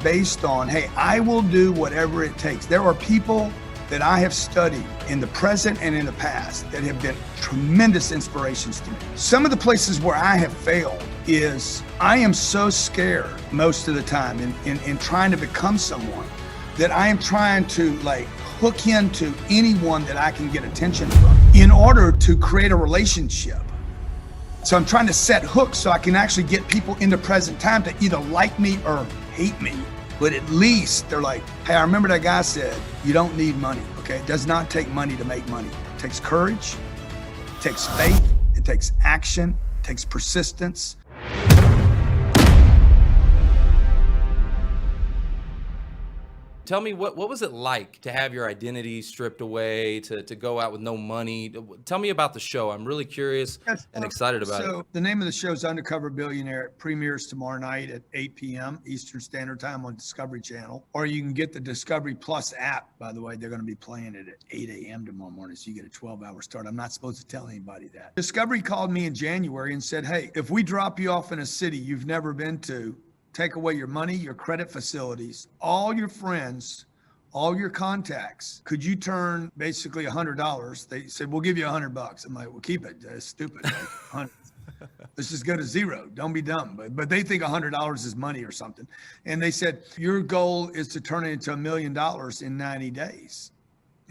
based on, hey, I will do whatever it takes. There are people that I have studied in the present and in the past that have been tremendous inspirations to me. Some of the places where I have failed is I am so scared most of the time in trying to become someone that I am trying to like hook into anyone that I can get attention from in order to create a relationship. So I'm trying to set hooks so I can actually get people in the present time to either like me or hate me. But at least they're like, hey, I remember that guy said, you don't need money, okay? It does not take money to make money. It takes courage, it takes faith, it takes action, it takes persistence. Tell me, what was it like to have your identity stripped away, to go out with no money? Tell me about the show. I'm really curious and excited about it. So the name of the show is Undercover Billionaire. It premieres tomorrow night at 8 p.m. Eastern Standard Time on Discovery Channel. Or you can get the Discovery Plus app. By the way, they're going to be playing it at 8 a.m. tomorrow morning, so you get a 12-hour start. I'm not supposed to tell anybody that. Discovery called me in January and said, hey, if we drop you off in a city you've never been to, take away your money, your credit facilities, all your friends, all your contacts, could you turn basically $100? They said, we'll give you $100. I'm like, well, keep it. That's stupid. Like, let's just go to zero. Don't be dumb. But they think $100 is money or something. And they said, your goal is to turn it into $1 million in 90 days.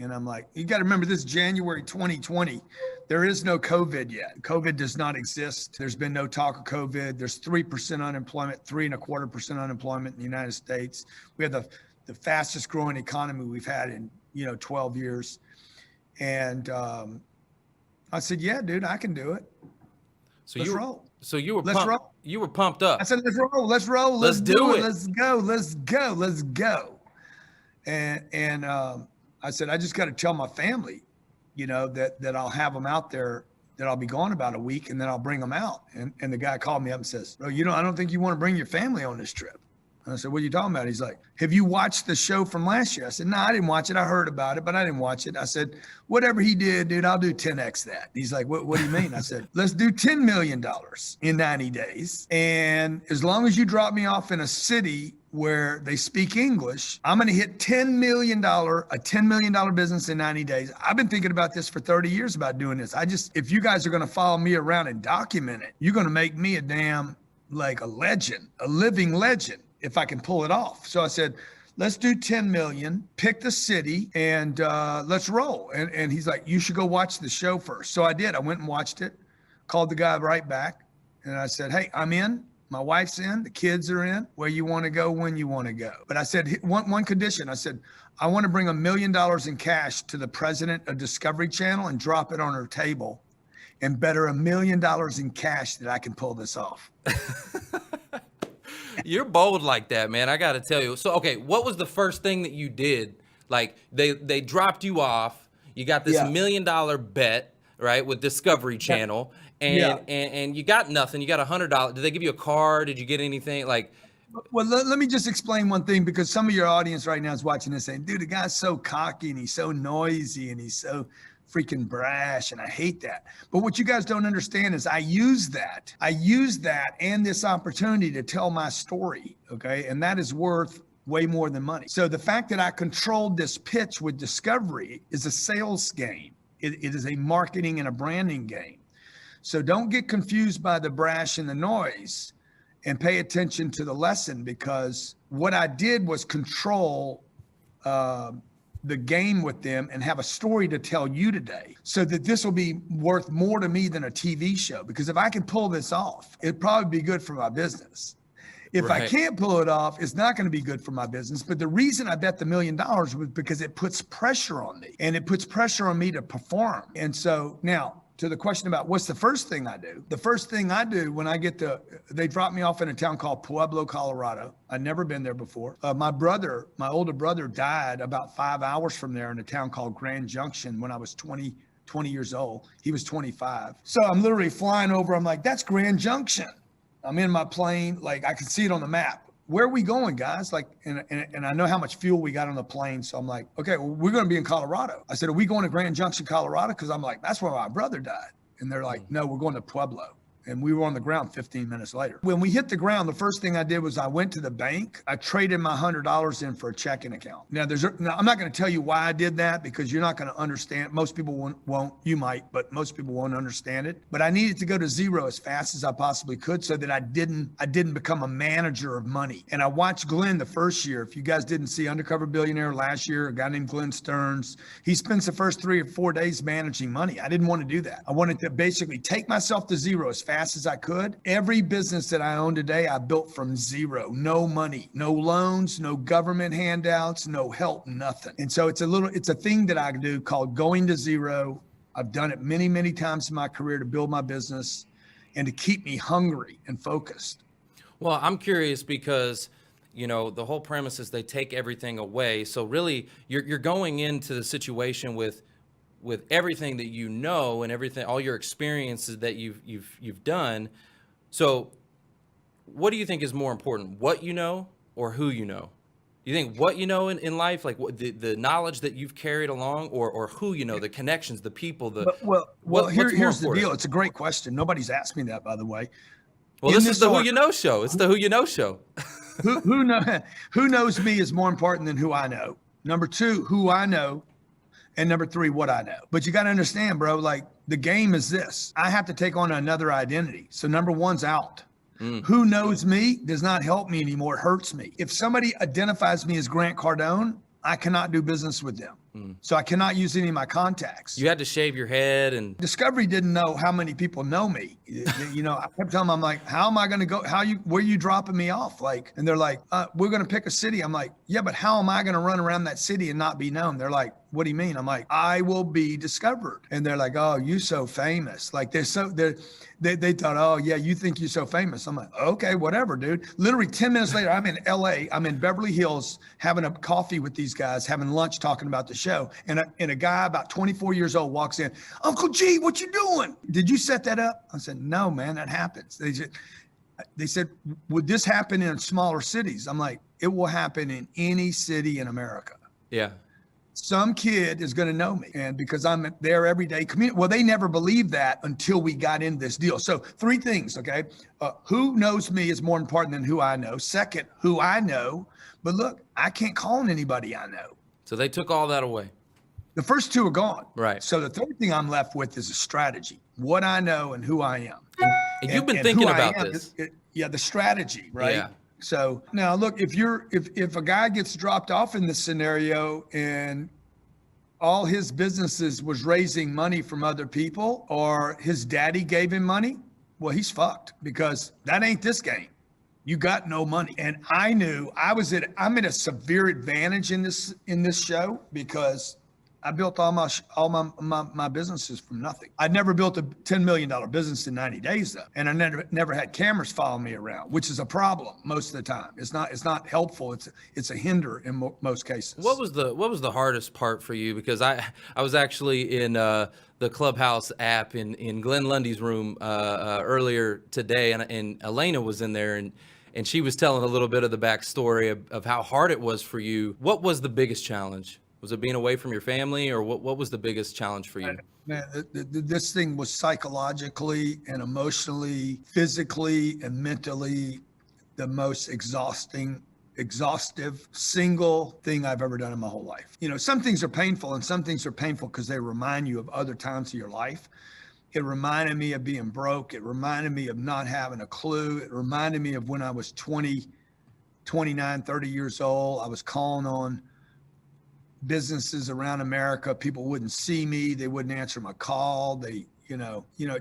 And I'm like, you got to remember, this is January 2020. There is no COVID yet. COVID does not exist. There's been no talk of COVID. There's 3% unemployment, 3.25% unemployment in the United States. We have the fastest growing economy we've had in 12 years. And I said, yeah, dude, I can do it. So let's roll. So you were let's pumped. roll. You were pumped up. I said, let's roll. Let's roll. Let's do it. Let's go. Let's go. Let's go. And I said, I just got to tell my family, that I'll have them out there, that I'll be gone about a week, and then I'll bring them out. And the guy called me up and says, bro, I don't think you want to bring your family on this trip. And I said, what are you talking about? He's like, have you watched the show from last year? I said, no, I didn't watch it. I heard about it, but I didn't watch it. I said, whatever he did, dude, I'll do 10X that. He's like, what do you mean? I said, let's do $10 million in 90 days. And as long as you drop me off in a city where they speak English, I'm going to hit a $10 million business in 90 days. I've been thinking about this for 30 years about doing this. If you guys are going to follow me around and document it, you're going to make me a damn, like a legend, a living legend, if I can pull it off. So I said, let's do 10 million, pick the city, and let's roll. And he's like, you should go watch the show first. So I did. I went and watched it, called the guy right back. And I said, hey, I'm in. My wife's in, the kids are in, where you want to go, when you want to go. But I said, one condition. I said, I want to bring $1 million in cash to the president of Discovery Channel and drop it on her table and bet her $1 million in cash that I can pull this off. You're bold like that, man. I got to tell you. So, okay, what was the first thing that you did? Like they dropped you off. You got this $1 million bet, right, with Discovery Channel. And you got nothing. You got $100. Did they give you a car? Did you get anything? Well, let me just explain one thing, because some of your audience right now is watching this saying, dude, the guy's so cocky and he's so noisy and he's so freaking brash, and I hate that. But what you guys don't understand is I use that and this opportunity to tell my story, okay? And that is worth way more than money. So the fact that I controlled this pitch with Discovery is a sales game. It is a marketing and a branding game. So don't get confused by the brash and the noise, and pay attention to the lesson, because what I did was control the game with them and have a story to tell you today, so that this will be worth more to me than a TV show. Because if I can pull this off, it'd probably be good for my business. If I can't pull it off, it's not going to be good for my business. But the reason I bet the $1 million was because it puts pressure on me, and it puts pressure on me to perform. And so now, to the question about what's the first thing I do. The first thing I do when I they drop me off in a town called Pueblo, Colorado. I'd never been there before. My older brother died about 5 hours from there in a town called Grand Junction when I was 20 years old. He was 25. So I'm literally flying over. I'm like, that's Grand Junction. I'm in my plane. Like, I can see it on the map. Where are we going, guys? Like, and I know how much fuel we got on the plane. So I'm like, okay, well, we're going to be in Colorado. I said, are we going to Grand Junction, Colorado? Because I'm like, that's where my brother died. And they're like, no, we're going to Pueblo. And we were on the ground 15 minutes later. When we hit the ground, the first thing I did was I went to the bank. I traded my $100 in for a checking account. Now, I'm not going to tell you why I did that, because you're not going to understand. Most people won't. You might, but most people won't understand it. But I needed to go to zero as fast as I possibly could so that I didn't become a manager of money. And I watched Glenn the first year. If you guys didn't see Undercover Billionaire last year, a guy named Glenn Stearns, he spends the first 3 or 4 days managing money. I didn't want to do that. I wanted to basically take myself to zero as fast as I could. Every business that I own today, I built from zero. No money, no loans, no government handouts, no help, nothing. And so it's a thing that I do called going to zero. I've done it many, many times in my career to build my business and to keep me hungry and focused. Well, I'm curious because, you know, the whole premise is they take everything away. So really, you're going into the situation with everything that you know and everything, all your experiences that you've done. So what do you think is more important, what you know or who you know? You think what you know in life, like what, the knowledge that you've carried along, or who you know, the connections, the people, here's the deal. It's a great question. Nobody's asked me that, by the way. Well, this is the Who You Know show. It's the Who You Know show. who knows me is more important than who I know. Number 2, who I know. And number 3, what I know. But you got to understand, bro, like the game is this. I have to take on another identity. So number 1's out. Who knows me does not help me anymore. It hurts me. If somebody identifies me as Grant Cardone, I cannot do business with them. So I cannot use any of my contacts. You had to shave your head, and Discovery didn't know how many people know me. You know, I kept telling them, I'm like, how am I going to go? Where are you dropping me off? Like, and they're like, we're going to pick a city. I'm like, yeah, but how am I going to run around that city and not be known? They're like, what do you mean? I'm like, I will be discovered. And they're like, oh, you so famous. Like they thought, oh yeah, you think you're so famous. I'm like, okay, whatever, dude. Literally 10 minutes later, I'm in LA. I'm in Beverly Hills having a coffee with these guys, having lunch, talking about the show. And a guy about 24 years old walks in, Uncle G, what you doing? Did you set that up? I said, no, man, that happens. They said, would this happen in smaller cities? I'm like, it will happen in any city in America. yeah. Some kid is going to know me, and because I'm there every day. Well, they never believed that until we got in this deal. So 3 things, okay? Who knows me is more important than who I know. Second, who I know. But look, I can't call on anybody I know. So they took all that away. The first 2 are gone. Right. So the 3rd thing I'm left with is a strategy, what I know and who I am. And you've been thinking about this. The strategy, right? Yeah. So now look, if a guy gets dropped off in this scenario and all his businesses was raising money from other people, or his daddy gave him money, well, he's fucked, because that ain't this game. You got no money. And I knew I'm at a severe advantage in this show, because I built all my businesses from nothing. I'd never built a $10 million business in 90 days though. And I never had cameras following me around, which is a problem most of the time. It's not helpful. It's a hinder in most cases. What was the hardest part for you? Because I was actually in the Clubhouse app in Glenn Lundy's room earlier today, and Elena was in there, and she was telling a little bit of the backstory of how hard it was for you. What was the biggest challenge? Was it being away from your family, or what was the biggest challenge for you? Man, this thing was psychologically and emotionally, physically and mentally the most exhaustive single thing I've ever done in my whole life. You know, some things are painful, and some things are painful because they remind you of other times of your life. It reminded me of being broke. It reminded me of not having a clue. It reminded me of when I was 20, 29, 30 years old. I was calling on businesses around America. People wouldn't see me. They wouldn't answer my call. It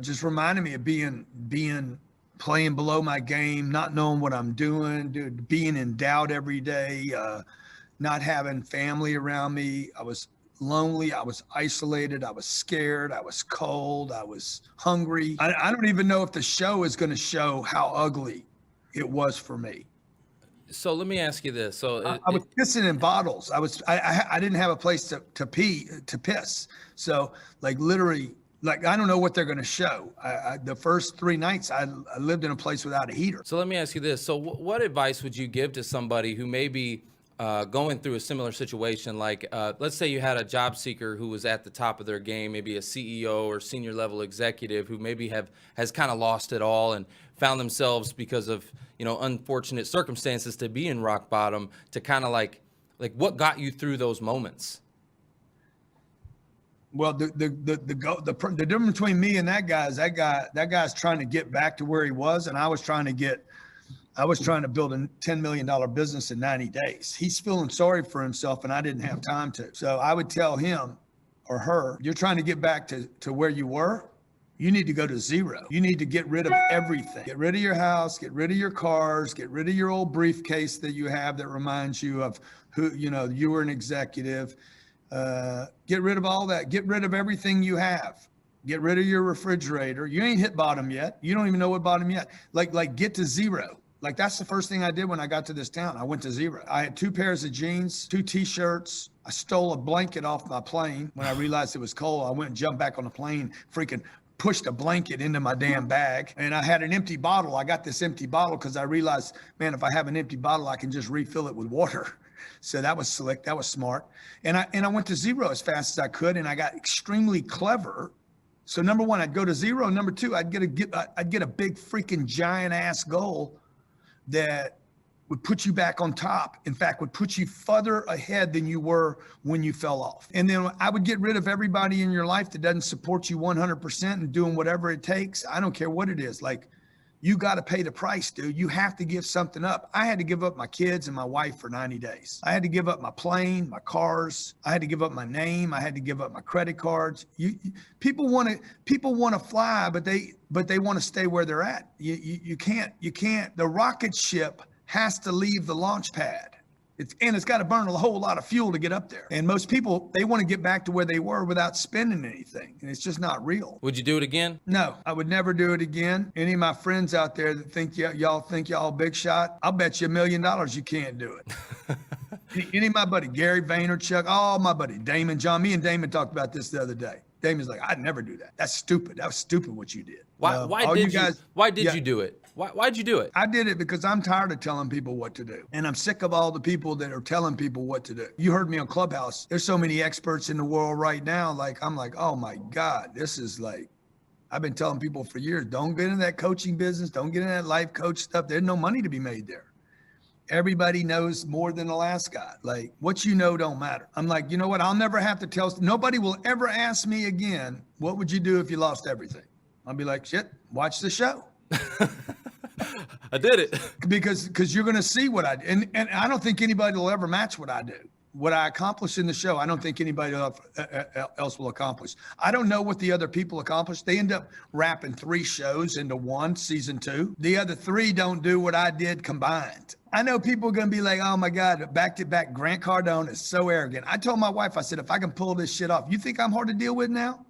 just reminded me of playing below my game, not knowing what I'm doing, dude, being in doubt every day, not having family around me. I was lonely. I was isolated. I was scared. I was cold. I was hungry. I don't even know if the show is going to show how ugly it was for me. So let me ask you this. So I was pissing in bottles. I didn't have a place to piss. So like literally, like I don't know what they're going to show. The first 3 nights I lived in a place without a heater. So let me ask you this. So what advice would you give to somebody who maybe going through a similar situation, like let's say you had a job seeker who was at the top of their game, maybe a CEO or senior level executive who maybe has kind of lost it all and found themselves because of, unfortunate circumstances to be in rock bottom, to kind of like what got you through those moments? Well, the difference between me and that guy's trying to get back to where he was, and I was trying to build a $10 million business in 90 days. He's feeling sorry for himself, and I didn't have time to. So I would tell him or her, you're trying to get back to where you were. You need to go to zero. You need to get rid of everything. Get rid of your house, get rid of your cars, get rid of your old briefcase that you have that reminds you of who, you were an executive. Get rid of all that. Get rid of everything you have. Get rid of your refrigerator. You ain't hit bottom yet. You don't even know what bottom yet. Like get to zero. Like that's the first thing I did when I got to this town. I went to zero. I had 2 pairs of jeans, 2 t-shirts. I stole a blanket off my plane when I realized it was cold. I went and jumped back on the plane, freaking pushed a blanket into my damn bag. And I had an empty bottle. I got this empty bottle because I realized, man, if I have an empty bottle, I can just refill it with water. So that was slick. That was smart. And I went to zero as fast as I could, and I got extremely clever. So number one, I'd go to zero. Number two, I'd get a big freaking giant ass goal that would put you back on top. In fact, would put you further ahead than you were when you fell off. And then I would get rid of everybody in your life that doesn't support you 100% and doing whatever it takes. I don't care what it is. Like, you got to pay the price, dude. You have to give something up. I had to give up my kids and my wife for 90 days. I had to give up my plane, my cars. I had to give up my name. I had to give up my credit cards. People want to fly, but they want to stay where they're at. You can't. The rocket ship has to leave the launch pad. It's got to burn a whole lot of fuel to get up there. And most people, they want to get back to where they were without spending anything. And it's just not real. Would you do it again? No, I would never do it again. Any of my friends out there that think y'all big shot, I'll bet you $1 million you can't do it. Any of my buddy, Gary Vaynerchuk, all my buddy, Damon, John, me and Damon talked about this the other day. Damon's like, I'd never do that. That's stupid. That was stupid what you did. Why did you do it? Why'd you do it? I did it because I'm tired of telling people what to do. And I'm sick of all the people that are telling people what to do. You heard me on Clubhouse. There's so many experts in the world right now. I'm like, oh my God, this is like, I've been telling people for years, don't get in that coaching business. Don't get in that life coach stuff. There's no money to be made there. Everybody knows more than the last guy. Like, what you know don't matter. I'm like, you know what? I'll never have to tell. Nobody will ever ask me again, what would you do if you lost everything? I'll be like, shit, watch the show. I did it. Because you're going to see what I do. And I don't think anybody will ever match what I do. What I accomplish in the show, I don't think anybody else will accomplish. I don't know what the other people accomplish. They end up wrapping 3 shows into one, season 2. The other 3 don't do what I did combined. I know people are going to be like, oh my God, back to back, Grant Cardone is so arrogant. I told my wife, I said, if I can pull this shit off, you think I'm hard to deal with now?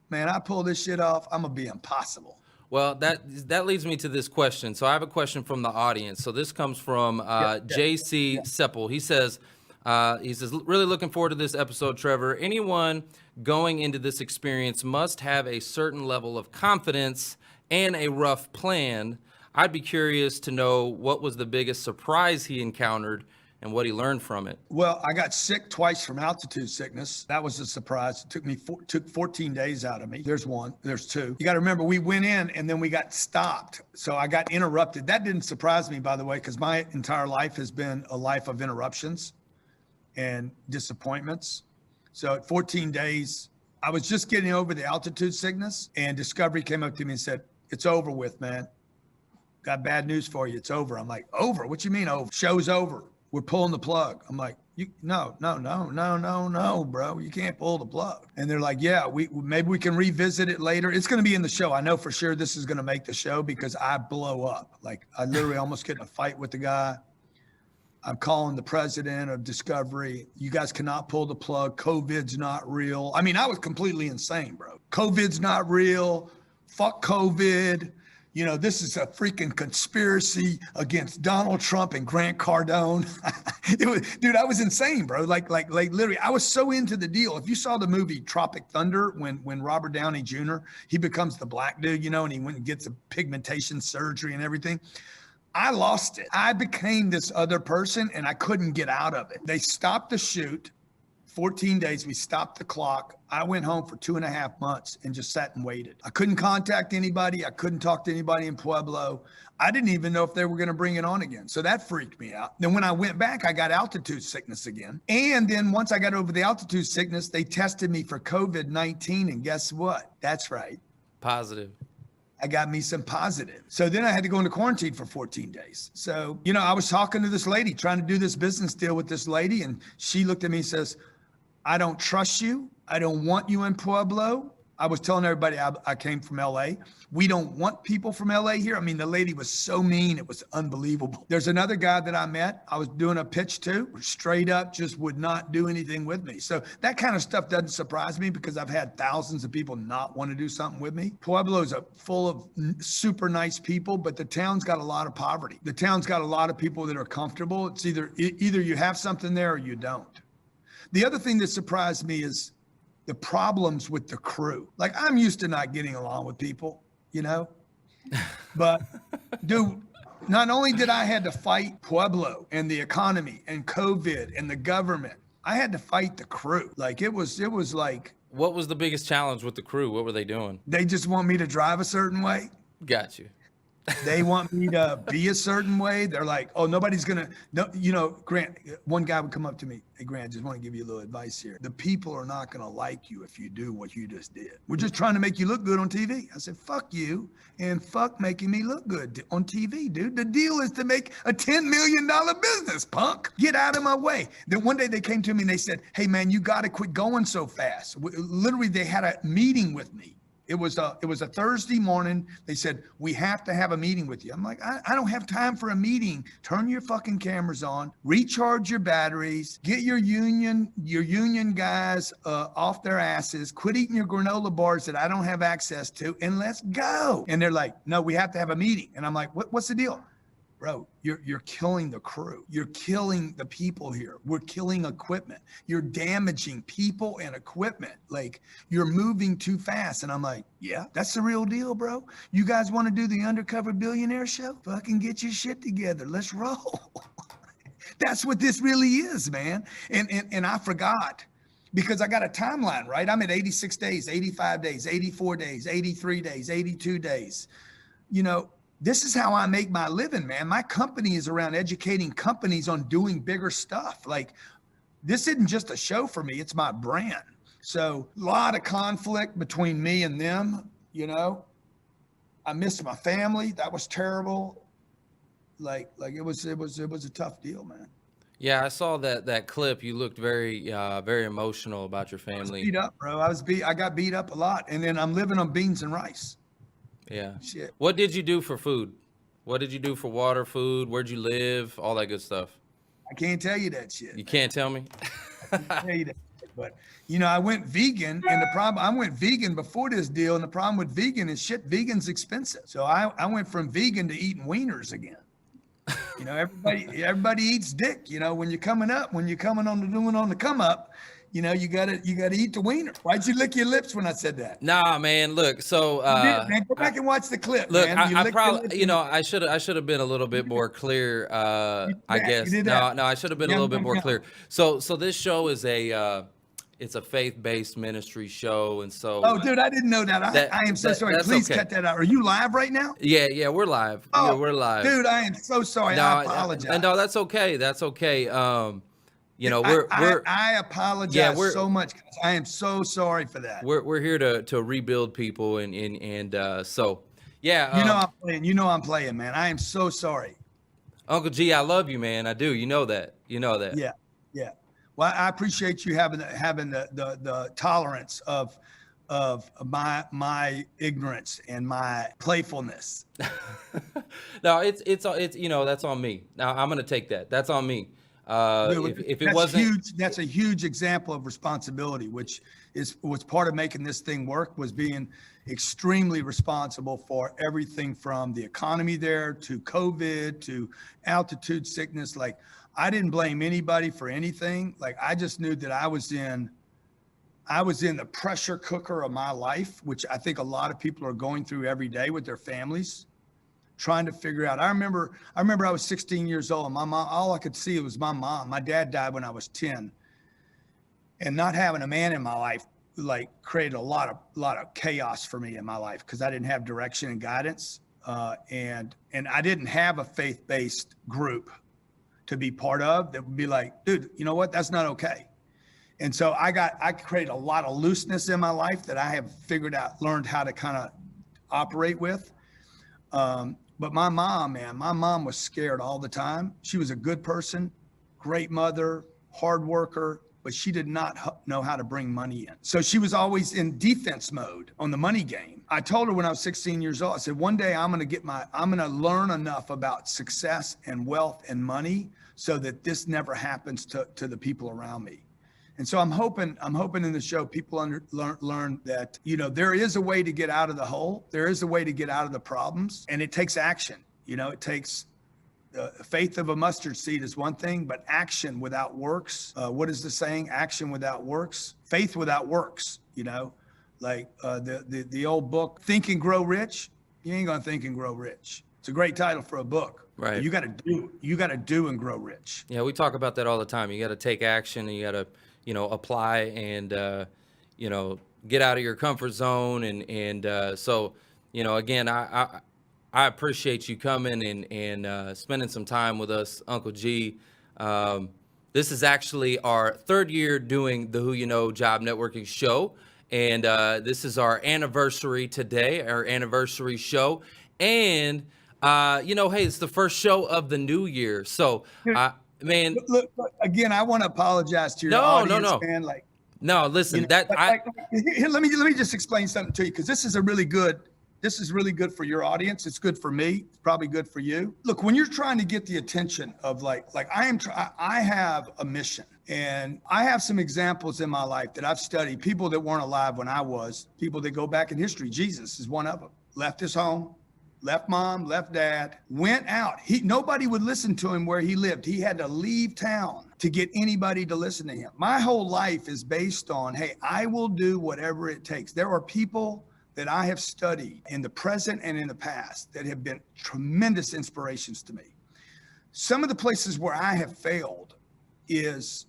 Man, I pull this shit off, I'm going to be impossible. Well, that leads me to this question. So I have a question from the audience. So this comes from JC Seppel. He says, really looking forward to this episode, Trevor. Anyone going into this experience must have a certain level of confidence and a rough plan. I'd be curious to know what was the biggest surprise he encountered and what he learned from it. Well, I got sick twice from altitude sickness. That was a surprise. It took 14 days out of me. There's one, there's 2. You got to remember, we went in and then we got stopped. So I got interrupted. That didn't surprise me, by the way, because my entire life has been a life of interruptions and disappointments. So at 14 days, I was just getting over the altitude sickness, and Discovery came up to me and said, it's over with, man. Got bad news for you. It's over. I'm like, over? What you mean over? Show's over. We're pulling the plug. I'm like, no, bro. You can't pull the plug. And they're like, yeah, maybe we can revisit it later. It's going to be in the show. I know for sure this is going to make the show because I blow up. Like, I literally almost get in a fight with the guy. I'm calling the president of Discovery. You guys cannot pull the plug. COVID's not real. I mean, I was completely insane, bro. COVID's not real. Fuck COVID. This is a freaking conspiracy against Donald Trump and Grant Cardone. Dude, I was insane, bro. Like literally, I was so into the deal. If you saw the movie Tropic Thunder, when Robert Downey Jr., he becomes the black dude, and he went and gets a pigmentation surgery and everything. I lost it. I became this other person and I couldn't get out of it. They stopped the shoot. 14 days, we stopped the clock. I went home for 2.5 months and just sat and waited. I couldn't contact anybody. I couldn't talk to anybody in Pueblo. I didn't even know if they were going to bring it on again. So that freaked me out. Then when I went back, I got altitude sickness again. And then once I got over the altitude sickness, they tested me for COVID-19. And guess what? That's right. Positive. I got me some positive. So then I had to go into quarantine for 14 days. So, you know, I was talking to this lady, trying to do this business deal with this lady. And she looked at me and says, I don't trust you. I don't want you in Pueblo. I was telling everybody I came from LA. We don't want people from LA here. I mean, the lady was so mean. It was unbelievable. There's another guy that I met. I was doing a pitch to, straight up just would not do anything with me. So that kind of stuff doesn't surprise me because I've had thousands of people not want to do something with me. Pueblo's full of super nice people, but the town's got a lot of poverty. The town's got a lot of people that are comfortable. It's either you have something there or you don't. The other thing that surprised me is the problems with the crew. Like, I'm used to not getting along with people, you know, but dude, not only did I had to fight Pueblo and the economy and COVID and the government, I had to fight the crew. Like it was like. What was the biggest challenge with the crew? What were they doing? They just want me to drive a certain way. Got you. They want me to be a certain way. They're like, oh, nobody's going to, no, you know, Grant, one guy would come up to me. Hey, Grant, I just want to give you a little advice here. The people are not going to like you if you do what you just did. We're just trying to make you look good on TV. I said, fuck you and fuck making me look good on TV, dude. The deal is to make a $10 million business, punk. Get out of my way. Then one day they came to me and they said, hey, man, you got to quit going so fast. Literally, they had a meeting with me. It was a Thursday morning. They said, we have to have a meeting with you. I'm like, I don't have time for a meeting. Turn your fucking cameras on, recharge your batteries, get your union guys off their asses, quit eating your granola bars that I don't have access to, and let's go. And they're like, no, we have to have a meeting. And I'm like, what's the deal? Bro, you're killing the crew. You're killing the people here. We're killing equipment. You're damaging people and equipment. Like, you're moving too fast. And I'm like, yeah, that's the real deal, bro. You guys want to do the Undercover Billionaire show? Fucking get your shit together. Let's roll. That's what this really is, man. And I forgot because I got a timeline, right? I'm at 86 days, 85 days, 84 days, 83 days, 82 days. You know, this is how I make my living, man. My company is around educating companies on doing bigger stuff. Like, this isn't just a show for me, it's my brand. So a lot of conflict between me and them, you know. I missed my family. That was terrible. Like it was a tough deal, man. Yeah, I saw that clip. You looked very emotional about your family. I was beat up, bro. I got beat up a lot. And then I'm living on beans and rice. Yeah. Shit. What did you do for food? What did you do for water, food? Where'd you live? All that good stuff. I can't tell you that shit. You can't tell me? I can't tell you that shit. But, you know, I went vegan, and the problem, I went vegan before this deal, and the problem with vegan is shit, vegan's expensive. So I went from vegan to eating wieners again. You know, everybody eats dick, you know, when you're coming on the come up. You know, you gotta eat the wiener. Why'd you lick your lips when I said that? Nah, man. Look, so man, go back and watch the clip. Look, man. I probably, you know, I should have been a little bit more clear. I guess no, I should have been a little bit more clear. So this show is it's a faith-based ministry show, and so. Oh, dude, I didn't know that. I am so sorry. Please cut that out. Are you live right now? Yeah, we're live. Oh, we're live. Dude, I am so sorry. I apologize. No, that's okay. That's okay. You know, I apologize so much. I am so sorry for that. We're here to rebuild people and so yeah. You know I'm playing, man. I am so sorry. Uncle G, I love you, man. I do. You know that. Yeah. Well, I appreciate you having the tolerance of my ignorance and my playfulness. No, it's you know, that's on me. Now I'm gonna take that. That's on me. If it wasn't huge, that's a huge example of responsibility, which was part of making this thing work, was being extremely responsible for everything from the economy there to COVID to altitude sickness. Like, I didn't blame anybody for anything. Like, I just knew that I was in the pressure cooker of my life, which I think a lot of people are going through every day with their families, trying to figure out. I remember I was 16 years old and my mom, all I could see was my mom. My dad died when I was 10. And not having a man in my life like created a lot of chaos for me in my life because I didn't have direction and guidance. And I didn't have a faith-based group to be part of that would be like, dude, you know what? That's not okay. And so I created a lot of looseness in my life that I have learned how to kind of operate with. But my mom was scared all the time. She was a good person, great mother, hard worker, but she did not know how to bring money in. So she was always in defense mode on the money game. I told her when I was 16 years old, I said, one day I'm going to learn enough about success and wealth and money so that this never happens to the people around me. And so I'm hoping in the show, people learn that, you know, there is a way to get out of the hole. There is a way to get out of the problems, and it takes action. You know, it takes the faith of a mustard seed is one thing, but action without works. What is the saying? Action without works, faith without works. You know, like the old book, Think and Grow Rich. You ain't gonna think and grow rich. It's a great title for a book. Right. You got to do and grow rich. Yeah, we talk about that all the time. You got to take action, and you got to, you know, apply and, you know, get out of your comfort zone. And so, you know, again, I appreciate you coming and spending some time with us, Uncle G. This is actually our third year doing the Who You Know Job Networking show. And this is our anniversary today, our anniversary show. And, you know, hey, it's the first show of the new year. So, man. Look, again, I want to apologize to your audience, man. Like, no, listen, you know, let me just explain something to you, because this is really good for your audience. It's good for me. It's probably good for you. Look, when you're trying to get the attention of like I have a mission, and I have some examples in my life that I've studied, people that weren't alive when I was, people that go back in history. Jesus is one of them. Left his home, left mom, left dad, went out. Nobody would listen to him where he lived. He had to leave town to get anybody to listen to him. My whole life is based on, hey, I will do whatever it takes. There are people that I have studied in the present and in the past that have been tremendous inspirations to me. Some of the places where I have failed is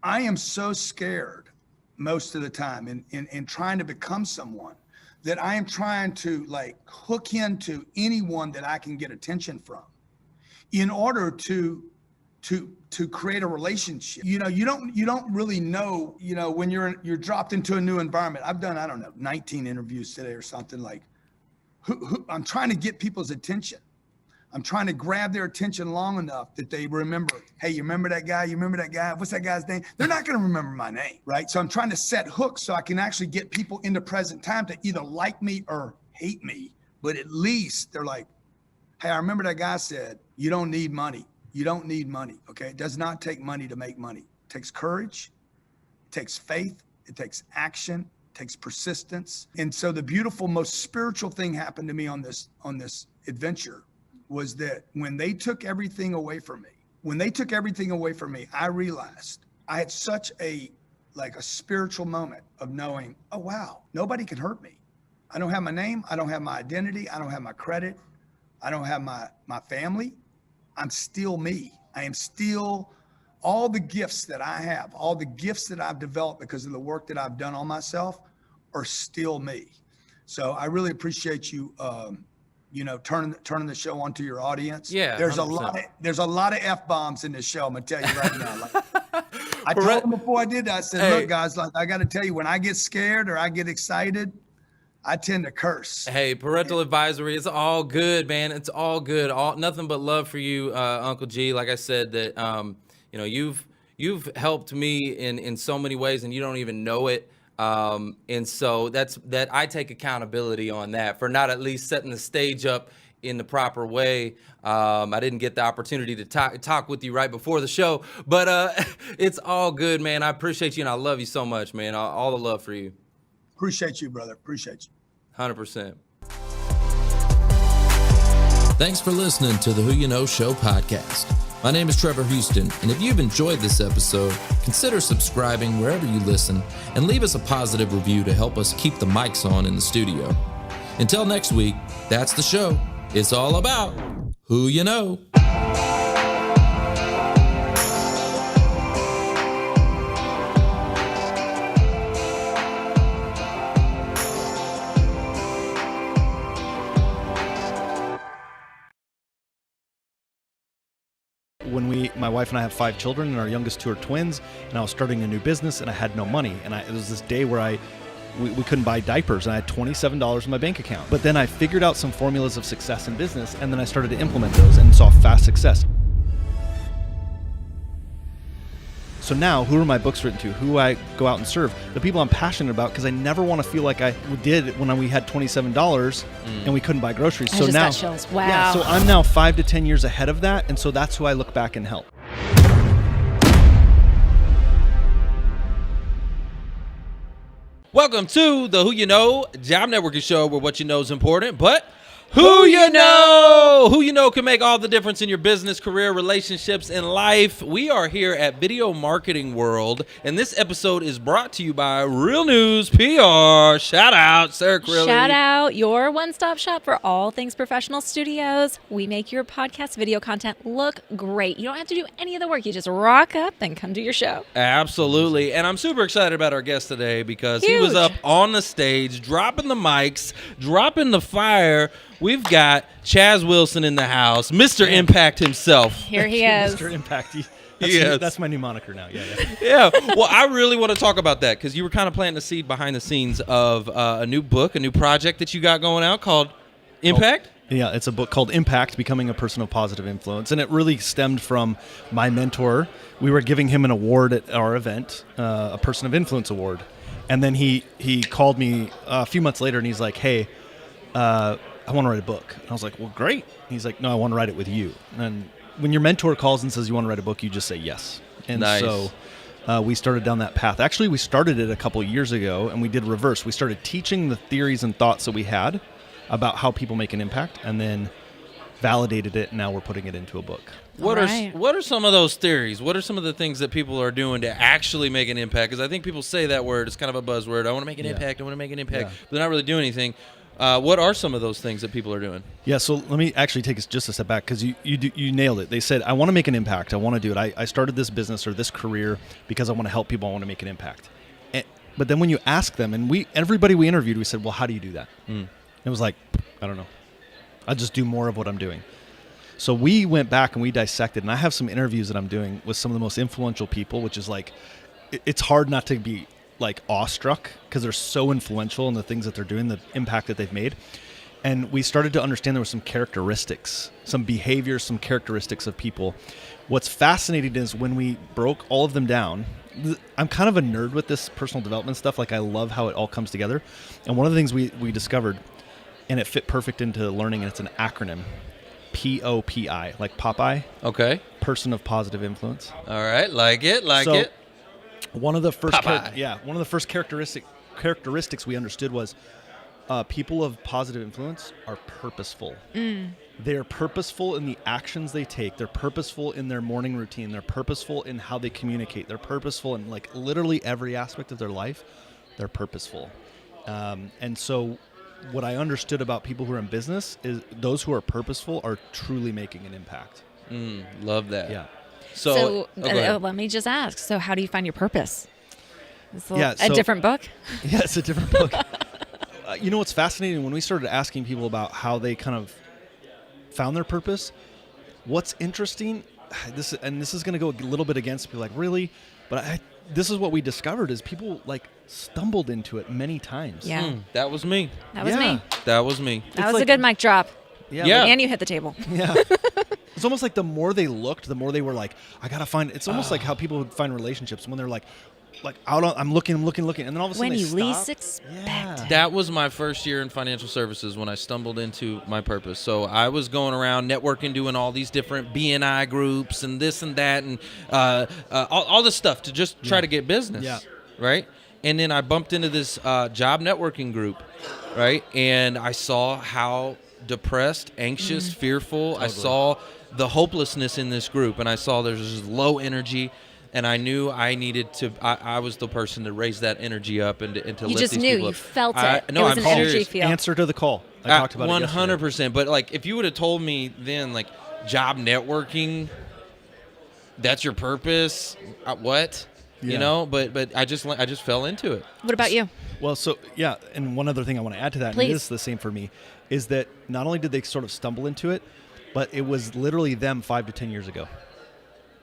I am so scared most of the time in trying to become someone that I am trying to like hook into anyone that I can get attention from in order to create a relationship. You know, you don't really know, you know, when you're dropped into a new environment. I've done, I don't know, 19 interviews today or something, like who I'm trying to get people's attention. I'm trying to grab their attention long enough that they remember, hey, you remember that guy? You remember that guy? What's that guy's name? They're not going to remember my name, right? So I'm trying to set hooks so I can actually get people into present time to either like me or hate me. But at least they're like, hey, I remember that guy said, you don't need money. You don't need money, okay? It does not take money to make money. It takes courage, it takes faith, it takes action, it takes persistence. And so the beautiful, most spiritual thing happened to me on this adventure was that when they took everything away from me, I realized I had such a spiritual moment of knowing, oh, wow, nobody can hurt me. I don't have my name. I don't have my identity. I don't have my credit. I don't have my family. I'm still me. I am still all the gifts that I have, all the gifts that I've developed because of the work that I've done on myself are still me. So I really appreciate you, you know, turning the show on to your audience. Yeah, there's 100%. there's a lot of F-bombs in this show. I'm gonna tell you right now. Like, I told them before I did that, I said, look, guys, like, I got to tell you, when I get scared or I get excited, I tend to curse. Hey, parental advisory. It's all good, man. It's all good. Nothing but love for you, Uncle G. Like I said, that you know, you've helped me in so many ways, and you don't even know it. And so that I take accountability on that for not at least setting the stage up in the proper way. I didn't get the opportunity to talk with you right before the show, but it's all good, man. I appreciate you, and I love you so much, man. All the love for you. Appreciate you, brother. Appreciate you. 100%. Thanks for listening to the Who You Know Show podcast. My name is Trevor Houston, and if you've enjoyed this episode, consider subscribing wherever you listen and leave us a positive review to help us keep the mics on in the studio. Until next week, that's the show. It's all about who you know. When my wife and I have 5 children, and our youngest 2 are twins, and I was starting a new business, and I had no money, and it was this day where we couldn't buy diapers, and I had $27 in my bank account. But then I figured out some formulas of success in business, and then I started to implement those and saw fast success. So now, who are my books written to? Who I go out and serve? The people I'm passionate about, because I never want to feel like I did when we had $27 and we couldn't buy groceries. So now, got chills. Wow. Yeah, so I'm now 5 to 10 years ahead of that, and so that's who I look back and help. Welcome to the Who You Know Job Networking Show, where what you know is important, but who you know? Who you know can make all the difference in your business, career, relationships, and life. We are here at Video Marketing World, and this episode is brought to you by Real News PR. Shout out, Sir Crilly. Shout out, your one-stop shop for all things professional studios. We make your podcast video content look great. You don't have to do any of the work. You just rock up and come do your show. Absolutely. And I'm super excited about our guest today because he was up on the stage, dropping the mics, dropping the fire. We've got Chaz Wilson in the house, Mr. Impact himself. Here he is. Mr. Impact. That's my new moniker now. Yeah. Well, I really want to talk about that because you were kind of planting the seed behind the scenes of a new book, a new project that you got going out called Impact. Yeah, it's a book called Impact, Becoming a Person of Positive Influence. And it really stemmed from my mentor. We were giving him an award at our event, a Person of Influence award. And then he called me a few months later and he's like, hey, I want to write a book. And I was like, well, great. He's like, no, I want to write it with you. And when your mentor calls and says you want to write a book, you just say yes. And nice. So we started down that path. Actually, we started it a couple of years ago, and we did reverse. We started teaching the theories and thoughts that we had about how people make an impact, and then validated it, and now we're putting it into a book. What are some of those theories? What are some of the things that people are doing to actually make an impact? Because I think people say that word. It's kind of a buzzword. I want to make an impact. I want to make an impact. But they're not really doing anything. What are some of those things that people are doing? Yeah, so let me actually take us just a step back because you nailed it. They said, I want to make an impact. I want to do it. I started this business or this career because I want to help people. I want to make an impact. But then when you ask them, and everybody we interviewed, we said, well, how do you do that? It was like, I don't know. I'll just do more of what I'm doing. So we went back and we dissected, and I have some interviews that I'm doing with some of the most influential people, which is like, it's hard not to be like awestruck because they're so influential in the things that they're doing, the impact that they've made. And we started to understand there were some characteristics, some behaviors, some characteristics of people. What's fascinating is when we broke all of them down, I'm kind of a nerd with this personal development stuff. Like I love how it all comes together. And one of the things we discovered, and it fit perfect into learning, and it's an acronym, POPI, like Popeye. Okay. Person of Positive Influence. All right. Like it. One of the first characteristics we understood was people of positive influence are purposeful. They're purposeful in the actions they take. They're purposeful in their morning routine. They're purposeful in how they communicate. They're purposeful in like literally every aspect of their life. They're purposeful. And so what I understood about people who are in business is those who are purposeful are truly making an impact. Love that. Yeah. So let me just ask. So how do you find your purpose? A different book? Yeah, it's a different book. You know what's fascinating? When we started asking people about how they kind of found their purpose, what's interesting, this is going to go a little bit against people, like, really? But this is what we discovered is people like stumbled into it many times. Yeah. That was me. That was me. That was me. That was like a good mic drop. Yeah. And you hit the table. Yeah. It's almost like the more they looked, the more they were like, I got to find, it's almost like how people would find relationships when they're like out on, I'm looking, and then all of a sudden when you stop. least expect it. That was my first year in financial services when I stumbled into my purpose. So I was going around networking, doing all these different BNI groups and this and that and all this stuff to just try to get business. Yeah. Right? And then I bumped into this job networking group, right? And I saw how depressed, anxious, fearful. Totally. I saw the hopelessness in this group, and I saw there's this low energy. and I knew I needed to. I was the person to raise that energy up and to You lift just these knew. people You up. felt it. No, it was I'm an energy serious. feel. Answer to the call. I talked about it 100%. But like, if you would have told me then, like, job networking, that's your purpose. What? Yeah. You know? But I just fell into it. What about you? Well, so yeah, and one other thing I want to add to that, and Please. it is the same for me, is that not only did they sort of stumble into it, but it was literally them 5 to 10 years ago.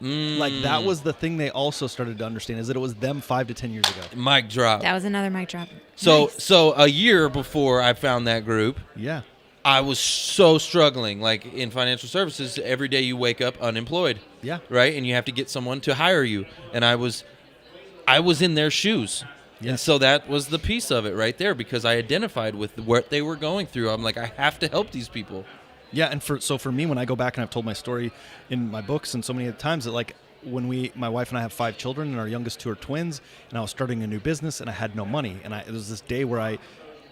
Like that was the thing they also started to understand, is that it was them 5 to 10 years ago. Mic drop. That was another mic drop. So Nice. so a year before I found that group, Yeah. I was so struggling. Like in financial services, every day you wake up unemployed. Yeah. Right? And you have to get someone to hire you. And I was in their shoes. Yeah. And so that was the piece of it right there, because I identified with what they were going through. I'm like, I have to help these people. Yeah, and for me, when I go back and I've told my story in my books and so many times, that like when my wife and I have 5 children and our youngest 2 are twins, and I was starting a new business and I had no money, and it was this day where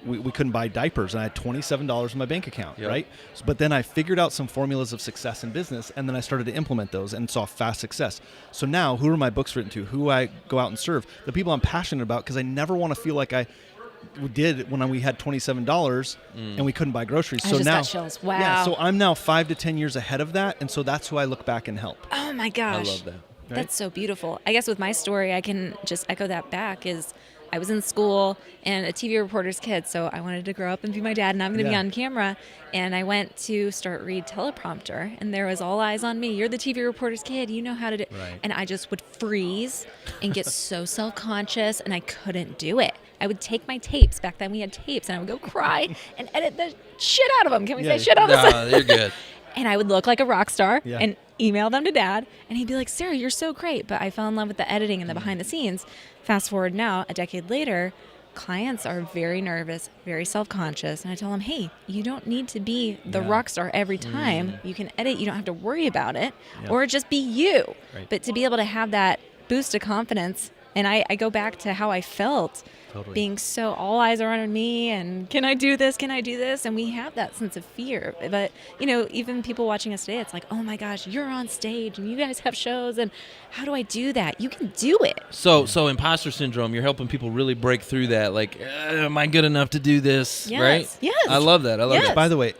we couldn't buy diapers, and I had $27 in my bank account, Yep. right? But then I figured out some formulas of success in business, and then I started to implement those and saw fast success. So now, who are my books written to? Who I go out and serve? The people I'm passionate about, because I never want to feel like I did when we had $27 and we couldn't buy groceries. I So just now, got chills. Wow. yeah. So I'm now 5 to 10 years ahead of that, and so that's who I look back and help. Oh my I gosh. love that. Right? That's so beautiful. I guess with my story, I can just echo that back. Is I was in school and a TV reporter's kid, so I wanted to grow up and be my dad, and I'm going to be Yeah. on camera. And I went to start read teleprompter, and there was all eyes on me. You're the TV reporter's kid. You know how to do. Right. And I just would freeze and get so self-conscious, and I couldn't do it. I would take my tapes. Back then we had tapes, and I would go cry and edit the shit out of them. Can we say shit out of Nah, you're good. And I would look like a rock star Yeah. and email them to dad. And he'd be like, Sarah, you're so great. But I fell in love with the editing and the behind the scenes. Fast forward now, a decade later, clients are very nervous, very self-conscious. And I tell them, hey, you don't need to be the rock star every time. You can edit. You don't have to worry about it. Yeah. Or just be you. Right. But to be able to have that boost of confidence. And I go back to how I felt. Totally. Being so all eyes are on me, and can I do this? Can I do this? And we have that sense of fear. But, even people watching us today, it's like, oh my gosh, you're on stage and you guys have shows, and how do I do that? You can do it. So imposter syndrome, you're helping people really break through that. Like, am I good enough to do this? Yes, Right? yes. I love that. I love Yes. that. By the way,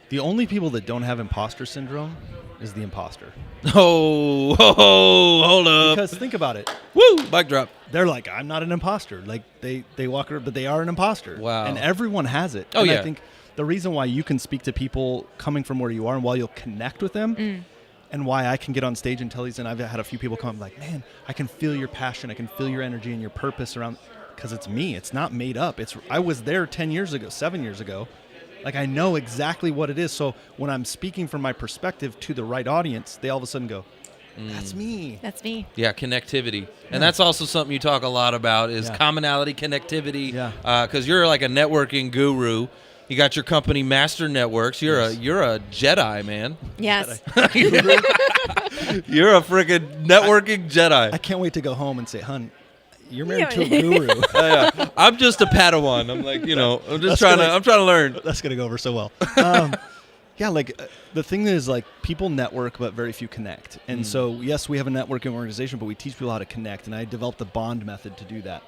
the only people that don't have imposter syndrome is the imposter. Oh, hold up. Because think about it. Woo, mic drop. They're like, I'm not an imposter. Like they walk around, but they are an imposter. Wow. And everyone has it. Oh, and yeah. I think the reason why you can speak to people coming from where you are, and why you'll connect with them, and why I can get on stage and tell these, and I've had a few people come like, man, I can feel your passion, I can feel your energy and your purpose around, because it's me. It's not made up. I was there 10 years ago, 7 years ago. Like, I know exactly what it is. So when I'm speaking from my perspective to the right audience, they all of a sudden go, that's me. That's me. Yeah, connectivity. And that's also something you talk a lot about is Yeah. commonality, connectivity. Yeah. Because you're like a networking guru. You got your company, Master Networks. You're a Jedi, man. Yes. You're a freaking networking Jedi. I can't wait to go home and say, hun, you're married Yeah. to a guru. Yeah. I'm just a Padawan. I'm like, I'm just trying to learn. That's going to go over so well. Yeah, like the thing is, like, people network, but very few connect. And so, yes, we have a networking organization, but we teach people how to connect. And I developed the bond method to do that.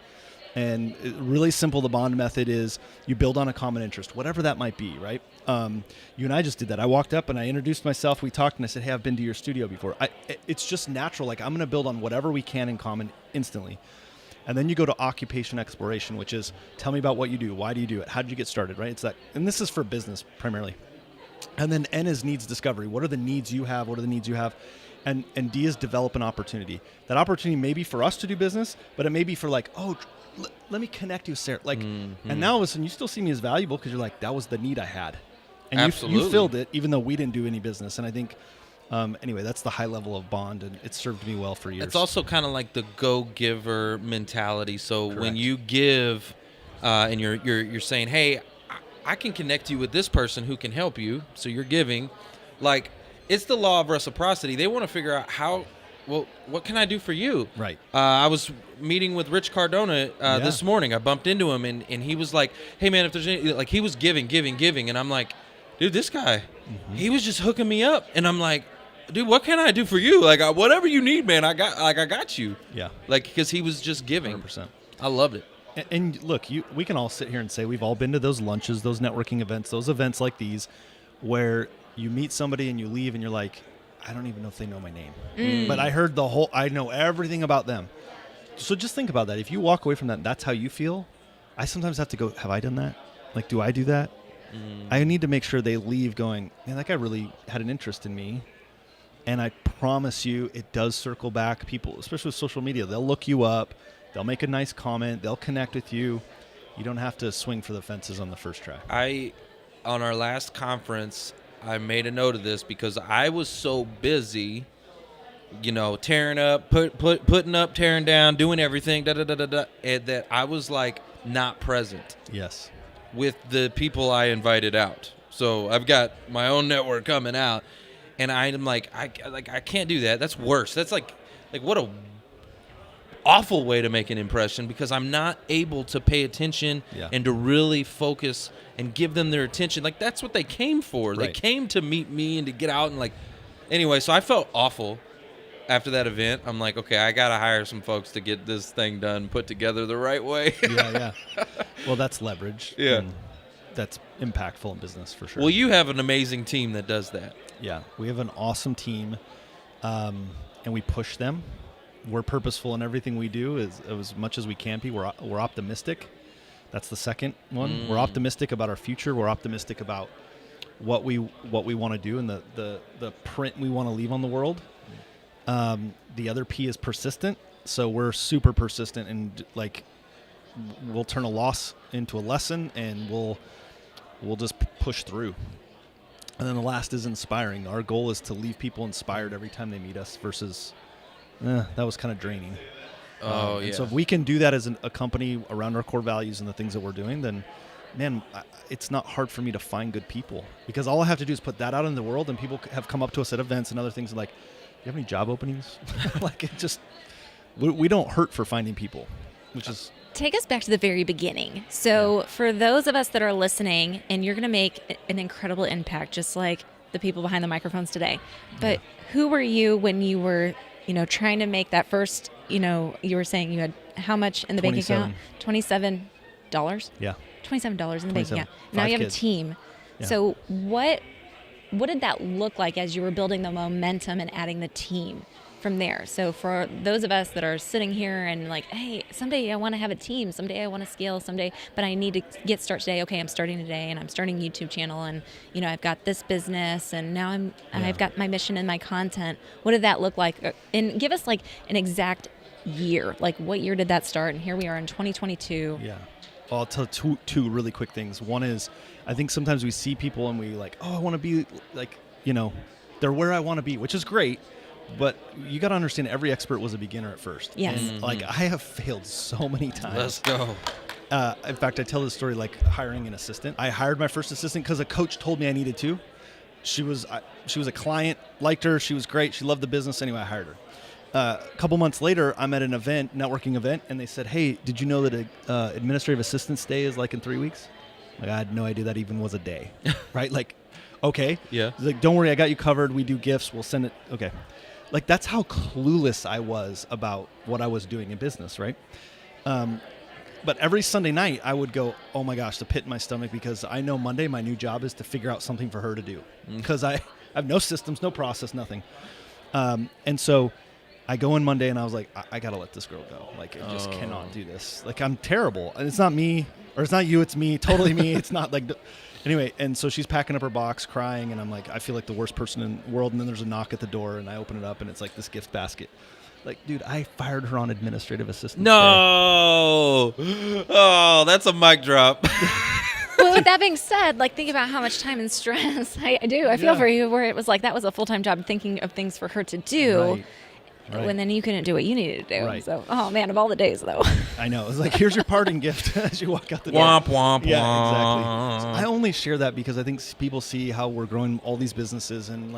And really simple, the bond method is you build on a common interest, whatever that might be, right? You and I just did that. I walked up and I introduced myself. We talked and I said, hey, I've been to your studio before. It's just natural. Like, I'm going to build on whatever we can in common instantly. And then you go to occupation exploration, which is tell me about what you do. Why do you do it? How did you get started, right? It's that, and this is for business primarily. And then N is needs discovery. What are the needs you have? What are the needs you have? And D is develop an opportunity. That opportunity may be for us to do business, but it may be for like, let me connect you, Sarah. Like, and now all of a sudden you still see me as valuable because you're like, that was the need I had. And Absolutely. you filled it, even though we didn't do any business. And I think, anyway, that's the high level of bond, and it served me well for years. It's also kind of like the go-giver mentality. So when Correct. you give, and you're saying, "Hey, I can connect you with this person who can help you," so you're giving, like it's the law of reciprocity. They want to figure out what can I do for you? Right. I was meeting with Rich Cardone this morning. I bumped into him, and he was like, "Hey, man, if there's any," like he was giving, and I'm like, "Dude, this guy, he was just hooking me up," and I'm like, dude, what can I do for you? Like, whatever you need, man, I got you. Yeah. Like, because he was just giving. 100%. I loved it. And look, we can all sit here and say we've all been to those lunches, those networking events, those events like these, where you meet somebody and you leave and you're like, I don't even know if they know my name, but I know everything about them. So just think about that. If you walk away from that, that's how you feel. I sometimes have to go, have I done that? Like, do I do that? I need to make sure they leave going, man, that guy really had an interest in me. And I promise you, it does circle back. People, especially with social media, they'll look you up. They'll make a nice comment. They'll connect with you. You don't have to swing for the fences on the first try. On our last conference, I made a note of this because I was so busy, tearing up, putting up, tearing down, doing everything, and that I was like not present. Yes. With the people I invited out. So I've got my own network coming out, and I'm like, I can't do that. That's worse. That's like what a awful way to make an impression because I'm not able to pay attention and to really focus and give them their attention. Like, that's what they came for. Right. They came to meet me and to get out and anyway, so I felt awful after that event. I'm like, okay, I got to hire some folks to get this thing done, put together the right way. Yeah. Well, that's leverage. Yeah. And that's impactful in business for sure. Well, you have an amazing team that does that. Yeah. We have an awesome team, and we push them. We're purposeful in everything we do as much as we can be. We're optimistic. That's the second one. We're optimistic about our future. We're optimistic about what we want to do and the print we want to leave on the world. The other P is persistent. So we're super persistent and we'll turn a loss into a lesson and we'll just push through. And then the last is inspiring. Our goal is to leave people inspired every time they meet us versus that was kind of draining. And so if we can do that as a company around our core values and the things that we're doing, then, man, it's not hard for me to find good people because all I have to do is put that out in the world and people have come up to us at events and other things like, do you have any job openings? We don't hurt for finding people, which is... Take us back to the very beginning. So for those of us that are listening, and you're going to make an incredible impact, just like the people behind the microphones today. But who were you when you were, trying to make that first, you were saying you had how much in the bank account? $27? Yeah. $27 in the bank account. Now you have a team. Yeah. So what did that look like as you were building the momentum and adding the team from there? So for those of us that are sitting here and like, hey, someday I want to have a team, someday I want to scale, someday, but I need to get started today. Okay, I'm starting today and I'm starting a YouTube channel and, I've got this business and now I've got my mission and my content. What did that look like? And give us like an exact year. Like what year did that start? And here we are in 2022. Yeah. Well, I'll tell two really quick things. One is I think sometimes we see people and we like, oh, I want to be like, they're where I want to be, which is great. But you got to understand every expert was a beginner at first. Yes. And I have failed so many times. Let's go. In fact, I tell this story like hiring an assistant. I hired my first assistant because a coach told me I needed to. She was a client, liked her. She was great. She loved the business. Anyway, I hired her. A couple months later, I'm at an event, networking event, and they said, hey, did you know that administrative assistant's day is like in 3 weeks? I had no idea that even was a day, right? Okay. Yeah. Like, don't worry, I got you covered. We do gifts. We'll send it. Okay. That's how clueless I was about what I was doing in business, right? But every Sunday night, I would go, oh my gosh, the pit in my stomach, because I know Monday my new job is to figure out something for her to do. Because I have no systems, no process, nothing. And so I go in Monday and I was like, I got to let this girl go. I just cannot do this. I'm terrible. And it's not me, or it's not you, it's me, totally me. It's not Anyway, and so she's packing up her box, crying, and I'm like, I feel like the worst person in the world. And then there's a knock at the door, and I open it up, and it's like this gift basket. Dude, I fired her on administrative assistant. No! Oh, that's a mic drop. Well, with that being said, think about how much time and stress I do. I feel for you, where it was like that was a full-time job, thinking of things for her to do. Right. When then you couldn't do what you needed to do. Right. So, oh man, of all the days though. I know. It was like, here's your parting gift as you walk out the door. Womp, womp, yeah, womp. Exactly. So I only share that because I think people see how we're growing all these businesses and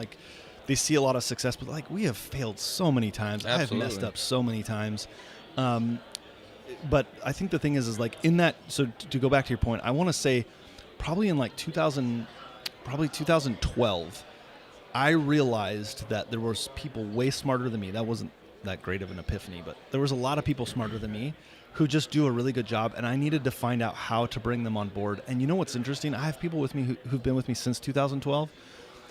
they see a lot of success, but we have failed so many times. Absolutely. I've messed up so many times. But I think the thing is in that, so to go back to your point, I want to say probably in 2012, I realized that there was people way smarter than me. That wasn't that great of an epiphany, but there was a lot of people smarter than me who just do a really good job, and I needed to find out how to bring them on board. And you know what's interesting? I have people with me who've been with me since 2012,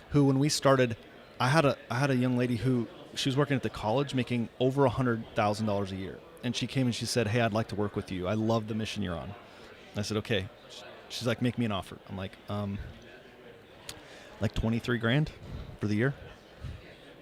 who when we started, I had a young lady who, she was working at the college making over $100,000 a year. And she came and she said, hey, I'd like to work with you. I love the mission you're on. I said, okay. She's like, make me an offer. I'm like 23 grand for the year.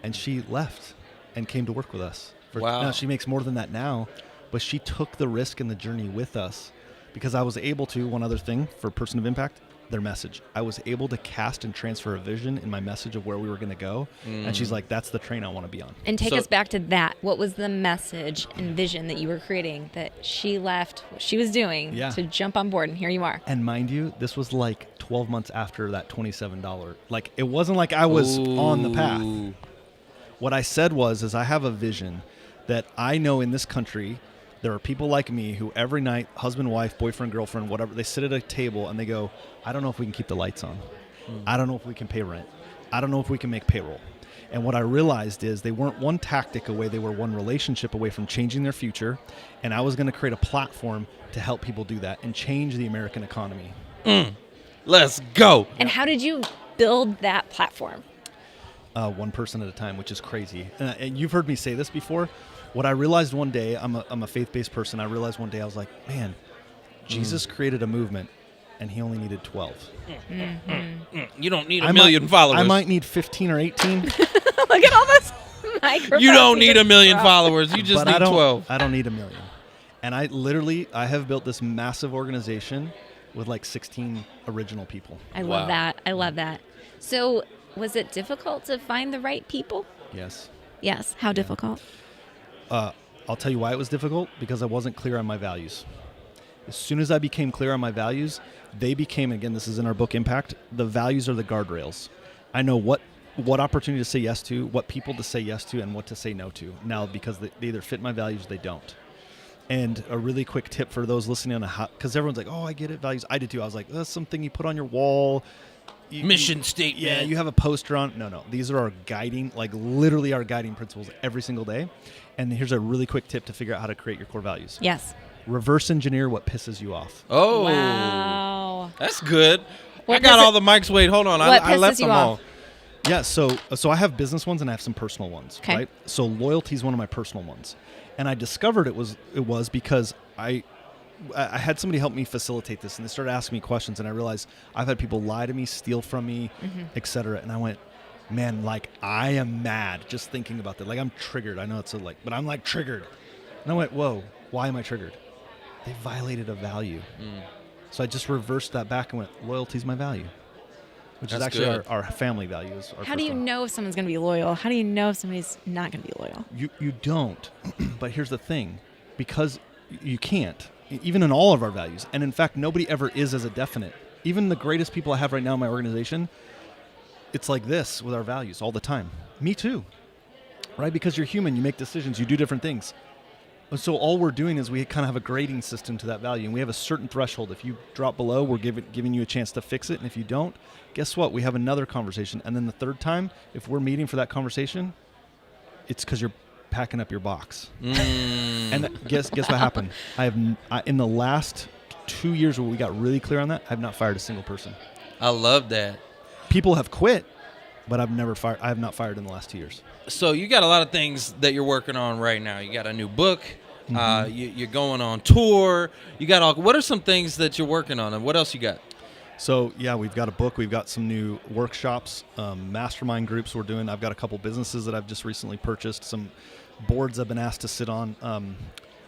And she left and came to work with us. Wow. Now she makes more than that now, but she took the risk and the journey with us because I was able to, one other thing for Person of Impact, their message. I was able to cast and transfer a vision in my message of where we were going to go. And she's like, that's the train I want to be on. And take us back to that. What was the message and vision that you were creating that she left what she was doing to jump on board, and here you are? And mind you, this was like 12 months after that $27. Like, it wasn't like I was on the path. What I said is I have a vision that I know in this country, there are people like me who every night, husband, wife, boyfriend, girlfriend, whatever, they sit at a table and they go, I don't know if we can keep the lights on. I don't know if we can pay rent. I don't know if we can make payroll. And what I realized is they weren't one tactic away, they were one relationship away from changing their future. And I was going to create a platform to help people do that and change the American economy. Let's go. And how did you build that platform? One person at a time, which is crazy. And you've heard me say this before. What I realized one day, I'm a faith-based person. I realized one day, I was like, man, Jesus created a movement, and he only needed 12. You don't need a million followers. I might need 15 or 18. Look at all this microphones. You don't need a million followers. You just need 12. I don't need a million. And I have built this massive organization with like 16 original people. I love that. I love that. So was it difficult to find the right people? Yes. Yes. How difficult? I'll tell you why it was difficult, because I wasn't clear on my values. As soon as I became clear on my values, they became, again, this is in our book, Impact, the values are the guardrails. I know what opportunity to say yes to, what people to say yes to, and what to say no to. Now, because they either fit my values or they don't. And a really quick tip for those listening on because everyone's like, oh, I get it, values. I did too. I was like, that's something you put on your wall. Mission statement. Yeah, you have a poster on. No. These are our guiding, like literally our guiding principles every single day. And here's a really quick tip to figure out how to create your core values. Yes. Reverse engineer what pisses you off. Oh. Wow. That's good. I got all the mics. Wait, hold on. I left them all. Yeah, so I have business ones and I have some personal ones, okay. Right? So loyalty is one of my personal ones. And I discovered it was because I had somebody help me facilitate this, and they started asking me questions, and I realized I've had people lie to me, steal from me, et cetera. And I went, man, like, I am mad just thinking about that. Like, I'm triggered. I know it's but I'm like triggered. And I went, whoa, why am I triggered? They violated a value. So I just reversed that back and went, loyalty is my value, which is actually our family values. How do you know if someone's going to be loyal? How do you know if somebody's not going to be loyal? You don't. But here's the thing. Because you can't. Even in all of our values. And in fact, nobody ever is as a definite. Even the greatest people I have right now in my organization, it's like this with our values all the time. Me too. Right? Because you're human, you make decisions, you do different things. So all we're doing is we kind of have a grading system to that value, and we have a certain threshold. If you drop below, we're giving you a chance to fix it. And if you don't, guess what? We have another conversation. And then the third time, if we're meeting for that conversation, it's because you're packing up your box. And guess what happened? In the last 2 years where we got really clear on that, I've not fired a single person. I love that. People have quit, but I have not fired in the last 2 years. So you got a lot of things that you're working on right now. You got a new book. You're going on tour. You got what are some things that you're working on, and what else you got? So, yeah, we've got a book. We've got some new workshops, mastermind groups we're doing. I've got a couple businesses that I've just recently purchased, some boards I've been asked to sit on. I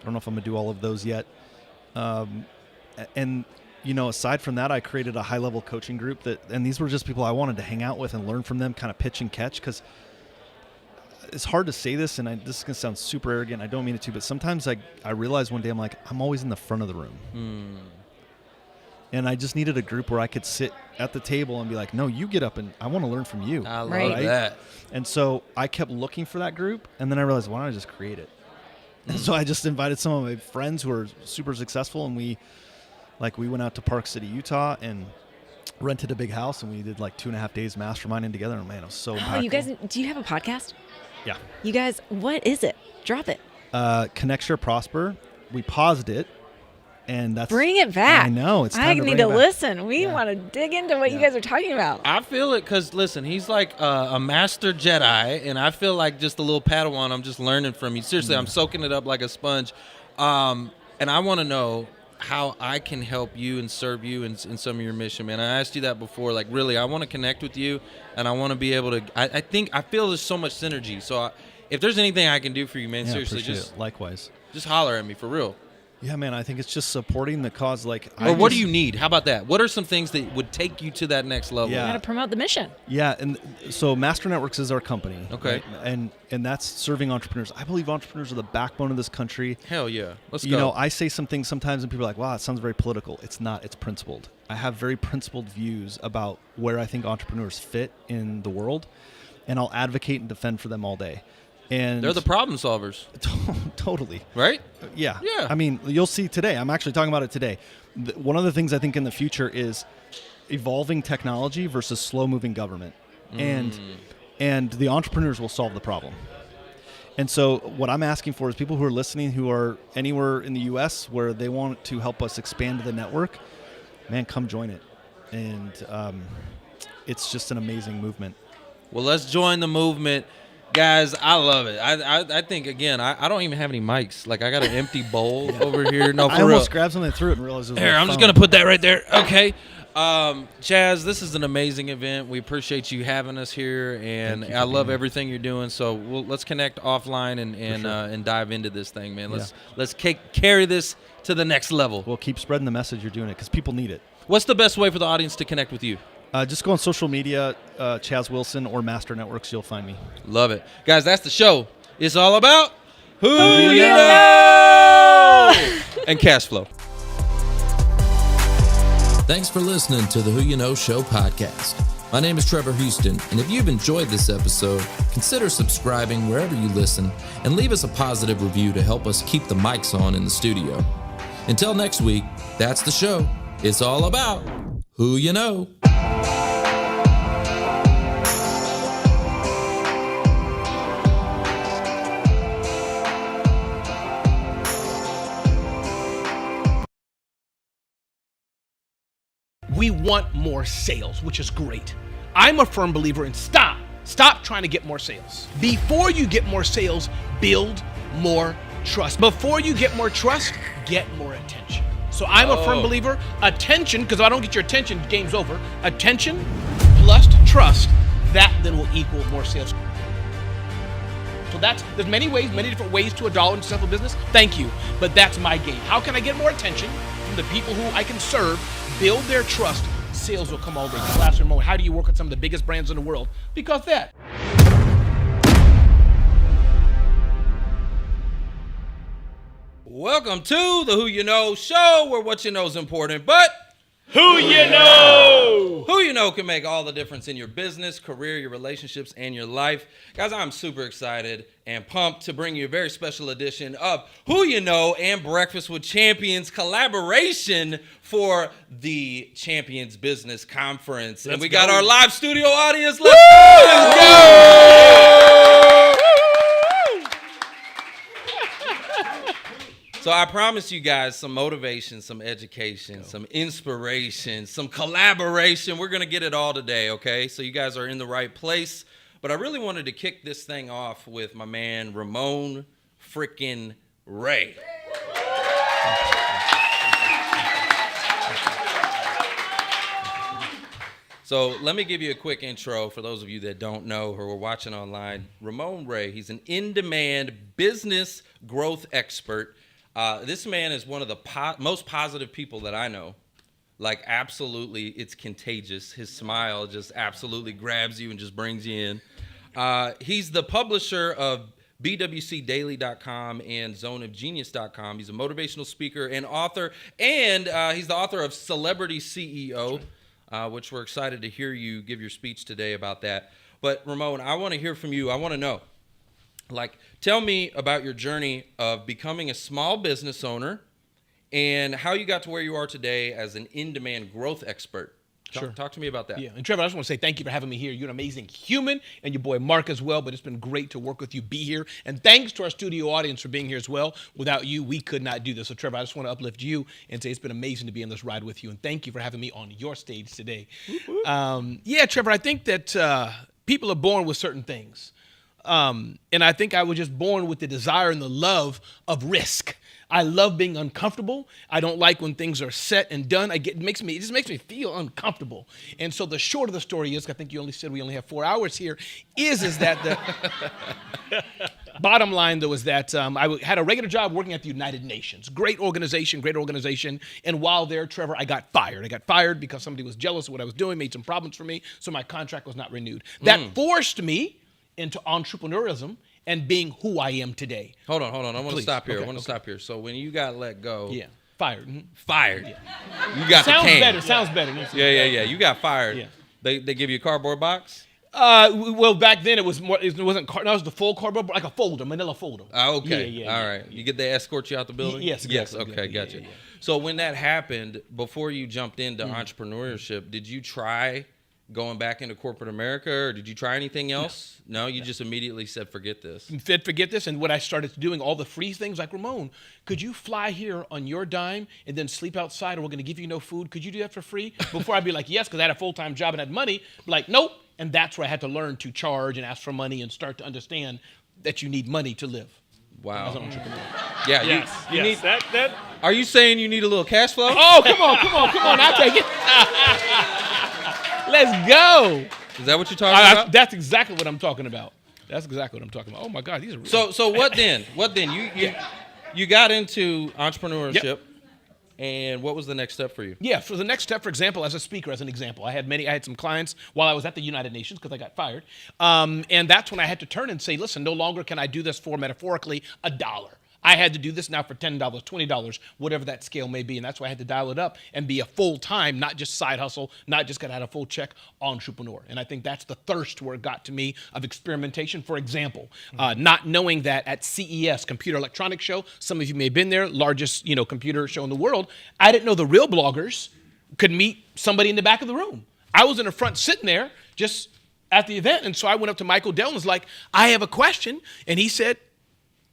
don't know if I'm going to do all of those yet. And, aside from that, I created a high-level coaching group and these were just people I wanted to hang out with and learn from them, kind of pitch and catch, because it's hard to say this, and this is going to sound super arrogant. I don't mean it to, but sometimes I realize one day I'm always in the front of the room. And I just needed a group where I could sit at the table and be like, no, you get up and I want to learn from you. I love that. And so I kept looking for that group, and then I realized, why don't I just create it? And so I just invited some of my friends who are super successful, and we went out to Park City, Utah, and rented a big house, and we did like 2.5 days masterminding together. And man, it was so impactful. Oh, you guys, do you have a podcast? Yeah. You guys, what is it? Drop it. Connect, Share, Prosper. We paused it, and that's Bring it back. I know. It's time I to need bring to it back. listen. We want to dig into what you guys are talking about. I feel it because, listen, he's like a master Jedi, and I feel like just a little Padawan. I'm just learning from you. Seriously, I'm soaking it up like a sponge. And I want to know how I can help you and serve you in some of your mission, man. I asked you that before. Like, really, I want to connect with you, and I want to be able to – I feel there's so much synergy. So if there's anything I can do for you, man, Yeah, seriously, appreciate just it. Likewise. just holler at me, for real. Yeah, man, I think it's just supporting the cause. Like, Or what do you need? How about that? What are some things that would take you to that next level? Yeah. Got to promote the mission. Yeah, and so Master Networks is our company. Okay. right? And that's serving entrepreneurs. I believe entrepreneurs are the backbone of this country. Hell yeah. Let's You go. know, I say some things sometimes, and people are like, "Wow, it sounds very political." It's not. It's principled. I have very principled views about where I think entrepreneurs fit in the world, and I'll advocate and defend for them all day. And They're the problem solvers, totally. right? Yeah. Yeah. I mean, you'll see today. I'm actually talking about it today. One of the things I think in the future is evolving technology versus slow-moving government, and the entrepreneurs will solve the problem. And so what I'm asking for is people who are listening, who are anywhere in the U.S. where they want to help us expand the network, man, come join it. And it's just an amazing movement. Well, let's join the movement. Guys, I love it. I think, again, I don't even have any mics. Like, I got an empty bowl over here. No, for I real. almost grabbed something and threw it and realized it was Here, my I'm just phone. going to put that right there. Okay. Chaz, this is an amazing event. We appreciate you having us here, and I love everything you're doing. So let's connect offline and dive into this thing, man. Let's carry this to the next level. Well, keep spreading the message you're doing it because people need it. What's the best way for the audience to connect with you? Just go on social media, Chaz Wilson or Master Networks. You'll find me. Love it. Guys, that's the show. It's all about who you know and cash flow. Thanks for listening to the Who You Know Show podcast. My name is Trevor Houston, and if you've enjoyed this episode, consider subscribing wherever you listen and leave us a positive review to help us keep the mics on in the studio. Until next week, that's the show. It's all about who you know. We want more sales, which is great. I'm a firm believer in stop trying to get more sales. Before you get more sales, build more trust. Before you get more trust, get more attention. So I'm a firm believer, attention, because if I don't get your attention, game's over. Attention plus trust, that then will equal more sales. So there's many different ways to $1 in successful business. Thank you, but that's my game. How can I get more attention from the people who I can serve, build their trust? Sales will come all day. People ask Ramon, how do you work with some of the biggest brands in the world? Because that. Welcome to the Who You Know Show, where what you know is important, but Who you know? who you know can make all the difference in your business, career, your relationships, and your life. Guys, I'm super excited and pumped to bring you a very special edition of Who You Know and Breakfast with Champions collaboration for the Champions Business Conference. And we got our live studio audience. Let's go! So I promise you guys some motivation, some education, some inspiration, some collaboration. We're going to get it all today, okay? So you guys are in the right place. But I really wanted to kick this thing off with my man, Ramon freaking Ray. So let me give you a quick intro for those of you that don't know or are watching online. Ramon Ray, he's an in-demand business growth expert. This man is one of the most positive people that I know. Like, absolutely, it's contagious. His smile just absolutely grabs you and just brings you in. He's the publisher of BWCDaily.com and ZoneOfGenius.com. He's a motivational speaker and author, and he's the author of Celebrity CEO, which we're excited to hear you give your speech today about that. But, Ramon, I want to hear from you. I want to know. Like, tell me about your journey of becoming a small business owner and how you got to where you are today as an in-demand growth expert. Talk to me about that. Yeah, and Trevor, I just want to say thank you for having me here. You're an amazing human, and your boy Mark as well, but it's been great to work with you, be here. And thanks to our studio audience for being here as well. Without you, we could not do this. So Trevor, I just want to uplift you and say it's been amazing to be on this ride with you, and thank you for having me on your stage today. Yeah, Trevor, I think that people are born with certain things. And I think I was just born with the desire and the love of risk. I love being uncomfortable. I don't like when things are set and done. It just makes me feel uncomfortable. And so the short of the story is, I think you only said we only have 4 hours here, is that the bottom line though is that I had a regular job working at the United Nations. Great organization. And while there, Trevor, I got fired. I got fired because somebody was jealous of what I was doing, made some problems for me, so my contract was not renewed. That forced me into entrepreneurism and being who I am today. Hold on. I want to stop here. Stop here. So when you got let go. Yeah. Fired. Mm-hmm. Fired. Yeah. You got sounds the can. better. Sounds better. Yeah. You got fired. Yeah. They give you a cardboard box? Well, back then it was more. It wasn't. That was the full cardboard, like a folder, Manila folder. Okay. Yeah. All right. You get they escort you out the building? Yes. Exactly. Okay. Gotcha. Yeah. So when that happened, before you jumped into entrepreneurship, did you try going back into corporate America, or did you try anything else? No, you just immediately said, forget this. Forget this. And what I started doing, all the free things, like, Ramon, could you fly here on your dime and then sleep outside, or we're going to give you no food? Could you do that for free? Before I'd be like, yes, because I had a full-time job and had money. Like, nope. And that's where I had to learn to charge and ask for money and start to understand that you need money to live. Wow. As an entrepreneur. Yeah. Yes. You need that. Are you saying you need a little cash flow? Oh, come on. I'll take it. Let's go. Is that what you're talking about? That's exactly what I'm talking about. Oh my God, these are real. So what then? You got into entrepreneurship, and what was the next step for you? Yeah, so the next step, for example, as a speaker, I had some clients while I was at the United Nations because I got fired, and that's when I had to turn and say, listen, no longer can I do this for metaphorically $1. I had to do this now for $10, $20, whatever that scale may be. And that's why I had to dial it up and be a full-time, not just side hustle, not just get out a full check entrepreneur. And I think that's the thirst where it got to me of experimentation. For example, not knowing that at CES, Computer Electronics Show, some of you may have been there, largest computer show in the world, I didn't know the real bloggers could meet somebody in the back of the room. I was in the front sitting there just at the event. And so I went up to Michael Dell and was like, I have a question. And he said,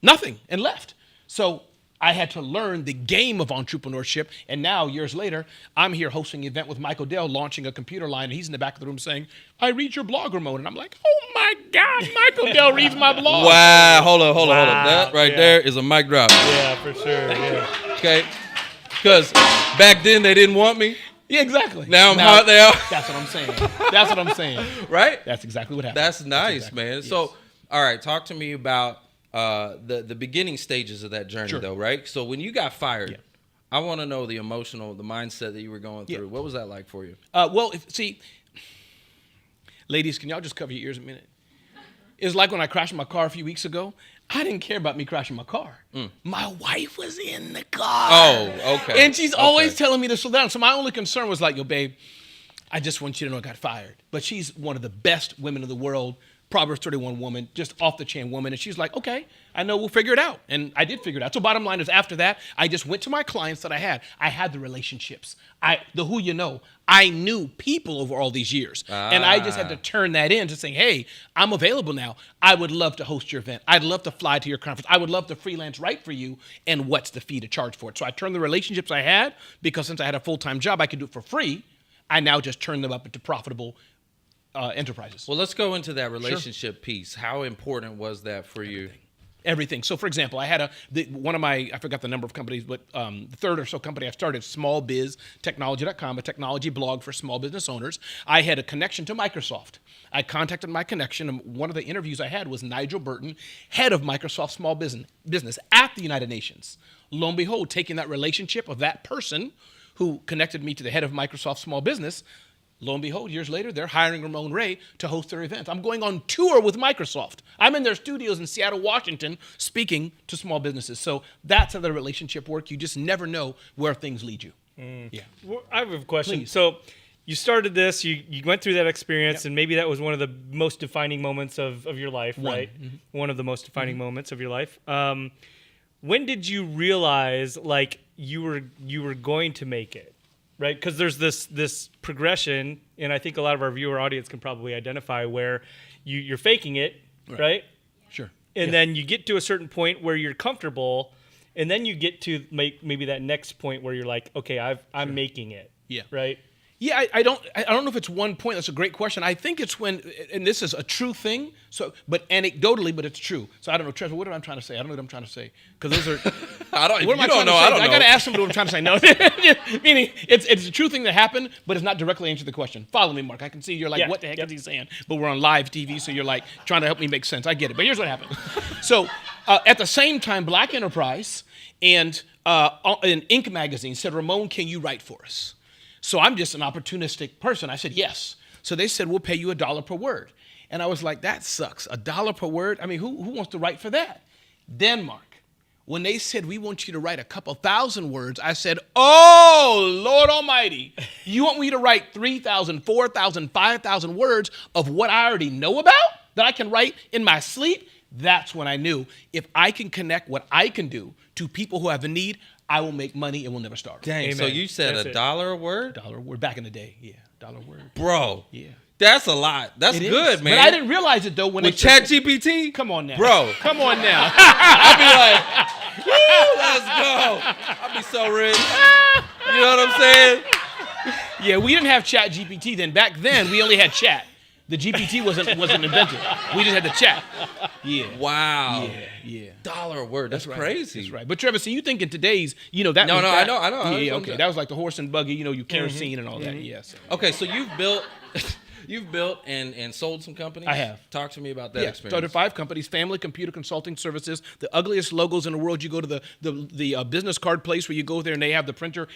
nothing, and left. So I had to learn the game of entrepreneurship, and now, years later, I'm here hosting an event with Michael Dell, launching a computer line, and he's in the back of the room saying, I read your blog, Ramon. And I'm like, oh my God, Michael Dell reads my blog. Wow, hold on. That right there is a mic drop. Yeah, for sure. Yeah. Okay, because back then they didn't want me. Yeah, exactly. Now I'm hot now. That's what I'm saying. Right? That's exactly what happened. That's nice, man. Yes. So, all right, talk to me about the beginning stages of that journey, though, right? So when you got fired, I want to know the mindset that you were going through. What was that like for you? See, ladies, can y'all just cover your ears a minute? It's like when I crashed my car a few weeks ago. I didn't care about me crashing my car. My wife was in the car. Oh, okay. And she's always telling me to slow down. So my only concern was like, yo, babe, I just want you to know I got fired. But she's one of the best women in the world. Proverbs 31 woman, just off the chain woman. And she's like, okay, I know, we'll figure it out. And I did figure it out. So bottom line is, after that, I just went to my clients that I had. I had the relationships, the who you know. I knew people over all these years. And I just had to turn that into saying, hey, I'm available now. I would love to host your event. I'd love to fly to your conference. I would love to freelance write for you. And what's the fee to charge for it? So I turned the relationships I had, because since I had a full-time job, I could do it for free. I now just turned them up into profitable enterprises. Well, let's go into that relationship piece. How important was that for you? Everything. So, for example, I had I forgot the number of companies, but the third or so company I started, smallbiztechnology.com, a technology blog for small business owners. I had a connection to Microsoft. I contacted my connection, and one of the interviews I had was Nigel Burton, head of Microsoft Small Business at the United Nations. Lo and behold, taking that relationship of that person who connected me to the head of Microsoft Small Business, lo and behold, years later, they're hiring Ramon Ray to host their event. I'm going on tour with Microsoft. I'm in their studios in Seattle, Washington, speaking to small businesses. So that's how the relationship works. You just never know where things lead you. Yeah. Well, I have a question. Please. So you started this, you went through that experience, and maybe that was one of the most defining moments of your life, right? Mm-hmm. One of the most defining moments of your life. When did you realize, like, you were going to make it? right? Because there's this progression, and I think a lot of our viewer audience can probably identify where you're faking it, right? Sure. And then you get to a certain point where you're comfortable, and then you get to maybe that next point where you're like, okay, I'm making it. Yeah. Right. Yeah, I don't know if it's one point. That's a great question. I think it's when, and this is a true thing. So, but anecdotally, but it's true. So I don't know, Trevor. What am I trying to say? I don't know what I'm trying to say because those are. I don't. What am I trying to say? I got to ask him what I'm trying to say. No, meaning it's a true thing that happened, but it's not directly answer the question. Follow me, Mark. I can see you're like, what the heck is he saying? But we're on live TV, so you're like trying to help me make sense. I get it. But here's what happened. So at the same time, Black Enterprise and an Inc. magazine said, Ramon, can you write for us? So I'm just an opportunistic person. I said, yes. So they said, we'll pay you $1 per word. And I was like, that sucks. $1 per word? I mean, who wants to write for that? Denmark. When they said, we want you to write a couple thousand words, I said, oh, Lord Almighty, you want me to write 3,000, 4,000, 5,000 words of what I already know about that I can write in my sleep? That's when I knew if I can connect what I can do to people who have a need, I will make money and will never starve. Dang, Amen. so you said $1 a word? $1 a word back in the day. Yeah, $1 a word. Bro. Yeah. That's a lot. That's It good, is. man. But I didn't realize it, though, when With ChatGPT? Come on now. Bro. Come on now. I'd be like, woo, let's go. I'd be so rich. You know what I'm saying? Yeah, we didn't have ChatGPT then. Back then, we only had chat. The GPT wasn't invented. We just had the chat. Yeah. Wow. Yeah. $1 a word. That's crazy. That's right. But Trevor, see, you think in today's, that. No, was no, that, I know. Yeah, okay. That was like the horse and buggy, you kerosene and all that. Yes. Okay, so you've built and sold some companies? I have. Talk to me about that experience. Started 5 companies, Family Computer Consulting Services, the ugliest logos in the world. You go to the business card place where you go there and they have the printer.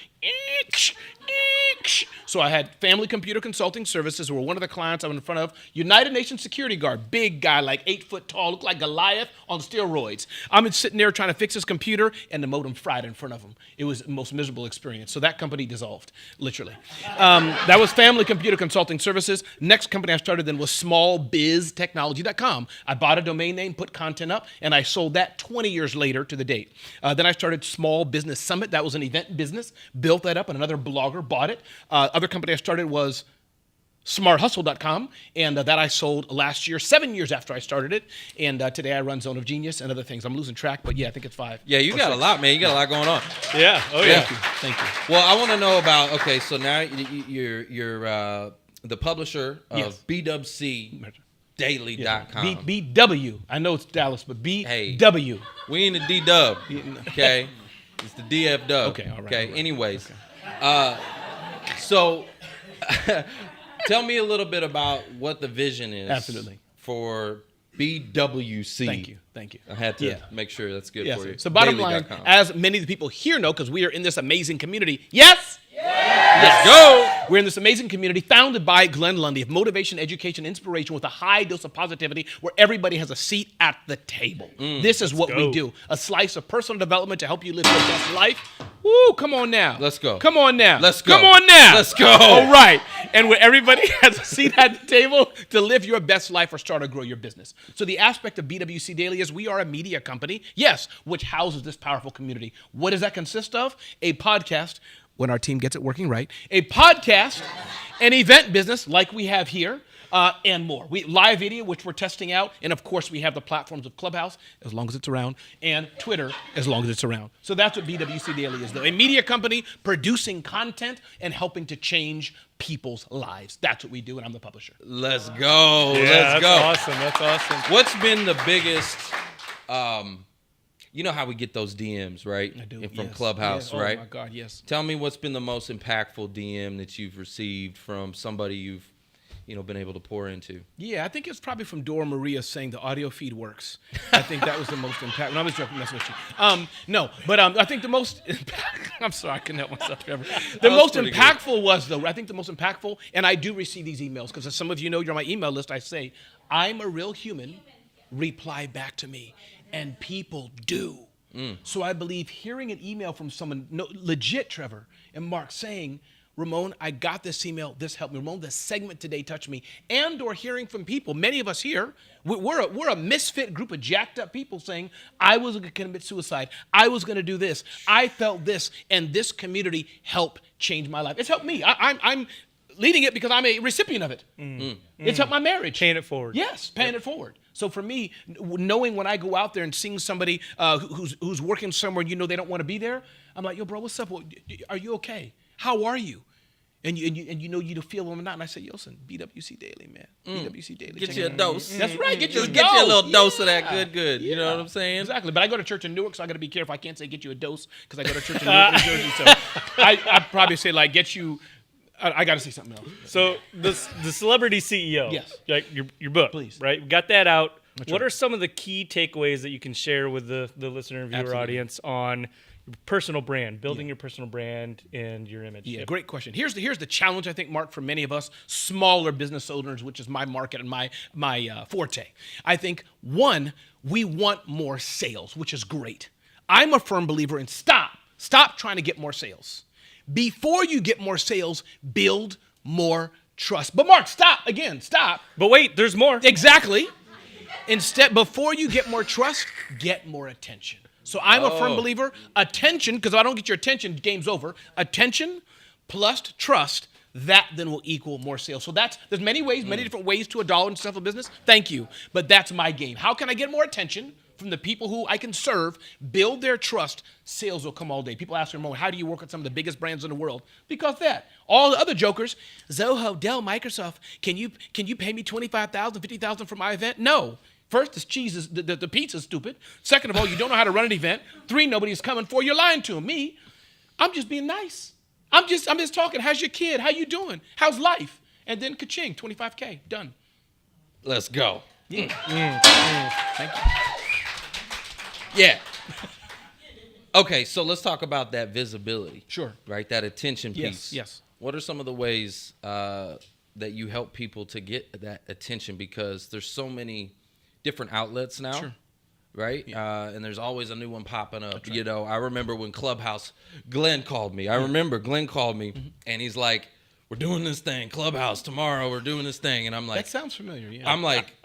So I had Family Computer Consulting Services, who were one of the clients I was in front of. United Nations security guard, big guy, like 8 foot tall, looked like Goliath on steroids. I'm sitting there trying to fix his computer, and the modem fried in front of him. It was the most miserable experience. So that company dissolved, literally. That was Family Computer Consulting Services. Next company I started then was smallbiztechnology.com. I bought a domain name, put content up, and I sold that 20 years later to the date. Then I started Small Business Summit. That was an event business. Built that up, and another blogger bought it. Other company I started was smarthustle.com, and that I sold last year, 7 years after I started it. And today I run Zone of Genius and other things. I'm losing track, but yeah, I think it's 5. Yeah, you got 6. A lot, man. You got a lot going on. Yeah. Oh, yeah. Thank you. Well, I want to know about, okay, so now you're the publisher of BWCDaily.com. BW. I know it's Dallas, but BW. Hey, we in the D-Dub, okay? It's the DF Dub. Okay, all right. Okay, all right. anyways. Okay. So tell me a little bit about what the vision is. Absolutely. For BWC. Thank you. I had to make sure that's good for you. So bottom line, Daily.com. as many of the people here know, because we are in this amazing community. Yes? Let's go. We're in this amazing community founded by Glenn Lundy of motivation, education, inspiration with a high dose of positivity where everybody has a seat at the table. This is what we do. A slice of personal development to help you live your best life. Woo, come on now. Let's go. Come on now. Let's go. Come on now. Let's go. All right. And where everybody has a seat at the table to live your best life or start or grow your business. So the aspect of BWC Daily is we are a media company, yes, which houses this powerful community. What does that consist of? A podcast, when our team gets it working right, a podcast, an event business like we have here, and more. Live video, which we're testing out, and of course we have the platforms of Clubhouse, as long as it's around, and Twitter, as long as it's around. So that's what BWC Daily is, though. A media company producing content and helping to change people's lives. That's what we do, and I'm the publisher. Let's go. Yeah, Let's go. Awesome. That's awesome. What's been the biggest, you know how we get those DMs, right? I do. From Yes. Clubhouse, Yes. right? Oh, my God, yes. Tell me what's been the most impactful DM that you've received from somebody you've, been able to pour into. Yeah, I think it's probably from Dora Maria saying the audio feed works. I think that was the most impactful. No, I was joking, messing with you. No, but I think the most I'm sorry, I couldn't help myself, Trevor. The most impactful was, though, I think the most impactful, and I do receive these emails, because as some of you know, you're on my email list, I say, I'm a real human, reply back to me. And people do. So I believe hearing an email from someone, legit, Trevor and Mark, saying, Ramon, I got this email. This helped me. Ramon, this segment today touched me. And or hearing from people, many of us here, we're a misfit group of jacked up people saying, I was going to commit suicide. I was going to do this. I felt this. And this community helped change my life. It's helped me. I'm leading it because I'm a recipient of it. It's helped my marriage. Paying it forward. Yes, paying it forward. So for me, knowing when I go out there and seeing somebody who's working somewhere, they don't want to be there, I'm like, yo, bro, what's up? Are you okay? How are you? And you feel them or not. And I say, yo, son, BWC Daily, man. BWC Daily. Get you a dose. That's right. Get you a little dose of that good. You know what I'm saying? Exactly. But I go to church in Newark, so I got to be careful. I can't say get you a dose because I go to church in Newark, New Jersey. So I probably say like get you. I got to say something else. So the celebrity CEO. Yes. Like your book. Please. Right. We got that out. That's what right. are some of the key takeaways that you can share with the listener and viewer Absolutely. audience on your personal brand, building your personal brand and your image? Yeah, great question. Here's the challenge, I think, Mark, for many of us smaller business owners, which is my market and my forte. I think, one, we want more sales, which is great. I'm a firm believer in stop trying to get more sales. Before you get more sales, build more trust. But Mark, stop. But wait, there's more. Exactly. Instead, before you get more trust, get more attention. So I'm a firm believer, attention, because if I don't get your attention, game's over. Attention plus trust, that then will equal more sales. So there's many ways, many different ways to $1 in successful business. Thank you. But that's my game. How can I get more attention from the people who I can serve, build their trust? Sales will come all day. People ask me, how do you work with some of the biggest brands in the world? Because that. All the other jokers, Zoho, Dell, Microsoft, can you pay me $25,000, $50,000 for my event? No. First, the pizza's stupid. Second of all, you don't know how to run an event. 3, nobody's coming for. You're lying to them. Me, I'm just being nice. I'm just talking. How's your kid? How you doing? How's life? And then ka-ching, $25K, done. Let's go. Yeah. Thank you. Yeah. Okay, so let's talk about that visibility. Sure. Right, that attention piece. Yes. What are some of the ways that you help people to get that attention? Because there's so many different outlets now. Sure. Right? Yeah. And there's always a new one popping up. Right. I remember when Clubhouse, Glenn called me. And he's like, we're doing this thing, Clubhouse, tomorrow we're doing this thing. And I'm like, That sounds familiar, yeah. I'm like,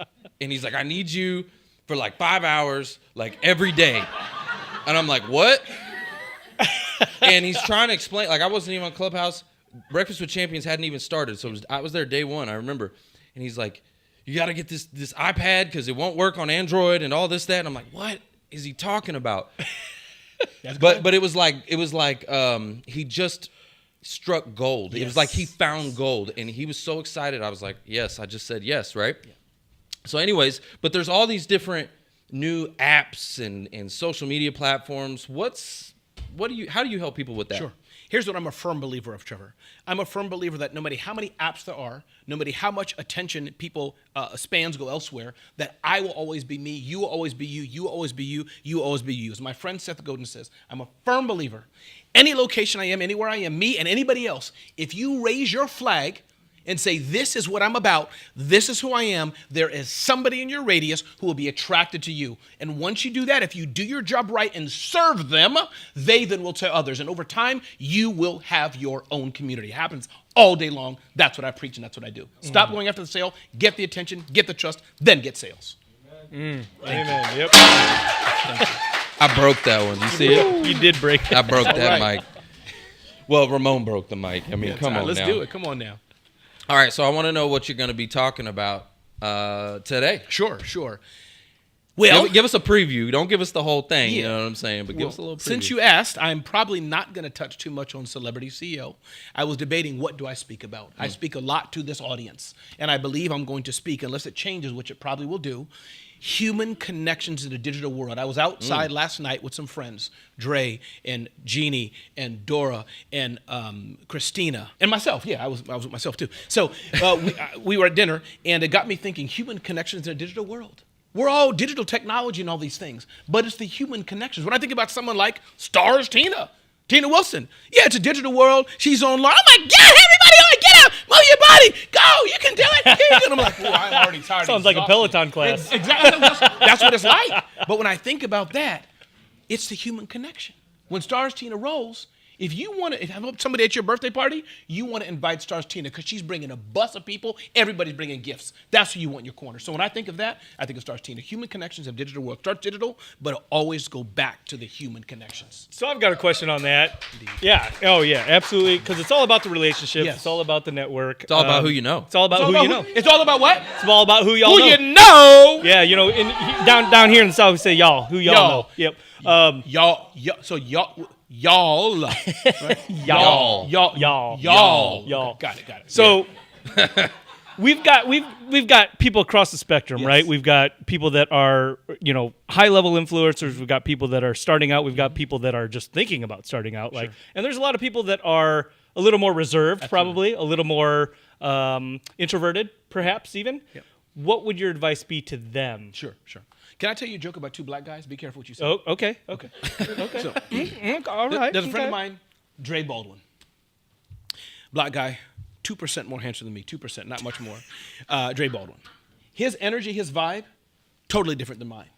and he's like, I need you for like 5 hours, like every day. And I'm like, what? And he's trying to explain, like I wasn't even on Clubhouse. Breakfast with Champions hadn't even started. So I was there day one, I remember. And he's like, you got to get this iPad because it won't work on Android and all this, that. And I'm like, what is he talking about? But it was like he just struck gold. Yes. It was like he found gold, and he was so excited. I was like, yes, I just said yes, right? Yeah. So anyways, but there's all these different new apps and social media platforms. How do you help people with that? Sure. Here's what I'm a firm believer of, Trevor. I'm a firm believer that no matter how many apps there are, no matter how much attention people spans go elsewhere, that I will always be me, you will always be you, you will always be you, you will always be you. As my friend Seth Godin says, I'm a firm believer. Any location I am, anywhere I am, me and anybody else, if you raise your flag and say, this is what I'm about, this is who I am, there is somebody in your radius who will be attracted to you. And once you do that, if you do your job right and serve them, they then will tell others. And over time, you will have your own community. It happens all day long. That's what I preach and that's what I do. Stop going after the sale, get the attention, get the trust, then get sales. Amen. Yep. I broke that one. You see it? You did break it. I broke that right. mic. Well, Ramon broke the mic. I mean, come on Let's now. do it. Come on now. All right, so I want to know what you're going to be talking about today. Sure. Well, give us a preview. Don't give us the whole thing, Yeah. you know what I'm saying? But give us a little preview. Since you asked, I'm probably not going to touch too much on Celebrity CEO. I was debating what do I speak about. I speak a lot to this audience, and I believe I'm going to speak, unless it changes, which it probably will do, human connections in the digital world. I was outside last night with some friends, Dre and Jeannie and Dora and Christina and myself. Yeah, I was with myself too. So we were at dinner, and it got me thinking, human connections in a digital world. We're all digital technology and all these things, but it's the human connections. When I think about someone like Stars Tina Wilson, yeah, it's a digital world. She's online. Oh my God, everybody, get out, move your body, go, you can do it. And I'm like, well, I'm already tired. Sounds like a Peloton class. Exactly, that's what it's like. But when I think about that, it's the human connection. When Stars Tina rolls, If you want to have somebody at your birthday party, you want to invite Stars Tina because she's bringing a bus of people. Everybody's bringing gifts. That's who you want in your corner. So when I think of that, I think of Stars Tina. Human connections have digital world. Start digital, but it'll always go back to the human connections. So I've got a question on that. Yeah. Oh, yeah, absolutely. Because it's all about the relationship. Yes. It's all about the network. It's all about who you know. It's all about who you know. It's all about what? It's all about who y'all Who know. you know. Yeah, you know, down here in the South, we say y'all. Who y'all know. Yep. Y'all. So y'all. Right? Y'all. Got it. So we've got people across the spectrum, right? We've got people that are, you know, high level influencers. We've got people that are starting out. We've got people that are just thinking about starting out. Like, and there's a lot of people that are a little more reserved, probably a little more introverted, perhaps even. Yep. What would your advice be to them? Sure. Can I tell you a joke about two black guys? Be careful what you say. Oh, okay. So, All right. there's a friend of mine, Dre Baldwin. Black guy, 2% more handsome than me. 2%, not much more. Dre Baldwin. His energy, his vibe, totally different than mine.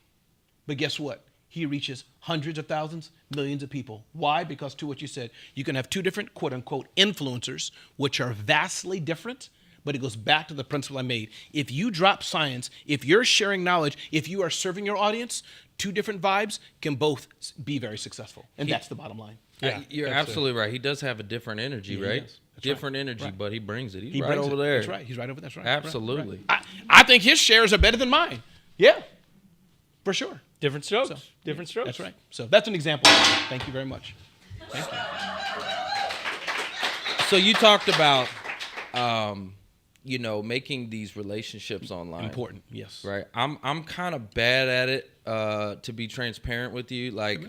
But guess what? He reaches hundreds of thousands, millions of people. Why? Because to what you said, you can have two different quote-unquote influencers, which are vastly different. But it goes back to the principle I made. If you drop science, if you're sharing knowledge, if you are serving your audience, two different vibes can both be very successful. And that's the bottom line. Yeah, you're absolutely right. He does have a different energy, right? Different energy, but he brings it. He's right over there. That's right. He's right over there. That's right. Absolutely. Right. I think his shares are better than mine. Yeah, for sure. Different strokes. So, Different strokes. That's right. So that's an example. Thank you very much. Thank you. So you talked about, you know, making these relationships online. Important, yes. Right. I'm kind of bad at it, to be transparent with you, like,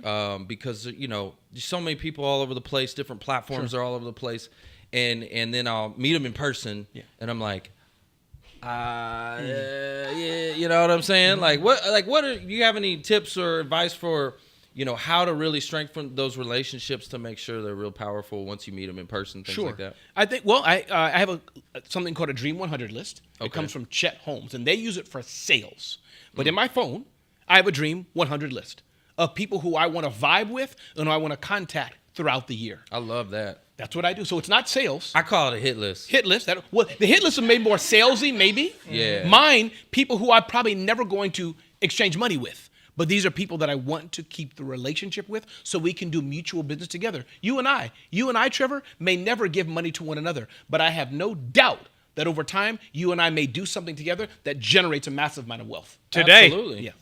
because, you know, there's so many people all over the place, different platforms are all over the place, and then I'll meet them in person, and I'm like, yeah, you know what I'm saying? Like, what are, do you have any tips or advice for, you know, how to really strengthen those relationships to make sure they're real powerful once you meet them in person, things like that? I think, well, I have something called a Dream 100 list. It comes from Chet Holmes, and they use it for sales. But in my phone, I have a Dream 100 list of people who I want to vibe with and who I want to contact throughout the year. I love that. That's what I do. So it's not sales. I call it a hit list. Hit list. Well, the hit list is maybe more salesy, maybe. Yeah. Mine, people who I'm probably never going to exchange money with. But these are people that I want to keep the relationship with so we can do mutual business together. You and I, Trevor, may never give money to one another, but I have no doubt that over time, you and I may do something together that generates a massive amount of wealth. Today. Absolutely. Yeah.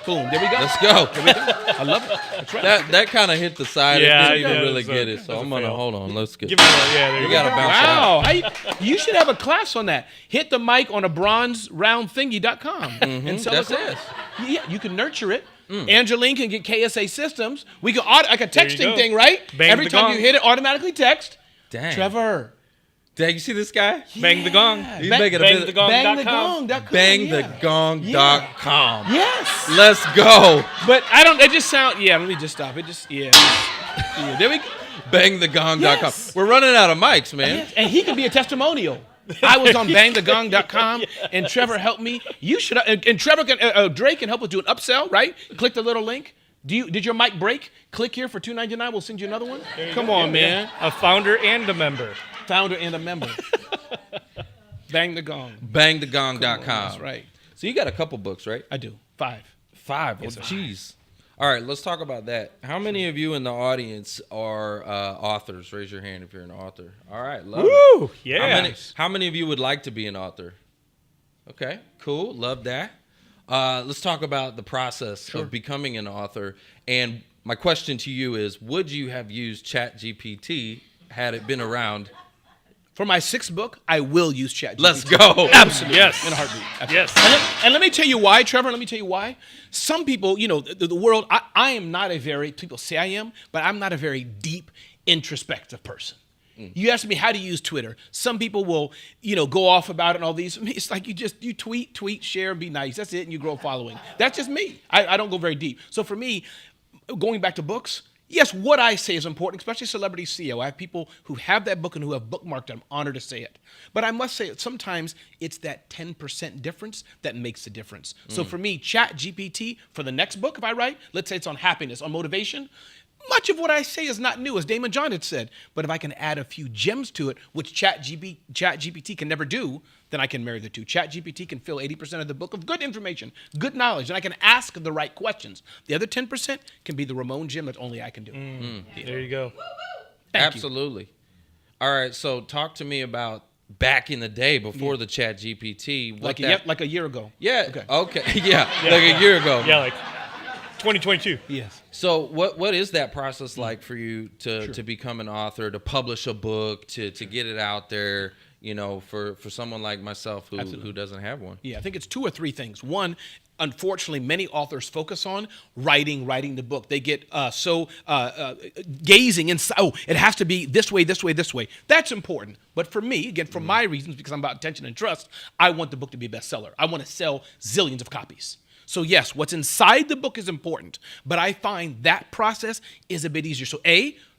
Boom. There we go. Let's go. There we go. I love it. That's right. That kind of hit the side. Yeah, It didn't even yeah, really so get it. So I'm going to hold on. Let's get Give me that. Yeah, there you We got to go. bounce it out. Wow. You should have a class on that. Hit the mic on a bronzeroundthingy.com and sell That's a class. it. Yeah, you can nurture it. Angeline can get KSA systems. We can like a There you texting go. thing, right? Bang Every the time gong. you hit it, automatically text. Dang. Trevor. Dang, you see this guy? Bang the gong. He's making a business. Bangthegong.com. Bangthegong.com. Bangthegong.com. Yes. Let's go. But I don't, it just sound, let me just stop. It just, there we go. Bangthegong.com. Yes. We're running out of mics, man. Yes. And he can be a testimonial. I was on bangthegong.com and Trevor helped me. You should, and Trevor can, Drake can help us do an upsell, right? Click the little link. Did your mic break? Click here for $2.99. We'll send you another one. Come on, man. A founder and a member. Founder and a member. Bang the gong. Bangthegong.com. That's right. So you got a couple books, right? I do. 5. 5. Oh, jeez. All right, let's talk about that. How many of you in the audience are authors? Raise your hand if you're an author. All right, love it. Woo! Yeah. How many of you would like to be an author? Okay, cool. Love that. Let's talk about the process of becoming an author. And my question to you is, would you have used ChatGPT had it been around? For my 6th book, I will use ChatGPT. Let's go. Absolutely. Yes. In a heartbeat. Absolutely. Yes. And let me tell you why, Trevor. Let me tell you why. Some people, the world, I am not a very, people say I am, but I'm not a very deep, introspective person. You ask me how to use Twitter. Some people will, go off about it and all these. It's like you tweet, share, and be nice. That's it, and you grow a following. That's just me. I don't go very deep. So for me, going back to books, yes, what I say is important, especially Celebrity CEO. I have people who have that book and who have bookmarked it. I'm honored to say it. But I must say, sometimes it's that 10% difference that makes the difference. So for me, ChatGPT, for the next book, if I write, let's say it's on happiness, on motivation, Much of what I say is not new, as Damon John had said. But if I can add a few gems to it, which ChatGPT can never do, then I can marry the two. ChatGPT can fill 80% of the book of good information, good knowledge, and I can ask the right questions. The other 10% can be the Ramon gem that only I can do. There you go. Absolutely. All right, so talk to me about back in the day before the Chat GPT. Like a year ago. Yeah. Okay. Yeah. Like a year ago. Yeah, like 2022. Yes. So what is that process like for you to become an author, to publish a book, to get it out there, you know, for someone like myself who doesn't have one? Yeah, I think it's 2 or 3 things. One, unfortunately, many authors focus on writing the book. They get gazing inside. Oh, it has to be this way, this way, this way. That's important. But for me, again, for my reasons, because I'm about attention and trust, I want the book to be a bestseller. I want to sell zillions of copies. So yes, what's inside the book is important, but I find that process is a bit easier. So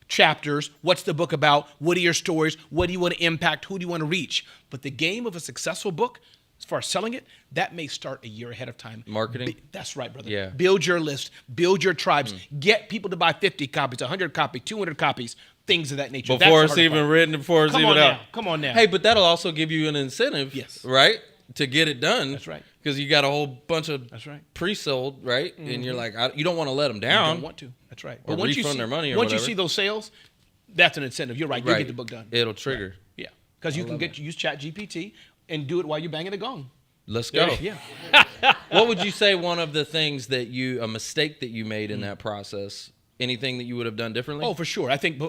chapters, what's the book about? What are your stories? What do you want to impact? Who do you want to reach? But the game of a successful book, as far as selling it, that may start a year ahead of time. Marketing? That's right, brother. Yeah. Build your list, build your tribes, get people to buy 50 copies, 100 copies, 200 copies, things of that nature. Before it's even written, before it's even out. Come on now. Hey, but that'll also give you an incentive, right, to get it done. That's right. Because you got a whole bunch of pre-sold, right? And you're like, you don't want to let them down. You don't want to. That's right. Or once refund their money or once whatever. you see those sales, that's an incentive. You're right. You'll get the book done. It'll trigger. Yeah. Because you can use ChatGPT and do it while you're banging the gong. Let's go. Yeah. What would you say one of the things a mistake that you made in that process? Anything that you would have done differently? Oh, for sure. I think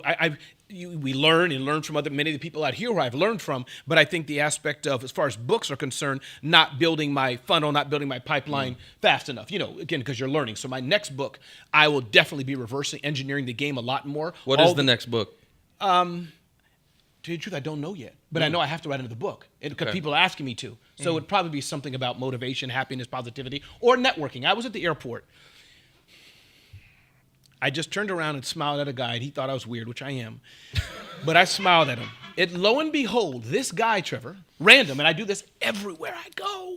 we learn from many of the people out here who I've learned from. But I think the aspect of, as far as books are concerned, not building my funnel, not building my pipeline fast enough. You know, again, because you're learning. So my next book, I will definitely be reversing engineering the game a lot more. What is the next book? To tell you the truth, I don't know yet. But I know I have to write into the book because people are asking me to. So it'd probably be something about motivation, happiness, positivity, or networking. I was at the airport. I just turned around and smiled at a guy, and he thought I was weird, which I am. But I smiled at him. Lo and behold, this guy, Trevor, random, and I do this everywhere I go.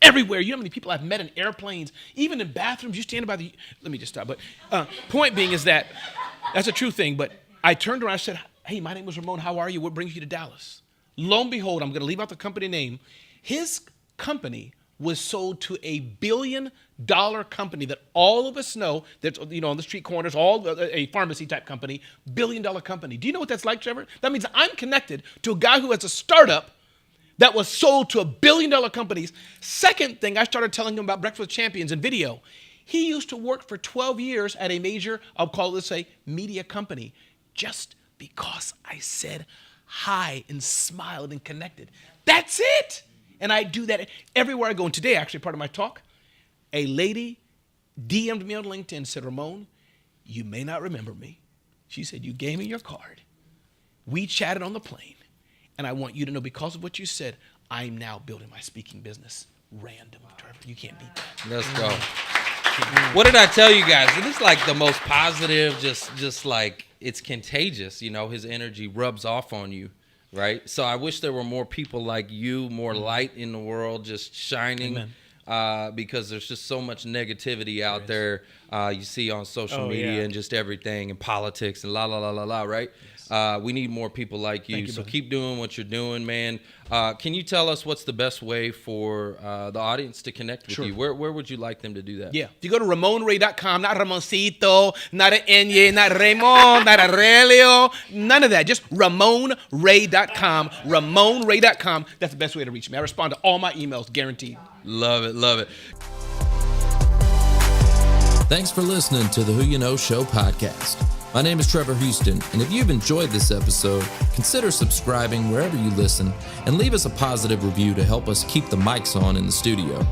Everywhere. You know how many people I've met in airplanes, even in bathrooms. You stand by the... Let me just stop. But point being is that's a true thing. But I turned around and said, hey, my name is Ramon. How are you? What brings you to Dallas? Lo and behold, I'm going to leave out the company name. His company was sold to a $1 billion company that all of us know, that's, you know, on the street corners, a pharmacy type company, $1 billion company. Do you know what that's like, Trevor? That means I'm connected to a guy who has a startup that was sold to $1 billion companies. Second thing, I started telling him about Breakfast with Champions and video. He used to work for 12 years at a major, I'll call this a media company, just because I said hi and smiled and connected. That's it. And I do that everywhere I go. And today, actually, part of my talk, a lady DM'd me on LinkedIn and said, Ramon, you may not remember me. She said, you gave me your card. We chatted on the plane. And I want you to know, because of what you said, I'm now building my speaking business. Random, Trevor. You can't beat that. Let's go. What did I tell you guys? It is like the most positive, just like it's contagious. You know, his energy rubs off on you. Right. So I wish there were more people like you, more light in the world, just shining, because there's just so much negativity out there. You see on social media and just everything and politics and right? Yes. We need more people like you. So keep doing what you're doing, man. Can you tell us what's the best way for the audience to connect with you? Where would you like them to do that? Yeah. If you go to RamonRay.com, not Ramoncito, not a Enye, not Ramon, not Aurelio, none of that. Just RamonRay.com. RamonRay.com. That's the best way to reach me. I respond to all my emails, guaranteed. Love it. Love it. Thanks for listening to the Who You Know Show podcast. My name is Trevor Houston, and if you've enjoyed this episode, consider subscribing wherever you listen and leave us a positive review to help us keep the mics on in the studio.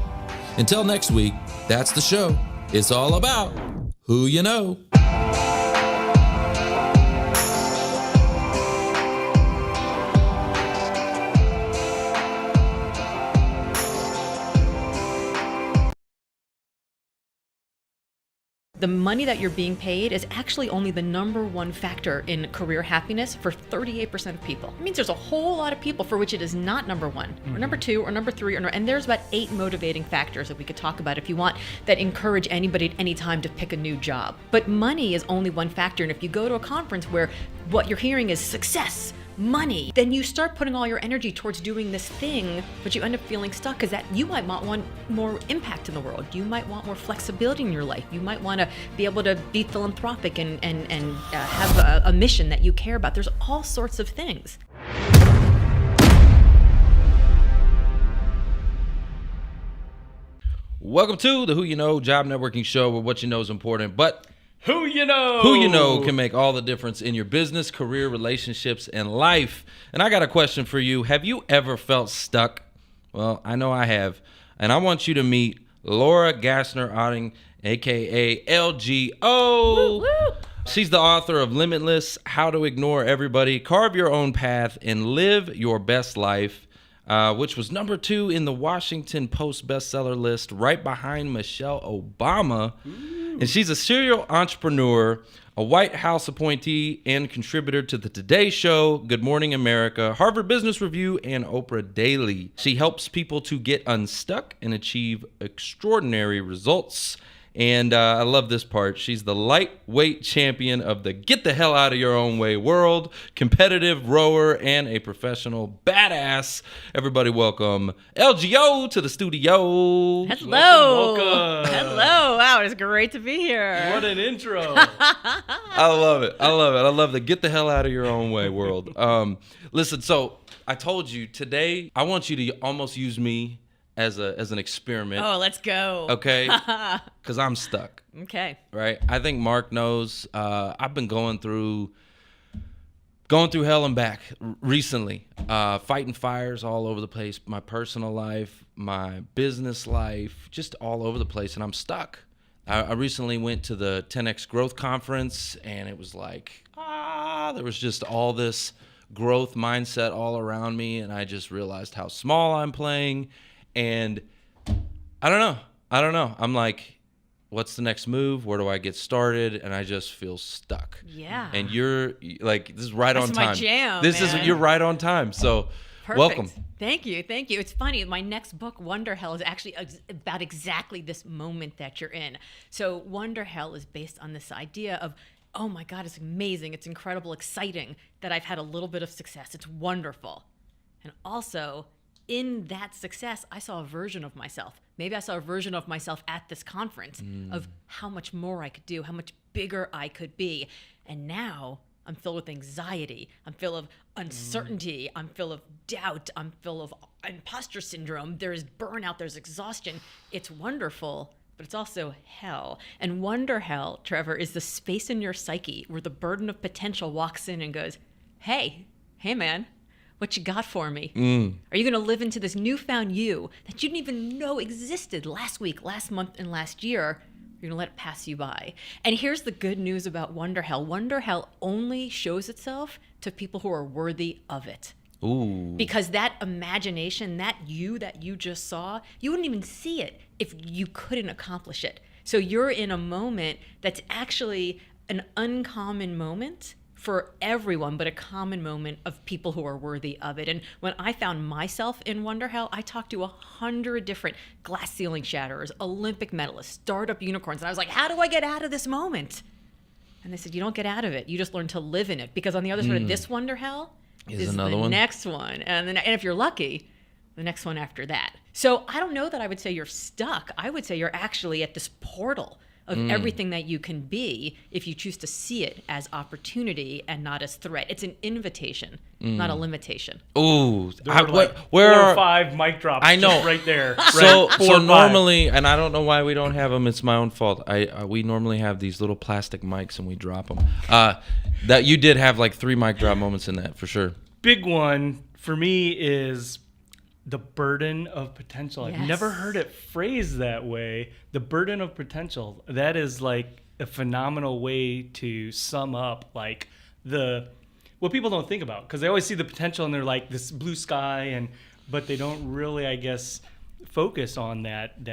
Until next week, that's the show. It's all about who you know. The money that you're being paid is actually only the number one factor in career happiness for 38% of people. It means there's a whole lot of people for which it is not number one, or number two, or number three, and there's about 8 motivating factors that we could talk about if you want that encourage anybody at any time to pick a new job. But money is only one factor, and if you go to a conference where what you're hearing is success, money, then you start putting all your energy towards doing this thing, but you end up feeling stuck because that you might want more impact in the world. You might want more flexibility in your life. You might want to be able to be philanthropic and have a mission that you care about. There's all sorts of things. Welcome to the Who You Know Job Networking Show, where what you know is important, but Who you know can make all the difference in your business, career, relationships, and life. And I got a question for you. Have you ever felt stuck? Well, I know I have. And I want you to meet Laura Gassner Otting, a.k.a. LGO. Woo, woo. She's the author of Limitless, How to Ignore Everybody, Carve Your Own Path, and Live Your Best Life, which was number 2 in the Washington Post bestseller list, right behind Michelle Obama. And she's a serial entrepreneur, a White House appointee, and contributor to the Today Show, Good Morning America, Harvard Business Review, and Oprah Daily. She helps people to get unstuck and achieve extraordinary results. And I love this part. She's the lightweight champion of the get the hell out of your own way world, competitive rower, and a professional badass. Everybody welcome LGO to the studio. Hello. Welcome. Hello. Wow, it's great to be here. What an intro. I love it. I love the get the hell out of your own way world. Listen, so I told you today, I want you to almost use me as an experiment. Oh, let's go. Okay? Because I'm stuck. Okay. Right? I think Mark knows. I've been going through hell and back recently, fighting fires all over the place. My personal life, my business life, just all over the place, and I'm stuck. I recently went to the 10X Growth Conference, and it was like, there was just all this growth mindset all around me, and I just realized how small I'm playing. And I don't know. I'm like, what's the next move? Where do I get started? And I just feel stuck. Yeah. And you're like, this is right on time. That's my jam, man. You're right on time. So Perfect. Welcome. Thank you. It's funny. My next book, Wonder Hell, is actually about exactly this moment that you're in. So Wonder Hell is based on this idea of, oh my God, it's amazing. It's incredible, exciting that I've had a little bit of success. It's wonderful. And also, in that success, I saw a version of myself. Maybe I saw a version of myself at this conference of how much more I could do, how much bigger I could be. And now I'm filled with anxiety. I'm filled of uncertainty. I'm filled of doubt. I'm filled of imposter syndrome. There's burnout. There's exhaustion. It's wonderful, but it's also hell. And Wonder Hell, Trevor, is the space in your psyche where the burden of potential walks in and goes, hey man, what you got for me? Are you going to live into this newfound you that you didn't even know existed last week, last month, and last year? You're going to let it pass you by. And here's the good news about Wonder Hell. Wonder Hell only shows itself to people who are worthy of it. Ooh. Because that imagination, that you just saw, you wouldn't even see it if you couldn't accomplish it. So you're in a moment that's actually an uncommon moment for everyone, but a common moment of people who are worthy of it. And when I found myself in Wonder Hell, I talked to 100 different glass ceiling shatterers, Olympic medalists, startup unicorns. And I was like, how do I get out of this moment? And they said, you don't get out of it. You just learn to live in it. Because on the other side of this Wonder Hell is another the one. Next one. And if you're lucky, the next one after that. So I don't know that I would say you're stuck. I would say you're actually at this portal of everything that you can be if you choose to see it as opportunity and not as threat. It's an invitation, not a limitation. Ooh, Where 4 or 5 mic drops. I know. Just right there. So Right? 4 or 5. normally, and I don't know why we don't have them. It's my own fault. We normally have these little plastic mics and we drop them. That you did have like 3 mic drop moments in that for sure. Big one for me is the burden of potential. Yes. I've never heard it phrased that way. The burden of potential. That is like a phenomenal way to sum up like what people don't think about, because they always see the potential and they're like this blue sky, but they don't really, I guess, focus on that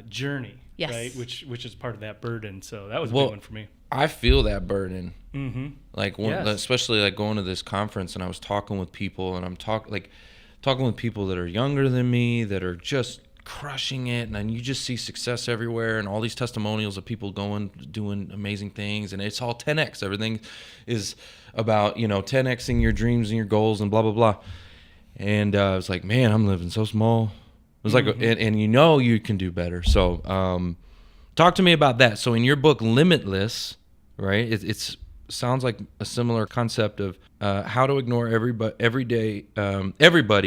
journey, Yes. right? Which is part of that burden. So that was a big one for me. I feel that burden. Mm-hmm. Like Yes. especially like going to this conference, and I was talking with people, and I'm talking with people that are younger than me that are just crushing it, and then you just see success everywhere, and all these testimonials of people doing amazing things, and it's all 10x. Everything is about 10xing your dreams and your goals and blah blah blah. And I was like, man, I'm living so small. It was like, and you can do better. So talk to me about that. So in your book Limitless, right, it's sounds like a similar concept of how to ignore everybody,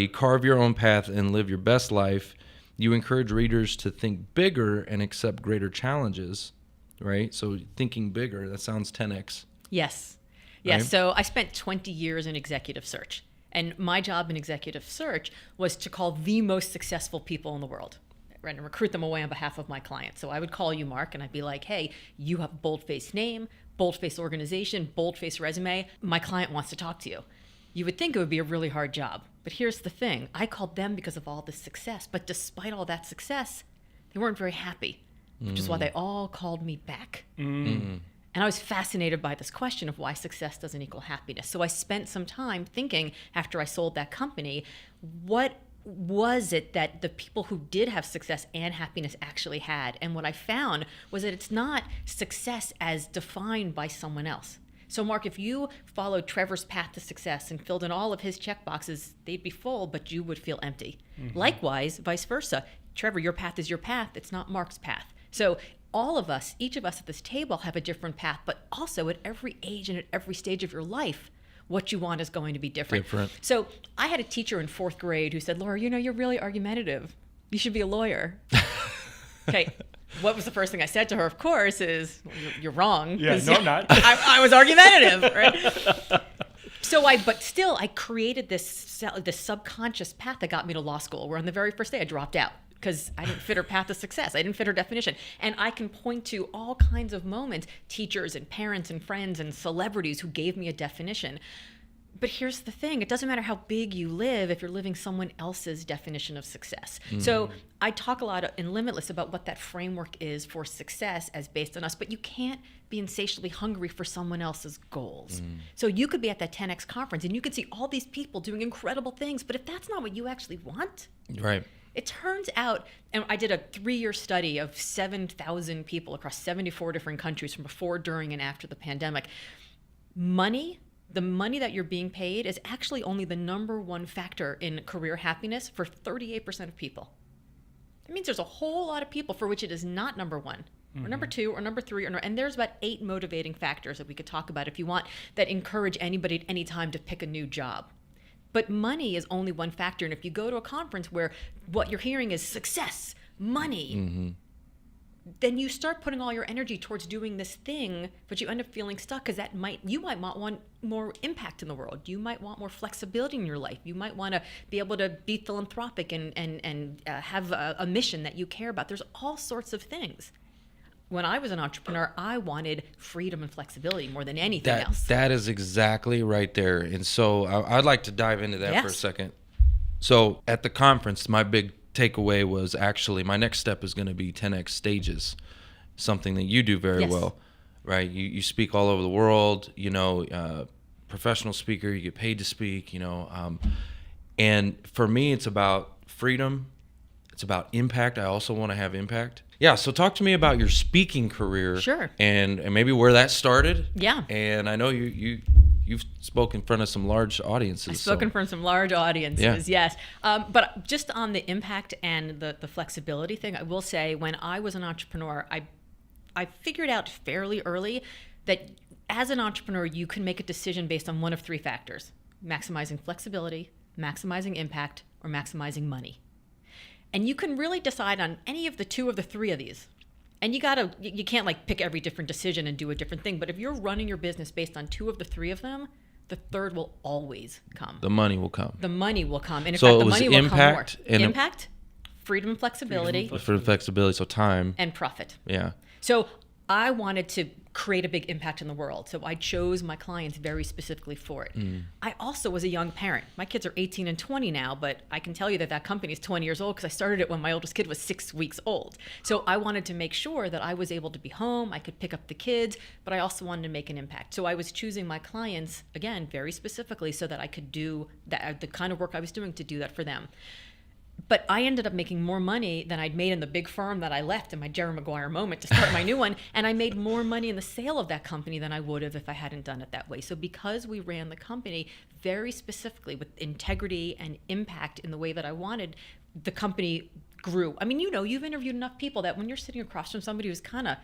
carve your own path and live your best life. You encourage readers to think bigger and accept greater challenges, right? So thinking bigger, that sounds 10x. Yes. Right? So I spent 20 years in executive search. And my job in executive search was to call the most successful people in the world, right, and recruit them away on behalf of my clients. So I would call you, Mark, and I'd be like, hey, you have a bold-faced name, bold-faced organization, bold-faced resume. My client wants to talk to you. You would think it would be a really hard job. But here's the thing. I called them because of all this success. But despite all that success, they weren't very happy, which is why they all called me back. And I was fascinated by this question of why success doesn't equal happiness. So I spent some time thinking after I sold that company, what was it that the people who did have success and happiness actually had? And what I found was that it's not success as defined by someone else. So Mark, if you followed Trevor's path to success and filled in all of his check boxes, they'd be full, but you would feel empty. Likewise, vice versa. Trevor, your path is your path. It's not Mark's path. So all of us, each of us at this table have a different path, but also at every age and at every stage of your life, what you want is going to be different. So I had a teacher in 4th grade who said, Laura, you're really argumentative. You should be a lawyer. Okay. What was the first thing I said to her, of course, is, you're wrong. Yeah, no, I'm not. I was argumentative, right? So I created this subconscious path that got me to law school, where on the very first day I dropped out because I didn't fit her path to success. I didn't fit her definition. And I can point to all kinds of moments, teachers and parents and friends and celebrities who gave me a definition. But here's the thing. It doesn't matter how big you live if you're living someone else's definition of success. So I talk a lot in Limitless about what that framework is for success as based on us, but you can't be insatiably hungry for someone else's goals. So you could be at that 10X conference and you could see all these people doing incredible things, but if that's not what you actually want, right? It turns out, and I did a 3-year study of 7,000 people across 74 different countries from before, during, and after the pandemic. The money that you're being paid is actually only the number one factor in career happiness for 38% of people. That means there's a whole lot of people for which it is not number one, or number two, or number three, and there's about 8 motivating factors that we could talk about if you want that encourage anybody at any time to pick a new job. But money is only one factor, and if you go to a conference where what you're hearing is success, money, then you start putting all your energy towards doing this thing, but you end up feeling stuck because you might want more impact in the world. You might want more flexibility in your life. You might want to be able to be philanthropic and have a mission that you care about. There's all sorts of things. When I was an entrepreneur, I wanted freedom and flexibility more than anything else. That is exactly right there. And so I'd like to dive into that for a second. So at the conference, my big takeaway was actually my next step is going to be 10X stages, something that you do very well, right? You speak all over the world, professional speaker, you get paid to speak, and for me, it's about freedom. It's about impact. I also want to have impact. Yeah. So talk to me about your speaking career. Sure. And maybe where that started. Yeah. And I know you've spoken in front of some large audiences. I've spoken in front of some large audiences, yes. But just on the impact and the flexibility thing, I will say when I was an entrepreneur, I figured out fairly early that as an entrepreneur, you can make a decision based on one of 3 factors: maximizing flexibility, maximizing impact, or maximizing money. And you can really decide on any of the 2 of the 3 of these. And you can't like pick every different decision and do a different thing. But if you're running your business based on 2 of the 3 of them, the 3rd will always come. The money will come. The money will come. And in so fact, it the was money will come more. Impact, freedom and flexibility. For flexibility, so time. And profit. Yeah. So I wanted to create a big impact in the world. So I chose my clients very specifically for it. I also was a young parent. My kids are 18 and 20 now, but I can tell you that company is 20 years old because I started it when my oldest kid was 6 weeks old. So I wanted to make sure that I was able to be home, I could pick up the kids, but I also wanted to make an impact. So I was choosing my clients, again, very specifically so that I could do that, the kind of work I was doing to do that for them. But I ended up making more money than I'd made in the big firm that I left in my Jerry Maguire moment to start my new one. And I made more money in the sale of that company than I would have if I hadn't done it that way. So because we ran the company very specifically with integrity and impact in the way that I wanted, the company grew. I mean, you've interviewed enough people that when you're sitting across from somebody who's they're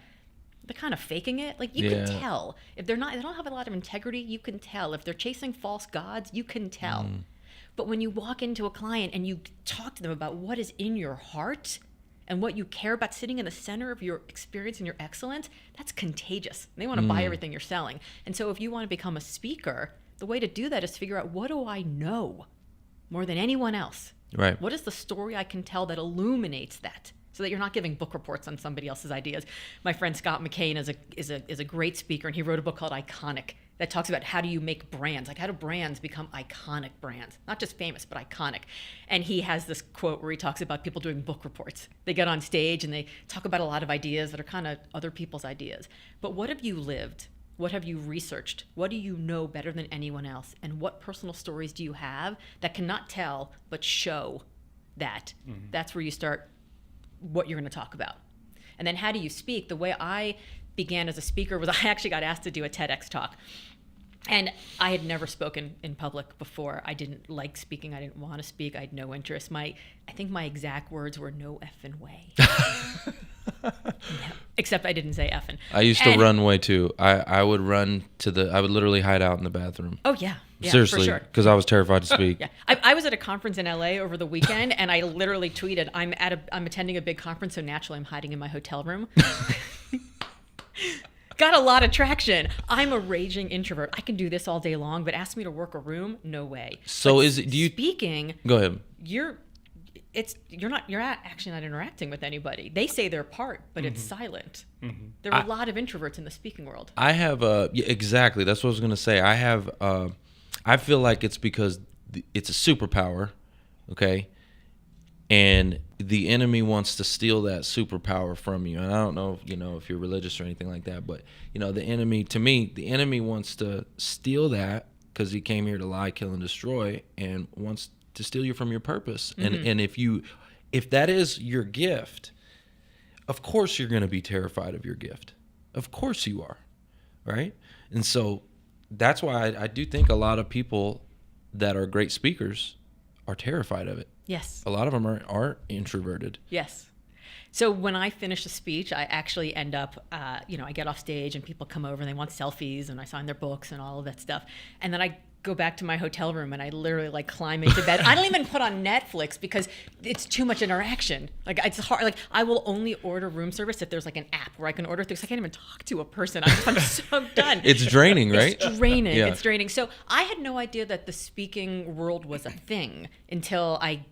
kind of faking it. Like you can tell if they don't have a lot of integrity. You can tell if they're chasing false gods. You can tell. But when you walk into a client and you talk to them about what is in your heart and what you care about, sitting in the center of your experience and your excellence, that's contagious. They want to buy everything you're selling. And so if you want to become a speaker, the way to do that is to figure out, what do I know more than anyone else? Right. What is the story I can tell that illuminates that? So that you're not giving book reports on somebody else's ideas. My friend Scott McCain is a great speaker, and he wrote a book called Iconic that talks about how do you make brands, like how do brands become iconic brands, not just famous, but iconic. And he has this quote where he talks about people doing book reports. They get on stage and they talk about a lot of ideas that are kind of other people's ideas. But what have you lived? What have you researched? What do you know better than anyone else? And what personal stories do you have that cannot tell but show that? That's where you start what you're going to talk about. And then how do you speak? The way I began as a speaker was I actually got asked to do a TEDx talk. And I had never spoken in public before. I didn't like speaking. I didn't want to speak. I had no interest. I think my exact words were "no effing way." No, except I didn't say effing. I used to run way too. I would run I would literally hide out in the bathroom. Oh yeah. Seriously, for sure. because I was terrified to speak. Yeah, I was at a conference in LA over the weekend, and I literally tweeted, "I'm attending a big conference, so naturally I'm hiding in my hotel room." Got a lot of traction. I'm a raging introvert. I can do this all day long, but ask me to work a room, no way. So but do you speaking? Go ahead. You're actually not interacting with anybody. They say their part, but it's silent. There are a lot of introverts in the speaking world. I have exactly. That's what I was gonna say. I feel like it's because it's a superpower, okay, and the enemy wants to steal that superpower from you. And I don't know, if you're religious or anything like that, but the enemy wants to steal that because he came here to lie, kill, and destroy, and wants to steal you from your purpose. And if that is your gift, of course you're going to be terrified of your gift. Of course you are, right? And so that's why I do think a lot of people that are great speakers are terrified of it. Yes. A lot of them are introverted. Yes. So when I finish a speech, I actually end up, I get off stage and people come over and they want selfies and I sign their books and all of that stuff. And then I go back to my hotel room and I literally climb into bed. I don't even put on Netflix because it's too much interaction. It's hard. I will only order room service if there's an app where I can order things. I can't even talk to a person. I'm so done. It's draining, right? It's draining. Yeah. It's draining. So I had no idea that the speaking world was a thing until I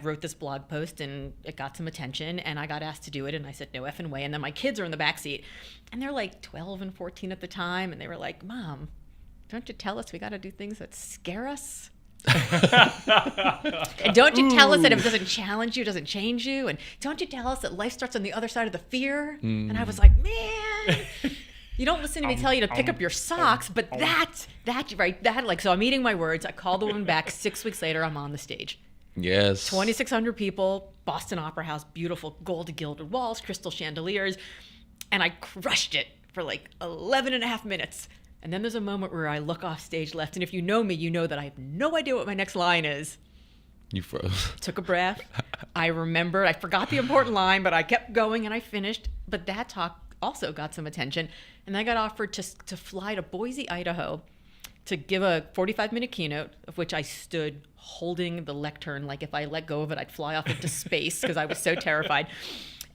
wrote this blog post and it got some attention and I got asked to do it and I said no effing way. And then my kids are in the backseat and they're 12 and 14 at the time and they were like, "Mom, don't you tell us we got to do things that scare us? And don't you tell us that if it doesn't challenge you, it doesn't change you? And don't you tell us that life starts on the other side of the fear?" And I was like, man, you don't listen to me tell you to pick up your socks, but so I'm eating my words. I called the woman back 6 weeks later. I'm on the stage. Yes. 2,600 people, Boston Opera House, beautiful gold gilded walls, crystal chandeliers. And I crushed it for 11 and a half minutes. And then there's a moment where I look off stage left. And if you know me, you know that I have no idea what my next line is. You froze. Took a breath. I remembered. I forgot the important line, but I kept going and I finished. But that talk also got some attention. And I got offered to fly to Boise, Idaho to give a 45-minute keynote, of which I stood holding the lectern. If I let go of it, I'd fly off into space because I was so terrified.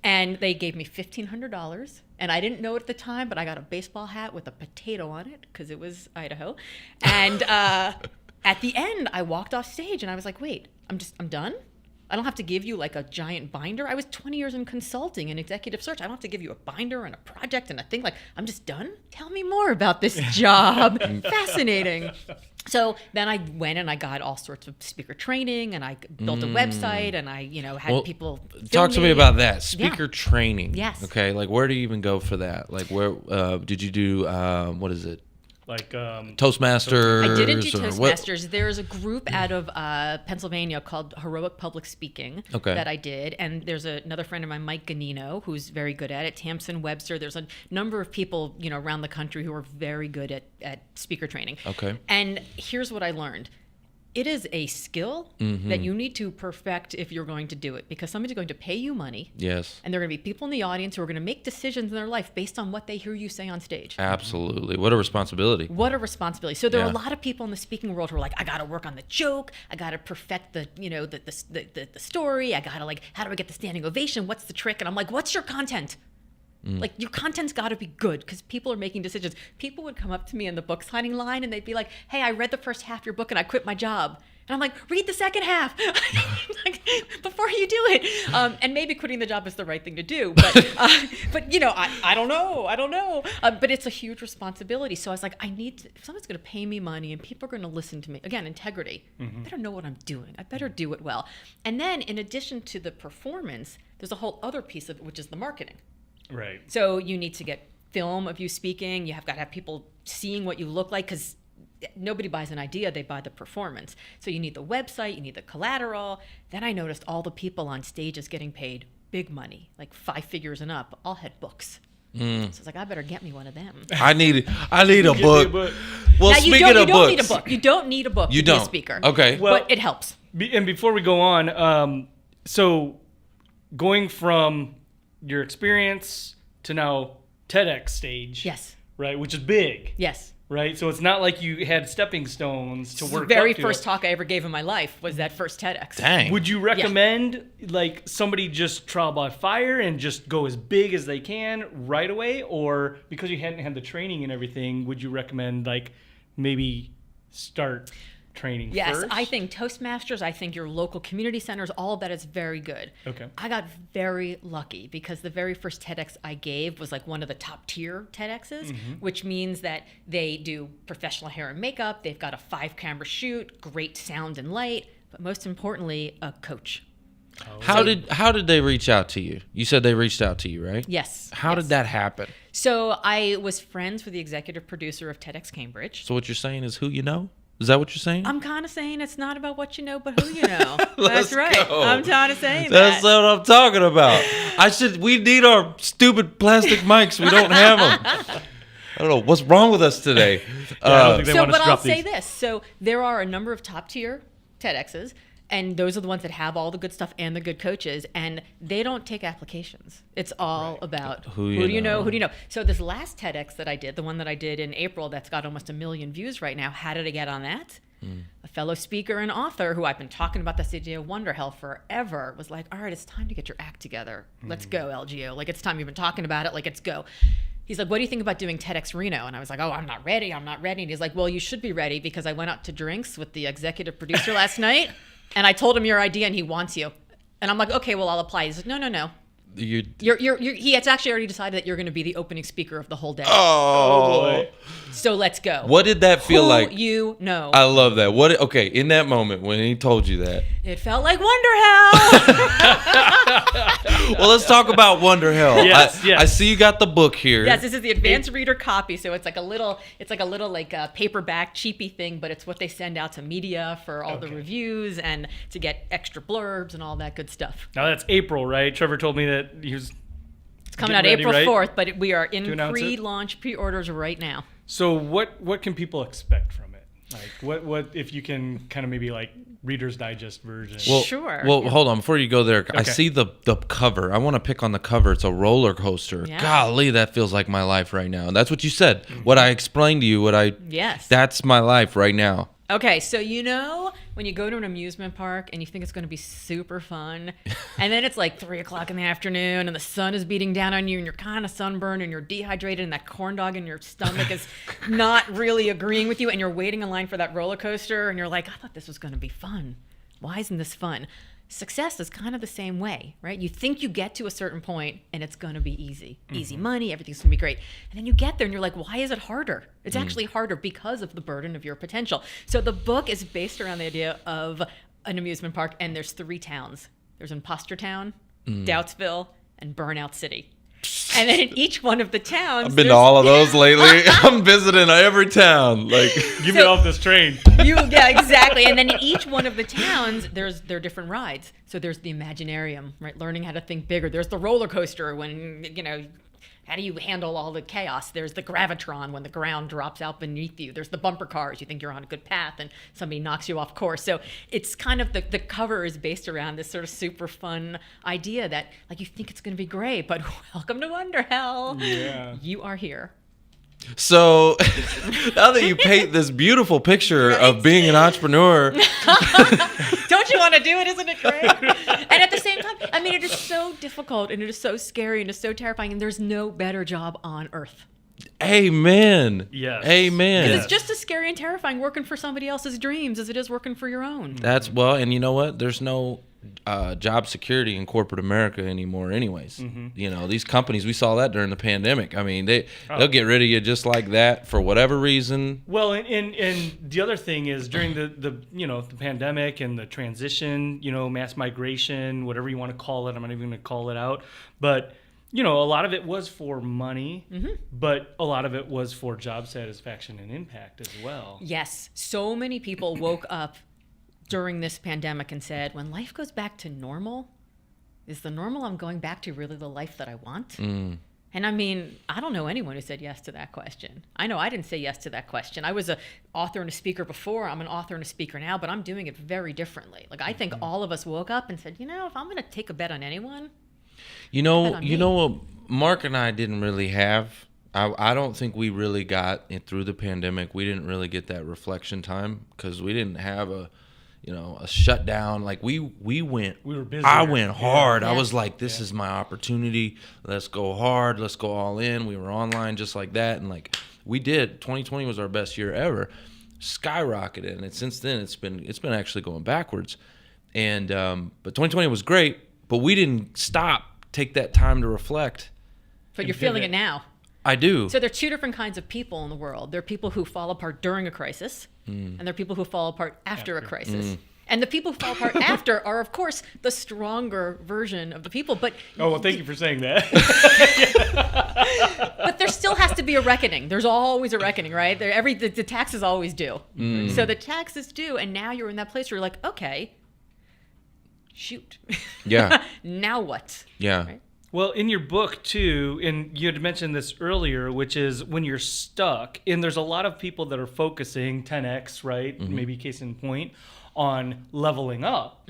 And they gave me $1,500. And I didn't know it at the time, but I got a baseball hat with a potato on it because it was Idaho. And at the end, I walked off stage and I was like, wait, I'm done? I don't have to give you like a giant binder. I was 20 years in consulting and executive search. I don't have to give you a binder and a project and a thing. Like, I'm just done. Tell me more about this job. Fascinating. So then I went and I got all sorts of speaker training, and I built a website, and I, had people talk to me about that speaker Yeah. training. Yes. Okay. Like, where do you even go for that? Like, where did you do? What is it? Like Toastmasters. I didn't do or what? Toastmasters. There's a group out of Pennsylvania called Heroic Public Speaking that I did. And there's another friend of mine, Mike Ganino, who's very good at it. Tamsin Webster. There's a number of people, around the country who are very good at speaker training. Okay. And here's what I learned. It is a skill that you need to perfect if you're going to do it, because somebody's going to pay you money. Yes. And there are going to be people in the audience who are going to make decisions in their life based on what they hear you say on stage. Absolutely. What a responsibility. What a responsibility. So there are a Yeah. lot of people in the speaking world who are like, I got to work on the joke. I got to perfect the story. I got to how do I get the standing ovation? What's the trick? And I'm like, what's your content? Like, your content's got to be good, because people are making decisions. People would come up to me in the book signing line and they'd be like, hey, I read the first half of your book and I quit my job. And I'm like, read the second half before you do it. And maybe quitting the job is the right thing to do. But I don't know. But it's a huge responsibility. So I was like, if someone's going to pay me money and people are going to listen to me, again, integrity, I better know what I'm doing. I better do it well. And then in addition to the performance, there's a whole other piece of it, which is the marketing. Right. So you need to get film of you speaking. You have got to have people seeing what you look like, because nobody buys an idea, they buy the performance. So you need the website, you need the collateral. Then I noticed all the people on stages getting paid big money, like 5 figures and up, all had books. So I was like, I better get me one of them. I need a book. Well, Now, speaking of books, need a book. You don't need a book to be a speaker. Okay. Well, but it helps. And before we go on, so going from your experience to now TEDx stage. Yes. Right, which is big. Yes. Right, so it's not like you had stepping stones to work. The very up to first it. talk I ever gave in my life was that first TEDx. Dang. Would you recommend like somebody just trial by fire and just go as big as they can right away, or because you hadn't had the training and everything, would you recommend like maybe start training Yes, first? I think Toastmasters, I think your local community centers, all of that is very good. Okay. I got very lucky because the very first TEDx I gave was like one of the top tier TEDx's, which means that they do professional hair and makeup, they've got a 5-camera shoot, great sound and light, but most importantly, a coach. How did they reach out to you? You said they reached out to you, right? Yes. How did that happen? So I was friends with the executive producer of TEDx Cambridge. So what you're saying is who you know? Is that what you're saying? I'm kind of saying it's not about what you know, but who you know. Let's That's right. go. I'm kind of saying That's that. what I'm talking about. We need our stupid plastic mics. We don't have them. I don't know what's wrong with us today. I don't think they want us But to I'll drop say these. this. So there are a number of top tier TEDx's, and those are the ones that have all the good stuff and the good coaches, and they don't take applications. It's all about who do you know, who do you know. So this last TEDx that I did, the one that I did in April that's got almost 1 million views right now, how did I get on that? A fellow speaker and author who I've been talking about this idea of Wonder Hell forever was like, all right, it's time to get your act together. Let's go, LGO. Like, it's time. You've been talking about it. Like, let's go. He's like, what do you think about doing TEDx Reno? And I was like, oh, I'm not ready. And he's like, well, you should be ready, because I went out to drinks with the executive producer last night, and I told him your idea, and he wants you. And I'm like, okay, well, I'll apply. He's like, no. He has actually already decided that you're going to be the opening speaker of the whole day. Oh boy. So let's go. What did that feel Who like? You know. I love that. Okay, in that moment when he told you that. It felt like Wonder Hell. Well, let's talk about Wonder Hell. Yes. I see you got the book here. Yes, this is the advanced reader copy. So it's like a little paperback cheapy thing, but it's what they send out to media for all the reviews and to get extra blurbs and all that good stuff. Now that's April, right? Trevor told me that he was. It's coming out getting ready, April right? 4th, but we are in announce it? pre-launch pre-orders right now. So what can people expect from it? Like what if you can kind of maybe like Reader's Digest version? Well, Sure. Well, hold on. Before you go there, I Okay. see the cover. I want to pick on the cover. It's a roller coaster. Yeah. Golly, that feels like my life right now. And that's what you said. What I explained to you, Yes. that's my life right now. Okay, so when you go to an amusement park and you think it's going to be super fun, and then it's like 3:00 in the afternoon and the sun is beating down on you and you're kind of sunburned and you're dehydrated and that corn dog in your stomach is not really agreeing with you, and you're waiting in line for that roller coaster and you're like, I thought this was going to be fun. Why isn't this fun? Success is kind of the same way, right? You think you get to a certain point and it's going to be easy. Easy money, everything's going to be great. And then you get there and you're like, why is it harder? It's actually harder because of the burden of your potential. So the book is based around the idea of an amusement park, and there's 3 towns. There's Imposter Town, Doubtsville, and Burnout City. And then in each one of the towns, I've been to all of those lately. I'm visiting every town. Like, Get me off this train. Yeah, exactly. And then in each one of the towns, there are different rides. So there's the Imaginarium, right? Learning how to think bigger. There's the roller coaster when, how do you handle all the chaos? There's the Gravitron when the ground drops out beneath you. There's the bumper cars. You think you're on a good path and somebody knocks you off course. So it's kind of the cover is based around this sort of super fun idea that like you think it's going to be great, but welcome to Wonderhell. Yeah. You are here. so now that you paint this beautiful picture of being an entrepreneur, Don't you want to do it? Isn't it great? And at the same time, I mean, it is so difficult and it is so scary and it's so terrifying, and there's no better job on earth. amen. Yes. Amen. It's just as scary and terrifying working for somebody else's dreams as it is working for your own. And you know what? There's no job security in corporate America anymore anyways. These companies, we saw that during the pandemic. I mean, they'll get rid of you just like that for whatever reason. Well, and the other thing is during the pandemic and the transition, mass migration, whatever you want to call it, I'm not even going to call it out, but a lot of it was for money, but a lot of it was for job satisfaction and impact as well. Yes, so many people woke up during this pandemic and said, when life goes back to normal, is the normal I'm going back to really the life that I want? And I mean, I don't know anyone who said yes to that question. I know I didn't say yes to that question. I was an author and a speaker before. I'm an author and a speaker now, but I'm doing it very differently. Like, I think all of us woke up and said, if I'm going to take a bet on anyone, You know what Mark and I didn't really have? I don't think we really got it through the pandemic. We didn't really get that reflection time because we didn't have a shutdown. Like we went. We were busy. I went hard. Yeah. I was like, this is my opportunity. Let's go hard. Let's go all in. We were online just like that, and like we did. 2020 was our best year ever. Skyrocketed, and since then it's been actually going backwards. And but 2020 was great. But we didn't take that time to reflect. but you're feeling it now. I do. So there are 2 different kinds of people in the world. There are people who fall apart during a crisis, and there are people who fall apart after a crisis. And the people who fall apart after are, of course, the stronger version of the people. But Thank you for saying that. but there still has to be a reckoning. There's always a reckoning, right? The tax is always due. So the tax is due, and now you're in that place where you're like, okay, shoot. Yeah. Now what? Yeah. Right? Well, in your book, too, and you had mentioned this earlier, which is when you're stuck, and there's a lot of people that are focusing 10x, right? Maybe case in point, on leveling up.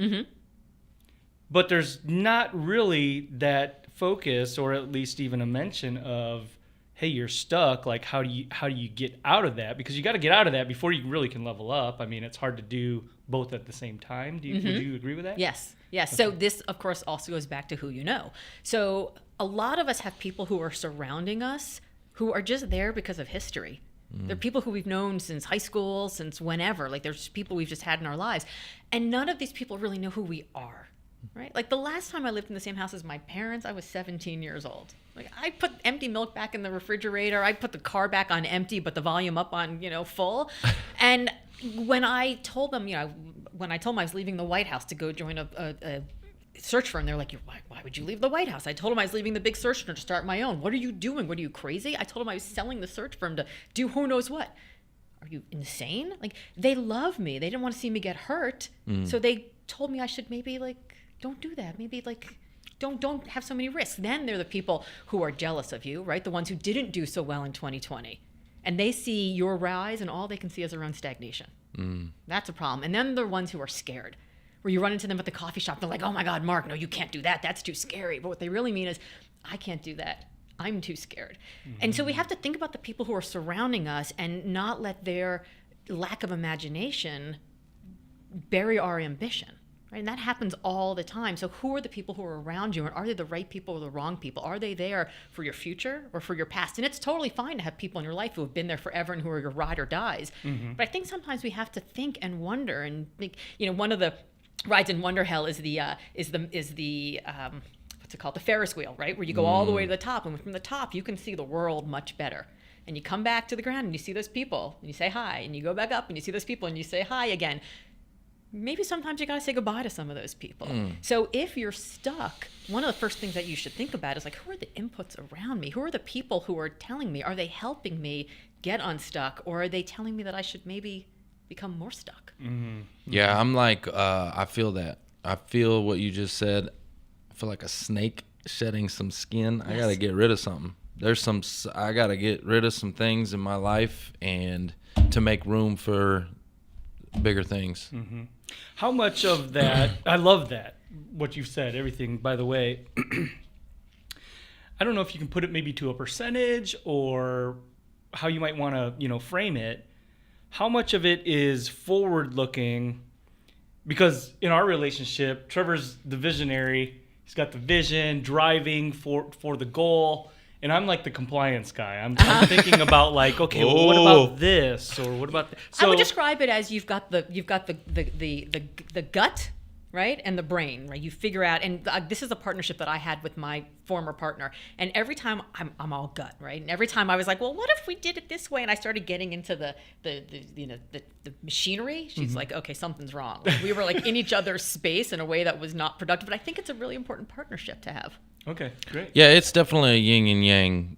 But there's not really that focus, or at least even a mention of, hey, you're stuck. Like, how do you get out of that? Because you got to get out of that before you really can level up. I mean, it's hard to do both at the same time. Would you agree with that? Yes. Yes. Okay. So this, of course, also goes back to who you know. So a lot of us have people who are surrounding us who are just there because of history. They're people who we've known since high school, since whenever. Like, there's people we've just had in our lives. And none of these people really know who we are, right? Like, the last time I lived in the same house as my parents, I was 17 years old. Like, I put empty milk back in the refrigerator. I put the car back on empty, but the volume up on, full. And when I told them, when I told them I was leaving the White House to go join a search firm, they're like, why would you leave the White House? I told them I was leaving the big search firm to start my own. What are you doing? What are you, crazy? I told them I was selling the search firm to do who knows what. Are you insane? Like, they love me. They didn't want to see me get hurt. So they told me I should maybe, don't do that. Maybe, don't have so many risks. Then they're the people who are jealous of you, right? The ones who didn't do so well in 2020. And they see your rise, and all they can see is their own stagnation. That's a problem. And then the ones who are scared, where you run into them at the coffee shop. They're like, oh my God, Mark, no, you can't do that. That's too scary. But what they really mean is, I can't do that. I'm too scared. And so we have to think about the people who are surrounding us and not let their lack of imagination bury our ambition. Right? And that happens all the time. So who are the people who are around you? And are they the right people or the wrong people? Are they there for your future or for your past? And it's totally fine to have people in your life who have been there forever and who are your ride or dies. But I think sometimes we have to think and wonder and think, one of the rides in Wonder Hell is the what's it called? The Ferris wheel, right? Where you go all the way to the top, and from the top you can see the world much better. And you come back to the ground and you see those people and you say hi, and you go back up and you see those people and you say hi again. Maybe sometimes you got to say goodbye to some of those people. So if you're stuck, one of the first things that you should think about is like, who are the inputs around me? Who are the people who are telling me? Are they helping me get unstuck, or are they telling me that I should maybe become more stuck? Yeah, I'm like, I feel that. I feel what you just said. I feel like a snake shedding some skin. I got to get rid of something. I got to get rid of some things in my life and to make room for bigger things. How much of that, I love that, what you've said, everything, by the way. I don't know if you can put it maybe to a percentage or how you might want to, frame it. How much of it is forward looking? Because in our relationship, Trevor's the visionary. He's got the vision, driving for the goal. And I'm like the compliance guy. I'm thinking about like, okay, well, what about this, or what about? So I would describe it as you've got the gut, right, and the brain, right. You figure out, and this is a partnership that I had with my former partner. And every time I'm all gut, right, and every time I was like, well, what if we did it this way? And I started getting into the machinery. She's like, okay, something's wrong. Like, we were like in each other's space in a way that was not productive. But I think it's a really important partnership to have. Okay, great. Yeah, it's definitely a yin and yang.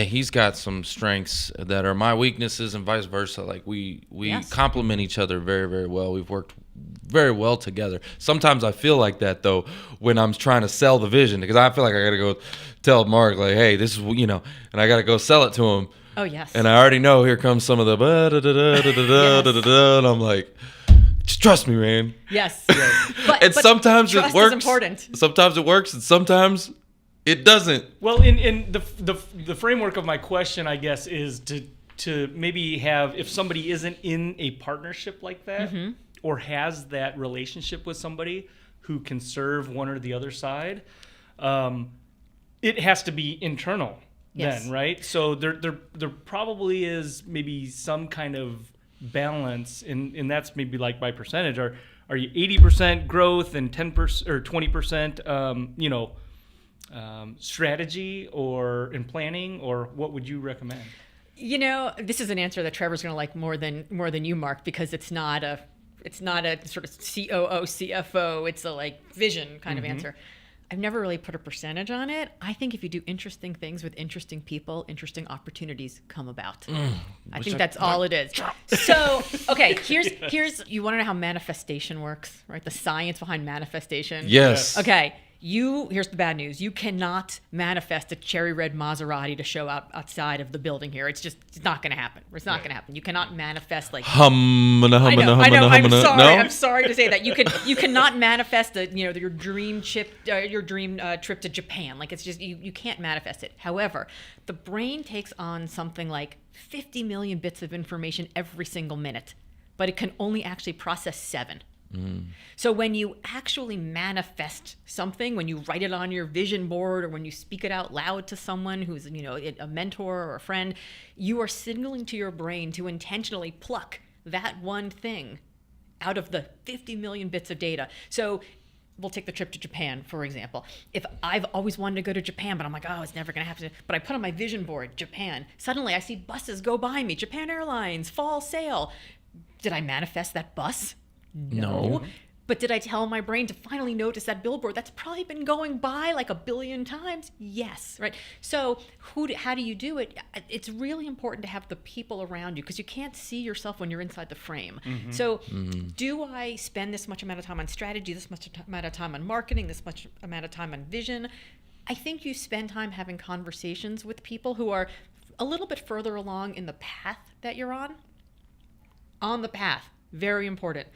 He's got some strengths that are my weaknesses and vice versa. Like we complement each other very, very well. We've worked very well together. Sometimes I feel like that though when I'm trying to sell the vision, because I feel like I got to go tell Mark like, hey, this is, and I got to go sell it to him. Oh, yes. And I already know here comes some of the and I'm like, just trust me, man. Yes. But sometimes it works. Is important. Sometimes it works, and sometimes it doesn't. Well, in the framework of my question, I guess, is to maybe have, if somebody isn't in a partnership like that, or has that relationship with somebody who can serve one or the other side, it has to be internal then, right? So there probably is maybe some kind of balance, and that's maybe like by percentage. Are you 80% growth and 10% or 20%, strategy or in planning, or what would you recommend? This is an answer that Trevor's going to like more than you, Mark, because it's not a sort of COO, CFO. It's a like vision kind of answer. I've never really put a percentage on it. I think if you do interesting things with interesting people, interesting opportunities come about. I think that's all it is. So, okay, here's you want to know how manifestation works, right? The science behind manifestation. Yes. Okay. Here's the bad news. You cannot manifest a cherry red Maserati to show outside of the building here. It's not going to happen. It's not going to happen. You cannot manifest like. I know. I'm sorry to say that. You cannot manifest your dream trip to Japan. Like it's just you can't manifest it. However, the brain takes on something like 50 million bits of information every single minute, but it can only actually process 7. So when you actually manifest something, when you write it on your vision board, or when you speak it out loud to someone who's a mentor or a friend, you are signaling to your brain to intentionally pluck that one thing out of the 50 million bits of data. So we'll take the trip to Japan, for example. If I've always wanted to go to Japan, but I'm like, oh, it's never going to happen. But I put on my vision board, Japan. Suddenly I see buses go by me, Japan Airlines, fall sale. Did I manifest that bus? No. But did I tell my brain to finally notice that billboard that's probably been going by like 1 billion times? Yes, right? So how do you do it? It's really important to have the people around you, because you can't see yourself when you're inside the frame. So do I spend this much amount of time on strategy, this much amount of time on marketing, this much amount of time on vision? I think you spend time having conversations with people who are a little bit further along in the path that you're on. On the path. Very important.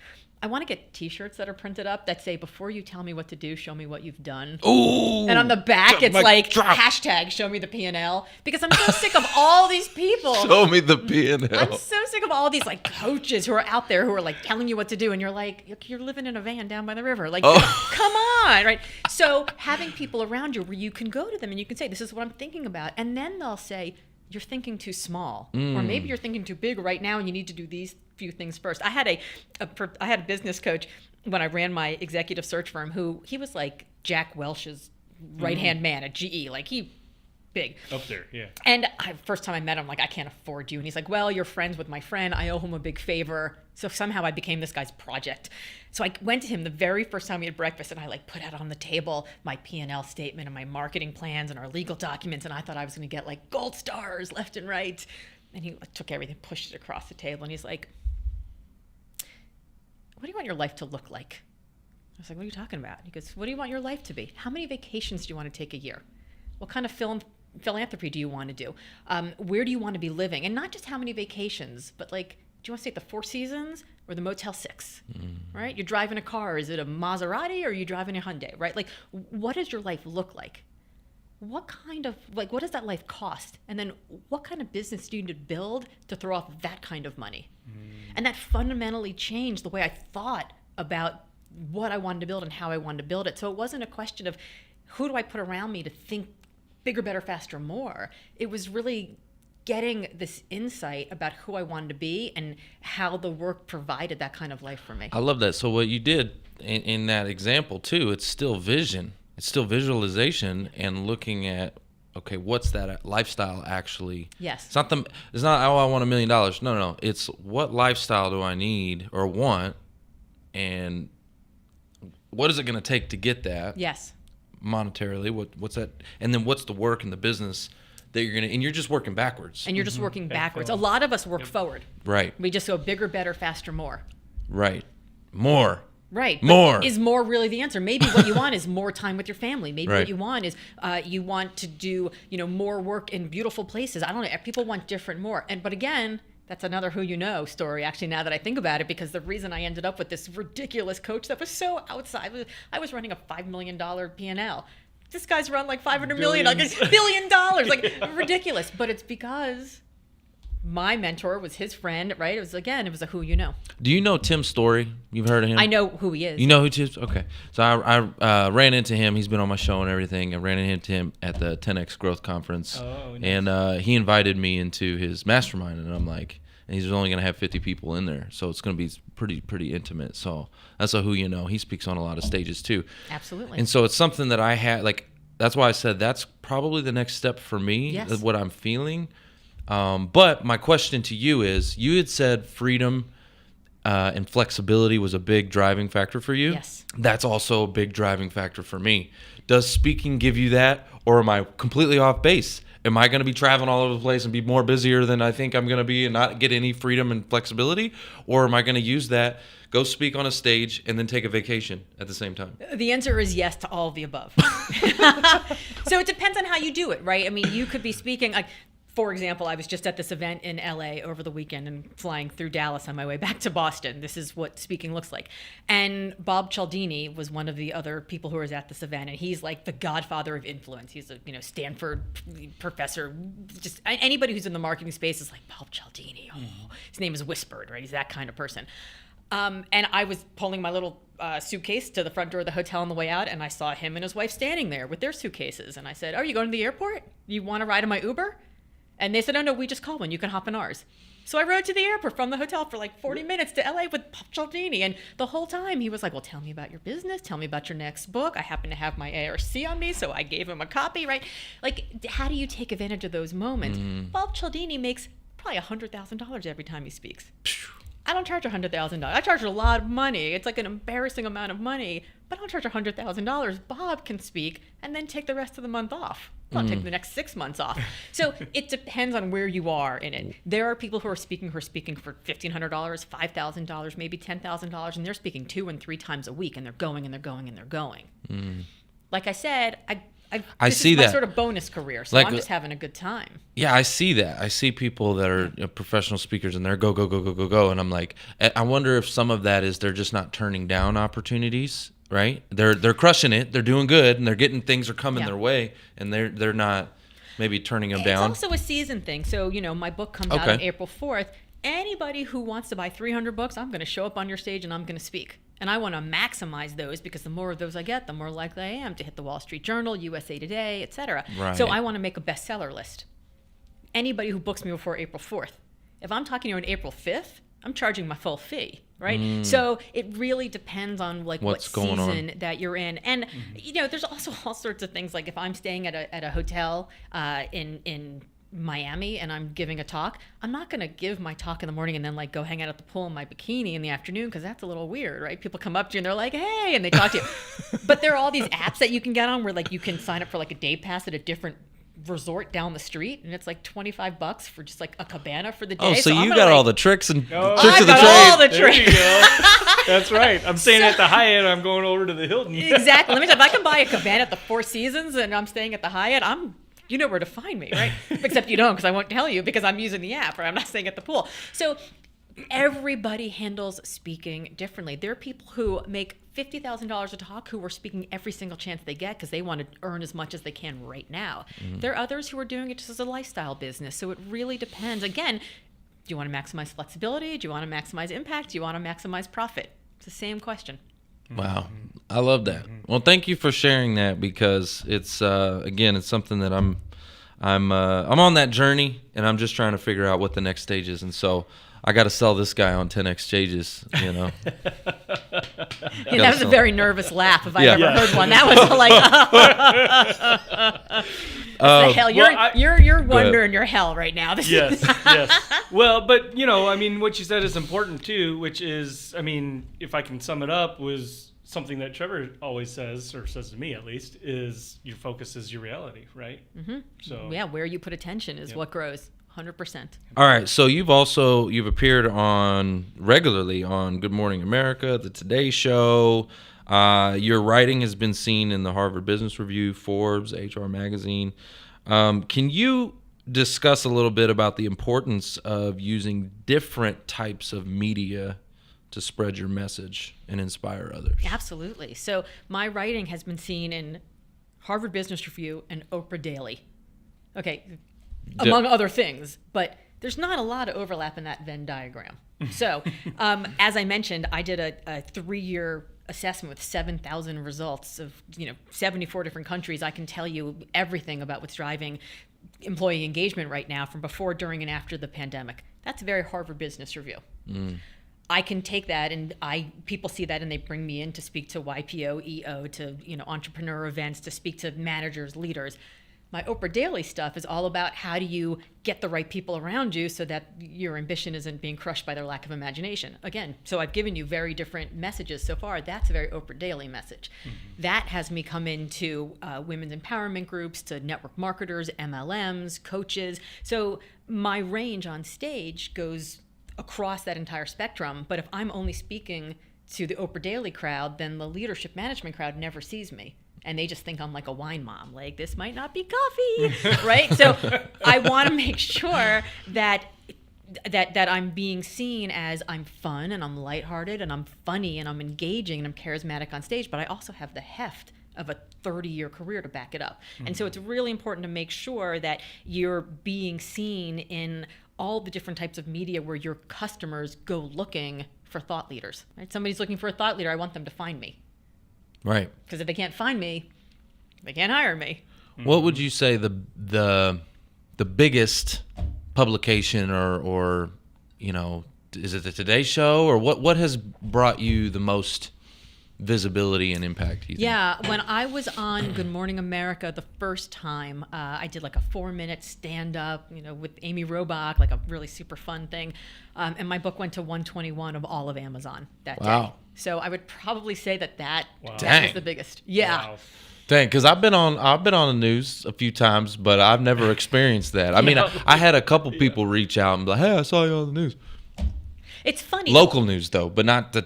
I want to get T-shirts that are printed up that say, before you tell me what to do, show me what you've done. Ooh, and on the back, it's like, hashtag show me the P&L. Because I'm so sick of all these people. Show me the P&L. I'm so sick of all these like coaches who are out there who are like telling you what to do. And you're like, you're living in a van down by the river. Like, come on, right? So having people around you where you can go to them and you can say, this is what I'm thinking about. And then they'll say, you're thinking too small. Or maybe you're thinking too big right now and you need to do these few things first. I had a business coach when I ran my executive search firm he was like Jack Welch's right-hand man at GE. Like he big. Up there, yeah. And first time I met him, like, I can't afford you. And he's like, well, you're friends with my friend. I owe him a big favor. So somehow I became this guy's project. So I went to him the very first time we had breakfast, and I like put out on the table my P&L statement and my marketing plans and our legal documents. And I thought I was going to get like gold stars left and right. And he took everything, pushed it across the table. And he's like, what do you want your life to look like? I was like, what are you talking about? He goes, what do you want your life to be? How many vacations do you want to take a year? What kind of philanthropy do you want to do? Where do you want to be living? And not just how many vacations, but like, do you want to stay at the Four Seasons or the Motel 6, right? You're driving a car. Is it a Maserati or are you driving a Hyundai, right? Like, what does your life look like? What does that life cost? And then what kind of business do you need to build to throw off that kind of money? And that fundamentally changed the way I thought about what I wanted to build and how I wanted to build it. So it wasn't a question of who do I put around me to think bigger, better, faster, more. It was really getting this insight about who I wanted to be and how the work provided that kind of life for me. I love that. So what you did in that example too, it's still vision. It's still visualization and looking at, okay, what's that lifestyle actually? Yes. It's not, oh, I want $1 million. No. It's what lifestyle do I need or want, and what is it going to take to get that? Yes. Monetarily, what's that? And then what's the work in the business that you're going to, and you're just working backwards. And you're just working backwards. A lot of us work forward. Right. We just go bigger, better, faster, more. Right. More. Right. More. But is more really the answer? Maybe what you want is more time with your family. Maybe Right. what you want is you want to do, more work in beautiful places. I don't know. People want different more. But again, that's another who you know story, actually, now that I think about it, because the reason I ended up with this ridiculous coach that was so outside, I was running a $5 million P&L. This guy's run like $500 million, like $1 billion, like ridiculous. But it's because my mentor was his friend, right? It was a who you know. Do you know Tim's story? You've heard of him? I know who he is. You know who Tim is? Okay. So I ran into him. He's been on my show and everything. I ran into him at the 10X Growth Conference. Oh, nice. And he invited me into his mastermind. And I'm like, and he's only going to have 50 people in there. So it's going to be pretty intimate. So that's a who you know. He speaks on a lot of stages too. Absolutely. And so it's something that I had, like, that's why I said that's probably the next step for me, yes. What I'm feeling. But my question to you is, you had said freedom and flexibility was a big driving factor for you. Yes. That's also a big driving factor for me. Does speaking give you that, or am I completely off base? Am I going to be traveling all over the place and be more busier than I think I'm going to be and not get any freedom and flexibility? Or am I going to use that, go speak on a stage, and then take a vacation at the same time? The answer is yes to all of the above. So it depends on how you do it, right? I mean, you could be speaking, like, for example, I was just at this event in LA over the weekend and flying through Dallas on my way back to Boston. This is what speaking looks like. And Bob Cialdini was one of the other people who was at this event, and he's like the godfather of influence. He's a Stanford professor. Just anybody who's in the marketing space is like, Bob Cialdini. Oh, his name is whispered, right? He's that kind of person. And I was pulling my little suitcase to the front door of the hotel on the way out, and I saw him and his wife standing there with their suitcases. And I said, are you going to the airport? You want to ride in my Uber? And they said, oh, no, we just called one. You can hop in ours. So I rode to the airport from the hotel for like 40 minutes to LA with Bob Cialdini. And the whole time he was like, well, tell me about your business. Tell me about your next book. I happen to have my ARC on me, so I gave him a copy, right? Like, how do you take advantage of those moments? Bob Cialdini makes probably $100,000 every time he speaks. I don't charge $100,000. I charge a lot of money. It's like an embarrassing amount of money, but I don't charge $100,000. Bob can speak and then take the rest of the month off. I'll take the next 6 months off. So it depends on where you are in it. There are people who are speaking for $1,500, $5,000, maybe $10,000, and they're speaking 2 and 3 times a week, and they're going and they're going and they're going. Like I said, I see is my that sort of bonus career, so I'm just having a good time. Yeah, I see that. I see people that are professional speakers and they're go, and I'm like, I wonder if some of that is they're just not turning down opportunities, right? They're crushing it, they're doing good, and they're getting things are coming their way, and they're not maybe turning them down. It's also a season thing. So, my book comes out on April 4th. Anybody who wants to buy 300 books, I'm going to show up on your stage and I'm going to speak. And I want to maximize those because the more of those I get, the more likely I am to hit the Wall Street Journal, USA Today, etc. Right. So I want to make a bestseller list. Anybody who books me before April 4th. If I'm talking to you on April 5th, I'm charging my full fee. Right. So it really depends on like What's what going season on. that you're in. And, there's also all sorts of things. Like if I'm staying at a hotel in Miami and I'm giving a talk, I'm not going to give my talk in the morning and then like go hang out at the pool in my bikini in the afternoon, because that's a little weird, right? People come up to you and they're like, hey, and they talk to you. But there are all these apps that you can get on where like you can sign up for like a day pass at a different resort down the street, and it's like $25 for just like a cabana for the day. Oh, so I'm you gonna, got like, all the tricks and tricks I of the got trade. all the There you tricks. go. That's right. I'm staying at the Hyatt. I'm going over to the Hilton. Exactly. Let me tell you, if I can buy a cabana at the Four Seasons and I'm staying at the Hyatt, you know where to find me, right? Except you don't, because I won't tell you because I'm using the app, or I'm not staying at the pool. So everybody handles speaking differently. There are people who make $50,000 a talk who are speaking every single chance they get because they want to earn as much as they can right now. There are others who are doing it just as a lifestyle business. So it really depends. Again, do you want to maximize flexibility? Do you want to maximize impact? Do you want to maximize profit? It's the same question. Wow, I love that. Well, thank you for sharing that, because it's again, it's something that I'm on that journey, and I'm just trying to figure out what the next stage is, and so I got to sell this guy on 10x stages, That was a very nervous laugh if I Yeah. ever heard one. That was like, the hell. You're wondering your hell right now. This Yes, is yes. Well, but what you said is important too, which is, if I can sum it up, was something that Trevor always says, or says to me at least, is your focus is your reality, right? Mm-hmm. So yeah, where you put attention is what grows. 100%. All right, so you've appeared regularly on Good Morning America, the Today Show. Your writing has been seen in the Harvard Business Review, Forbes, HR Magazine. Can you discuss a little bit about the importance of using different types of media to spread your message and inspire others? Absolutely. So my writing has been seen in Harvard Business Review and Oprah Daily. Okay, among other things, but there's not a lot of overlap in that Venn diagram. So, as I mentioned, I did a 3-year assessment with 7,000 results of 74 different countries. I can tell you everything about what's driving employee engagement right now, from before, during, and after the pandemic. That's a very Harvard Business Review. I can take that, and people see that, and they bring me in to speak to YPO, EO, to entrepreneur events, to speak to managers, leaders. My Oprah Daily stuff is all about how do you get the right people around you so that your ambition isn't being crushed by their lack of imagination. Again, so I've given you very different messages so far. That's a very Oprah Daily message. That has me come into women's empowerment groups, to network marketers, MLMs, coaches. So my range on stage goes across that entire spectrum. But if I'm only speaking to the Oprah Daily crowd, then the leadership management crowd never sees me. And they just think I'm like a wine mom, like this might not be coffee, right? So I want to make sure that I'm being seen as I'm fun and I'm lighthearted and I'm funny and I'm engaging and I'm charismatic on stage, but I also have the heft of a 30-year career to back it up. And so it's really important to make sure that you're being seen in all the different types of media where your customers go looking for thought leaders, right? Somebody's looking for a thought leader, I want them to find me. Right. Because if they can't find me, they can't hire me. What would you say the biggest publication or is it the Today Show, or what has brought you the most visibility and impact, you think? Yeah, when I was on Good Morning America the first time, I did like a 4-minute stand-up, with Amy Robach, like a really super fun thing. And my book went to 121 of all of Amazon that day. So I would probably say that was the biggest. Yeah. Wow. Dang, because I've been on the news a few times, but I've never experienced that. I mean, I had a couple people reach out and be like, "Hey, I saw you on the news." It's funny. Local news though, but not.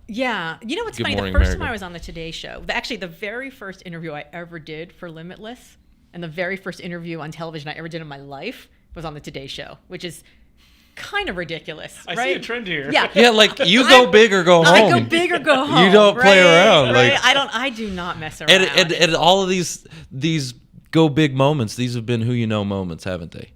Yeah, what's Good funny? The Morning first America. time I was on the Today Show, actually the very first interview I ever did for Limitless, and the very first interview on television I ever did in my life was on the Today Show, which is kind of ridiculous, I right? see a trend here. Yeah, Yeah, like you go big or go home. I go big or go home. You don't play around. Right? Like I do not mess around. and all of these go big moments. These have been who you know moments, haven't they?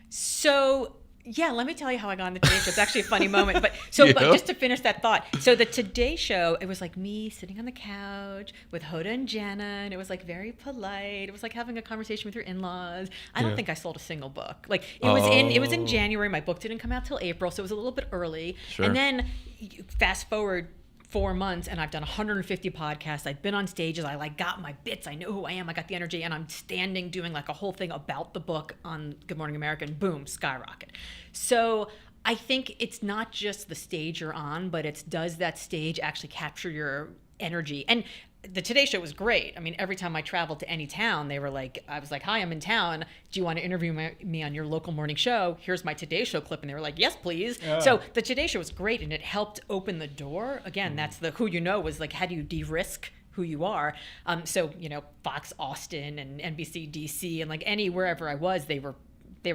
So Yeah, let me tell you how I got on the Today Show. It's actually a funny moment. But just to finish that thought. So the Today Show, it was like me sitting on the couch with Hoda and Jana, and it was like very polite. It was like having a conversation with your in-laws. I don't think I sold a single book. Like it was in January. My book didn't come out till April, so it was a little bit early. Sure. And then fast forward 4 months, and I've done 150 podcasts. I've been on stages. I like got my bits. I know who I am. I got the energy, and I'm standing doing like a whole thing about the book on Good Morning America, and boom, skyrocket. So I think it's not just the stage you're on, but it's does that stage actually capture your energy? And the Today Show was great. I mean, every time I traveled to any town, I was like, hi, I'm in town. Do you want to interview me on your local morning show? Here's my Today Show clip. And they were like, yes, please. Yeah. So the Today Show was great, and it helped open the door. Again, that's the who you know was like, how do you de-risk who you are? So, Fox Austin and NBC DC and like wherever I was, they were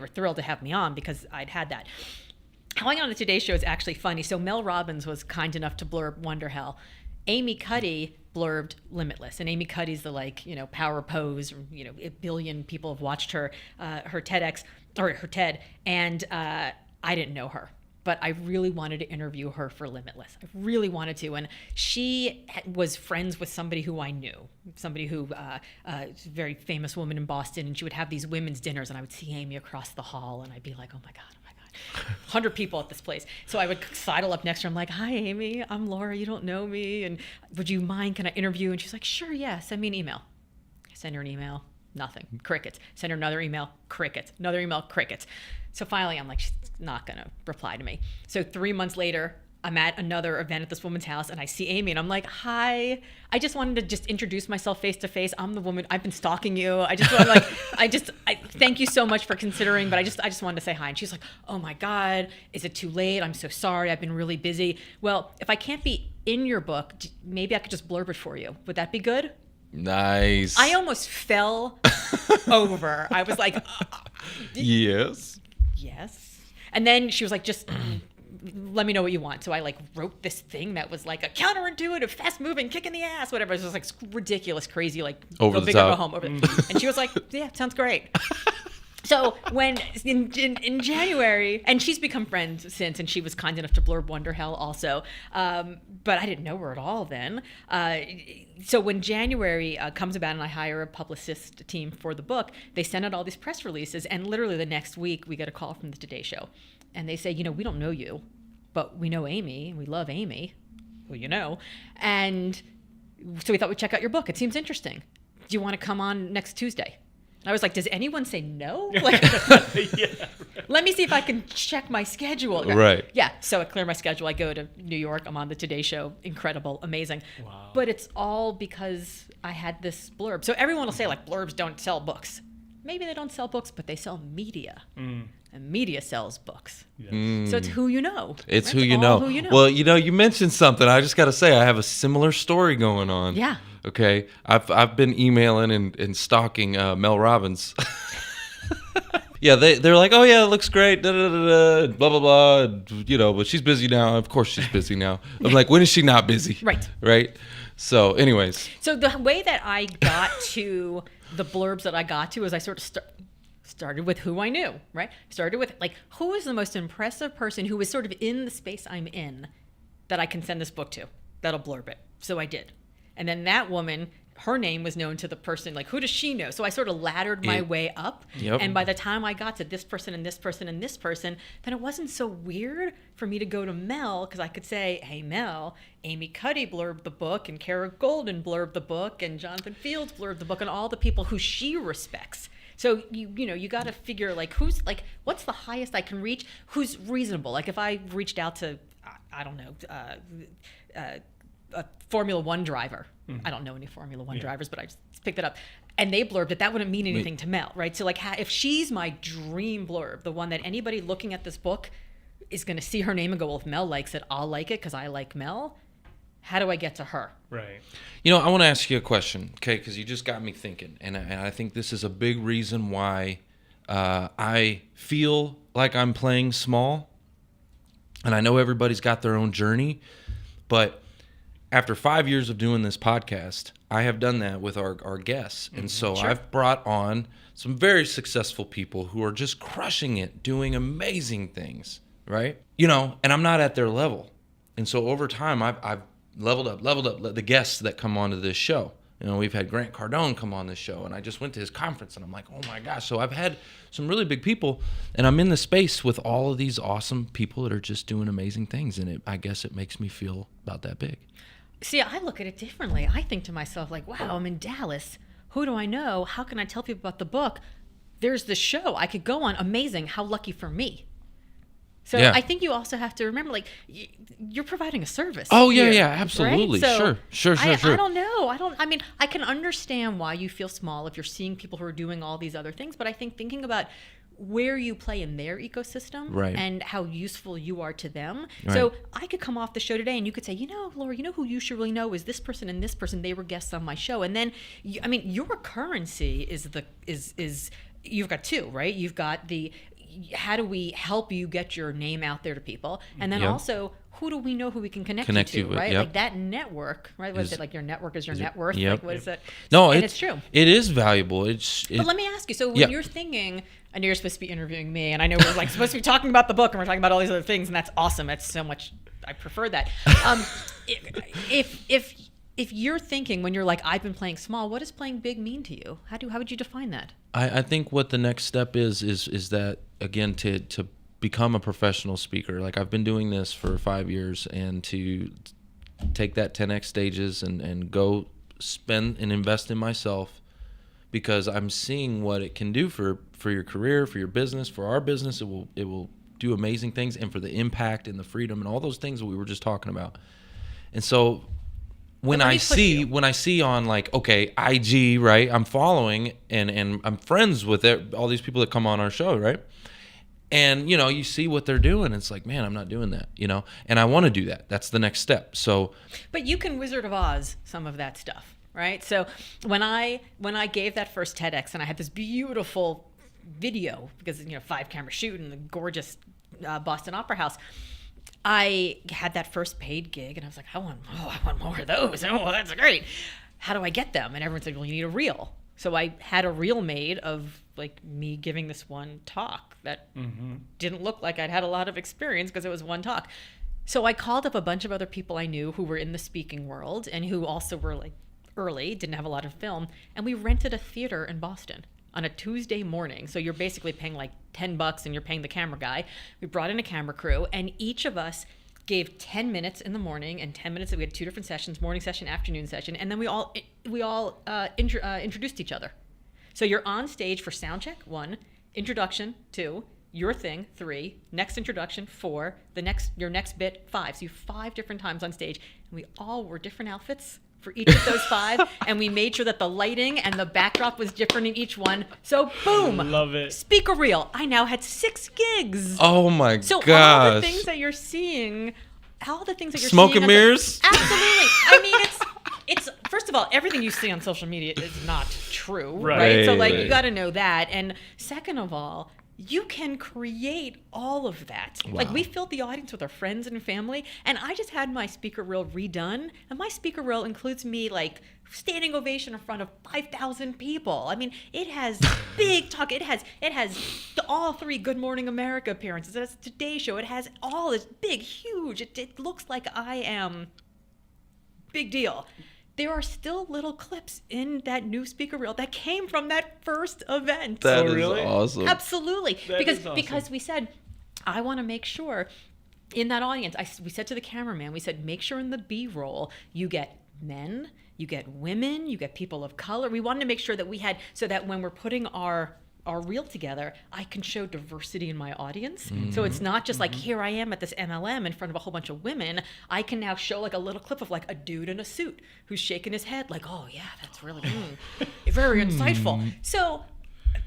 thrilled to have me on because I'd had that. How I got on the Today Show is actually funny. So Mel Robbins was kind enough to blurb Wonder Hell. Amy Cuddy blurbed Limitless, and Amy Cuddy's the power pose. A billion people have watched her TEDx or her TED, and I didn't know her, but I really wanted to interview her for Limitless. I really wanted to, and she was friends with somebody who I knew, somebody who a very famous woman in Boston, and she would have these women's dinners, and I would see Amy across the hall, and I'd be like, oh my God. 100 people at this place. So I would sidle up next to her. I'm like, hi, Amy. I'm Laura. You don't know me. And would you mind? Can I interview? And she's like, sure, yeah. Send me an email. I send her an email. Nothing. Crickets. Send her another email. Crickets. Another email. Crickets. So finally, I'm like, she's not going to reply to me. So 3 months later, I'm at another event at this woman's house, and I see Amy, and I'm like, hi. I just wanted to just introduce myself face to face. I'm the woman. I've been stalking you. I just want I thank you so much for considering, but I just wanted to say hi. And she's like, oh my God, is it too late? I'm so sorry. I've been really busy. Well, if I can't be in your book, maybe I could just blurb it for you. Would that be good? Nice. I almost fell over. I was like, yes. And then she was like, just let me know what you want. So I wrote this thing that was like a counterintuitive, fast moving, kick in the ass, whatever. It was like ridiculous, crazy, like over go the big top. or go home. And she was like, yeah, sounds great. So when in January, and she's become friends since, and she was kind enough to blurb Wonder Hell also, but I didn't know her at all then. So when January comes about and I hire a publicist team for the book, they send out all these press releases, and literally the next week we get a call from the Today Show. And they say, we don't know you, but we know Amy, and we love Amy, who you know. And so we thought we'd check out your book. It seems interesting. Do you want to come on next Tuesday? And I was like, does anyone say no? Yeah, right. Let me see if I can check my schedule. Right. Yeah, so I clear my schedule. I go to New York. I'm on the Today Show. Incredible, amazing. Wow. But it's all because I had this blurb. So everyone will say, blurbs don't sell books. Maybe they don't sell books, but they sell media. And media sells books. Yes. So it's who you know. It's right? who you know. Well, you mentioned something. I just got to say, I have a similar story going on. Yeah. Okay. I've been emailing and stalking Mel Robbins. Yeah, they're like, oh yeah, it looks great, da, da, da, da, blah blah blah. But she's busy now. Of course, she's busy now. I'm like, when is she not busy? Right. So, anyways. So the way that I got to the blurbs that I got to is I sort of started with who I knew, right? Started with who is the most impressive person who is sort of in the space I'm in that I can send this book to that'll blurb it. So I did. And then that woman, her name was known to the person, who does she know? So I sort of laddered my way up. Yep. And by the time I got to this person and this person and this person, then it wasn't so weird for me to go to Mel, because I could say, hey, Mel, Amy Cuddy blurbed the book, and Kara Golden blurbed the book, and Jonathan Fields blurbed the book, and all the people who she respects. So you got to figure who's what's the highest I can reach? Who's reasonable? If I reached out to I don't know a Formula One driver. I don't know any Formula One drivers, but I just picked it up, and they blurbed it. That wouldn't mean anything to Mel, right? So if she's my dream blurb, the one that anybody looking at this book is going to see her name and go, well, if Mel likes it, I'll like it because I like Mel. How do I get to her? Right. I want to ask you a question, okay? Because you just got me thinking, and I think this is a big reason why I feel like I'm playing small. And I know everybody's got their own journey, but after 5 years of doing this podcast, I have done that with our guests. And so I've brought on some very successful people who are just crushing it, doing amazing things, right? You know, and I'm not at their level. And so over time, I've leveled up the guests that come onto this show. You know, we've had Cardone come on this show, and I just went to his conference, and I'm like, oh my gosh. So I've had some really big people, and I'm in the space with all of these awesome people that are just doing amazing things, and I guess it makes me feel about that big. See, I look at it differently. I think to myself, like, wow, I'm in Dallas. Who do I know? How can I tell people about the book? There's the show I could go on. Amazing. How lucky for me. So I think you also have to remember, like, you're providing a service. Oh, here, yeah, absolutely. Right? So Sure. I don't know. I mean, I can understand why you feel small if you're seeing people who are doing all these other things. But I think thinking about where you play in their ecosystem and how useful you are to them. Right. So I could come off the show today and you could say, you know, Laura, you know who you should really know is this person and this person. They were guests on my show. And then, I mean, your currency is you've got two, right? You've got how do we help you get your name out there to people? And then also, who do we know who we can connect you to, with, right? Like that network, right? What is it? Like your network is your net worth? Like what is it? No, and it's true. It is valuable. But let me ask you, so when you're thinking, I know you're supposed to be interviewing me, and I know we're like supposed to be talking about the book, and we're talking about all these other things, and that's awesome. That's so much, I prefer that. If you're thinking when you're like, I've been playing small, what does playing big mean to you? How would you define that? I think what the next step is that, again, to become a professional speaker. Like, I've been doing this for 5 years, and to take that 10x stages and go spend and invest in myself, because I'm seeing what it can do for your career, for your business, for our business. It will do amazing things, and for the impact and the freedom and all those things that we were just talking about. And so when I see on, like, okay, IG, right, I'm following and I'm friends with all these people that come on our show, right? And, you know, you see what they're doing. It's like, man, I'm not doing that, you know? And I want to do that. That's the next step. So, but you can Wizard of Oz some of that stuff, right? So when I gave that first TEDx and I had this beautiful video, because, you know, 5-camera shoot in the gorgeous Boston Opera House, I had that first paid gig, and I was like, I want more of those. Oh, that's great. How do I get them? And everyone said, well, you need a reel. So I had a reel made of, like, me giving this one talk that didn't look like I'd had a lot of experience because it was one talk. So I called up a bunch of other people I knew who were in the speaking world and who also were, like, early, didn't have a lot of film, and we rented a theater in Boston on a Tuesday morning. So you're basically paying like $10 and you're paying the camera guy. We brought in a camera crew, and each of us gave 10 minutes in the morning and 10 minutes. We had 2 different sessions, morning session, afternoon session. And then we all introduced each other. So you're on stage for sound check 1, introduction 2, your thing 3, next introduction 4, your next bit 5. So you 5 different times on stage, and we all wore different outfits for each of those 5, and we made sure that the lighting and the backdrop was different in each one. So boom, love it. Speaker reel. I now had 6 gigs. Oh my gosh! So all the things that you're seeing, smoke and mirrors. Absolutely. I mean, it's first of all, everything you see on social media is not true, right? So like you got to know that, and second of all, you can create all of that. Wow. Like, we filled the audience with our friends and family, and I just had my speaker reel redone, and my speaker reel includes me, like, standing ovation in front of 5,000 people. I mean, it has big talk. It has all 3 Good Morning America appearances. It has a Today Show. It has all this big, huge. It looks like I am big deal. There are still little clips in that new speaker reel that came from that first event. That is awesome. Absolutely. Because we said, I want to make sure in that audience, we said to the cameraman, we said, make sure in the B-roll you get men, you get women, you get people of color. We wanted to make sure that we had, so that when we're putting our reel together, I can show diversity in my audience. So it's not just like, here I am at this MLM in front of a whole bunch of women. I can now show like a little clip of like a dude in a suit who's shaking his head like, oh yeah, that's really very insightful. So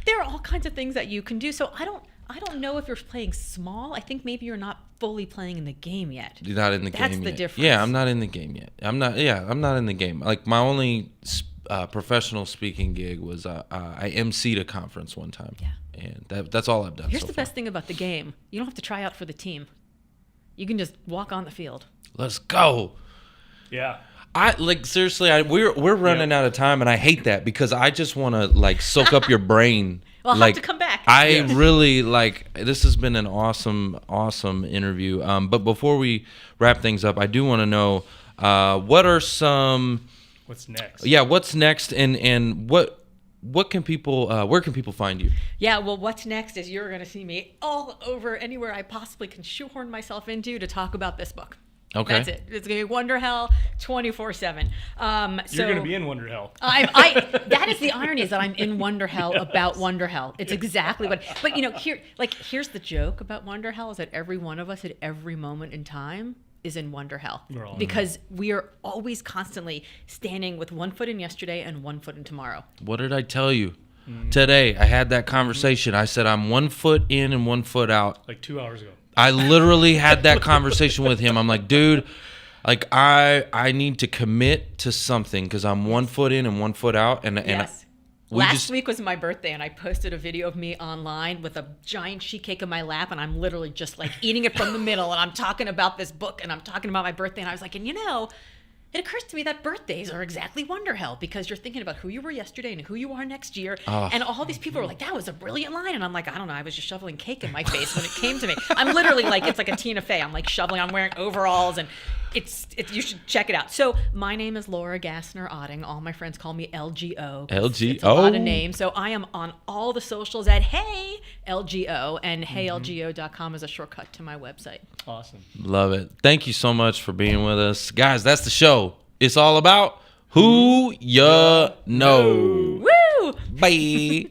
there are all kinds of things that you can do. So I don't know if you're playing small. I think maybe you're not fully playing in the game yet. You're not in the game yet. That's the difference. Yeah, I'm not in the game yet. I'm not in the game. Like, my only professional speaking gig was I emceed a conference one time. Yeah. And that's all I've done. Here's the best thing about the game. You don't have to try out for the team. You can just walk on the field. Let's go. Yeah. Seriously, we're running out of time, and I hate that because I just want to like soak up your brain. Well, I'll have to come back. I really like this. Has been an awesome interview. But before we wrap things up, I do want to know what are some. What's next? Yeah, what's next, and what can people where can people find you? Yeah, well, what's next is you're going to see me all over anywhere I possibly can shoehorn myself into to talk about this book. Okay. That's it. It's going to be Wonder Hell 24/7. You're going to be in Wonder Hell. That is the irony, is that I'm in Wonder Hell about Wonder Hell. It's exactly what. But here's the joke about Wonder Hell is that every one of us at every moment in time is in Wonder Hell, because we are always constantly standing with one foot in yesterday and one foot in tomorrow. What did I tell you? Today I had that conversation. I said I'm 1 foot in and 1 foot out. Like 2 hours ago. I literally had that conversation with him. I'm like, dude, like I need to commit to something because I'm 1 foot in and 1 foot out. And yes. Last week was my birthday, and I posted a video of me online with a giant sheet cake in my lap, and I'm literally just like eating it from the middle, and I'm talking about this book, and I'm talking about my birthday, and I was like, and it occurs to me that birthdays are exactly Wonder Hell, because you're thinking about who you were yesterday and who you are next year. And all these people are like, that was a brilliant line. And I'm like, I don't know. I was just shoveling cake in my face when it came to me. I'm literally like, it's like a Tina Fey. I'm like shoveling. I'm wearing overalls, and you should check it out. So my name is Laura Gassner Otting. All my friends call me LGO. LGO. It's a lot of names. So I am on all the socials at Hey LGO, and heylgo.com is a shortcut to my website. Awesome. Love it. Thank you so much for being with us. Guys, that's the show. It's all about who you know. Woo! Bye.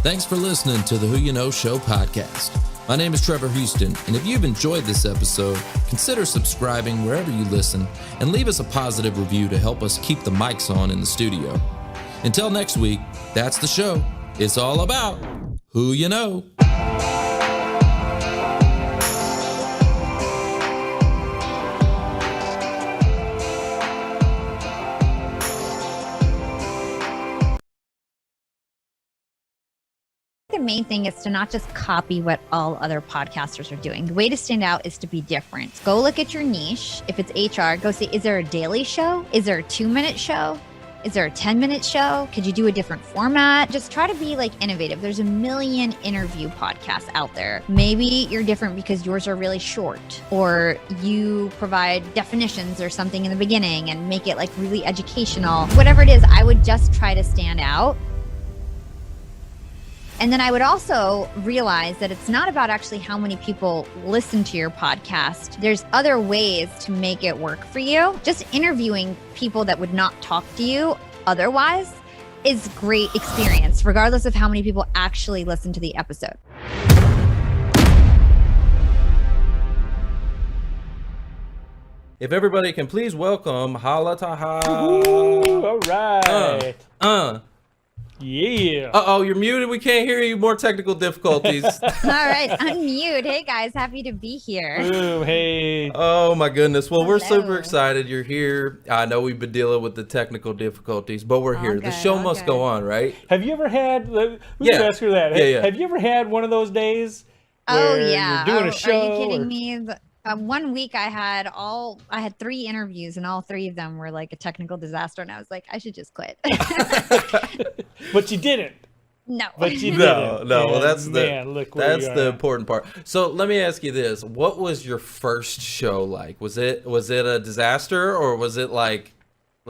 Thanks for listening to the Who You Know Show podcast. My name is Trevor Houston, and if you've enjoyed this episode, consider subscribing wherever you listen and leave us a positive review to help us keep the mics on in the studio. Until next week, that's the show. It's all about who you know. The main thing is to not just copy what all other podcasters are doing. The way to stand out is to be different. Go look at your niche. If it's HR, go see, is there a daily show? Is there a 2-minute show? Is there a 10-minute show? Could you do a different format? Just try to be like innovative. There's a million interview podcasts out there. Maybe you're different because yours are really short, or you provide definitions or something in the beginning and make it like really educational. Whatever it is, I would just try to stand out. And then I would also realize that it's not about actually how many people listen to your podcast. There's other ways to make it work for you. Just interviewing people that would not talk to you otherwise is great experience, regardless of how many people actually listen to the episode. If everybody can please welcome Hala, Taha. Ooh, all right. Yeah. Uh-oh, you're muted. We can't hear you. More technical difficulties. All right, unmute. Hey guys, happy to be here. Ooh, hey. Oh my goodness. Well, we're Hello. super excited you're here. I know we've been dealing with the technical difficulties, but we're here. The show must go on, right? Have you ever had, we Yeah. can ask her that. Yeah. Have you ever had one of those days Oh where yeah. you're doing a show? Are you kidding or- me? 1 week I had 3 interviews, and all 3 of them were like a technical disaster, and I was like, I should just quit. But you didn't. No. But you No, didn't. well, And that's look where that's you the are. important part. So let me ask you this: what was your first show like? Was it a disaster, or was it like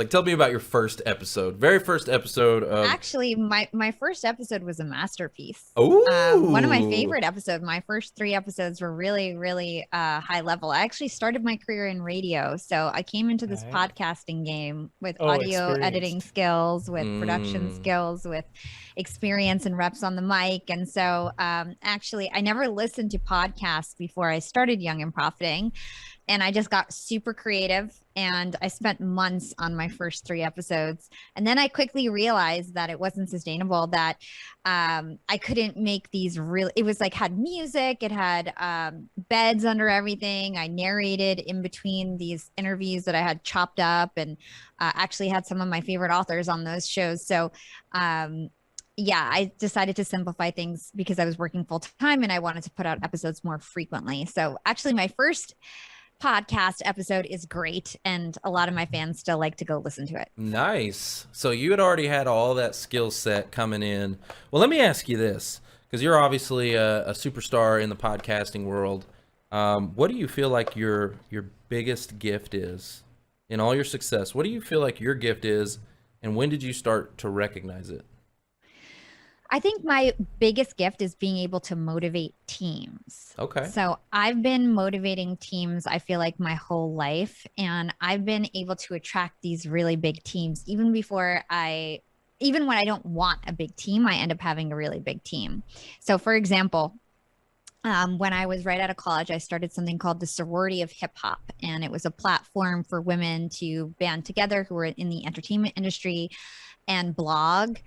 tell me about your first episode, very first episode of? Actually, my first episode was a masterpiece. Oh, One of my favorite episodes. My first 3 episodes were really, really high level. I actually started my career in radio, so I came into this podcasting game with audio editing skills, with production skills, with experience and reps on the mic. And so actually, I never listened to podcasts before I started Young and Profiting. And I just got super creative, and I spent months on my first 3 episodes. And then I quickly realized that it wasn't sustainable, that I couldn't make these really, it was like had music, it had beds under everything. I narrated in between these interviews that I had chopped up, and actually had some of my favorite authors on those shows. So yeah, I decided to simplify things because I was working full time and I wanted to put out episodes more frequently. So actually my first podcast episode is great, and a lot of my fans still like to go listen to it. Nice. So you had already had all that skill set coming in. Well, let me ask you this, because you're obviously a superstar in the podcasting world. What do you feel like your biggest gift is in all your success? What do you feel like your gift is, and when did you start to recognize it? I think my biggest gift is being able to motivate teams. Okay. So I've been motivating teams, I feel like, my whole life. And I've been able to attract these really big teams. Even when I don't want a big team, I end up having a really big team. So for example, when I was right out of college, I started something called the Sorority of Hip Hop. And it was a platform for women to band together who were in the entertainment industry and blog.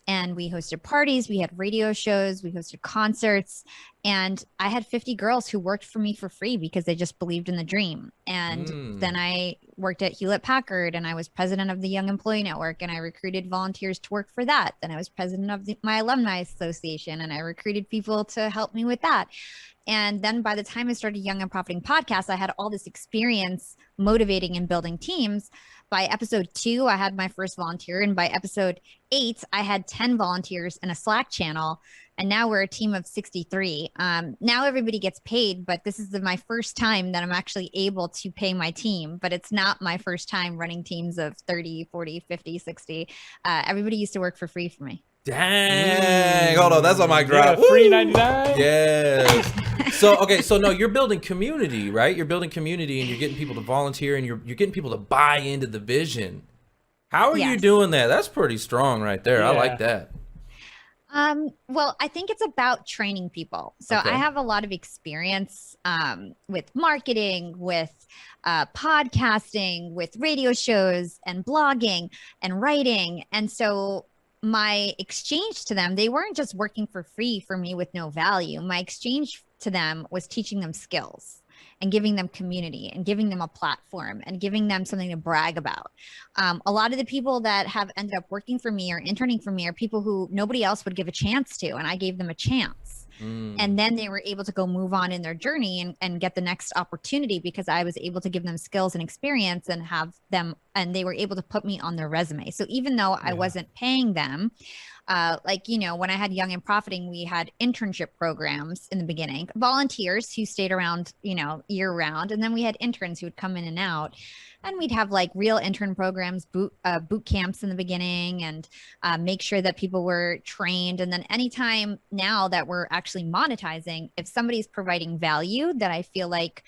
And we hosted parties, we had radio shows, we hosted concerts, and I had 50 girls who worked for me for free because they just believed in the dream. And then I worked at Hewlett-Packard, and I was president of the Young Employee Network, and I recruited volunteers to work for that. Then I was president of my alumni association, and I recruited people to help me with that. And then by the time I started Young and Profiting Podcast, I had all this experience motivating and building teams. By episode 2, I had my first volunteer. And by episode 8, I had 10 volunteers in a Slack channel. And now we're a team of 63. Now everybody gets paid, but this is my first time that I'm actually able to pay my team. But it's not my first time running teams of 30, 40, 50, 60. Everybody used to work for free for me. Dang. Hold on, that's on my drop. Yeah, free 99. Yeah. So no, you're building community, right? You're building community, and you're getting people to volunteer, and you're getting people to buy into the vision. How are you doing that? That's pretty strong right there. Yeah. I like that. Well, I think it's about training people. So I have a lot of experience with marketing, with podcasting, with radio shows and blogging and writing. And so my exchange to them, they weren't just working for free for me with no value. My exchange to them was teaching them skills and giving them community and giving them a platform and giving them something to brag about. A lot of the people that have ended up working for me or interning for me are people who nobody else would give a chance to, and I gave them a chance. And then they were able to go move on in their journey and get the next opportunity because I was able to give them skills and experience and have them, and they were able to put me on their resume. So even though I wasn't paying them, when I had Young and Profiting, we had internship programs in the beginning, volunteers who stayed around, year round. And then we had interns who would come in and out. And we'd have like real intern programs, boot camps in the beginning, and make sure that people were trained. And then anytime now that we're actually monetizing, if somebody's providing value that I feel like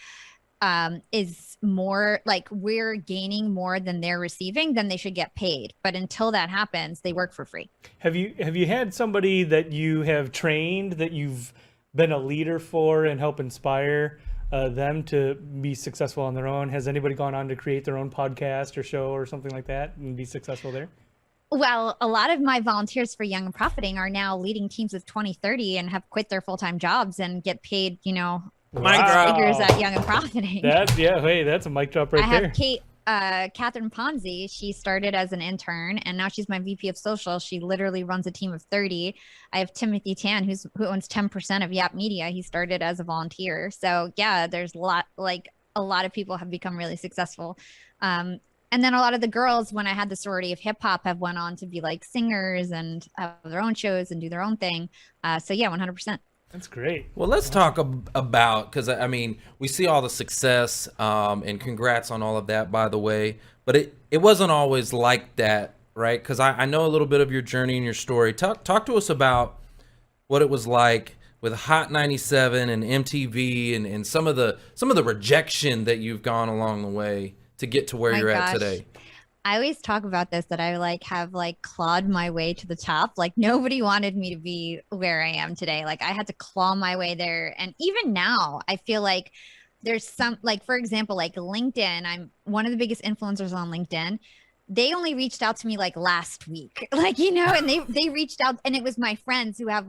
is more like we're gaining more than they're receiving, then they should get paid. But until that happens, they work for free. Have you had somebody that you have trained that you've been a leader for and help inspire them to be successful on their own? Has anybody gone on to create their own podcast or show or something like that and be successful there? Well, a lot of my volunteers for Young and Profiting are now leading teams of 20, 30 and have quit their full-time jobs and get paid, figures at Young and Profiting. That's a mic drop right there. I have Catherine Ponzi. She started as an intern and now she's my VP of social. She literally runs a team of 30. I have Timothy Tan, who owns 10% of Yap Media. He started as a volunteer. So yeah, there's a lot of people have become really successful. And then a lot of the girls, when I had the Sorority of Hip Hop, have went on to be like singers and have their own shows and do their own thing. So yeah, 100%. That's great. Well, let's talk about, because I mean, we see all the success, and congrats on all of that, by the way. But it wasn't always like that, right? Because I know a little bit of your journey and your story. Talk to us about what it was like with Hot 97 and MTV and some of the rejection that you've gone along the way to get to where you're at today. I always talk about this, that I have clawed my way to the top. Like nobody wanted me to be where I am today. Like I had to claw my way there. And even now I feel like there's some, for example, LinkedIn, I'm one of the biggest influencers on LinkedIn. They only reached out to me last week, and they reached out, and it was my friends who have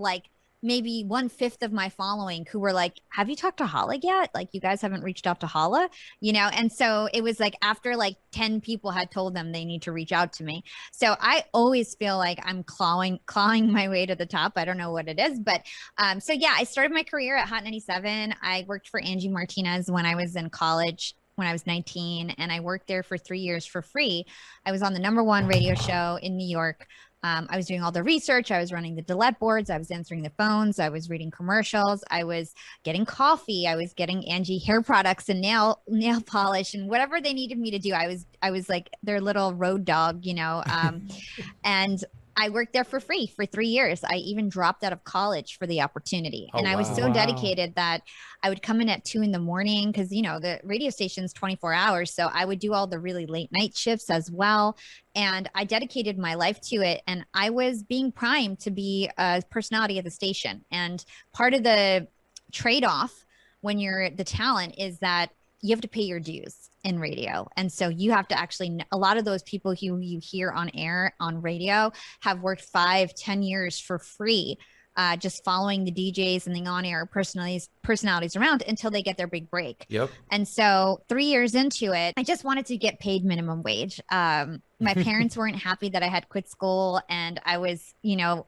maybe 1/5 of my following who were like, have you talked to Hala yet? You guys haven't reached out to Hala, And so it was after 10 people had told them they need to reach out to me. So I always feel like I'm clawing my way to the top. I don't know what it is, but so yeah, I started my career at Hot 97. I worked for Angie Martinez when I was in college. when I was 19, and I worked there for 3 years for free. I was on the #1 radio show in New York. I was doing all the research. I was running the Delete boards. I was answering the phones. I was reading commercials. I was getting coffee. I was getting Angie hair products and nail polish and whatever they needed me to do. I was like their little road dog, you know. And I worked there for free for 3 years. I even dropped out of college for the opportunity. And I was so dedicated that I would come in at 2 a.m. because, you know, the radio station's 24 hours. So I would do all the really late night shifts as well. And I dedicated my life to it. And I was being primed to be a personality at the station. And part of the trade-off when you're the talent is that you have to pay your dues in radio. And so you have to actually, a lot of those people who you hear on air on radio have worked 5-10 years for free, just following the DJs and the on-air personalities around until they get their big break. Yep. And so 3 years into it, I just wanted to get paid minimum wage. My parents weren't happy that I had quit school, and I was, you know,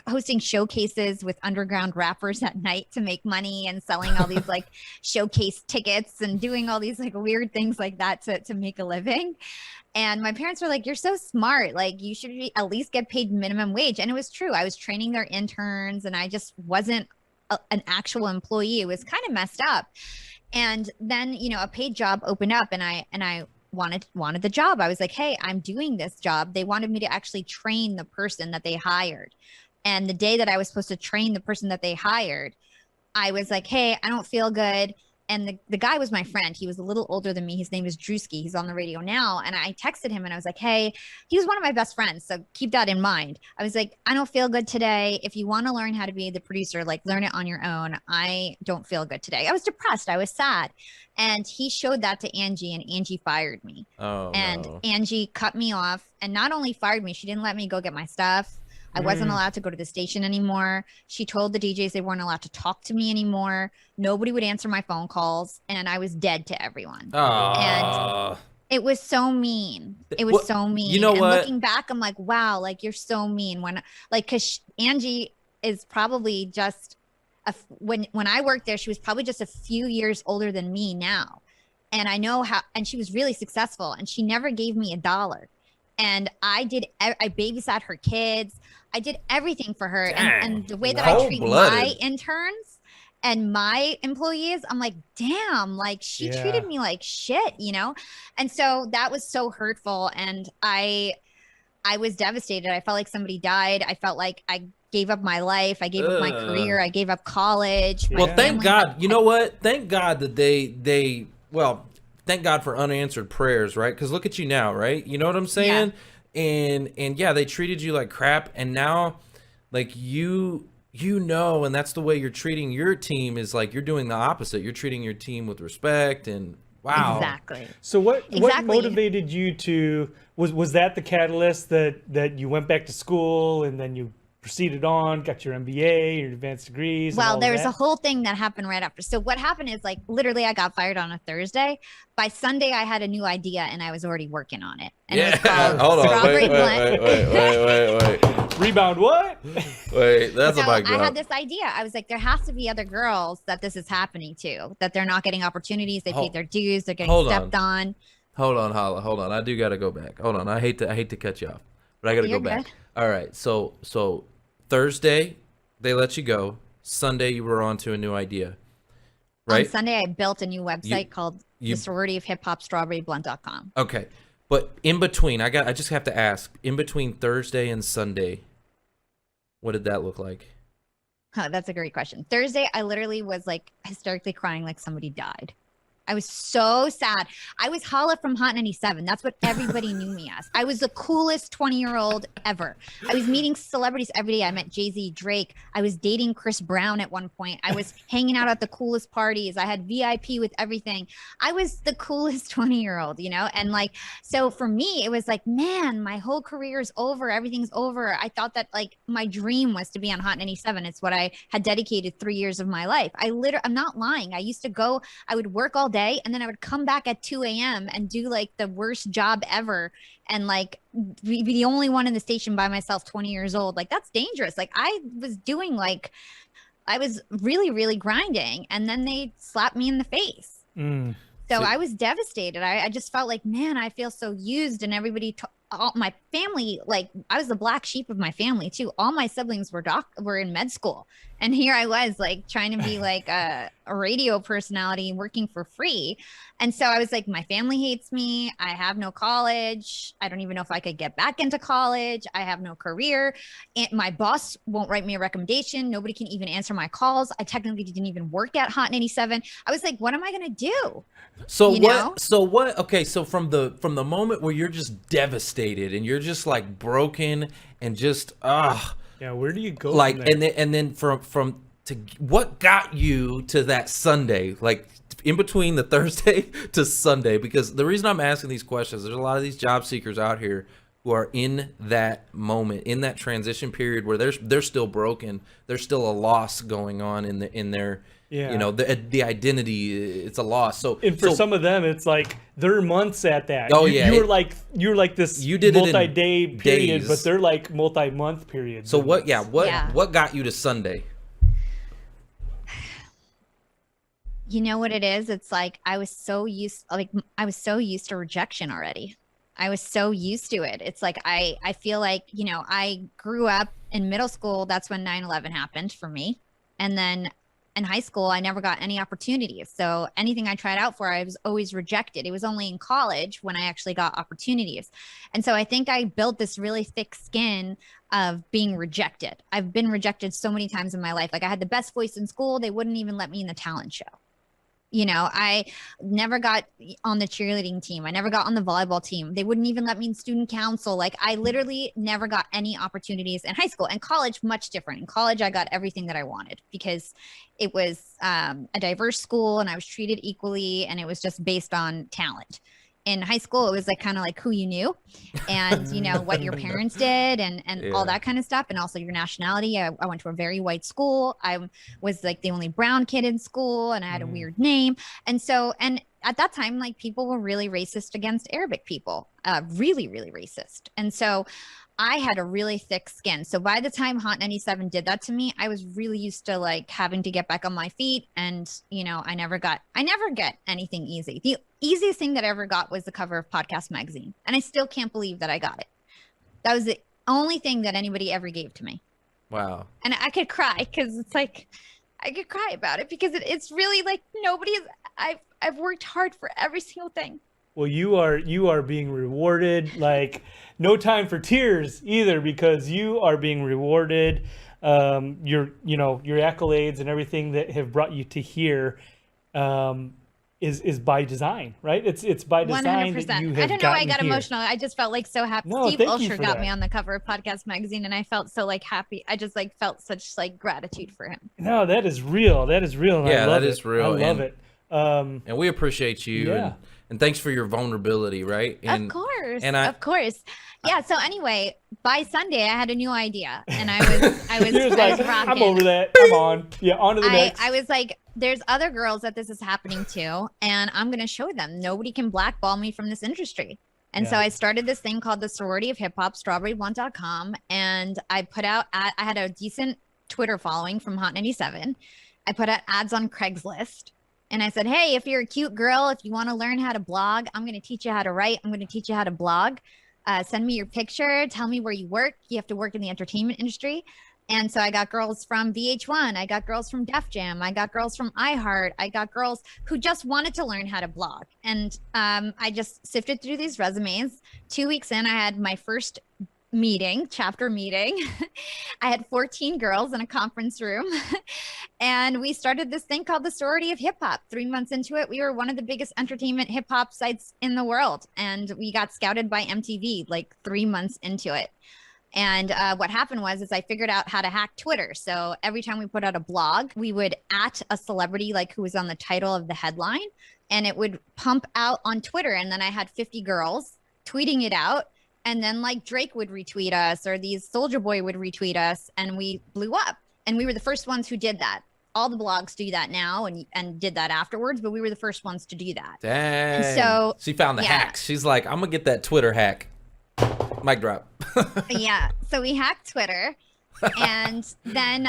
hosting showcases with underground rappers at night to make money and selling all these like showcase tickets and doing all these like weird things like that to make a living. And my parents were like, you're so smart. Like you should at least get paid minimum wage. And it was true. I was training their interns and I just wasn't an actual employee. It was kind of messed up. And then, you know, a paid job opened up and I wanted the job. I was like, hey, I'm doing this job. They wanted me to actually train the person that they hired. And the day that I was supposed to train the person that they hired, I was like, hey, I don't feel good. And the guy was my friend. He was a little older than me. His name is Drewski. He's on the radio now. And I texted him and I was like, hey, he was one of my best friends. So keep that in mind. I was like, I don't feel good today. If you want to learn how to be the producer, like learn it on your own. I don't feel good today. I was depressed. I was sad. And he showed that to Angie and Angie fired me. Angie cut me off and not only fired me, she didn't let me go get my stuff. I wasn't allowed to go to the station anymore. She told the DJs they weren't allowed to talk to me anymore. Nobody would answer my phone calls, and I was dead to everyone. And it was so mean. It was so mean. You know what? Looking back, I'm like, wow, like you're so mean. Because Angie is probably just when I worked there, she was probably just a few years older than me now, and I know how. And she was really successful, and she never gave me $1. And I babysat her kids. I did everything for her. And the way that I treat my interns and my employees, I'm like, damn, like she treated me like shit, you know? And so that was so hurtful. And I was devastated. I felt like somebody died. I felt like I gave up my life. I gave up my career. I gave up college. Well, thank God. You know what? Thank God that thank God for unanswered prayers, right? Because look at you now, right? You know what I'm saying? Yeah. And yeah, they treated you like crap, and now, like you know, and that's the way you're treating your team is like you're doing the opposite. You're treating your team with respect, and wow. Exactly. So what motivated you to was that the catalyst that you went back to school and then you proceeded on, got your MBA, your advanced degrees? Well, there was a whole thing that happened right after. So what happened is like literally I got fired on a Thursday. By Sunday, I had a new idea and I was already working on it. And it was called Strawberry Blend. Wait. Rebound what? Wait, that's so a mic drop. I had this idea. I was like, there has to be other girls that this is happening to, that they're not getting opportunities. They paid their dues. They're getting stepped on. Hold on, Hala. Hold on. I do got to go back. Hold on. I hate to cut you off, but I got to go back. Good. All right. So Thursday, they let you go. Sunday, you were on to a new idea, right? On Sunday, I built a new website called the Sorority of Hip Hop StrawberryBlend.com. Okay. But in between, I just have to ask, in between Thursday and Sunday, what did that look like? Oh, that's a great question. Thursday, I literally was like hysterically crying like somebody died. I was so sad. I was Hala from Hot 97. That's what everybody knew me as. I was the coolest 20-year-old ever. I was meeting celebrities every day. I met Jay-Z, Drake. I was dating Chris Brown at one point. I was hanging out at the coolest parties. I had VIP with everything. I was the coolest 20-year-old, you know? And like, so for me, it was like, man, my whole career is over. Everything's over. I thought that like my dream was to be on Hot 97. It's what I had dedicated 3 years of my life. I'm not lying. I used to go, I would work all day and then I would come back at 2 a.m. and do like the worst job ever and like be the only one in the station by myself, 20 years old. Like that's dangerous. Like I was doing like, I was really, really grinding and then they slapped me in the face. So I was devastated. I just felt like, man, I feel so used, and everybody, all my family, like I was the black sheep of my family too. All my siblings were in med school, and here I was like trying to be like a radio personality working for free. And so I was like, my family hates me. I have no college. I don't even know if I could get back into college. I have no career. And my boss won't write me a recommendation. Nobody can even answer my calls. I technically didn't even work at Hot 97. I was like, what am I going to do? So what? Okay. So from the moment where you're just devastated and you're just like broken and just, yeah. Where do you go? Like, from there? and then from to what got you to that Sunday, like in between the Thursday to Sunday? Because the reason I'm asking these questions, there's a lot of these job seekers out here who are in that moment, in that transition period where they're still broken. There's still a loss going on in their you know, the identity. It's a loss. So and for some of them, it's like they're months at that. Oh, you're like this you did multi-day period, days. but they're like multi-month periods. So what got you to Sunday? You know what it is? It's like I was so used to rejection already. I was so used to it. It's like I feel like, you know, I grew up in middle school. That's when 9/11 happened for me. And then in high school, I never got any opportunities. So anything I tried out for, I was always rejected. It was only in college when I actually got opportunities. And so I think I built this really thick skin of being rejected. I've been rejected so many times in my life. Like I had the best voice in school. They wouldn't even let me in the talent show. You know, I never got on the cheerleading team. I never got on the volleyball team. They wouldn't even let me in student council. Like I literally never got any opportunities in high school. And college, much different. In college, I got everything that I wanted because it was a diverse school and I was treated equally, and it was just based on talent. In high school, it was like kind of like who you knew and, you know, what your parents did and all that kind of stuff. And also your nationality. I went to a very white school. I was like the only brown kid in school and I had a weird name. And so, and at that time, like people were really racist against Arabic people, really, really racist. And so I had a really thick skin. So by the time Hot 97 did that to me, I was really used to like having to get back on my feet. And, you know, I never get anything easy. The easiest thing that I ever got was the cover of Podcast Magazine. And I still can't believe that I got it. That was the only thing that anybody ever gave to me. Wow. And I could cry because it's like, I could cry about it because it's really like I've worked hard for every single thing. Well, you are being rewarded, like no time for tears either, because you are being rewarded. Your accolades and everything that have brought you to here is by design, right? It's by design 100%. That you have. I don't know why I got emotional. I just felt like so happy. No, Steve Ulsher got me on the cover of Podcast Magazine, and I felt so like happy. I just like felt such like gratitude for him. No, that is real. That is real. And yeah, I love that is real. I love it. And we appreciate you. Yeah. And thanks for your vulnerability, right? And, of course. of course. Yeah. So anyway, by Sunday, I had a new idea, and I was like, rocking. I'm over that. I'm on. Yeah, on to the next. I was like, there's other girls that this is happening to, and I'm going to show them. Nobody can blackball me from this industry. And so I started this thing called the Sorority of Hip Hop, strawberryblonde.com, and I put out, I had a decent Twitter following from Hot 97. I put out ads on Craigslist. And I said, hey, if you're a cute girl, if you want to learn how to blog, I'm going to teach you how to write. I'm going to teach you how to blog. Send me your picture. Tell me where you work. You have to work in the entertainment industry. And so I got girls from VH1. I got girls from Def Jam. I got girls from iHeart. I got girls who just wanted to learn how to blog. And I just sifted through these resumes. 2 weeks in, I had my first chapter meeting. I had 14 girls in a conference room and we started this thing called the Sorority of Hip Hop. 3 months into it, we were one of the biggest entertainment hip hop sites in the world. And we got scouted by MTV like 3 months into it. And what happened was I figured out how to hack Twitter. So every time we put out a blog, we would @ a celebrity like who was on the title of the headline, and it would pump out on Twitter. And then I had 50 girls tweeting it out. And then like Drake would retweet us, or these Soulja Boy would retweet us, and we blew up. And we were the first ones who did that. All the blogs do that now and did that afterwards, but we were the first ones to do that. Dang. And so she found the hacks. She's like, I'm gonna get that Twitter hack. Mic drop. Yeah. So we hacked Twitter. And then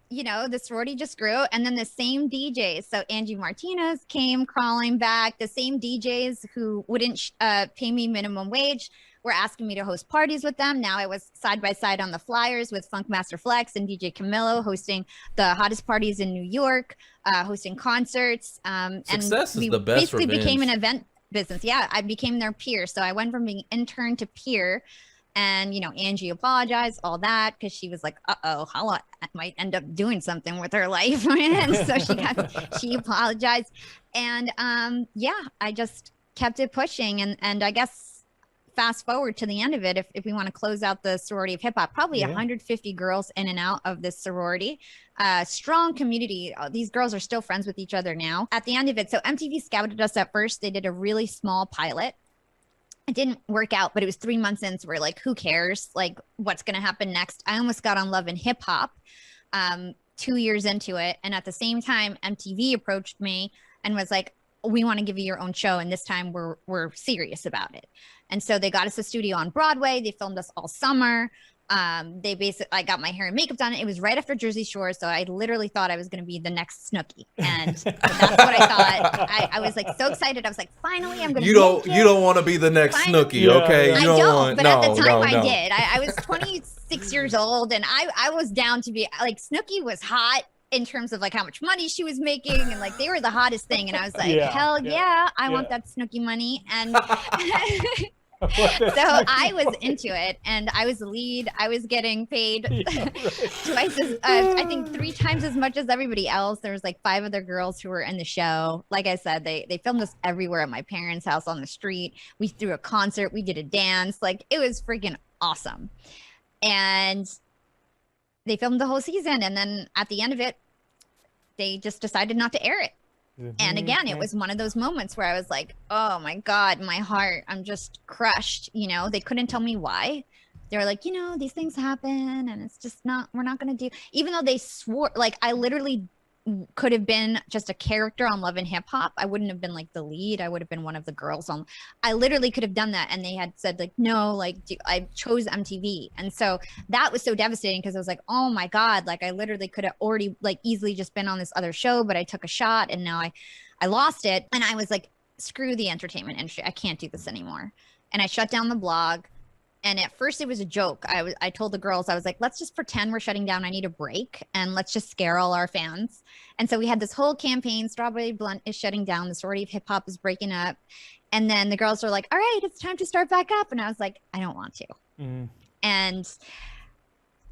the sorority just grew. And then the same DJs, so Angie Martinez came crawling back. The same DJs who wouldn't pay me minimum wage were asking me to host parties with them. Now I was side by side on the flyers with Funkmaster Flex and DJ Camilo, hosting the hottest parties in New York, hosting concerts. Success and is the best basically revenge. became an event business. Yeah, I became their peer. So I went from being intern to peer. And, Angie apologized, all that, because she was like, Hala might end up doing something with her life. And so she apologized. And I just kept it pushing. And I guess fast forward to the end of it, if we want to close out the sorority of hip hop, probably 150 girls in and out of this sorority. Strong community. These girls are still friends with each other now. At the end of it, so MTV scouted us at first. They did a really small pilot. It didn't work out, but it was 3 months in. So we're like, who cares? Like, what's going to happen next? I almost got on Love and Hip Hop 2 years into it. And at the same time, MTV approached me and was like, we want to give you your own show. And this time we're serious about it. And so they got us a studio on Broadway. They filmed us all summer. I got my hair and makeup done. It was right after Jersey Shore. So I literally thought I was going to be the next Snooki. And that's what I thought. I was like so excited. I was like, finally, I'm going to You don't want to be the next Snooki, okay? I don't, but at the time I did. I was 26 years old and I was down to be like, Snooki was hot in terms of like how much money she was making. And like, they were the hottest thing. And I was like, hell yeah, I want that Snooki money. And so I was into it and I was the lead. I was getting paid twice as, I think 3 times as much as everybody else. There was like 5 other girls who were in the show. Like I said, they filmed us everywhere at my parents' house, on the street. We threw a concert. We did a dance. Like, it was freaking awesome. And they filmed the whole season. And then at the end of it, they just decided not to air it. And again, it was one of those moments where I was like, oh my God, my heart, I'm just crushed. They couldn't tell me why. They were like, these things happen and it's just we're not going to do, even though they swore, like I literally could have been just a character on Love and Hip Hop. I wouldn't have been like the lead. I would have been one of the girls I literally could have done that. And they had said like, no, like I chose MTV. And so that was so devastating because I was like, oh my God, like I literally could have already like easily just been on this other show, but I took a shot and now I lost it. And I was like, screw the entertainment industry. I can't do this anymore. And I shut down the blog. And at first it was a joke. I told the girls, I was like, let's just pretend we're shutting down. I need a break and let's just scare all our fans. And so we had this whole campaign. Strawberry Blunt is shutting down. The sorority of hip hop is breaking up. And then the girls were like, all right, it's time to start back up. And I was like, I don't want to. And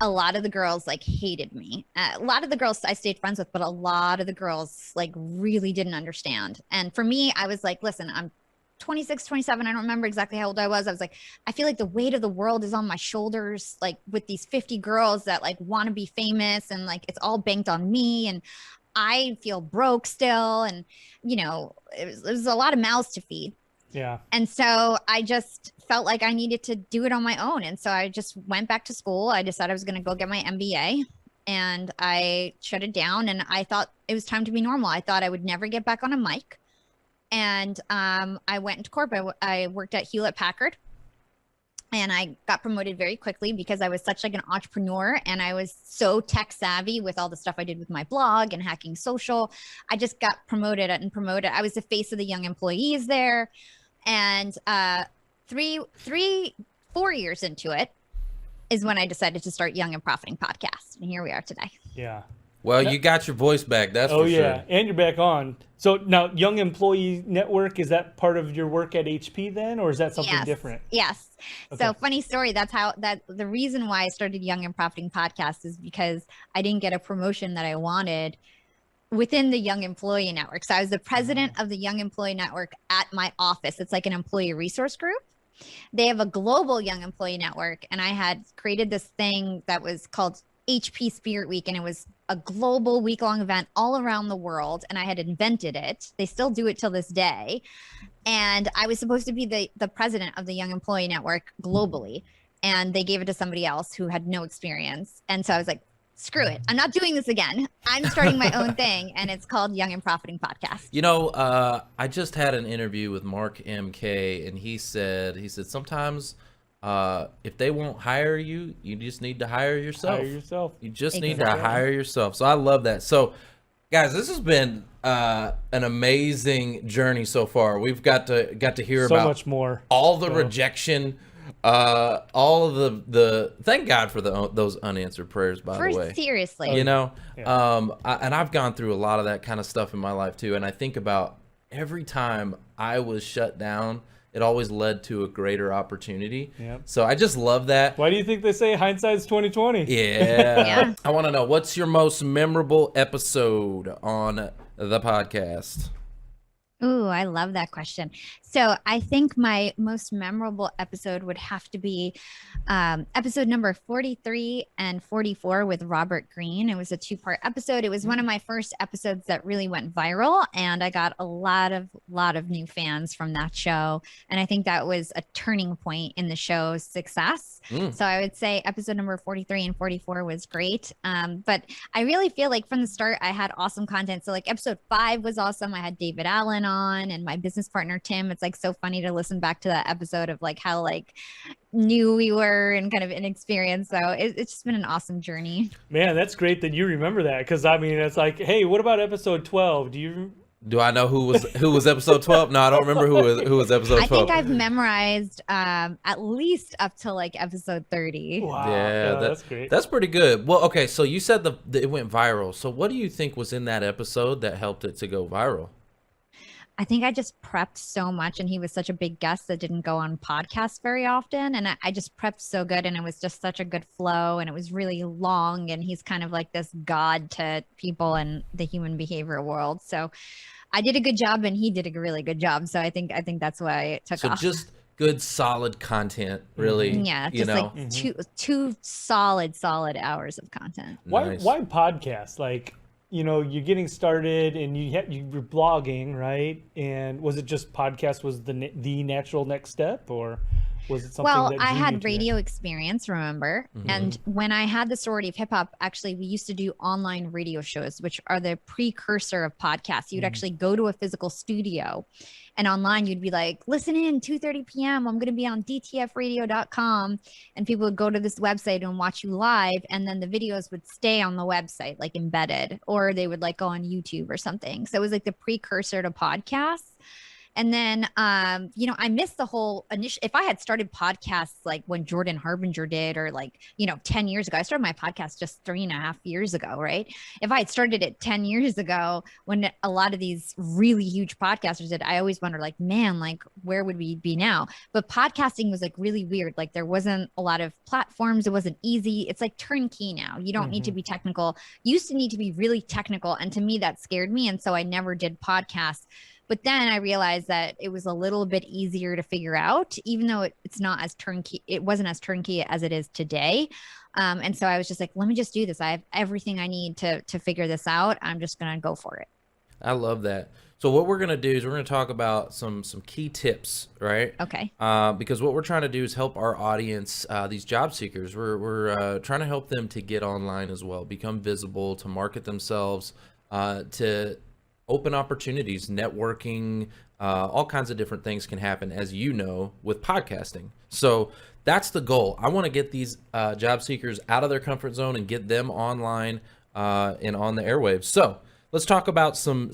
a lot of the girls like hated me. A lot of the girls I stayed friends with, but a lot of the girls like really didn't understand. And for me, I was like, listen, I'm 26, 27. I don't remember exactly how old I was. I was like, I feel like the weight of the world is on my shoulders, like with these 50 girls that like want to be famous and like it's all banked on me. And I feel broke still. And, it was a lot of mouths to feed. Yeah. And so I just felt like I needed to do it on my own. And so I just went back to school. I decided I was going to go get my MBA and I shut it down. And I thought it was time to be normal. I thought I would never get back on a mic. And I went into corporate. I worked at Hewlett Packard and I got promoted very quickly because I was such like an entrepreneur and I was so tech savvy with all the stuff I did with my blog and hacking social. I just got promoted. I was the face of the young employees there. And 4 years into it is when I decided to start Young and Profiting Podcast. And here we are today. Yeah. Well, you got your voice back. That's for sure. And you're back on. So now Young Employee Network, is that part of your work at HP then, or is that something different? Yes. Okay. So funny story. The reason why I started Young and Profiting Podcast is because I didn't get a promotion that I wanted within the Young Employee Network. So I was the president of the Young Employee Network at my office. It's like an employee resource group. They have a global Young Employee Network, and I had created this thing that was called HP Spirit Week, and it was a global week-long event all around the world, and I had invented it. They still do it till this day. And I was supposed to be the president of the Young Employee Network globally, and they gave it to somebody else who had no experience. And so I was like, screw it. I'm not doing this again. I'm starting my own thing, and it's called Young and Profiting Podcast. I just had an interview with Mark MK, and he said sometimes if they won't hire you, you just need to hire yourself. Hire yourself. You just need to hire yourself. So I love that. So, guys, this has been an amazing journey so far. We've got to hear so about much more. All the rejection, all of the thank God for those unanswered prayers, by the way. Seriously. You know, and I've gone through a lot of that kind of stuff in my life too. And I think about every time I was shut down, it always led to a greater opportunity. Yep. So I just love that. Why do you think they say hindsight's 20/20? Yeah. I want to know, what's your most memorable episode on the podcast? Ooh, I love that question. So I think my most memorable episode would have to be episode number 43 and 44 with Robert Greene. It was a 2-part episode. It was one of my first episodes that really went viral, and I got a lot of new fans from that show. And I think that was a turning point in the show's success. So I would say episode number 43 and 44 was great. But I really feel like from the start, I had awesome content. So like episode 5 was awesome. I had David Allen on and my business partner, Tim. It's like so funny to listen back to that episode of like how like new we were and kind of inexperienced. So it's just been an awesome journey. Man, that's great that you remember that. Because I mean, it's like, hey, what about episode 12? Do I know who was episode 12? No, I don't remember who was episode 12. I think I've memorized at least up to like episode 30. Wow. Yeah, that's great. That's pretty good. Well, okay, so you said it went viral. So what do you think was in that episode that helped it to go viral? I think I just prepped so much, and he was such a big guest that didn't go on podcasts very often. And I just prepped so good, and it was just such a good flow, and it was really long. And he's kind of like this god to people in the human behavior world. So I did a good job, and he did a really good job. So I think that's why it took off. So just good, solid content, really. Yeah, just like two solid hours of content. Why podcast? Like, you know, you're getting started and you were blogging, right? And was it just podcast was the natural next step, or was it something that I drew had you to radio that? experience, remember? And when I had the sorority of hip hop, actually, we used to do online radio shows, which are the precursor of podcasts. You'd actually go to a physical studio, and online you'd be like, listen in 2:30 p.m. I'm going to be on dtfradio.com. And people would go to this website and watch you live. And then the videos would stay on the website, like embedded, or they would like go on YouTube or something. So it was like the precursor to podcasts. And then, you know, I missed the whole initial. If I had started podcasts like when Jordan Harbinger did, or like, you know, 10 years ago, I started my podcast just 3.5 years ago, right? If I had started it 10 years ago, when a lot of these really huge podcasters did, I always wondered, like, man, like, where would we be now? But podcasting was like really weird. Like, there wasn't a lot of platforms. It wasn't easy. It's like turnkey now. You don't need to be technical. You used to need to be really technical. And to me, that scared me. And so I never did podcasts. But then I realized that it was a little bit easier to figure out, even though it's not as turnkey. It wasn't as turnkey as it is today. And so I was just like, let me just do this. I have everything I need to figure this out. I'm just going to go for it. I love that. So what we're going to do is we're going to talk about some key tips, right? Okay. Because what we're trying to do is help our audience, these job seekers. We're trying to help them to get online as well, become visible, to market themselves, to open opportunities, networking, all kinds of different things can happen, as you know, with podcasting. So that's the goal. I want to get these job seekers out of their comfort zone and get them online and on the airwaves. So let's talk about some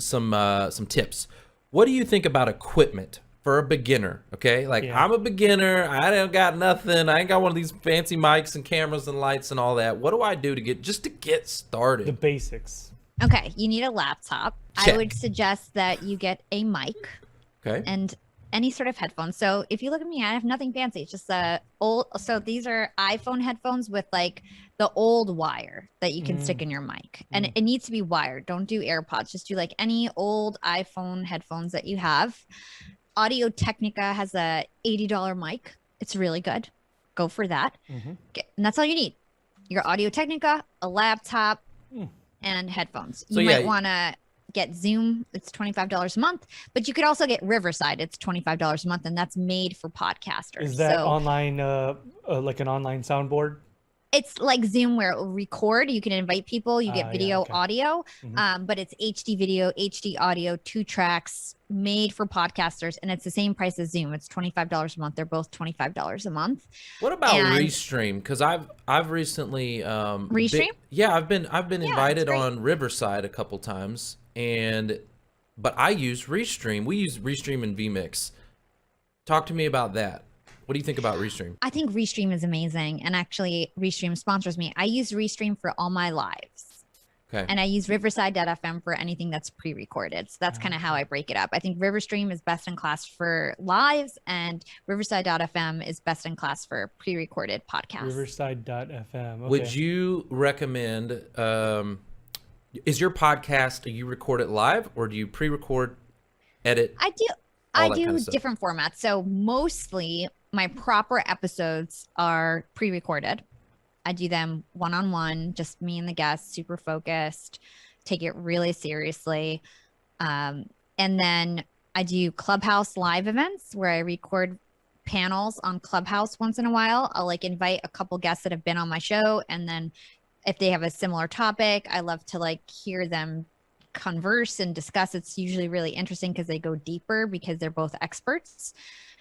tips. What do you think about equipment for a beginner? Okay, like I'm a beginner. I don't got nothing. I ain't got one of these fancy mics and cameras and lights and all that. What do I do to get started? The basics. Okay, you need a laptop. Check. I would suggest that you get a mic. Okay. And any sort of headphones. So if you look at me, I have nothing fancy. It's just so these are iPhone headphones with like the old wire that you can stick in your mic. And it needs to be wired. Don't do AirPods. Just do like any old iPhone headphones that you have. Audio Technica has a $80 mic. It's really good. Go for that. And that's all you need. Your Audio Technica, a laptop, and headphones. You might want to get Zoom. It's $25 a month, but you could also get Riverside. It's $25 a month, and that's made for podcasters. Is that online, like an online soundboard? It's like Zoom where it will record. You can invite people. You get video, audio, but it's HD video, HD audio, 2 tracks made for podcasters, and it's the same price as Zoom. It's $25 a month. They're both $25 a month. What about Restream? Because I've recently Restream. I've been invited on Riverside a couple times, but I use Restream. We use Restream and vMix. Talk to me about that. What do you think about Restream? I think Restream is amazing, and actually Restream sponsors me. I use Restream for all my lives. Okay. And I use Riverside.fm for anything that's pre-recorded. So that's kind of how I break it up. I think Riverstream is best in class for lives, and Riverside.fm is best in class for pre-recorded podcasts. Riverside.fm. Okay. Would you recommend, is your podcast, do you record it live or do you pre-record, edit? I do different formats. So mostly my proper episodes are pre-recorded. I do them one-on-one, just me and the guest, super focused, take it really seriously. And then I do Clubhouse live events where I record panels on Clubhouse once in a while. I'll like invite a couple guests that have been on my show. And then if they have a similar topic, I love to like hear them converse and discuss. It's usually really interesting because they go deeper because they're both experts,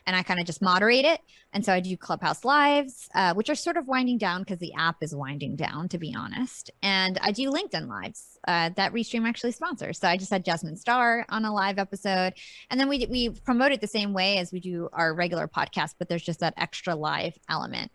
and I kind of just moderate it. And so I do Clubhouse lives, which are sort of winding down because the app is winding down, to be honest. And I do LinkedIn lives that Restream actually sponsors. So I just had Jasmine Starr on a live episode, and then we promote it the same way as we do our regular podcast, but there's just that extra live element.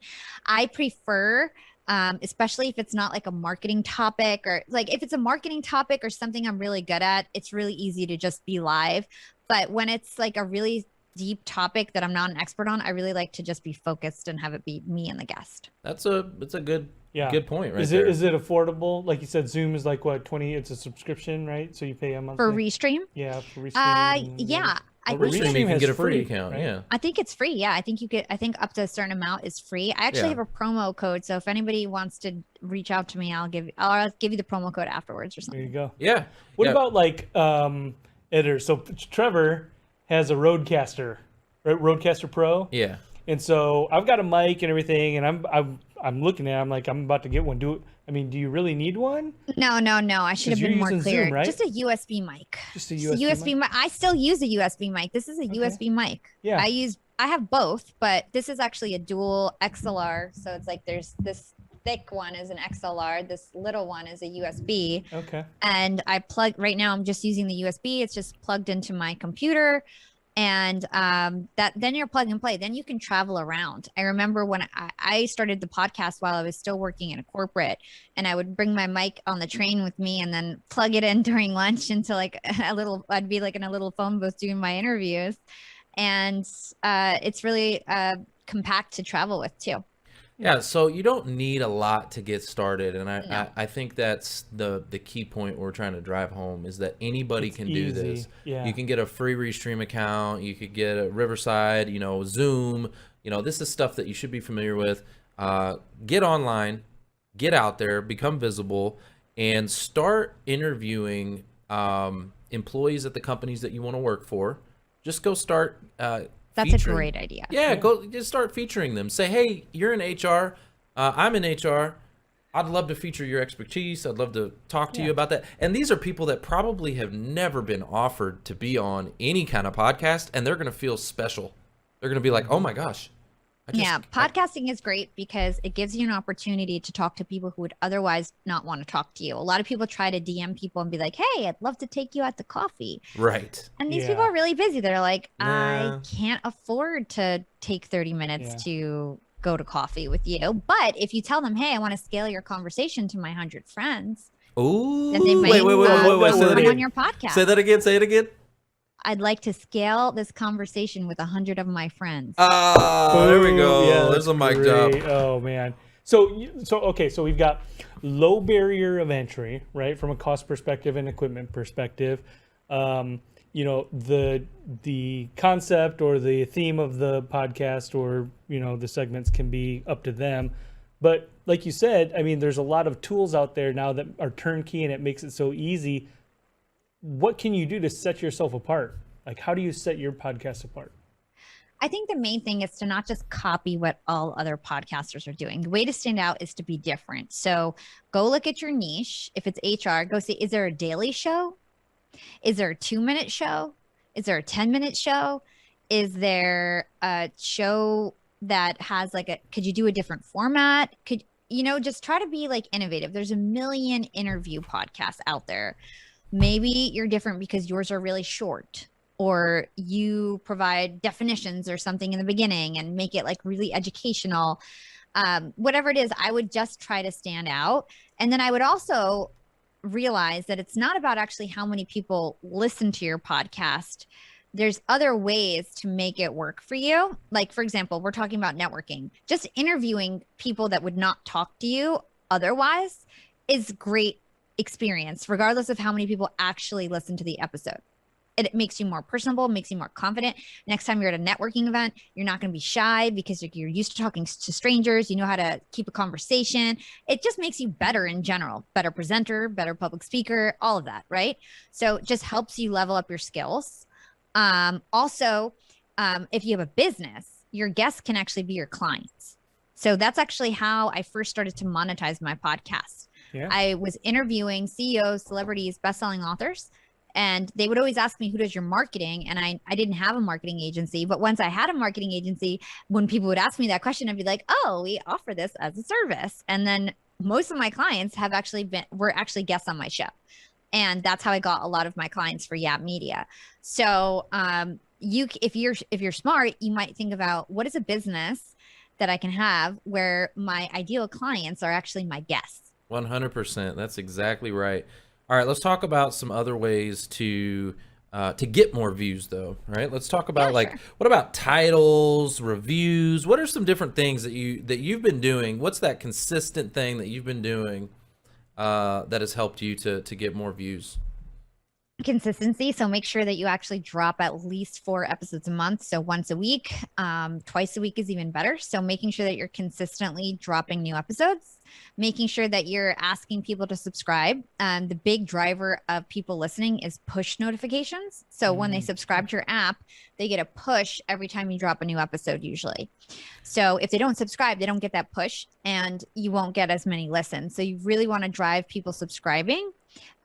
I prefer especially if it's not like a marketing topic, or like if it's a marketing topic or something I'm really good at, it's really easy to just be live. But when it's like a really deep topic that I'm not an expert on, I really like to just be focused and have it be me and the guest. That's a good point, right? Is it affordable? Like you said, Zoom is like what, 20? It's a subscription, right? So you pay a month for Restream. Yeah, for Restream. Yeah. Restream you can get a free account, right? Yeah. I think it's free. Yeah, I think up to a certain amount is free. I actually have a promo code, so if anybody wants to reach out to me, I'll give you the promo code afterwards or something. There you go. Yeah. What about like editors? So Trevor has a Rodecaster, right? Rodecaster Pro. Yeah. And so I've got a mic and everything, and I'm looking at it, I'm like, I'm about to get one. Do you really need one? No. I should have been more clear. Zoom, right? Just a USB mic. Just a USB mic. I still use a USB mic. This is a USB mic. Yeah. I have both, but this is actually a dual XLR. So it's like there's this thick one is an XLR. This little one is a USB. Okay. And right now I'm just using the USB. It's just plugged into my computer. And then you're plug and play. Then you can travel around. I remember when I started the podcast while I was still working in a corporate, and I would bring my mic on the train with me and then plug it in during lunch into like I'd be like in a little phone booth doing my interviews. And it's really compact to travel with too. Yeah, so you don't need a lot to get started, and I think that's the key point we're trying to drive home is that anybody can do this. Yeah. You can get a free Restream account, you could get a Riverside, Zoom, this is stuff that you should be familiar with. Get online, get out there, become visible, and start interviewing employees at the companies that you want to work for. Just go start That's a great idea. Yeah, go just start featuring them. Say, hey, you're in HR. I'm in HR. I'd love to feature your expertise. I'd love to talk to you about that. And these are people that probably have never been offered to be on any kind of podcast, and they're going to feel special. They're going to be like, oh my gosh. Podcasting is great because it gives you an opportunity to talk to people who would otherwise not want to talk to you. A lot of people try to DM people and be like, hey, I'd love to take you out to coffee. Right. And these people are really busy. They're like, I can't afford to take 30 minutes to go to coffee with you. But if you tell them, hey, I want to scale your conversation to my 100 friends, then they might come on your podcast. Say that again. Say it again. I'd like to scale this conversation with 100 of my friends. There we go. Yeah, there's a mic drop. Oh man. So we've got low barrier of entry, right? From a cost perspective and equipment perspective. The concept or the theme of the podcast or, the segments can be up to them. But like you said, there's a lot of tools out there now that are turnkey and it makes it so easy. What can you do to set yourself apart? Like, how do you set your podcast apart? I think the main thing is to not just copy what all other podcasters are doing. The way to stand out is to be different. So go look at your niche. If it's HR, go see, is there a daily show? Is there a 2-minute show? Is there a 10-minute show? Is there a show that has like could you do a different format? Just try to be like innovative. There's a million interview podcasts out there. Maybe you're different because yours are really short, or you provide definitions or something in the beginning and make it like really educational. Whatever it is, I would just try to stand out. And then I would also realize that it's not about actually how many people listen to your podcast. There's other ways to make it work for you. Like, for example, we're talking about networking. Just interviewing people that would not talk to you otherwise is great experience, regardless of how many people actually listen to the episode. It makes you more personable, makes you more confident. Next time you're at a networking event, you're not going to be shy because you're used to talking to strangers. You know how to keep a conversation. It just makes you better in general, better presenter, better public speaker, all of that, right? So it just helps you level up your skills. Also, if you have a business, your guests can actually be your clients. So that's actually how I first started to monetize my podcast. Yeah. I was interviewing CEOs, celebrities, best-selling authors, and they would always ask me, who does your marketing? And I didn't have a marketing agency, but once I had a marketing agency, when people would ask me that question, I'd be like, oh, we offer this as a service. And then most of my clients were actually guests on my show. And that's how I got a lot of my clients for Yap Media. So if you're smart, you might think about, what is a business that I can have where my ideal clients are actually my guests? 100%. That's exactly right. All right, let's talk about some other ways to get more views, though. Right? Let's talk about what about titles, reviews? What are some different things that you've been doing? What's that consistent thing that you've been doing that has helped you to get more views? Consistency. So make sure that you actually drop at least 4 episodes a month. So once a week, twice a week is even better. So making sure that you're consistently dropping new episodes, making sure that you're asking people to subscribe. The big driver of people listening is push notifications. So when they subscribe to your app, they get a push every time you drop a new episode usually. So if they don't subscribe, they don't get that push and you won't get as many listens. So you really want to drive people subscribing.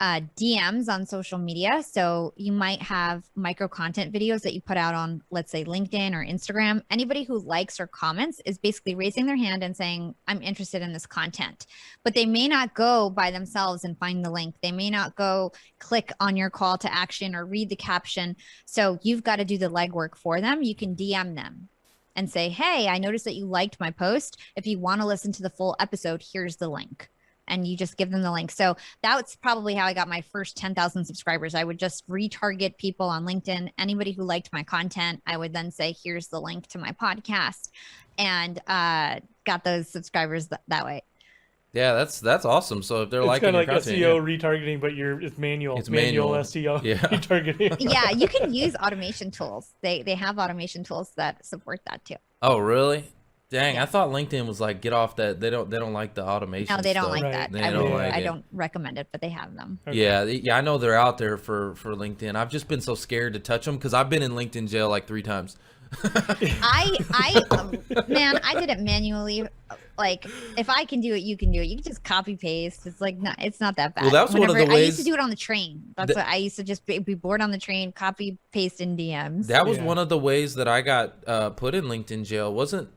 DMs on social media. So you might have micro content videos that you put out on, let's say, LinkedIn or Instagram. Anybody who likes or comments is basically raising their hand and saying, I'm interested in this content. But they may not go by themselves and find the link. They may not go click on your call to action or read the caption. So you've got to do the legwork for them. You can DM them and say, hey, I noticed that you liked my post. If you want to listen to the full episode, here's the link. And you just give them the link. So that's probably how I got my first 10,000 subscribers. I would just retarget people on LinkedIn. Anybody who liked my content, I would then say, here's the link to my podcast, and got those subscribers that way. Yeah, that's awesome. So if they're liking your content, SEO retargeting, but it's manual. It's manual SEO retargeting. Yeah, you can use automation tools. They have automation tools that support that too. Oh, really? Dang, yeah. I thought LinkedIn was like, get off that. They don't like the automation. No, they don't stuff. like that. I don't recommend it, but they have them. Okay. Yeah, I know they're out there for LinkedIn. I've just been so scared to touch them because I've been in LinkedIn jail like 3 times. I did it manually. Like, if I can do it, you can do it. You can just copy paste. It's like, no, it's not that bad. Well, that's one of the ways. I used to do it on the train. That's what I used to just be bored on the train, copy paste in DMs. That was one of the ways that I got put in LinkedIn jail. It wasn't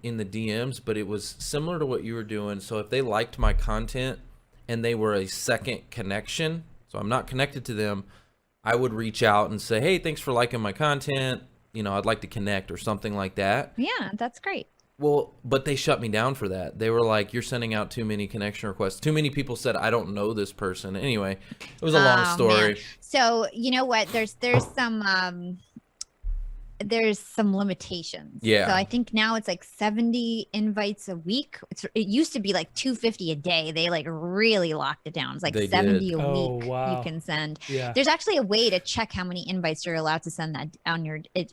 in the DMs, but it was similar to what you were doing. So if they liked my content and they were a second connection, so I'm not connected to them, I would reach out and say, hey, thanks for liking my content. I'd like to connect or something like that. Yeah, that's great. Well, but they shut me down for that. They were like, you're sending out too many connection requests. Too many people said, I don't know this person. Anyway, it was a long story. Man. So you know what? There's some limitations. Yeah. So I think now it's like 70 invites a week. It used to be like 250 a day. They like really locked it down. It's like 70 a week you can send. Yeah. There's actually a way to check how many invites you're allowed to send that on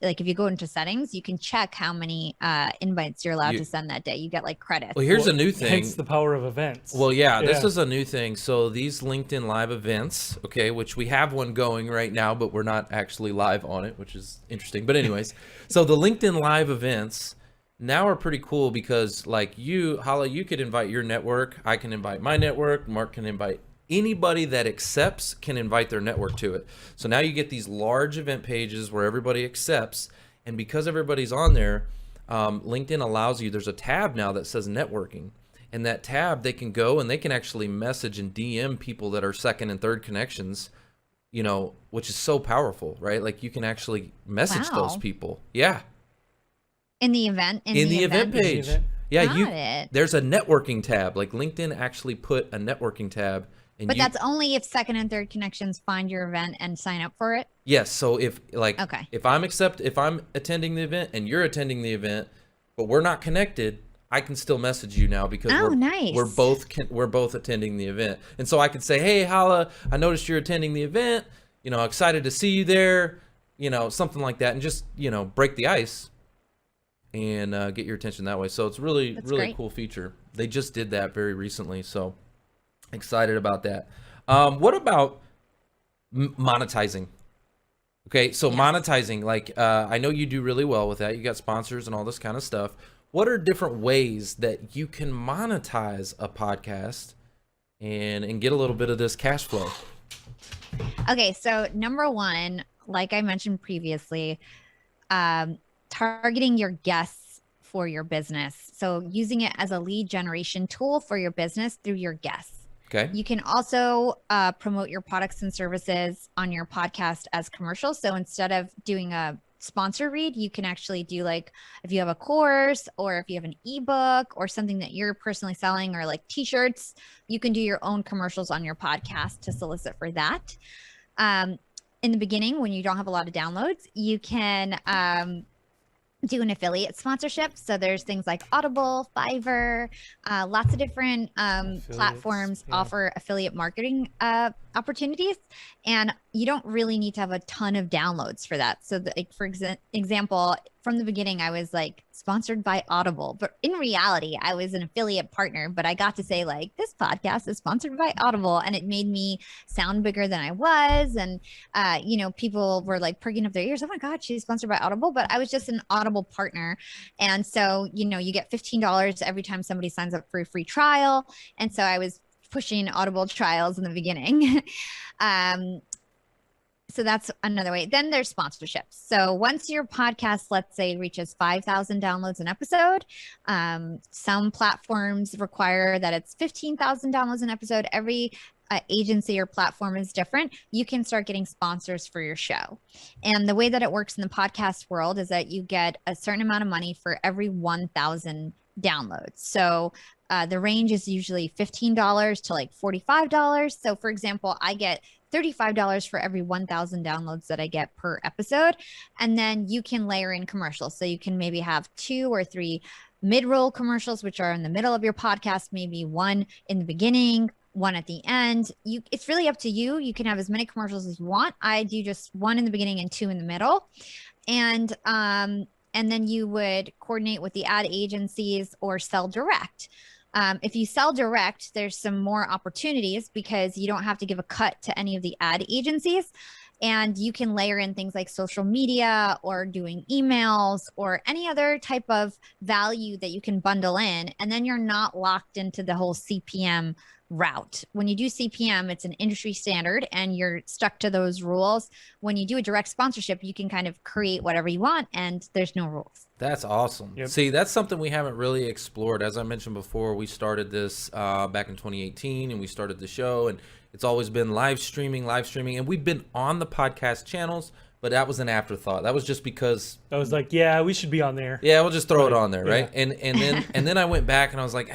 like if you go into settings, you can check how many invites you're allowed to send that day. You get like credits. Well, here's a new thing. Hence the power of events. Well, this is a new thing. So these LinkedIn live events, okay, which we have one going right now, but we're not actually live on it, which is interesting. But anyway. anyways, so the LinkedIn Live events now are pretty cool because like you, Hala, you could invite your network. I can invite my network. Mark can invite anybody that accepts can invite their network to it. So now you get these large event pages where everybody accepts. And because everybody's on there, LinkedIn allows you, there's a tab now that says networking. And that tab, they can go and they can actually message and DM people that are second and third connections, you know, which is so powerful, right? Like you can actually message those people. Yeah. In the event? In the event page. Yeah, there's a networking tab. Like LinkedIn actually put a networking tab. And but that's only if second and third connections find your event and sign up for it? Yes. So if I'm attending the event and you're attending the event, but we're not connected, I can still message you now because we're both attending the event. And so I could say, hey, Hala, I noticed you're attending the event, you know, excited to see you there, you know, something like that, and just, you know, break the ice and get your attention that way. So it's really great. Cool feature. They just did that very recently. So excited about that. What about monetizing? Okay. So monetizing, like, I know you do really well with that. You got sponsors and all this kind of stuff. What are different ways that you can monetize a podcast and get a little bit of this cash flow? Okay, so number one, like I mentioned previously, targeting your guests for your business. So using it as a lead generation tool for your business through your guests. Okay. You can also promote your products and services on your podcast as commercials. So instead of doing a sponsor read, you can actually do, like, if you have a course or if you have an ebook or something that you're personally selling, or like t-shirts, you can do your own commercials on your podcast to solicit for that. In the beginning, when you don't have a lot of downloads, you can do an affiliate sponsorship. So there's things like Audible, Fiverr, lots of different platforms offer affiliate marketing opportunities, and you don't really need to have a ton of downloads for that. So for example, from the beginning, I was like sponsored by Audible, but in reality, I was an affiliate partner, but I got to say, like, this podcast is sponsored by Audible, and it made me sound bigger than I was. And, you know, people were like perking up their ears. Oh my God, she's sponsored by Audible, but I was just an Audible partner. And so, you know, you get $15 every time somebody signs up for a free trial. And so I was pushing Audible trials in the beginning. So that's another way. Then there's sponsorships. So once your podcast, let's say, reaches 5,000 downloads an episode, some platforms require that it's 15,000 downloads an episode. Every agency or platform is different. You can start getting sponsors for your show. And the way that it works in the podcast world is that you get a certain amount of money for every 1,000 downloads. So the range is usually $15 to like $45. So for example, I get $35 for every 1,000 downloads that I get per episode. And then you can layer in commercials. So you can maybe have 2 or 3 mid-roll commercials, which are in the middle of your podcast, maybe 1 in the beginning, 1 at the end. It's really up to you. You can have as many commercials as you want. I do just 1 in the beginning and 2 in the middle. And then you would coordinate with the ad agencies or sell direct. If you sell direct, there's some more opportunities because you don't have to give a cut to any of the ad agencies, and you can layer in things like social media or doing emails or any other type of value that you can bundle in. And then you're not locked into the whole CPM route. When you do CPM, it's an industry standard and you're stuck to those rules. When you do a direct sponsorship, you can kind of create whatever you want and there's no rules. That's awesome. Yep. See, that's something we haven't really explored. As I mentioned before, we started this back in 2018 and we started the show, and it's always been live streaming, and we've been on the podcast channels, but that was an afterthought. That was just because I was like, yeah, we should be on there. Yeah, we'll just throw it on there, right? And then I went back and I was like,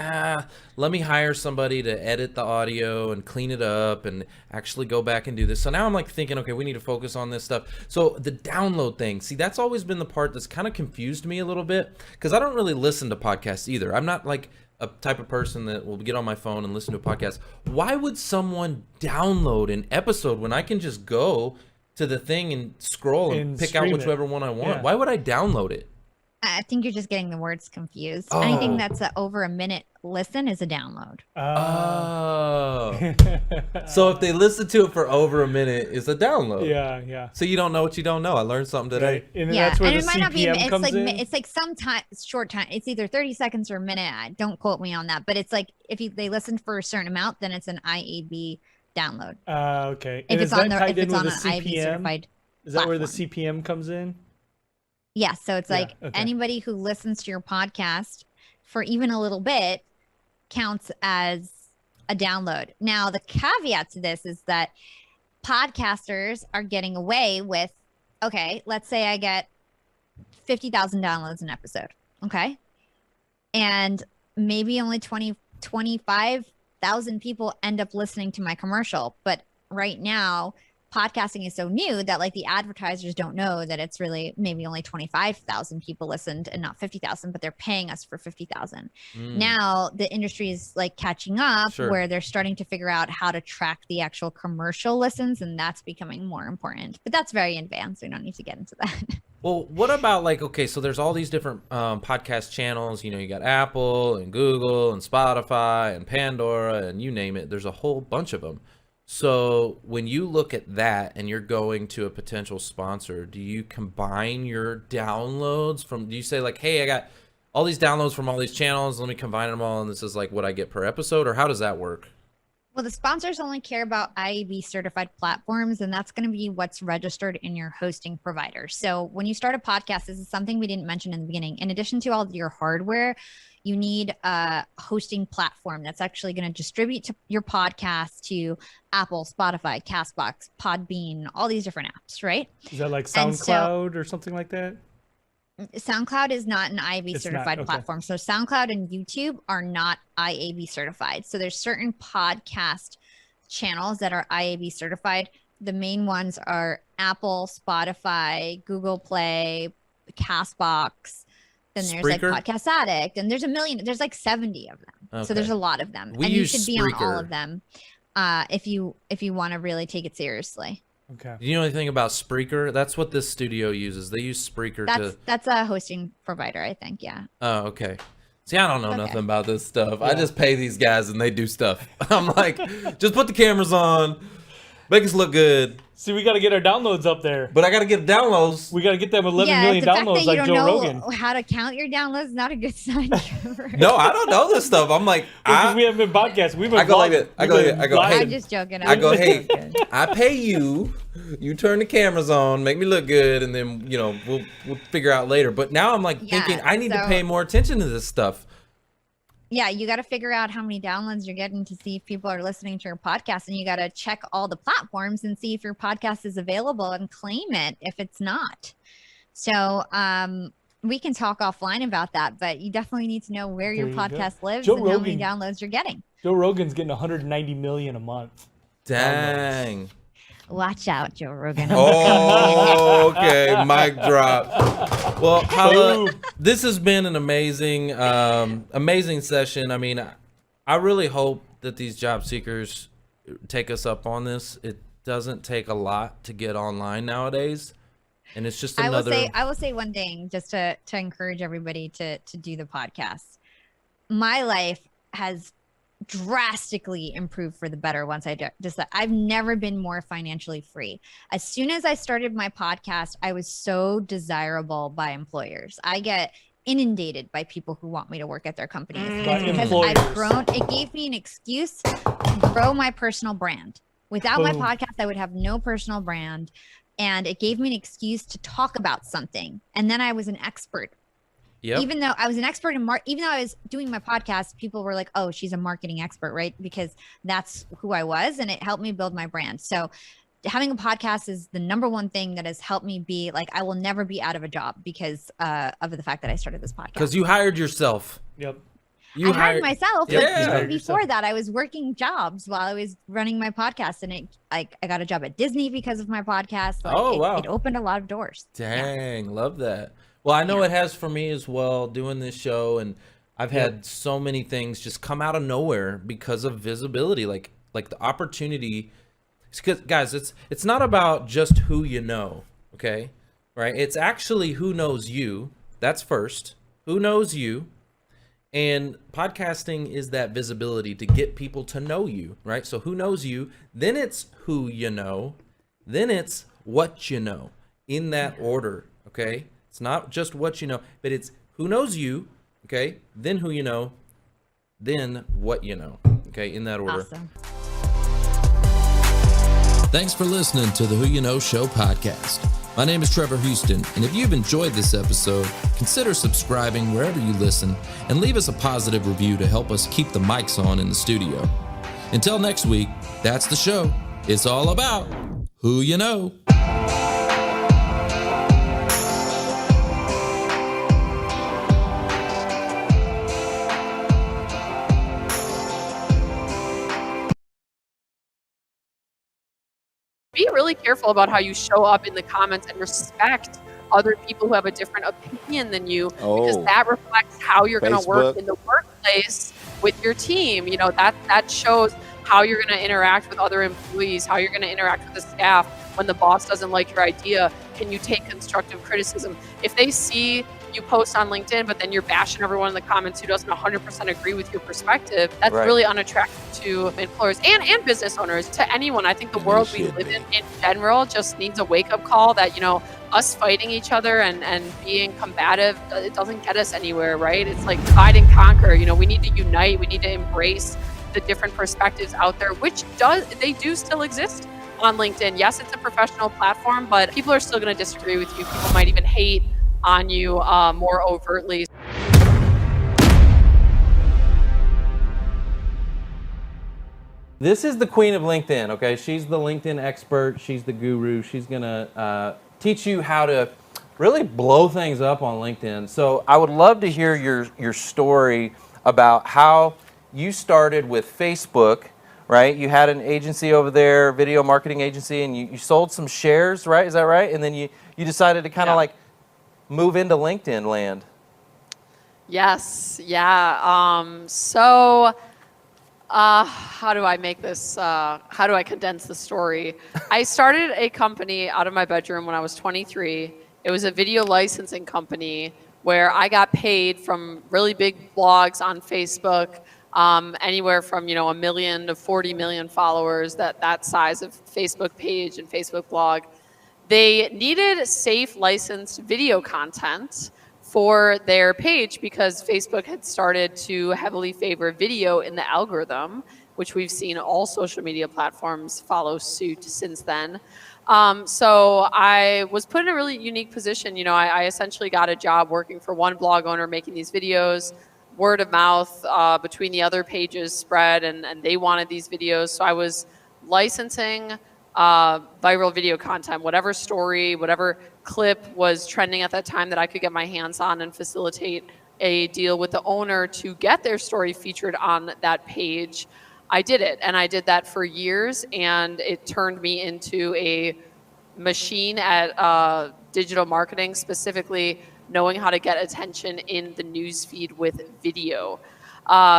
let me hire somebody to edit the audio and clean it up and actually go back and do this. So now I'm like thinking, okay, we need to focus on this stuff. So the download thing, see, that's always been the part that's kind of confused me a little bit, because I don't really listen to podcasts either. I'm not like a type of person that will get on my phone and listen to a podcast. Why would someone download an episode when I can just go to the thing and scroll and pick out whichever one I want? Yeah. Why would I download it? I think you're just getting the words confused. Oh. Anything that's over a minute listen is a download. Oh. So if they listen to it for over a minute, it's a download. Yeah. So you don't know what you don't know. I learned something today. Right. And Yeah, that's where and the it might not be. CPM comes in. It's like sometimes short time. It's either 30 seconds or a minute. Don't quote me on that, but it's like if they listen for a certain amount, then it's an IAB download. Okay. If And it's is on that the tied if it's in on an with the IAB CPM? certified. Is that where the platform. CPM comes in? Yeah, so it's like okay. anybody who listens to your podcast for even a little bit counts as a download. Now, the caveat to this is that podcasters are getting away with, okay, let's say I get 50,000 downloads an episode, okay? And maybe only 25,000 people end up listening to my commercial. But right now, podcasting is so new that like the advertisers don't know that it's really maybe only 25,000 people listened and not 50,000, but they're paying us for 50,000. Now the industry is like catching up where they're starting to figure out how to track the actual commercial listens, and that's becoming more important. But that's very advanced. We don't need to get into that. Well, what about like, okay, so there's all these different podcast channels. You know, you got Apple and Google and Spotify and Pandora and you name it. There's a whole bunch of them. So when you look at that and you're going to a potential sponsor, do you combine your downloads do you say like, hey, I got all these downloads from all these channels, let me combine them all and this is like what I get per episode, or how does that work? Well, the sponsors only care about IAB certified platforms, and that's going to be what's registered in your hosting provider. So when you start a podcast, this is something we didn't mention in the beginning. In addition to all of your hardware, you need a hosting platform that's actually going to distribute your podcast to Apple, Spotify, Castbox, Podbean, all these different apps, right? Is that like SoundCloud or something like that? SoundCloud is not an IAB It's certified not, okay. platform. So SoundCloud and YouTube are not IAB certified. So there's certain podcast channels that are IAB certified. The main ones are Apple, Spotify, Google Play, Castbox. Then there's Spreaker? like Podcast Addict, and there's a million. There's like 70 of them. Okay. So there's a lot of them, We and you use should be on all Spreaker. of them if you want to really take it seriously. Okay. Do you know anything about Spreaker? That's what this studio uses. They use Spreaker That's a hosting provider, I think. Yeah. Oh, okay. See, I don't know Okay. nothing about this stuff. I just pay these guys and they do stuff. I'm like, just put the cameras on, make us look good. See, we got to get our downloads up there. But I got to get downloads. We got to get them 11 yeah, million the fact downloads that you like don't Joe know Rogan. how to count your downloads is not a good sign. Trevor. No, I don't know this stuff. I'm like, Because we haven't been podcasts. We've been I go like vlogging. that. I go like that. I go, hey, I'm just joking. I go, I'm just hey, joking. I pay you. You turn the cameras on, make me look good, and then we'll figure out later. But now I'm like thinking I need to pay more attention to this stuff. Yeah, you got to figure out how many downloads you're getting to see if people are listening to your podcast, and you got to check all the platforms and see if your podcast is available and claim it if it's not. So we can talk offline about that, but you definitely need to know where your There you go. podcast lives Joe and how many Rogan- downloads you're getting. Joe Rogan's getting 190 million a month. Dang. Watch out, Joe Rogan. Oh, okay. Mic drop. Well, Hala, this has been an amazing, amazing session. I mean, I really hope that these job seekers take us up on this. It doesn't take a lot to get online nowadays, and it's just another. I will say one thing just to encourage everybody to do the podcast. My life has drastically improved for the better once I've never been more financially free. As soon as I started my podcast, I was so desirable by employers. I get inundated by people who want me to work at their companies because I've grown. It gave me an excuse to grow my personal brand. Without my podcast, I would have no personal brand, and it gave me an excuse to talk about something. And then I was an expert. Yep. Even though I was an expert in even though I was doing my podcast, people were like, oh, she's a marketing expert, right? Because that's who I was, and it helped me build my brand. So having a podcast is the number one thing that has helped me be like, I will never be out of a job because of the fact that I started this podcast. Because you hired yourself. Yep. You I hired myself, Yeah. but Yeah. even before that, I was working jobs while I was running my podcast, and I got a job at Disney because of my podcast. Like, Oh, wow. It opened a lot of doors. Dang, love that. Well, I know it has for me as well, doing this show, and I've had so many things just come out of nowhere because of visibility, like the opportunity. Because guys, it's not about just who you know, okay, right? It's actually who knows you, That's first. Who knows you? And podcasting is that visibility to get people to know you, right? So who knows you? Then it's who you know. Then it's what you know, in that order, okay? It's not just what you know, but it's who knows you, okay? Then who you know, then what you know, okay? In that order. Awesome. Thanks for listening to the Who You Know Show podcast. My name is Trevor Houston, and if you've enjoyed this episode, consider subscribing wherever you listen and leave us a positive review to help us keep the mics on in the studio. Until next week, that's the show. It's all about who you know. Be really careful about how you show up in the comments and respect other people who have a different opinion than you, because that reflects how you're going to work in the workplace with your team. You know, that shows how you're going to interact with other employees, how you're going to interact with the staff. When the boss doesn't like your idea, can you take constructive criticism? If they see you post on LinkedIn, but then you're bashing everyone in the comments who doesn't 100% agree with your perspective, that's really unattractive to employers and business owners, to anyone. I think the world we live in general just needs a wake-up call that, you know, us fighting each other and being combative, it doesn't get us anywhere, right? It's like divide and conquer. You know, we need to unite. We need to embrace the different perspectives out there, which they do still exist on LinkedIn. Yes, it's a professional platform, but people are still going to disagree with you. People might even hate on you more overtly. This is the queen of LinkedIn, okay? She's the LinkedIn expert. She's the guru. She's going to teach you how to really blow things up on LinkedIn. So I would love to hear your story about how you started with Facebook, right? You had an agency over there, video marketing agency, and you sold some shares, right? Is that right? And then you decided to kind of like move into LinkedIn land. Yes, yeah. So how do I make this, how do I condense the story? I started a company out of my bedroom when I was 23. It was a video licensing company where I got paid from really big blogs on Facebook, anywhere from, you know, 1 million to 40 million followers, that size of Facebook page and Facebook blog. They needed safe licensed video content for their page because Facebook had started to heavily favor video in the algorithm, which we've seen all social media platforms follow suit since then. So I was put in a really unique position. You know, I essentially got a job working for one blog owner making these videos. Word of mouth between the other pages spread, and they wanted these videos. So I was licensing viral video content, whatever story, whatever clip was trending at that time that I could get my hands on and facilitate a deal with the owner to get their story featured on that page. I did it, and I did that for years, and it turned me into a machine at digital marketing, specifically knowing how to get attention in the news feed with video.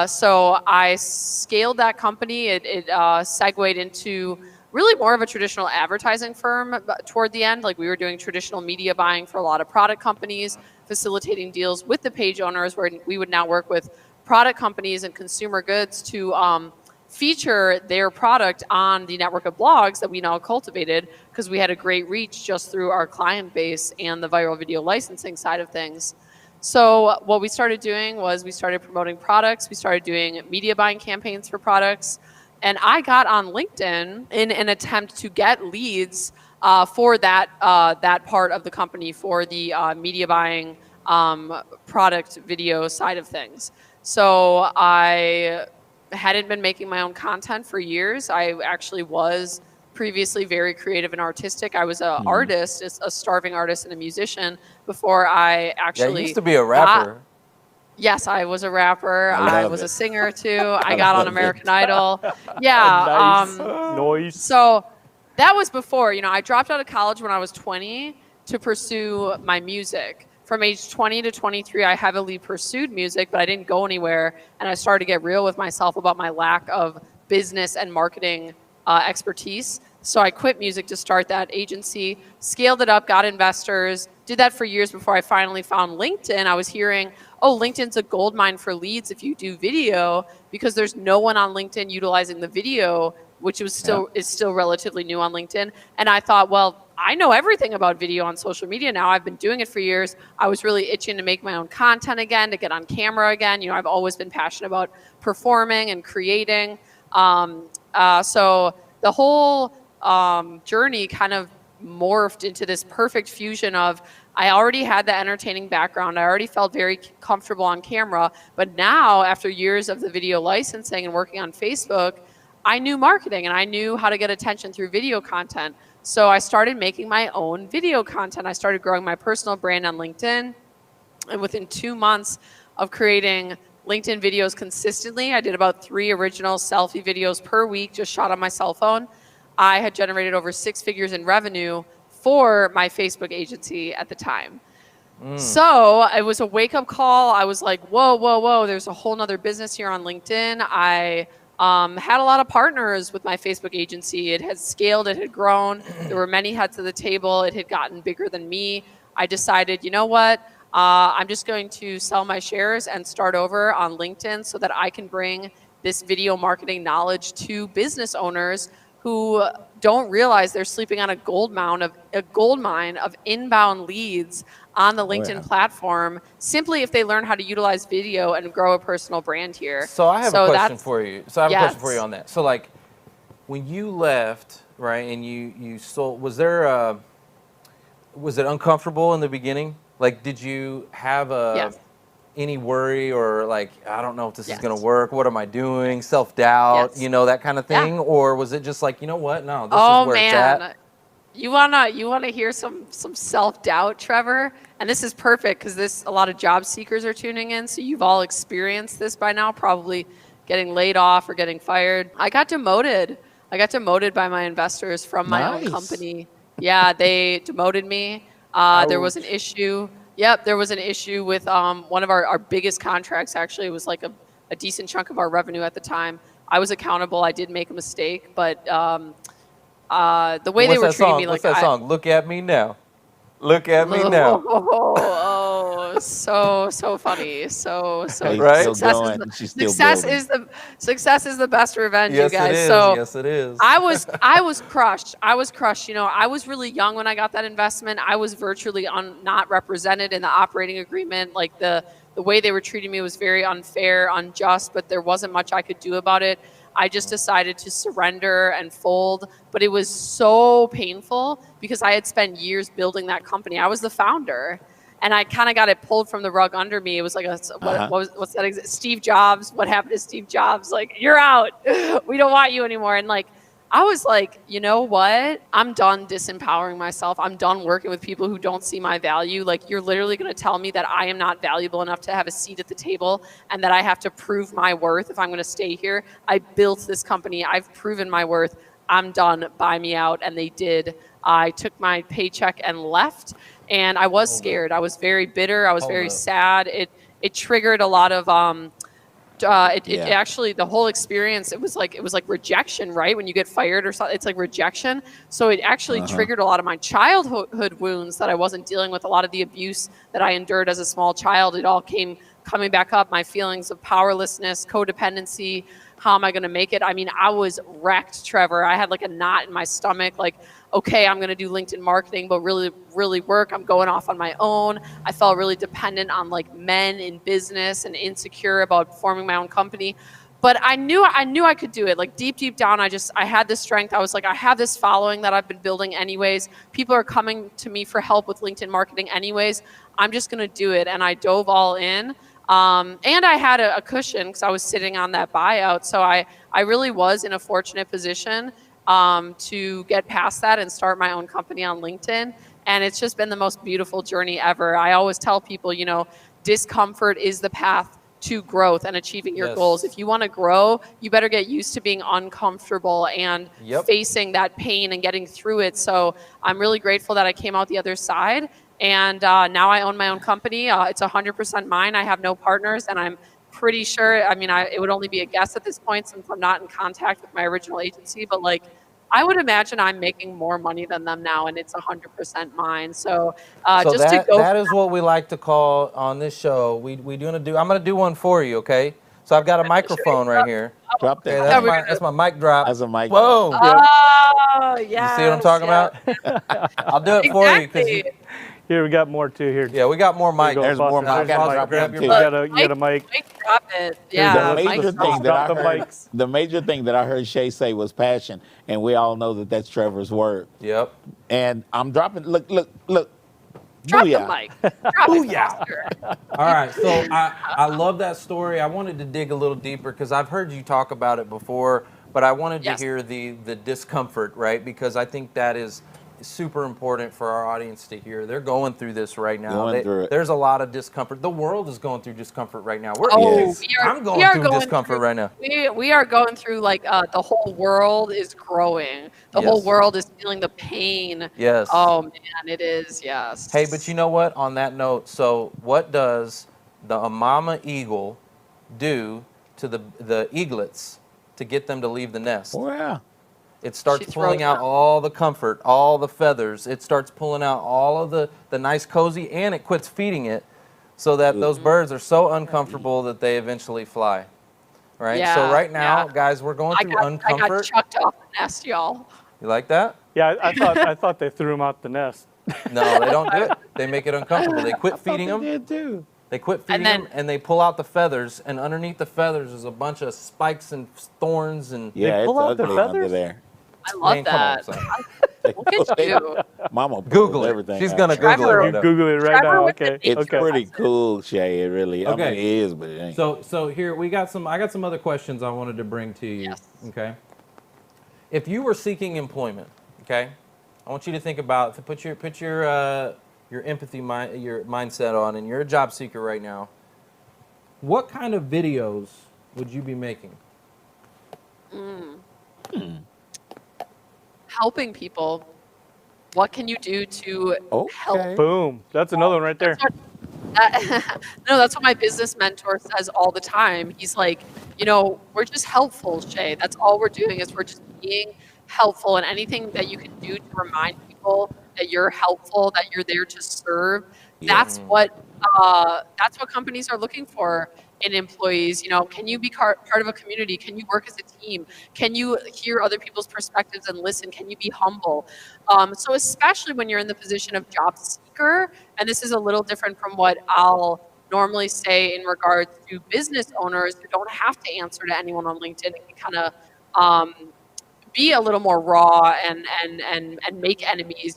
So I scaled that company. It segued into really more of a traditional advertising firm toward the end. Like, we were doing traditional media buying for a lot of product companies, facilitating deals with the page owners, where we would now work with product companies and consumer goods to feature their product on the network of blogs that we now cultivated, because we had a great reach just through our client base and the viral video licensing side of things. So what we started doing was we started promoting products. We started doing media buying campaigns for products. And I got on LinkedIn in an attempt to get leads for that part of the company, for the media buying product video side of things. So I hadn't been making my own content for years. I actually was previously very creative and artistic. I was an artist, a starving artist and a musician before I actually... Yeah, you used to be a rapper. Yes, I was a rapper. I was a singer too. I got on American Idol. Yeah. Nice. So that was before, you know, I dropped out of college when I was 20 to pursue my music. From age 20 to 23, I heavily pursued music, but I didn't go anywhere. And I started to get real with myself about my lack of business and marketing expertise. So I quit music to start that agency, scaled it up, got investors, did that for years before I finally found LinkedIn. I was hearing, oh, LinkedIn's a gold mine for leads if you do video, because there's no one on LinkedIn utilizing the video, which was is still relatively new on LinkedIn. And I thought, well, I know everything about video on social media now. I've been doing it for years. I was really itching to make my own content again, to get on camera again. You know, I've always been passionate about performing and creating. So the whole journey kind of morphed into this perfect fusion of, I already had the entertaining background. I already felt very comfortable on camera. But now, after years of the video licensing and working on Facebook, I knew marketing and I knew how to get attention through video content. So I started making my own video content. I started growing my personal brand on LinkedIn. And within 2 months of creating LinkedIn videos consistently, I did about 3 original selfie videos per week, just shot on my cell phone. I had generated over 6 figures in revenue for my Facebook agency at the time. So it was a wake-up call. I was like, whoa, whoa, whoa, there's a whole nother business here on LinkedIn. I had a lot of partners with my Facebook agency. It had scaled, it had grown. There were many heads of the table. It had gotten bigger than me. I decided, you know what? I'm just going to sell my shares and start over on LinkedIn so that I can bring this video marketing knowledge to business owners who don't realize they're sleeping on a gold mine of inbound leads on the LinkedIn platform, simply if they learn how to utilize video and grow a personal brand here. So I have a question for you. So I have a question for you on that. So like, when you left, right, and you sold, was it uncomfortable in the beginning? Like, did you have any worry or like, I don't know if this is going to work. What am I doing? Self-doubt, you know, that kind of thing? Or was it just like, you know what? No, this is where it's at. You wanna hear some self-doubt, Trevor? And this is perfect because a lot of job seekers are tuning in. So you've all experienced this by now, probably getting laid off or getting fired. I got demoted. By my investors from my own company. Yeah, they demoted me. There was an issue. Yep, there was an issue with one of our biggest contracts, actually. It was like a decent chunk of our revenue at the time. I was accountable. I did make a mistake, but the way they were treating me, like, what's that song? Look at me now. Look at me now. So funny. So right. Success is the best revenge, yes, you guys. It is. So yes, it is. I was crushed. You know, I was really young when I got that investment. I was virtually not represented in the operating agreement. Like the way they were treating me was very unfair, unjust, but there wasn't much I could do about it. I just decided to surrender and fold, but it was so painful because I had spent years building that company. I was the founder, and I kind of got it pulled from the rug under me. It was like what's that? Steve Jobs. What happened to Steve Jobs? Like, you're out. We don't want you anymore. And like, I was like, you know what? I'm done disempowering myself. I'm done working with people who don't see my value. Like, you're literally going to tell me that I am not valuable enough to have a seat at the table and that I have to prove my worth if I'm going to stay here. I built this company. I've proven my worth. I'm done. Buy me out. And they did. I took my paycheck and left. And I was scared. I was very bitter. I was very sad. It triggered a lot of actually, the whole experience, it was like rejection, right? When you get fired or something, it's like rejection. So it actually triggered a lot of my childhood wounds that I wasn't dealing with. A lot of the abuse that I endured as a small child, it all came coming back up. My feelings of powerlessness, codependency. How am I going to make it? I mean, I was wrecked, Trevor. I had like a knot in my stomach, like, okay, I'm going to do LinkedIn marketing, but really work. I'm going off on my own. I felt really dependent on like men in business and insecure about forming my own company. But I knew I could do it. Like deep down, I had this strength. I was like, I have this following that I've been building anyways. People are coming to me for help with LinkedIn marketing anyways. I'm just going to do it. And I dove all in. And I had a cushion because I was sitting on that buyout. So I really was in a fortunate position to get past that and start my own company on LinkedIn. And it's just been the most beautiful journey ever. I always tell people, you know, discomfort is the path to growth and achieving your goals. If you want to grow, you better get used to being uncomfortable and facing that pain and getting through it. So I'm really grateful that I came out the other side. And now I own my own company. It's 100% mine. I have no partners, and I'm pretty sure, I mean, it would only be a guess at this point since I'm not in contact with my original agency, but like I would imagine I'm making more money than them now, and it's 100% mine. So, So just to go. that is what we like to call on this show. I'm gonna do one for you, okay? So I've got a microphone right here. Drop Okay, that. that's my mic drop. That's a mic. Whoa! Oh, yeah. You see what I'm talking about? I'll do it for you because Here, we got more too. Here. yeah, we got more mic. There's more mic. Grab your too. You mic. got a mic. Mike, drop it. Yeah. The major Mike, thing that I Drop the heard, mics. the major thing that I heard Shay say was passion, and we all know that that's Trevor's word. Yep. And I'm dropping. Look. drop the Booyah. mic. Drop it faster. All right, so I love that story. I wanted to dig a little deeper because I've heard you talk about it before, but I wanted to hear the discomfort, right? Because I think that is super important for our audience to hear. They're going through this right now. There's a lot of discomfort. The world is going through discomfort right now. I'm going through discomfort right now. We are going through like the whole world is growing. The whole world is feeling the pain. Yes. Oh man, it is. Yes. Hey, but you know what? On that note, so what does a mama eagle do to the eaglets to get them to leave the nest? Wow. It starts pulling out all the comfort, all the feathers. It starts pulling out all of the nice cozy, and it quits feeding it so that those birds are so uncomfortable that they eventually fly. Right? Yeah, so right now, guys, we're going through uncomfort. I got chucked off the nest, y'all. You like that? Yeah, I thought they threw him out the nest. No, they don't do it. They make it uncomfortable. They quit feeding them. They did too. They quit feeding them, and they pull out the feathers, and underneath the feathers is a bunch of spikes and thorns. And Yeah, pull out it's the ugly under feathers? there. I love that. Look at you. Mama Google it. everything. She's out. going to Google it right now. Google it right Trevor now. with Okay. the It's Okay. pretty cool, Shay. It really. I mean, Okay. it is, but it ain't. So here I got some other questions I wanted to bring to you. Yes. Okay. If you were seeking employment, okay, I want you to think about put your empathy your mindset on, and you're a job seeker right now. What kind of videos would you be making? Helping people. What can you do to help? Boom. That's another one right there. That's what my business mentor says all the time. He's like, we're just helpful, Shay. That's all we're doing is we're just being helpful, and anything that you can do to remind people that you're helpful, that you're there to serve. That's what companies are looking for in employees. Can you be part of a community? Can you work as a team? Can you hear other people's perspectives and listen? Can you be humble? So especially when you're in the position of job seeker, and this is a little different from what I'll normally say in regards to business owners who don't have to answer to anyone on LinkedIn and can kind of be a little more raw and make enemies.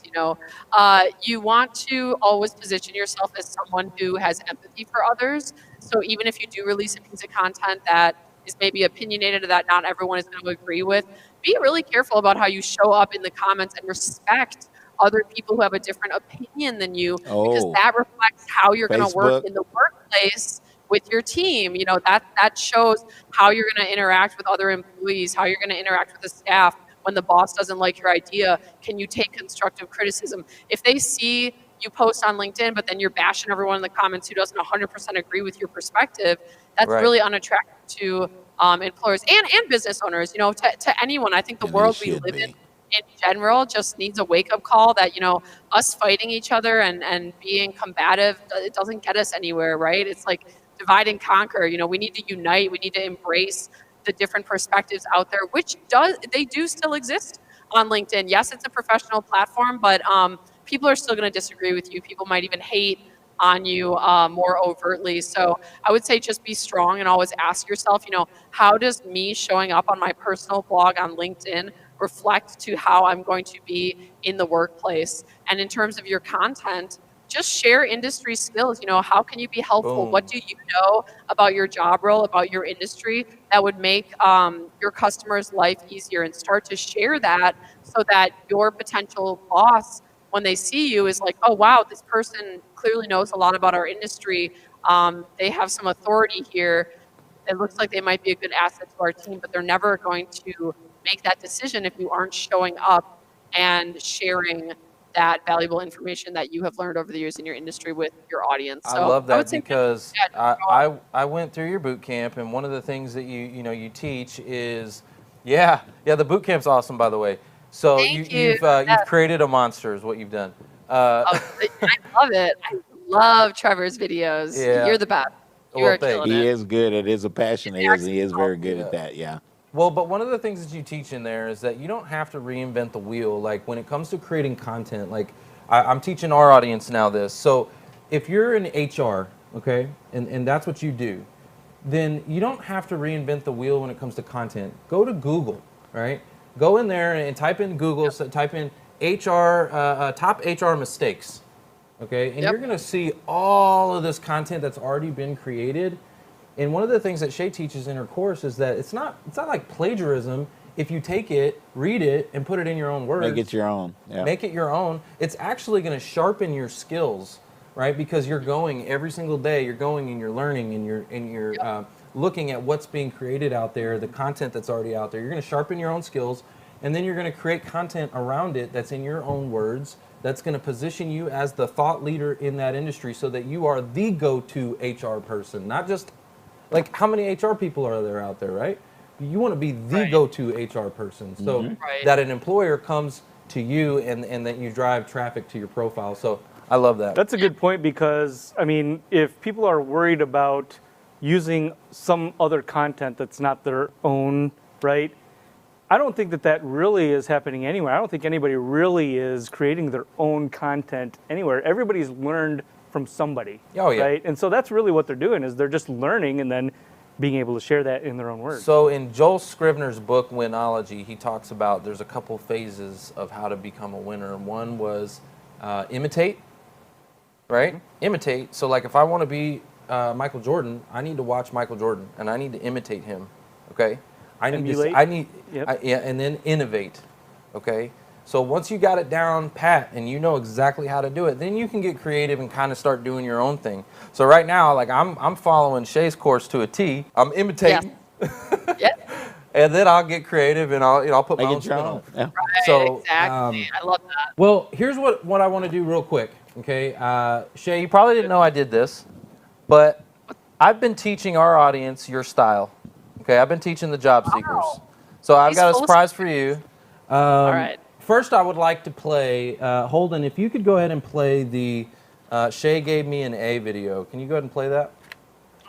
You want to always position yourself as someone who has empathy for others. So even if you do release a piece of content that is maybe opinionated or that not everyone is going to agree with, be really careful about how you show up in the comments and respect other people who have a different opinion than you, because that reflects how you're going to work in the workplace with your team. That shows how you're going to interact with other employees, how you're going to interact with the staff when the boss doesn't like your idea. Can you take constructive criticism? If they see you post on LinkedIn, but then you're bashing everyone in the comments who doesn't 100% agree with your perspective, that's really unattractive to employers and business owners, to anyone. I think the world we live in general just needs a wake-up call that, us fighting each other and being combative, it doesn't get us anywhere, right? It's like divide and conquer. We need to unite. We need to embrace the different perspectives out there, which they do still exist on LinkedIn. Yes, it's a professional platform, but people are still going to disagree with you. People might even hate on you more overtly. So I would say just be strong and always ask yourself, how does me showing up on my personal blog on LinkedIn reflect to how I'm going to be in the workplace? And in terms of your content, just share industry skills. How can you be helpful? What do you know about your job role, about your industry that would make your customer's life easier, and start to share that so that your potential boss, when they see you, is like, oh, wow, this person clearly knows a lot about our industry. They have some authority here. It looks like they might be a good asset to our team, but they're never going to make that decision if you aren't showing up and sharing that valuable information that you have learned over the years in your industry with your audience. So I love that because I went through your boot camp, and one of the things that you teach is, the boot camp's awesome, by the way. So Thank you. you've created a monster is what you've done. I love it. I love Trevor's videos. Yeah. You're the best. You Well, are killing He it. is good. It is a passion. He is very good at that. Yeah. Well, but one of the things that you teach in there is that you don't have to reinvent the wheel. Like when it comes to creating content, like I'm teaching our audience now this. So if you're in HR, okay, and that's what you do, then you don't have to reinvent the wheel when it comes to content. Go to Google, right? Go in there and type in Google, so type in HR, top HR mistakes, okay? And you're gonna see all of this content that's already been created. And one of the things that Shay teaches in her course is that it's not like plagiarism if you take it, read it, and put it in your own words. Make it your own. Yeah. Make it your own. It's actually going to sharpen your skills, right? Because you're going every single day. You're going and you're learning and you're looking at what's being created out there, the content that's already out there. You're going to sharpen your own skills, and then you're going to create content around it that's in your own words. That's going to position you as the thought leader in that industry, so that you are the go-to HR person, not just. Like, how many HR people are there out there, right? You want to be the go-to HR person, so that an employer comes to you and that you drive traffic to your profile. So I love that. That's a good point, because, I mean, if people are worried about using some other content that's not their own, right? I don't think that really is happening anywhere. I don't think anybody really is creating their own content anywhere. Everybody's learned from somebody, right? And so that's really what they're doing, is they're just learning and then being able to share that in their own words. So in Joel Scrivener's book, Winology, he talks about there's a couple phases of how to become a winner. One was imitate, right? Imitate. So like if I want to be Michael Jordan, I need to watch Michael Jordan and I need to imitate him, okay? Emulate. And then innovate, okay? So once you got it down pat and you know exactly how to do it, then you can get creative and kind of start doing your own thing. So right now, like I'm following Shay's course to a T. I'm imitating. And then I'll get creative and I'll put my own spin on it. Yeah. Right, so exactly. I love that. Well, here's what I want to do real quick. Okay, Shay, you probably didn't know I did this, but I've been teaching our audience your style. Okay, I've been teaching the job seekers. So I've got a surprise for you. All right. First, I would like to play, Holden, if you could go ahead and play the Shay Gave Me an A video. Can you go ahead and play that?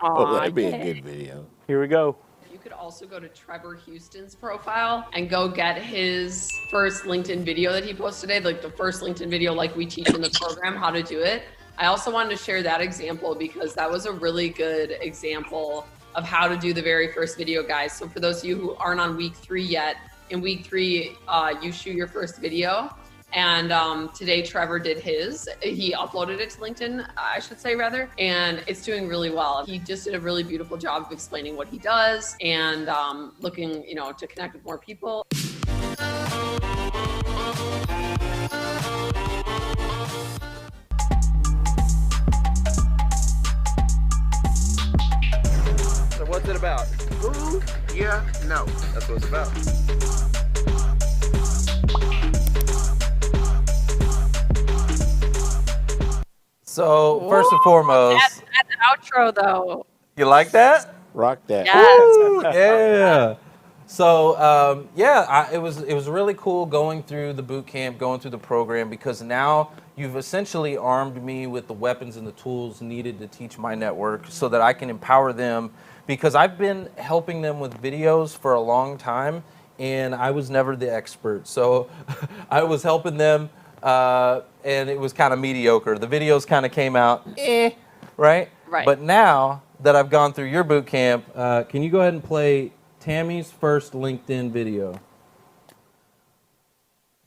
Oh, that'd be a good video. Here we go. You could also go to Trevor Houston's profile and go get his first LinkedIn video that he posted today, like the first LinkedIn video like we teach in the program, how to do it. I also wanted to share that example because that was a really good example of how to do the very first video, guys. So for those of you who aren't on week 3 yet, in week 3, you shoot your first video. And today Trevor did his. He uploaded it to LinkedIn, I should say rather, and it's doing really well. He just did a really beautiful job of explaining what he does and looking, to connect with more people. So what's it about? Ooh, yeah, no. That's what it's about. So first and foremost, that outro though. You like that? Rock that. Yes. Ooh, yeah. So it was really cool going through the boot camp, going through the program, because now you've essentially armed me with the weapons and the tools needed to teach my network so that I can empower them, because I've been helping them with videos for a long time and I was never the expert. So I was helping them and it was kind of mediocre. The videos kind of came out, right? Right. But now that I've gone through your boot camp, can you go ahead and play Tammy's first LinkedIn video?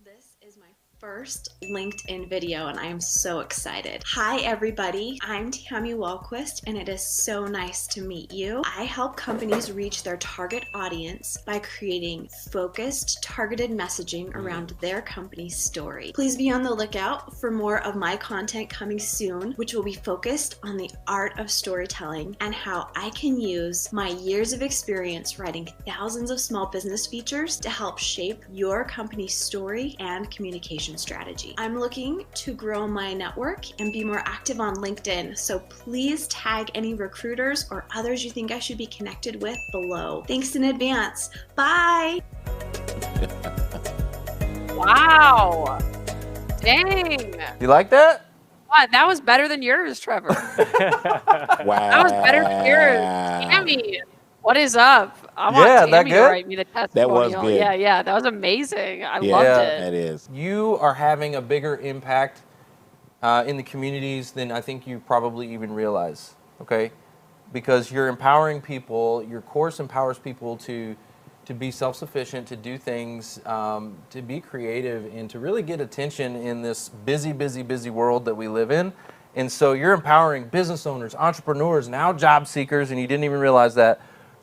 This is my first LinkedIn video and I am so excited. Hi everybody, I'm Tammy Walquist and it is so nice to meet you. I help companies reach their target audience by creating focused, targeted messaging around their company's story. Please be on the lookout for more of my content coming soon, which will be focused on the art of storytelling and how I can use my years of experience writing thousands of small business features to help shape your company's story and communication strategy. I'm looking to grow my network and be more active on LinkedIn, so please tag any recruiters or others you think I should be connected with below. Thanks in advance. Bye! Wow. Dang. You like that? What? That was better than yours, Trevor. Wow. That was better than yours. Tammy, what is up? I want Yeah, that Tammy to good? write me the testimonial. That was good. Yeah, that was amazing. I Yeah, loved it. that is. You are having a bigger impact in the communities than I think you probably even realize, okay? Because you're empowering people, your course empowers people to be self-sufficient, to do things, to be creative, and to really get attention in this busy, busy, busy world that we live in. And so you're empowering business owners, entrepreneurs, now job seekers, and you didn't even realize that,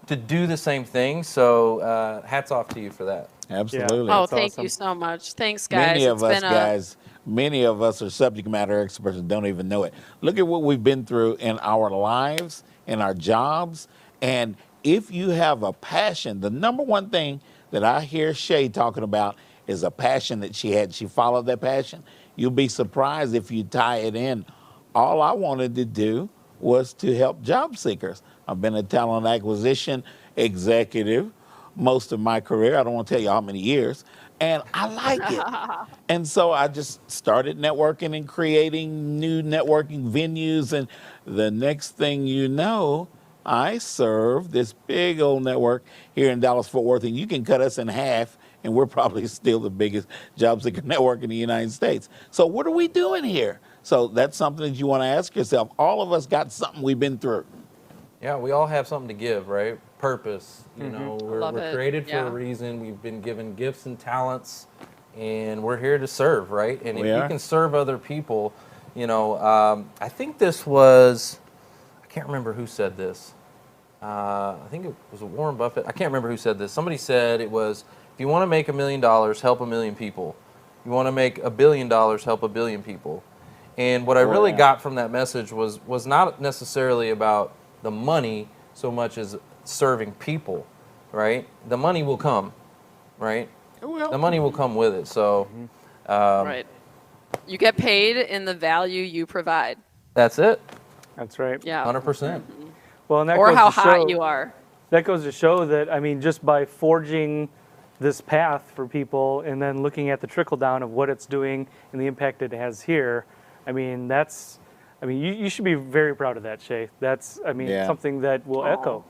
to do the same thing. So hats off to you for that. Absolutely. Oh, thank you so much. Thanks, guys. Many of us are subject matter experts and don't even know it. Look at what we've been through in our lives, in our jobs, and if you have a passion, the number one thing that I hear Shay talking about is a passion that she had. She followed that passion. You'll be surprised if you tie it in. All I wanted to do was to help job seekers. I've been a talent acquisition executive most of my career. I don't want to tell you how many years. And I like it. And so I just started networking and creating new networking venues. And the next thing you know, I serve this big old network here in Dallas-Fort Worth. And you can cut us in half, and we're probably still the biggest job seeker network in the United States. So what are we doing here? So that's something that you want to ask yourself. All of us got something we've been through. Yeah, we all have something to give, right? Purpose. You know, we're created for a reason. We've been given gifts and talents, and we're here to serve, right? And if you can serve other people, you know, I think this was, I can't remember who said this. I think it was Warren Buffett. I can't remember who said this. Somebody said it was, if you want to make $1 million, help 1 million people. You want to make $1 billion, help 1 billion people. And what I really got from that message was not necessarily about the money so much as serving people, right? The money will come, right? It will. The money will come with it. So, right. You get paid in the value you provide. That's it. That's right. Yeah. 100%. Well, and that or goes how to show, hot you are. That goes to show that, I mean, just by forging this path for people and then looking at the trickle down of what it's doing and the impact it has here, I mean, that's, I mean, you should be very proud of that, Shay. That's, I mean, something that will echo.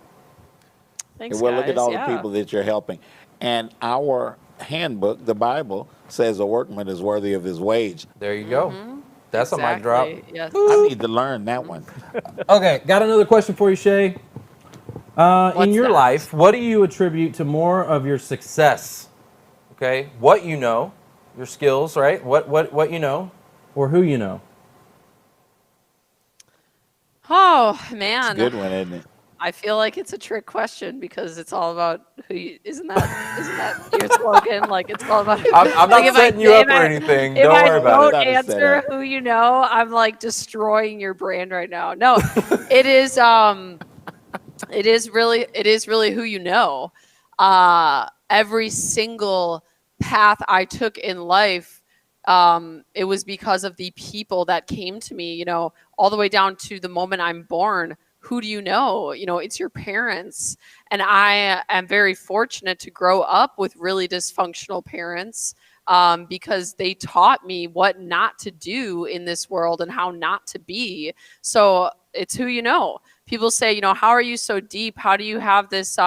Thanks, well, guys. look at all the people that you're helping. And our handbook, the Bible, says a workman is worthy of his wage. There you go. That's a mic drop. Yes. I need to learn that one. Okay, got another question for you, Shay. In your life, what do you attribute to more of your success? Okay, what you know, your skills, right? What you know, or who you know? Oh, man. It's a good one, isn't it? I feel like it's a trick question because it's all about who you, isn't that your slogan? Like, it's all about who, I'm not setting you up or anything. Don't worry about it. If I don't answer who you know, I'm like destroying your brand right now. No, it is really who you know. Every single path I took in life, it was because of the people that came to me, you know, all the way down to the moment I'm born. Who do you know? You know, it's your parents. And I am very fortunate to grow up with really dysfunctional parents because they taught me what not to do in this world and how not to be. So it's who you know. People say, you know, how are you so deep? How do you have this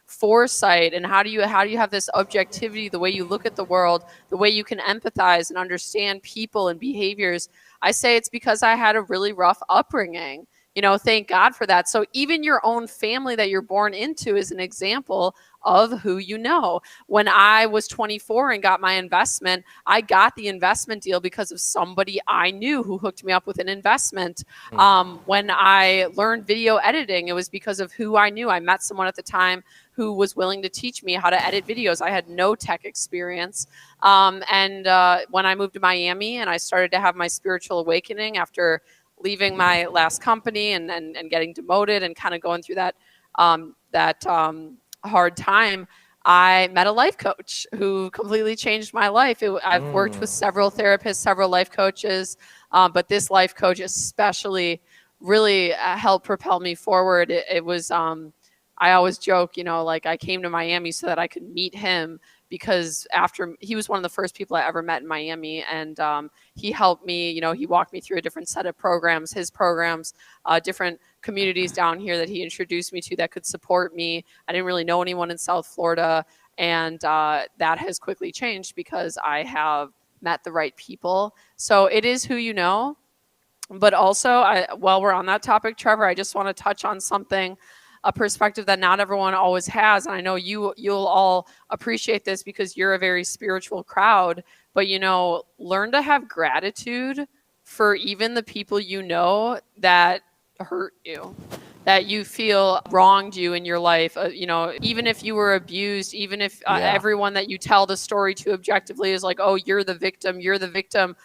foresight? And how do you have this objectivity, the way you look at the world, the way you can empathize and understand people and behaviors? I say it's because I had a really rough upbringing. You know, thank God for that. So even your own family that you're born into is an example of who you know. When I was 24 and got my investment, I got the investment deal because of somebody I knew who hooked me up with an investment. When I learned video editing, it was because of who I knew. I met someone at the time who was willing to teach me how to edit videos. I had no tech experience. When I moved to Miami and I started to have my spiritual awakening after leaving my last company and getting demoted and kind of going through that hard time, I met a life coach who completely changed my life. I've worked with several therapists, several life coaches, but this life coach especially really helped propel me forward. It was, I always joke, you know, like I came to Miami so that I could meet him because after he was one of the first people I ever met in Miami, and he helped me, he walked me through a different set of programs, his programs, different communities down here that he introduced me to that could support me. I didn't really know anyone in South Florida, and that has quickly changed because I have met the right people. So it is who you know. But also, while we're on that topic, Trevor, I just want to touch on something, a perspective that not everyone always has. And I know you'll all appreciate this because you're a very spiritual crowd. But, learn to have gratitude for even the people that hurt you, that you feel wronged you in your life. Even if you were abused, even if everyone that you tell the story to objectively is like, oh, you're the victim.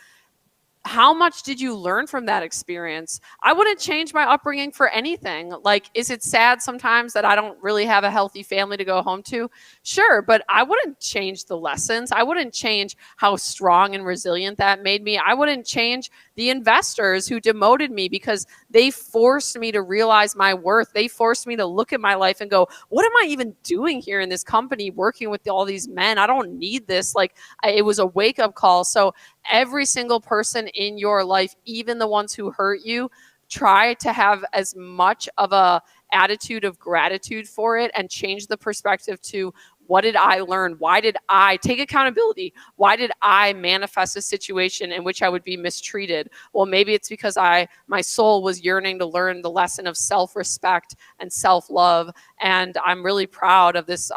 How much did you learn from that experience? I wouldn't change my upbringing for anything. Like, is it sad sometimes that I don't really have a healthy family to go home to? Sure, but I wouldn't change the lessons. I wouldn't change how strong and resilient that made me. I wouldn't change the investors who demoted me because they forced me to realize my worth. They forced me to look at my life and go, what am I even doing here in this company working with all these men? I don't need this. It was a wake-up call. So every single person in your life, even the ones who hurt you, try to have as much of a attitude of gratitude for it and change the perspective to, what did I learn? Why did I take accountability? Why did I manifest a situation in which I would be mistreated? Well, maybe it's because my soul was yearning to learn the lesson of self-respect and self-love. And I'm really proud of this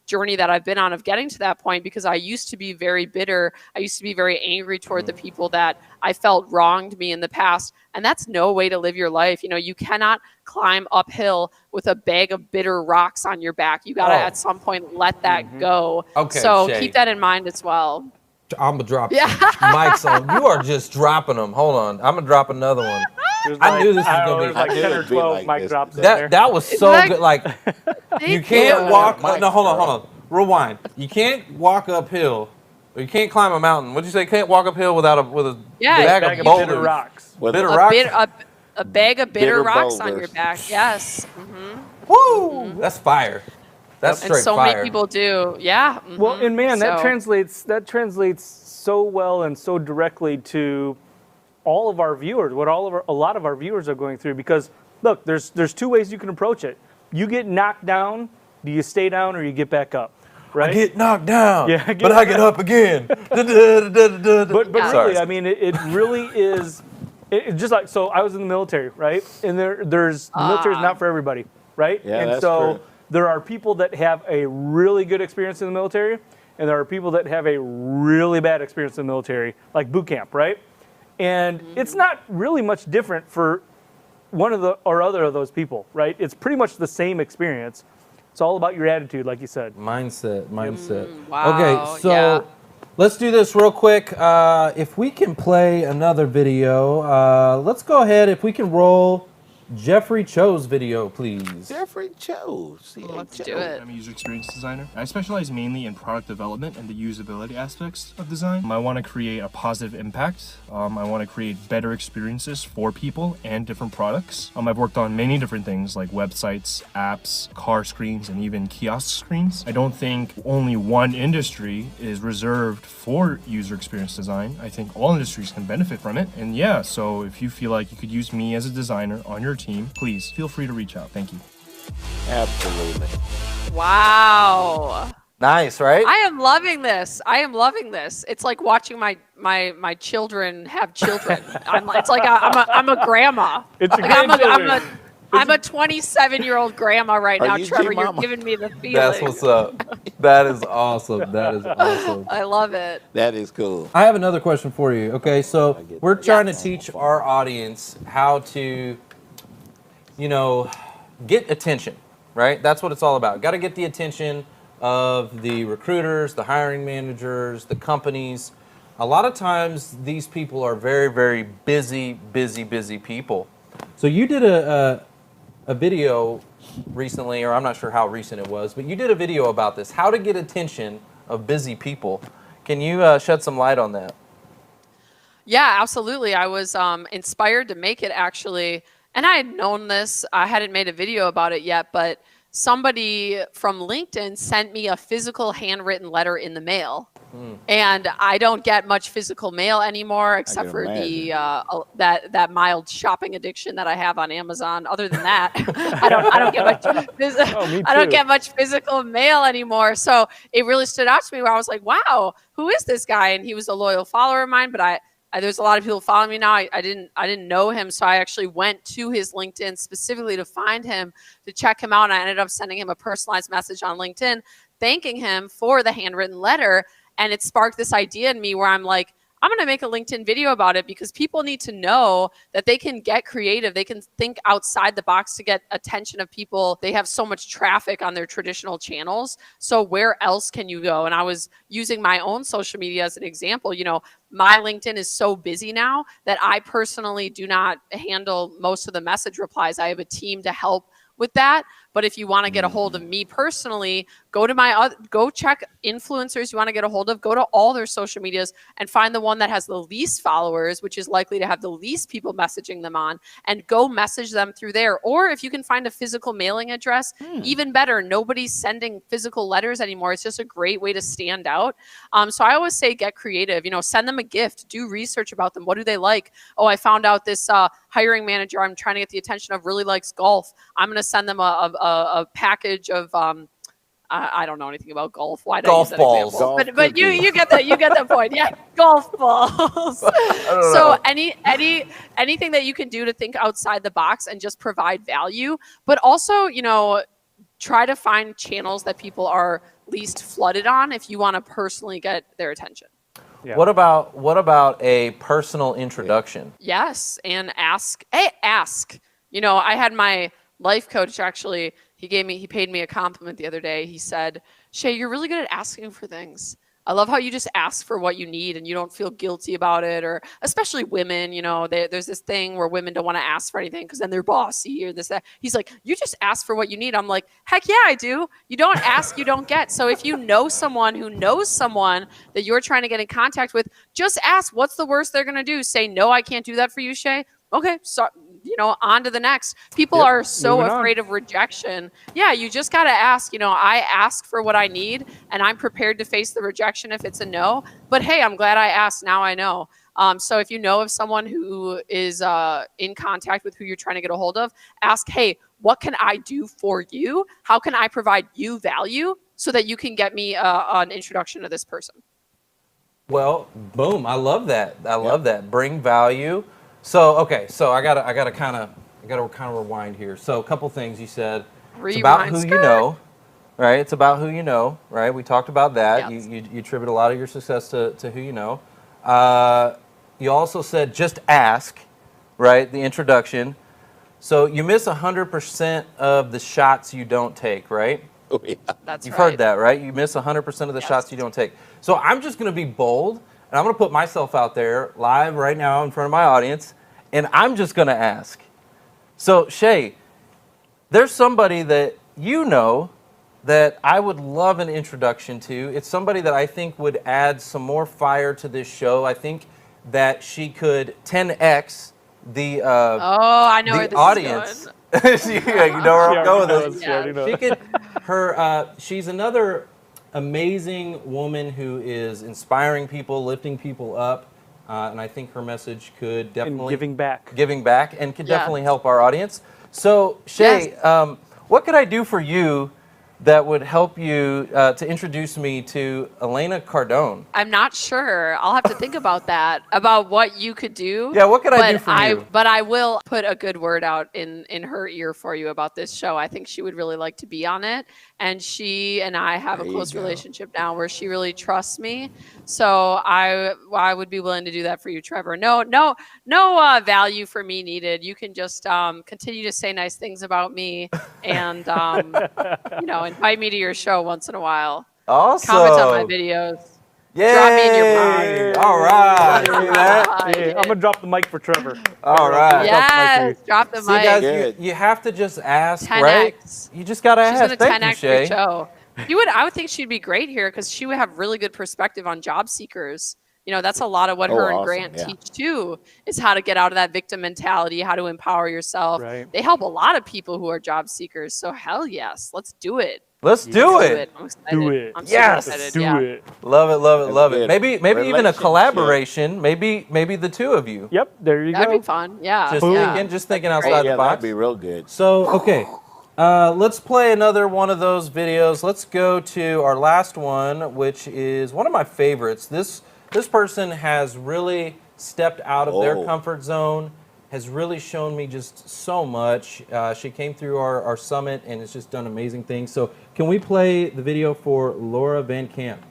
journey that I've been on of getting to that point, because I used to be very bitter. I used to be very angry toward the people that I felt wronged me in the past. And that's no way to live your life. You cannot climb uphill with a bag of bitter rocks on your back. You got to at some point let that go. Okay, so Shay. keep that in mind as well. I'm gonna drop some mics on. You are just dropping them. Hold on, I'm gonna drop another one. I knew this was gonna be like 10 or 12 mic drops. That was so good. Like, you can't walk. No, hold on. Rewind. You can't walk uphill. Or you can't climb a mountain. What'd you say? You can't walk uphill with a bag of bitter rocks. Bitter rocks. A bag of bitter rocks on boulders. your back. Yes. Mm-hmm. Woo! That's fire. That's straight and so fire. many people do. Yeah. Mm-hmm. Well, and man, that translates so well and so directly to all of our viewers, what a lot of our viewers are going through. Because look, there's two ways you can approach it. You get knocked down, do you stay down or you get back up? Right? I get knocked down, but I get up again. But really, I mean, it really is. It just like, so I was in the military, right? And there's the military is not for everybody, right? Yeah, and that's so true. there are people that have a really good experience in the military, and there are people that have a really bad experience in the military, like boot camp, right? And it's not really much different for one of the or other of those people, right? It's pretty much the same experience. It's all about your attitude, like you said. Mindset. Wow. Okay, so let's do this real quick. If we can play another video, let's go ahead. If we can roll Jeffrey Cho's video, please. Jeffrey Cho. Let's do it. I'm a user experience designer. I specialize mainly in product development and the usability aspects of design. I want to create a positive impact. I want to create better experiences for people and different products. I've worked on many different things like websites, apps, car screens, and even kiosk screens. I don't think only one industry is reserved for user experience design. I think all industries can benefit from it. And yeah, so if you feel like you could use me as a designer on your team, please feel free to reach out. Thank you. Absolutely. Wow. Nice, right? I am loving this. It's like watching my children have children. It's like I'm a grandma. It's like I'm a 27-year-old grandma right now, Trevor. You're giving me the feeling. That's what's up. That is awesome. I love it. That is cool. I have another question for you. Okay, so we're trying to teach our audience how to, get attention, right? That's what it's all about. Got to get the attention of the recruiters, the hiring managers, the companies. A lot of times these people are very, very busy people. So you did a video recently, or I'm not sure how recent it was, but you did a video about this, how to get attention of busy people. Can you shed some light on that? Yeah, absolutely. I was inspired to make it, actually. And I had known this. I hadn't made a video about it yet, but somebody from LinkedIn sent me a physical handwritten letter in the mail. And I don't get much physical mail anymore, except for the that mild shopping addiction that I have on Amazon. Other than that, I don't get much. I don't get much physical mail anymore. So it really stood out to me where I was like, "Wow, who is this guy?" And he was a loyal follower of mine. But there's a lot of people following me now. I didn't know him, so I actually went to his LinkedIn specifically to find him, to check him out. And I ended up sending him a personalized message on LinkedIn, thanking him for the handwritten letter. And it sparked this idea in me where I'm like, I'm going to make a LinkedIn video about it, because people need to know that they can get creative. They can think outside the box to get attention of people. They have so much traffic on their traditional channels. So where else can you go? And I was using my own social media as an example. You know, my LinkedIn is so busy now that I personally do not handle most of the message replies. I have a team to help with that. But if you want to get a hold of me personally, go check influencers you want to get a hold of, go to all their social medias and find the one that has the least followers, which is likely to have the least people messaging them on, and go message them through there. Or if you can find a physical mailing address, even better. Nobody's sending physical letters anymore. It's just a great way to stand out. So I always say, get creative, send them a gift, do research about them. What do they like? Oh, I found out this hiring manager I'm trying to get the attention of really likes golf. I'm going to send them a package of I don't know anything about golf. Why did golf I use that balls? Example? But you get the point. Yeah, golf balls. So anything that you can do to think outside the box and just provide value, but also try to find channels that people are least flooded on if you want to personally get their attention. Yeah. What about a personal introduction? Yes, and ask. I had my life coach actually. He paid me a compliment the other day. He said, "Shay, you're really good at asking for things. I love how you just ask for what you need and you don't feel guilty about it." Or especially women, there's this thing where women don't want to ask for anything because then they're bossy or this, that. He's like, "You just ask for what you need." I'm like, "Heck yeah, I do. You don't ask, you don't get." So if you know someone who knows someone that you're trying to get in contact with, just ask. What's the worst they're going to do? Say, "No, I can't do that for you, Shay." Okay, so on to the next. People are so afraid of rejection. Yeah, you just got to ask. I ask for what I need, and I'm prepared to face the rejection if it's a no. But hey, I'm glad I asked. Now I know. So if you know of someone who is in contact with who you're trying to get a hold of, ask, "Hey, what can I do for you? How can I provide you value so that you can get me an introduction to this person?" Well, boom! I love that. I love that. Bring value. So I gotta kind of rewind here. So a couple things you said. It's about who you know, right? It's about who you know, right? We talked about that. Yes. You attribute a lot of your success to who you know. You also said just ask, right? The introduction. So you miss 100% of the shots you don't take, right? Oh yeah. You've heard that, right? You miss 100% of the shots you don't take. So I'm just gonna be bold. And I'm going to put myself out there live right now in front of my audience, and I'm just going to ask. So, Shay, there's somebody that that I would love an introduction to. It's somebody that I think would add some more fire to this show. I think that she could 10x the I know where this audience. Is going. Yeah, you know where I'm going with this. Yeah. She could. She's another amazing woman who is inspiring people, lifting people up, and I think her message could definitely giving back and could definitely help our audience. So Shay, what could I do for you that would help you to introduce me to Elena Cardone? I'm not sure. I'll have to think about that, about what you could do. Yeah, what could I do for you? But I will put a good word out in her ear for you about this show. I think she would really like to be on it. And she and I have a close relationship now where she really trusts me. So I would be willing to do that for you, Trevor. No value for me needed. You can just continue to say nice things about me and, invite me to your show once in a while. Awesome. Comment on my videos. Yeah. Drop me in your blog. All right. See that? Yeah, I'm going to drop the mic for Trevor. All right. Yes. Drop the mic. Guys, you have to just ask, 10X. Right? You just got to ask. She's going to 10X you, Shay. your show. I would think she'd be great here because she would have really good perspective on job seekers. That's a lot of what her and awesome. Grant teach too, is how to get out of that victim mentality, how to empower yourself. Right. They help a lot of people who are job seekers. So hell yes, let's do it. Let's do it. I'm excited. Do it. I'm Yes. super excited. Do Yeah. it. Love it, love it, That's love it. good. Maybe even a Relationship. collaboration. Maybe the two of you. Yep, there you That'd go. be fun. Yeah. Just thinking Oh, outside yeah, the box. that'd be real good. So, okay, let's play another one of those videos. Let's go to our last one, which is one of my favorites. This person has really stepped out of their comfort zone, has really shown me just so much. She came through our summit and has just done amazing things. So can we play the video for Laura Van Camp?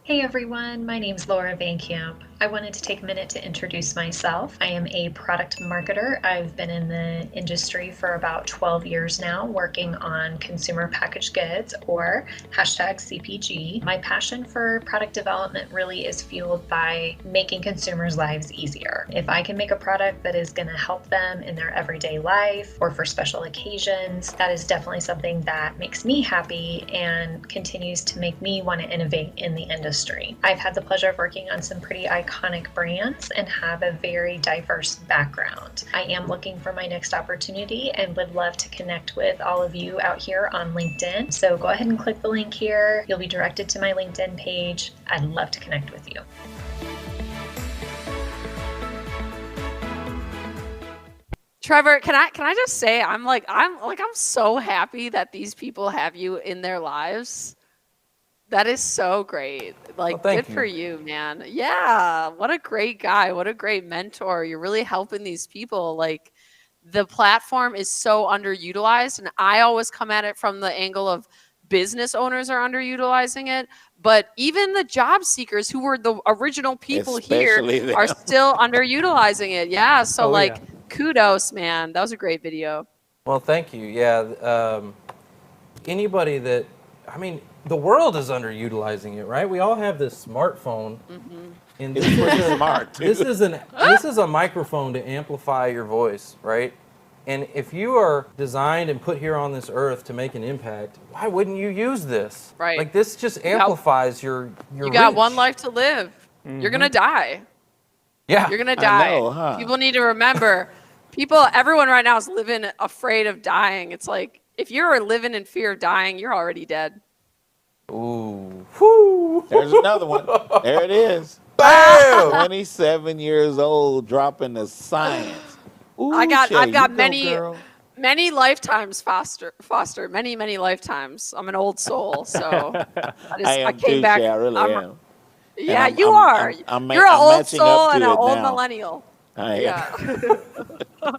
Hey everyone, my name's Laura Van Camp. I wanted to take a minute to introduce myself. I am a product marketer. I've been in the industry for about 12 years now, working on consumer packaged goods, or #CPG. My passion for product development really is fueled by making consumers' lives easier. If I can make a product that is going to help them in their everyday life or for special occasions, that is definitely something that makes me happy and continues to make me want to innovate in the industry. I've had the pleasure of working on some pretty iconic brands and have a very diverse background. I am looking for my next opportunity and would love to connect with all of you out here on LinkedIn. So go ahead and click the link here. You'll be directed to my LinkedIn page. I'd love to connect with you. Trevor, can I just say I'm so happy that these people have you in their lives. That is so great. Good for you, man. Yeah, what a great guy. What a great mentor. You're really helping these people. The platform is so underutilized, and I always come at it from the angle of business owners are underutilizing it, but even the job seekers who were the original people Especially here them. are still underutilizing it. Yeah, so kudos, man. That was a great video. Well, thank you. Yeah, anybody that, the world is underutilizing it, right? We all have this smartphone, and this is smart. Too. this is a microphone to amplify your voice, right? And if you are designed and put here on this earth to make an impact, why wouldn't you use this? Right. This just amplifies your You got reach. one life to live. You're gonna die. Yeah. You're gonna die. I know, huh? People need to remember. Everyone right now is living afraid of dying. It's like if you're living in fear of dying, you're already dead. Ooh. Woo. There's another one. There it is. Bam! 27 years old, dropping the science. Ooh, I've got Shay, you many go, girl. many lifetimes, Foster. Many lifetimes. I'm an old soul, so I came too, back. Shay, I really am. Yeah, And you are. You're an I'm old matching soul up to and an it old now. millennial. I am. Yeah.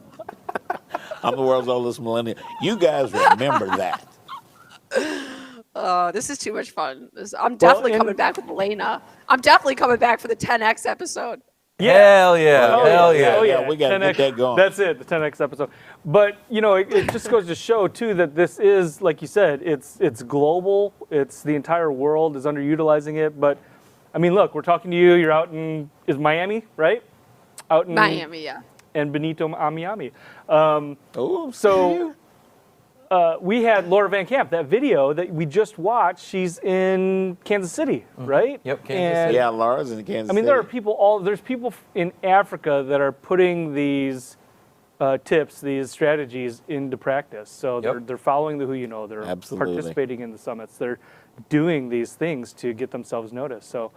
I'm the world's oldest millennial. You guys remember that. This is too much fun. I'm definitely coming back with Elena. I'm definitely coming back for the 10X episode. Hell yeah. Hell yeah. Oh, yeah. We got to get that going. That's it, the 10X episode. But, it just goes to show, too, that this is, like you said, it's global. It's the entire world is underutilizing it. But, look, we're talking to you. You're out in, is Miami, right? Out in Miami, yeah. And Benito, Miami. So we had Laura Van Camp, that video that we just watched. She's in Kansas City, right? Yep, Kansas City. Yeah, Laura's in Kansas City. There are there's people in Africa that are putting these tips, these strategies into practice. So they're following the Who You Know. They're participating in the summits. They're doing these things to get themselves noticed. So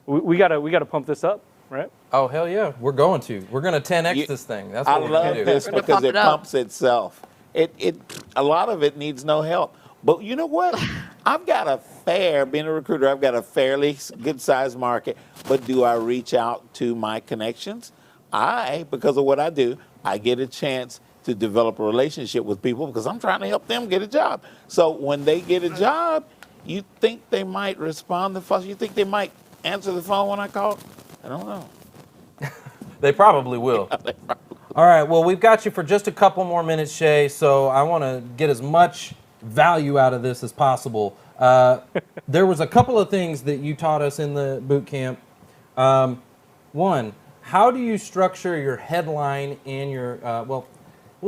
we gotta pump this up, right? Oh, hell yeah. We're going to 10X this thing. That's what I we're love going to do. this because it pumps itself. A lot of it needs no help. But you know what? Being a recruiter, I've got a fairly good-sized market. But do I reach out to my connections? Because of what I do, I get a chance to develop a relationship with people because I'm trying to help them get a job. So when they get a job, you think they might respond the first? You think they might answer the phone when I call? I don't know. They probably will. All right, well, we've got you for just a couple more minutes, Shay, so I want to get as much value out of this as possible. There was a couple of things that you taught us in the boot camp. One, how do you structure your headline and your, we'll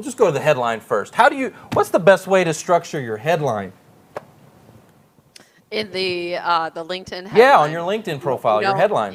just go to the headline first. What's the best way to structure your headline? In the LinkedIn headline. Yeah, on your LinkedIn profile, your headline.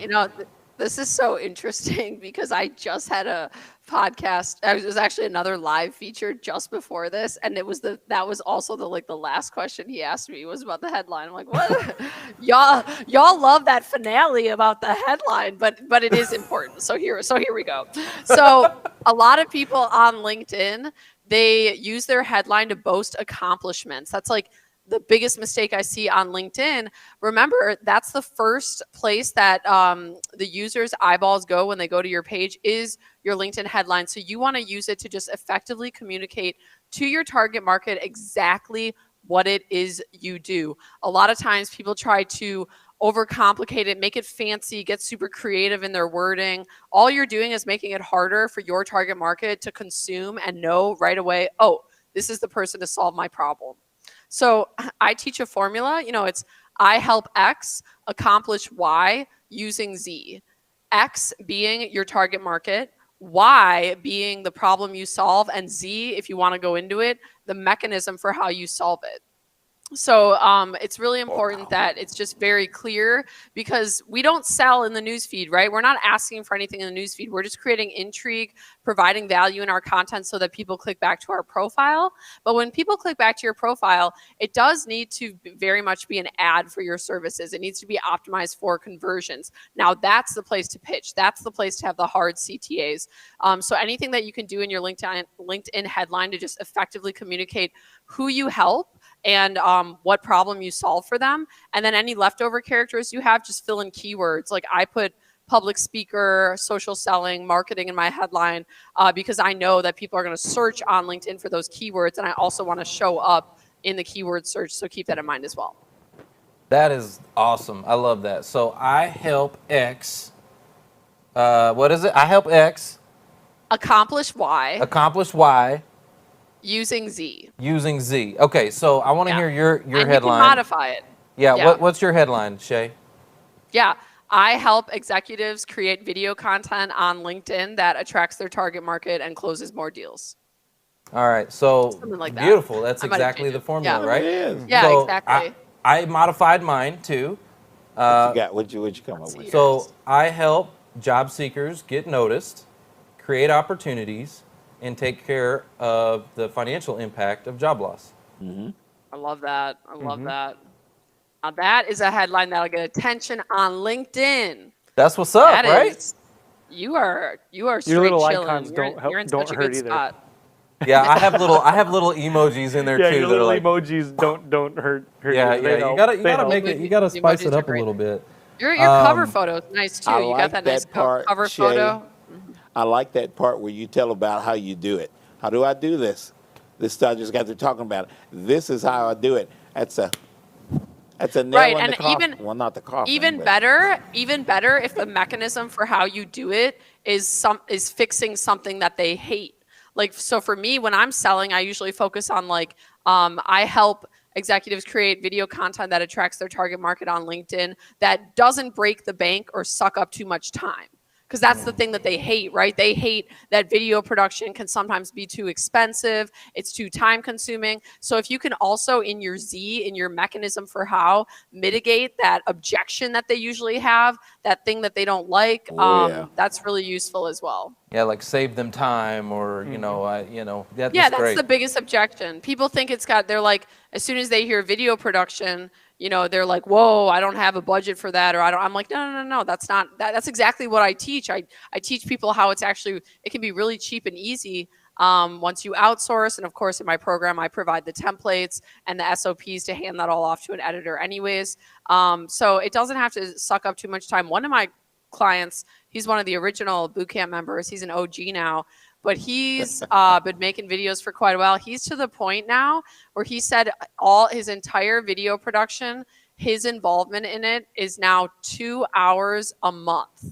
This is so interesting because I just had a podcast. It was actually another live feature just before this, and that was also the last question he asked me was about the headline. I'm like, what? y'all love that finale about the headline, but it is important. So here we go. So a lot of people on LinkedIn, they use their headline to boast accomplishments. That's like the biggest mistake I see on LinkedIn. Remember, that's the first place that the user's eyeballs go when they go to your page is your LinkedIn headline. So you want to use it to just effectively communicate to your target market exactly what it is you do. A lot of times people try to overcomplicate it, make it fancy, get super creative in their wording. All you're doing is making it harder for your target market to consume and know right away, oh, this is the person to solve my problem. So I teach a formula, it's I help X accomplish Y using Z. X being your target market, Y being the problem you solve, and Z, if you want to go into it, the mechanism for how you solve it. So it's really important that it's just very clear because we don't sell in the newsfeed, right? We're not asking for anything in the newsfeed. We're just creating intrigue, providing value in our content so that people click back to our profile. But when people click back to your profile, it does need to very much be an ad for your services. It needs to be optimized for conversions. Now that's the place to pitch. That's the place to have the hard CTAs. So anything that you can do in your LinkedIn headline to just effectively communicate who you help and what problem you solve for them. And then any leftover characters you have, just fill in keywords. Like I put public speaker, social selling, marketing in my headline because I know that people are going to search on LinkedIn for those keywords. And I also want to show up in the keyword search. So keep that in mind as well. That is awesome. I love that. So I help X. What is it? I help X. Accomplish Y. Accomplish Y. Using Z. Using Z. Okay, so I want to hear your and headline. You can modify it. Yeah. What's your headline, Shay? Yeah. I help executives create video content on LinkedIn that attracts their target market and closes more deals. All right. So something like that. Beautiful. That's exactly the formula, right? It is. Yeah, so exactly. I modified mine too. What'd you come up with? So I help job seekers get noticed, create opportunities, and take care of the financial impact of job loss. Mm-hmm. I love that. I love that. Now that is a headline that'll get attention on LinkedIn. That's what's up, right? You are straight Your little chilling. icons You're in don't such a hurt good either. spot. Yeah, I have little emojis in there yeah, too. your that little are like, emojis don't hurt. Yeah, either. you gotta make it. You gotta spice it up a little bit. Your cover photo is nice too. You got that nice cover Shay, photo. I like that part where you tell about how you do it. How do I do this? This I just got to talking about it. This is how I do it. That's a nail in the coffin. Well, not the coffin. Even better if the mechanism for how you do it is fixing something that they hate. Like, so for me, when I'm selling, I usually focus on I help executives create video content that attracts their target market on LinkedIn that doesn't break the bank or suck up too much time. Because that's the thing that they hate, right? They hate that video production can sometimes be too expensive. It's too time consuming. So if you can also in your mechanism for how mitigate that objection that they usually have, that thing that they don't like, that's really useful as well. Yeah, like save them time or, that's that's great. the biggest objection. People think they're like, as soon as they hear video production, they're like, whoa, I don't have a budget for that. Or I'm like, no. That's exactly what I teach. I teach people how it can be really cheap and easy once you outsource. And of course, in my program, I provide the templates and the SOPs to hand that all off to an editor anyways. So it doesn't have to suck up too much time. One of my clients, he's one of the original bootcamp members. He's an OG now. But he's been making videos for quite a while. He's to the point now where he said all his entire video production, his involvement in it is now 2 hours a month.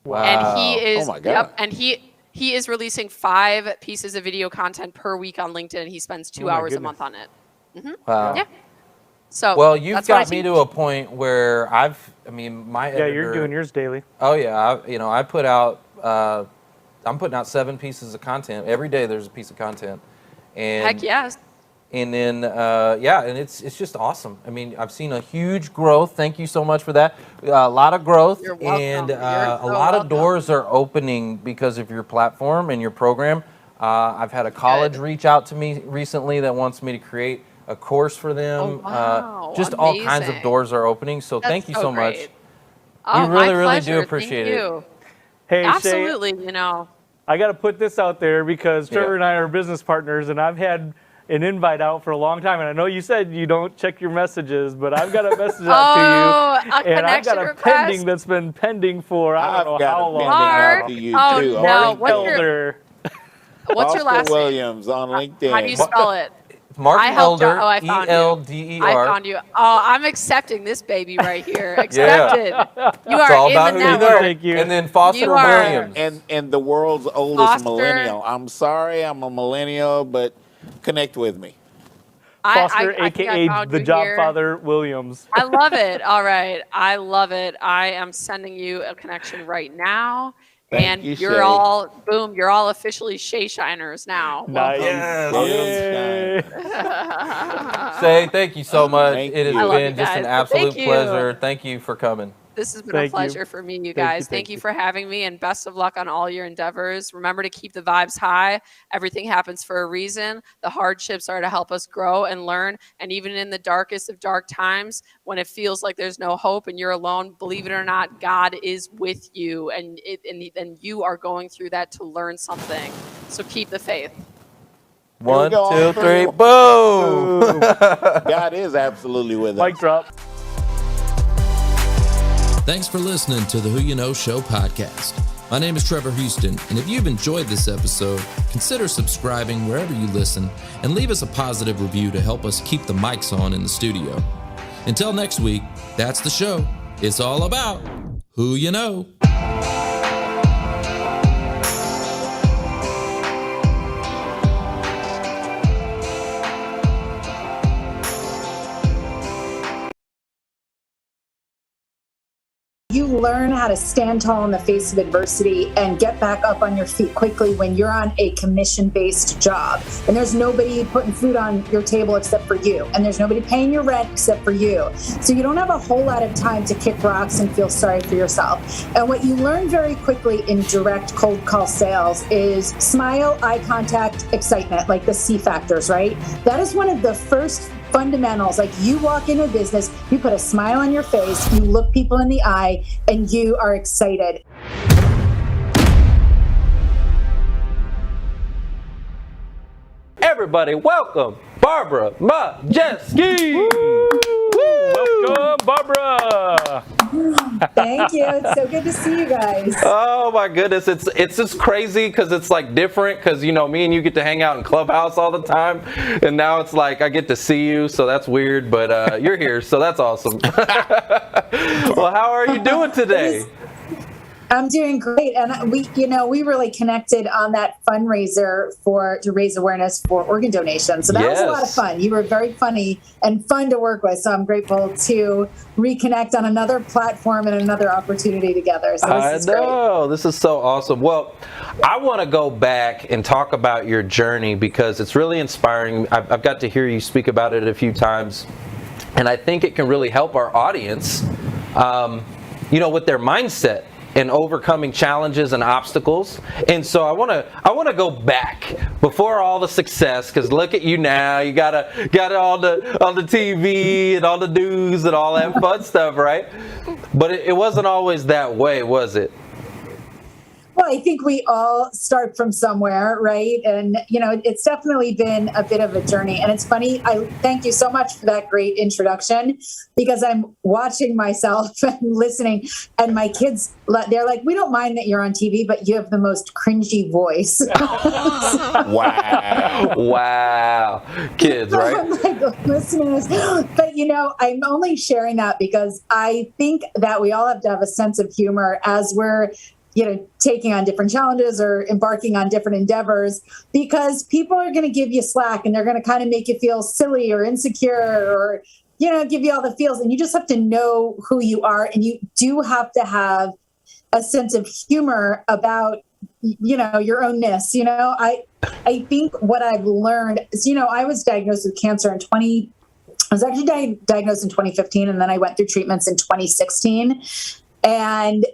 Wow. And he is, oh my God. and he is releasing 5 pieces of video content per week on LinkedIn. He spends 2 hours a month on it. Mm-hmm. Wow. Yeah. So well, you've that's what I got me teach. to a point where my editor. Yeah, you're doing yours daily. Oh yeah, I put out. I'm putting out 7 pieces of content every day. There's a piece of content, and Heck yes. And then, and it's just awesome. I mean, I've seen a huge growth. Thank you so much for that. A lot of growth. You're welcome. And You're a so lot welcome. of doors are opening because of your platform and your program. I've had a college reach out to me recently that wants me to create a course for them. Oh, wow. Just all kinds of Amazing. doors are opening. So That's thank you so so much. great. Oh, we really, my really do pleasure. appreciate Thank it. you. Hey, Absolutely, Shay, you I got to put this out there because Trevor Yeah. and I are business partners, and I've had an invite out for a long time. And I know you said you don't check your messages, but I've got a message out to you. And I've got a request? pending that's been pending for I don't know how long. Mark. to you Oh, too. no. Mark What's your, Elder. what's your Foster last name? Williams on LinkedIn. How do you spell it? Mark I helped Elder, you. Oh, I found you. E-L-D-E-R. I found you. Oh, I'm accepting this baby right here. Accepted. You It's are all in about the who you know. network. Thank you. And then Foster You are- Williams. And the world's oldest Foster. millennial. I'm sorry, I'm a millennial, but connect with me. Foster, I think I a.k.a. found the you job here. father Williams. I love it. All right. I love it. I am sending you a connection right now. Thank And you, you're Shay. all, boom, you're all officially Shay Shiners now. Nice. Yes. Yay. Say thank you so much. Thank It has you. I love been you just an guys. absolute Thank you. pleasure. Thank you for coming. This has been Thank a you. pleasure for me, you Thank guys. you, Thank thank you you. for having me, and best of luck on all your endeavors. Remember to keep the vibes high. Everything happens for a reason. The hardships are to help us grow and learn. And even in the darkest of dark times, when it feels like there's no hope and you're alone, believe it or not, God is with you, and you are going through that to learn something. So keep the faith. 1, go. 2, 3, boom. God is absolutely with us. Mic drop. Thanks for listening to the Who You Know Show podcast. My name is Trevor Houston, and if you've enjoyed this episode, consider subscribing wherever you listen and leave us a positive review to help us keep the mics on in the studio. Until next week, that's the show. It's all about Who You Know. You learn how to stand tall in the face of adversity and get back up on your feet quickly when you're on a commission-based job. And there's nobody putting food on your table except for you. And there's nobody paying your rent except for you. So you don't have a whole lot of time to kick rocks and feel sorry for yourself. And what you learn very quickly in direct cold call sales is smile, eye contact, excitement, like the C factors, right? That is one of the first fundamentals. Like, you walk into a business, you put a smile on your face, you look people in the eye, and you are excited. Everybody, welcome Barbara Majeski. Welcome, Barbara. Thank you. It's so good to see you guys. Oh my goodness, it's just crazy because it's like different because, you know, me and you get to hang out in Clubhouse all the time, and now it's like I get to see you, so that's weird, but you're here, so that's awesome. Well, how are you doing today? I'm doing great, and we really connected on that fundraiser to raise awareness for organ donation. So that was a lot of fun. You were very funny and fun to work with. So I'm grateful to reconnect on another platform and another opportunity together. So this is great. This is so awesome. Well, I want to go back and talk about your journey because it's really inspiring. I've got to hear you speak about it a few times, and I think it can really help our audience, with their mindset and overcoming challenges and obstacles. And so I want to go back before all the success, because look at you now. You got it on the TV and all the news and all that fun stuff, right? But it wasn't always that way, was it? Well, I think we all start from somewhere, right? And, it's definitely been a bit of a journey. And it's funny, I thank you so much for that great introduction, because I'm watching myself and listening, and my kids, they're like, we don't mind that you're on TV, but you have the most cringy voice. Wow. Kids, right? I'm like, listeners. But, I'm only sharing that because I think that we all have to have a sense of humor as we're taking on different challenges or embarking on different endeavors, because people are going to give you slack and they're going to kind of make you feel silly or insecure or, give you all the feels. And you just have to know who you are. And you do have to have a sense of humor about your ownness. I think what I've learned is, I was diagnosed with cancer I was actually diagnosed in 2015, and then I went through treatments in 2016. And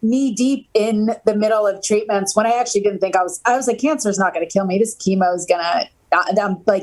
knee deep in the middle of treatments, when I actually didn't think I was like, cancer is not going to kill me. This chemo is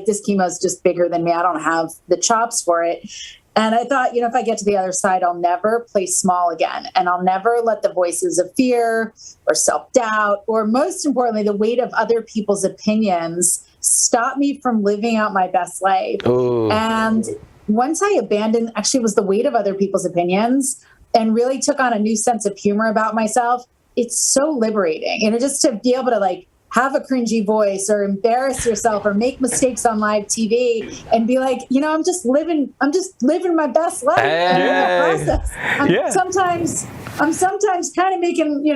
this chemo is just bigger than me. I don't have the chops for it. And I thought, if I get to the other side, I'll never play small again. And I'll never let the voices of fear or self-doubt, or most importantly, the weight of other people's opinions stop me from living out my best life. Ooh. And once I abandoned, actually, it was the weight of other people's opinions, and really took on a new sense of humor about myself, it's so liberating. Just to be able to have a cringy voice or embarrass yourself or make mistakes on live TV and be like, I'm just living my best life. And in that process, I'm sometimes kind of making,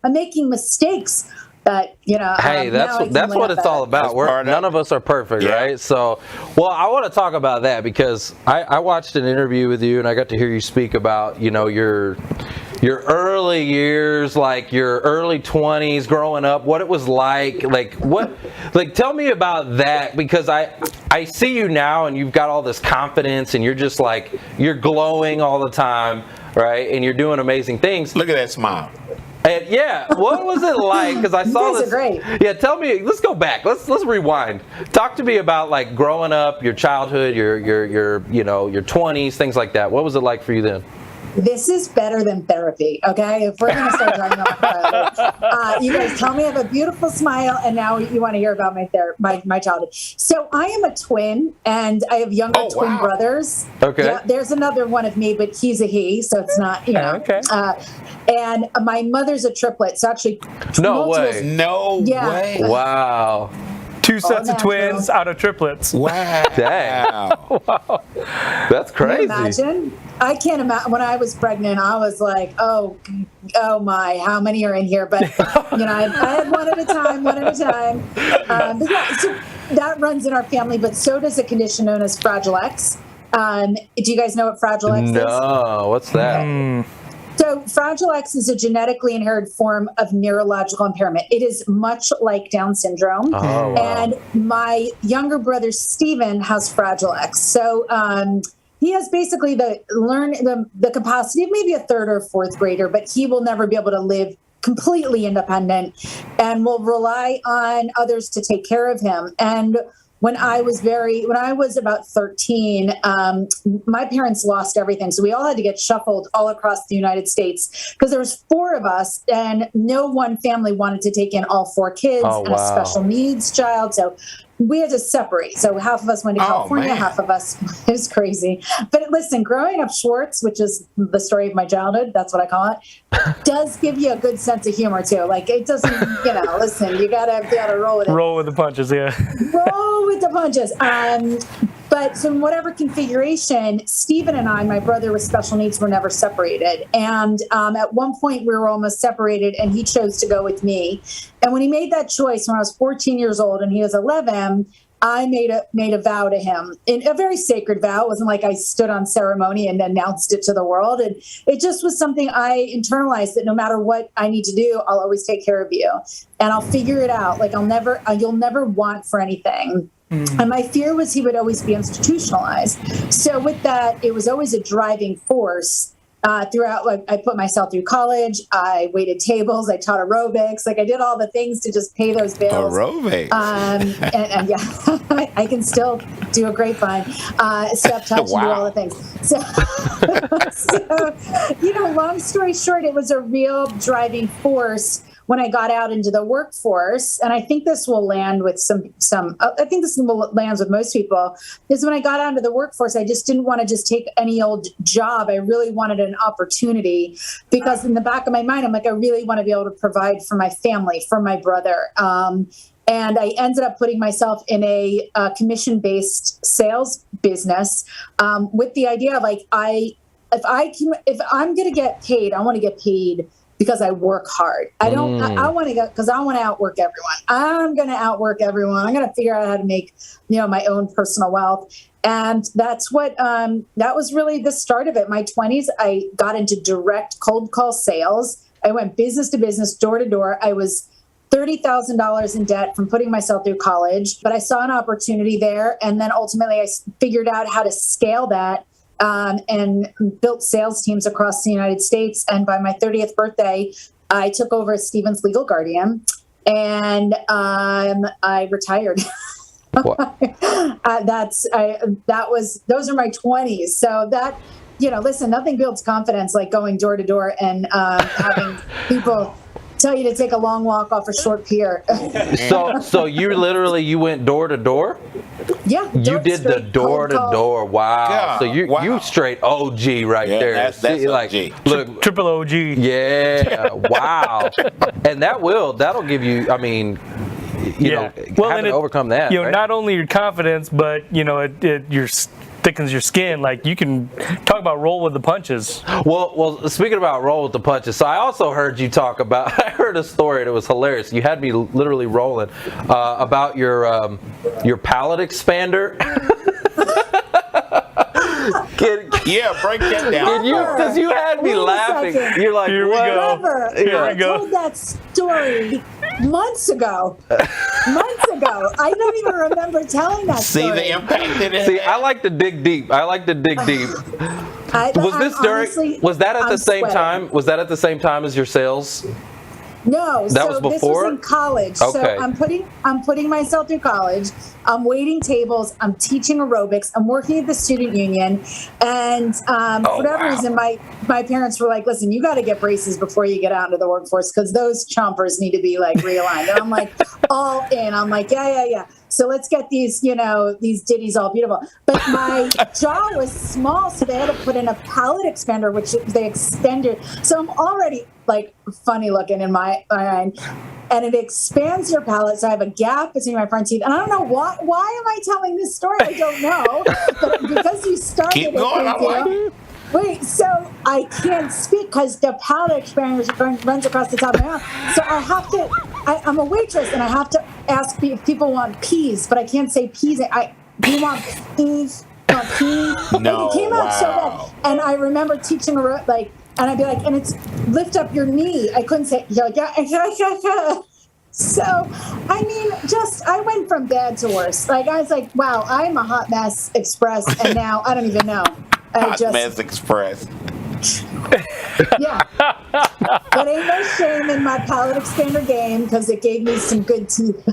I'm making mistakes. But hey, that's what it's all about. None of us are perfect, right? So, well, I want to talk about that because I watched an interview with you and I got to hear you speak about your early years, like your early 20s, growing up, what it was like tell me about that, because I see you now and you've got all this confidence and you're just you're glowing all the time, right? And you're doing amazing things. Look at that smile. And what was it like? Because I saw this. Great. Yeah, tell me. Let's go back. Let's rewind. Talk to me about growing up, your childhood, your 20s, things like that. What was it like for you then? This is better than therapy, okay? If we're going to start talking about you guys tell me I have a beautiful smile, and now you want to hear about my childhood. So I am a twin, and I have younger twin brothers. Okay. Yeah, there's another one of me, but he's a he, so it's not, Okay. And my mother's a triplet, so actually. No way. No way. Wow. Two sets of twins out of triplets. Wow. Dang. Wow. That's crazy. Can you imagine? I can't imagine. When I was pregnant, I was like, oh my, how many are in here? But, I had one at a time. But so that runs in our family, but so does a condition known as Fragile X. Do you guys know what Fragile X is? No, what's that? Okay. So Fragile X is a genetically inherited form of neurological impairment. It is much like Down syndrome. Oh, wow. And my younger brother, Steven, has Fragile X. So he has basically the capacity of maybe a third or fourth grader, but he will never be able to live completely independent and will rely on others to take care of him. And when I was about 13, my parents lost everything. So we all had to get shuffled all across the United States because there was 4 of us and no one family wanted to take in all 4 kids and a special needs child. So we had to separate. So half of us went to California, half of us, it was crazy. But listen, growing up Schwartz, which is the story of my childhood, that's what I call it, does give you a good sense of humor too. It doesn't, listen, you gotta roll with it. Roll with the punches, yeah. Roll with the punches. But so in whatever configuration, Stephen and I, my brother with special needs, were never separated. And at one point we were almost separated and he chose to go with me. And when he made that choice when I was 14 years old and he was 11, I made a vow to him, a very sacred vow. It wasn't like I stood on ceremony and announced it to the world. And it just was something I internalized, that no matter what I need to do, I'll always take care of you and I'll figure it out. You'll never want for anything. And my fear was he would always be institutionalized. So with that, it was always a driving force throughout. I put myself through college. I waited tables. I taught aerobics. I did all the things to just pay those bills. Aerobics. And yeah, I can still do a grapevine, step touch, and do all the things. So, long story short, it was a real driving force when I got out into the workforce, and I think this will land with I think this lands with most people, is when I got out into the workforce, I just didn't want to just take any old job. I really wanted an opportunity, because in the back of my mind, I'm like, I really want to be able to provide for my family, for my brother. And I ended up putting myself in a commission-based sales business with the idea of if I'm going to get paid, I want to get paid because I work hard. I want to go because I want to outwork everyone. I'm going to outwork everyone. I'm going to figure out how to make, my own personal wealth. And that's what, that was really the start of it. My 20s, I got into direct cold call sales. I went business to business, door to door. I was $30,000 in debt from putting myself through college, but I saw an opportunity there. And then ultimately I figured out how to scale that and built sales teams across the United States. And by my 30th birthday, I took over as Stephen's legal guardian and I retired. Wow. Those are my 20s. So that, listen, nothing builds confidence like going door to door and having people tell you to take a long walk off a short pier. So you went door to door? Yeah. You did the door to door. Wow. Yeah, So you straight OG right there. That's See, OG. Look, Triple OG. yeah. Wow. And that'll give you, I mean, having to overcome that. Right? Not only your confidence, but it thickens your skin. Like, you can talk about roll with the punches. Well, speaking about roll with the punches, so I also heard you talk about. I heard a story that was hilarious. You had me literally rolling about your palate expander. Break that down. Because you had me laughing. You're like, Here what? I told that story months ago. I don't even remember telling that story. See the impact it has. See, I like to dig deep. Was that at the same time? Was that at the same time as your sales? No, that was before? This was in college. Okay. So I'm putting myself through college. I'm waiting tables. I'm teaching aerobics. I'm working at the student union, and for whatever reason, my parents were like, "Listen, you got to get braces before you get out into the workforce because those chompers need to be like realigned." And I'm like, all in. I'm like, yeah. So let's get these ditties all beautiful. But my jaw was small, so they had to put in a palate expander, which they extended. So I'm already like funny looking in my mind. And it expands your palate, so I have a gap between my front teeth. And I don't know why am I telling this story? I don't know. But because you started Keep going. Wait, so I can't speak because the palate expander runs across the top of my mouth. So I have to, I'm a waitress and I have to ask if people want peas, but I can't say peas. Do you want peas? Want peas? No, it came out so bad. And I remember teaching and I'd be like, and it's lift up your knee. I couldn't say, yeah. So, I mean, I went from bad to worse. Like, I was like, wow, I'm a hot mess express, and now I don't even know. Hot mess express. Yeah. But ain't no shame in my palate expander game because it gave me some good teeth.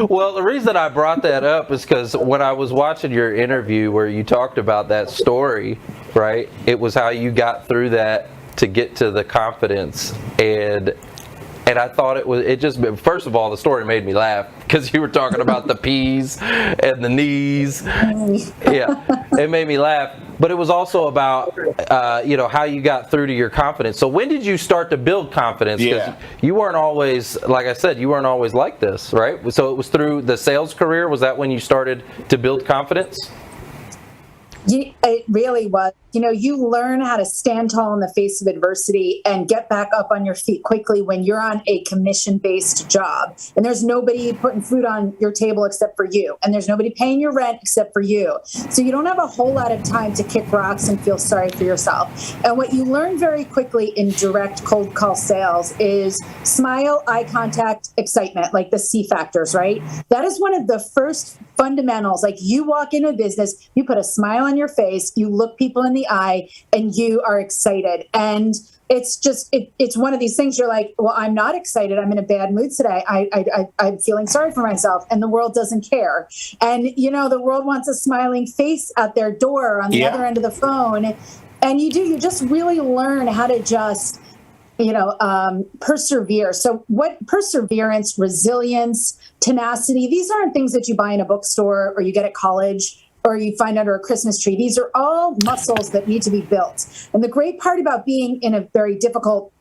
Well, the reason I brought that up is because when I was watching your interview where you talked about that story, right, it was how you got through that to get to the confidence. And I thought first of all, the story made me laugh because you were talking about the peas and the knees. Yeah, it made me laugh. But it was also about, how you got through to your confidence. So when did you start to build confidence? Because you weren't always, like I said, you weren't always like this, right? So it was through the sales career. Was that when you started to build confidence? It really was. You learn how to stand tall in the face of adversity and get back up on your feet quickly when you're on a commission-based job. And there's nobody putting food on your table except for you. And there's nobody paying your rent except for you. So you don't have a whole lot of time to kick rocks and feel sorry for yourself. And what you learn very quickly in direct cold call sales is smile, eye contact, excitement, like the C factors, right? That is one of the first fundamentals. Like, you walk into a business, you put a smile on your face, you look people in the eye, and you are excited. And it's just, it's one of these things you're like, well, I'm not excited. I'm in a bad mood today. I'm feeling sorry for myself, and the world doesn't care. And, the world wants a smiling face at their door on the other end of the phone. And you just really learn how to just, persevere. So what perseverance, resilience, tenacity, these aren't things that you buy in a bookstore or you get at college or you find under a Christmas tree. These are all muscles that need to be built. And the great part about being in a very difficult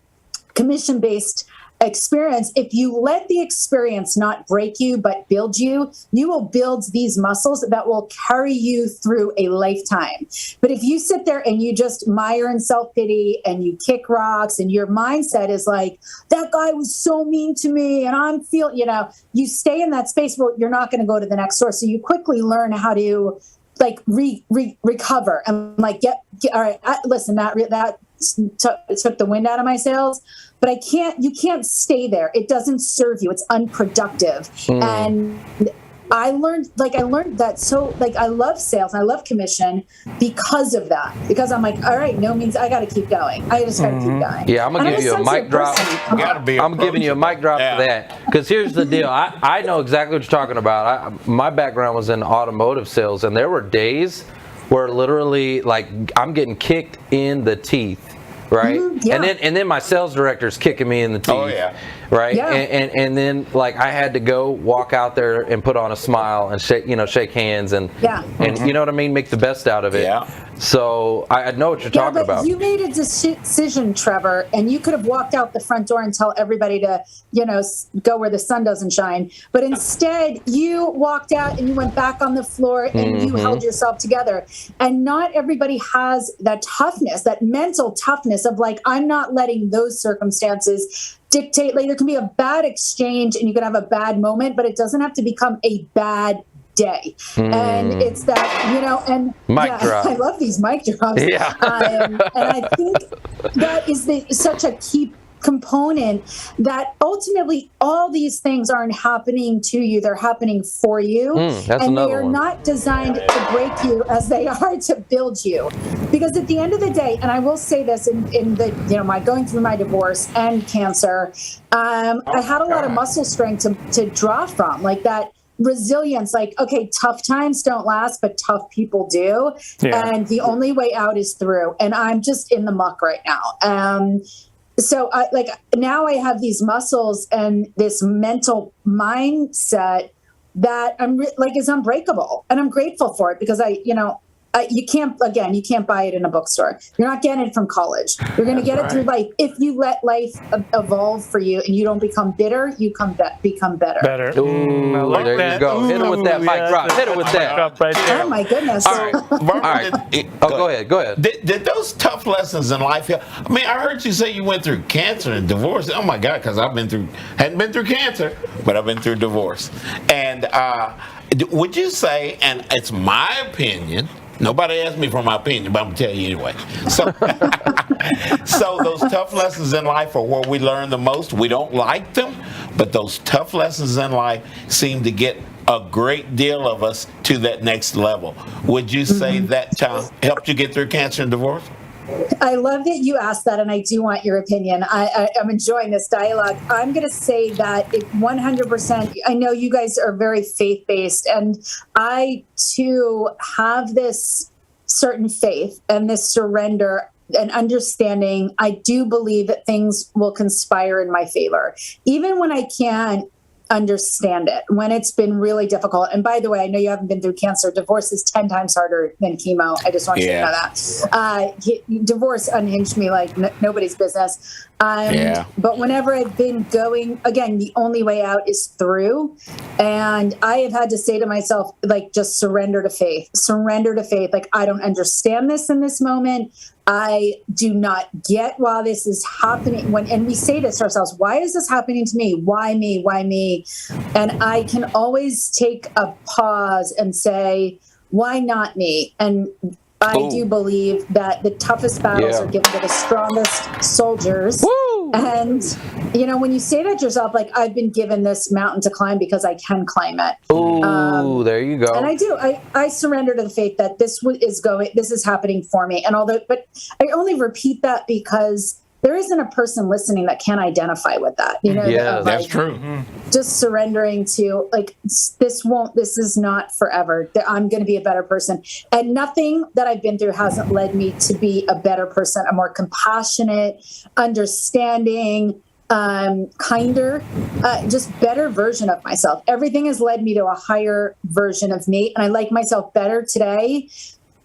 commission-based experience, if you let the experience not break you but build you, you will build these muscles that will carry you through a lifetime. But if you sit there and you just mire in self-pity and you kick rocks and your mindset is like, that guy was so mean to me and I'm feeling, you stay in that space where you're not going to go to the next source. So you quickly learn how to recover and get all right, listen, that took the wind out of my sails. But you can't stay there. It doesn't serve you. It's unproductive. And I learned that. So like, I love sales and I love commission because of that, because I'm like, all right, no means I got to keep going. I just got to keep going. Yeah. I'm going to give you a mic drop. I'm giving you a mic drop for that. Because here's the deal. I know exactly what you're talking about. My background was in automotive sales, and there were days where literally like I'm getting kicked in the teeth. Right, and then my sales director's kicking me in the teeth. Oh yeah, right, and then like I had to go walk out there and put on a smile and shake hands and you know what I mean, make the best out of it. Yeah. So I know what you're talking about. You made a decision, Trevor, and you could have walked out the front door and tell everybody to go where the sun doesn't shine. But instead, you walked out and you went back on the floor and you held yourself together. And not everybody has that toughness, that mental toughness of like, I'm not letting those circumstances dictate. Like, there can be a bad exchange and you can have a bad moment, but it doesn't have to become a bad day. And it's that, and mic drop. I love these mic drops. Yeah. And I think that is such a key component, that ultimately all these things aren't happening to you, they're happening for you. And they are not designed to break you as they are to build you. Because at the end of the day, and I will say this in the my going through my divorce and cancer, I had a lot of muscle strength to draw from, like that resilience, like, okay, tough times don't last, but tough people do. And the only way out is through. And I'm just in the muck right now. So now I have these muscles and this mental mindset that is unbreakable, and I'm grateful for it, because you can't buy it in a bookstore. You're not getting it from college. You're going to get it through life. If you let life evolve for you and you don't become bitter, you become better. Ooh, there you go. Hit it with that mic drop. Hit it with that. Oh my goodness. All right. Go ahead. Did those tough lessons in life help? I mean, I heard you say you went through cancer and divorce. Oh my God, because hadn't been through cancer, but I've been through divorce. And would you say, and it's my opinion, nobody asked me for my opinion, but I'm going to tell you anyway. So those tough lessons in life are where we learn the most. We don't like them, but those tough lessons in life seem to get a great deal of us to that next level. Would you say that helped you get through cancer and divorce? I love that you asked that, and I do want your opinion. I'm enjoying this dialogue. I'm going to say that 100%, I know you guys are very faith-based, and I, too, have this certain faith and this surrender and understanding. I do believe that things will conspire in my favor, even when I can't understand it, when it's been really difficult. And by the way, I know you haven't been through cancer. Divorce is 10 times harder than chemo. I just want you to know that. Divorce unhinged me like nobody's business. But whenever I've been going, again, the only way out is through. And I have had to say to myself, like, just surrender to faith. Surrender to faith. Like, I don't understand this in this moment. I do not get why this is happening. And we say this to ourselves, why is this happening to me? Why me? Why me? And I can always take a pause and say, why not me? And I do believe that the toughest battles are given to the strongest soldiers. And, when you say that to yourself, like, I've been given this mountain to climb because I can climb it. Ooh, there you go. And I do. I surrender to the faith that this is happening for me. But I only repeat that because there isn't a person listening that can identify with that. That's true. Just surrendering to, like, this is not forever. I'm going to be a better person. And nothing that I've been through hasn't led me to be a better person, a more compassionate, understanding, kinder, just better version of myself. Everything has led me to a higher version of me. And I like myself better today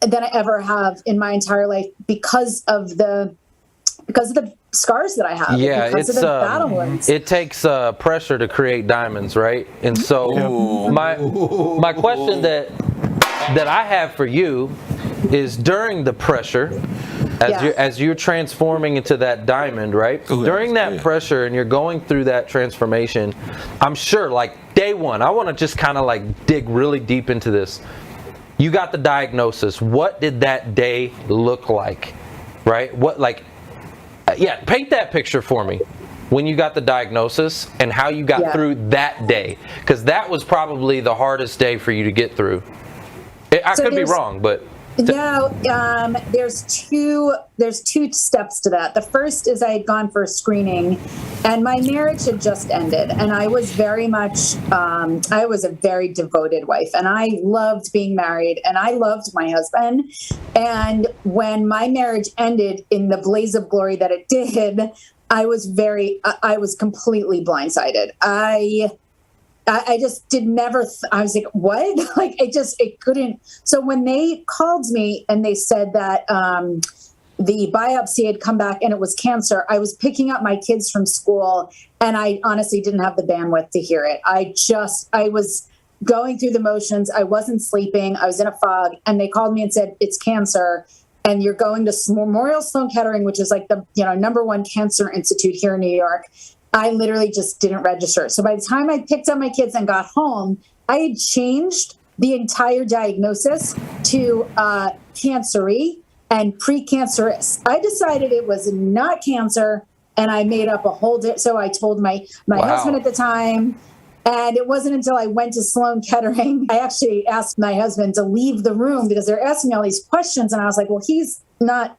than I ever have in my entire life because of the scars that I have. Yeah, because of the battle wounds. It takes pressure to create diamonds, right? And so my question that I have for you is, during the pressure, as you're transforming into that diamond, right? During that pressure and you're going through that transformation, I'm sure, like, day one, I want to just kind of like dig really deep into this. You got the diagnosis. What did that day look like? Right? Yeah, paint that picture for me. When you got the diagnosis and how you got through that day, because that was probably the hardest day for you to get through. I could be wrong, but no, there's two steps to that. The first is I had gone for a screening, and my marriage had just ended, and I was very much I was a very devoted wife, and I loved being married, and I loved my husband. And when my marriage ended in the blaze of glory that it did, I was completely blindsided. I just I was like, what? Like, it couldn't. So when they called me and they said that the biopsy had come back and it was cancer, I was picking up my kids from school, and I honestly didn't have the bandwidth to hear it. I was going through the motions. I wasn't sleeping. I was in a fog, and they called me and said, it's cancer. And you're going to Memorial Sloan Kettering, which is like the #1 cancer institute here in New York. I literally just didn't register. So by the time I picked up my kids and got home, I had changed the entire diagnosis to cancer-y and precancerous. I decided it was not cancer, and I made up a whole so I told my husband at the time. And it wasn't until I went to Sloan Kettering, I actually asked my husband to leave the room because they're asking me all these questions. And I was like, well, he's not,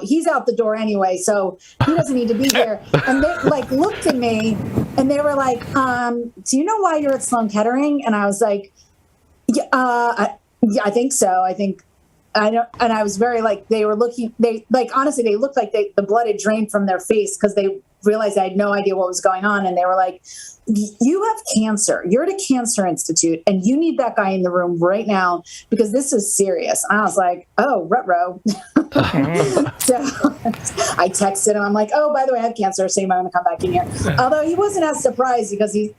he's out the door anyway, so he doesn't need to be here. And they looked at me and they were like, do you know why you're at Sloan Kettering? And I was like, I think so. I don't, and I was very they were looking, honestly, they looked like the blood had drained from their face because they realized I had no idea what was going on. And they were like, you have cancer. You're at a cancer institute, and you need that guy in the room right now because this is serious. And I was like, oh, ruh-roh. So I texted him. I'm like, oh, by the way, I have cancer, so you might want to come back in here. Although he wasn't as surprised because it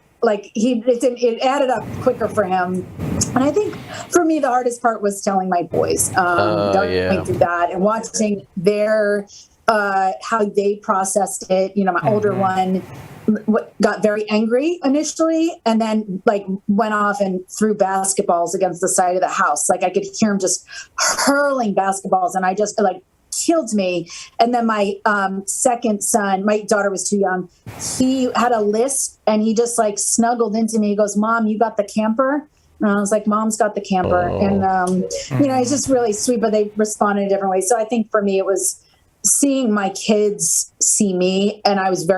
added up quicker for him. And I think for me, the hardest part was telling my boys, going through that and watching their, how they processed it. My older one got very angry initially, and then went off and threw basketballs against the side of the house. I could hear him just hurling basketballs, and I just killed me. And then my second son, my daughter was too young. He had a lisp, and he just snuggled into me. He goes, "Mom, you got the camper?" And I was like, "Mom's got the camper." And he's just really sweet, but they responded in different ways. So I think for me, it was seeing my kids see me, and I was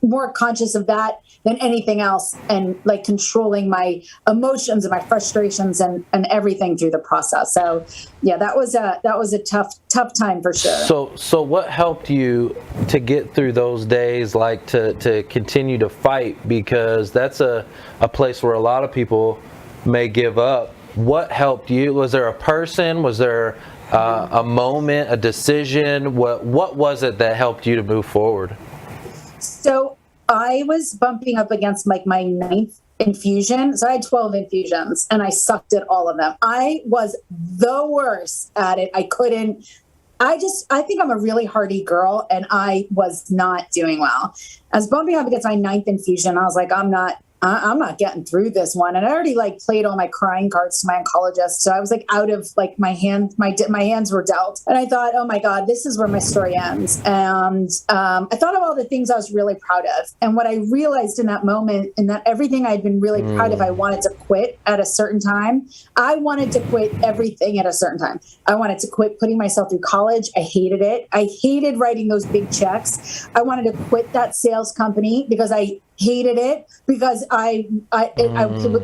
more conscious of that than anything else, and controlling my emotions and my frustrations and everything through the process. So yeah, that was a tough time for sure. So what helped you to get through those days, to continue to fight? Because that's a place where a lot of people may give up. What helped you? Was there a person? Was there a moment, a decision? What was it that helped you to move forward? So I was bumping up against my 9th infusion. So I had 12 infusions, and I sucked at all of them. I was the worst at it. I couldn't. I think I'm a really hardy girl, and I was not doing well. I was bumping up against my 9th infusion. I was like, I'm not getting through this one. And I already played all my crying cards to my oncologist. So I was out of my hand, my hands were dealt. And I thought, oh my God, this is where my story ends. And I thought of all the things I was really proud of. And what I realized in that moment, in that everything I'd been really proud of, I wanted to quit at a certain time. I wanted to quit everything at a certain time. I wanted to quit putting myself through college. I hated it. I hated writing those big checks. I wanted to quit that sales company because I hated it, because I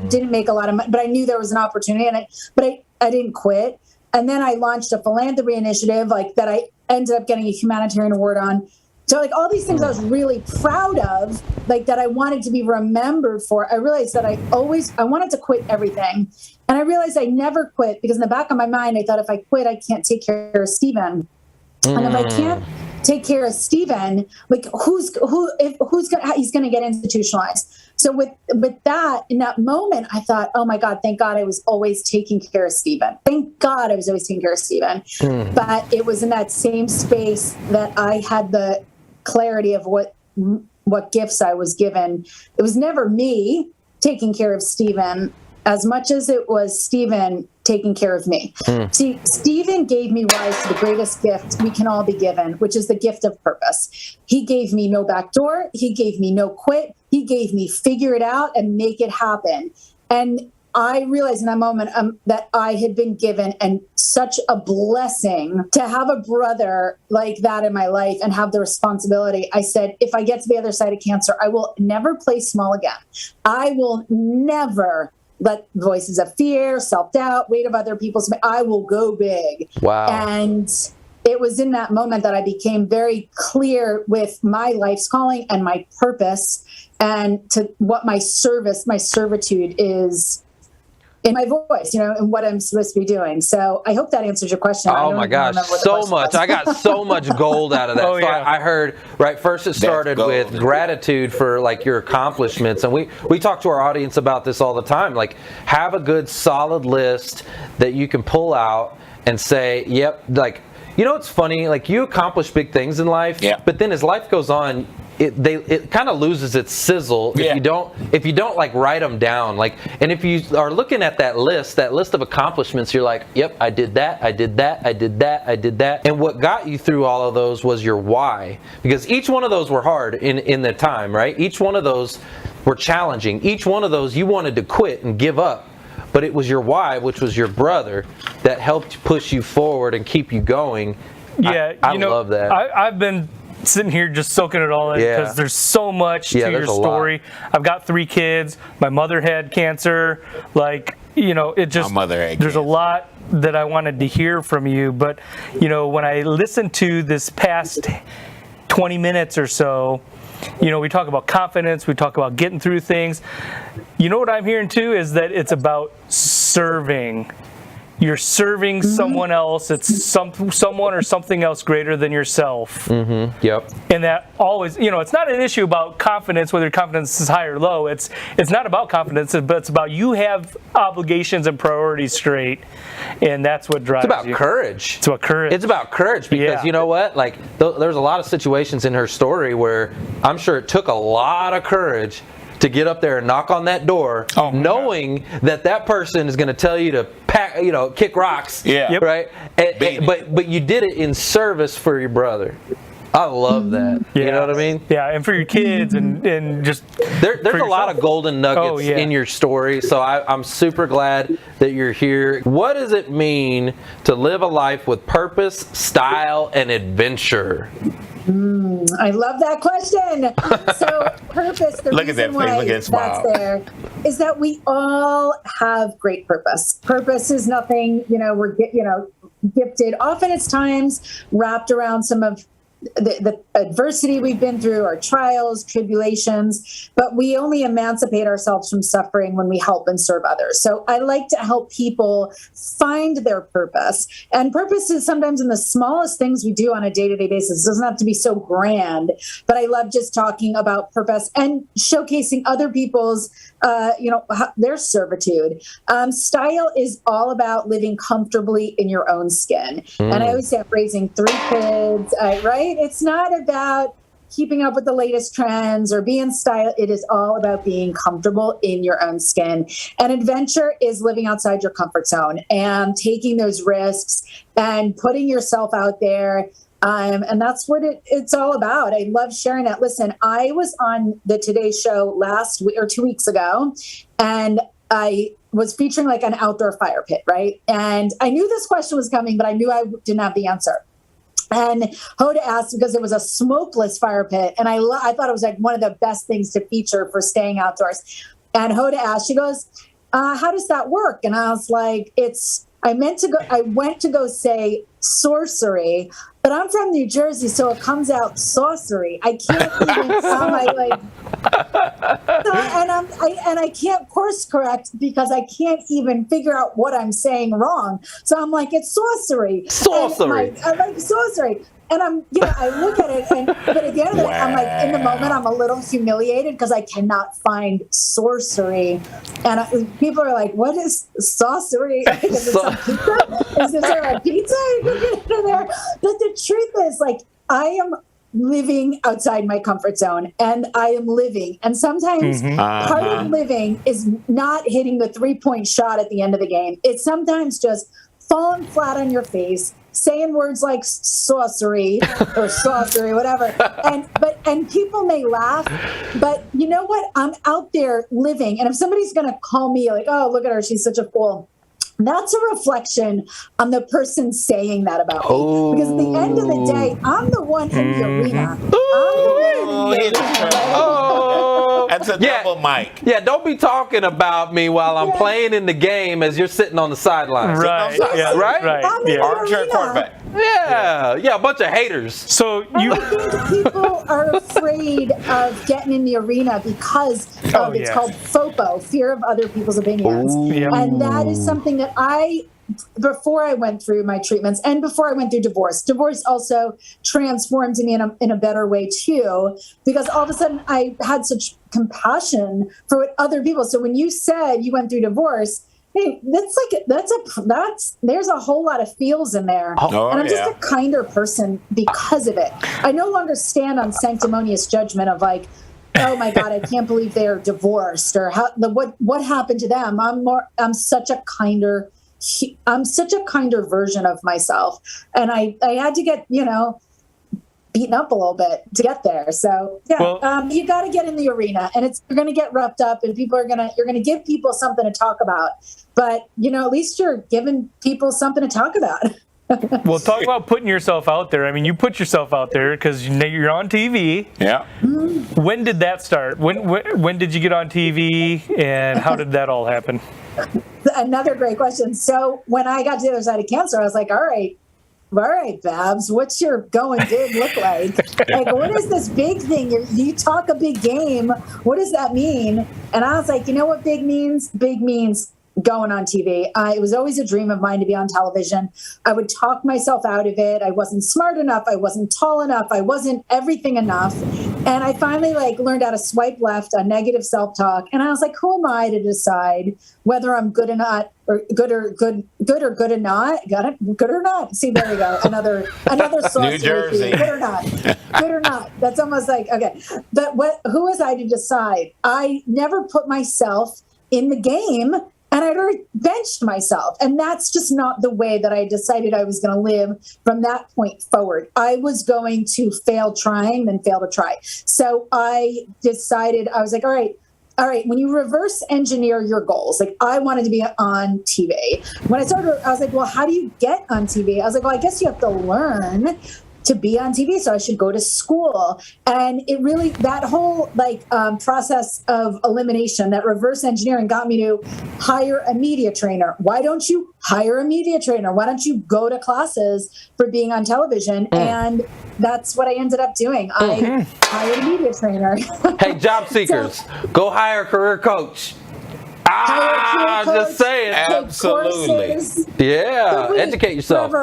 didn't make a lot of money, but I knew there was an opportunity, but I didn't quit. And then I launched a philanthropy initiative that I ended up getting a humanitarian award on. So all these things I was really proud of, that I wanted to be remembered for. I realized that I wanted to quit everything. And I realized I never quit because in the back of my mind, I thought if I quit, I can't take care of Steven. And if I can't take care of Steven, he's going to get institutionalized. So with that, in that moment, I thought, oh my God, thank God I was always taking care of Steven. Thank God I was always taking care of Steven. But it was in that same space that I had the clarity of what gifts I was given. It was never me taking care of Steven as much as it was Steven taking care of me. See, Stephen gave me rise to the greatest gift we can all be given, which is the gift of purpose. He gave me no back door. He gave me no quit. He gave me figure it out and make it happen. And I realized in that moment that I had been given and such a blessing to have a brother like that in my life and have the responsibility. I said, if I get to the other side of cancer, I will never play small again. I will never let voices of fear, self-doubt, weight of other people's, I will go big. Wow. And it was in that moment that I became very clear with my life's calling and my purpose and to what my servitude is in my voice, and what I'm supposed to be doing. So I hope that answers your question. Oh my gosh, so much. I got so much gold out of that. Oh, yeah. I heard, right, first it started with gratitude for like your accomplishments. And we talk to our audience about this all the time. Like, have a good solid list that you can pull out and say, yep, like, it's funny, like you accomplish big things in life, but then as life goes on, it kind of loses its sizzle if you don't like write them down. Like, and if you are looking at that list of accomplishments, you're like, yep, I did that, I did that, I did that, I did that. And what got you through all of those was your why, because each one of those were hard in the time, right? Each one of those were challenging. Each one of those you wanted to quit and give up. But it was your why, which was your brother, that helped push you forward and keep you going. Yeah, I love that. I've been sitting here just soaking it all in because there's so much to your story. I've got 3 kids. My mother had cancer. Like, it just, there's a lot that I wanted to hear from you. But, when I listened to this past 20 minutes or so, we talk about confidence, we talk about getting through things. What I'm hearing too is that it's about serving. You're serving someone else. It's someone or something else greater than yourself. Mm-hmm. Yep. And that always, it's not an issue about confidence, whether your confidence is high or low. It's not about confidence, but it's about you have obligations and priorities straight, and that's what drives you. It's about courage. It's about courage. It's about courage because you know what? Like, there's a lot of situations in her story where I'm sure it took a lot of courage to get up there and knock on that door, knowing that person is going to tell you to kick rocks, right? But you did it in service for your brother. I love that. Yeah. You know what I mean? Yeah, and for your kids and just there's a lot of golden nuggets in your story. So I'm super glad that you're here. What does it mean to live a life with purpose, style, and adventure? I love that question. So purpose, the reason why that's there is that we all have great purpose. Purpose is nothing, we're gifted. Often it's times wrapped around some of the adversity we've been through, our trials, tribulations, but we only emancipate ourselves from suffering when we help and serve others. So I like to help people find their purpose. And purpose is sometimes in the smallest things we do on a day-to-day basis. It doesn't have to be so grand, but I love just talking about purpose and showcasing other people's their servitude. Style is all about living comfortably in your own skin. And I always say I'm raising 3 kids, right? It's not about keeping up with the latest trends or being style. It is all about being comfortable in your own skin. And adventure is living outside your comfort zone and taking those risks and putting yourself out there. And that's what it's all about. I love sharing that. Listen, I was on the Today Show last week or 2 weeks ago, and I was featuring like an outdoor fire pit, right? And I knew this question was coming, but I knew I didn't have the answer. And Hoda asked because it was a smokeless fire pit, and I thought it was like one of the best things to feature for staying outdoors. And Hoda asked, she goes, how does that work? And I was like, I went to go say sorcery, but I'm from New Jersey, so it comes out saucery. I can't even sound and I can't course correct because I can't even figure out what I'm saying wrong. So I'm like, it's sorcery. Sorcery. I like sorcery. And I look at it, but at the end of it, I'm like, in the moment, I'm a little humiliated because I cannot find sorcery. And people are like, what is sorcery? Is it some pizza? Is there a pizza you can get in there? But the truth is, like, I am living outside my comfort zone, and I am living. And sometimes part of living is not hitting the 3-point shot at the end of the game. It's sometimes just falling flat on your face, saying words like sorcery or whatever. And people may laugh, but you know what? I'm out there living. And if somebody's going to call me like, oh, look at her, she's such a fool, that's a reflection on the person saying that about me. Because at the end of the day, I'm the one in the arena. I'm the one in the arena. That's a double mic. Yeah, don't be talking about me while I'm playing in the game as you're sitting on the sidelines. Right. Right? Armchair quarterback. Yeah, a bunch of haters. So I think people are afraid of getting in the arena because of it's called FOPO, fear of other people's opinions. And that is something that before I went through my treatments and before I went through divorce also transformed me in a better way too, because all of a sudden I had such compassion for what other people. So when you said you went through divorce, hey, there's a whole lot of feels in there. And I'm just a kinder person because of it. I no longer stand on sanctimonious judgment of like, oh my God, I can't believe they're divorced or what happened to them. I'm such a kinder version of myself. And I had to get, beaten up a little bit to get there. So you got to get in the arena, and you're going to get roughed up, and you're going to give people something to talk about. But at least you're giving people something to talk about. Well, talk about putting yourself out there. I mean, you put yourself out there because you're on TV. Yeah. When did that start? When did you get on TV, and how did that all happen? Another great question. So when I got to the other side of cancer, I was like, all right, Babs, what's your going big look like? Like, what is this big thing? You talk a big game. What does that mean? And I was like, you know what big means? Big means going on TV. It was always a dream of mine to be on television. I would talk myself out of it. I wasn't smart enough. I wasn't tall enough. I wasn't everything enough. And I finally learned how to swipe left on negative self-talk. And I was like, who am I to decide whether I'm good or not, or good or not? Got it? Good or not? See, there you go. Another sauce. New Jersey. Good or not? Good or not? That's almost like, okay. But who was I to decide? I never put myself in the game. And I'd already benched myself. And that's just not the way that I decided I was going to live from that point forward. I was going to fail trying, then fail to try. So I decided, I was like, all right, when you reverse engineer your goals, like I wanted to be on TV. When I started, I was like, well, how do you get on TV? I was like, well, I guess you have to learn to be on TV, so I should go to school. And it really, that whole process of elimination, that reverse engineering got me to hire a media trainer. Why don't you hire a media trainer? Why don't you go to classes for being on television? And that's what I ended up doing. I hired a media trainer. Hey, job seekers, go hire a career coach. Just saying. Absolutely. Yeah, educate yourself.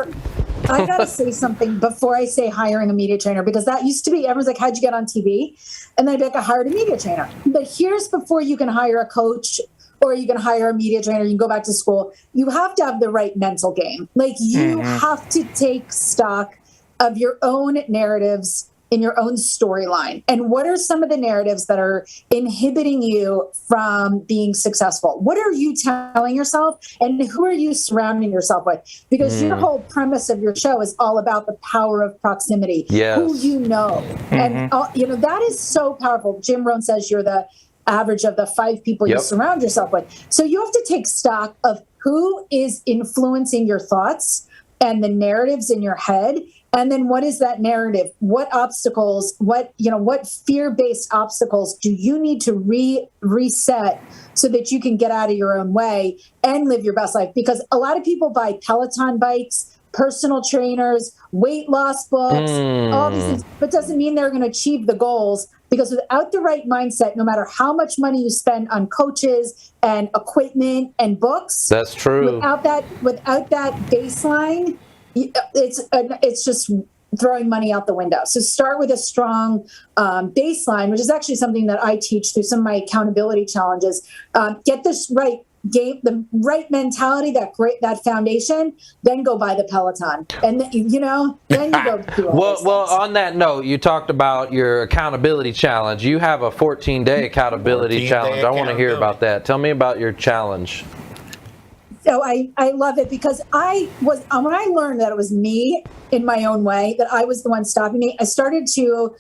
I got to say something before I say hiring a media trainer, because that used to be, everyone's like, how'd you get on TV? And then I'd be like, I hired a media trainer. But here's before you can hire a coach or you can hire a media trainer, you can go back to school. You have to have the right mental game. Like you have to take stock of your own narratives in your own storyline. And what are some of the narratives that are inhibiting you from being successful? What are you telling yourself? And who are you surrounding yourself with? Because your whole premise of your show is all about the power of proximity. Yes. Who you know. And, that is so powerful. Jim Rohn says you're the average of the 5 people you surround yourself with. So you have to take stock of who is influencing your thoughts and the narratives in your head. And then what is that narrative? What obstacles, what fear-based obstacles do you need to reset so that you can get out of your own way and live your best life? Because a lot of people buy Peloton bikes, personal trainers, weight loss books, all these things, but doesn't mean they're going to achieve the goals, because without the right mindset, no matter how much money you spend on coaches and equipment and books, that's true. Without that baseline, it's just throwing money out the window. So start with a strong baseline, which is actually something that I teach through some of my accountability challenges. Get this right the right mentality, that foundation, then go buy the Peloton. And then you go do all Well, on that note, you talked about your accountability challenge. You have a 14-day accountability challenge. I want to hear about that. Tell me about your challenge. So I love it because when I learned that it was me in my own way, that I was the one stopping me, I started to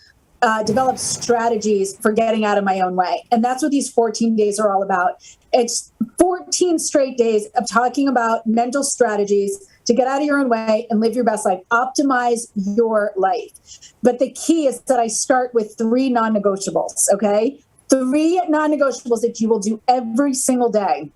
develop strategies for getting out of my own way. And that's what these 14 days are all about. It's 14 straight days of talking about mental strategies to get out of your own way and live your best life. Optimize your life. But the key is that I start with 3 non-negotiables, okay? 3 non-negotiables that you will do every single day.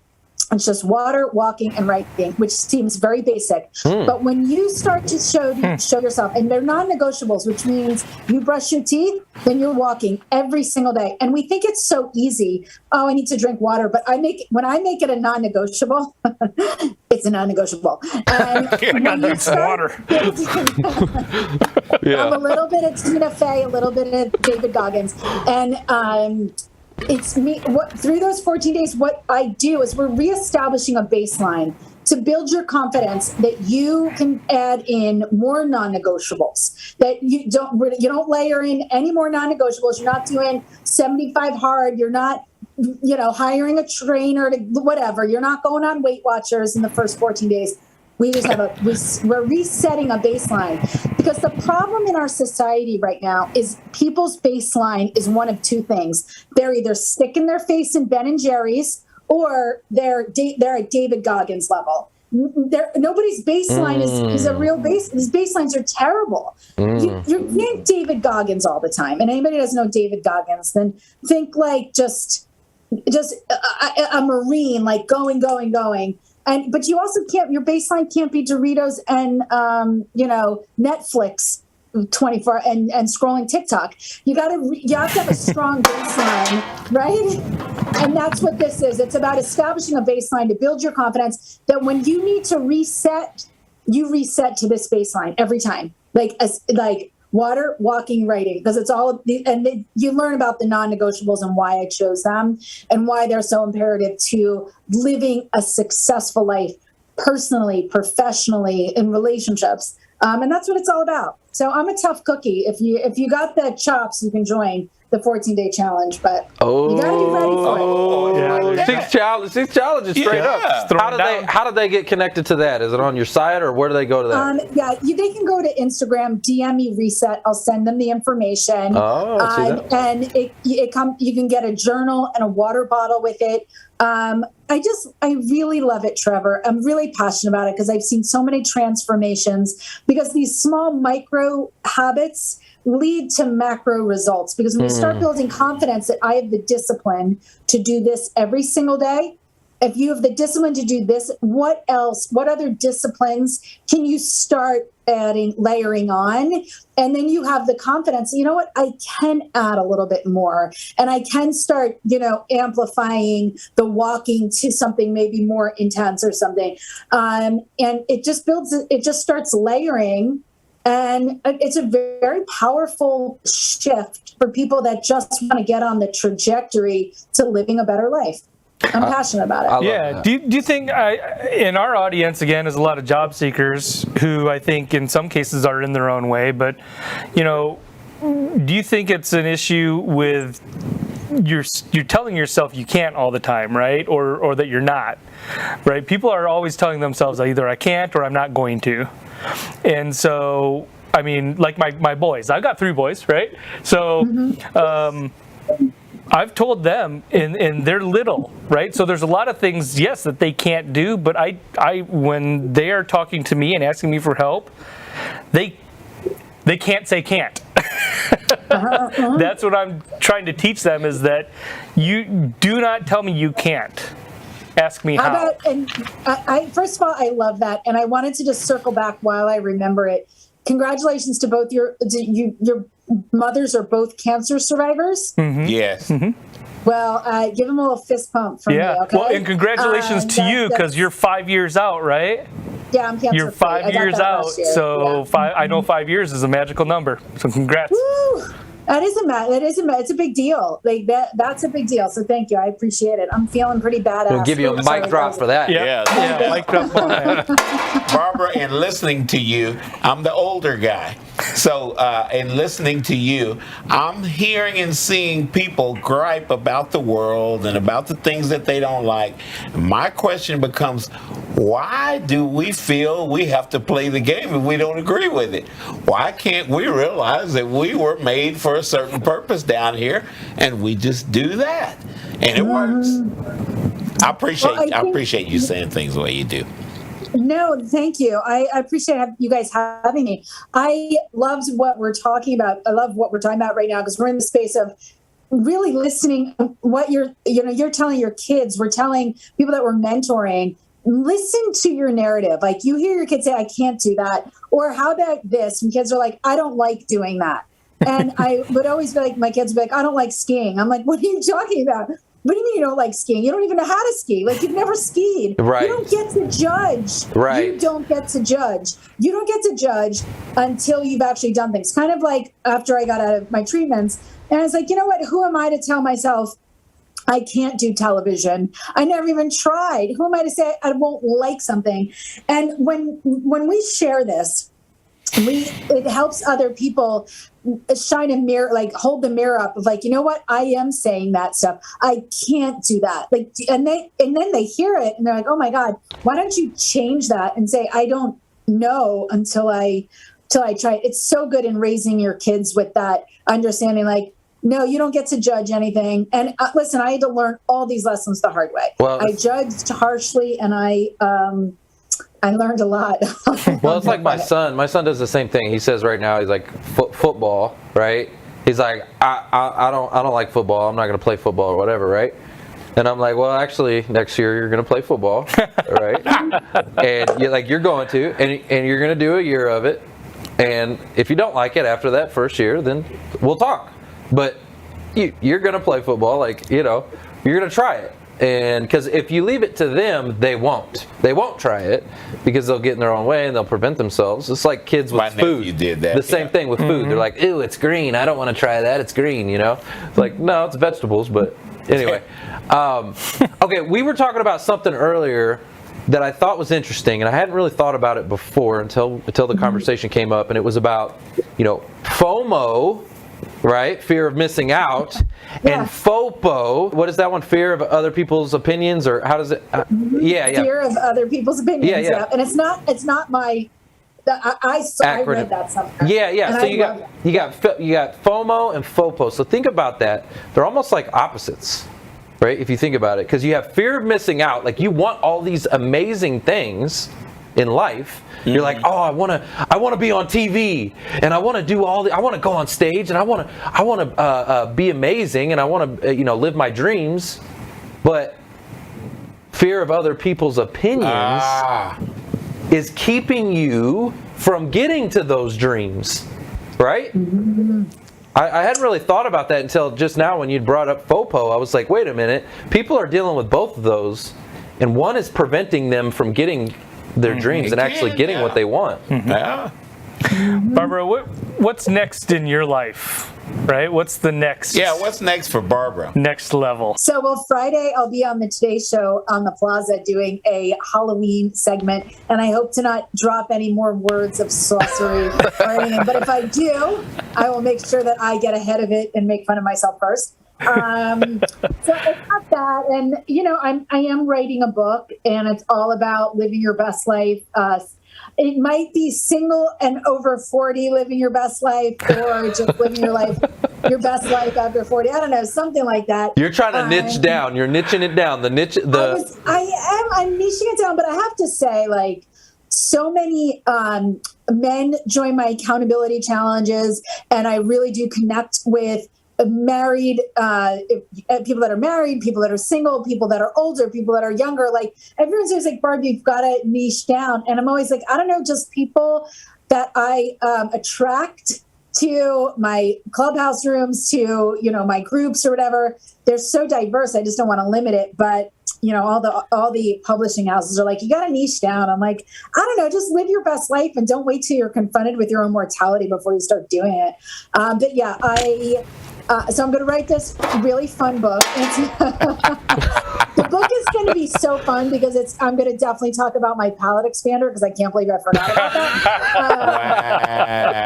It's just water, walking, and writing, which seems very basic. But when you start to show yourself, and they're non-negotiables, which means you brush your teeth, then you're walking every single day. And we think it's so easy. Oh, I need to drink water. But when I make it a non-negotiable, it's a non-negotiable. And I got that water. I'm a little bit of Tina Fey, a little bit of David Goggins. And it's me. Through those 14 days, what I do is we're reestablishing a baseline to build your confidence that you can add in more non-negotiables, that you don't layer in any more non-negotiables. You're not doing 75 hard. You're not, hiring a trainer to whatever. You're not going on Weight Watchers in the first 14 days. We just we're resetting a baseline, because the problem in our society right now is people's baseline is one of 2 things. They're either sticking their face in Ben and Jerry's, or they're at David Goggins level. Nobody's baseline is a real base. These baselines are terrible. You can't David Goggins all the time. And anybody who doesn't know David Goggins, then think like just a Marine, like going. But you also can't. Your baseline can't be Doritos and Netflix 24 and scrolling TikTok. You have to have a strong baseline, right? And that's what this is. It's about establishing a baseline to build your confidence. That when you need to reset, you reset to this baseline every time. Like water, walking, writing, because it's all you learn about the non-negotiables and why I chose them and why they're so imperative to living a successful life personally, professionally, in relationships. And that's what it's all about. So I'm a tough cookie. If you got the chops, you can join the 14-day challenge, but you gotta be ready for it. Six challenges straight up. How do they get connected to that? Is it on your site, or where do they go to that? They can go to Instagram, DM me Reset. I'll send them the information. And you can get a journal and a water bottle with it. I really love it, Trevor. I'm really passionate about it because I've seen so many transformations, because these small micro habits lead to macro results. Because when you start building confidence that I have the discipline to do this every single day, if you have the discipline to do this, what other disciplines can you start layering on? And then you have the confidence, you know what, I can add a little bit more, and I can start, amplifying the walking to something maybe more intense or something. And it just starts layering. And it's a very powerful shift for people that just want to get on the trajectory to living a better life. I'm passionate about it. Do you think in our audience, again, is a lot of job seekers who I think in some cases are in their own way, but, do you think it's an issue with you're telling yourself you can't all the time, right? Or that you're not, right? People are always telling themselves either I can't or I'm not going to. And so, I mean, like my boys, I've got 3 boys, right? So, I've told them, and they're little, right? So there's a lot of things, yes, that they can't do, but I when they are talking to me and asking me for help, they can't say can't. That's what I'm trying to teach them, is that you do not tell me you can't. Ask me how. First of all, I love that. And I wanted to just circle back while I remember it. Congratulations to both your mothers are both cancer survivors. Yes. Well, give them a little fist pump from me, okay? Well, and congratulations to you, because you're 5 years out, right? Yeah, I'm cancer-free. You're 5 years out, so I know 5 years is a magical number. So congrats. Woo! It's a big deal. Like that's a big deal. So thank you. I appreciate it. I'm feeling pretty badass. We'll give you a mic drop for that. Yeah. Mic drop on that. Barbara, in listening to you, I'm the older guy. So in listening to you, I'm hearing and seeing people gripe about the world and about the things that they don't like. My question becomes, why do we feel we have to play the game if we don't agree with it? Why can't we realize that we were made for a certain purpose down here, and we just do that, and it works? I appreciate you saying things the way you do. No, thank you. I appreciate you guys having me. I loved what we're talking about. I love what we're talking about right now because we're in the space of really listening. What you're telling your kids. We're telling people that we're mentoring. Listen to your narrative. Like you hear your kids say, "I can't do that," or "How about this?" And kids are like, "I don't like doing that." And I would always be like, my kids would be like, "I don't like skiing." I'm like, "What are you talking about? What do you mean you don't like skiing? You don't even know how to ski. Like you've never skied. Right. You don't get to judge. Right. You don't get to judge. You don't get to judge until you've actually done things." Kind of like after I got out of my treatments, and I was like, you know what? Who am I to tell myself I can't do television? I never even tried. Who am I to say I won't like something? And when we share this, it helps other people shine a mirror, like hold the mirror up of like, you know what? I am saying that stuff. I can't do that. Like, and then they hear it and they're like, oh my God, why don't you change that and say, I don't know until I try it. It's so good in raising your kids with that understanding, like, no, you don't get to judge anything. And listen, I had to learn all these lessons the hard way. Well, I judged harshly, and I learned a lot. Well, it's like my son. My son does the same thing. He says right now he's like football, right? He's like, I don't like football. I'm not going to play football or whatever, right? And I'm like, well, actually, next year you're going to play football, right? And you're going to, and you're going to do a year of it. And if you don't like it after that first year, then we'll talk. But you're going to play football, like, you're going to try it. And because if you leave it to them, they won't try it because they'll get in their own way and they'll prevent themselves. It's like kids with food. You did that. The same thing with food. They're like, ew, it's green. I don't want to try that. It's green, It's like, no, it's vegetables. But anyway. Okay, we were talking about something earlier that I thought was interesting, and I hadn't really thought about it before until the conversation came up, and it was about, FOMO, right? Fear of missing out. Yeah. And FOPO, what is that one? Fear of other people's opinions, or how does it? Yeah. Fear of other people's opinions. Yeah. And it's not my. I read that somewhere. Yeah. So you got FOMO and FOPO. So think about that. They're almost like opposites, right? If you think about it, because you have fear of missing out. Like you want all these amazing things in life. You're like, oh, I want to be on TV, and I want to do I want to go on stage, and I want to be amazing, and I want to live my dreams. But fear of other people's opinions is keeping you from getting to those dreams, right? I hadn't really thought about that until just now when you brought up FOPO. I was like, wait a minute, people are dealing with both of those, and one is preventing them from getting their dreams and actually getting what they want. Yeah. Barbara, what's next in your life, right? What's the next? Yeah, what's next for Barbara? Next level. So, well, Friday I'll be on the Today Show on the Plaza doing a Halloween segment, and I hope to not drop any more words of sorcery or anything. But if I do, I will make sure that I get ahead of it and make fun of myself first. So it's not that, and I am writing a book, and it's all about living your best life. It might be single and over 40, living your best life, or just living your best life after 40. I don't know, something like that. You're trying to niche down. You're niching it down. I'm niching it down, but I have to say, like, so many men join my accountability challenges, and I really do connect with married people that are married, people that are single, people that are older, people that are younger. Like everyone's always like, Barb, you've got to niche down. And I'm always like, I don't know, just people that I attract to my clubhouse rooms, to my groups or whatever. They're so diverse. I just don't want to limit it. But all the publishing houses are like, you got to niche down. I'm like, I don't know, just live your best life and don't wait till you're confronted with your own mortality before you start doing it. But yeah, so I'm going to write this really fun book. The book is going to be so fun because I'm going to definitely talk about my palette expander because I can't believe I forgot about that.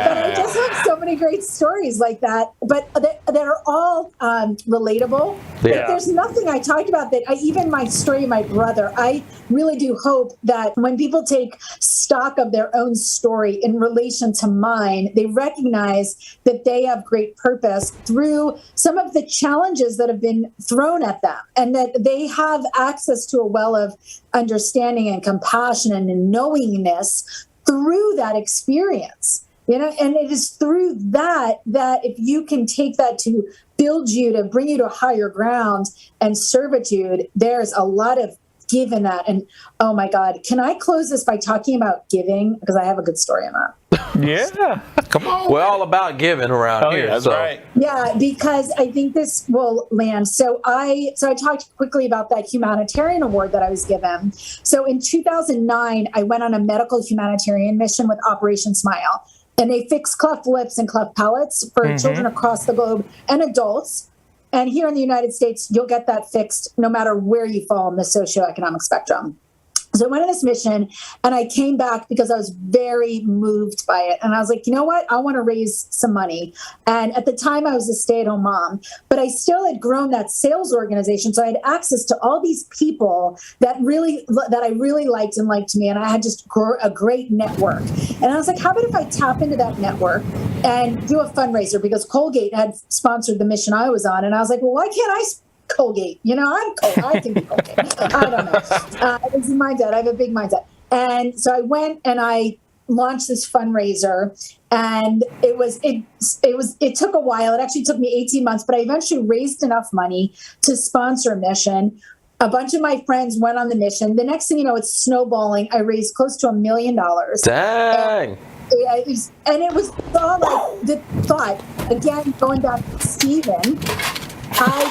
But I just have so many great stories like that, but that are all relatable. Yeah. Like, there's nothing I talked about that, even my story of my brother, I really do hope that when people take stock of their own story in relation to mine, they recognize that they have great purpose through some of the challenges that have been thrown at them, and that they have access to a well of understanding and compassion and knowingness through that experience. And it is through that if you can take that to build you, to bring you to higher ground and servitude, there's a lot of give in that. And oh my God, can I close this by talking about giving? Because I have a good story on that. Yeah. Come on. We're all about giving around here. That's right. Yeah, because I think this will land. So I talked quickly about that humanitarian award that I was given. So in 2009, I went on a medical humanitarian mission with Operation Smile. And they fix cleft lips and cleft palates for children across the globe and adults. And here in the United States, you'll get that fixed no matter where you fall on the socioeconomic spectrum. So I went on this mission and I came back because I was very moved by it. And I was like, you know what? I want to raise some money. And at the time I was a stay-at-home mom, but I still had grown that sales organization. So I had access to all these people that I really liked and liked me. And I had just a great network. And I was like, how about if I tap into that network and do a fundraiser? Because Colgate had sponsored the mission I was on. And I was like, well, why can't I Colgate? I can be Colgate. I don't know. It's a mindset. I have a big mindset. And so I went and I launched this fundraiser, and it took a while. It actually took me 18 months, but I eventually raised enough money to sponsor a mission. A bunch of my friends went on the mission. The next thing you know, it's snowballing. I raised close to $1 million. Dang. And it was all like the thought, again, going back to Stephen, fire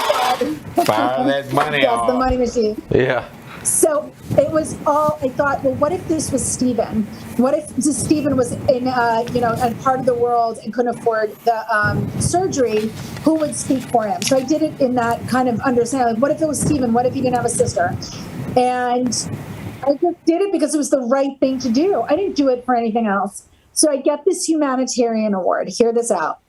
that money off. The money machine. Yeah. So it was all, I thought, well, what if this was Stephen? What if Stephen was in, a part of the world and couldn't afford the surgery? Who would speak for him? So I did it in that kind of understanding. Like, what if it was Stephen? What if he didn't have a sister? And I just did it because it was the right thing to do. I didn't do it for anything else. So I get this humanitarian award. Hear this out.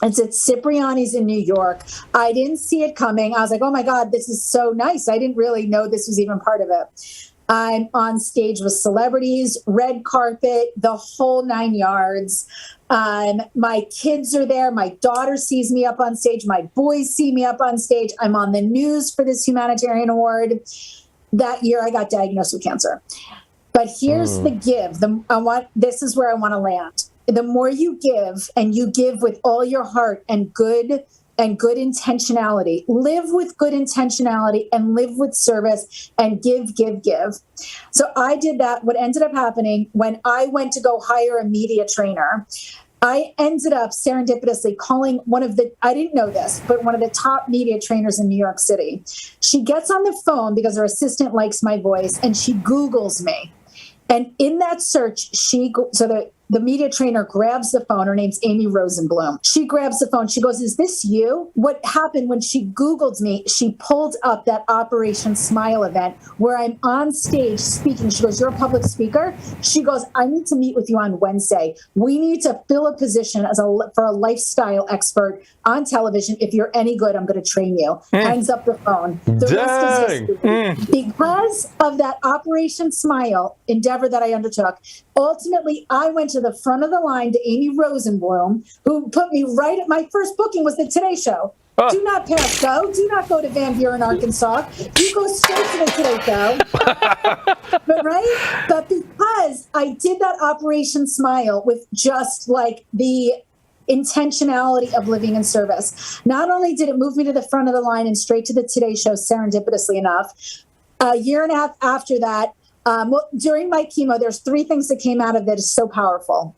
It's at Cipriani's in New York. I didn't see it coming. I was like, oh my God, this is so nice. I didn't really know this was even part of it. I'm on stage with celebrities, red carpet, the whole 9 yards. My kids are there. My daughter sees me up on stage. My boys see me up on stage. I'm on the news for this humanitarian award. That year I got diagnosed with cancer. But here's the give. This is where I want to land. The more you give, and you give with all your heart and good intentionality, live with good intentionality and live with service and give. So I did that. What ended up happening when I went to go hire a media trainer, I ended up serendipitously calling I didn't know this, but one of the top media trainers in New York City. She gets on the phone because her assistant likes my voice, and she Googles me. And in that search, the media trainer grabs the phone. Her name's Amy Rosenblum. She grabs the phone. She goes, is this you? What happened when she Googled me, she pulled up that Operation Smile event where I'm on stage speaking. She goes, you're a public speaker? She goes, I need to meet with you on Wednesday. We need to fill a position for a lifestyle expert on television. If you're any good, I'm going to train you. Hangs up the phone. The rest is history. Because of that Operation Smile endeavor that I undertook, ultimately, I went to the front of the line to Amy Rosenblum, who put me right at my first booking was the Today Show. Do not pass go. Do not go to Van Buren, Arkansas. You go straight to the Today Show. But because I did that Operation Smile with just like the intentionality of living in service, not only did it move me to the front of the line and straight to the Today Show, serendipitously enough, a year and a half after that, during my chemo, there's 3 things that came out of it is so powerful.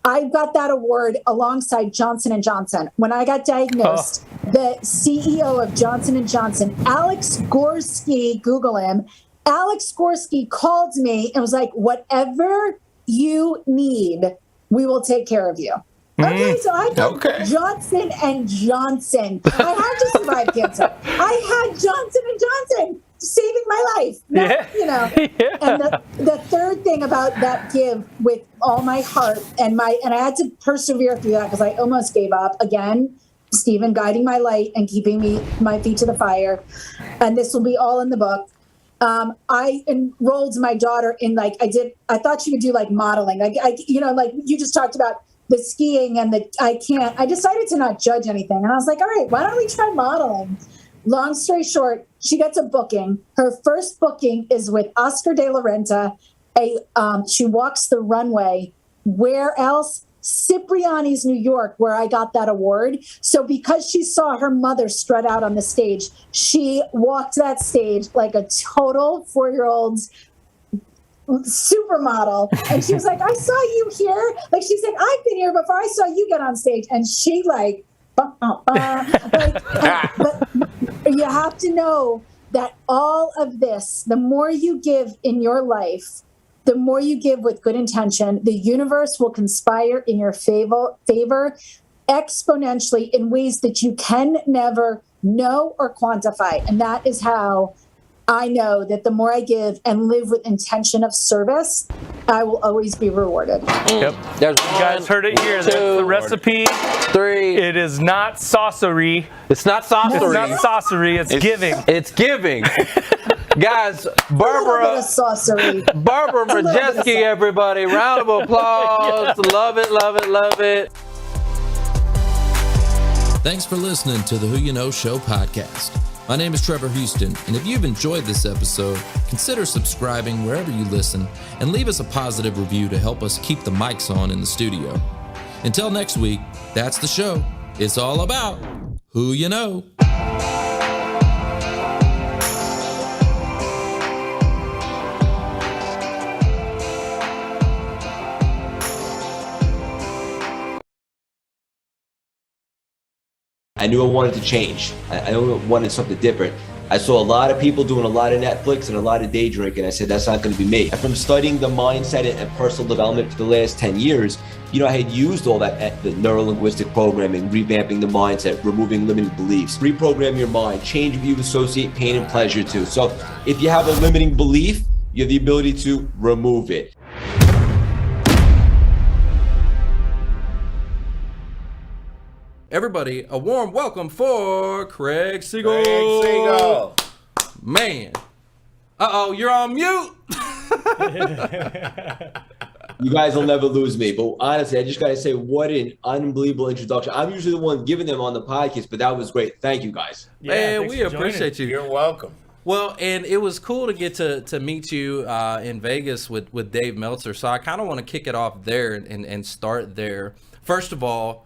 I got that award alongside Johnson & Johnson. When I got diagnosed, the CEO of Johnson & Johnson, Alex Gorski, Google him, Alex Gorski called me and was like, whatever you need, we will take care of you. Okay, so I got Johnson & Johnson. I had to survive cancer. I had Johnson & Johnson saving my life. And the third thing about that give with all my heart and I had to persevere through that because I almost gave up. Again, Stephen guiding my light and keeping my feet to the fire. And this will be all in the book. I enrolled my daughter in I thought she would do modeling. Like you just talked about the skiing and I decided to not judge anything. And I was like, all right, why don't we try modeling? Long story short, she gets a booking. Her first booking is with Oscar de la Renta. She walks the runway. Where else? Cipriani's, New York, where I got that award. So because she saw her mother strut out on the stage, she walked that stage like a total 4-year-old's supermodel. And she was like, I saw you here. Like she said, I've been here before. I saw you get on stage. And she but you have to know that all of this, the more you give in your life, the more you give with good intention, the universe will conspire in your favor exponentially in ways that you can never know or quantify. And that is how I know that the more I give and live with intention of service, I will always be rewarded. Yep. You guys heard it here. That's the recipe. 3. It is not saucery. It's not saucery. It's not saucery. It's giving. It's giving. Guys, Barbara Majeski, everybody. Round of applause. Love it, love it, love it. Thanks for listening to the Who You Know Show podcast. My name is Trevor Houston, and if you've enjoyed this episode, consider subscribing wherever you listen and leave us a positive review to help us keep the mics on in the studio. Until next week, that's the show. It's all about who you know. I knew I wanted to change. I knew I wanted something different. I saw a lot of people doing a lot of Netflix and a lot of day drinking. I said, that's not going to be me. And from studying the mindset and personal development for the last 10 years, I had used all that, the neuro-linguistic programming, revamping the mindset, removing limiting beliefs, reprogram your mind, change what you associate pain and pleasure to. So if you have a limiting belief, you have the ability to remove it. Everybody, a warm welcome for Craig Siegel. Craig Siegel. Man. Uh-oh, you're on mute. You guys will never lose me. But honestly, I just got to say, what an unbelievable introduction. I'm usually the one giving them on the podcast, but that was great. Thank you, guys. Man, we appreciate you. You're welcome. Well, and it was cool to get to meet you in Vegas with Dave Meltzer. So I kind of want to kick it off there and start there. First of all,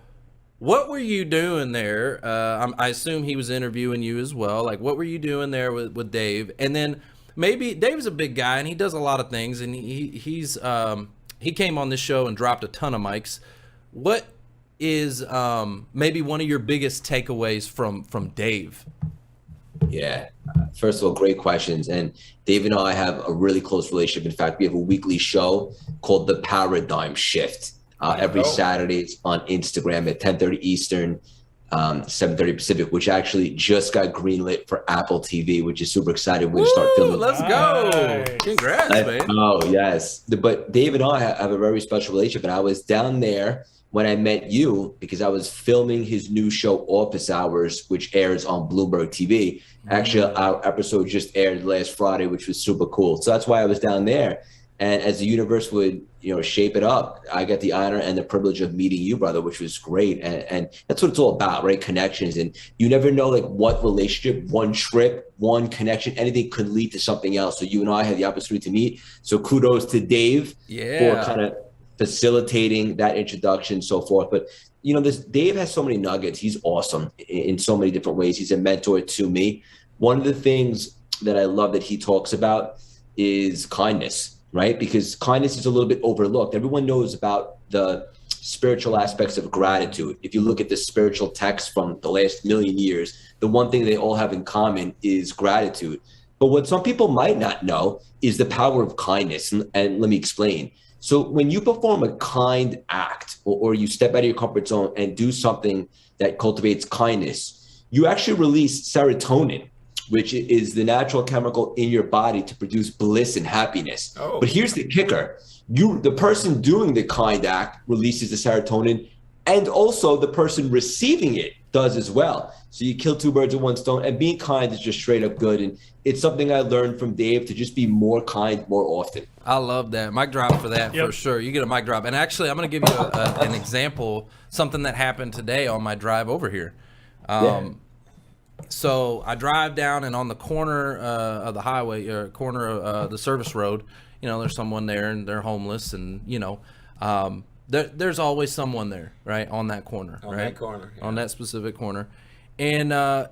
what were you doing there? I assume he was interviewing you as well. Like, what were you doing there with Dave? And then maybe Dave's a big guy and he does a lot of things. And he came on this show and dropped a ton of mics. What is maybe one of your biggest takeaways from Dave? Yeah. First of all, great questions. And Dave and I have a really close relationship. In fact, we have a weekly show called The Paradigm Shift. Every Saturday on Instagram at 10:30 Eastern, 7:30 Pacific, which actually just got greenlit for Apple TV, which is super exciting. We're going to start filming. Let's go. Congrats, man. Oh, yes. But Dave and I have a very special relationship. And I was down there when I met you because I was filming his new show, Office Hours, which airs on Bloomberg TV. Actually, our episode just aired last Friday, which was super cool. So that's why I was down there. And as the universe would, shape it up, I got the honor and the privilege of meeting you, brother, which was great. And that's what it's all about, right? Connections. And you never know, what relationship, one trip, one connection, anything could lead to something else. So you and I had the opportunity to meet. So kudos to Dave for kind of facilitating that introduction and so forth. But, Dave has so many nuggets. He's awesome in so many different ways. He's a mentor to me. One of the things that I love that he talks about is kindness. Right? Because kindness is a little bit overlooked. Everyone knows about the spiritual aspects of gratitude. If you look at the spiritual texts from the last million years, the one thing they all have in common is gratitude. But what some people might not know is the power of kindness. And let me explain. So when you perform a kind act or you step out of your comfort zone and do something that cultivates kindness, you actually release serotonin, which is the natural chemical in your body to produce bliss and happiness. Oh. But here's the kicker. The person doing the kind act releases the serotonin, and also the person receiving it does as well. So you kill two birds with one stone, and being kind is just straight up good. And it's something I learned from Dave, to just be more kind more often. I love that. Mic drop for that. Yep. For sure. You get a mic drop. And actually, I'm going to give you an example, something that happened today on my drive over here. So I drive down, and on the corner of the highway, or corner of the service road, you know, there's someone there and they're homeless, and, you know, there's always someone there, right, on that corner. On right? that corner. Yeah. On that specific corner. And,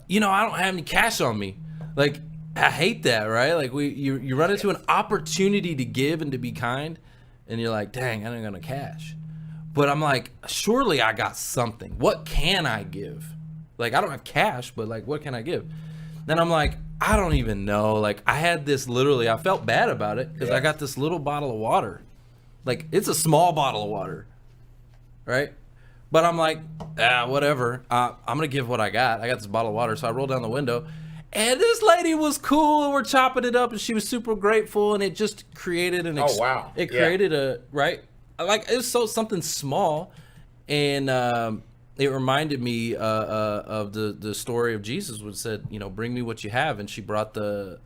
you know, I don't have any cash on me. Like, I hate that, right? Like, you run into an opportunity to give and to be kind, and you're like, dang, I ain't gonna cash. But I'm like, surely I got something. What can I give? Like, I don't have cash, but, like, what can I give? Then I'm like, I don't even know. Like, I had this literally, I felt bad about it because I got this little bottle of water. Like, it's a small bottle of water, right? But I'm like, whatever. I'm going to give what I got. I got this bottle of water. So I rolled down the window, and this lady was cool, and we're chopping it up, and she was super grateful, and it just created an it created a, right? Like, it was something small, and it reminded me of the story of Jesus, which said, you know, bring me what you have. And she brought the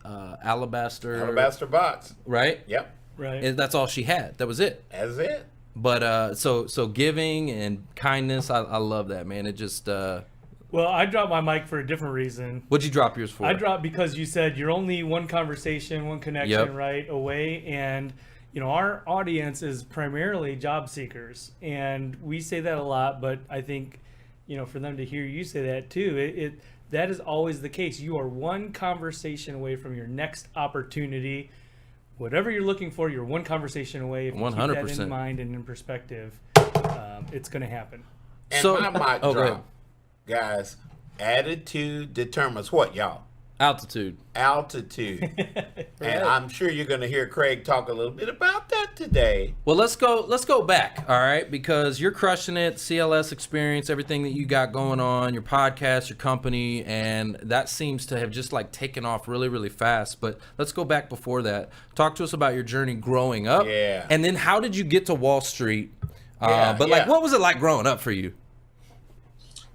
alabaster box. Right? Yep. Right. And that's all she had. That was it. That's it. But so giving and kindness, I love that, man. It just Well, I dropped my mic for a different reason. What'd you drop yours for? I dropped because you said you're only one conversation, one connection, Yep. right, away. And, you know, our audience is primarily job seekers. And we say that a lot, but I think, you know, for them to hear you say that too, that is always the case. You are one conversation away from your next opportunity. Whatever you're looking for, you're one conversation away. If you 100%. keep that in mind and in perspective, it's going to happen. And my mic drop, guys, attitude determines what, y'all? Altitude. And I'm sure you're going to hear Craig talk a little bit about that today. Well, let's go back, all right? Because you're crushing it, CLS experience, everything that you got going on, your podcast, your company, and that seems to have just like taken off really, really fast. But let's go back before that. Talk to us about your journey growing up. Yeah. And then how did you get to Wall Street? Like, what was it like growing up for you?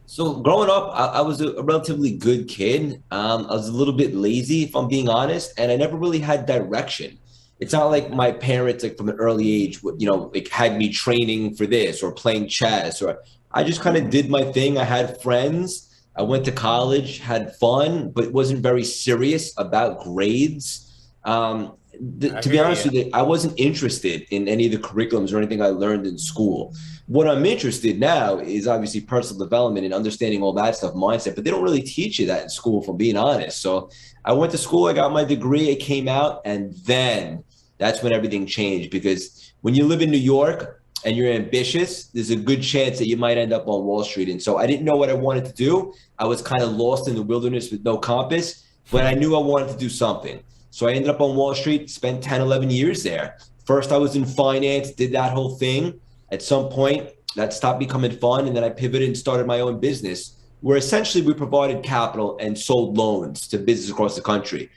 So growing up, I was a relatively good kid. I was a little bit lazy, if I'm being honest, and I never really had direction. It's not like my parents, like from an early age, you know, like had me training for this or playing chess, or I just kind of did my thing. I had friends. I went to college, had fun, but wasn't very serious about grades. To be honest with you, I wasn't interested in any of the curriculums or anything I learned in school. What I'm interested now is obviously personal development and understanding all that stuff, mindset, but they don't really teach you that in school, if I'm being honest. So I went to school, I got my degree, I came out, and then that's when everything changed. Because when you live in New York and you're ambitious, there's a good chance that you might end up on Wall Street. And so I didn't know what I wanted to do. I was kind of lost in the wilderness with no compass, but I knew I wanted to do something. So I ended up on Wall Street, spent 10, 11 years there. First, I was in finance, did that whole thing. At some point, that stopped becoming fun, and then I pivoted and started my own business, where essentially we provided capital and sold loans to businesses across the country.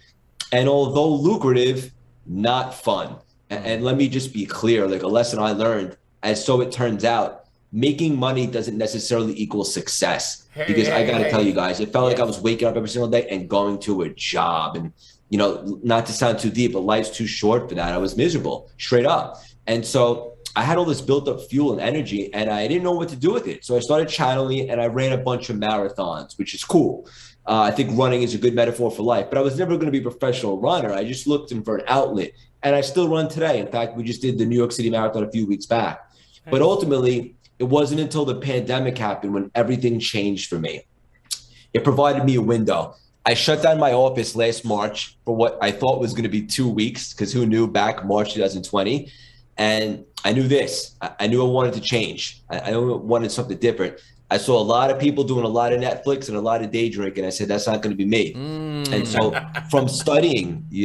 And although lucrative, not fun. And let me just be clear, like a lesson I learned, as so it turns out, making money doesn't necessarily equal success. Because I got to tell you guys, it felt like I was waking up every single day and going to a job. And, you know, not to sound too deep, but life's too short for that. I was miserable, straight up. And so I had all this built up fuel and energy, and I didn't know what to do with it. So I started channeling it, and I ran a bunch of marathons, which is cool. I think running is a good metaphor for life, but I was never going to be a professional runner. I just looked for an outlet, and I still run today. In fact, we just did the New York City Marathon a few weeks back. But ultimately, it wasn't until the pandemic happened when everything changed for me. It provided me a window. I shut down my office last March for what I thought was going to be 2 weeks, because who knew back March 2020. And I knew this. I knew I wanted to change. I knew I wanted something different. I saw a lot of people doing a lot of Netflix and a lot of day drinking. I said, that's not going to be me. And so from studying the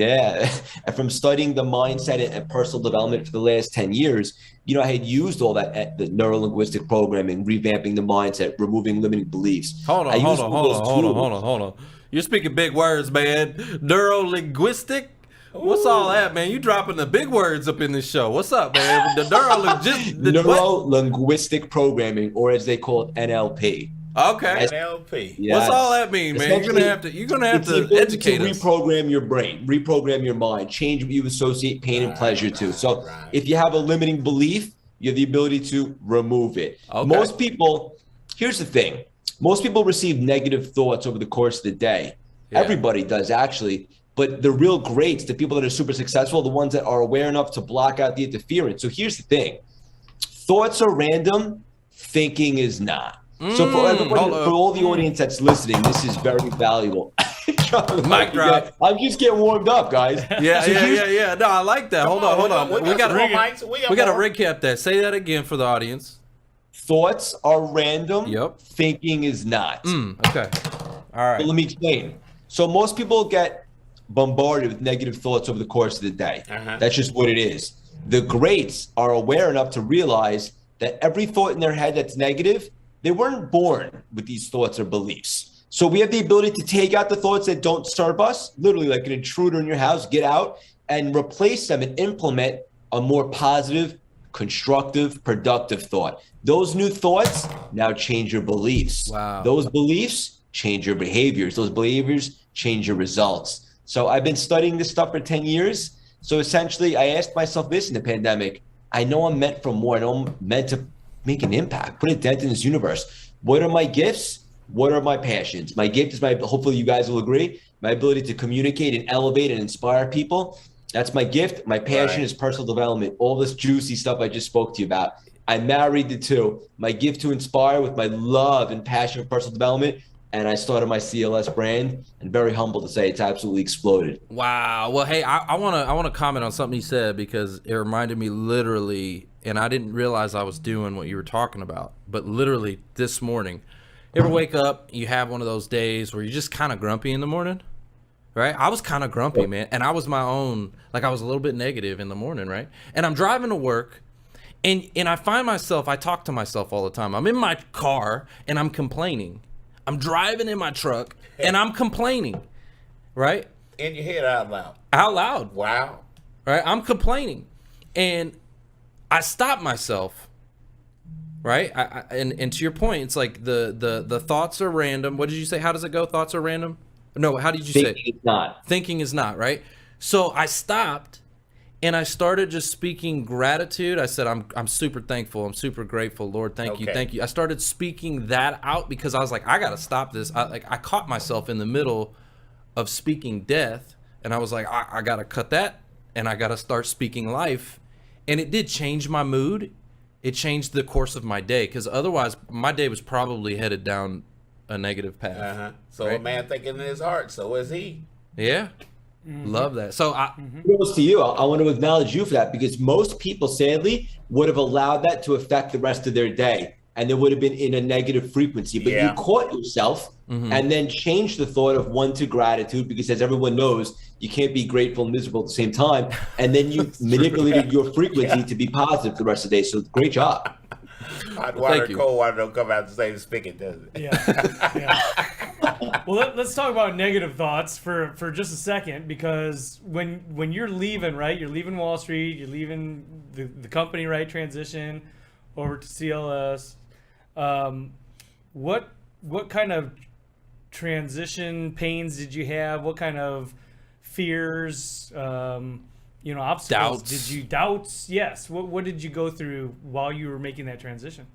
mindset and personal development for the last 10 years, you know, I had used all that, the neuro-linguistic programming, revamping the mindset, removing limiting beliefs. Hold on. You're speaking big words, man. Neuro-linguistic? What's all that, man? You dropping the big words up in this show. What's up, man? The neuro-linguistic programming, or as they call it, NLP. Okay. NLP. Yes. What's all that mean, man? You're gonna have to educate us. Reprogram your brain, reprogram your mind, change what you associate pain and pleasure to. So if you have a limiting belief, you have the ability to remove it. Okay. Most people, here's the thing. Most people receive negative thoughts over the course of the day. Yeah. Everybody does, actually. But the real greats, the people that are super successful, the ones that are aware enough to block out the interference. So here's the thing. Thoughts are random. Thinking is not. So for all the audience that's listening, this is very valuable. Mic drop. I'm just getting warmed up, guys. Yeah. No, I like that. Hold on. We got to recap that. Say that again for the audience. Thoughts are random. Yep. Thinking is not. Okay. All right. But let me explain. So most people get bombarded with negative thoughts over the course of the day. That's just what it is. The greats are aware enough to realize that every thought in their head that's negative, they weren't born with these thoughts or beliefs. So we have the ability to take out the thoughts that don't serve us, literally like an intruder in your house, get out and replace them and implement a more positive, constructive, productive thought. Those new thoughts now change your beliefs. Wow. Those beliefs change your behaviors. Those behaviors change your results. So I've been studying this stuff for 10 years. So essentially, I asked myself this in the pandemic. I know I'm meant for more. I know I'm meant to make an impact, put a dent in this universe. What are my gifts? What are my passions? My gift is hopefully you guys will agree, my ability to communicate and elevate and inspire people. That's my gift. My passion is personal development. All this juicy stuff I just spoke to you about. I married the two. My gift to inspire with my love and passion for personal development. And I started my CLS brand, and very humble to say it's absolutely exploded. Wow. Well, hey, I want to comment on something you said because it reminded me literally, and I didn't realize I was doing what you were talking about, but literally this morning. You ever wake up, you have one of those days where you're just kind of grumpy in the morning, right? I was kind of grumpy, man, and I was my own, like I was a little bit negative in the morning, right? And I'm driving to work, and I find myself, I talk to myself all the time. I'm in my car, and I'm complaining. I'm driving in my truck and I'm complaining, right? In your head out loud. Out loud. Wow. Right? I'm complaining. And I stop myself, right? And to your point, it's like the thoughts are random. What did you say? How does it go? Thoughts are random? No, how did you say? Thinking is not. Thinking is not, right? So I stopped and I started just speaking gratitude. I said, I'm super thankful. I'm super grateful. Lord, thank you. Thank you. I started speaking that out because I was like, I got to stop this. I caught myself in the middle of speaking death. And I was like, I got to cut that. And I got to start speaking life. And it did change my mood. It changed the course of my day. Because otherwise, my day was probably headed down a negative path. So a man thinking in his heart, so is he. Yeah. Love that. So kudos to you. I want to acknowledge you for that because most people, sadly, would have allowed that to affect the rest of their day, and they would have been in a negative frequency. But you caught yourself and then changed the thought of one to gratitude because, as everyone knows, you can't be grateful and miserable at the same time. And then you manipulated your frequency to be positive the rest of the day. So great job. Hot water, cold water don't come out the same spigot, does it? Well, let's talk about negative thoughts for just a second, because when you're leaving, right? You're leaving Wall Street, you're leaving the company, right? Transition over to CLS. What kind of transition pains did you have? What kind of fears? Obstacles. Doubts. Doubts? Yes. What did you go through while you were making that transition?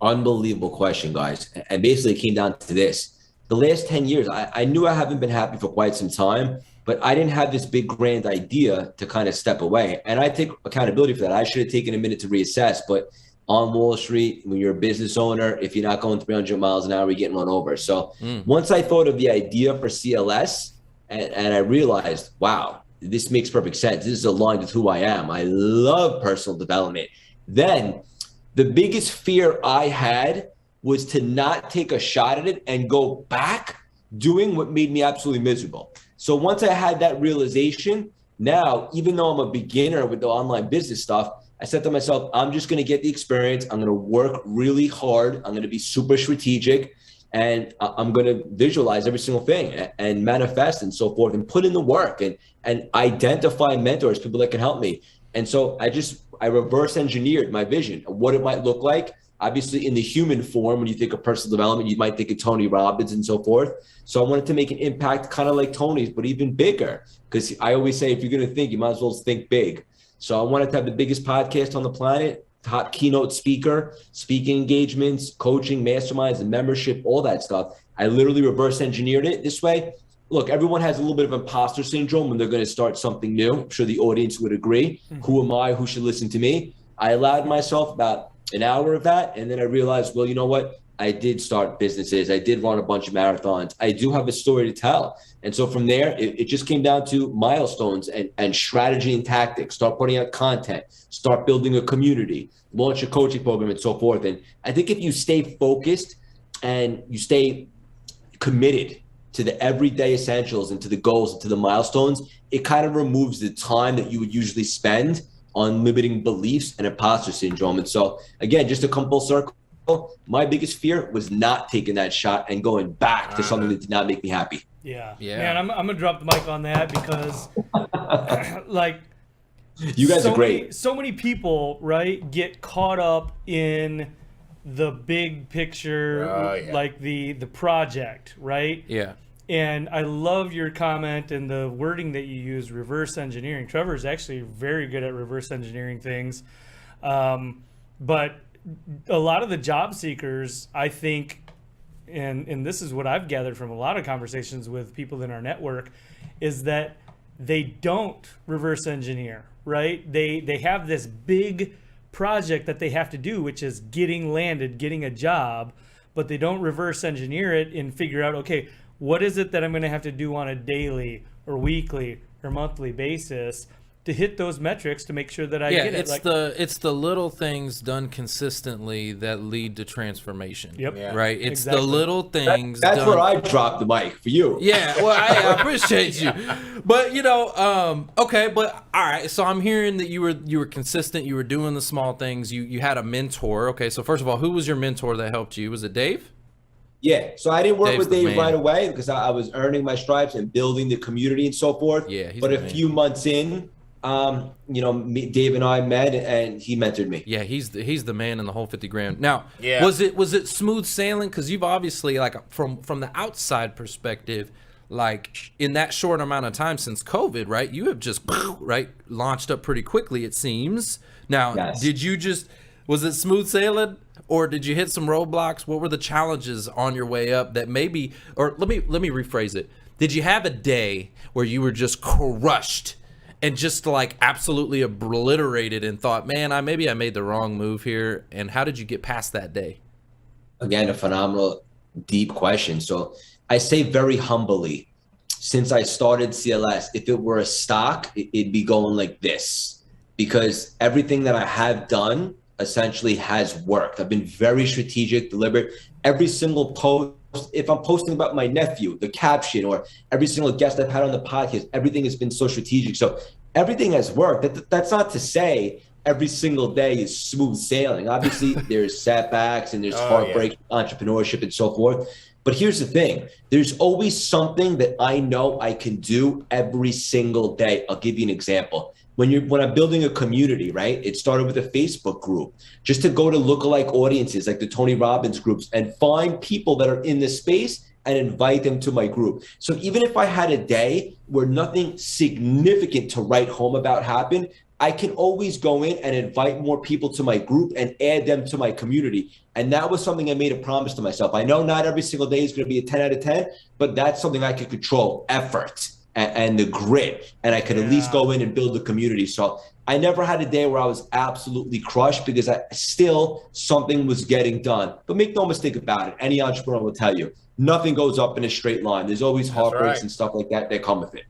Unbelievable question, guys. And basically it came down to this. The last 10 years, I knew I haven't been happy for quite some time, but I didn't have this big grand idea to kind of step away. And I take accountability for that. I should have taken a minute to reassess, but on Wall Street, when you're a business owner, if you're not going 300 miles an hour, you're getting run over. So once I thought of the idea for CLS and I realized, wow, this makes perfect sense. This is aligned with who I am. I love personal development. Then the biggest fear I had was to not take a shot at it and go back doing what made me absolutely miserable. So once I had that realization, now, even though I'm a beginner with the online business stuff, I said to myself, I'm just going to get the experience. I'm going to work really hard. I'm going to be super strategic, and I'm going to visualize every single thing and manifest and so forth, and put in the work and identify mentors, people that can help me. And so I reverse engineered my vision of what it might look like. Obviously, in the human form, when you think of personal development, you might think of Tony Robbins and so forth. So I wanted to make an impact kind of like Tony's, but even bigger, because I always say, if you're going to think, you might as well think big. So I wanted to have the biggest podcast on the planet, top keynote speaker, speaking engagements, coaching, masterminds, and membership, all that stuff. I literally reverse engineered it this way. Look, everyone has a little bit of imposter syndrome when they're going to start something new. I'm sure the audience would agree. Who am I? Who should listen to me? I allowed myself about an hour of that. And then I realized, well, you know what? I did start businesses. I did run a bunch of marathons. I do have a story to tell. And so from there, it just came down to milestones and strategy and tactics. Start putting out content, start building a community, launch a coaching program, and so forth. And I think if you stay focused and you stay committed to the everyday essentials and to the goals and to the milestones, it kind of removes the time that you would usually spend on limiting beliefs and imposter syndrome. And so again, just to come full circle, my biggest fear was not taking that shot and going back to something that did not make me happy. Yeah. Man, I'm gonna drop the mic on that because like you guys are great. So many people, right, get caught up in the big picture, like the project, right? Yeah. And I love your comment and the wording that you use, reverse engineering. Trevor is actually very good at reverse engineering things. But a lot of the job seekers, I think, and this is what I've gathered from a lot of conversations with people in our network, is that they don't reverse engineer, right? They have this big project that they have to do, which is getting landed, getting a job, but they don't reverse engineer it and figure out, okay, what is it that I'm going to have to do on a daily or weekly or monthly basis to hit those metrics to make sure that I get it? It's the little things done consistently that lead to transformation. Yep. Yeah. Right. It's the little things. That's where I dropped the mic for you. Yeah. Well, I appreciate you, but okay. But all right. So I'm hearing that you were consistent. You were doing the small things. You had a mentor. Okay. So first of all, who was your mentor that helped you? Was it Dave? Yeah, so I didn't work Dave's with Dave man. right away because I was earning my stripes and building the community and so forth. Yeah, but a few months in, Dave and I met and he mentored me. Yeah, he's the man in the whole 50 grand. Now, Yeah. was it smooth sailing? Because you've obviously, like, from the outside perspective, like in that short amount of time since COVID, right? You have just launched up pretty quickly, it seems. Now, Yes. was it smooth sailing? Or did you hit some roadblocks? What were the challenges on your way up that maybe, or let me rephrase it. Did you have a day where you were just crushed and just like absolutely obliterated and thought, man, I made the wrong move here? And how did you get past that day? Again, a phenomenal, deep question. So I say very humbly, since I started CLS, if it were a stock, it'd be going like this, because everything that I have done essentially has worked. I've been very strategic, deliberate. Every single post, if I'm posting about my nephew, the caption, or every single guest I've had on the podcast, everything has been so strategic. So everything has worked. That's not to say every single day is smooth sailing. Obviously, there's setbacks and there's heartbreak, entrepreneurship, and so forth. But here's the thing. There's always something that I know I can do every single day. I'll give you an example. When I'm building a community, right? It started with a Facebook group, just to go to lookalike audiences like the Tony Robbins groups and find people that are in the space and invite them to my group. So even if I had a day where nothing significant to write home about happened, I can always go in and invite more people to my group and add them to my community. And that was something I made a promise to myself. I know not every single day is going to be a 10 out of 10, but that's something I can control, effort and the grit, and I could at least go in and build a community. So I never had a day where I was absolutely crushed, because something was getting done. But make no mistake about it, any entrepreneur will tell you, nothing goes up in a straight line. There's always heartbreaks and stuff like that come with it.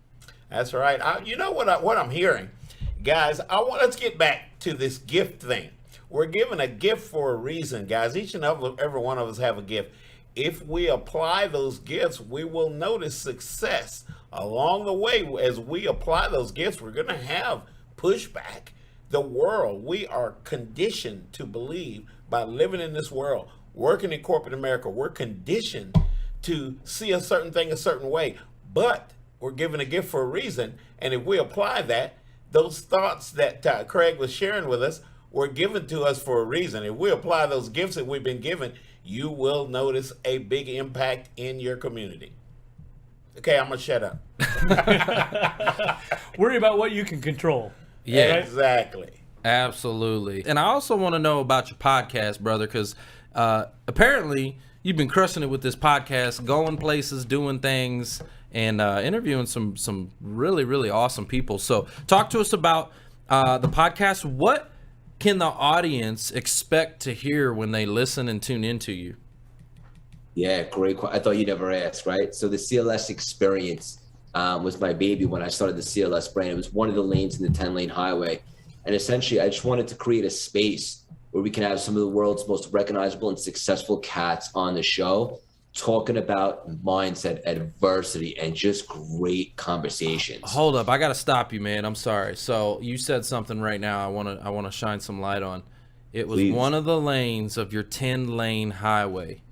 That's right. You know what I'm hearing, guys. Let's get back to this gift thing. We're given a gift for a reason, guys. Each and every one of us have a gift. If we apply those gifts, we will notice success along the way. As we apply those gifts, we're going to have pushback. The world, we are conditioned to believe by living in this world, working in corporate America, we're conditioned to see a certain thing a certain way. But we're given a gift for a reason. And if we apply that, those thoughts that Craig was sharing with us were given to us for a reason. If we apply those gifts that we've been given, you will notice a big impact in your community. Okay, I'm going to shut up. Worry about what you can control. Yeah, right? Exactly. Absolutely. And I also want to know about your podcast, brother, because apparently you've been crushing it with this podcast, going places, doing things, and interviewing some really, really awesome people. So talk to us about the podcast. What can the audience expect to hear when they listen and tune into you? Yeah, great. I thought you never asked, right? So the CLS experience was my baby when I started the CLS brand. It was one of the lanes in the 10-lane highway. And essentially, I just wanted to create a space where we can have some of the world's most recognizable and successful cats on the show, talking about mindset, adversity, and just great conversations. Hold up, I gotta stop you, man. I'm sorry. So you said something right now I wanna shine some light on. It was one of the lanes of your 10-lane highway.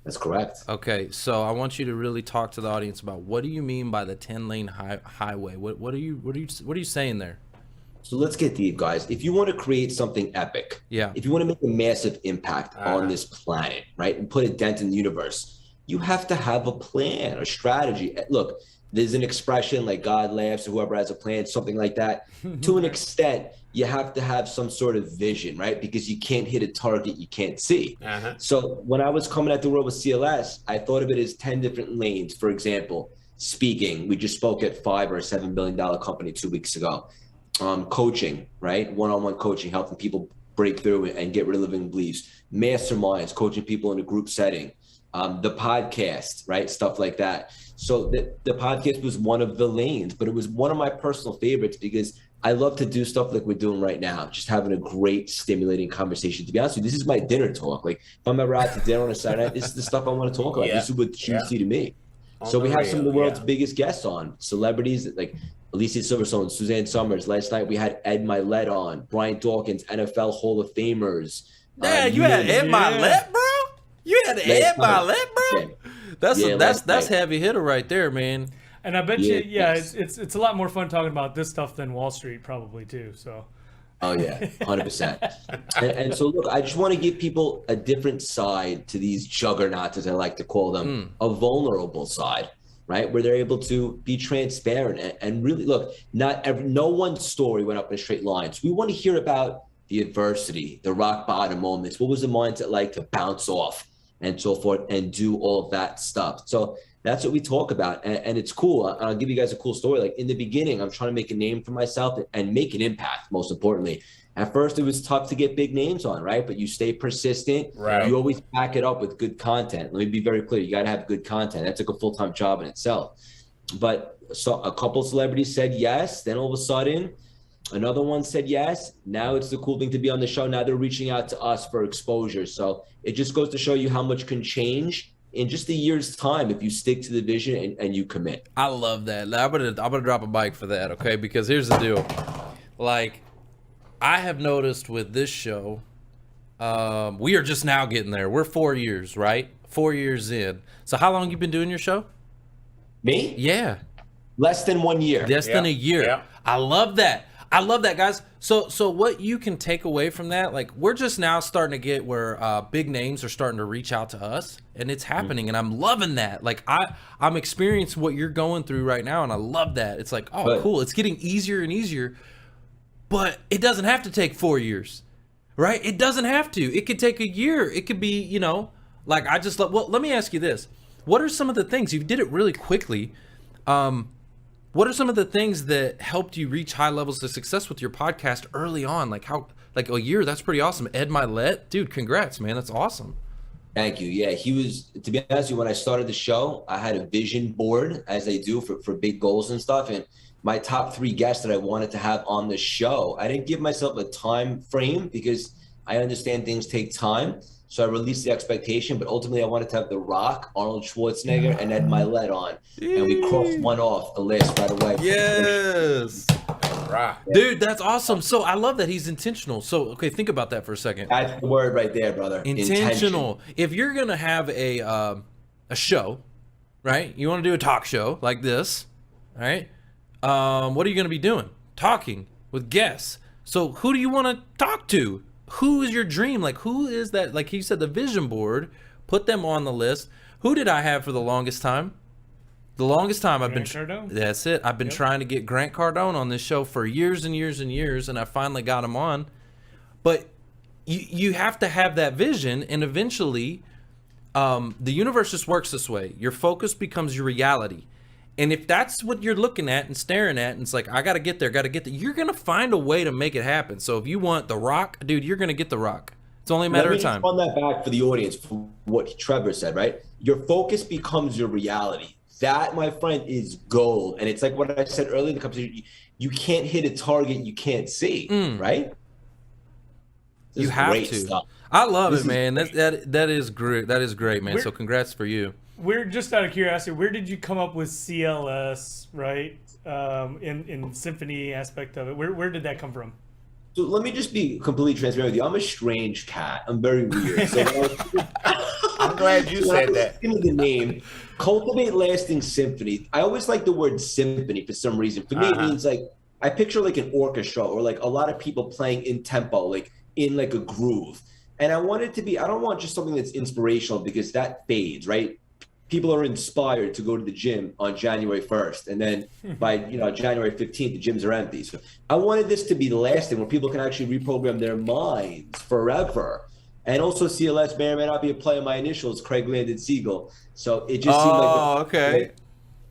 That's correct. Okay, so I want you to really talk to the audience about what do you mean by the 10-lane highway? What are you saying there? So let's get deep, guys. If you want to create something epic, if you want to make a massive impact on this planet, right, and put a dent in the universe, you have to have a plan, a strategy. Look, there's an expression like God laughs or whoever has a plan, something like that. To an extent, you have to have some sort of vision, right? Because you can't hit a target you can't see. So when I was coming at the world with CLS, I thought of it as 10 different lanes. For example, speaking, we just spoke at $5 or $7 billion company 2 weeks ago. Coaching, right? One-on-one coaching, helping people break through and get rid of limiting beliefs. Masterminds, coaching people in a group setting. The podcast, right? Stuff like that. So the podcast was one of the lanes, but it was one of my personal favorites because I love to do stuff like we're doing right now, just having a great, stimulating conversation. To be honest with you, this is my dinner talk. Like if I'm ever out to dinner on a Saturday night, this is the stuff I want to talk about. This is what's juicy to me. So we have some of the world's biggest guests on, celebrities like Alicia Silverstone, Suzanne Summers. Last night we had Ed Milet on, Brian Dawkins, NFL Hall of Famers. Yeah, you had Ed Milet, bro? You had Ed Milet, bro? That's heavy hitter right there, man. And I bet you, it's a lot more fun talking about this stuff than Wall Street probably too. So. Oh yeah, 100%. And so look, I just want to give people a different side to these juggernauts, as I like to call them, a vulnerable side, right? Where they're able to be transparent and really look. No one's story went up in a straight line. So we want to hear about the adversity, the rock bottom moments. What was the mindset like to bounce off and so forth and do all of that stuff? So that's what we talk about. And it's cool. I'll give you guys a cool story. Like in the beginning, I'm trying to make a name for myself and make an impact, most importantly. At first, it was tough to get big names on, right? But you stay persistent. Right. You always back it up with good content. Let me be very clear. You got to have good content. That's like a full-time job in itself. But so a couple celebrities said yes. Then all of a sudden, another one said yes. Now it's the cool thing to be on the show. Now they're reaching out to us for exposure. So it just goes to show you how much can change in just a year's time if you stick to the vision and you commit. I love that. I'm gonna drop a mic for that, okay? Because here's the deal. Like, I have noticed with this show, we are just now getting there. We're 4 years, right? 4 years in. So how long you been doing your show? Me? Yeah. Less than 1 year. Less than a year. Yeah. I love that. I love that, guys. So what you can take away from that, like we're just now starting to get where big names are starting to reach out to us, and it's happening, and I'm loving that. Like I'm experiencing what you're going through right now, and I love that. It's like, oh, cool. It's getting easier and easier, but it doesn't have to take 4 years, right? It doesn't have to. It could take a year. It could be, like well, let me ask you this. What are some of the things, you did it really quickly, what are some of the things that helped you reach high levels of success with your podcast early on? Like a year, that's pretty awesome. Ed Milet, dude, congrats, man. That's awesome. Thank you. Yeah, he was, to be honest with you, when I started the show, I had a vision board, as they do for big goals and stuff. And my top 3 guests that I wanted to have on the show, I didn't give myself a time frame because I understand things take time. So I released the expectation, but ultimately I wanted to have The Rock, Arnold Schwarzenegger, and Ed Milet on. And we crossed one off the list right away. Yes. Dude, that's awesome. So I love that he's intentional. So, okay, think about that for a second. That's the word right there, brother. Intentional. If you're going to have a show, right? You want to do a talk show like this, right? What are you going to be doing? Talking with guests. So who do you want to talk to? Who is your dream? Like, who is that? Like he said, the vision board, put them on the list. Who did I have for the longest time? The longest time I've been, that's it. I've been trying to get Grant Cardone on this show for years and years and years, and I finally got him on. But you have to have that vision, and eventually the universe just works this way. Your focus becomes your reality. And if that's what you're looking at and staring at, and it's like, I got to get there, you're going to find a way to make it happen. So if you want The Rock, dude, you're going to get The Rock. It's only a matter of time. Let me run that back for the audience for what Trevor said, right? Your focus becomes your reality. That, my friend, is gold. And it's like what I said earlier in the conversation. You can't hit a target you can't see, right? You have to. Stuff. I love it, man. That is great. That is great, man. So congrats for you. We're just out of curiosity. Where did you come up with CLS, right? In symphony aspect of it. Where did that come from? So let me just be completely transparent with you. I'm a strange cat. I'm very weird. So I'm glad you said that. Give me the name. Cultivate Lasting Symphony. I always like the word symphony for some reason. For me, it means like, I picture like an orchestra or like a lot of people playing in tempo, like in like a groove. And I want it to be, I don't want just something that's inspirational because that fades, right? People are inspired to go to the gym on January 1st. And then by January 15th, the gyms are empty. So I wanted this to be lasting where people can actually reprogram their minds forever. And also CLS may or may not be a play on my initials, Craig landed Siegel. So it just seemed like okay.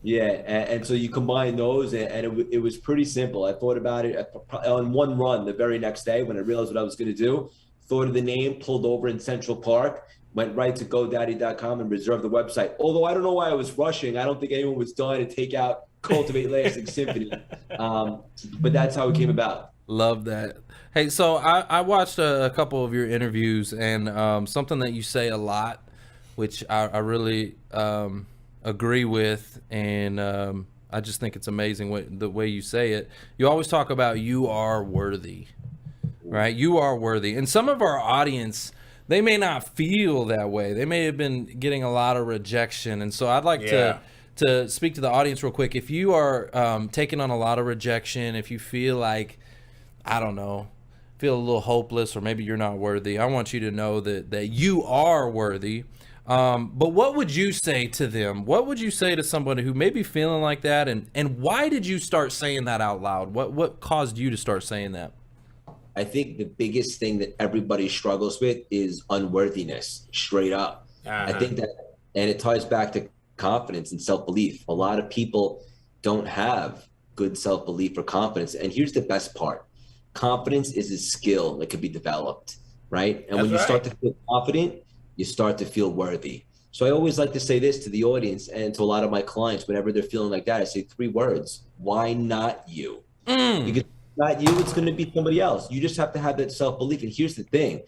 Yeah, and so you combine those, and it was pretty simple. I thought about it on one run the very next day when I realized what I was going to do. Thought of the name, pulled over in Central Park, went right to GoDaddy.com and reserved the website. Although I don't know why I was rushing. I don't think anyone was dying to take out Cultivate Lasting Symphony. But that's how it came about. Love that. Hey, so I watched a couple of your interviews, and something that you say a lot, which I really agree with, and I just think it's amazing the way you say it. You always talk about you are worthy, right? You are worthy. And some of our audience, they may not feel that way. They may have been getting a lot of rejection. And so I'd like to speak to the audience real quick. If you are taking on a lot of rejection, if you feel like, I don't know, feel a little hopeless, or maybe you're not worthy, I want you to know that you are worthy. But what would you say to them? What would you say to somebody who may be feeling like that? And why did you start saying that out loud? What caused you to start saying that? I think the biggest thing that everybody struggles with is unworthiness, straight up. I think that, and it ties back to confidence and self-belief. A lot of people don't have good self-belief or confidence. And here's the best part. Confidence is a skill that can be developed, right? And when you start to feel confident, you start to feel worthy. So I always like to say this to the audience and to a lot of my clients, whenever they're feeling like that, I say 3 words: why not you? Because not you, it's going to be somebody else. You just have to have that self-belief. And here's the thing.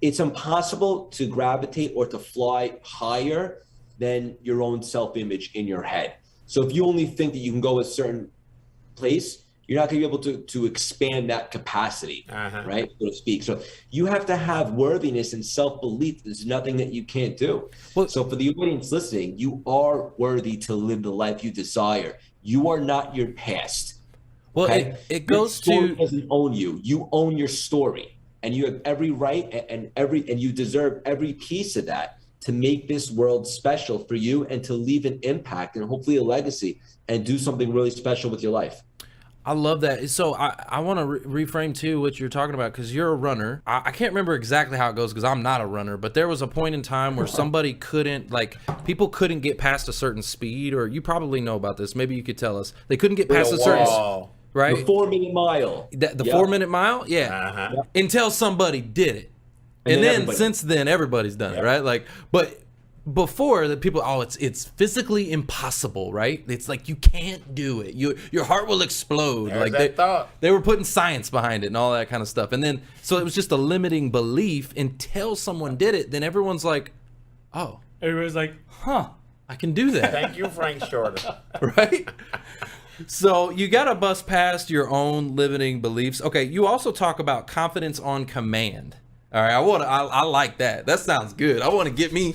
It's impossible to gravitate or to fly higher than your own self-image in your head. So if you only think that you can go a certain place, you're not going to be able to expand that capacity, right, so to speak. So you have to have worthiness and self-belief. There's nothing that you can't do. So for the audience listening, you are worthy to live the life you desire. You are not your past. Well, okay? it goes your story to doesn't own you. You own your story, and you have every right and you deserve every piece of that to make this world special for you and to leave an impact and hopefully a legacy and do something really special with your life. I love that. So I want to reframe too what you're talking about, because you're a runner. I can't remember exactly how it goes because I'm not a runner, but there was a point in time where somebody couldn't, like, people couldn't get past a certain speed, or you probably know about this. Maybe you could tell us. They couldn't get past a certain, right? The 4-minute mile. The 4-minute mile? Yeah. Until somebody did it. And then since then, everybody's done it, right? Like, but before the people, it's physically impossible, right? It's like you can't do it. Your heart will explode. There's like that they were putting science behind it and all that kind of stuff. And then so it was just a limiting belief until someone did it. Then everyone's like, oh, everybody's like, huh, I can do that. Thank you, Frank Shorter. Right? So you got to bust past your own limiting beliefs. Okay, you also talk about confidence on command. All right, I like that. That sounds good. I want to get me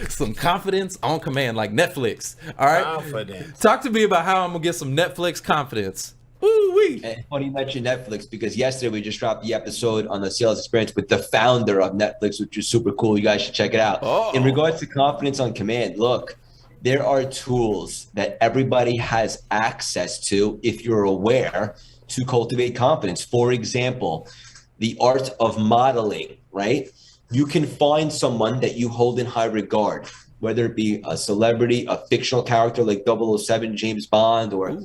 some confidence on command, like Netflix. All right, confidence. Talk to me about how I'm gonna get some Netflix confidence. Woo-wee. Funny you mentioned Netflix because yesterday we just dropped the episode on the sales experience with the founder of Netflix, which is super cool. You guys should check it out. Oh. In regards to confidence on command, look, there are tools that everybody has access to if you're aware to cultivate confidence. For example, the art of modeling, right? You can find someone that you hold in high regard, whether it be a celebrity, a fictional character like 007 James Bond, or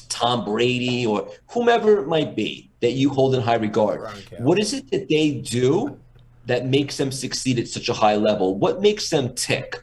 Tom Brady, or whomever it might be that you hold in high regard. What is it that they do that makes them succeed at such a high level? What makes them tick?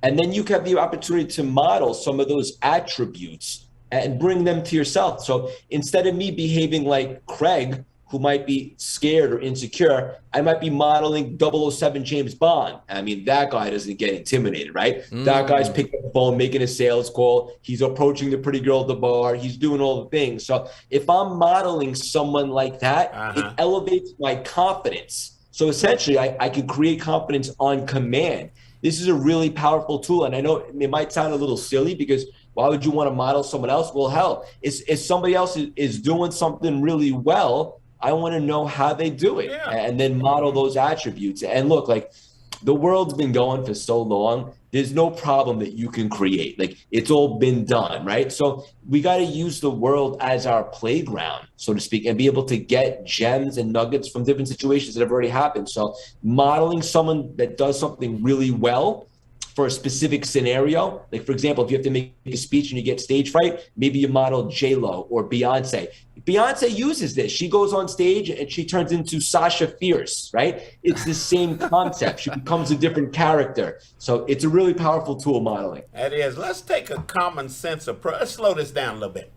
And then you have the opportunity to model some of those attributes and bring them to yourself. So instead of me behaving like Craig, who might be scared or insecure, I might be modeling 007 James Bond. I mean, that guy doesn't get intimidated, right? That guy's picking up the phone, making a sales call. He's approaching the pretty girl at the bar. He's doing all the things. So if I'm modeling someone like that, it elevates my confidence. So essentially, I can create confidence on command. This is a really powerful tool. And I know it might sound a little silly because why would you want to model someone else? Well, hell, if somebody else is doing something really well, I want to know how they do it and then model those attributes. And look, like the world's been going for so long. There's no problem that you can create. Like it's all been done, right? So we got to use the world as our playground, so to speak, and be able to get gems and nuggets from different situations that have already happened. So modeling someone that does something really well for a specific scenario, like for example, if you have to make a speech and you get stage fright, maybe you model J-Lo or Beyonce. Beyonce uses this. She goes on stage and she turns into Sasha Fierce, right? It's the same concept. She becomes a different character. So it's a really powerful tool, modeling. That is. Let's take a common sense approach. Let's slow this down a little bit.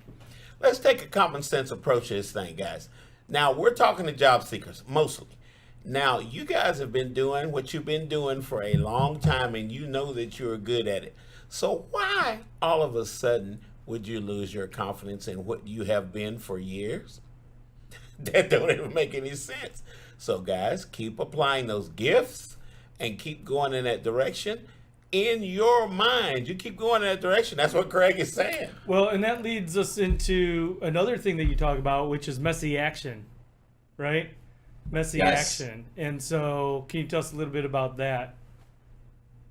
Let's take a common sense approach to this thing, guys. Now, we're talking to job seekers, mostly. Now, you guys have been doing what you've been doing for a long time, and you know that you're good at it. So why all of a sudden would you lose your confidence in what you have been for years? That don't even make any sense. So guys, keep applying those gifts and keep going in that direction. In your mind, you keep going in that direction. That's what Craig is saying. Well, and that leads us into another thing that you talk about, which is messy action, right? Messy action. And so can you tell us a little bit about that?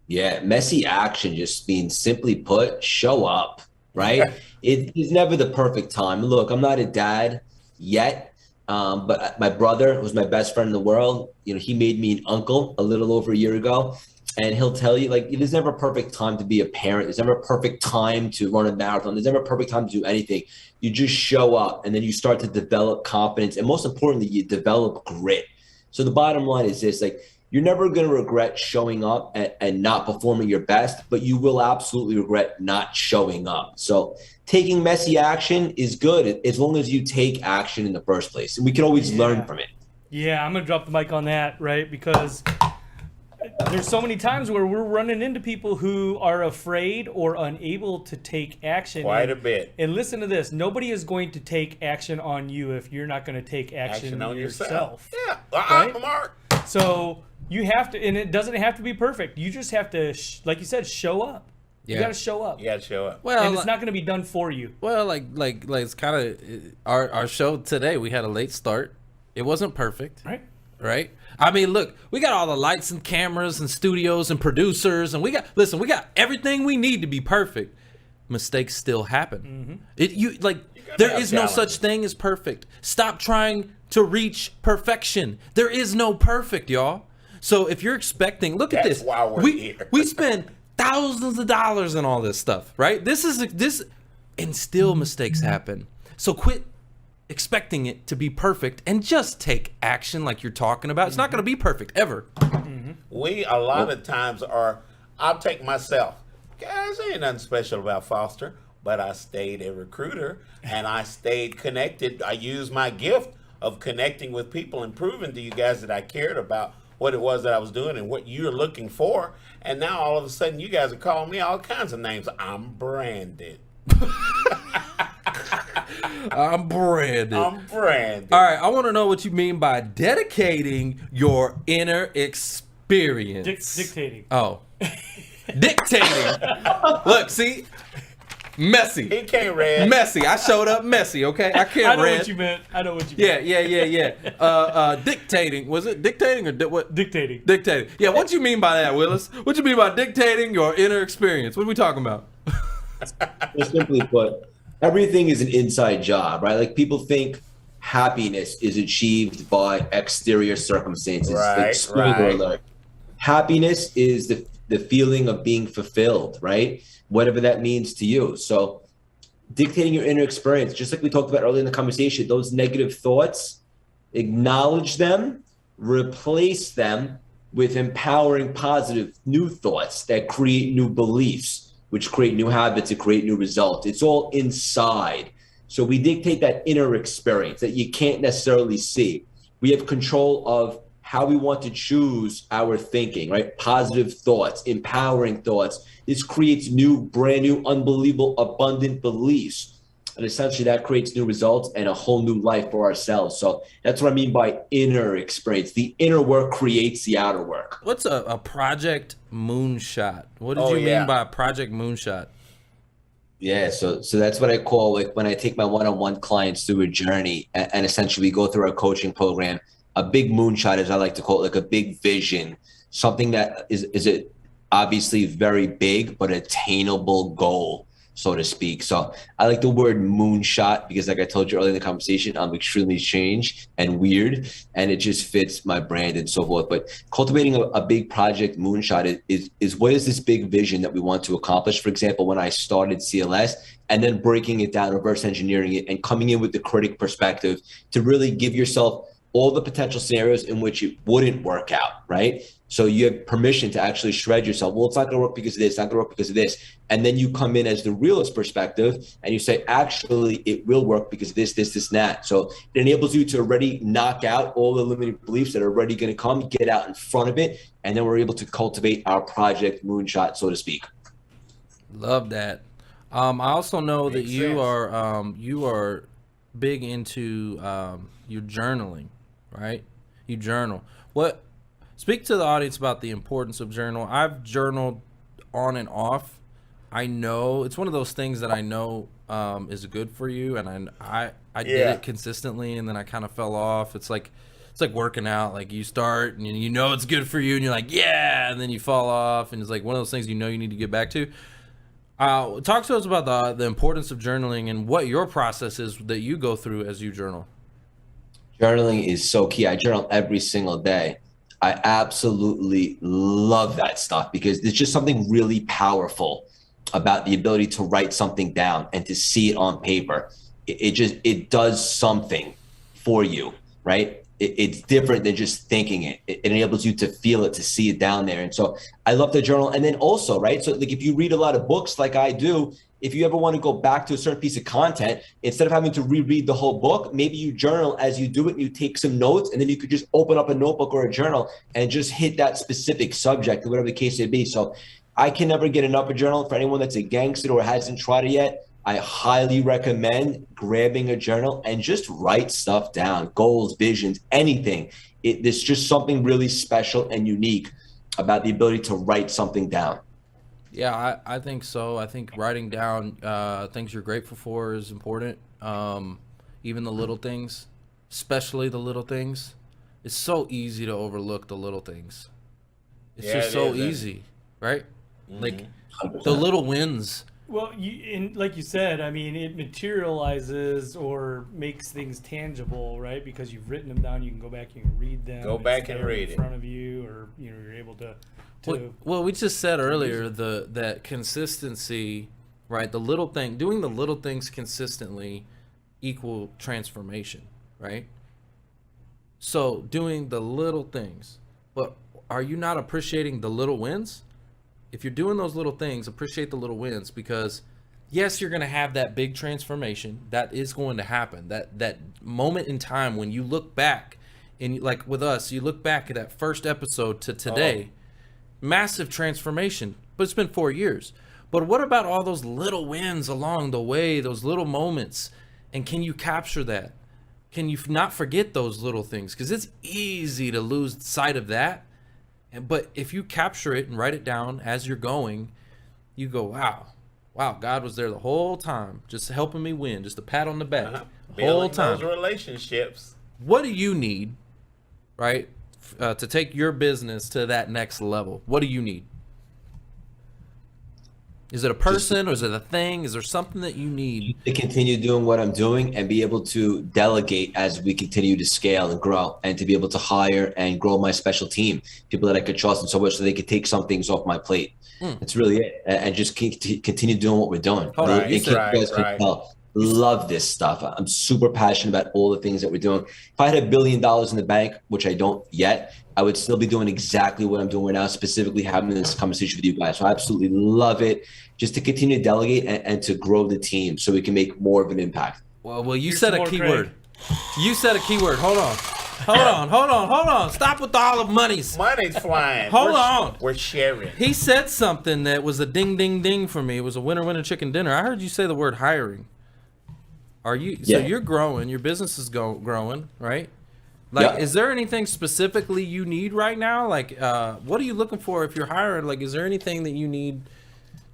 Yeah, messy action just means, simply put, show up, right? It is never the perfect time. Look, I'm not a dad yet, but my brother, who's my best friend in the world, he made me an uncle a little over a year ago. And he'll tell you, like, there's never a perfect time to be a parent. There's never a perfect time to run a marathon. There's never a perfect time to do anything. You just show up, and then you start to develop confidence. And most importantly, you develop grit. So the bottom line is this, like, you're never going to regret showing up and not performing your best, but you will absolutely regret not showing up. So taking messy action is good as long as you take action in the first place. And we can always learn from it. Yeah, I'm going to drop the mic on that, right? Because there's so many times where we're running into people who are afraid or unable to take action. Quite a bit. And listen to this. Nobody is going to take action on you if you're not going to take action on yourself. Yeah, right? Mark. So you have to, and it doesn't have to be perfect. You just have to, like you said, show up. You got to show up. You got to show up. Well, and it's not going to be done for you. Well, like it's kind of our show today. We had a late start. It wasn't perfect. Right. I mean, look, we got all the lights and cameras and studios and producers, and we got everything we need to be perfect. Mistakes still happen. There is no such thing as perfect. Stop trying to reach perfection. There is no perfect, y'all. So if you're expecting, look at this. That's why we're here. We spend thousands of dollars on all this stuff, right? And still mistakes happen. So quit expecting it to be perfect and just take action like you're talking about. It's not going to be perfect ever. We a lot of times are. I'll take myself. Guys, ain't nothing special about Foster, but I stayed a recruiter and I stayed connected. I used my gift of connecting with people and proving to you guys that I cared about what it was that I was doing and what you're looking for. And now all of a sudden you guys are calling me all kinds of names. I'm branded. I'm branded. I'm branded. All right, I want to know what you mean by dedicating your inner experience. Dictating. Oh. Dictating. Look, see? Messy. He can't read. Messy. I showed up messy, okay? I can't read. I know what you meant. I know what you meant. Yeah. Dictating. Was it dictating or what? Dictating. Dictating. Yeah, what you mean by that, Willis? What you mean by dictating your inner experience? What are we talking about? Just simply put, everything is an inside job, right? Like people think happiness is achieved by exterior circumstances. Right, like, spoiler alert. Happiness is the feeling of being fulfilled, right? Whatever that means to you. So dictating your inner experience, just like we talked about earlier in the conversation, those negative thoughts, acknowledge them, replace them with empowering positive new thoughts that create new beliefs, which create new habits and create new results. It's all inside. So we dictate that inner experience that you can't necessarily see. We have control of how we want to choose our thinking, right? Positive thoughts, empowering thoughts. This creates new, brand new, unbelievable, abundant beliefs. And essentially that creates new results and a whole new life for ourselves. So that's what I mean by inner experience. The inner work creates the outer work. What's a project moonshot? What did you mean by a project moonshot? Yeah, so that's what I call, like, when I take my one-on-one clients through a journey and essentially we go through our coaching program. A big moonshot, as I like to call it, like a big vision, something that is a obviously very big but attainable goal, so to speak. So I like the word moonshot because, like I told you earlier in the conversation, I'm extremely strange and weird, and it just fits my brand and so forth. But cultivating a big project moonshot is what is this big vision that we want to accomplish? For example, when I started CLS, and then breaking it down, reverse engineering it, and coming in with the critic perspective to really give yourself all the potential scenarios in which it wouldn't work out, right? So you have permission to actually shred yourself. Well, it's not gonna work because of this, it's not gonna work because of this. And then you come in as the realist perspective and you say, actually, it will work because of this, and that. So it enables you to already knock out all the limiting beliefs that are already gonna come, get out in front of it, and then we're able to cultivate our project moonshot, so to speak. Love that. I also know that you are big into your journaling. Right? You journal. Speak to the audience about the importance of journal. I've journaled on and off. I know it's one of those things that I know is good for you, and I did it consistently, and then I kind of fell off. It's like working out. Like you start and you know it's good for you, and you're like, yeah, and then you fall off, and it's like one of those things you know you need to get back to. Talk to us about the importance of journaling and what your process is that you go through as you journal. Journaling is so key. I journal every single day. I absolutely love that stuff because there's just something really powerful about the ability to write something down and to see it on paper. It does something for you, right? It's different than just thinking it. It enables you to feel it, to see it down there. And so I love to journal. And then also, right? So like if you read a lot of books like I do, if you ever want to go back to a certain piece of content, instead of having to reread the whole book, maybe you journal as you do it and you take some notes, and then you could just open up a notebook or a journal and just hit that specific subject, whatever the case may be. So I can never get enough of journal. For anyone that's a gangster or hasn't tried it yet, I highly recommend grabbing a journal and just write stuff down, goals, visions, anything. There's just something really special and unique about the ability to write something down. Yeah, I think so. I think writing down things you're grateful for is important. Even the little things, especially the little things. It's so easy to overlook the little things. It's just so easy, right? Mm-hmm. Like 100%. The little wins. Well, like you said, I mean, it materializes or makes things tangible, right? Because you've written them down, you can go back, you can read them. Go back and read it in front of you, or you're able to. Well, we just said earlier that consistency, right? The little thing, doing the little things consistently equal transformation, right? So doing the little things, but are you not appreciating the little wins? If you're doing those little things, appreciate the little wins, because yes, you're going to have that big transformation. That is going to happen. That moment in time when you look back, and like with us, you look back at that first episode to today, massive transformation, but it's been 4 years. But what about all those little wins along the way, those little moments? And can you capture that? Can you not forget those little things? Because it's easy to lose sight of that. But if you capture it and write it down as you're going, you go, wow, God was there the whole time, just helping me win, just a pat on the back, the whole time. Those relationships. What do you need, right, to take your business to that next level? What do you need? Is it a person, or is it a thing? Is there something that you need to continue doing what I'm doing and be able to delegate as we continue to scale and grow, and to be able to hire and grow my special team, people that I could trust and so much, so they could take some things off my plate. That's really it. And just continue doing what we're doing. Love this stuff. I'm super passionate about all the things that we're doing. If I had $1 billion in the bank, which I don't yet, I would still be doing exactly what I'm doing right now, specifically having this conversation with you guys. So I absolutely love it, just to continue to delegate and to grow the team so we can make more of an impact. Well, you said a keyword. You said a keyword. Hold on. Stop with all of monies. Money's flying. Hold on. We're sharing. He said something that was a ding, ding, ding for me. It was a winner chicken dinner. I heard you say the word hiring. Are you? So you're growing. Your business is growing, right? Like, is there anything specifically you need right now? Like, what are you looking for if you're hiring? Like, is there anything that you need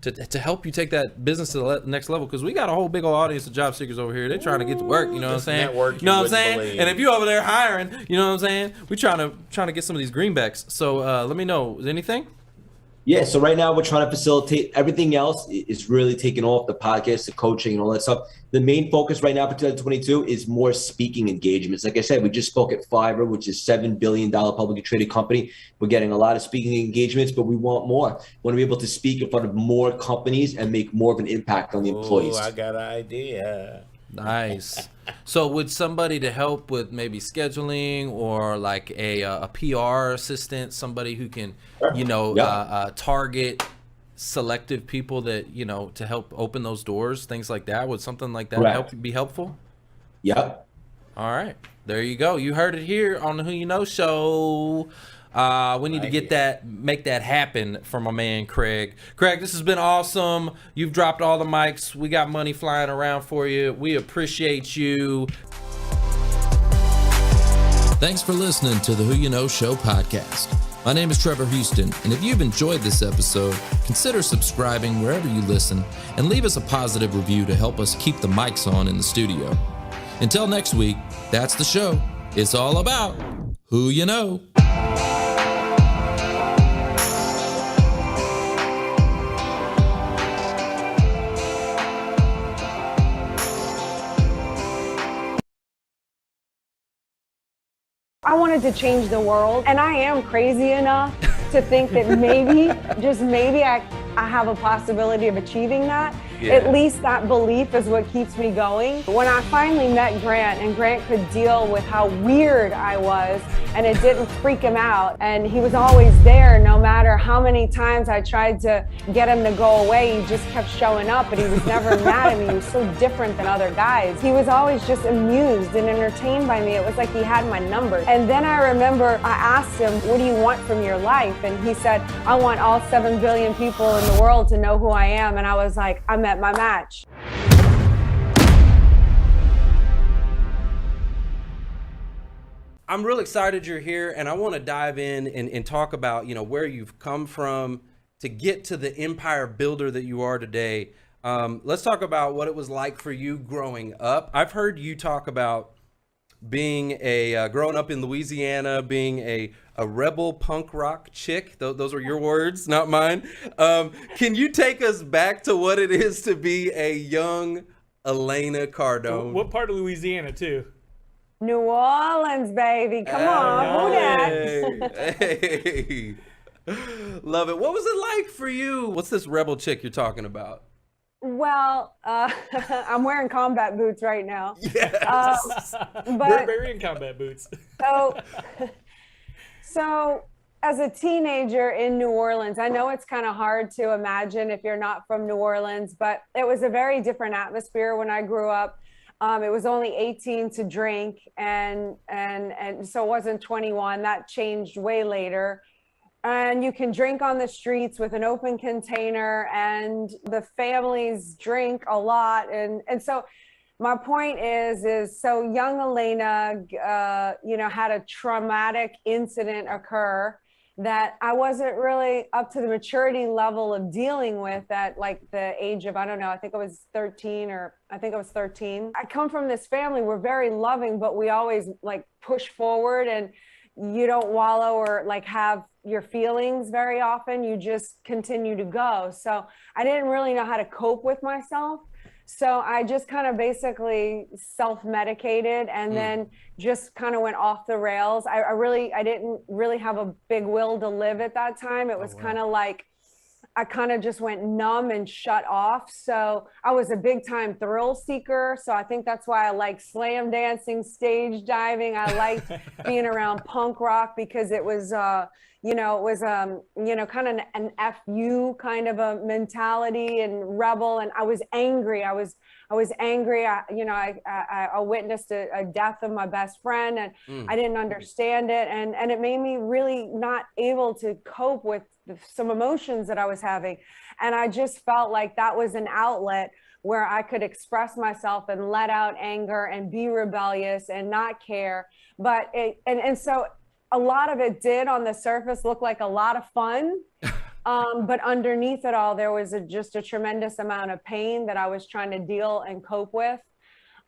to help you take that business to the next level? Because we got a whole big old audience of job seekers over here. They're trying to get to work. You know what I'm saying? You know what I'm saying? And if you over there hiring, you know what I'm saying? We trying to get some of these greenbacks. So let me know. Is anything? Yeah, so right now we're trying to facilitate. Everything else is really taking off, the podcast, the coaching, and all that stuff. The main focus right now for 2022 is more speaking engagements. Like I said, we just spoke at Fiverr, which is $7 billion publicly traded company. We're getting a lot of speaking engagements, but we want more. We want to be able to speak in front of more companies and make more of an impact on the employees. I got an idea. Nice. So would somebody to help with maybe scheduling, or like a PR assistant, somebody who can, target selective people that, to help open those doors, things like that? Would something like that be helpful? Yep. All right. There you go. You heard it here on the Who You Know show. We need to make that happen for my man Craig. Craig, this has been awesome. You've dropped all the mics. We got money flying around for you. We appreciate you. Thanks for listening to the Who You Know Show podcast. My name is Trevor Houston, and if you've enjoyed this episode, consider subscribing wherever you listen and leave us a positive review to help us keep the mics on in the studio. Until next week, that's the show. It's all about Who You Know. I wanted to change the world, and I am crazy enough to think that maybe, just maybe, I have a possibility of achieving that. Yeah. At least that belief is what keeps me going. When I finally met Grant, and Grant could deal with how weird I was, and it didn't freak him out, and he was always there no matter how many times I tried to get him to go away, he just kept showing up, but he was never mad at me. He was so different than other guys. He was always just amused and entertained by me. It was like he had my number. And then I remember I asked him, what do you want from your life? And he said, I want all 7 billion people in the world to know who I am. And I was like, I'm at my match. I'm real excited you're here, and I want to dive in and talk about, where you've come from to get to the empire builder that you are today. Let's talk about what it was like for you growing up. I've heard you talk about being growing up in Louisiana, being a rebel punk rock chick. Those are your words, not mine. Can you take us back to what it is to be a young Elena Cardone? What part of Louisiana, too? New Orleans, baby. Come on. Who that? Hey. Love it. What was it like for you? What's this rebel chick you're talking about? Well, I'm wearing combat boots right now. Yes. But Barbarian combat boots. So as a teenager in New Orleans, I know it's kind of hard to imagine if you're not from New Orleans, but it was a very different atmosphere when I grew up. It was only 18 to drink, and so it wasn't 21. That changed way later. And you can drink on the streets with an open container, and the families drink a lot. And so my point is so young Elena, had a traumatic incident occur that I wasn't really up to the maturity level of dealing with at like the age of, I don't know, I think I was 13. I come from this family, we're very loving, but we always like push forward, and you don't wallow or like have your feelings very often. You just continue to go. So I didn't really know how to cope with myself. So I just kind of basically self-medicated, and then just kind of went off the rails. I didn't really have a big will to live at that time. It was kind of like, I kind of just went numb and shut off. So I was a big time thrill seeker. So I think that's why I like slam dancing, stage diving. I liked being around punk rock because it was, kind of an FU kind of a mentality and rebel. And I was angry. I was angry. I witnessed a death of my best friend, and I didn't understand it. And it made me really not able to cope with some emotions that I was having. And I just felt like that was an outlet where I could express myself and let out anger and be rebellious and not care. But so a lot of it did on the surface look like a lot of fun. But underneath it all, there was just a tremendous amount of pain that I was trying to deal and cope with.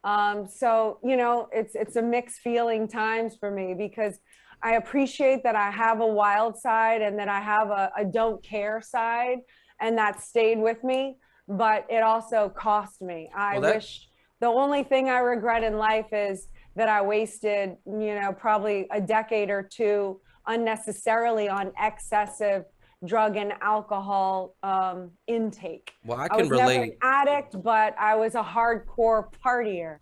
So, it's a mixed feeling times for me, because I appreciate that I have a wild side and that I have a don't care side, and that stayed with me, but it also cost me. Wish the only thing I regret in life is that I wasted, probably a decade or two unnecessarily on excessive drug and alcohol intake. Well, I was can relate. Never an addict, but I was a hardcore partier,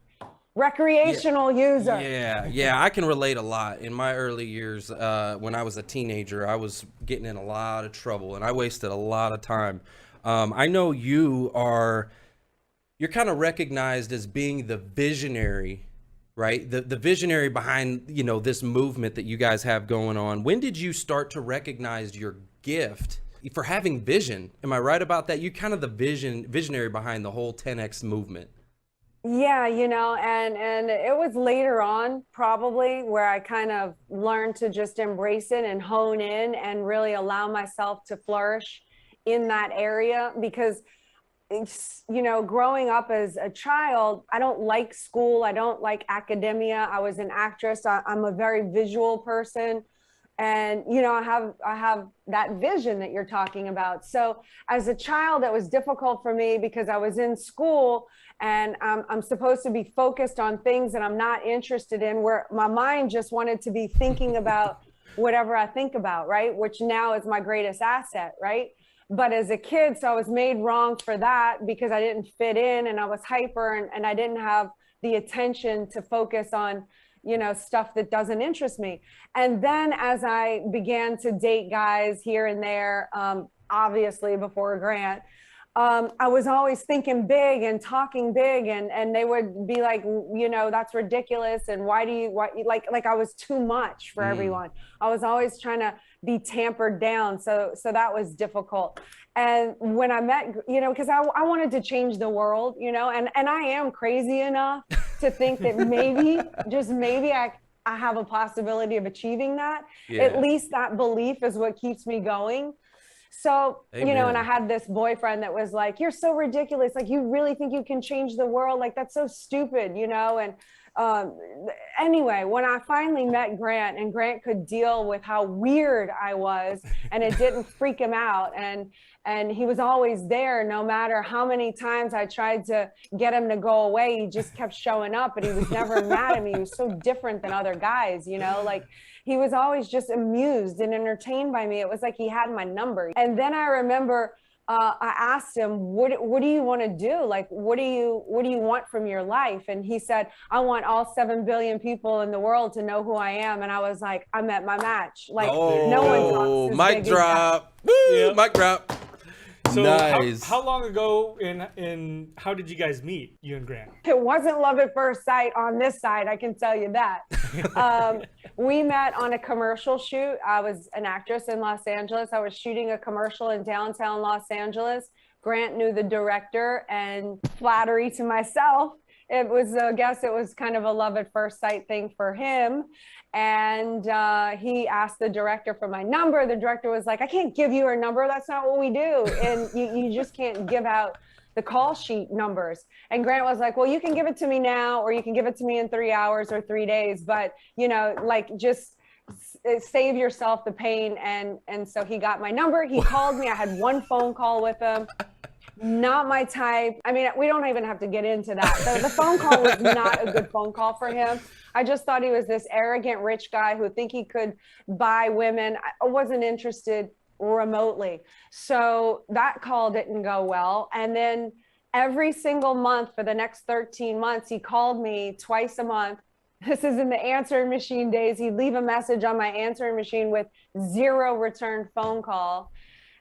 recreational user. Yeah, I can relate a lot. In my early years, when I was a teenager, I was getting in a lot of trouble, and I wasted a lot of time. I know you're kind of recognized as being the visionary, right? The visionary behind, this movement that you guys have going on. When did you start to recognize your gift for having vision? Am I right about that? You're kind of the visionary behind the whole 10X movement. Yeah, and it was later on probably where I kind of learned to just embrace it and hone in and really allow myself to flourish in that area, because growing up as a child, I don't like school. I don't like academia. I was an actress. I'm a very visual person. And, I have that vision that you're talking about. So as a child, it was difficult for me because I was in school and I'm supposed to be focused on things that I'm not interested in, where my mind just wanted to be thinking about whatever I think about, right? Which now is my greatest asset, right? But as a kid, so I was made wrong for that because I didn't fit in and I was hyper and I didn't have the attention to focus on, stuff that doesn't interest me. And then as I began to date guys here and there, obviously before Grant, I was always thinking big and talking big, and they would be like, that's ridiculous. And why like I was too much for everyone. I was always trying to be tampered down. So that was difficult. And when I met, because I wanted to change the world, and I am crazy enough to think that maybe, just maybe I have a possibility of achieving that. Yeah. At least that belief is what keeps me going. So, Amen. And I had this boyfriend that was like, you're so ridiculous. Like, you really think you can change the world? Like, that's so stupid, and anyway, when I finally met Grant and Grant could deal with how weird I was and it didn't freak him out, and he was always there no matter how many times I tried to get him to go away, he just kept showing up, but he was never mad at me. He was so different than other guys, like he was always just amused and entertained by me. It was like he had my number. And then I remember I asked him, what do you want to do? Like, what do you want from your life? And he said, I want all 7 billion people in the world to know who I am. And I was like, I'm at my match. Like, no one talks as mic big drop. Woo, mic drop. So Nice. how long ago and how did you guys meet, you and Grant? It wasn't love at first sight on this side, I can tell you that. We met on a commercial shoot. I was an actress in Los Angeles. I was shooting a commercial in downtown Los Angeles. Grant knew the director, and flattery to myself, it was, I guess it was kind of a love at first sight thing for him. And he asked the director for my number. The director was like, I can't give you her number. That's not what we do. And you just can't give out the call sheet numbers. And Grant was like, well, you can give it to me now, or you can give it to me in 3 hours or 3 days. But, you know, like, just save yourself the pain. And so he got my number. He called me. I had one phone call with him. Not my type. I mean, we don't even have to get into that. The phone call was not a good phone call for him. I just thought he was this arrogant rich guy who think he could buy women. I wasn't interested remotely. So that call didn't go well. And then every single month for the next 13 months, he called me twice a month. This is in the answering machine days. He'd leave a message on my answering machine with 0 return phone call.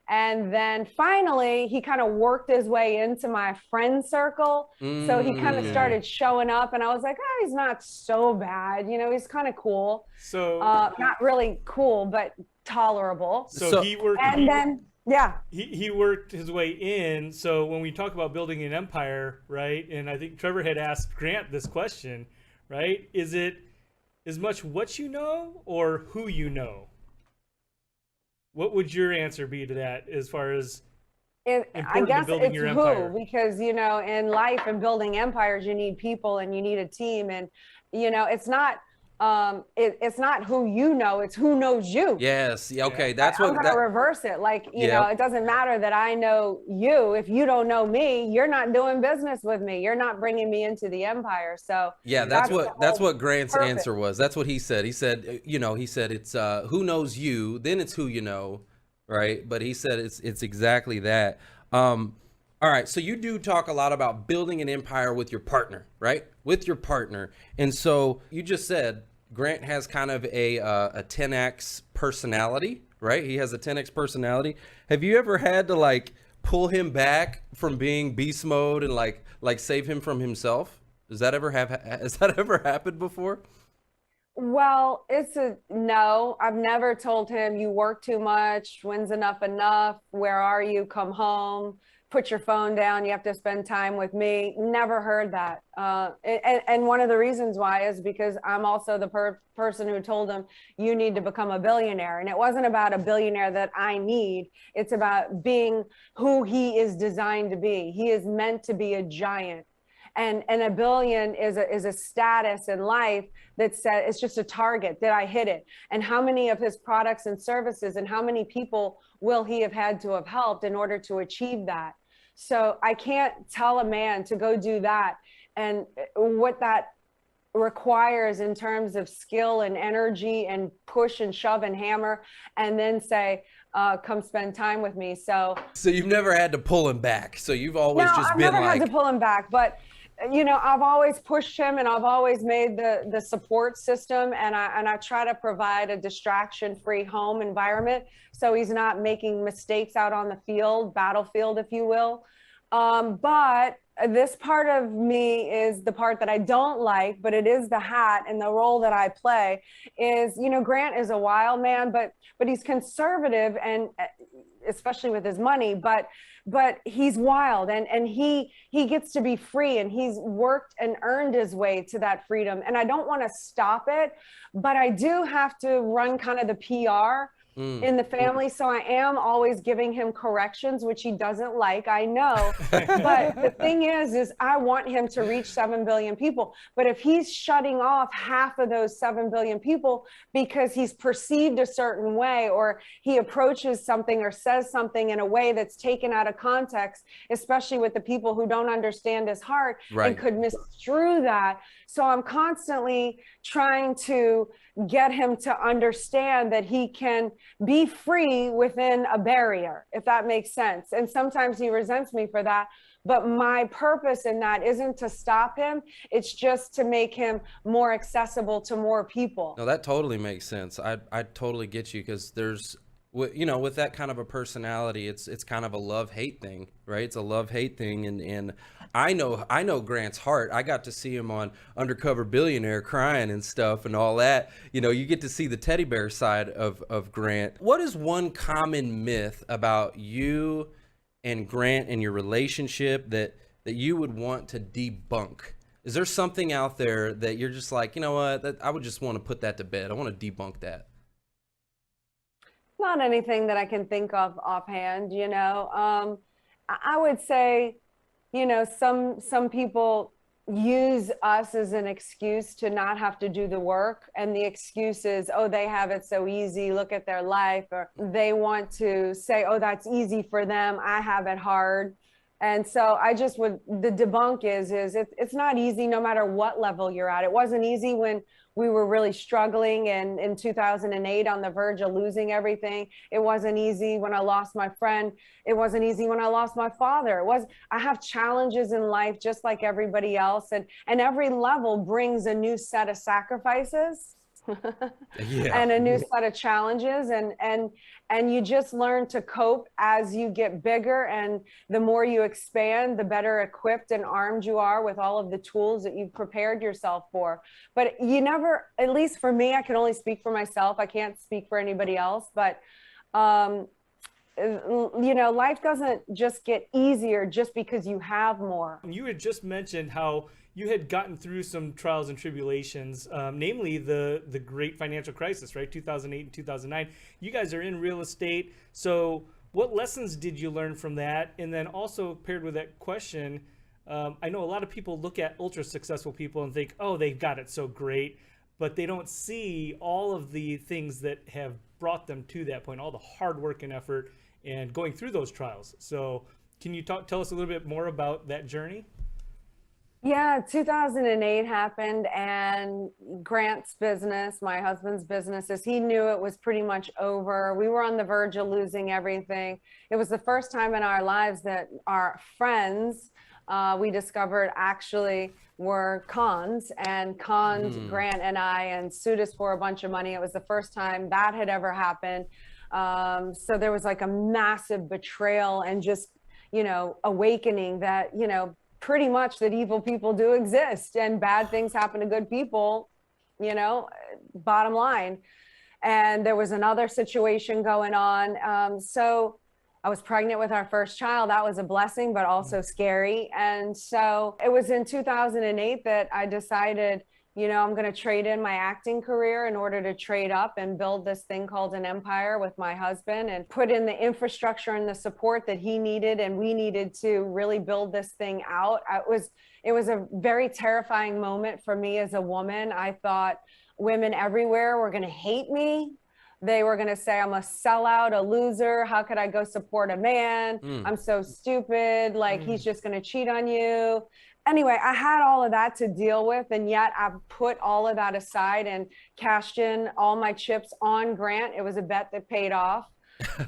And then finally, he kind of worked his way into my friend circle. So he kind of started showing up, and I was like, oh, he's not so bad. You know, he's kind of cool. So not really cool, but tolerable. So he worked. And then, yeah. He worked his way in. So when we talk about building an empire, right? And I think Trevor had asked Grant this question, right? Is it as much what you know or who you know? What would your answer be to that as far as I guess building it's your empire? who, because, you know, in life and building empires, you need people and you need a team. And, you know, it's not it's not who you know, it's who knows you. Yes. Okay. That's I'm going to reverse it. Like, you know, it doesn't matter that I know you. If you don't know me, you're not doing business with me. You're not bringing me into the empire. So yeah, that's what Grant's answer was. That's what he said. He said, you know, he said it's who knows you, then it's who you know, right? But he said it's exactly that. All right, so you do talk a lot about building an empire with your partner, right? With your partner. And so you just said Grant has kind of a 10X personality, right? He has a 10X personality. Have you ever had to like pull him back from being beast mode and like save him from himself? Has that ever happened before? Well, it's a no. I've never told him you work too much. When's enough? Where are you? Come home. Put your phone down. You have to spend time with me. Never heard that. And one of the reasons why is because I'm also the person who told him you need to become a billionaire. And it wasn't about a billionaire that I need. It's about being who he is designed to be. He is meant to be a giant. And a billion is a status in life that said it's just a target. Did I hit it? And how many of his products and services and how many people will he have had to have helped in order to achieve that? So I can't tell a man to go do that and what that requires in terms of skill and energy and push and shove and hammer, and then say, come spend time with me. So you've never had to pull him back. So you've always just I've been never like, had to pull him back, but you know, I've always pushed him and I've always made the support system, and I try to provide a distraction-free home environment so he's not making mistakes out on the battlefield, if you will. But this part of me is the part that I don't like, but it is the hat and the role that I play is, you know, Grant is a wild man, but he's conservative, and especially with his money, but he's wild, and he gets to be free, and he's worked and earned his way to that freedom. And I don't want to stop it, but I do have to run kind of the PR in the family. So I am always giving him corrections, which he doesn't like, I know. But the thing is I want him to reach 7 billion people. But if he's shutting off half of those 7 billion people because he's perceived a certain way, or he approaches something or says something in a way that's taken out of context, especially with the people who don't understand his heart, and could misconstrue that. So I'm constantly trying to get him to understand that he can be free within a barrier, if that makes sense. And sometimes he resents me for that. But my purpose in that isn't to stop him. It's just to make him more accessible to more people. No, that totally makes sense. I totally get you, because there's, you know, with that kind of a personality, it's kind of a love-hate thing, right? It's a love-hate thing. And I know Grant's heart. I got to see him on Undercover Billionaire crying and stuff and all that. You know, you get to see the teddy bear side of Grant. What is one common myth about you and Grant and your relationship that you would want to debunk? Is there something out there that you're just like, you know what, that I would just want to put that to bed? I want to debunk that. Not anything that I can think of offhand, you know. I would say, you know, some people use us as an excuse to not have to do the work, and the excuse is, oh, they have it so easy, look at their life, or they want to say, oh, that's easy for them, I have it hard. And so I just would, the debunk is it's not easy no matter what level you're at. It wasn't easy when we were really struggling in 2008 on the verge of losing everything. It wasn't easy when I lost my friend. It wasn't easy when I lost my father. I have challenges in life just like everybody else. And every level brings a new set of sacrifices. And a new set of challenges, and you just learn to cope as you get bigger, and the more you expand, the better equipped and armed you are with all of the tools that you've prepared yourself for. But you never, at least for me, I can only speak for myself, I can't speak for anybody else, but you know, life doesn't just get easier just because you have more. You had just mentioned how you had gotten through some trials and tribulations, namely the great financial crisis, right? 2008 and 2009. You guys are in real estate. So what lessons did you learn from that? And then also paired with that question, I know a lot of people look at ultra successful people and think, oh, they've got it so great, but they don't see all of the things that have brought them to that point, all the hard work and effort and going through those trials. So can you tell us a little bit more about that journey? Yeah, 2008 happened, and Grant's business, my husband's business, as he knew it was pretty much over. We were on the verge of losing everything. It was the first time in our lives that our friends, we discovered actually were cons, and conned Grant and I and sued us for a bunch of money. It was the first time that had ever happened. So there was like a massive betrayal and just, you know, awakening that, you know, pretty much that evil people do exist and bad things happen to good people, you know, bottom line. And there was another situation going on. So I was pregnant with our first child. That was a blessing, but also scary. And so it was in 2008 that I decided, you know, I'm going to trade in my acting career in order to trade up and build this thing called an empire with my husband, and put in the infrastructure and the support that he needed and we needed to really build this thing out. It was a very terrifying moment for me as a woman. I thought women everywhere were going to hate me. They were going to say I'm a sellout, a loser. How could I go support a man? I'm so stupid. Like, he's just going to cheat on you. Anyway, I had all of that to deal with, and yet I put all of that aside and cashed in all my chips on Grant. It was a bet that paid off.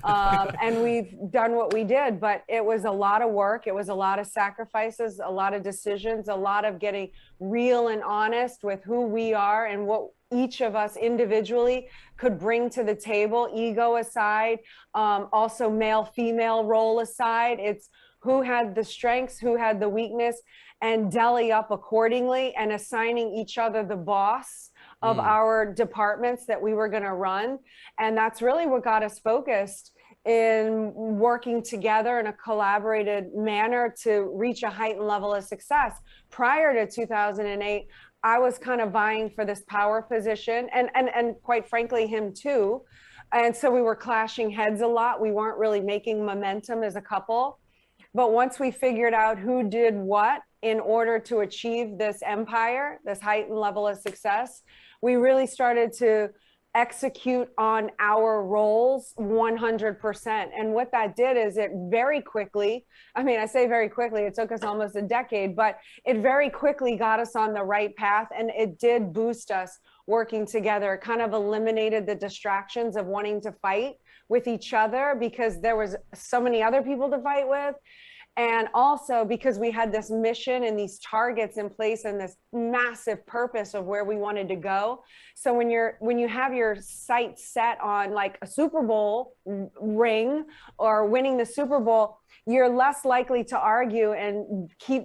And we've done what we did, but it was a lot of work. It was a lot of sacrifices, a lot of decisions, a lot of getting real and honest with who we are and what each of us individually could bring to the table, ego aside, also male-female role aside. It's who had the strengths, who had the weakness, and deli up accordingly, and assigning each other the boss of our departments that we were going to run. And that's really what got us focused in working together in a collaborated manner to reach a heightened level of success. Prior to 2008, I was kind of vying for this power position, and quite frankly, him too. And so we were clashing heads a lot. We weren't really making momentum as a couple. But once we figured out who did what in order to achieve this empire, this heightened level of success, we really started to execute on our roles 100%. And what that did is it very quickly, I mean, I say very quickly, it took us almost a decade, but it very quickly got us on the right path, and it did boost us working together. It kind of eliminated the distractions of wanting to fight with each other because there was so many other people to fight with. And also because we had this mission and these targets in place and this massive purpose of where we wanted to go. So when you have your sights set on like a Super Bowl ring or winning the Super Bowl, you're less likely to argue and keep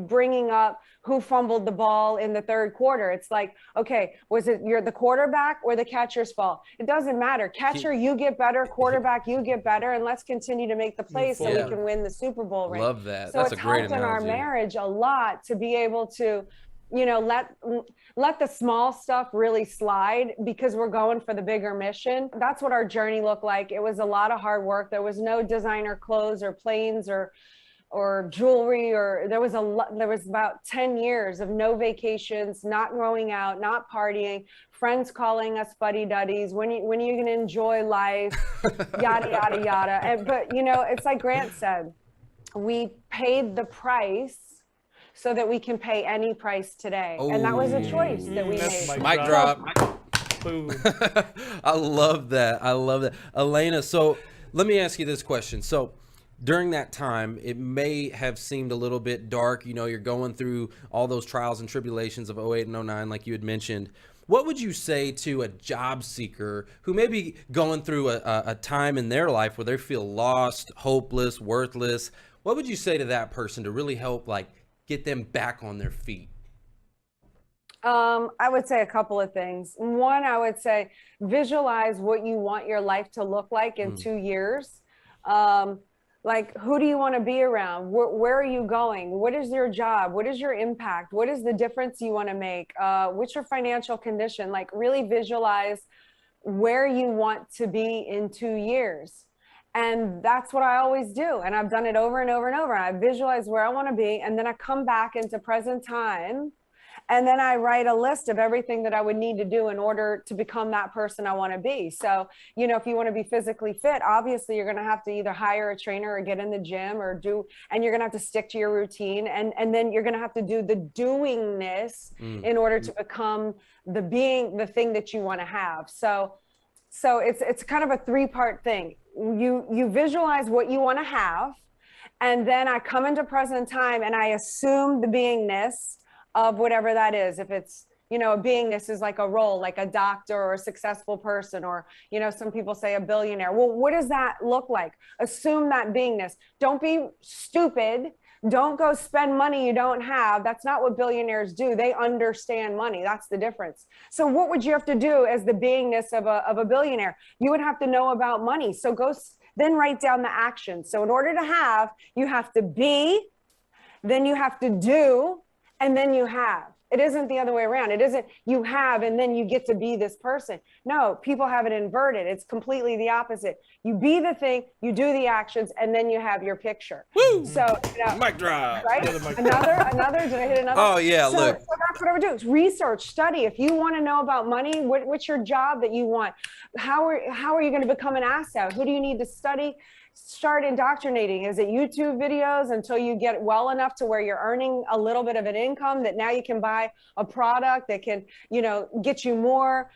bringing up who fumbled the ball in the third quarter. It's like, okay, was it the quarterback or the catcher's fault? It doesn't matter. Catcher, you get better. Quarterback, you get better. And let's continue to make the plays so we can win the Super Bowl ring. Love that. So That's it's a great helped in our analogy. marriage a lot to be able to, you know, let the small stuff really slide because we're going for the bigger mission. That's what our journey looked like. It was a lot of hard work. There was no designer clothes or planes or jewelry, or there was about 10 years of no vacations, not going out, not partying, friends calling us fuddy-duddies. When are you going to enjoy life? Yada, yada, yada. But, you know, it's like Grant said, we paid the price so that we can pay any price today. And that was a choice that we made. Mic drop. Boom. I love that. I love that. Elena, so let me ask you this question. So during that time, it may have seemed a little bit dark. You know, you're going through all those trials and tribulations of 08 and 09, like you had mentioned. What would you say to a job seeker who may be going through a time in their life where they feel lost, hopeless, worthless? What would you say to that person to really help, like, get them back on their feet? I would say a couple of things. One, I would say visualize what you want your life to look like in 2 years. Like, who do you want to be around? Where are you going? What is your job? What is your impact? What is the difference you want to make? What's your financial condition? Like, really visualize where you want to be in 2 years. And that's what I always do. And I've done it over and over and over. I visualize where I want to be. And then I come back into present time. And then I write a list of everything that I would need to do in order to become that person I want to be. So, you know, if you want to be physically fit, obviously you're going to have to either hire a trainer or get in the gym and you're going to have to stick to your routine. And then you're going to have to do the doingness in order to become the thing that you want to have. So it's kind of a 3-part thing. You visualize what you want to have, and then I come into present time and I assume the beingness of whatever that is. If it's, you know, a beingness is like a role, like a doctor or a successful person, or, you know, some people say a billionaire. Well, what does that look like? Assume that beingness. Don't be stupid. Don't go spend money you don't have. That's not what billionaires do. They understand money. That's the difference. So what would you have to do as the beingness of a billionaire? You would have to know about money. So then write down the actions. So in order to have, you have to be, then you have to do, and then you have. It isn't the other way around. It isn't you have and then you get to be this person. No, people have it inverted. It's completely the opposite. You be the thing, you do the actions, and then you have your picture. Woo! So, you know, mic drop. Right? Another. Did I hit another? Oh yeah, so that's what I would do. Research, study. If you want to know about money, what's your job that you want? How are you going to become an asset? Who do you need to study? Start indoctrinating. Is it YouTube videos until you get well enough to where you're earning a little bit of an income that now you can buy a product that can, you know, get you more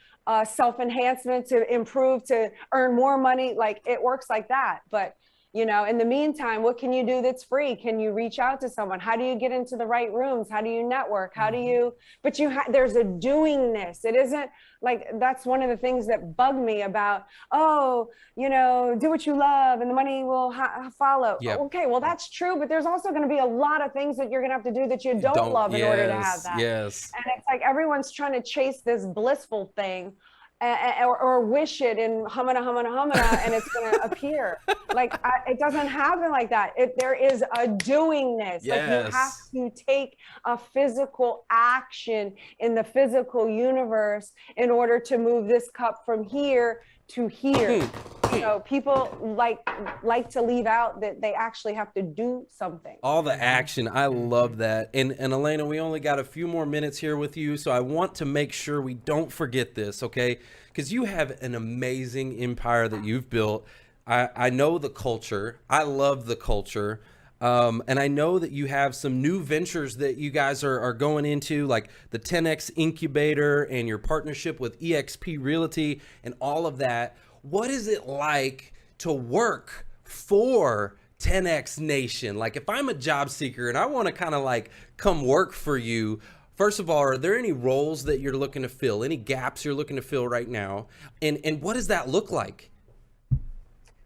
self-enhancement to improve, to earn more money? Like, it works like that. But, you know, in the meantime, what can you do that's free? Can you reach out to someone? How do you get into the right rooms? How do you network? How do you, but there's a doingness. It isn't like, that's one of the things that bug me about, oh, you know, do what you love and the money will follow. Yep. Okay, well, that's true, but there's also going to be a lot of things that you're going to have to do that you don't love in order to have that. Yes. And it's like everyone's trying to chase this blissful thing. Or wish it in humana, and it's going to appear. Like, it doesn't happen like that. There is a doingness. Yes. Like, you have to take a physical action in the physical universe in order to move this cup from here to here. So people like to leave out that they actually have to do something. All the action. I love that. And Elena, we only got a few more minutes here with you, so I want to make sure we don't forget this, okay? Because you have an amazing empire that you've built. I know the culture. I love the culture. And I know that you have some new ventures that you guys are going into, like the 10X Incubator and your partnership with eXp Realty and all of that. What is it like to work for 10X Nation? Like, if I'm a job seeker and I want to kind of like come work for you, first of all, are there any roles that you're looking to fill, any gaps you're looking to fill right now? And what does that look like?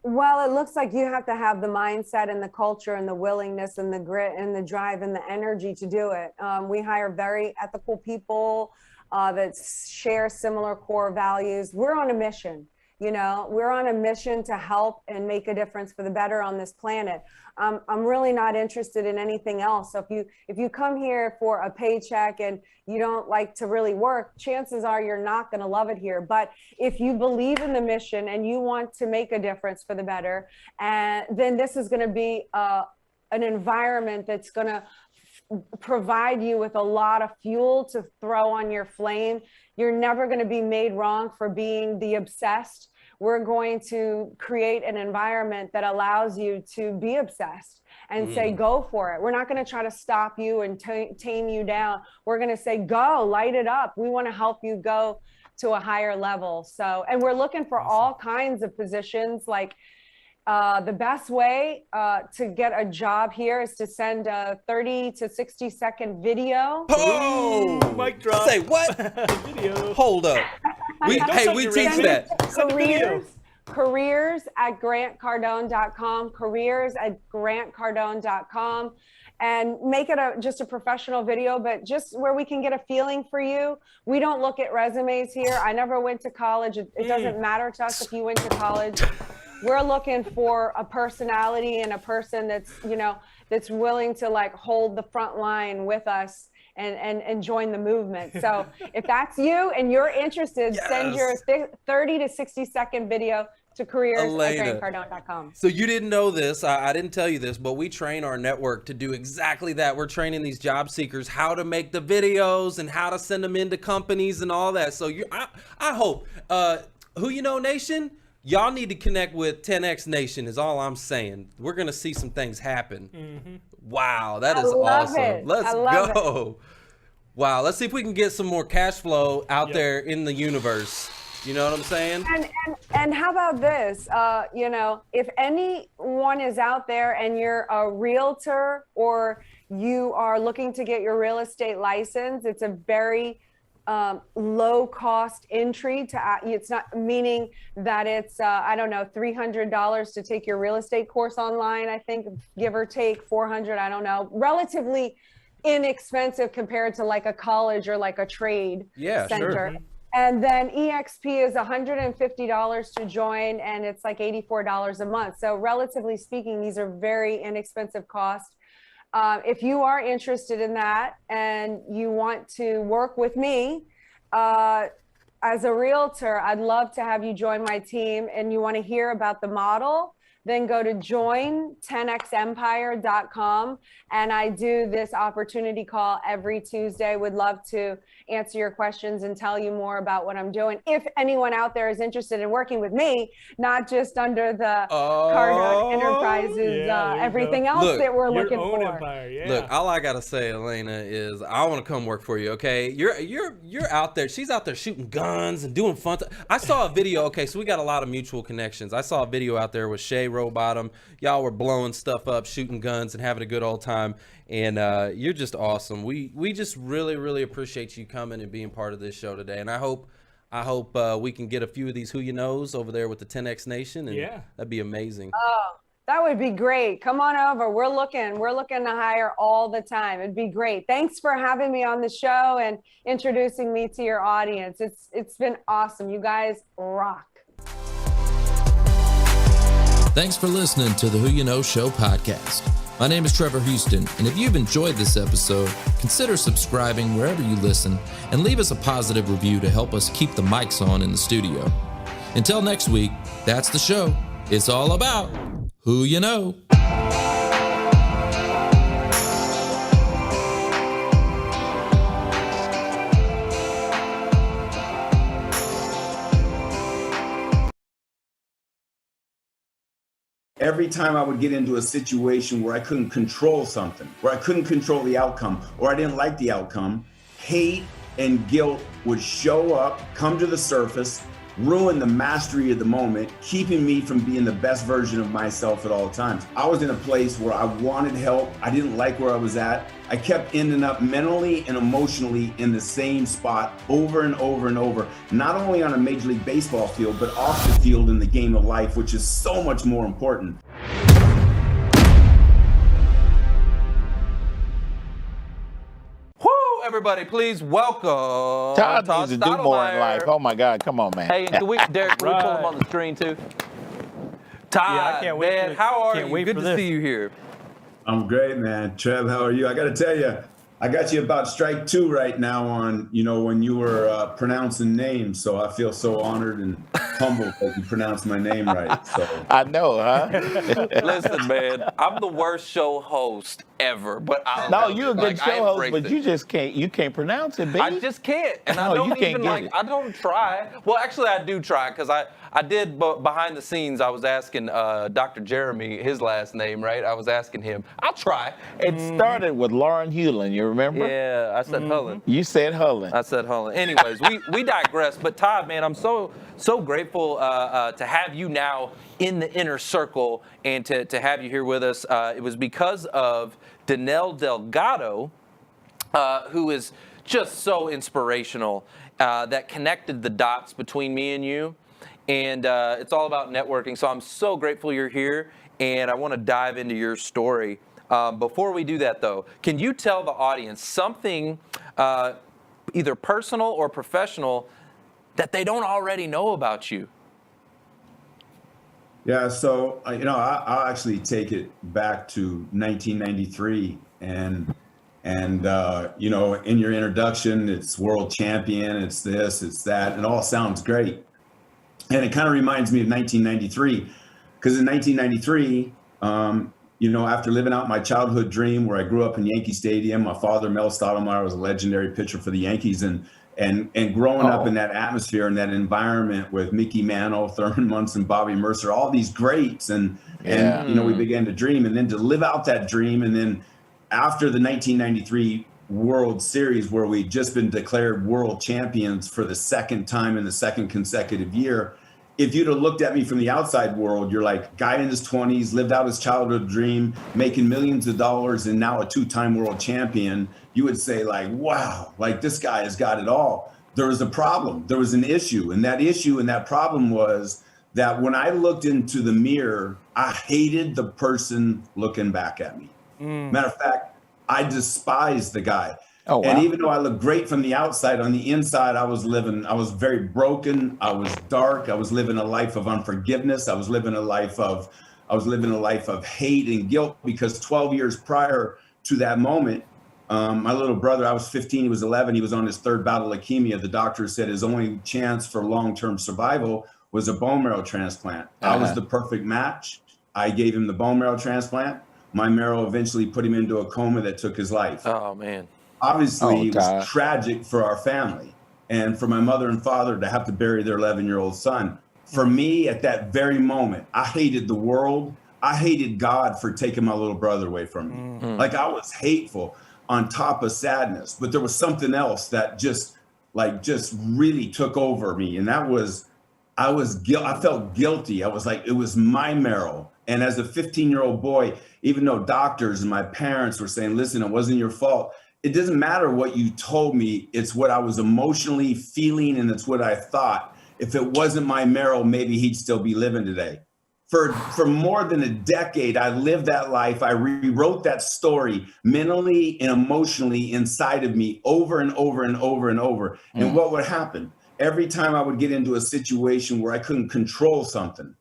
Well, it looks like you have to have the mindset and the culture and the willingness and the grit and the drive and the energy to do it. We hire very ethical people that share similar core values. We're on a mission. We're on a mission to help and make a difference for the better on this planet. I'm really not interested in anything else. So if you come here for a paycheck and you don't like to really work, chances are you're not going to love it here. But if you believe in the mission and you want to make a difference for the better, then this is going to be an environment that's going to provide you with a lot of fuel to throw on your flame. You're never going to be made wrong for being the obsessed. We're going to create an environment that allows you to be obsessed and say, go for it. We're not going to try to stop you and tame you down. We're going to say, go, light it up. We want to help you go to a higher level. So, and we're looking for all kinds of positions. Like the best way to get a job here is to send a 30 to 60 second video. Oh, mic drop. Say what? Video. Hold up. We teach that. Careers at grantcardone.com, careers at grantcardone.com, and make it just a professional video, but just where we can get a feeling for you. We don't look at resumes here. I never went to college. It doesn't matter to us if you went to college. We're looking for a personality and a person that's willing to like hold the front line with us and join the movement. So if that's you and you're interested, send your 30 to 60 second video to careers@grantcardone.com. So you didn't know this. I didn't tell you this, but we train our network to do exactly that. We're training these job seekers how to make the videos and how to send them into companies and all that. So I hope, Who You Know Nation, y'all need to connect with 10X Nation is all I'm saying. We're going to see some things happen. Wow, that is awesome. Let's go. Wow, let's see if we can get some more cash flow out there in the universe. You know what I'm saying? And how about this? If anyone is out there and you're a realtor or you are looking to get your real estate license, it's a very low cost entry it's not meaning that it's $300 to take your real estate course online. I think give or take 400, I don't know, relatively inexpensive compared to like a college or like a trade center. Sure. And then EXP is $150 to join, and it's like $84 a month. So relatively speaking, these are very inexpensive costs. If you are interested in that and you want to work with me as a realtor, I'd love to have you join my team, and you want to hear about the model, then go to join10xempire.com. And I do this opportunity call every Tuesday. Would love to answer your questions and tell you more about what I'm doing. If anyone out there is interested in working with me, not just under the Cardone Enterprises, everything else that we're looking for. Empire, Look, all I gotta say, Elena, is I want to come work for you. Okay, you're out there. She's out there shooting guns and doing fun. I saw a video. Okay, so we got a lot of mutual connections. I saw a video out there with Shay, Rowbottom. Y'all were blowing stuff up, shooting guns, and having a good old time. And you're just awesome. We just really, really appreciate you coming and being part of this show today. And I hope we can get a few of these Who You Knows over there with the 10X Nation, and that'd be amazing. Oh, that would be great. Come on over. We're looking to hire all the time. It'd be great. Thanks for having me on the show and introducing me to your audience. It's been awesome. You guys rock. Thanks for listening to the Who You Know Show podcast. My name is Trevor Houston, and if you've enjoyed this episode, consider subscribing wherever you listen and leave us a positive review to help us keep the mics on in the studio. Until next week, that's the show. It's all about Who You Know. Every time I would get into a situation where I couldn't control something, where I couldn't control the outcome, or I didn't like the outcome, hate and guilt would show up, come to the surface, ruin the mastery of the moment, keeping me from being the best version of myself at all times. I was in a place where I wanted help. I didn't like where I was at. I kept ending up mentally and emotionally in the same spot over and over and over, not only on a Major League Baseball field, but off the field in the game of life, which is so much more important. Everybody, please welcome Todd needs to do more in life. Oh my God, come on, man. Hey, and Derek, can we pull him on the screen too? Todd, can't wait man, how are you? Good to see you here. I'm great, man. Trev, how are you? I got to tell you, I got you about strike 2 right now on, when you were pronouncing names. So I feel so honored and humbled that you pronounced my name right. So I know, huh? Listen, man, I'm the worst show host ever, but you're a good show host, but you can't pronounce it, baby. I just can't, and I don't even I don't try. Well, actually, I do try because I did behind the scenes. I was asking Dr. Jeremy his last name, right? I was asking him. I'll try. It started with Lauren Hewlin, you remember? Yeah, I said Hullen. You said Hullen. I said Hullen. Anyways, we digress. But Todd, man, I'm so grateful to have you now in the inner circle and to have you here with us. It was because of Danelle Delgado, who is just so inspirational, that connected the dots between me and you. And it's all about networking. So I'm so grateful you're here, and I want to dive into your story. Before we do that, though, can you tell the audience something, either personal or professional, that they don't already know about you? Yeah, so I'll actually take it back to 1993, and in your introduction, it's world champion, it's this, it's that, and it all sounds great. And it kind of reminds me of 1993, because in 1993, after living out my childhood dream where I grew up in Yankee Stadium, my father, Mel Stottlemyre, was a legendary pitcher for the Yankees, and growing up in that atmosphere and that environment with Mickey Mantle, Thurman Munson, Bobby Mercer, all these greats, and we began to dream, and then to live out that dream. And then after the 1993 World Series, where we'd just been declared world champions for the second time in the second consecutive year, if you'd have looked at me from the outside world, you're like, guy in his 20s, lived out his childhood dream, making millions of dollars, and now a 2-time world champion, you would say, like, wow, like, this guy has got it all. There was a problem. There was an issue. And that issue and that problem was that when I looked into the mirror, I hated the person looking back at me. Matter of fact, I despised the guy. Oh, wow. And even though I looked great from the outside, on the inside, I was very broken. I was dark. I was living a life of unforgiveness. I was living a life of hate and guilt, because 12 years prior to that moment, my little brother, I was 15, he was 11. He was on his 3rd bout of leukemia. The doctor said his only chance for long-term survival was a bone marrow transplant. I was the perfect match. I gave him the bone marrow transplant. My marrow eventually put him into a coma that took his life. Oh, man. Obviously, it was tragic for our family, and for my mother and father to have to bury their 11-year-old son. For me, at that very moment, I hated the world. I hated God for taking my little brother away from me. Like, I was hateful on top of sadness, but there was something else that just really took over me. And that was, I felt guilty. I was like, it was my marrow. And as a 15-year-old boy, even though doctors and my parents were saying, listen, it wasn't your fault, it doesn't matter what you told me. It's what I was emotionally feeling, and it's what I thought. If it wasn't my marrow, maybe he'd still be living today. For more than a decade, I lived that life. I rewrote that story mentally and emotionally inside of me over and over and over and over. And what would happen? Every time I would get into a situation where I couldn't control something,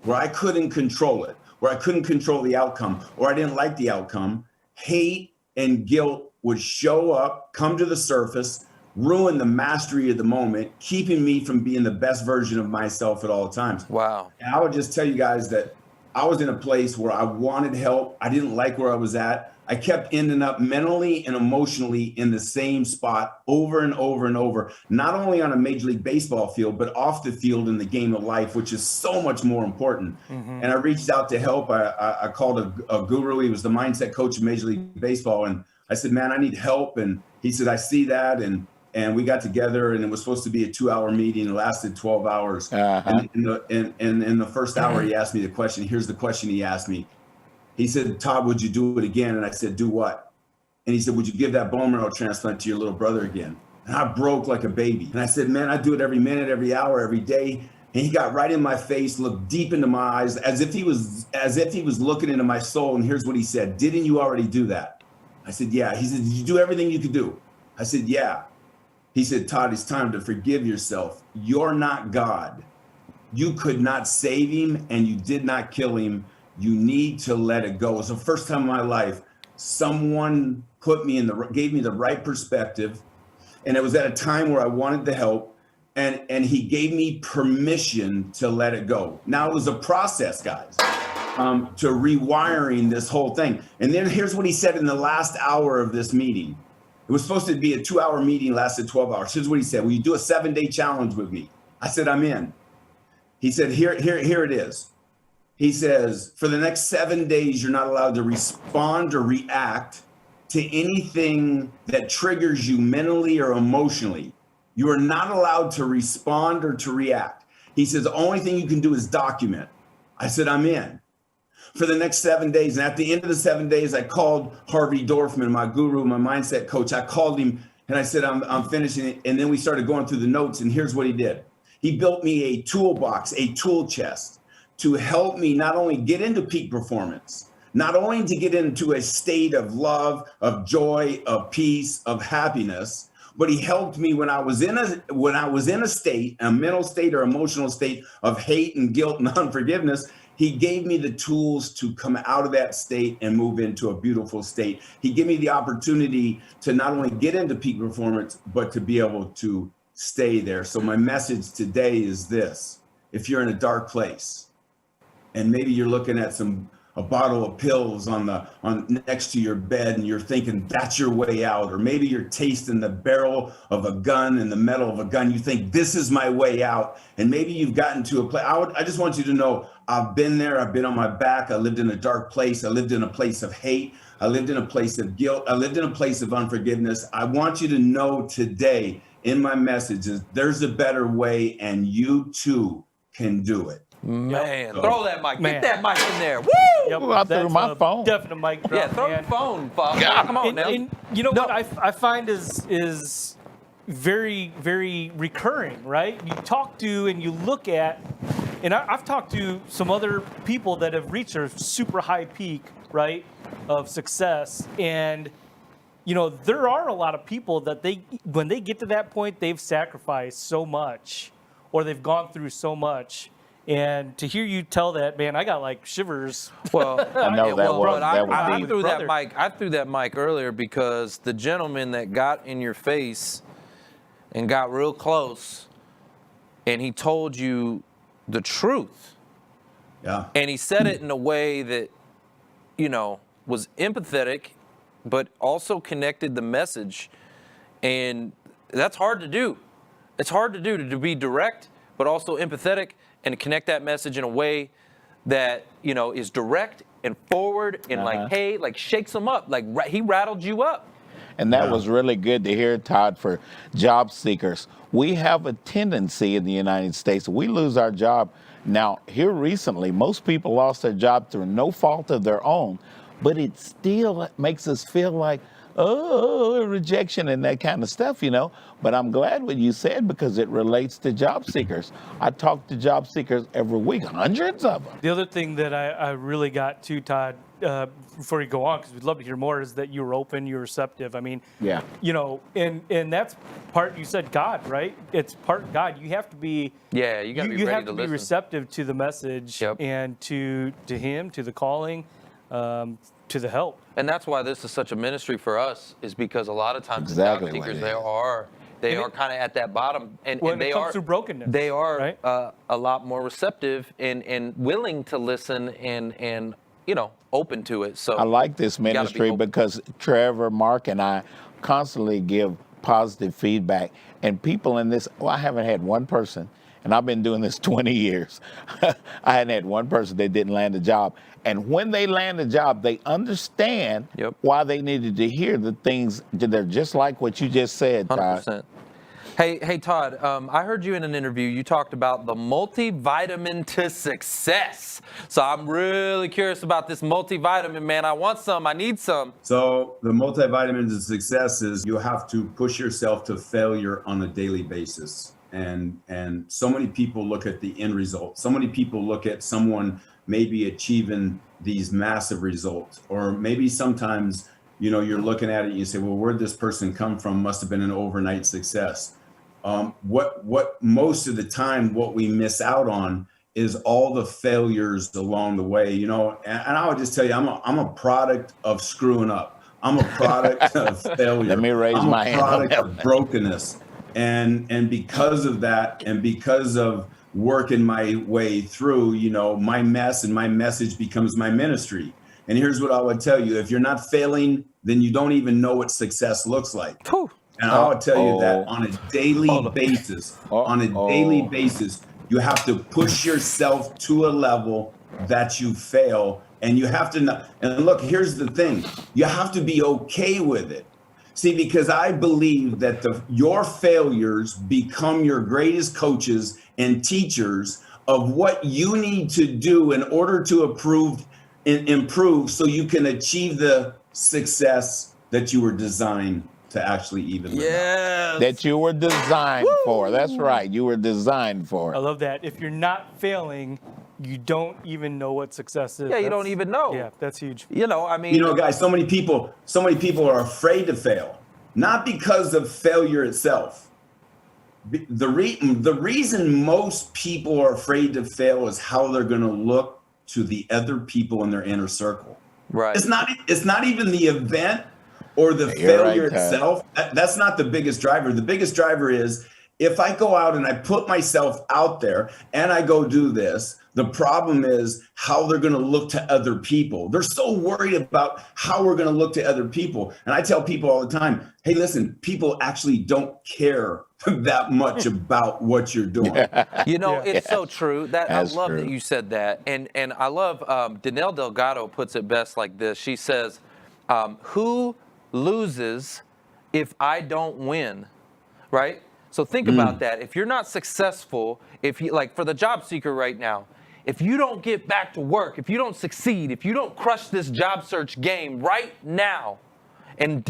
where I couldn't control it, where I couldn't control the outcome, or I didn't like the outcome, hate and guilt would show up, come to the surface, ruin the mastery of the moment, keeping me from being the best version of myself at all times. Wow. And I would just tell you guys that I was in a place where I wanted help. I didn't like where I was at. I kept ending up mentally and emotionally in the same spot over and over and over, not only on a Major League Baseball field, but off the field in the game of life, which is so much more important. And I reached out to help. I called a guru. He was the mindset coach of Major League Baseball. And I said, man, I need help. And he said, I see that. And we got together, and it was supposed to be a 2-hour meeting. It lasted 12 hours. And in the first hour, he asked me the question. Here's the question he asked me. He said, Todd, would you do it again? And I said, do what? And he said, would you give that bone marrow transplant to your little brother again? And I broke like a baby. And I said, man, I do it every minute, every hour, every day. And he got right in my face, looked deep into my eyes, as if he was looking into my soul. And here's what he said: didn't you already do that? I said, yeah. He said, did you do everything you could do? I said, yeah. He said, Todd, it's time to forgive yourself. You're not God. You could not save him, and you did not kill him. You need to let it go. It was the first time in my life someone gave me the right perspective. And it was at a time where I wanted to help, and he gave me permission to let it go. Now, it was a process, guys, to rewiring this whole thing. And then here's what he said in the last hour of this meeting. It was supposed to be a 2-hour meeting, lasted 12 hours. Here's what he said: will you do a 7-day challenge with me? I said, I'm in. He said, here it is. He says, for the next 7 days, you're not allowed to respond or react to anything that triggers you mentally or emotionally. You are not allowed to respond or to react. He says, the only thing you can do is document. I said, I'm in. For the next 7 days. And at the end of the 7 days, I called Harvey Dorfman, my guru, my mindset coach. I called him and I said, I'm finishing it. And then we started going through the notes. And here's what he did. He built me a toolbox, a tool chest, to help me not only get into peak performance, not only to get into a state of love, of joy, of peace, of happiness, but he helped me when I was in a state, a mental state or emotional state of hate and guilt and unforgiveness. He gave me the tools to come out of that state and move into a beautiful state. He gave me the opportunity to not only get into peak performance, but to be able to stay there. So my message today is this: if you're in a dark place, and maybe you're looking at a bottle of pills on next to your bed, and you're thinking that's your way out, or maybe you're tasting the barrel of a gun and the metal of a gun. You think this is my way out, and maybe you've gotten to a place. I just want you to know, I've been there. I've been on my back. I lived in a dark place. I lived in a place of hate. I lived in a place of guilt. I lived in a place of unforgiveness. I want you to know today in my message is there's a better way, and you too can do it. Man, So- throw that mic. Man. Get that mic in there. Woo! Yep, I threw that's my a phone. Definite mic drop. Yeah, throw man. your phone, Bob. Come on now. And you know what I find is very, very recurring, right? You talk to and you look at, and I've talked to some other people that have reached a super high peak, right, of success. And, you know, there are a lot of people that when they get to that point, they've sacrificed so much or they've gone through so much. And to hear you tell that, man, I got like shivers. Well, I know that was I deep. threw that mic earlier because the gentleman that got in your face and got real close, and he told you the truth. Yeah. And he said it in a way that, you know, was empathetic, but also connected the message. And that's hard to do. It's hard to do, to be direct, but also empathetic and connect that message in a way that, you know, is direct and forward and like, hey, like shakes them up. Like he rattled you up. And that was really good to hear, Todd, for job seekers. We have a tendency in the United States, we lose our job. Now, here recently, most people lost their job through no fault of their own, but it still makes us feel like, oh, rejection and that kind of stuff, you know. But I'm glad what you said because it relates to job seekers. I talk to job seekers every week, hundreds of them. The other thing that I really got to, Todd, before you go on, because we'd love to hear more, is that you were open, you were receptive. I mean, yeah, you know, and that's part, you said God, right? It's part God. You have to be, yeah, you got to be you ready have to to listen. be receptive to the message and to him, to the calling, to the help. And that's why this is such a ministry for us, is because a lot of times Exactly the job what seekers, it is. They are kind of at that bottom, and when they it comes are through brokenness. They are right? A lot more receptive and willing to listen and open to it. So I like this you gotta be ministry open. because Trevor, Mark, and I constantly give positive feedback. And people in this, I haven't had one person, and I've been doing this 20 years. I hadn't had one person that didn't land a job. And when they land a job, they understand why they needed to hear the things that are just like what you just said, Todd. 100%. Hey, Todd, I heard you in an interview. You talked about the multivitamin to success. So I'm really curious about this multivitamin, man. I want some. I need some. So the multivitamin to success is you have to push yourself to failure on a daily basis. And so many people look at the end result. So many people look at someone maybe achieving these massive results, or maybe sometimes, you're looking at it and you say, well, where'd this person come from? Must have been an overnight success. What most of the time, what we miss out on is all the failures along the way, and I would just tell you, I'm a product of screwing up. I'm a product of failure. Let me raise my hand. I'm a product of brokenness. And because of that, and because of working my way through, my mess and my message becomes my ministry. And here's what I would tell you. If you're not failing, then you don't even know what success looks like. And I would tell you that on a daily basis, you have to push yourself to a level that you fail. And you have to know. And look, here's the thing. You have to be okay with it. See, because I believe that your failures become your greatest coaches and teachers of what you need to do in order to improve so you can achieve the success that you were designed to actually even live out. That you were designed for. That's right. You were designed for. I love that. If you're not failing, you don't even know what success is. Yeah, you don't even know. Yeah, that's huge. Guys, so many people are afraid to fail, not because of failure itself. The reason most people are afraid to fail is how they're going to look to the other people in their inner circle. Right. It's not even the event or the failure itself. That's not the biggest driver. The biggest driver is if I go out and I put myself out there and I go do this, the problem is how they're going to look to other people. They're so worried about how we're going to look to other people. And I tell people all the time, hey, listen, people actually don't care that much about what you're doing. It's so true. I love true. that you said that. And I love Danelle Delgado puts it best like this. She says, who loses if I don't win? Right? So think about that. If you're not successful, if you like for the job seeker right now, if you don't get back to work, if you don't succeed, if you don't crush this job search game right now and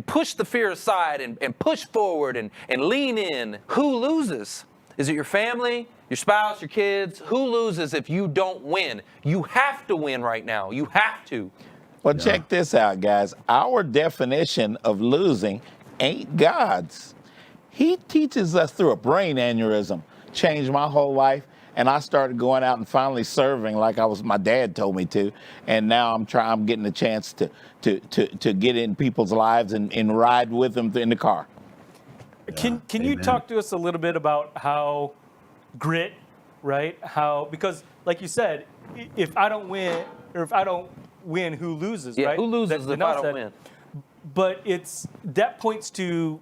push the fear aside and push forward and lean in, who loses? Is it your family, your spouse, your kids? Who loses if you don't win? You have to win right now. You have to. Well, check this out, guys. Our definition of losing ain't God's. He teaches us through a brain aneurysm. Changed my whole life. And I started going out and finally serving like my dad told me to. And now I'm getting a chance to get in people's lives and ride with them in the car. Can you talk to us a little bit about how grit, right? Because like you said, if I don't win, or if I don't win, who loses, right? Who loses if I don't win? But that points to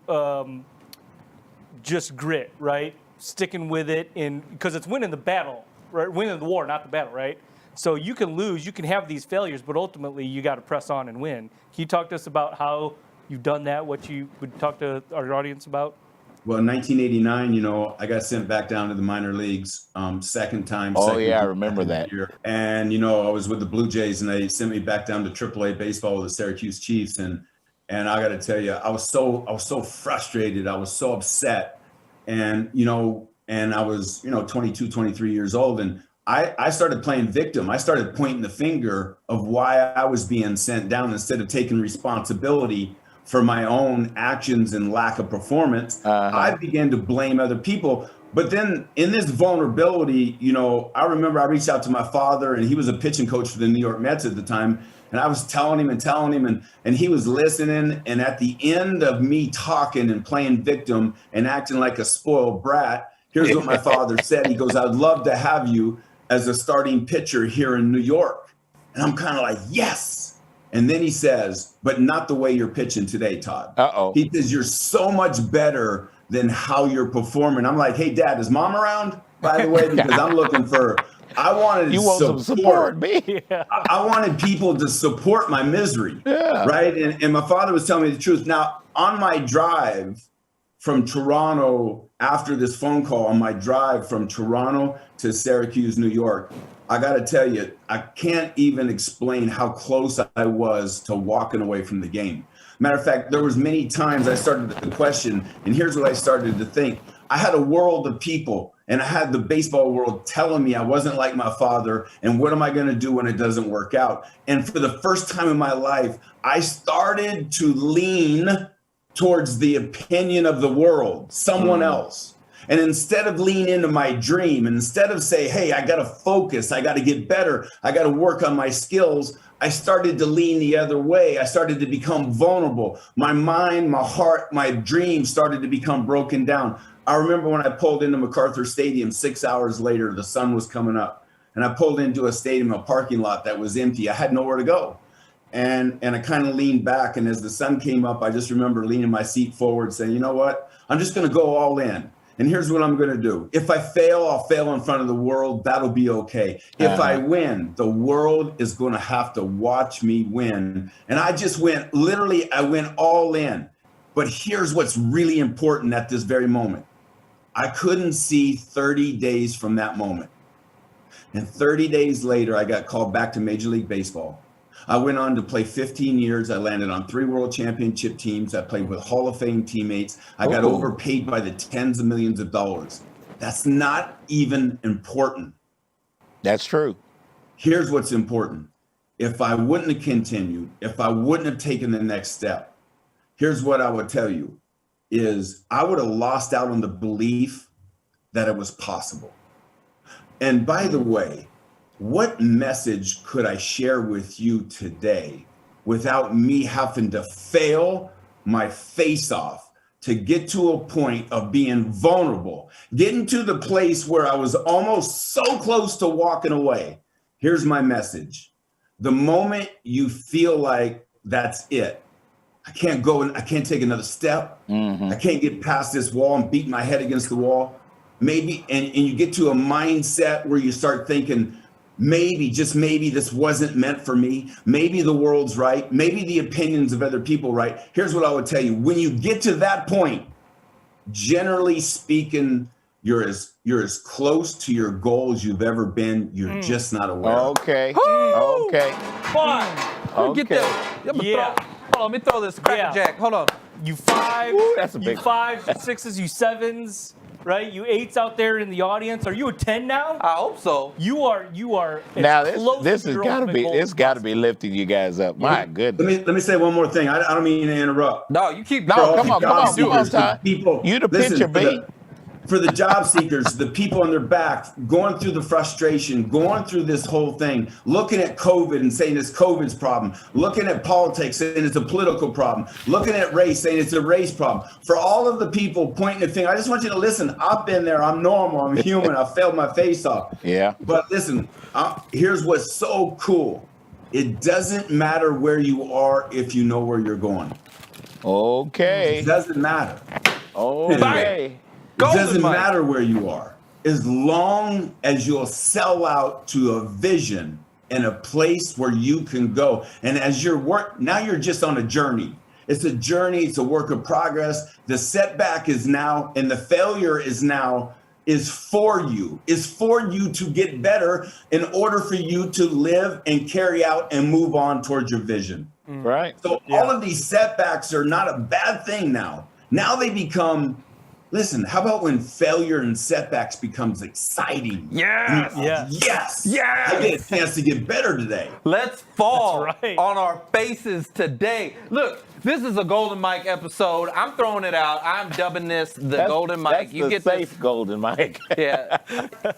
just grit, right? Sticking with it, because it's winning the battle, right? Winning the war, not the battle, right? So you can lose, you can have these failures, but ultimately you got to press on and win. Can you talk to us about how you've done that, what you would talk to our audience about? Well, in 1989, I got sent back down to the minor leagues, second time. Oh, yeah, I remember that. Year. And, I was with the Blue Jays, and they sent me back down to AAA baseball with the Syracuse Chiefs. And I got to tell you, I was so frustrated. I was so upset. And, and I was, 22, 23 years old. And I started playing victim. I started pointing the finger of why I was being sent down instead of taking responsibility for my own actions and lack of performance. I began to blame other people. But then in this vulnerability, you know, I remember I reached out to my father, and he was a pitching coach for the New York Mets at the time. And I was telling him, and he was listening. And at the end of me talking and playing victim and acting like a spoiled brat, here's what my father said. He goes, "I'd love to have you as a starting pitcher here in New York." And I'm kind of like, yes. And then he says, "But not the way you're pitching today, Todd." He says, "You're so much better than how you're performing." I'm like, "Hey, Dad, is Mom around, by the way?" Because I'm looking for, I wanted some support, me. I wanted people to support my misery, right? And my father was telling me the truth. Now, on my drive from Toronto, after this phone call, on my drive from Toronto to Syracuse, New York, I got to tell you, I can't even explain how close I was to walking away from the game. Matter of fact, there was many times I started to question, and here's what I started to think. I had a world of people, and I had the baseball world telling me I wasn't like my father, and what am I going to do when it doesn't work out? And for the first time in my life, I started to lean towards the opinion of the world, someone else. And instead of lean into my dream, and instead of say, hey, I got to focus, I got to get better, I got to work on my skills, I started to lean the other way. I started to become vulnerable. My mind, my heart, my dreams started to become broken down. I remember when I pulled into MacArthur Stadium 6 hours later, the sun was coming up, and I pulled into a stadium, a parking lot that was empty. I had nowhere to go. And I kind of leaned back, and as the sun came up, I just remember leaning my seat forward saying, you know what? I'm just going to go all in. And here's what I'm going to do. If I fail, I'll fail in front of the world. That'll be okay. If I win, the world is going to have to watch me win. And I just went, literally, I went all in. But here's what's really important at this very moment. I couldn't see 30 days from that moment. And 30 days later, I got called back to Major League Baseball. I went on to play 15 years. I landed on 3 world championship teams. I played with Hall of Fame teammates. I got overpaid by the tens of millions of dollars. That's not even important. That's true. Here's what's important. If I wouldn't have continued, if I wouldn't have taken the next step, here's what I would tell you is I would have lost out on the belief that it was possible. And by the way, what message could I share with you today without me having to fail my face off to get to a point of being vulnerable, getting to the place where I was almost so close to walking away? Here's my message. The moment you feel like that's it, I can't go and I can't take another step. I can't get past this wall and beat my head against the wall. Maybe, and you get to a mindset where you start thinking, maybe, just maybe this wasn't meant for me. Maybe the world's right. Maybe the opinions of other people right. Here's what I would tell you. When you get to that point, generally speaking, you're as close to your goals you've ever been. You're just not aware. Okay. Okay. Fine. Get that. Hold on, let me throw this cracker jack. Hold on. You 5, that's a big you 5s, you 6s, you 7s, right? You 8s out there in the audience. Are you a 10 now? I hope so. You are. Now this has got to be. It's got to be lifting you guys up. My goodness. Let me say one more thing. I don't mean to interrupt. No, you keep. No, come on, Todd. People, you the pitcher, B. For the job seekers, the people on their back, going through the frustration, going through this whole thing, looking at COVID and saying it's COVID's problem, looking at politics saying it's a political problem, looking at race saying it's a race problem. For all of the people pointing the finger, I just want you to listen. I've been there. I'm normal. I'm human. I failed my face off. Yeah. But listen, here's what's so cool. It doesn't matter where you are if you know where you're going. Okay. It doesn't matter. Okay. It doesn't matter where you are, as long as you'll sell out to a vision and a place where you can go. And as now you're just on a journey. It's a journey. It's a work of progress. The setback is now, and the failure is for you to get better in order for you to live and carry out and move on towards your vision. Right. So all of these setbacks are not a bad thing now. Now they become. Listen, how about when failure and setbacks becomes exciting? Yes. Yes. Yes. I get a chance to get better today. Let's fall on our faces today. Look, This is a Golden Mike episode. I'm throwing it out. I'm dubbing this the Golden Mike. That's the safe Golden Mike. Yeah.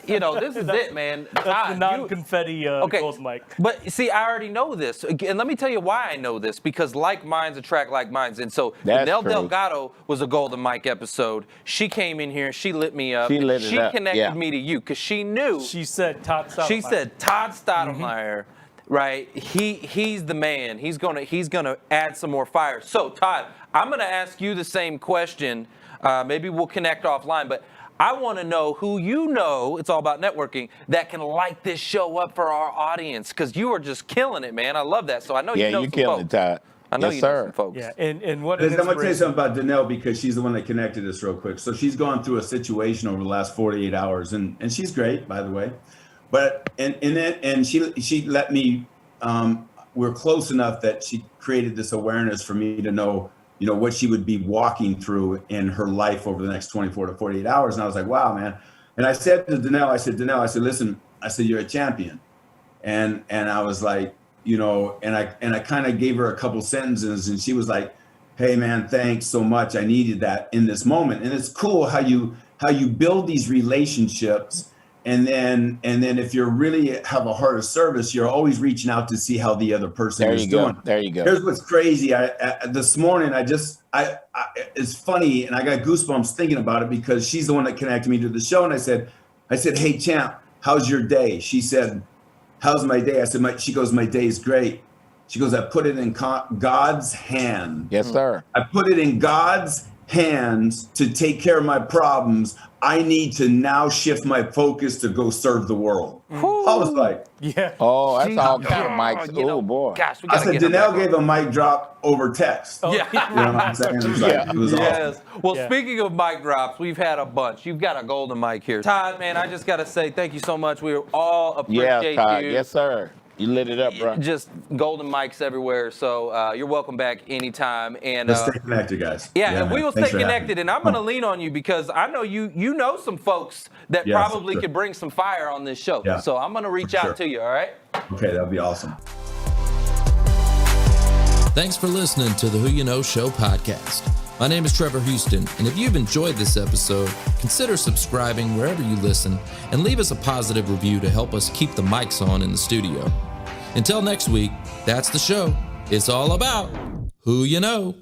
This is it, man. That's the non-confetti Golden Mike. But see, I already know this. And let me tell you why I know this. Because like minds attract like minds. And so Nell Delgado was a Golden Mike episode. She came in here. She lit me up. She connected me to you because she knew. She said Todd Stottlemyre. She said Todd Stottlemyre. Right, he's the man. He's gonna add some more fire. So Todd, I'm gonna ask you the same question. Maybe we'll connect offline, but I want to know who you know. It's all about networking that can light this show up for our audience because you are just killing it, man. I love that. So I know you know you're killing it, Todd. I know you know some folks. Yeah, and what? I'm gonna tell you something about Danelle because she's the one that connected us real quick. So she's gone through a situation over the last 48 hours, and she's great, by the way. But and she let me. We're close enough that she created this awareness for me to know, what she would be walking through in her life over the next 24 to 48 hours. And I was like, wow, man. And I said to Danelle, I said, listen, you're a champion. And I was like, and I kind of gave her a couple sentences, and she was like, hey, man, thanks so much. I needed that in this moment. And it's cool how you build these relationships. And then if you really have a heart of service, you're always reaching out to see how the other person is doing. There you go. Here's what's crazy. This morning, it's funny, and I got goosebumps thinking about it because she's the one that connected me to the show. And I said, hey, champ, how's your day? She said, how's my day? I said, she goes, my day is great. She goes, I put it in God's hand. Yes, sir. I put it in God's hands to take care of my problems. I need to now shift my focus to go serve the world. I was like, yeah. Oh, that's all kind of mics. Oh, boy. Gosh, I said, Danelle gave a mic drop over text. Oh, yeah. You know what I'm saying? It was like, it was awesome. Well, speaking of mic drops, we've had a bunch. You've got a golden mic here. Todd, man, I just got to say thank you so much. We all appreciate Todd. you. Yes, sir. You lit it up, bro. Just golden mics everywhere. So you're welcome back anytime. And let's stay connected, guys. Yeah, and we will stay connected. And I'm going to lean on you because I know you know some folks that probably could bring some fire on this show. Yeah. So I'm going to reach out to you, all right? Okay, that'd be awesome. Thanks for listening to the Who You Know Show podcast. My name is Trevor Houston, and if you've enjoyed this episode, consider subscribing wherever you listen and leave us a positive review to help us keep the mics on in the studio. Until next week, that's the show. It's all about who you know.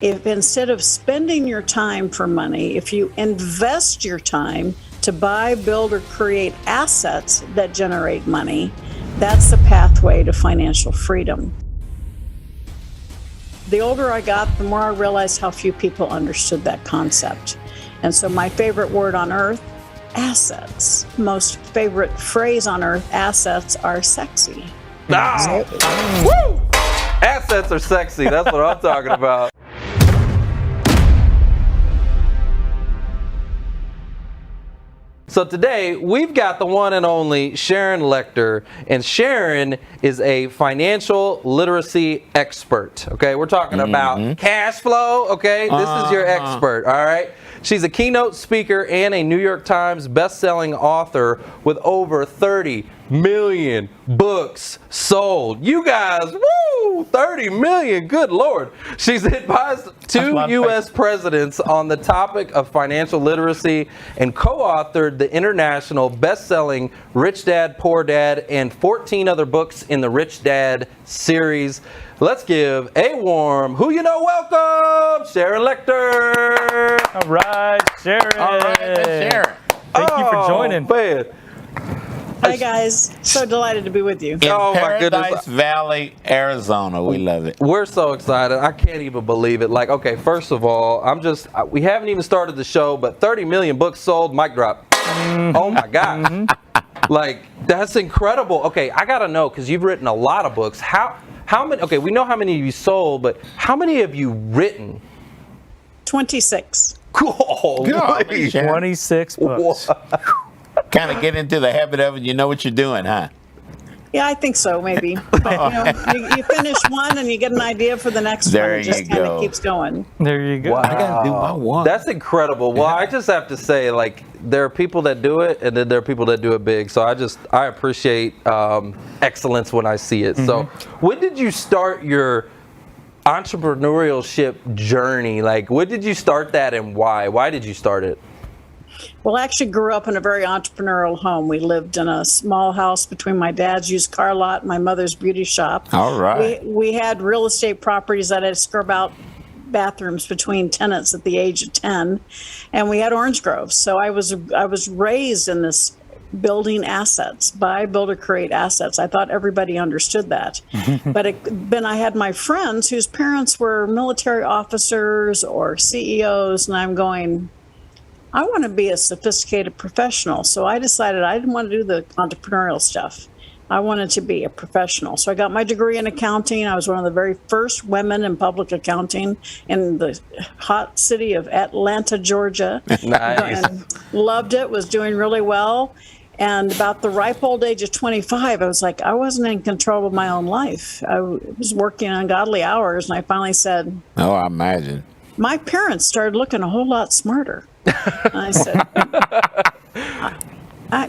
If instead of spending your time for money, if you invest your time to buy, build, or create assets that generate money, that's the pathway to financial freedom. The older I got, the more I realized how few people understood that concept. And so my favorite word on earth, assets. Most favorite phrase on earth, assets are sexy. Woo! Assets are sexy. That's what I'm talking about. So today, we've got the one and only Sharon Lechter, and Sharon is a financial literacy expert, okay? We're talking about cash flow, okay? This is your expert, all right? She's a keynote speaker and a New York Times best-selling author with over 30 million books sold. You guys, woo, 30 million, good Lord. She's advised 2 U.S. presidents on the topic of financial literacy and co-authored the international best-selling Rich Dad, Poor Dad and 14 other books in the Rich Dad series. Let's give a warm Who You Know welcome, Sharon Lechter. All right, Sharon. All right, Sharon. Thank you for joining. Man. Hi, guys. So delighted to be with you. In Paradise Valley, Arizona. We love it. We're so excited. I can't even believe it. Like, okay, first of all, we haven't even started the show, but 30 million books sold, mic drop. Oh my God. Like, that's incredible. Okay, I got to know, because you've written a lot of books. How many, okay, we know how many you sold, but how many have you written? 26. Cool. 26 books. Kind of get into the habit of it. You know what you're doing, huh? Yeah, I think so, maybe. But, you finish one and you get an idea for the next one. It just kind of keeps going. There you go. Wow. I gotta do my one. That's incredible. Well, I just have to say, like, there are people that do it, and then there are people that do it big. So I appreciate excellence when I see it. So when did you start your entrepreneurship journey? Like, when did you start that, and why? Why did you start it? Well, I actually grew up in a very entrepreneurial home. We lived in a small house between my dad's used car lot and my mother's beauty shop. All right. We had real estate properties that had scrub out bathrooms between tenants at the age of 10, and we had orange groves. So I was raised in this building assets, buy, build, or create assets. I thought everybody understood that. But then I had my friends whose parents were military officers or CEOs, and I'm going, I want to be a sophisticated professional. So I decided I didn't want to do the entrepreneurial stuff. I wanted to be a professional. So I got my degree in accounting. I was one of the very first women in public accounting in the hot city of Atlanta, Georgia. Nice. And loved it, was doing really well. And about the ripe old age of 25, I was like, I wasn't in control of my own life. I was working ungodly hours, and I finally said, Oh, I imagine. My parents started looking a whole lot smarter. And I said,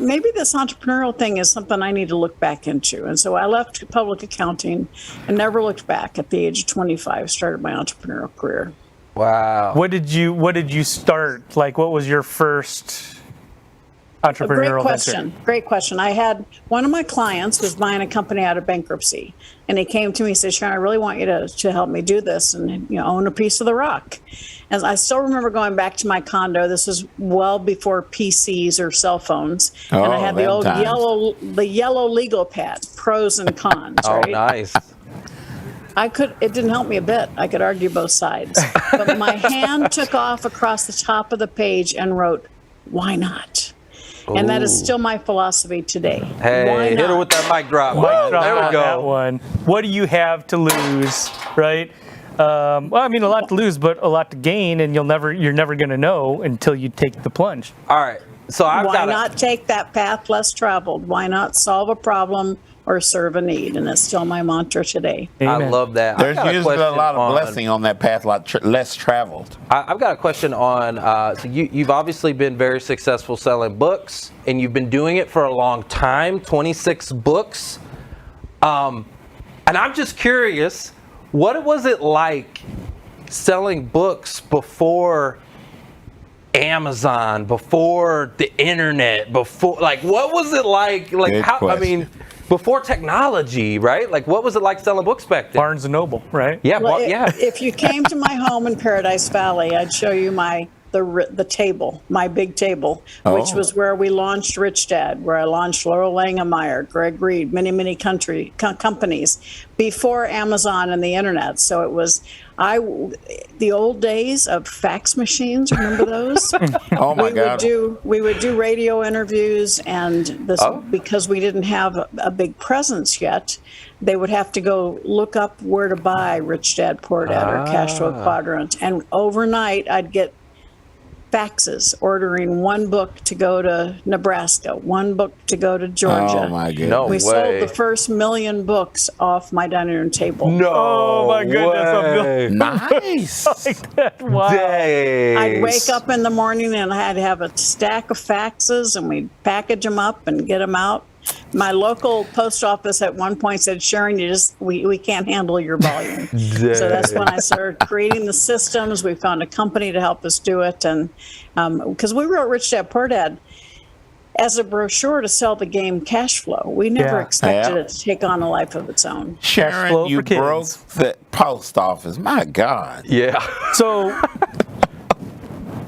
maybe this entrepreneurial thing is something I need to look back into. And so I left public accounting and never looked back. At the age of 25, started my entrepreneurial career. Wow. What did you start? Like, what was your first entrepreneurial venture? Great question. I had one of my clients was buying a company out of bankruptcy, and he came to me and said, Sharon, I really want you to help me do this and own a piece of the rock. And I still remember going back to my condo. This was well before PCs or cell phones, and I had the old yellow legal pad, pros and cons. Right? Oh, nice. It didn't help me a bit. I could argue both sides, but my hand took off across the top of the page and wrote, "Why not?" And that is still my philosophy today. Hey, hit her with that mic drop. There we go. That one. What do you have to lose, right? Well, I mean, a lot to lose, but a lot to gain, and you're never going to know until you take the plunge. All right. So why not take that path less traveled? Why not solve a problem or serve a need? And it's still my mantra today. Amen. I love that. There's usually a lot of blessing on that path, less traveled. I've got a question on, so you've obviously been very successful selling books, and you've been doing it for a long time, 26 books. And I'm just curious, what was it like selling books before Amazon, before the internet, before, like, what was it like? Like, Good how, question. I mean, before technology, right? Like, what was it like selling books back then? Barnes & Noble, right? Yeah, Well, yeah. If you came to my home in Paradise Valley, I'd show you the table, my big table, which was where we launched Rich Dad, where I launched Laurel Langenmeyer, Greg Reed, many companies before Amazon and the internet. So it was the old days of fax machines. Remember those? Oh my God! We would do radio interviews, and because we didn't have a big presence yet, they would have to go look up where to buy Rich Dad Poor Dad or Cash Flow Quadrant, and overnight I'd get faxes ordering one book to go to Nebraska, one book to go to Georgia. Oh my goodness! We sold the first 1 million books off my dining room table. No, oh my goodness! Nice. Like that. Wow. Days. I'd wake up in the morning and I had to have a stack of faxes, and we'd package them up and get them out. My local post office at one point said, Sharon, we can't handle your volume. So that's when I started creating the systems. We found a company to help us do it. And because we wrote Rich Dad Poor Dad as a brochure to sell the game Cash Flow. We never expected it to take on a life of its own. Sharon, you broke the post office. My God. Yeah. So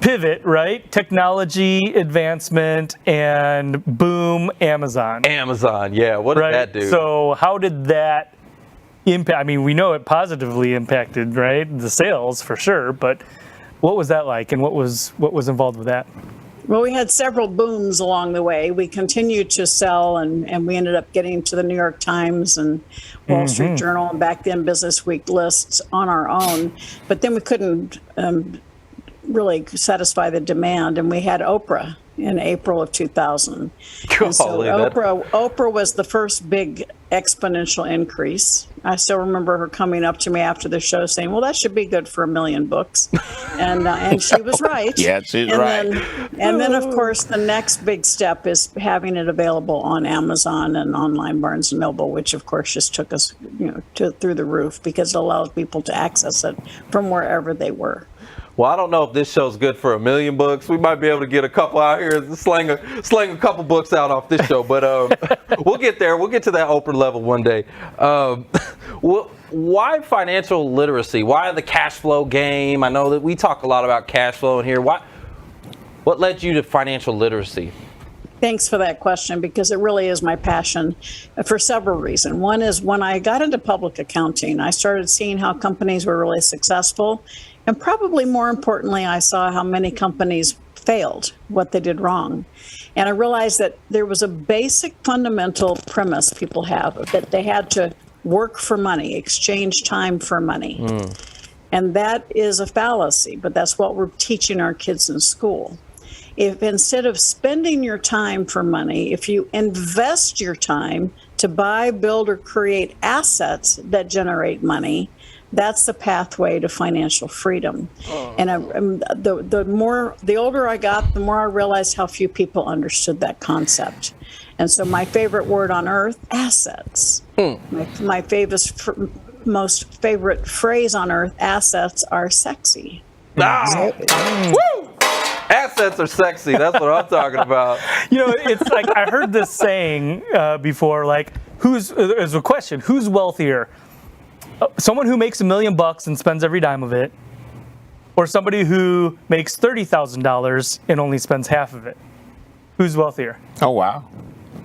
pivot, right? Technology advancement and boom, Amazon. Amazon, yeah. What did that do? So how did that impact? I mean, we know it positively impacted, right? The sales for sure, but what was that like, and what was involved with that? Well, we had several booms along the way. We continued to sell, and we ended up getting to the New York Times and Wall Street Journal and back then Business Week lists on our own. But then we couldn't really satisfy the demand, and we had Oprah in April of 2000. And so Oprah was the first big exponential increase. I still remember her coming up to me after the show saying, well, that should be good for 1 million books. And she was right. Yeah, she's right. And then, of course, the next big step is having it available on Amazon and online Barnes & Noble, which, of course, just took us through the roof because it allows people to access it from wherever they were. Well, I don't know if this show's good for 1 million books. We might be able to get a couple out here and slang a couple books out off this show, but we'll get there. We'll get to that Oprah level one day. Why financial literacy? Why the cash flow game? I know that we talk a lot about cash flow in here. What led you to financial literacy? Thanks for that question, because it really is my passion for several reasons. One is when I got into public accounting, I started seeing how companies were really successful. And probably more importantly, I saw how many companies failed, what they did wrong. And I realized that there was a basic fundamental premise people have, that they had to work for money, exchange time for money. And that is a fallacy, but that's what we're teaching our kids in school. If instead of spending your time for money, if you invest your time to buy, build, or create assets that generate money, that's the pathway to financial freedom. And the older I got, the more I realized how few people understood that concept. And so my favorite word on earth, assets. My most favorite phrase on earth, assets are sexy. Woo! Assets are sexy. That's what I'm talking about. It's like I heard this saying before, like, there's a question, who's wealthier? Someone who makes $1 million and spends every dime of it, or somebody who makes $30,000 and only spends half of it? Who's wealthier? Oh, wow.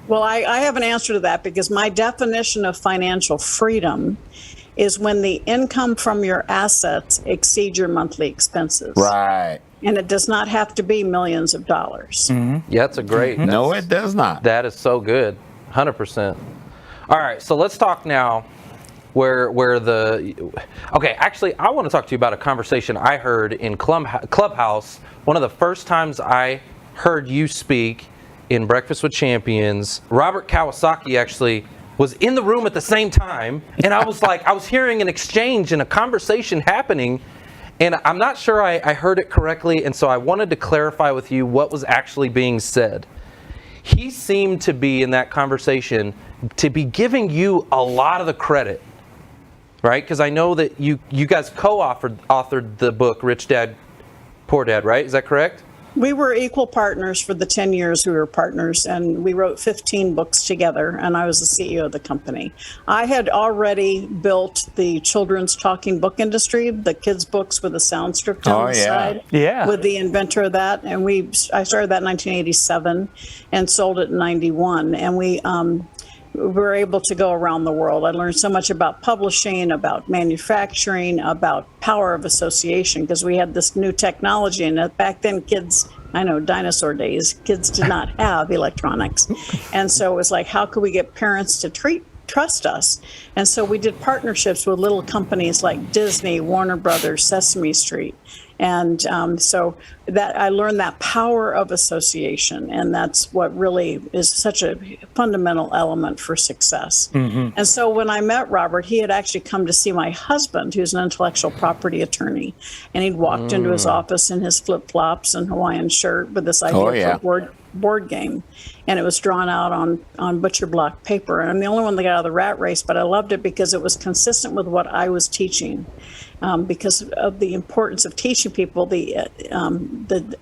Well, I have an answer to that, because my definition of financial freedom is when the income from your assets exceeds your monthly expenses. Right. And it does not have to be millions of dollars. Mm-hmm. Yeah, that's a great. No, it does not. That is so good. 100%. All right, so let's talk now actually, I want to talk to you about a conversation I heard in Clubhouse. One of the first times I heard you speak in Breakfast with Champions. Robert Kiyosaki actually was in the room at the same time, and I was hearing an exchange and a conversation happening, and I'm not sure I heard it correctly, and so I wanted to clarify with you what was actually being said. He seemed to be, in that conversation, to be giving you a lot of the credit, right? Because I know that you guys authored the book Rich Dad, Poor Dad, right? Is that correct? We were equal partners for the 10 years we were partners, and we wrote 15 books together, and I was the CEO of the company. I had already built the children's talking book industry, the kids' books with a sound strip down the side, with the inventor of that, and I started that in 1987 and sold it in 91, and we were able to go around the world. I learned so much about publishing, about manufacturing, about power of association, because we had this new technology. And back then, kids, I know, dinosaur days, kids did not have electronics. And so it was like, how could we get parents to trust us? And so we did partnerships with little companies like Disney, Warner Brothers, Sesame Street. And so that I learned that power of association, and that's what really is such a fundamental element for success. Mm-hmm. And so when I met Robert, he had actually come to see my husband, who's an intellectual property attorney, and he'd walked into his office in his flip-flops and Hawaiian shirt with this idea for a board game, and it was drawn out on butcher block paper. And I'm the only one that got out of the rat race, but I loved it because it was consistent with what I was teaching. Because of the importance of teaching people the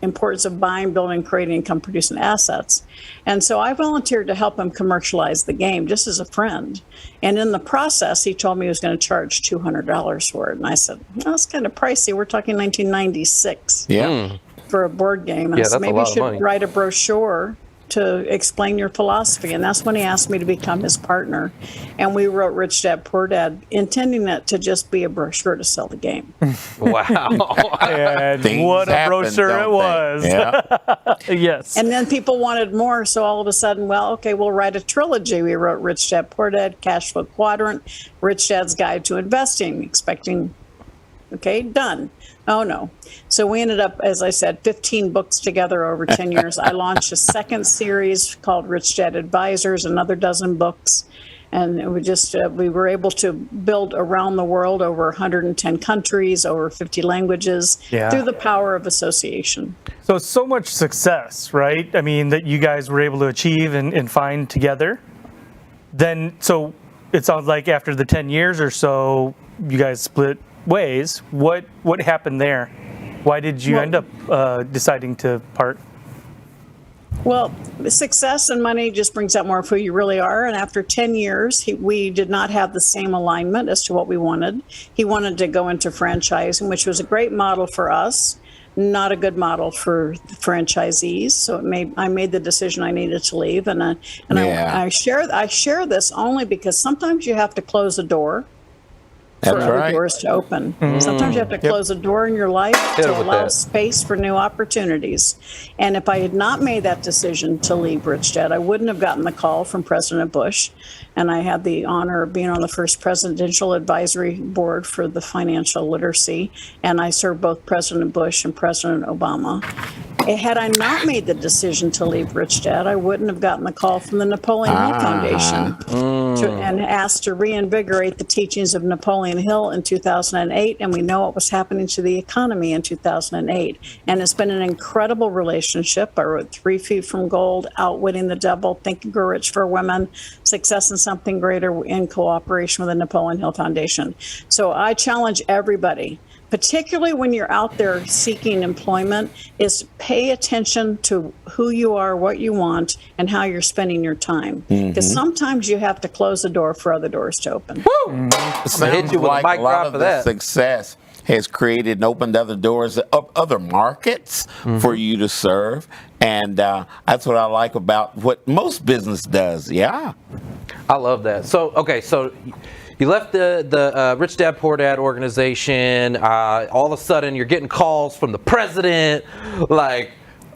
importance of buying, building, creating income producing assets. And so I volunteered to help him commercialize the game just as a friend. And in the process, he told me he was going to charge $200 for it. And I said, well, that's kind of pricey. We're talking 1996 for a board game. And I said, maybe you should write a brochure to explain your philosophy. And that's when he asked me to become his partner. And we wrote Rich Dad, Poor Dad, intending it to just be a brochure to sell the game. Wow. And what a brochure it was. Yeah. Yes. And then people wanted more. So all of a sudden, we'll write a trilogy. We wrote Rich Dad, Poor Dad, Cash Flow Quadrant, Rich Dad's Guide to Investing, expecting, done. Oh, no. So we ended up, as I said, 15 books together over 10 years. I launched a second series called Rich Dad Advisors, another dozen books. And we were able to build around the world, over 110 countries, over 50 languages, through the power of association. So much success, right? I mean, that you guys were able to achieve and find together. Then, so it sounds like after the 10 years or so, you guys split ways. What happened there? Why did you end up deciding to part? Well, success and money just brings out more of who you really are. And after 10 years, we did not have the same alignment as to what we wanted. He wanted to go into franchising, which was a great model for us, not a good model for franchisees. So I made the decision I needed to leave. I share this only because sometimes you have to close a door for other doors to open. Sometimes you have to close a door in your life to allow space for new opportunities. And if I had not made that decision to leave Rich Dad, I wouldn't have gotten the call from President Bush. And I had the honor of being on the first presidential advisory board for the financial literacy. And I served both President Bush and President Obama. Had I not made the decision to leave Rich Dad, I wouldn't have gotten the call from the Napoleon Hill Foundation and asked to reinvigorate the teachings of Napoleon Hill in 2008. And we know what was happening to the economy in 2008. And it's been an incredible relationship. I wrote 3 Feet from Gold, Outwitting the Devil, Think and Grow Rich for Women, Success in Something Greater, in cooperation with the Napoleon Hill Foundation. So I challenge everybody, particularly when you're out there seeking employment, is pay attention to who you are, what you want, and how you're spending your time. Because sometimes you have to close the door for other doors to open. Sounds like a lot of the success has created and opened other doors, other markets for you to serve. And that's what I like about what most business does. Yeah. I love that. So you left the Rich Dad Poor Dad organization. All of a sudden, you're getting calls from the president. Like,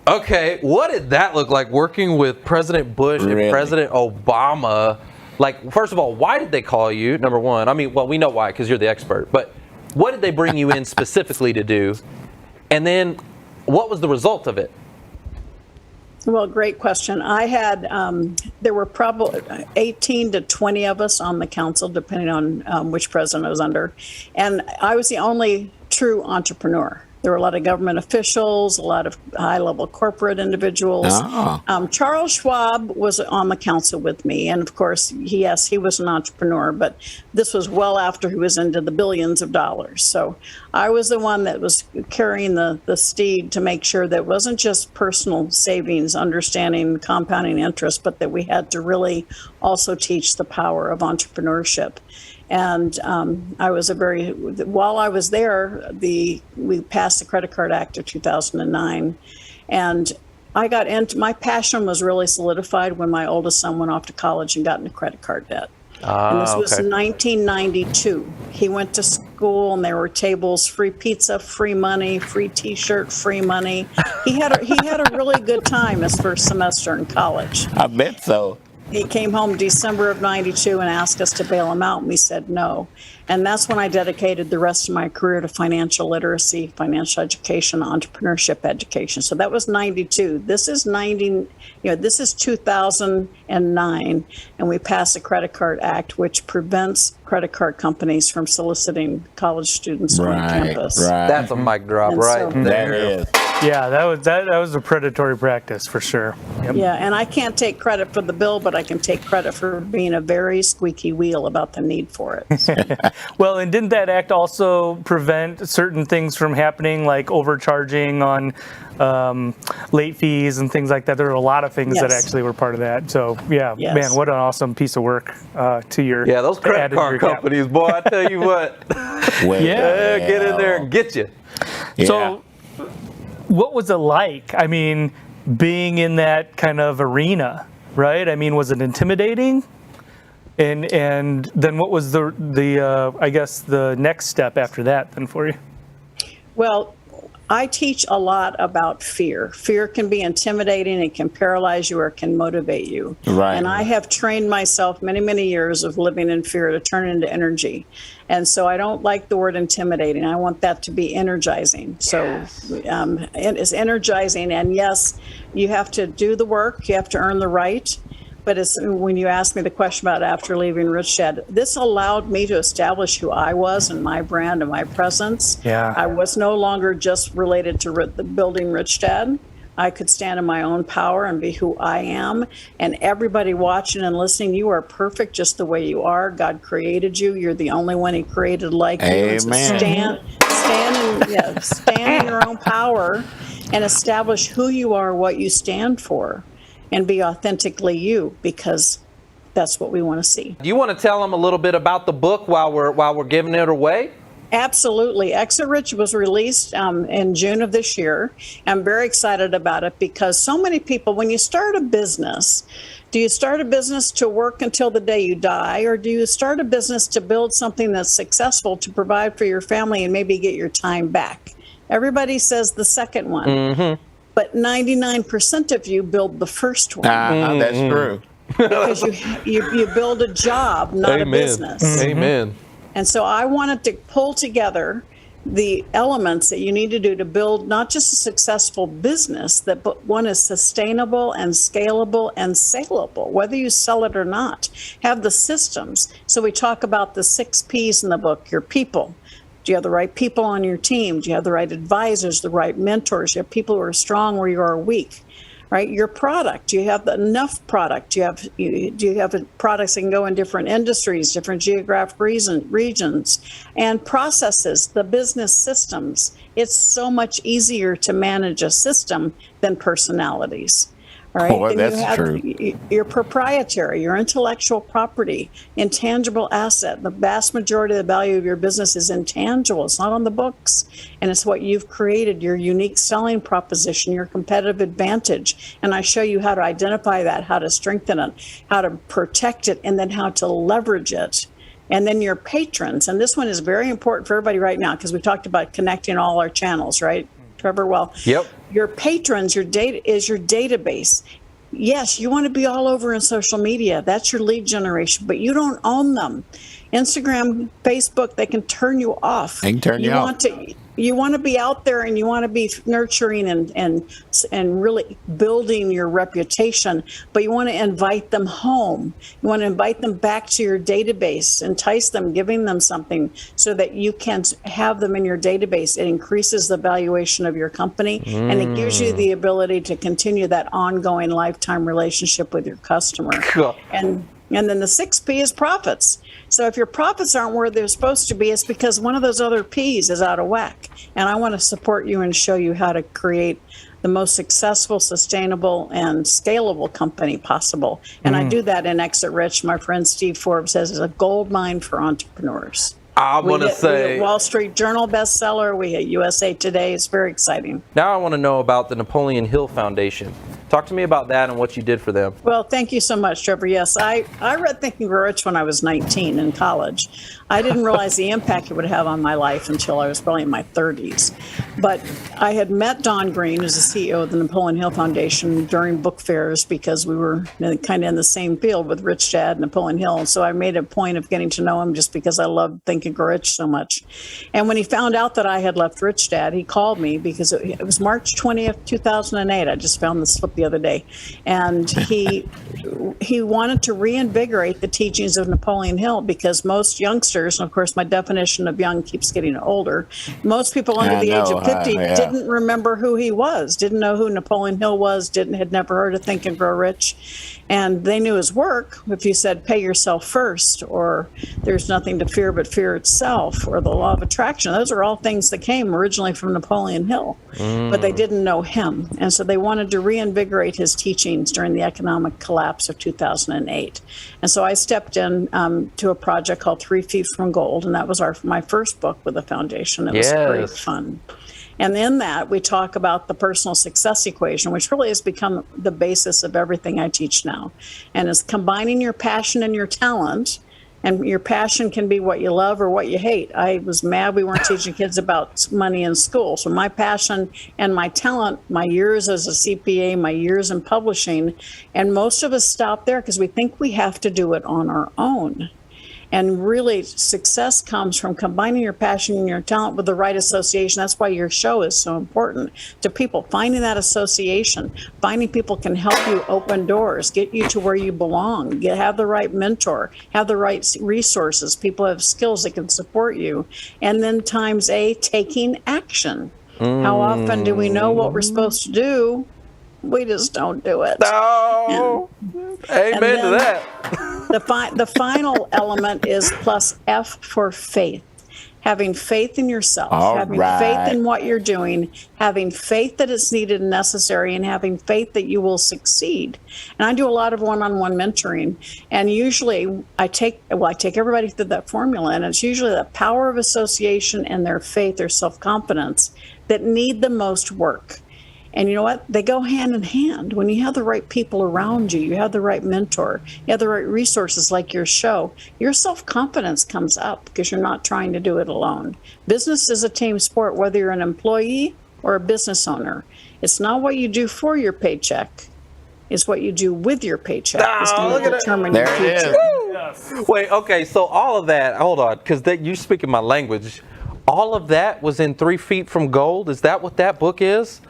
okay, what did that look like working with President Bush and President Obama? Like, first of all, why did they call you? Number one, I mean, well, we know why because you're the expert. But what did they bring you in specifically to do? And then, what was the result of it? Well, great question. I had, there were probably 18 to 20 of us on the council, depending on which president I was under. And I was the only true entrepreneur. There were a lot of government officials, a lot of high-level corporate individuals. Charles Schwab was on the council with me. And of course, he was an entrepreneur, but this was well after he was into the billions of dollars. So I was the one that was carrying the steed to make sure that it wasn't just personal savings, understanding compounding interest, but that we had to really also teach the power of entrepreneurship. And while I was there, we passed the Credit Card Act of 2009. And my passion was really solidified when my oldest son went off to college and got into credit card debt. And this was 1992. He went to school and there were tables, free pizza, free money, free t-shirt, free money. He had a really good time his first semester in college. I bet so. He came home December of 92 and asked us to bail him out, and we said no. And that's when I dedicated the rest of my career to financial literacy, financial education, entrepreneurship education. So that was 92. This is 2009, and we passed the Credit Card Act, which prevents credit card companies from soliciting college students on campus. That's a mic drop there. Is. Yeah, that was a predatory practice for sure. Yep. Yeah, and I can't take credit for the bill, but I can take credit for being a very squeaky wheel about the need for it. So. Well, and didn't that act also prevent certain things from happening, like overcharging on late fees and things like that? There were a lot of things that actually were part of that. So, man, what an awesome piece of work to your... Yeah, those credit card companies, boy, I tell you what. Get in there and get you. Yeah. So, what was it like? I mean, being in that kind of arena, right? I mean, was it intimidating? And then what was the I guess the next step after that then for you? Well, I teach a lot about fear. Fear can be intimidating, it can paralyze you, or it can motivate you. Right. And I have trained myself many, many years of living in fear to turn it into energy. And so I don't like the word intimidating. I want that to be energizing. So it is energizing. And yes, you have to do the work. You have to earn the right. But it's, when you asked me the question about after leaving Rich Dad, this allowed me to establish who I was and my brand and my presence. Yeah. I was no longer just related to the building Rich Dad. I could stand in my own power and be who I am. And everybody watching and listening, you are perfect just the way you are. God created you. You're the only one He created like you. And so stand in your own power and establish who you are, what you stand for, and be authentically you, because that's what we want to see. Do you want to tell them a little bit about the book while we're giving it away? Absolutely. Exit Rich was released in June of this year. I'm very excited about it because so many people, when you start a business, do you start a business to work until the day you die, or do you start a business to build something that's successful to provide for your family and maybe get your time back? Everybody says the second one. Mm-hmm. But 99% of you build the first one. That's true. Because you build a job, not a business. Amen. And so I wanted to pull together the elements that you need to do to build not just a successful business, but one is sustainable and scalable and saleable, whether you sell it or not. Have the systems. So we talk about the 6 Ps in the book, your people. Do you have the right people on your team? Do you have the right advisors, the right mentors? Do you have people who are strong where you are weak? Right? Your product. Do you have enough product? Do you have products that can go in different industries, different geographic regions, and processes, the business systems? It's so much easier to manage a system than personalities. All right. Boy, that's true. Your proprietary, your intellectual property, intangible asset. The vast majority of the value of your business is intangible. It's not on the books. And it's what you've created, your unique selling proposition, your competitive advantage. And I show you how to identify that, how to strengthen it, how to protect it, and then how to leverage it. And then your patrons. And this one is very important for everybody right now because we talked about connecting all our channels, right, Trevor? Well, yep. Your patrons, your data is your database. Yes, you want to be all over in social media. That's your lead generation, but you don't own them. Instagram, Facebook, they can turn you off. They can turn you off. You want to be out there and you want to be nurturing and really building your reputation, but you want to invite them home. You want to invite them back to your database, entice them, giving them something so that you can have them in your database. It increases the valuation of your company and it gives you the ability to continue that ongoing lifetime relationship with your customer. Cool. And then the 6 P is profits. So if your profits aren't where they're supposed to be, it's because one of those other P's is out of whack. And I want to support you and show you how to create the most successful, sustainable, and scalable company possible. And I do that in Exit Rich. My friend Steve Forbes says it's a gold mine for entrepreneurs. I want to say we Wall Street Journal bestseller. We hit USA Today. It's very exciting. Now I want to know about the Napoleon Hill Foundation. Talk to me about that and what you did for them. Well, thank you so much, Trevor. Yes, I read Think and Grow Rich when I was 19 in college. I didn't realize the impact it would have on my life until I was probably in my 30s. But I had met Don Green, who's the CEO of the Napoleon Hill Foundation, during book fairs because we were kind of in the same field with Rich Dad and Napoleon Hill. And so I made a point of getting to know him just because I love Think and Grow Rich so much. And when he found out that I had left Rich Dad, he called me because it was March 20th, 2008. I just found this slip the other day. And he wanted to reinvigorate the teachings of Napoleon Hill because most youngsters, and of course my definition of young keeps getting older, most people under the age of 50 didn't remember who he was, didn't know who Napoleon Hill was, had never heard of Think and Grow Rich. And they knew his work. If you said pay yourself first, or there's nothing to fear but fear itself, or the law of attraction, those are all things that came originally from Napoleon Hill, but they didn't know him. And so they wanted to reinvigorate his teachings during the economic collapse of 2008. And so I stepped in to a project called 3 Feet from Gold, and that was my first book with the foundation. It was great fun. And in that, we talk about the personal success equation, which really has become the basis of everything I teach now. And it's combining your passion and your talent. And your passion can be what you love or what you hate. I was mad we weren't teaching kids about money in school. So my passion and my talent, my years as a CPA, my years in publishing, and most of us stop there because we think we have to do it on our own. And really, success comes from combining your passion and your talent with the right association. That's why your show is so important to people. Finding that association, finding people can help you open doors, get you to where you belong, have the right mentor, have the right resources. People have skills that can support you. And then times A, taking action. How often do we know what we're supposed to do? We just don't do it. No. Amen to that. The final element is plus F for faith. Having faith in yourself, having faith in what you're doing, having faith that it's needed and necessary, and having faith that you will succeed. And I do a lot of one-on-one mentoring, and usually I take everybody through that formula, and it's usually the power of association and their faith, their self-confidence that need the most work. And you know what? They go hand in hand. When you have the right people around you, you have the right mentor, you have the right resources like your show, your self-confidence comes up because you're not trying to do it alone. Business is a team sport, whether you're an employee or a business owner. It's not what you do for your paycheck. It's what you do with your paycheck. It's going to determine your future. Wait, okay, so all of that, hold on, because you're speaking my language. All of that was in 3 Feet from Gold? Is that what that book is?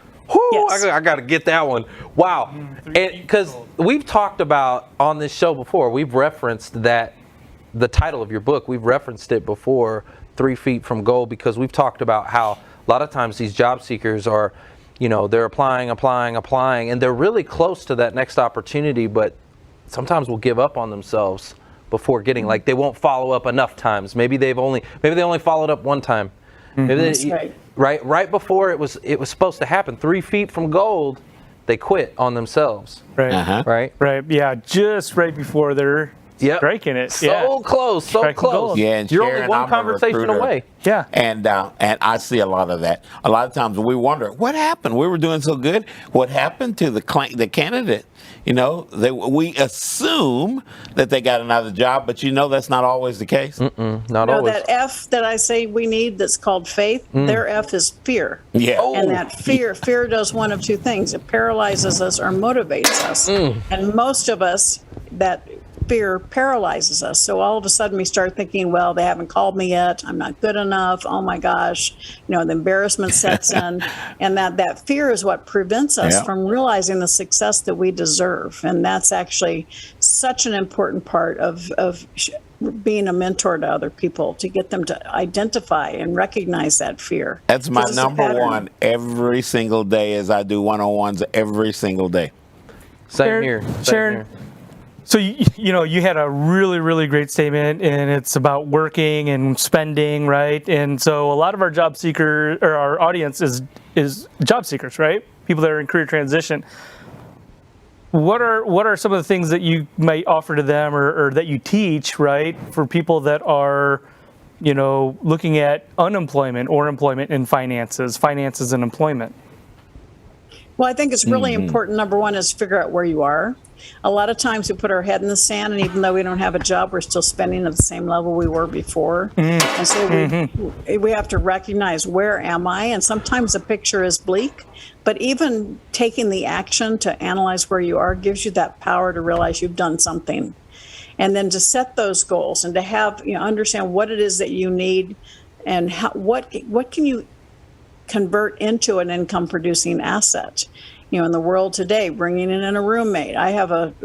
Yes. I got to get that one. Wow. Because we've talked about on this show before, we've referenced that, the title of your book, we've referenced it before, 3 Feet from Gold, because we've talked about how a lot of times these job seekers are, they're applying, and they're really close to that next opportunity, but sometimes will give up on themselves before getting, like they won't follow up enough times. Maybe they only followed up one time. That's right. Right before it was supposed to happen, 3 feet from gold, they quit on themselves. Right. Right. Yeah, just right before they're striking it. So close. Yeah, and you're Sharon, only one I'm a conversation recruiter. away. Yeah. And I see a lot of that. A lot of times we wonder, what happened? We were doing so good. What happened to the candidate? We assume that they got another job, but that's not always the case. Not always. That F that I say we need that's called faith, their F is fear. Yeah. And that fear does one of two things. It paralyzes us or motivates us. And most of us, that fear paralyzes us. So all of a sudden we start thinking, well, they haven't called me yet. I'm not good enough. Oh my gosh. The embarrassment sets in. And that fear is what prevents us from realizing the success that we deserve. And that's actually such an important part of being a mentor to other people, to get them to identify and recognize that fear. That's my number one every single day, as I do one-on-ones every single day. Same here. Sharon, so you had a really, really great statement, and it's about working and spending, right? And so a lot of our job seekers, or our audience is job seekers, right? People that are in career transition. What are some of the things that you might offer to them, or that you teach, right, for people that are, looking at unemployment or employment in finances and employment? Well, I think it's really important. Number one is figure out where you are. A lot of times we put our head in the sand, and even though we don't have a job, we're still spending at the same level we were before. And so we have to recognize, where am I? And sometimes the picture is bleak, but even taking the action to analyze where you are gives you that power to realize you've done something. And then to set those goals and to have, understand what it is that you need, and what can you convert into an income producing asset. In the world today, bringing in a roommate. I have go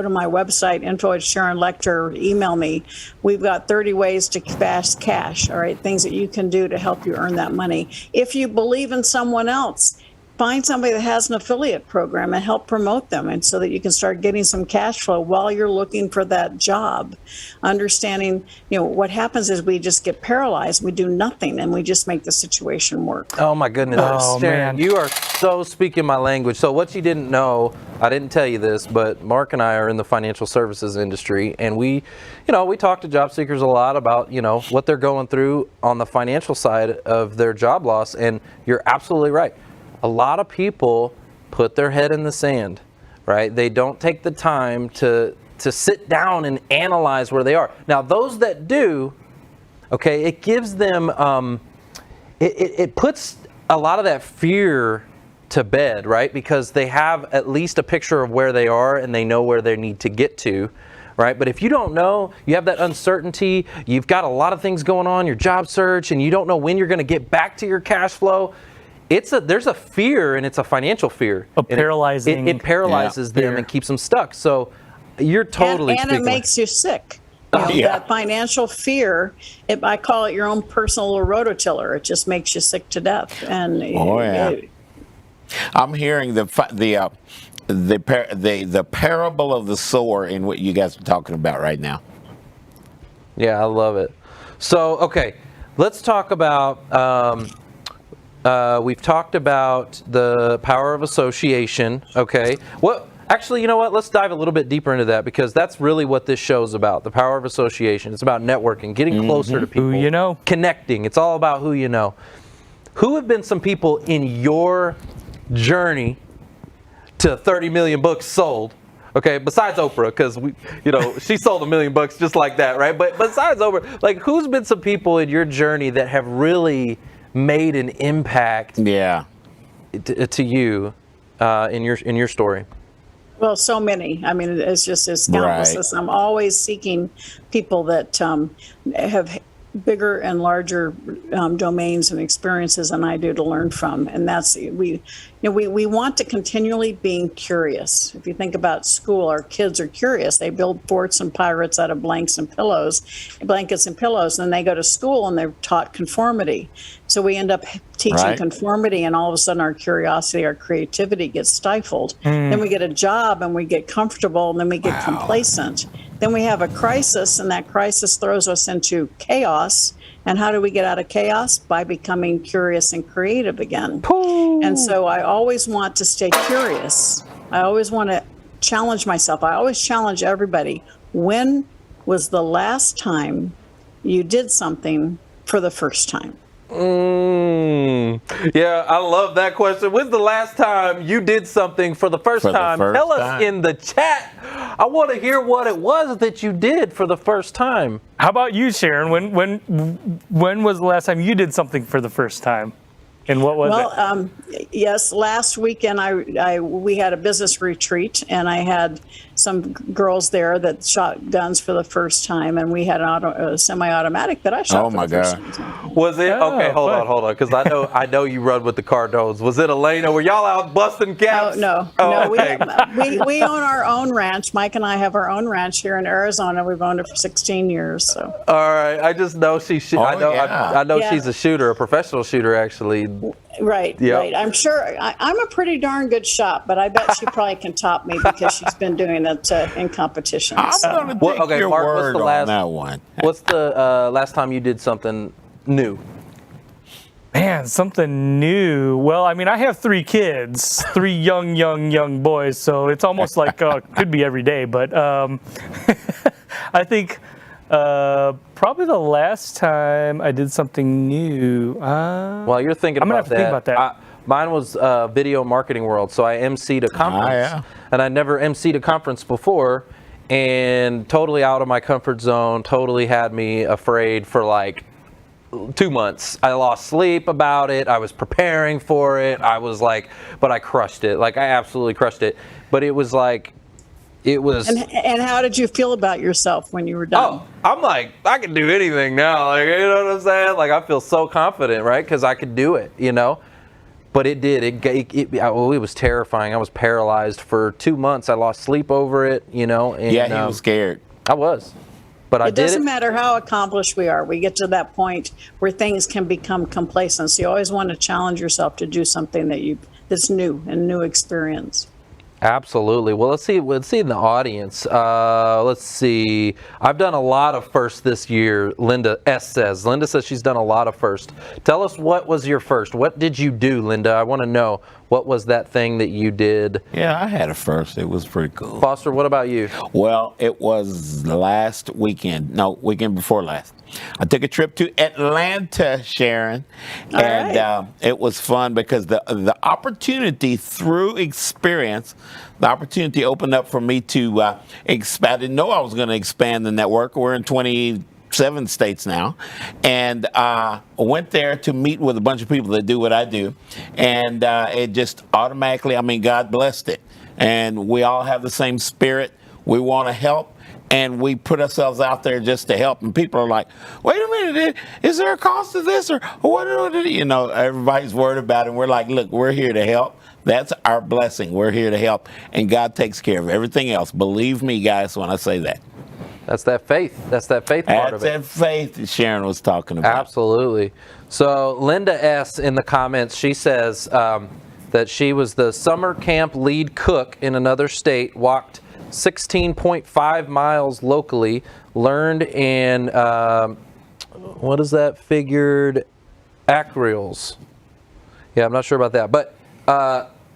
to my website, info@Sharon Lechter, email me. We've got 30 ways to fast cash, all right, things that you can do to help you earn that money. If you believe in someone else, find somebody that has an affiliate program and help promote them, and so that you can start getting some cash flow while you're looking for that job. Understanding, what happens is we just get paralyzed. We do nothing, and we just make the situation work. Oh my goodness. Sharon, you are so speaking my language. So what you didn't know, I didn't tell you this, but Mark and I are in the financial services industry, and we talk to job seekers a lot about, what they're going through on the financial side of their job loss, and you're absolutely right. A lot of people put their head in the sand, right? They don't take the time to sit down and analyze where they are. Now, those that do, okay, it gives them, it puts a lot of that fear to bed, right? Because they have at least a picture of where they are, and they know where they need to get to, right? But if you don't know, you have that uncertainty, you've got a lot of things going on, your job search, and you don't know when you're going to get back to your cash flow, there's a fear, and it's a financial fear. Paralyzing. It paralyzes them and keeps them stuck. So you're totally and it makes you sick. That financial fear, I call it your own personal rototiller. It just makes you sick to death. And I'm hearing the parable of the sower in what you guys are talking about right now. Yeah, I love it. So, okay, let's talk about, we've talked about the power of association, okay? Actually, you know what? Let's dive a little bit deeper into that, because that's really what this show's about, the power of association. It's about networking, getting closer to people. Who you know. Connecting. It's all about who you know. Who have been some people in your journey to 30 million books sold? Okay, besides Oprah, because she sold 1 million books just like that, right? But besides Oprah, like, who's been some people in your journey that have really made an impact? To you in your story? Well, so many. I mean, it's countless. Right. I'm always seeking people that have bigger and larger domains and experiences than I do to learn from. And that's, we want to continually being curious. If you think about school, our kids are curious. They build forts and pirates out of blankets and pillows, and then they go to school and they're taught conformity. So we end up teaching conformity, and all of a sudden our curiosity, our creativity gets stifled. Then we get a job and we get comfortable, and then we get complacent. Then we have a crisis, and that crisis throws us into chaos. And how do we get out of chaos? By becoming curious and creative again. And so I always want to stay curious. I always want to challenge myself. I always challenge everybody. When was the last time you did something for the first time? Yeah, I love that question. When's the last time you did something for the first time? Tell us in the chat. I want to hear what it was that you did for the first time. How about you, Sharon? When was the last time you did something for the first time? And what was it? Yes, last weekend we had a business retreat, and I had some girls there that shot guns for the first time, and we had a semi-automatic that I shot. Oh my God! Was it okay? Hold on, because I know you run with the Cardones. Was it Elena? Were y'all out busting caps? No. Okay. We own our own ranch. Mike and I have our own ranch here in Arizona. We've owned it for 16 years. So. All right, I just know she's a shooter, a professional shooter, actually. Right. I'm sure I'm a pretty darn good shot, but I bet she probably can top me because she's been doing it in competitions. I'm going to take your word on that one. What's the last time you did something new? Man, something new. Well, I mean, I have 3 kids, 3 young boys, so it's almost like could be every day. But I think probably the last time I did something new. While you're thinking I'm gonna have to think about that. Mine was Video Marketing World, so I emceed a conference, and I never emceed a conference before, and totally out of my comfort zone. Totally had me afraid for like 2 months. I lost sleep about it. I was preparing for it. I was like, but I crushed it. Like, I absolutely crushed it. But it was like. And how did you feel about yourself when you were done? Oh, I'm like, I can do anything now. Like, you know what I'm saying? Like, I feel so confident, right? Because I could do it, But it did. It was terrifying. I was paralyzed for 2 months. I lost sleep over it, And, he was scared. I was. But I did it. It doesn't matter how accomplished we are. We get to that point where things can become complacent. So you always want to challenge yourself to do something that's new and new experience. Absolutely. Well, let's see in the audience. Let's see. I've done a lot of firsts this year. Linda says she's done a lot of firsts. Tell us, what was your first? What did you do, Linda? I want to know. What was that thing that you did? Yeah, I had a first. It was pretty cool. Foster, what about you? Well, it was weekend before last. I took a trip to Atlanta, Sharon, and it was fun because the opportunity through experience, the opportunity opened up for me to expand. I didn't know I was going to expand the network. We're in 27 states now, and went there to meet with a bunch of people that do what I do, and it just automatically, God blessed it, and we all have the same spirit. We want to help. and we put ourselves out there just to help. And people are like, wait a minute, is there a cost to this? Or what? You know, everybody's worried about it. And we're like, look, we're here to help. That's our blessing. We're here to help. And God takes care of everything else. Believe me, guys, when I say that. That's that faith. That's that faith part of it. That's that faith that Sharon was talking about. Absolutely. So Linda S. in the comments, she says that she was the summer camp lead cook in another state, walked 16.5 miles locally, learned in, what is that, figured acreals. Yeah, I'm not sure about that. But,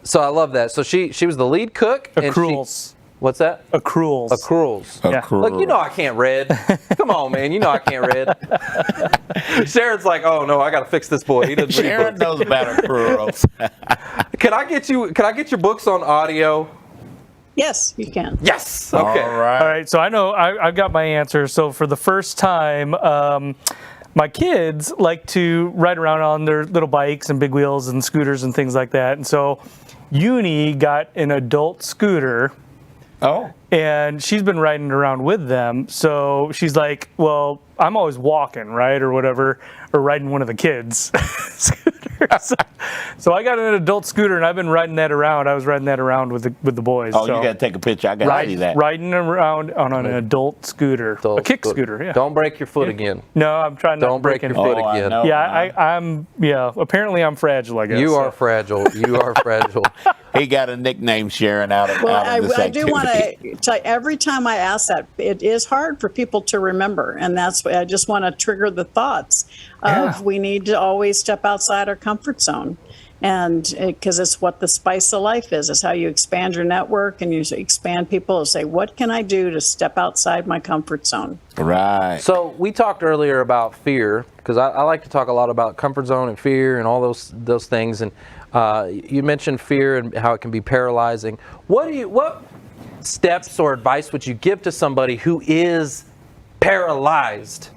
so I love that. So she was the lead cook. Accruals. What's that? Accruals. Accruals. Yeah. Look, you know I can't read. Come on, man. You know I can't read. Sharon's like, oh no, I got to fix this boy. He doesn't read Sharon books. knows about accruals. Can I get your books on audio? Yes, you can. Yes. Okay. All right. All right. So I know I've got my answer. So for the first time, my kids like to ride around on their little bikes and big wheels and scooters and things like that. And so Uni got an adult scooter. Oh. And she's been riding around with them. So she's like, well, I'm always walking, right? Or whatever, or riding one of the kids' scooters. So I got an adult scooter and I've been riding that around. I was riding that around with the boys. Oh, so you got to take a picture. I got to see that. Riding around on an adult scooter. A kick scooter, yeah. Don't break your foot again. No, I'm trying not to break your foot again. Apparently I'm fragile, I guess. You are fragile. You are fragile. He got a nickname, Sharon, out of this I do activity. want to tell you, every time I ask that, it is hard for people to remember. And that's why I just want to trigger the thoughts of we need to always step outside our comfort zone. And because it's what the spice of life is. It's how you expand your network and you expand people and say, what can I do to step outside my comfort zone? Right. So we talked earlier about fear, because I like to talk a lot about comfort zone and fear and all those things. And you mentioned fear and how it can be paralyzing. What steps or advice would you give to somebody who is paralyzed?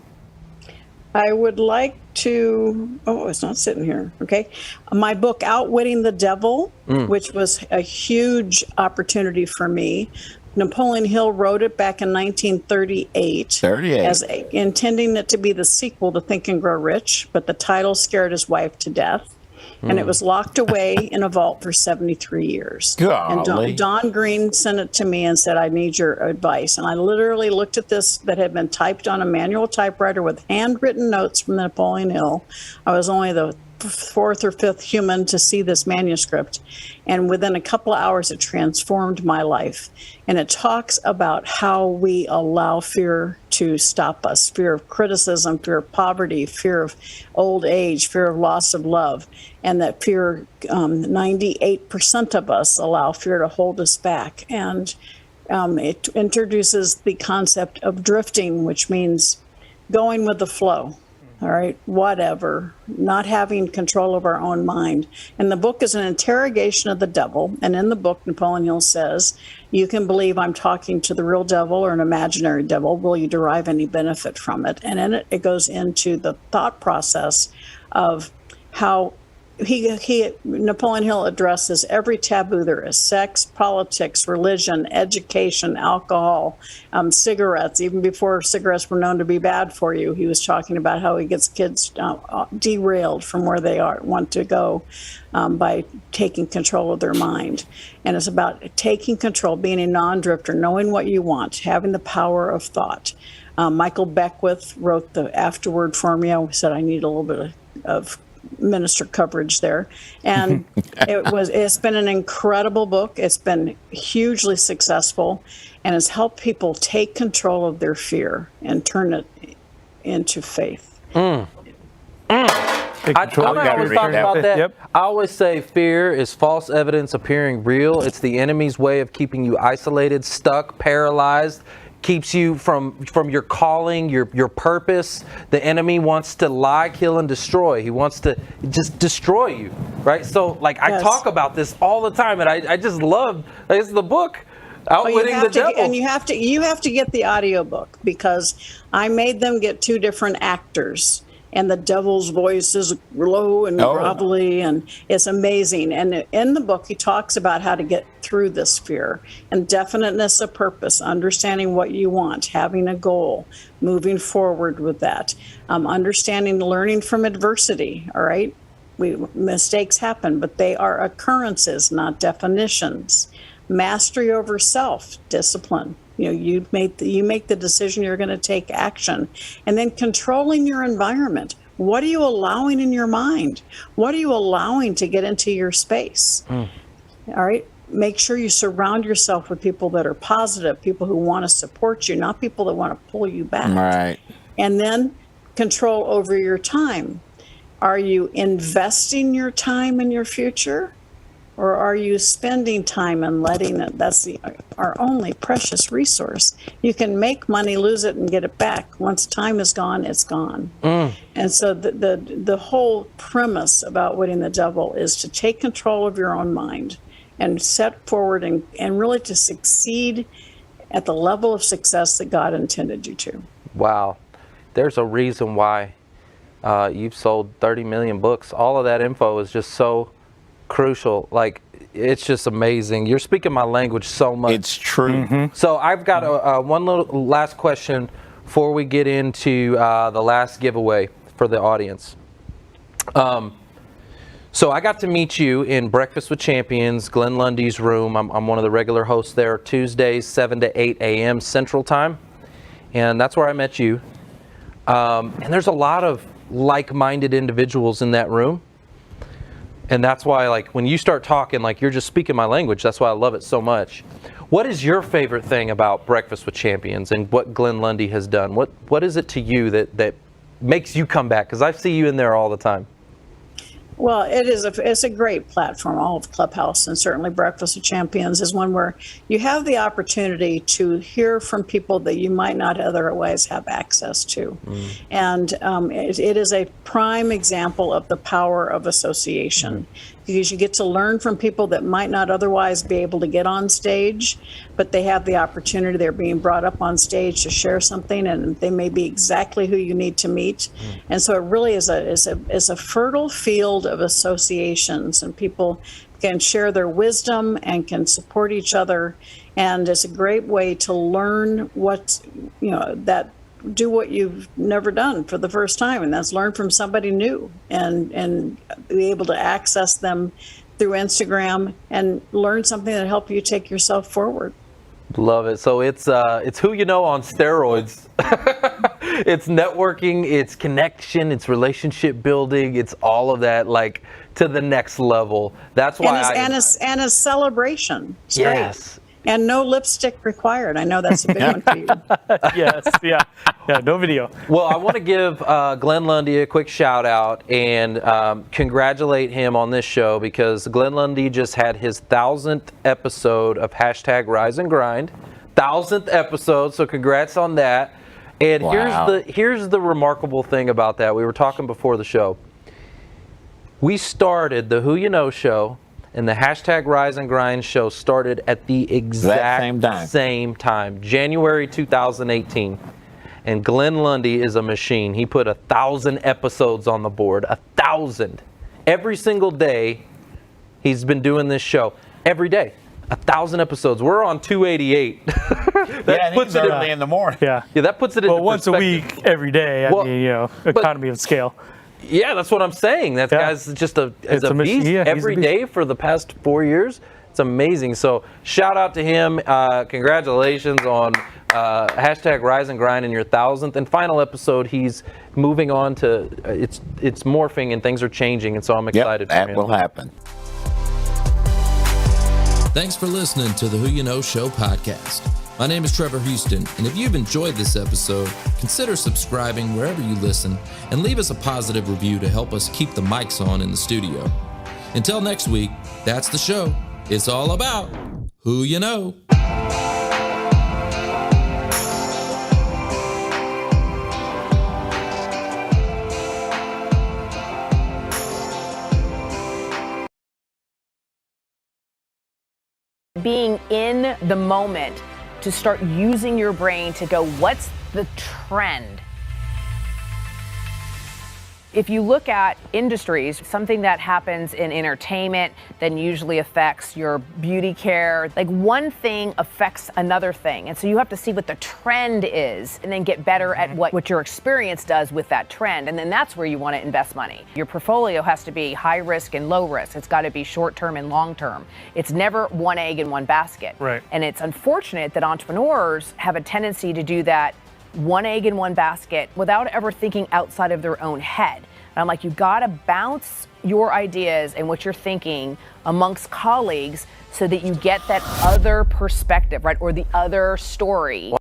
I would like to, it's not sitting here, okay. My book, Outwitting the Devil, which was a huge opportunity for me. Napoleon Hill wrote it back in 1938. As intending it to be the sequel to Think and Grow Rich, but the title scared his wife to death. And it was locked away in a vault for 73 years. Golly. And Don Green sent it to me and said, I need your advice. And I literally looked at this that had been typed on a manual typewriter with handwritten notes from Napoleon Hill. I was only the fourth or fifth human to see this manuscript. And within a couple of hours, it transformed my life. And it talks about how we allow fear to stop us. Fear of criticism, fear of poverty, fear of old age, fear of loss of love. And that fear, 98% of us allow fear to hold us back. And it introduces the concept of drifting, which means going with the flow. All right, whatever, not having control of our own mind. And the book is an interrogation of the devil. And in the book, Napoleon Hill says, you can believe I'm talking to the real devil or an imaginary devil. Will you derive any benefit from it? And in it, it goes into the thought process of how Napoleon Hill addresses every taboo there is: sex, politics, religion, education, alcohol, cigarettes. Even before cigarettes were known to be bad for you, he was talking about how he gets kids derailed from where they want to go by taking control of their mind. And it's about taking control, being a non-drifter, knowing what you want, having the power of thought. Michael Beckwith wrote the afterword for me. I said I need a little bit of minister coverage there, and it's been an incredible book. It's been hugely successful and has helped people take control of their fear and turn it into faith. I always talk about that. Yep. I always say fear is false evidence appearing real. It's the enemy's way of keeping you isolated, stuck, paralyzed. Keeps you from your calling, your purpose. The enemy wants to lie, kill, and destroy. He wants to just destroy you, right? So, I talk about this all the time, and I just love it's the book, Outwitting the Devil. And you have to get the audiobook, because I made them get two different actors. And the devil's voice is low and grovelly, and it's amazing. And in the book, he talks about how to get through this fear. And definiteness of purpose, understanding what you want, having a goal, moving forward with that, understanding, learning from adversity, all right? Mistakes happen, but they are occurrences, not definitions. Mastery over self, discipline. You make the decision, you're going to take action. And then controlling your environment. What are you allowing in your mind? What are you allowing to get into your space? All right. Make sure you surround yourself with people that are positive, people who want to support you, not people that want to pull you back. Right. And then control over your time. Are you investing your time in your future? Or are you spending time and letting it? That's our only precious resource. You can make money, lose it, and get it back. Once time is gone, it's gone. And so the whole premise about Outwitting the Devil is to take control of your own mind and set forward and really to succeed at the level of success that God intended you to. Wow. There's a reason why you've sold 30 million books. All of that info is just so crucial. Like, it's just amazing. You're speaking my language so much. It's true. So I've got one little last question before we get into the last giveaway for the audience. So I got to meet you in Breakfast with Champions, Glenn Lundy's room. I'm one of the regular hosts there, Tuesdays, 7 to 8 a.m. Central Time. And that's where I met you. And there's a lot of like-minded individuals in that room. And that's why, like, when you start talking, like, you're just speaking my language. That's why I love it so much. What is your favorite thing about Breakfast with Champions and what Glenn Lundy has done? What is it to you that makes you come back? Because I see you in there all the time. Well, it's a great platform. All of Clubhouse and certainly Breakfast with Champions is one where you have the opportunity to hear from people that you might not otherwise have access to. And it is a prime example of the power of association, because you get to learn from people that might not otherwise be able to get on stage, but they have the opportunity. They're being brought up on stage to share something, and they may be exactly who you need to meet. And so it really is a fertile field of associations, and people can share their wisdom and can support each other. And it's a great way to learn do what you've never done for the first time, and that's learn from somebody new and be able to access them through Instagram and learn something that help you take yourself forward. Love it. So it's who you know on steroids. It's networking, it's connection, it's relationship building, it's all of that, like, to the next level. That's why and a celebration. It's yes. Great. And no lipstick required. I know that's a big one for you. Yes, yeah, no video. Well, I want to give Glenn Lundy a quick shout out and congratulate him on this show, because Glenn Lundy just had his 1,000th episode of #Rise and Grind. 1,000th episode, so congrats on that. And wow. here's the remarkable thing about that. We were talking before the show. We started the Who You Know show, and the #Rise and Grind show started at the exact same time, January 2018. And Glenn Lundy is a machine. He put 1,000 episodes on the board, 1,000. Every single day, he's been doing this show. Every day, 1,000 episodes. We're on 288. That puts it early in the morning. Yeah, that puts it in once a week, every day. I mean, economy of scale. Yeah, that's what I'm saying. That guy's just a beast every day for the past 4 years. It's amazing. So shout out to him. Congratulations on #Rise and Grind in your 1,000th and final episode. He's moving on to it's morphing and things are changing, and so I'm excited. That will happen. Thanks for listening to the Who You Know Show podcast. My name is Trevor Houston, and if you've enjoyed this episode, consider subscribing wherever you listen and leave us a positive review to help us keep the mics on in the studio. Until next week, that's the show. It's all about Who You Know. Being in the moment to start using your brain to go, what's the trend? If you look at industries, something that happens in entertainment then usually affects your beauty care. Like one thing affects another thing. And so you have to see what the trend is and then get better at what your experience does with that trend. And then that's where you want to invest money. Your portfolio has to be high risk and low risk. It's got to be short term and long term. It's never one egg in one basket. Right. And it's unfortunate that entrepreneurs have a tendency to do that one egg in one basket without ever thinking outside of their own head. And I'm like, you gotta bounce your ideas and what you're thinking amongst colleagues so that you get that other perspective, right? Or the other story.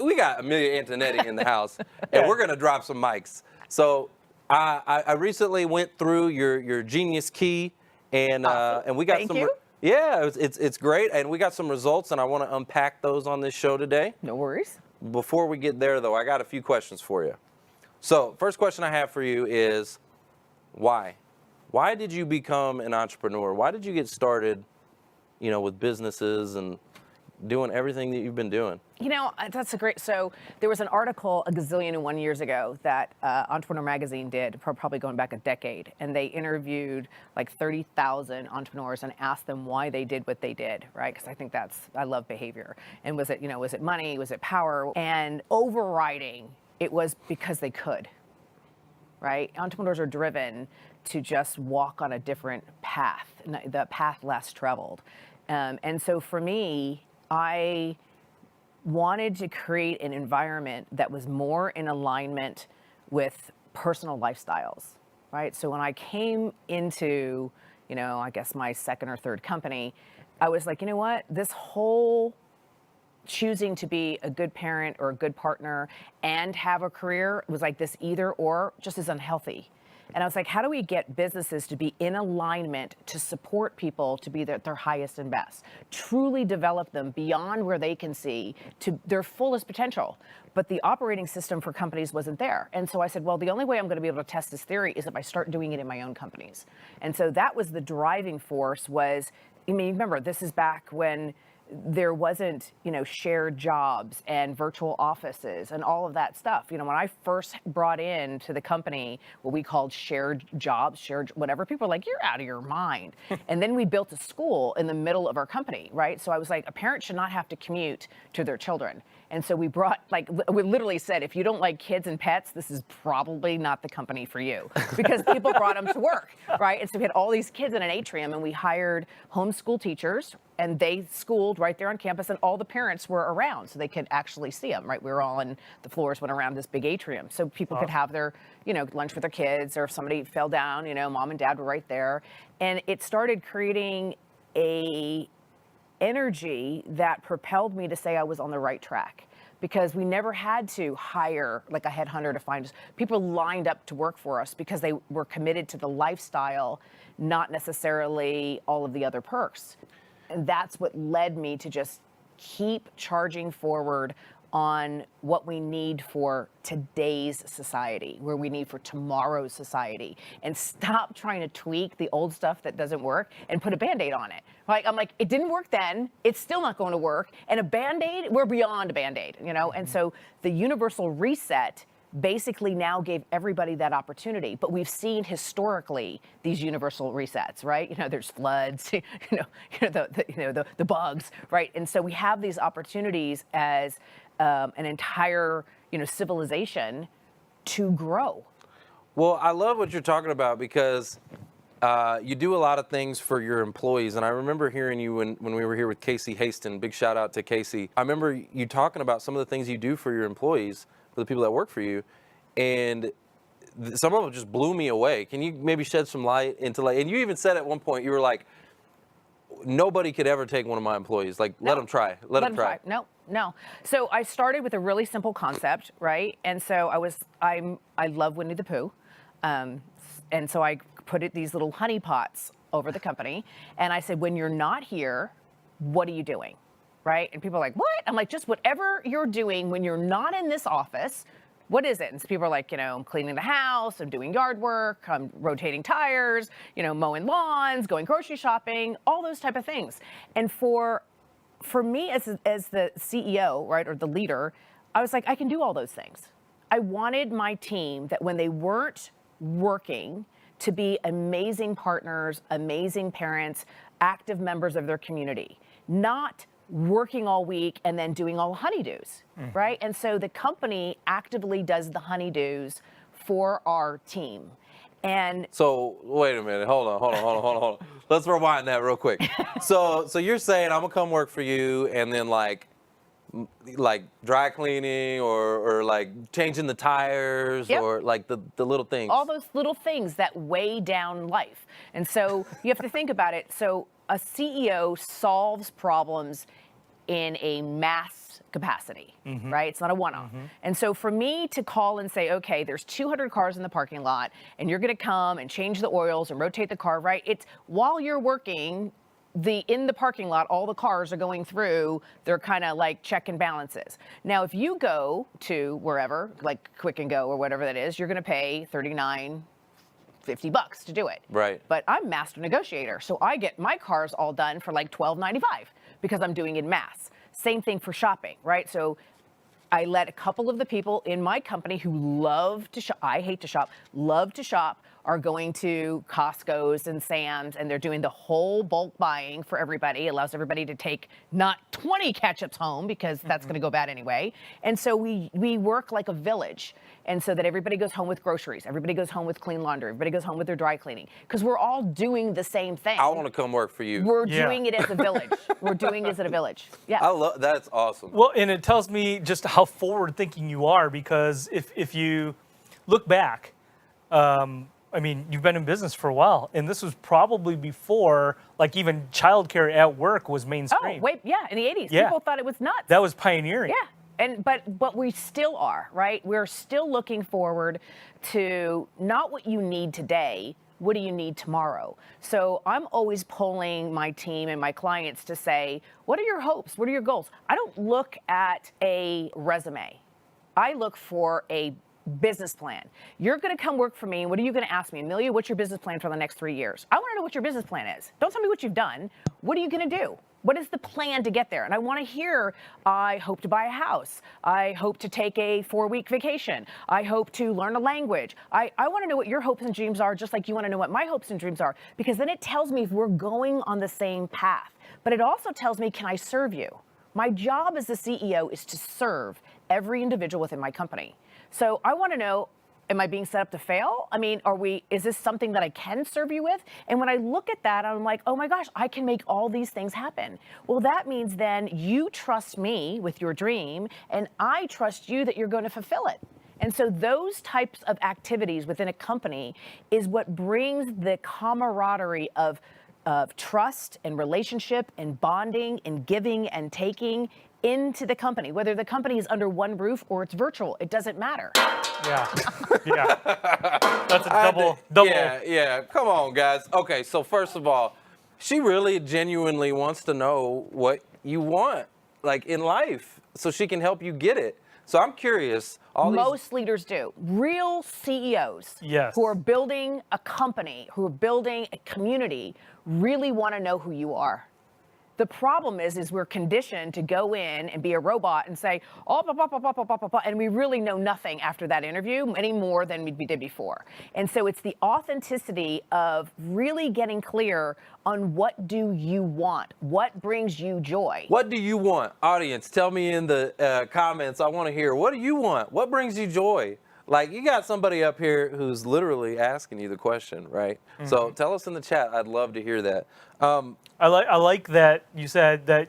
We got Amilya Antonetti in the house, and we're gonna drop some mics. So I recently went through your Genius Key, and we got Thank some. you. Yeah, it's great, and we got some results, and I want to unpack those on this show today. No worries. Before we get there, though, I got a few questions for you. So, first question I have for you is, why? Why did you become an entrepreneur? Why did you get started, with businesses and doing everything that you've been doing? That's a great, so there was an article a gazillion and 1 years ago that Entrepreneur Magazine did, probably going back a decade, and they interviewed like 30,000 entrepreneurs and asked them why they did what they did, right? Because I think I love behavior. And was it money? Was it power? And overriding, it was because they could, right? Entrepreneurs are driven to just walk on a different path, the path less traveled. And so for me, I wanted to create an environment that was more in alignment with personal lifestyles, right? So when I came into, I guess my second or third company, I was like, you know what? This whole choosing to be a good parent or a good partner and have a career was like this either or just as unhealthy. And I was like, how do we get businesses to be in alignment to support people to be their highest and best, truly develop them beyond where they can see to their fullest potential? But the operating system for companies wasn't there. And so I said, well, the only way I'm going to be able to test this theory is if I start doing it in my own companies. And so that was the driving force remember, this is back when there wasn't, shared jobs and virtual offices and all of that stuff. When I first brought into the company what we called shared jobs, shared whatever, people were like, you're out of your mind. And then we built a school in the middle of our company, right? So I was like, a parent should not have to commute to their children. And so we we literally said, if you don't like kids and pets, this is probably not the company for you, because people brought them to work, right? And so we had all these kids in an atrium, and we hired homeschool teachers, and they schooled right there on campus, and all the parents were around so they could actually see them, right? We were all on the floors went around this big atrium, so people could have their, lunch with their kids, or if somebody fell down, mom and dad were right there. And it started creating a energy that propelled me to say I was on the right track, because we never had to hire like a headhunter to find us. People lined up to work for us because they were committed to the lifestyle, not necessarily all of the other perks. And that's what led me to just keep charging forward on what we need for today's society, where we need for tomorrow's society, and stop trying to tweak the old stuff that doesn't work and put a Band-Aid on it. I'm like, it didn't work then, it's still not going to work, and a Band-Aid, we're beyond a Band-Aid, And so the universal reset basically now gave everybody that opportunity. But we've seen historically these universal resets, right? There's floods, the bugs, right? And so we have these opportunities as an entire, civilization to grow. Well, I love what you're talking about, because you do a lot of things for your employees. And I remember hearing you when we were here with Casey Haston. Big shout out to Casey. I remember you talking about some of the things you do for your employees, for the people that work for you. And some of them just blew me away. Can you maybe shed some light into and you even said at one point, you were like, nobody could ever take one of my employees. Let them try. Let them try. No. So I started with a really simple concept, right? And so I love Winnie the Pooh. And so I put these little honey pots over the company. And I said, when you're not here, what are you doing? Right? And people are like, what? I'm like, just whatever you're doing when you're not in this office, what is it? And so people are like, I'm cleaning the house, I'm doing yard work, I'm rotating tires, mowing lawns, going grocery shopping, all those type of things. And for for me as the CEO, right, or the leader, I was like, I can do all those things. I wanted my team that when they weren't working to be amazing partners, amazing parents, active members of their community, not working all week and then doing all honeydews, right? And so the company actively does the honeydews for our team. And so wait a minute, hold on. Let's rewind that real quick. So you're saying I'm gonna come work for you, and then like dry cleaning or like changing the tires, Yep. or like the little things. all those little things that weigh down life. And so you have to think about it. So a CEO solves problems in a mass capacity, right? It's not a one-off. And so for me to call and say, okay, there's 200 cars in the parking lot, and you're gonna come and change the oils and rotate the car, right? It's while you're working, in the parking lot, all the cars are going through, they're kind of like checking balances. Now, if you go to wherever, like Quick and Go or whatever that is, you're gonna pay $39.50 to do it. Right. But I'm master negotiator, so I get my cars all done for like $12.95 because I'm doing it in mass. Same thing for shopping, right? So I let a couple of the people in my company who love to shop, I hate to shop, love to shop, are going to Costco's and Sam's, and they're doing the whole bulk buying for everybody. It allows everybody to take not 20 ketchups home because that's going to go bad anyway. And so we work like a village. And so that everybody goes home with groceries, everybody goes home with clean laundry, everybody goes home with their dry cleaning, because we're all doing the same thing. I want to come work for you. We're doing it as a village. We're doing it as a village. Yeah. I love that's awesome. Well, and it tells me just how forward thinking you are, because if you look back, I mean, you've been in business for a while, and this was probably before, like, even childcare at work was mainstream. Oh, wait, yeah, in the 80s. Yeah. People thought it was nuts. That was pioneering. Yeah. But we still are, right? We're still looking forward to not what you need today, what do you need tomorrow? So I'm always polling my team and my clients to say, what are your hopes? What are your goals? I don't look at a resume. I look for a business plan. You're going to come work for me, and what are you going to ask me? Amilya, what's your business plan for the next 3 years? I want to know what your business plan is. Don't tell me what you've done. What are you going to do? What is the plan to get there? And I want to hear, I hope to buy a house. I hope to take a 4-week vacation. I hope to learn a language. I want to know what your hopes and dreams are, just like you want to know what my hopes and dreams are, because then it tells me if we're going on the same path. But it also tells me, can I serve you? My job as the CEO is to serve every individual within my company. So I want to know, am I being set up to fail? I mean, is this something that I can serve you with? And when I look at that, I'm like, oh my gosh, I can make all these things happen. Well, that means then you trust me with your dream, and I trust you that you're going to fulfill it. And so those types of activities within a company is what brings the camaraderie of trust and relationship and bonding and giving and taking into the company, whether the company is under one roof or it's virtual, it doesn't matter. Yeah. That's a double. Yeah. Come on, guys. Okay, so first of all, she really genuinely wants to know what you want, like in life, so she can help you get it. So I'm curious. Most leaders do. Real CEOs who are building a company, who are building a community, really want to know who you are. The problem is we're conditioned to go in and be a robot and say, oh, blah, blah, blah, blah, blah, blah, blah, and we really know nothing after that interview, any more than we did before. And so it's the authenticity of really getting clear on what do you want? What brings you joy? What do you want? Audience, tell me in the comments. I want to hear, what do you want? What brings you joy? Like, you got somebody up here who's literally asking you the question, right? Mm-hmm. So tell us in the chat. I'd love to hear that. I like that you said that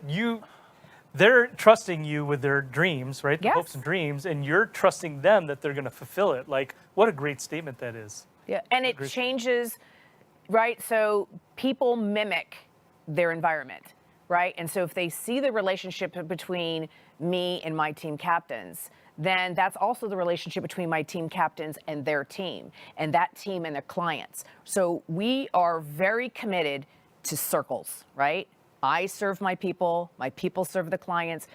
they're trusting you with their dreams, right? The hopes and dreams, and you're trusting them that they're going to fulfill it. Like, what a great statement that is. Yeah, and it changes, right? So people mimic their environment, right? And so if they see the relationship between me and my team captains, then that's also the relationship between my team captains and their team, and that team and their clients. So we are very committed to circles, right? I serve my people serve the clients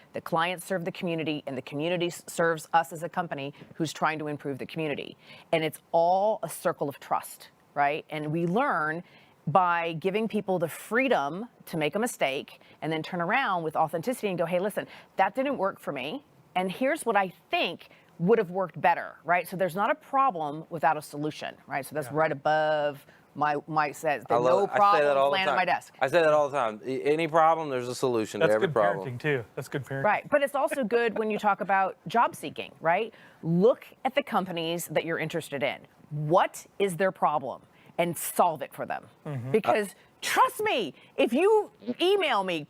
serve the community, and the community serves us as a company who's trying to improve the community. And it's all a circle of trust, right? And we learn by giving people the freedom to make a mistake and then turn around with authenticity and go, hey, listen, that didn't work for me. And here's what I think would have worked better, right? So there's not a problem without a solution, right? So that's right above my says. There's no problem laying on my desk. I say that all the time. Any problem, there's a solution to every problem. That's good parenting, too. That's good parenting. Right, but it's also good when you talk about job seeking, right? Look at the companies that you're interested in. What is their problem? And solve it for them. Because trust me, if you email me,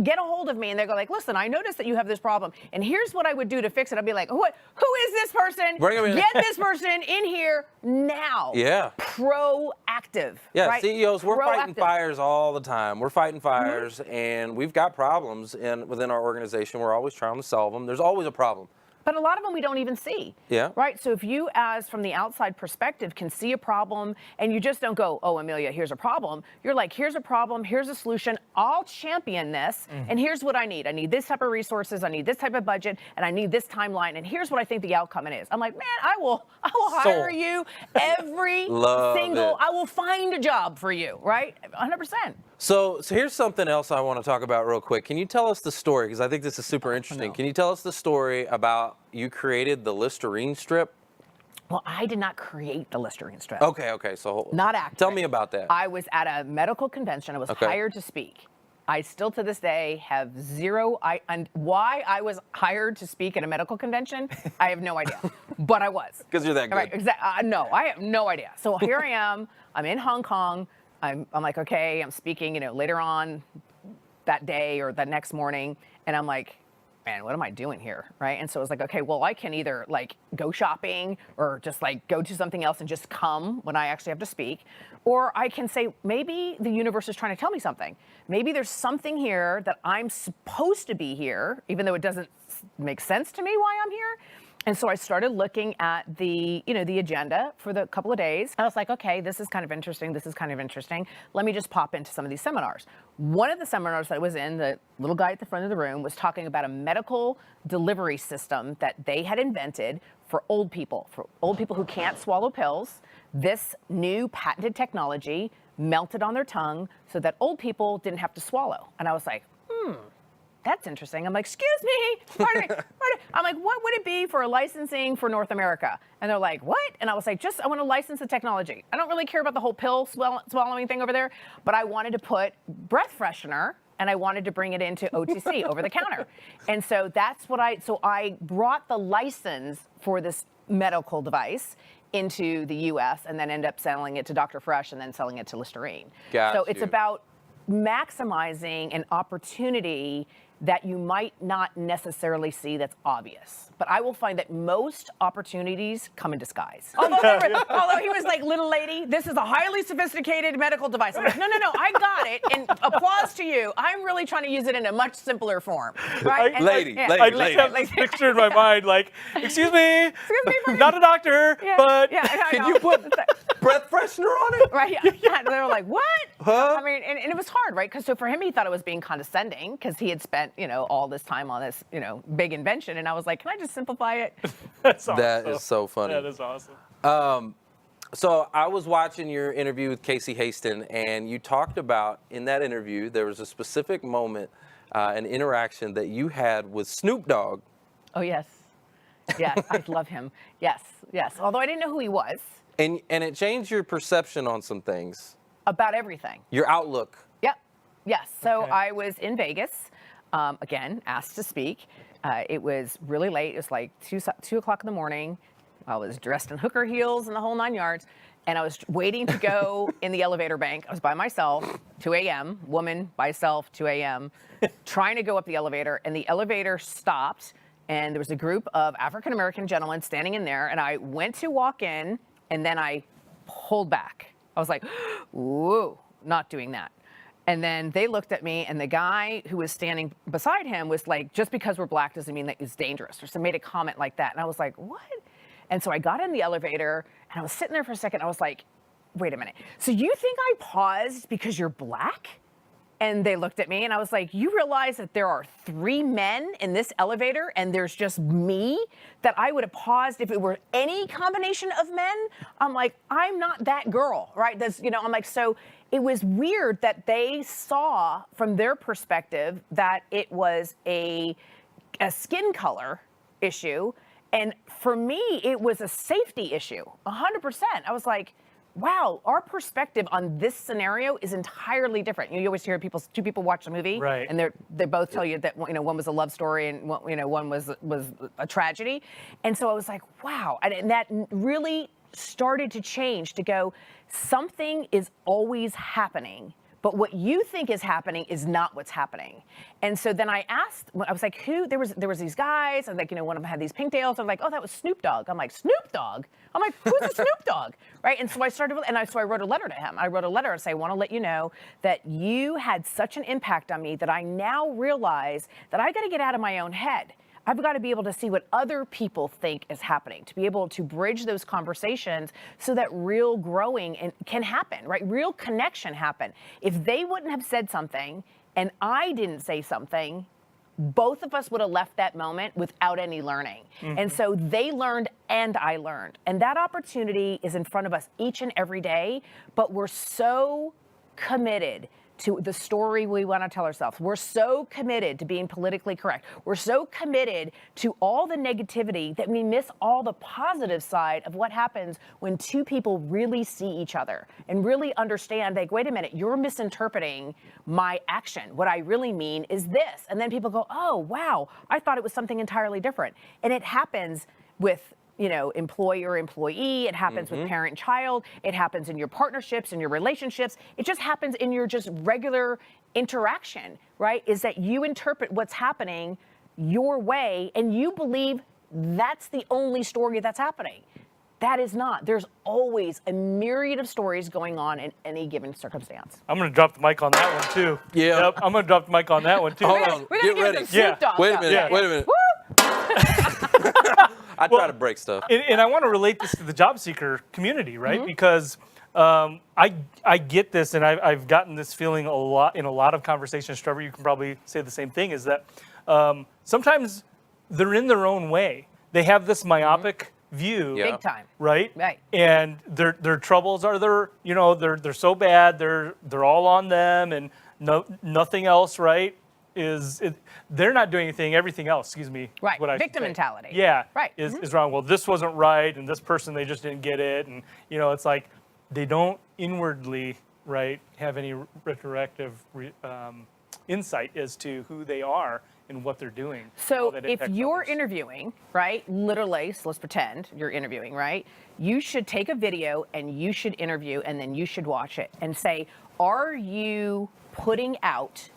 get a hold of me, and they go like, listen, I noticed that you have this problem, and here's what I would do to fix it. I'd be like, who is this person? Get this person in here now. Yeah. Proactive. Yeah, right? CEOs, we're fighting Proactive. fires all the time. We're fighting fires, and we've got problems within our organization. We're always trying to solve them. There's always a problem. But a lot of them we don't even see. Yeah. Right? So if you, as from the outside perspective, can see a problem and you just don't go, oh, Amilya, here's a problem. You're like, here's a problem, here's a solution. I'll champion this. And here's what I need. I need this type of resources. I need this type of budget. And I need this timeline. And here's what I think the outcome is. I'm like, man, I will hire you every single, I will find a job for you. Right? 100%. So here's something else I want to talk about real quick. Can you tell us the story? Because I think this is super interesting. Can you tell us the story about you created the Listerine strip? Well, I did not create the Listerine strip. Okay. So not accurate. Tell me about that. I was at a medical convention. I was hired to speak. I still to this day have zero. And why I was hired to speak at a medical convention, I have no idea. But I was. Because you're that good. Right, exactly. No, I have no idea. So here I am. I'm in Hong Kong. I'm like, okay, I'm speaking, later on that day or the next morning. And I'm like, man, what am I doing here? Right. And so I was like, okay, well, I can either like go shopping or just like go to something else and just come when I actually have to speak. Or I can say, maybe the universe is trying to tell me something. Maybe there's something here that I'm supposed to be here, even though it doesn't make sense to me why I'm here. And so I started looking at the agenda for the couple of days. I was like, okay, this is kind of interesting. This is kind of interesting. Let me just pop into some of these seminars. One of the seminars that I was in, the little guy at the front of the room was talking about a medical delivery system that they had invented for old people who can't swallow pills. This new patented technology melted on their tongue so that old people didn't have to swallow. And I was like, that's interesting. I'm like, excuse me, pardon me. I'm like, what would it be for a licensing for North America? And they're like, what? And I was like, I want to license the technology. I don't really care about the whole pill swallowing thing over there, but I wanted to put breath freshener and I wanted to bring it into OTC, over the counter. And so that's what I brought the license for this medical device into the US and then end up selling it to Dr. Fresh and then selling it to Listerine. So it's about maximizing an opportunity that you might not necessarily see that's obvious. But I will find that most opportunities come in disguise. Although he was like, little lady, this is a highly sophisticated medical device. I'm like, no, I got it. And applause to you. I'm really trying to use it in a much simpler form. Right? I just have this picture in my mind, like, excuse me, not a doctor, but can you put breath freshener on it? Right, yeah. They were like, what? Huh? I mean, and it was hard, right? Because so for him, he thought it was being condescending because he had spent, all this time on this, big invention. And I was like, can I just simplify it? That's awesome. That is so funny. That is awesome. So I was watching your interview with Casey Haston, and you talked about in that interview, there was a specific moment, an interaction that you had with Snoop Dogg. Oh, yes. Yes, I love him. Yes. Although I didn't know who he was. And it changed your perception on some things. About everything. Your outlook. Yep. Yes. So I was in Vegas, again, asked to speak. It was really late. It was like 2 o'clock in the morning. I was dressed in hooker heels and the whole 9 yards. And I was waiting to go in the elevator bank. I was by myself, 2 a.m., woman by herself, 2 a.m., trying to go up the elevator. And the elevator stopped. And there was a group of African-American gentlemen standing in there. And I went to walk in, and then I pulled back. I was like, ooh, not doing that. And then they looked at me, and the guy who was standing beside him was like, just because we're black doesn't mean that it's dangerous, or so made a comment like that. And I was like, what? And so I got in the elevator, and I was sitting there for a second. I was like, wait a minute. So you think I paused because you're black? And they looked at me and I was like, you realize that there are 3 men in this elevator and there's just me? That I would have paused if it were any combination of men? I'm like, I'm not that girl, right? That's, I'm like, so it was weird that they saw from their perspective that it was a skin color issue. And for me, it was a safety issue, 100%. I was like, wow, our perspective on this scenario is entirely different. You always hear two people watch a movie, right, and they both tell you that one was a love story and one was a tragedy. And so I was like, wow, and that really started to change. To go, something is always happening. But what you think is happening is not what's happening. And so then I asked, I was like, who? There was these guys, and like, one of them had these pigtails. I'm like, oh, that was Snoop Dogg. I'm like, Snoop Dogg? I'm like, who's a Snoop Dogg? Right? And so I started, so I wrote a letter to him. I wrote a letter and say, I want to let you know that you had such an impact on me that I now realize that I got to get out of my own head. I've got to be able to see what other people think is happening, to be able to bridge those conversations so that real growing can happen, right? Real connection happen. If they wouldn't have said something and I didn't say something, both of us would have left that moment without any learning. Mm-hmm. And so they learned and I learned. And that opportunity is in front of us each and every day, but we're so committed to the story we want to tell ourselves. We're so committed to being politically correct. We're so committed to all the negativity that we miss all the positive side of what happens when 2 people really see each other and really understand, like, wait a minute, you're misinterpreting my action. What I really mean is this. And then people go, oh, wow, I thought it was something entirely different. And it happens with employer-employee, it happens with parent-child, it happens in your partnerships, in your relationships, it just happens in your just regular interaction, right? Is that you interpret what's happening your way and you believe that's the only story that's happening. That is not. There's always a myriad of stories going on in any given circumstance. I'm going to drop the mic on that one too. Yeah. Yep, I'm going to drop the mic on that one too. Hold on, get ready. Wait a minute. I try to break stuff. And I want to relate this to the job seeker community, right? Because I get this, and I've gotten this feeling a lot in a lot of conversations. Trevor, you can probably say the same thing, is that sometimes they're in their own way. They have this myopic view. Big time. Right? Right. And their troubles are they're so bad, they're all on them, and nothing else, right? They're not doing anything, everything else, excuse me. Right, what I victim mentality. Yeah, right. Is wrong. Well, this wasn't right, and this person, they just didn't get it. And, it's like they don't inwardly, right, have any retroactive insight as to who they are and what they're doing. So if you're interviewing, right, literally, so let's pretend you're interviewing, right? You should take a video and you should interview and then you should watch it and say, are you putting out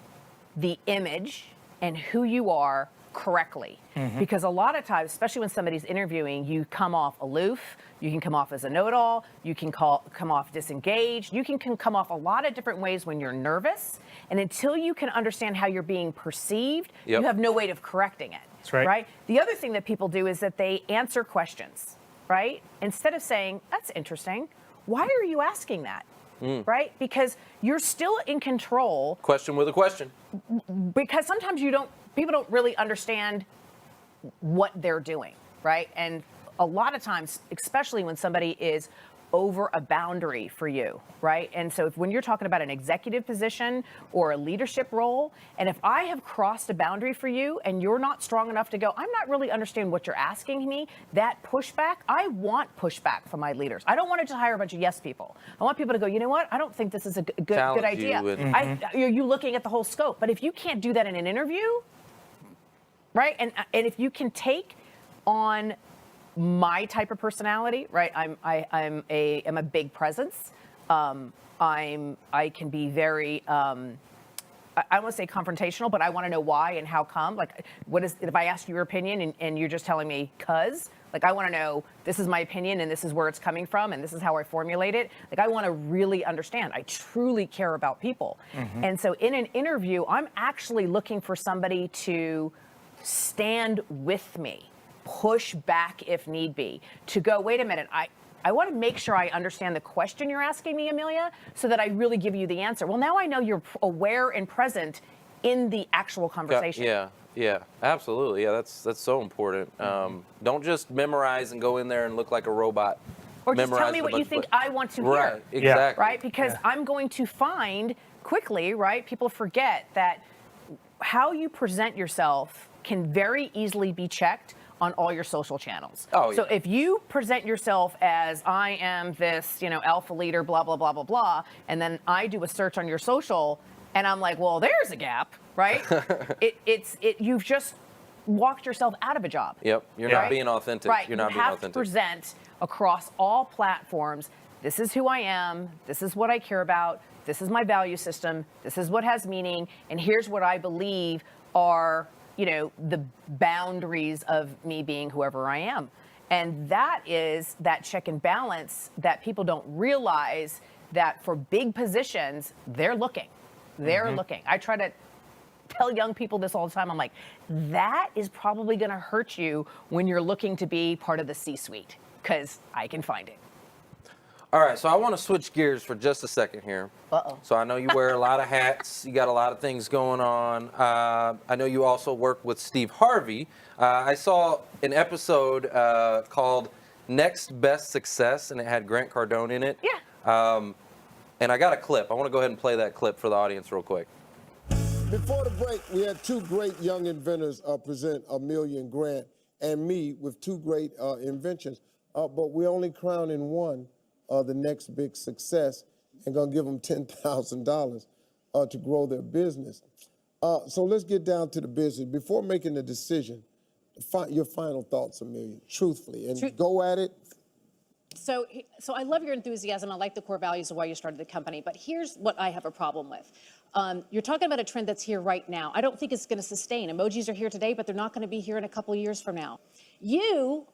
the image and who you are correctly? Because a lot of times, especially when somebody's interviewing, you come off aloof, you can come off as a know-it-all, you can come off disengaged, you can come off a lot of different ways when you're nervous, and until you can understand how you're being perceived, you have no way of correcting it. That's right. Right? The other thing that people do is that they answer questions, right? Instead of saying, that's interesting, why are you asking that? Right? Because you're still in control. Question with a question. Because sometimes people don't really understand what they're doing, right? And a lot of times, especially when somebody is over a boundary for you, right? And so when you're talking about an executive position or a leadership role, and if I have crossed a boundary for you and you're not strong enough to go, I'm not really understanding what you're asking me, that pushback, I want pushback from my leaders. I don't want to just hire a bunch of yes people. I want people to go, you know what? I don't think this is a good idea. You're looking at the whole scope. But if you can't do that in an interview, right? And if you can take on my type of personality, right? I'm a big presence. I can be very, I don't want to say confrontational, but I want to know why and how come. Like, if I ask you your opinion and you're just telling me cause, like, I want to know, this is my opinion and this is where it's coming from and this is how I formulate it. Like, I want to really understand. I truly care about people. And so in an interview, I'm actually looking for somebody to stand with me, push back if need be, to go, wait a minute, I want to make sure I understand the question you're asking me, Amilya, so that I really give you the answer. Well, now I know you're aware and present in the actual conversation. Yeah, absolutely. Yeah, that's so important. Don't just memorize and go in there and look like a robot. Or just tell me what you think I want to hear. Right, exactly. Right? Because I'm going to find quickly, right? People forget that how you present yourself can very easily be checked on all your social channels. So if you present yourself as I am this, alpha leader, blah, blah, blah, blah, blah, and then I do a search on your social and I'm like, well, there's a gap, right? You've just walked yourself out of a job. Yep, you're not being authentic. Right, You're not you being have authentic. to present across all platforms. This is who I am. This is what I care about. This is my value system. This is what has meaning. And here's what I believe are, the boundaries of me being whoever I am. And that is that check and balance that people don't realize that for big positions, they're looking. They're looking. I try to tell young people this all the time. I'm like, that is probably going to hurt you when you're looking to be part of the C-suite, because I can find it. All right, so I want to switch gears for just a second here. So I know you wear a lot of hats. You got a lot of things going on. I know you also work with Steve Harvey. I saw an episode called Next Best Success, and it had Grant Cardone in it. Yeah. And I got a clip. I want to go ahead and play that clip for the audience real quick. Before the break, we had two great young inventors present, Amilya and Grant, and me with two great inventions. But we're only crowning one the next big success and going to give them $10,000 to grow their business. So let's get down to the business. Before making the decision, your final thoughts, Amilya, truthfully, and go at it. So I love your enthusiasm. I like the core values of why you started the company. But here's what I have a problem with. You're talking about a trend that's here right now. I don't think it's going to sustain. Emojis are here today, but they're not going to be here in a couple years from now. You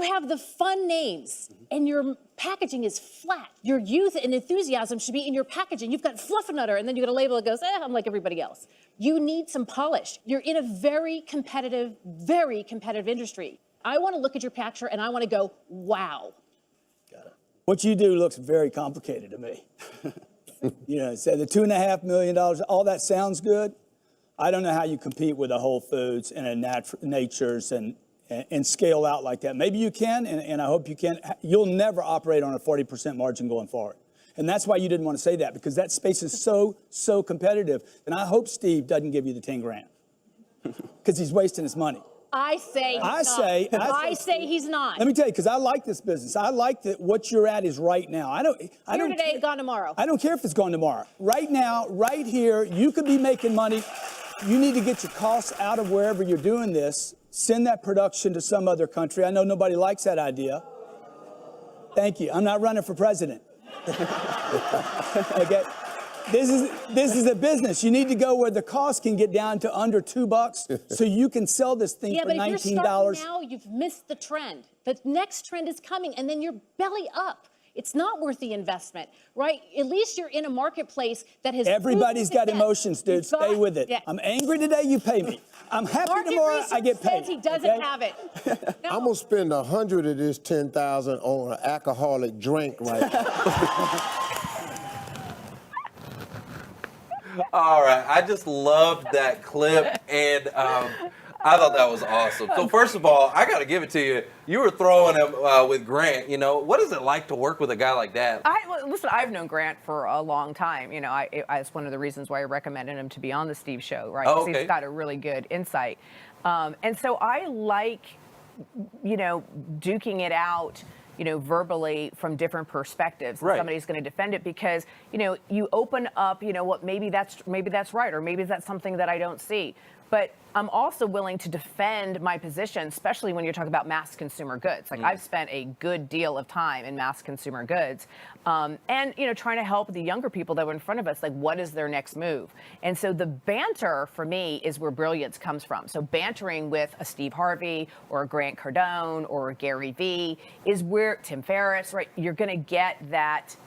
have the fun names, and your packaging is flat. Your youth and enthusiasm should be in your packaging. You've got Fluffernutter, and then you got a label that goes, I'm like everybody else. You need some polish. You're in a very competitive industry. I want to look at your picture, and I want to go, wow. What you do looks very complicated to me. So the $2.5 million, all that sounds good. I don't know how you compete with a Whole Foods and a Nature's and scale out like that. Maybe you can, and I hope you can. You'll never operate on a 40% margin going forward. And that's why you didn't want to say that, because that space is so competitive. And I hope Steve doesn't give you the 10 grand because he's wasting his money. I say he's not. Let me tell you, because I like this business. I like that what you're at is right now. I don't today, gone tomorrow. I don't care if it's gone tomorrow. Right now, right here, you could be making money. You need to get your costs out of wherever you're doing this. Send that production to some other country. I know nobody likes that idea. Thank you. I'm not running for president. Okay. This is a business. You need to go where the cost can get down to under $2 so you can sell this thing for $19. But if you're starting now, you've missed the trend. The next trend is coming, and then you're belly up. It's not worth the investment, right? At least you're in a marketplace that has. Everybody's got emotions, dude. Stay with it. Yeah. I'm angry today, you pay me. I'm happy tomorrow, I get paid. He doesn't have it. No. I'm going to spend 100 of this 10,000 on an alcoholic drink right now. All right, I just loved that clip, and I thought that was awesome. So first of all, I got to give it to you. You were throwing him with Grant. What is it like to work with a guy like that? Listen, I've known Grant for a long time. It's one of the reasons why I recommended him to be on the Steve Show, right? Oh, He's got a really good insight. And so I like, duking it out, verbally from different perspectives. Right. Somebody's going to defend it because, you open up, what maybe that's right, or maybe that's something that I don't see. But I'm also willing to defend my position, especially when you're talking about mass consumer goods. Like I've spent a good deal of time in mass consumer goods, and trying to help the younger people that were in front of us. Like, what is their next move? And so the banter for me is where brilliance comes from. So bantering with a Steve Harvey or a Grant Cardone or a Gary Vee is where Tim Ferriss, right? You're going to get that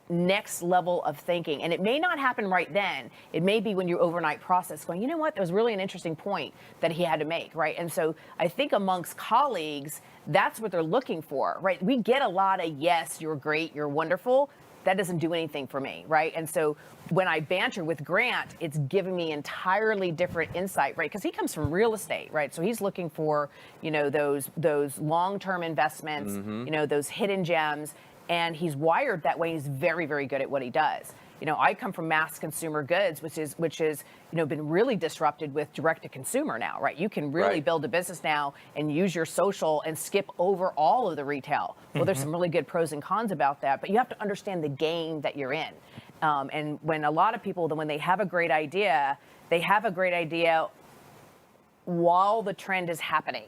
next level of thinking. And it may not happen right then. It may be when you overnight process going, you know what, that was really an interesting point that he had to make, right? And so I think amongst colleagues, that's what they're looking for, right? We get a lot of, yes, you're great, you're wonderful. That doesn't do anything for me, right? And so when I banter with Grant, it's giving me entirely different insight, right? Because he comes from real estate, right? So he's looking for, you know, those long-term investments, you know, those hidden gems. And he's wired that way. He's very, very good at what he does. You know, I come from mass consumer goods, which is, you know, been really disrupted with direct to consumer now, right? You can really build a business now and use your social and skip over all of the retail. Well, there's some really good pros and cons about that, but you have to understand the game that you're in. And when a lot of people, when they have a great idea, they have a great idea while the trend is happening.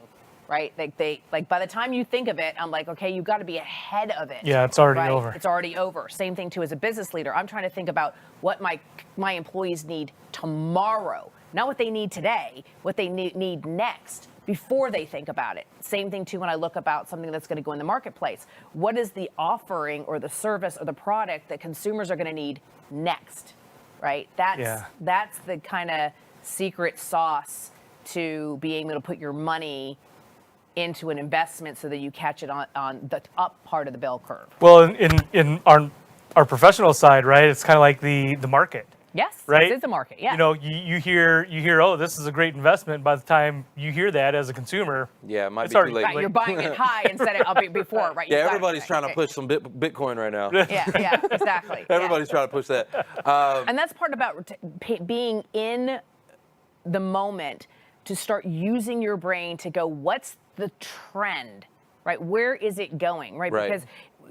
Right? Like by the time you think of it, I'm like, okay, you got to be ahead of it. Yeah, it's already over. It's already over. Same thing too as a business leader. I'm trying to think about what my employees need tomorrow, not what they need today, what they need next before they think about it. Same thing too when I look about something that's going to go in the marketplace. What is the offering or the service or the product that consumers are going to need next? Right? That's the kind of secret sauce to being able to put your money into an investment so that you catch it on the up part of the bell curve. Well, in our professional side, right, it's kind of like the market. Yes, right? It is the market, yeah. You know, you hear, oh, this is a great investment. By the time you hear that as a consumer, it might it's be already too late. Right, you're buying it high instead of before, right? Yeah, everybody's trying to push some Bitcoin right now. Yeah, exactly. Everybody's trying to push that. And that's part about being in the moment to start using your brain to go, what's the trend, right? Where is it going, right? Because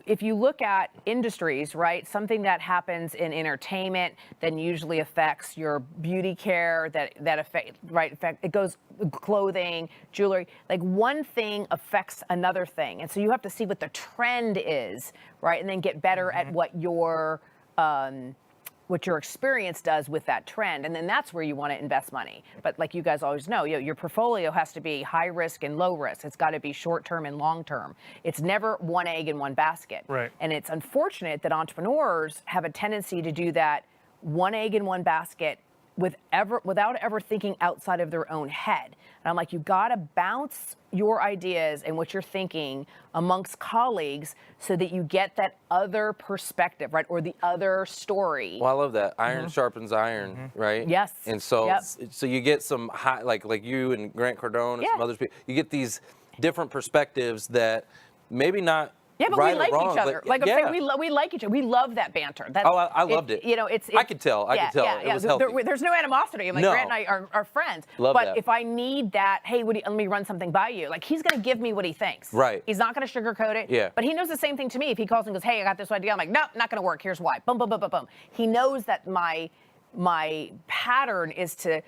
if you look at industries, right, something that happens in entertainment then usually affects your beauty care, that affect it goes clothing, jewelry. Like one thing affects another thing, and so you have to see what the trend is, right, and then get better at what your experience does with that trend. And then that's where you want to invest money. But like you guys always know, your portfolio has to be high risk and low risk. It's got to be short term and long term. It's never one egg in one basket. Right. And it's unfortunate that entrepreneurs have a tendency to do that one egg in one basket without ever thinking outside of their own head. And I'm like, you got to bounce your ideas and what you're thinking amongst colleagues so that you get that other perspective, right? Or the other story. Well, I love that. Iron sharpens iron, right? Yes. And so so you get some high, like you and Grant Cardone and some other people, you get these different perspectives that maybe not Yeah, but right we like or wrong, each other. but, Like I'm saying, we like each other. We love that banter. That's, I loved it. You know, it's I could tell. I could tell. Yeah, It was healthy. There's no animosity. I'm like, No. Grant and I are friends. Love but that. if I need that, hey, let me run something by you. Like he's gonna give me what he thinks. Right. He's not gonna sugarcoat it. Yeah. But he knows the same thing to me. If he calls and goes, hey, I got this idea. I'm like, nope, not gonna work. Here's why. Boom, boom, boom, boom, boom. He knows that my pattern is to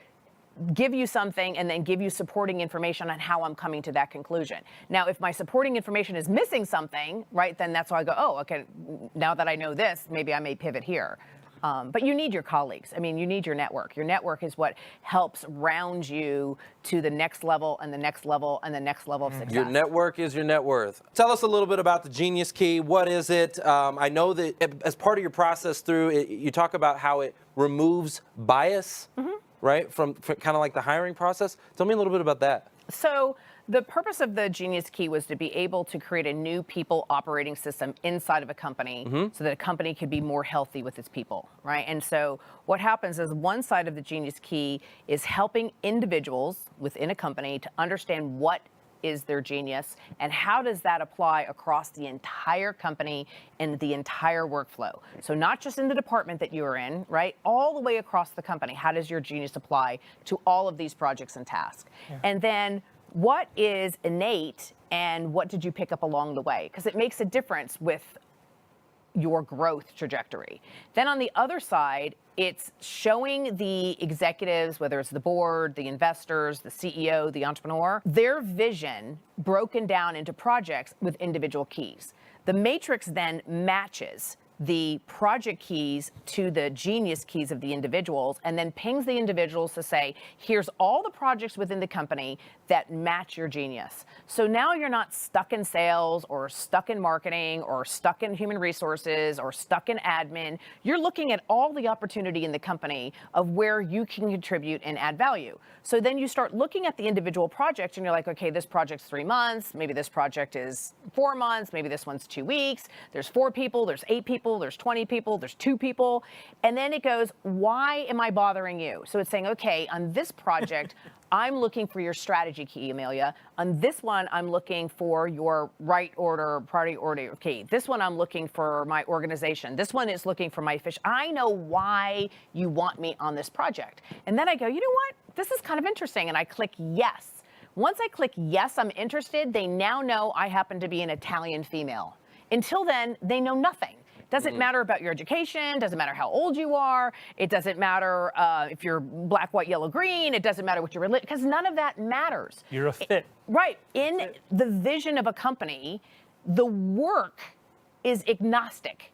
give you something and then give you supporting information on how I'm coming to that conclusion. Now, if my supporting information is missing something, right, then that's why I go, oh, okay, now that I know this, maybe I may pivot here. But you need your colleagues. I mean, you need your network. Your network is what helps round you to the next level and the next level and the next level of success. Your network is your net worth. Tell us a little bit about the Genius Key. What is it? I know that as part of your process through it, you talk about how it removes bias, right, from kind of like the hiring process. Tell me a little bit about that. So the purpose of the Genius Key was to be able to create a new people operating system inside of a company so that a company could be more healthy with its people, right? And so what happens is one side of the Genius Key is helping individuals within a company to understand what is their genius and how does that apply across the entire company and the entire workflow. So not just in the department that you're in, right? All the way across the company. How does your genius apply to all of these projects and tasks? And then what is innate and what did you pick up along the way? Because it makes a difference with your growth trajectory. Then on the other side, it's showing the executives, whether it's the board, the investors, the CEO, the entrepreneur, their vision broken down into projects with individual keys. The matrix then matches the project keys to the genius keys of the individuals and then pings the individuals to say, here's all the projects within the company that match your genius. So now you're not stuck in sales or stuck in marketing or stuck in human resources or stuck in admin. You're looking at all the opportunity in the company of where you can contribute and add value. So then you start looking at the individual project and you're like, okay, this project's 3 months, maybe this project is 4 months, maybe this one's 2 weeks, there's 4 people, there's 8 people, there's 20 people, there's 2 people. And then it goes, why am I bothering you? So it's saying, okay, on this project, I'm looking for your strategy key, Amilya. On this one, I'm looking for your right order, priority order key. This one, I'm looking for my organization. This one is looking for my fish. I know why you want me on this project. And then I go, you know what? This is kind of interesting. And I click yes. Once I click yes, I'm interested. They now know I happen to be an Italian female. Until then, they know nothing. Doesn't matter about your education, doesn't matter how old you are, it doesn't matter if you're black, white, yellow, green, it doesn't matter what your religion, because none of that matters. You're a fit. Right. In the vision of a company, the work is agnostic.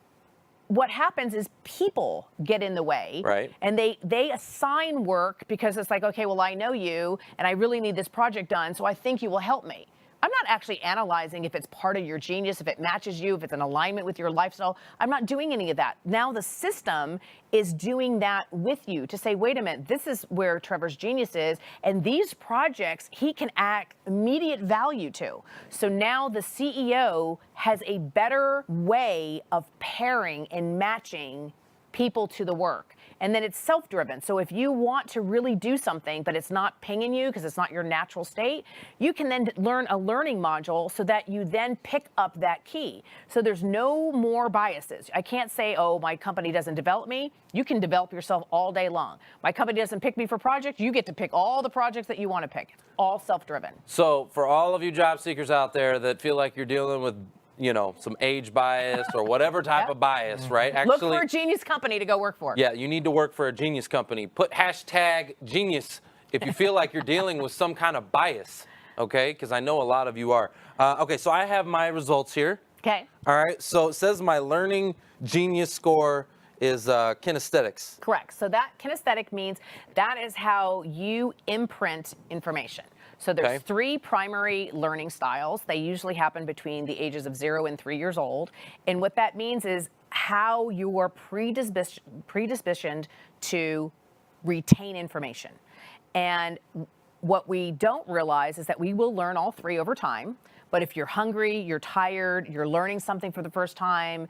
What happens is people get in the way, right? And they assign work because it's like, okay, well, I know you and I really need this project done, so I think you will help me. I'm not actually analyzing if it's part of your genius, if it matches you, if it's in alignment with your lifestyle. I'm not doing any of that. Now the system is doing that with you to say, wait a minute, this is where Trevor's genius is, and these projects he can add immediate value to. So now the CEO has a better way of pairing and matching people to the work. And then it's self-driven. So if you want to really do something, but it's not pinging you because it's not your natural state, you can then learn a learning module so that you then pick up that key. So there's no more biases. I can't say, oh, my company doesn't develop me. You can develop yourself all day long. My company doesn't pick me for projects. You get to pick all the projects that you want to pick. It's all self-driven. So for all of you job seekers out there that feel like you're dealing with, you know, some age bias or whatever type of bias, right? Actually, look for a genius company to go work for. Yeah, you need to work for a genius company. Put hashtag genius if you feel like you're dealing with some kind of bias, okay? Because I know a lot of you are. Okay, so I have my results here. Okay. All right, so it says my learning genius score is kinesthetics. Correct. So that kinesthetic means that is how you imprint information. So there's 3 primary learning styles. They usually happen between the ages of 0 and 3 years old. And what that means is how you are predispositioned to retain information. And what we don't realize is that we will learn all 3 over time. But if you're hungry, you're tired, you're learning something for the first time,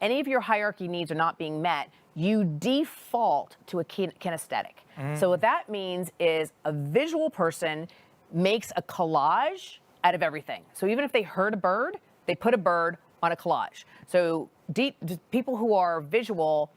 any of your hierarchy needs are not being met, you default to a kinesthetic. So what that means is a visual person makes a collage out of everything. So even if they heard a bird, they put a bird on a collage. So people who are visual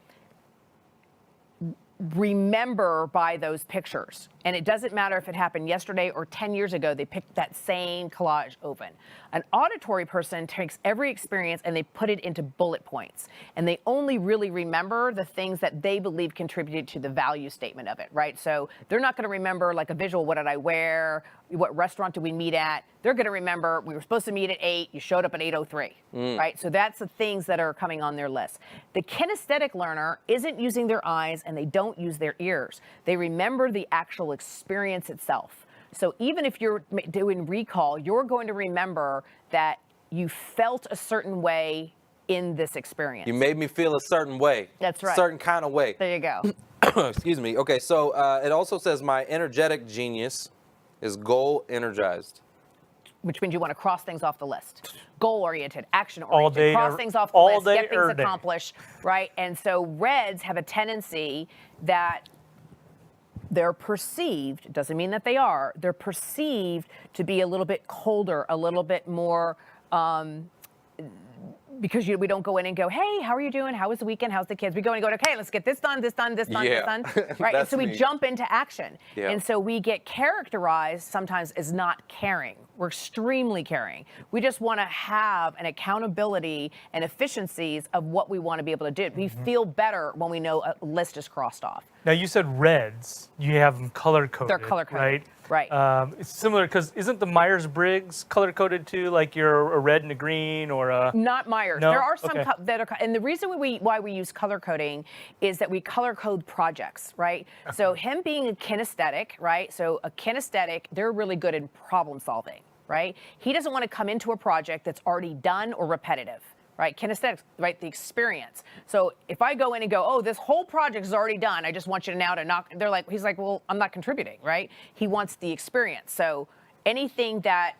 remember by those pictures. And it doesn't matter if it happened yesterday or 10 years ago, they picked that same collage open. An auditory person takes every experience and they put it into bullet points. And they only really remember the things that they believe contributed to the value statement of it, right? So they're not gonna remember like a visual, what did I wear? What restaurant did we meet at? They're gonna remember we were supposed to meet at 8, you showed up at 8:03, right? So that's the things that are coming on their list. The kinesthetic learner isn't using their eyes and they don't use their ears. They remember the actual experience itself. So even if you're doing recall, you're going to remember that you felt a certain way in this experience. You made me feel a certain way. That's right. Certain kind of way. There you go. Excuse me. Okay, so it also says my energetic genius is goal energized. Which means you want to cross things off the list. Goal-oriented, action-oriented, All day, cross things off the all list, day, get things every day. accomplished, right? And so reds have a tendency that they're perceived, doesn't mean that they are, they're perceived to be a little bit colder, a little bit more, because we don't go in and go, hey, how are you doing? How was the weekend? How's the kids? We go and go, okay, let's get this done, this done, this done, this done, right? And so we jump into action. Yeah. And so we get characterized sometimes as not caring. We're extremely caring. We just want to have an accountability and efficiencies of what we want to be able to do. We feel better when we know a list is crossed off. Now you said reds. You have them color coded. They're color coded, right? Right. It's similar because isn't the Myers-Briggs color coded too? Like you're a red and a green or a. Not Myers. No? There are some Okay. that are, and the reason why we use color coding is that we color code projects, right? So him being a kinesthetic, right? So a kinesthetic, they're really good in problem solving, right? He doesn't want to come into a project that's already done or repetitive. Right, kinesthetics, right, the experience. So if I go in and go, oh, this whole project is already done, I just want you to now to knock, they're like, he's like, well, I'm not contributing, right? He wants the experience. So anything that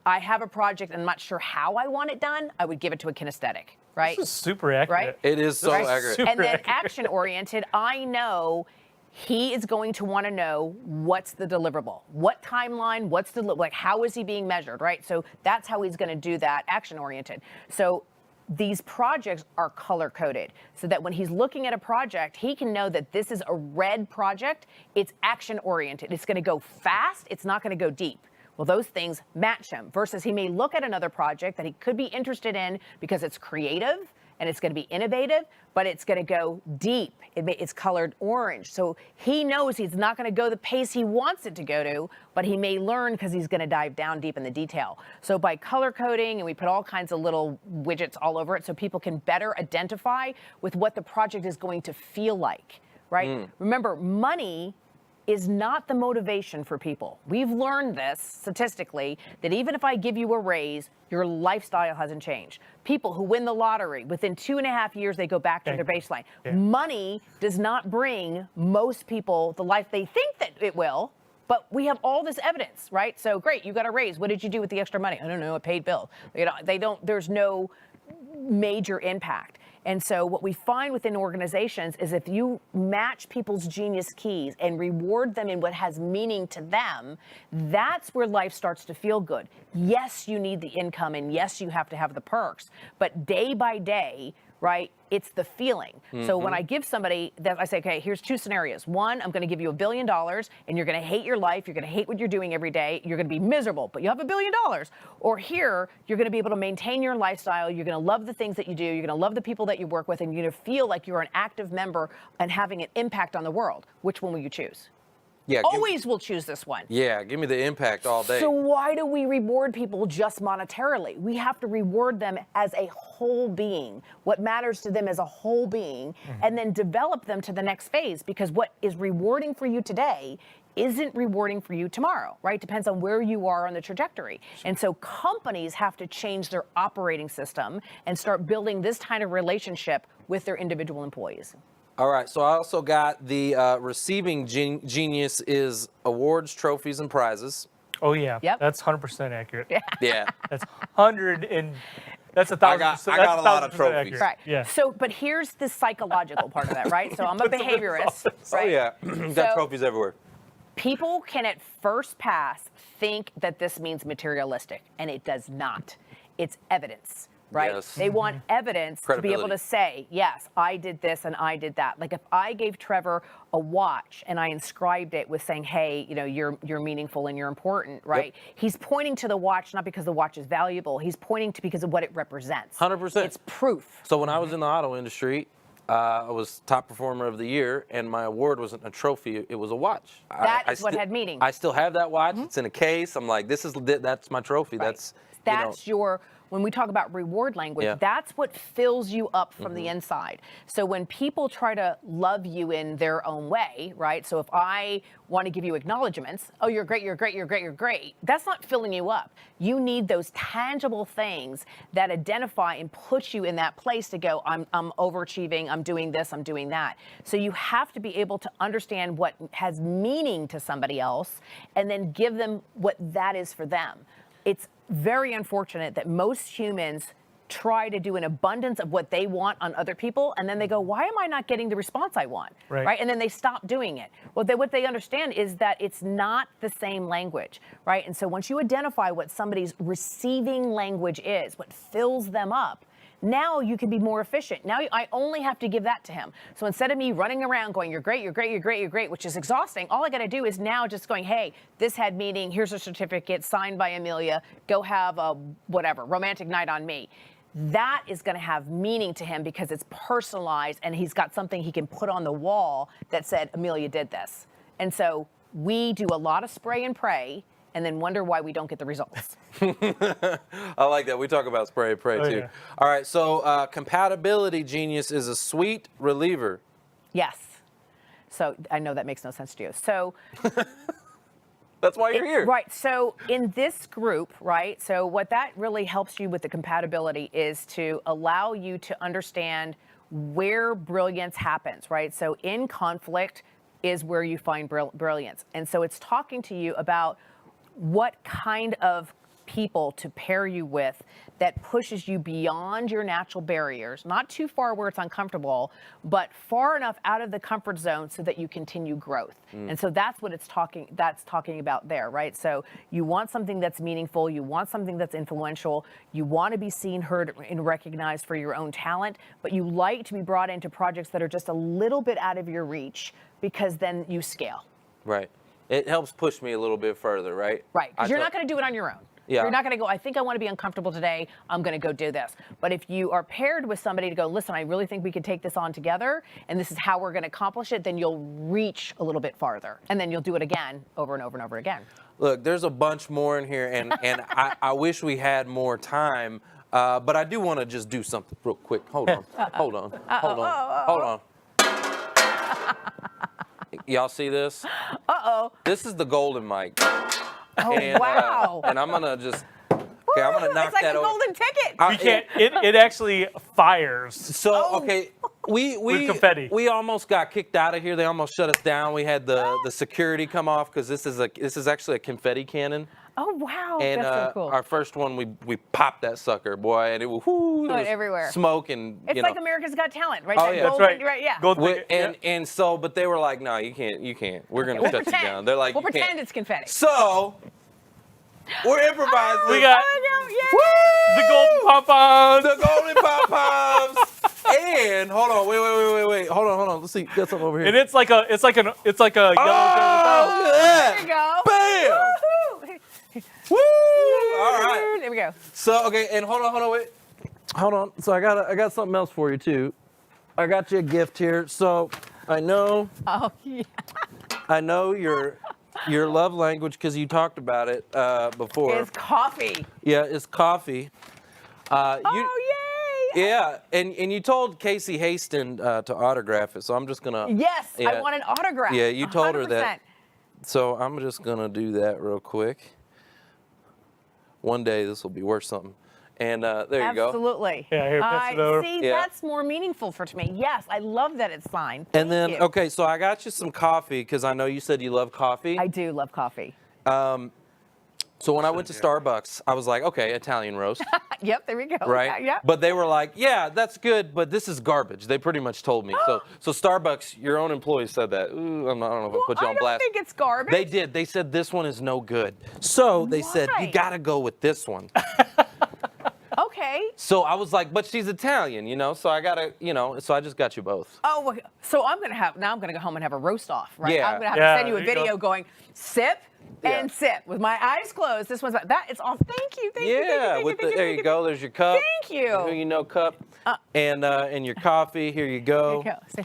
I have a project and I'm not sure how I want it done, I would give it to a kinesthetic, right? This is super accurate. Right? It is so accurate. And then action oriented, I know he is going to want to know what's the deliverable, what timeline, what's the, like, how is he being measured, right? So that's how he's going to do that, action oriented. So these projects are color coded so that when he's looking at a project, he can know that this is a red project. It's action oriented. It's going to go fast. It's not going to go deep. Well, those things match him versus he may look at another project that he could be interested in because it's creative and it's going to be innovative, but it's going to go deep. It's colored orange. So he knows he's not going to go the pace he wants it to go to, but he may learn because he's going to dive down deep in the detail. So by color coding, and we put all kinds of little widgets all over it so people can better identify with what the project is going to feel like, right? Remember, money is not the motivation for people. We've learned this statistically, that even if I give you a raise, your lifestyle hasn't changed. People who win the lottery, within 2.5 years, they go back to their baseline. Yeah. Money does not bring most people the life they think that it will, but we have all this evidence, right? So great, you got a raise. What did you do with the extra money? I don't know, I paid bills. You know, there's no major impact. And so what we find within organizations is if you match people's genius keys and reward them in what has meaning to them, that's where life starts to feel good. Yes, you need the income and yes, you have to have the perks, but day by day, right, it's the feeling. So when I give somebody that, I say, okay, here's two scenarios. One, I'm going to give you $1 billion and you're going to hate your life. You're going to hate what you're doing every day. You're going to be miserable, but you have $1 billion. Or here, you're going to be able to maintain your lifestyle. You're going to love the things that you do. You're going to love the people that you work with, and you're going to feel like you're an active member and having an impact on the world. Which one will you choose? Yeah, Always will choose this one. Yeah, give me the impact all day. So why do we reward people just monetarily? We have to reward them as a whole being, what matters to them as a whole being, and then develop them to the next phase, because what is rewarding for you today isn't rewarding for you tomorrow, right? Depends on where you are on the trajectory. And so companies have to change their operating system and start building this kind of relationship with their individual employees. All right, so I also got the receiving genius is awards, trophies, and prizes. Oh yeah, Yep. that's 100% accurate. Yeah. That's 100 and that's 1,000%. I got a lot of 1,000% trophies. accurate. Right. Yeah. So, but here's the psychological part of that, right? So I'm a behaviorist, Oh right? yeah, So- got trophies everywhere. People can at first pass think that this means materialistic, and it does not. It's evidence, right? Yes. They want evidence to be able Credibility. to say, yes, I did this and I did that. Like if I gave Trevor a watch and I inscribed it with saying, hey, you know, you're meaningful and you're important, right? He's pointing to the watch not because the watch is valuable. He's pointing to because of what it represents. 100%. It's proof. So when I was in the auto industry, I was top performer of the year, and my award wasn't a trophy; it was a watch. That is what had meaning. I still have that watch. It's in a case. I'm like, that's my trophy. Right. That's your, when we talk about reward language, Yeah. that's what fills you up from the inside. So when people try to love you in their own way, right? So if I want to give you acknowledgments, oh, you're great, you're great, you're great, you're great, that's not filling you up. You need those tangible things that identify and put you in that place to go, I'm overachieving, I'm doing this, I'm doing that. So you have to be able to understand what has meaning to somebody else and then give them what that is for them. It's very unfortunate that most humans try to do an abundance of what they want on other people, and then they go, why am I not getting the response I want? Right. And then they stop doing it. Well, what they understand is that it's not the same language, right? And so once you identify what somebody's receiving language is, what fills them up, Now you can be more efficient. Now I only have to give that to him. So instead of me running around going, you're great, you're great, you're great, you're great, which is exhausting, all I got to do is now just going, hey, this had meaning, here's a certificate signed by Amilya, go have a whatever, romantic night on me. That is going to have meaning to him because it's personalized and he's got something he can put on the wall that said, Amilya did this. And so we do a lot of spray and pray and then wonder why we don't get the results. I like that. We talk about spray and pray, too. Yeah. All right, so compatibility genius is a sweet reliever. Yes. So I know that makes no sense to you. So that's why you're here. Right. So in this group, right, so what that really helps you with the compatibility is to allow you to understand where brilliance happens, right? So in conflict is where you find brilliance. And so it's talking to you about what kind of people to pair you with that pushes you beyond your natural barriers, not too far where it's uncomfortable, but far enough out of the comfort zone so that you continue growth. And so that's what it's talking about there, right? So you want something that's meaningful, you want something that's influential, you want to be seen, heard, and recognized for your own talent, but you like to be brought into projects that are just a little bit out of your reach because then you scale. Right. It helps push me a little bit further, right? Right, because you're not going to do it on your own. Yeah. You're not going to go, I think I want to be uncomfortable today, I'm going to go do this. But if you are paired with somebody to go, listen, I really think we could take this on together, and this is how we're going to accomplish it, then you'll reach a little bit farther. And then you'll do it again, over and over and over again. Look, there's a bunch more in here, and I wish we had more time, but I do want to just do something real quick. Hold on. Hold on. Hold on. Hold on. Y'all see this? Uh-oh. This is the golden mic. Oh, And, wow. And I'm gonna just, okay, I'm gonna knock it's like that a over. golden ticket. We can't. It actually fires. So okay, we with confetti. We almost got kicked out of here. They almost shut us down. We had the security come off because this is actually a confetti cannon. Oh, wow. And that's so cool. our first one, we popped that sucker, boy, and it was whoo, Went everywhere. Smoke and It's you like know. America's Got Talent, right? Oh, That yeah. That's golden, right. yeah. Gold And so, but they were like, no, you can't. We're gonna We'll shut pretend. you down. They're like, we'll you pretend can't. it's confetti. So we're improvising. We got the golden pom-poms. The golden pom-poms. And hold on, wait. Hold on. Let's see. Got something over here. And it's like a yellow. Oh, look at that. There you go. Bam. Woo-hoo. Woo! All right. There we go. So okay, and hold on, wait. Hold on. So I got something else for you too. I got you a gift here. So I know. Oh yeah. I know your love language because you talked about it before. It's coffee. Yeah, it's coffee. Yay! Yeah, and you told Casey Haston to autograph it, so I'm just gonna. Yes, Yeah. I want an autograph. Yeah, you told her 100%. that. So I'm just gonna do that real quick. One day this will be worth something. And there you go. Absolutely. Yeah, here, pass it over. See, Yeah. that's more meaningful for me. Yes, I love that it's signed. And then, Thank you. okay, so I got you some coffee because I know you said you love coffee. I do love coffee. So when I went to Starbucks, I was like, okay, Italian roast, Yep, there we go. right? Yeah. But they were like, yeah, that's good, but this is garbage. They pretty much told me. So Starbucks, your own employees said that. Ooh, I don't know if I put you I on don't blast. think it's garbage. They did. They said this one is no good. So they said, you Why? got to go with this one. Okay. So I was like, but she's Italian, you know, so I got to, so I just got you both. Oh, well, so I'm gonna go home and have a roast off, right? Yeah. I'm gonna have Yeah, to send you a there you video go. going sip Yeah. and sip with my eyes closed. This one's that. It's all. Thank you. Thank you. Yeah, there you go. There's your cup. Thank you. Who you know cup. And your coffee. Here you go. There you go.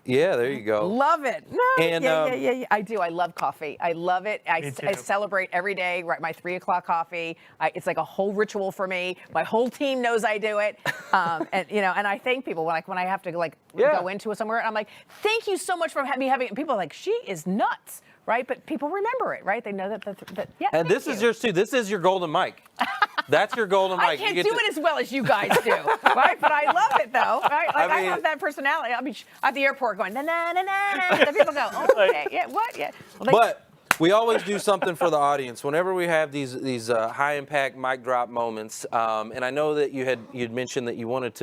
Yeah, there you go. Love it. No, And, yeah. I do. I love coffee. I love it. I celebrate every day. Right, my 3 o'clock coffee. It's like a whole ritual for me. My whole team knows I do it. And I thank people when I have to go into it somewhere. And I'm like, thank you so much for me having. People are like, she is nuts, right? But people remember it, right? They know that. Yeah. And this is yours too. This is your golden mic. That's your golden mic. I can't do it as well as you guys do, right? But I love it though, right? Like I have that personality. I mean, at the airport going na na na na na. The people go, oh, okay, yeah, what, yeah. But we always do something for the audience whenever we have these high impact mic drop moments. And I know that you'd mentioned that you wanted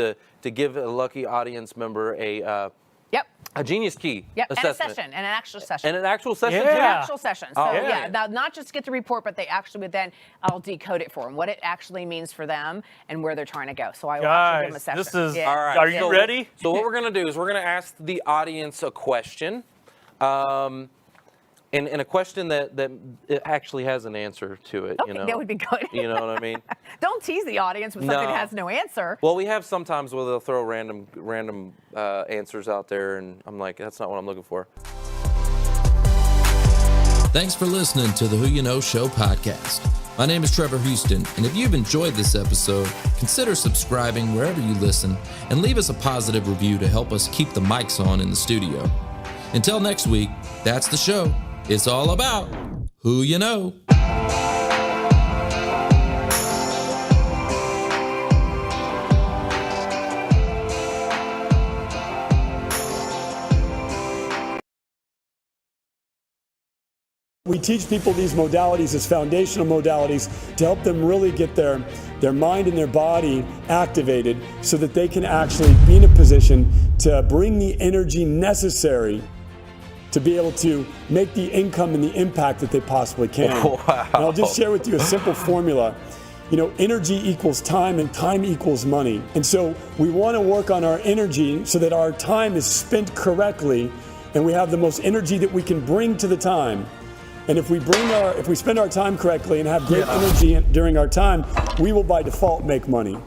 to give a lucky audience member a Yep. A Genius Key Yep, assessment. and a session, and an actual session. And an actual session? An actual session. So, Oh, yeah, not just get the report, but they actually would then, I'll decode it for them, what it actually means for them and where they're trying to go. So I will actually give them a session. This is, all right. are you ready? So what we're going to do is we're going to ask the audience a question. And a question that it actually has an answer to it. Okay, that would be good. You know what I mean? Don't tease the audience with something that has no answer. Well, we have sometimes where they'll throw random answers out there, and I'm like, that's not what I'm looking for. Thanks for listening to the Who You Know Show podcast. My name is Trevor Houston, and if you've enjoyed this episode, consider subscribing wherever you listen and leave us a positive review to help us keep the mics on in the studio. Until next week, that's the show. It's all about who you know. We teach people these modalities as foundational modalities to help them really get their mind and their body activated so that they can actually be in a position to bring the energy necessary to be able to make the income and the impact that they possibly can. Wow. And I'll just share with you a simple formula. You know, energy equals time and time equals money. And so we want to work on our energy so that our time is spent correctly and we have the most energy that we can bring to the time. And if we spend our time correctly and have great energy during our time, we will by default make money.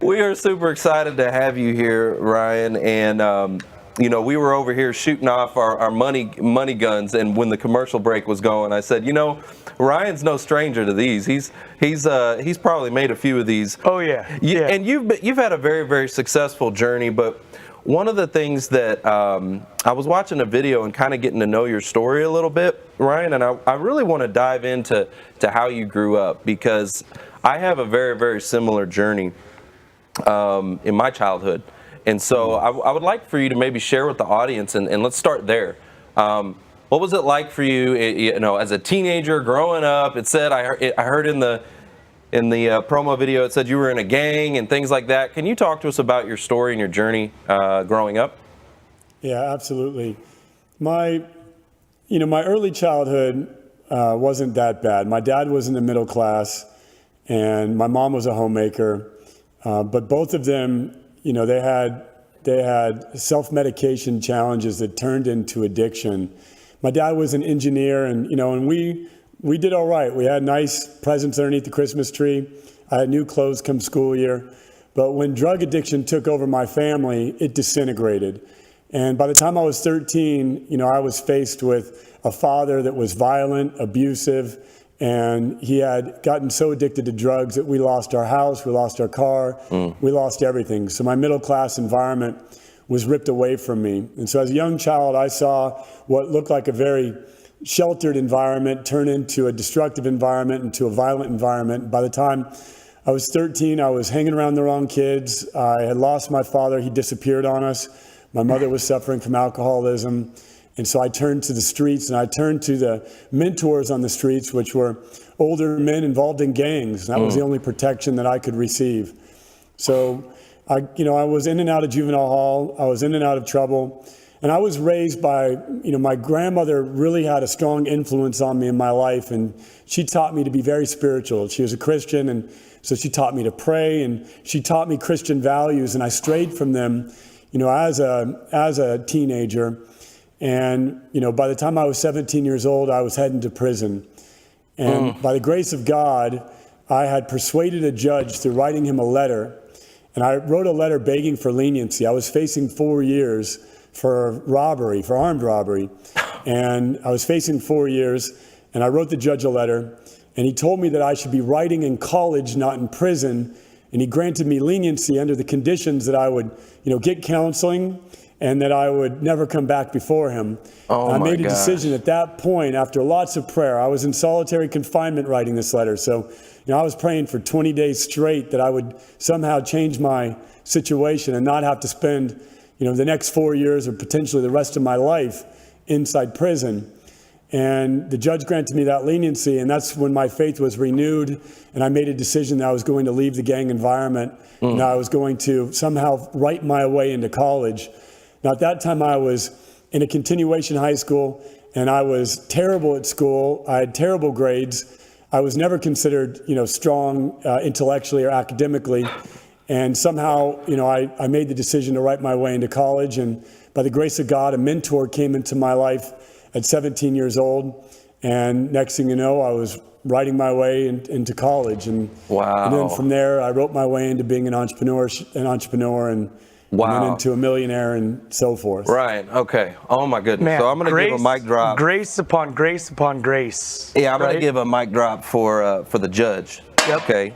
We are super excited to have you here, Ryan. And, you know, we were over here shooting off our money guns. And when the commercial break was going, I said, you know, Ryan's no stranger to these. He's probably made a few of these. Oh, yeah. And you've had a very, very successful journey. But one of the things that I was watching a video and kind of getting to know your story a little bit, Ryan, and I really want to dive into how you grew up, because I have a very, very similar journey in my childhood. And so I would like for you to maybe share with the audience, and let's start there. What was it like for you, you know, as a teenager growing up? It said, I heard in the promo video, it said you were in a gang and things like that. Can you talk to us about your story and your journey growing up? Yeah, absolutely. My early childhood wasn't that bad. My dad was in the middle class and my mom was a homemaker. But both of them, you know, they had self-medication challenges that turned into addiction. My dad was an engineer, and you know, and we did all right. We had nice presents underneath the Christmas tree. I had new clothes come school year. But when drug addiction took over my family, it disintegrated. And by the time I was 13, you know, I was faced with a father that was violent, abusive, and he had gotten so addicted to drugs that we lost our house, we lost our car, we lost everything. So my middle class environment was ripped away from me. And so as a young child, I saw what looked like a very sheltered environment turn into a destructive environment, into a violent environment. By the time I was 13, I was hanging around the wrong kids. I had lost my father. He disappeared on us. My mother was suffering from alcoholism. And so I turned to the streets, and I turned to the mentors on the streets, which were older men involved in gangs. That was the only protection that I could receive. So I was in and out of juvenile hall. I was in and out of trouble. And I was raised by, my grandmother really had a strong influence on me in my life. And she taught me to be very spiritual. She was a Christian. And so she taught me to pray, and she taught me Christian values. And I strayed from them, as a teenager. And, by the time I was 17 years old, I was heading to prison. And by the grace of God, I had persuaded a judge through writing him a letter. And I wrote a letter begging for leniency. I was facing 4 years for robbery, for armed robbery. And I was facing 4 years, and I wrote the judge a letter. And he told me that I should be writing in college, not in prison. And he granted me leniency under the conditions that I would, get counseling, and that I would never come back before him. I made a decision at that point, after lots of prayer. I was in solitary confinement writing this letter. So, I was praying for 20 days straight that I would somehow change my situation and not have to spend, the next 4 years or potentially the rest of my life inside prison. And the judge granted me that leniency, and that's when my faith was renewed, and I made a decision that I was going to leave the gang environment, and I was going to somehow write my way into college. Now, at that time, I was in a continuation high school, and I was terrible at school. I had terrible grades. I was never considered, strong intellectually or academically. And somehow, I made the decision to write my way into college. And by the grace of God, a mentor came into my life at 17 years old. And next thing you know, I was writing my way into college. And, wow. And then from there, I wrote my way into being an entrepreneur and wow. then into a millionaire and so forth. Right. Okay. Oh my goodness. Man, so I'm going to give a mic drop. Grace upon grace upon grace. Yeah, I'm going to give a mic drop for the judge. Yep. Okay.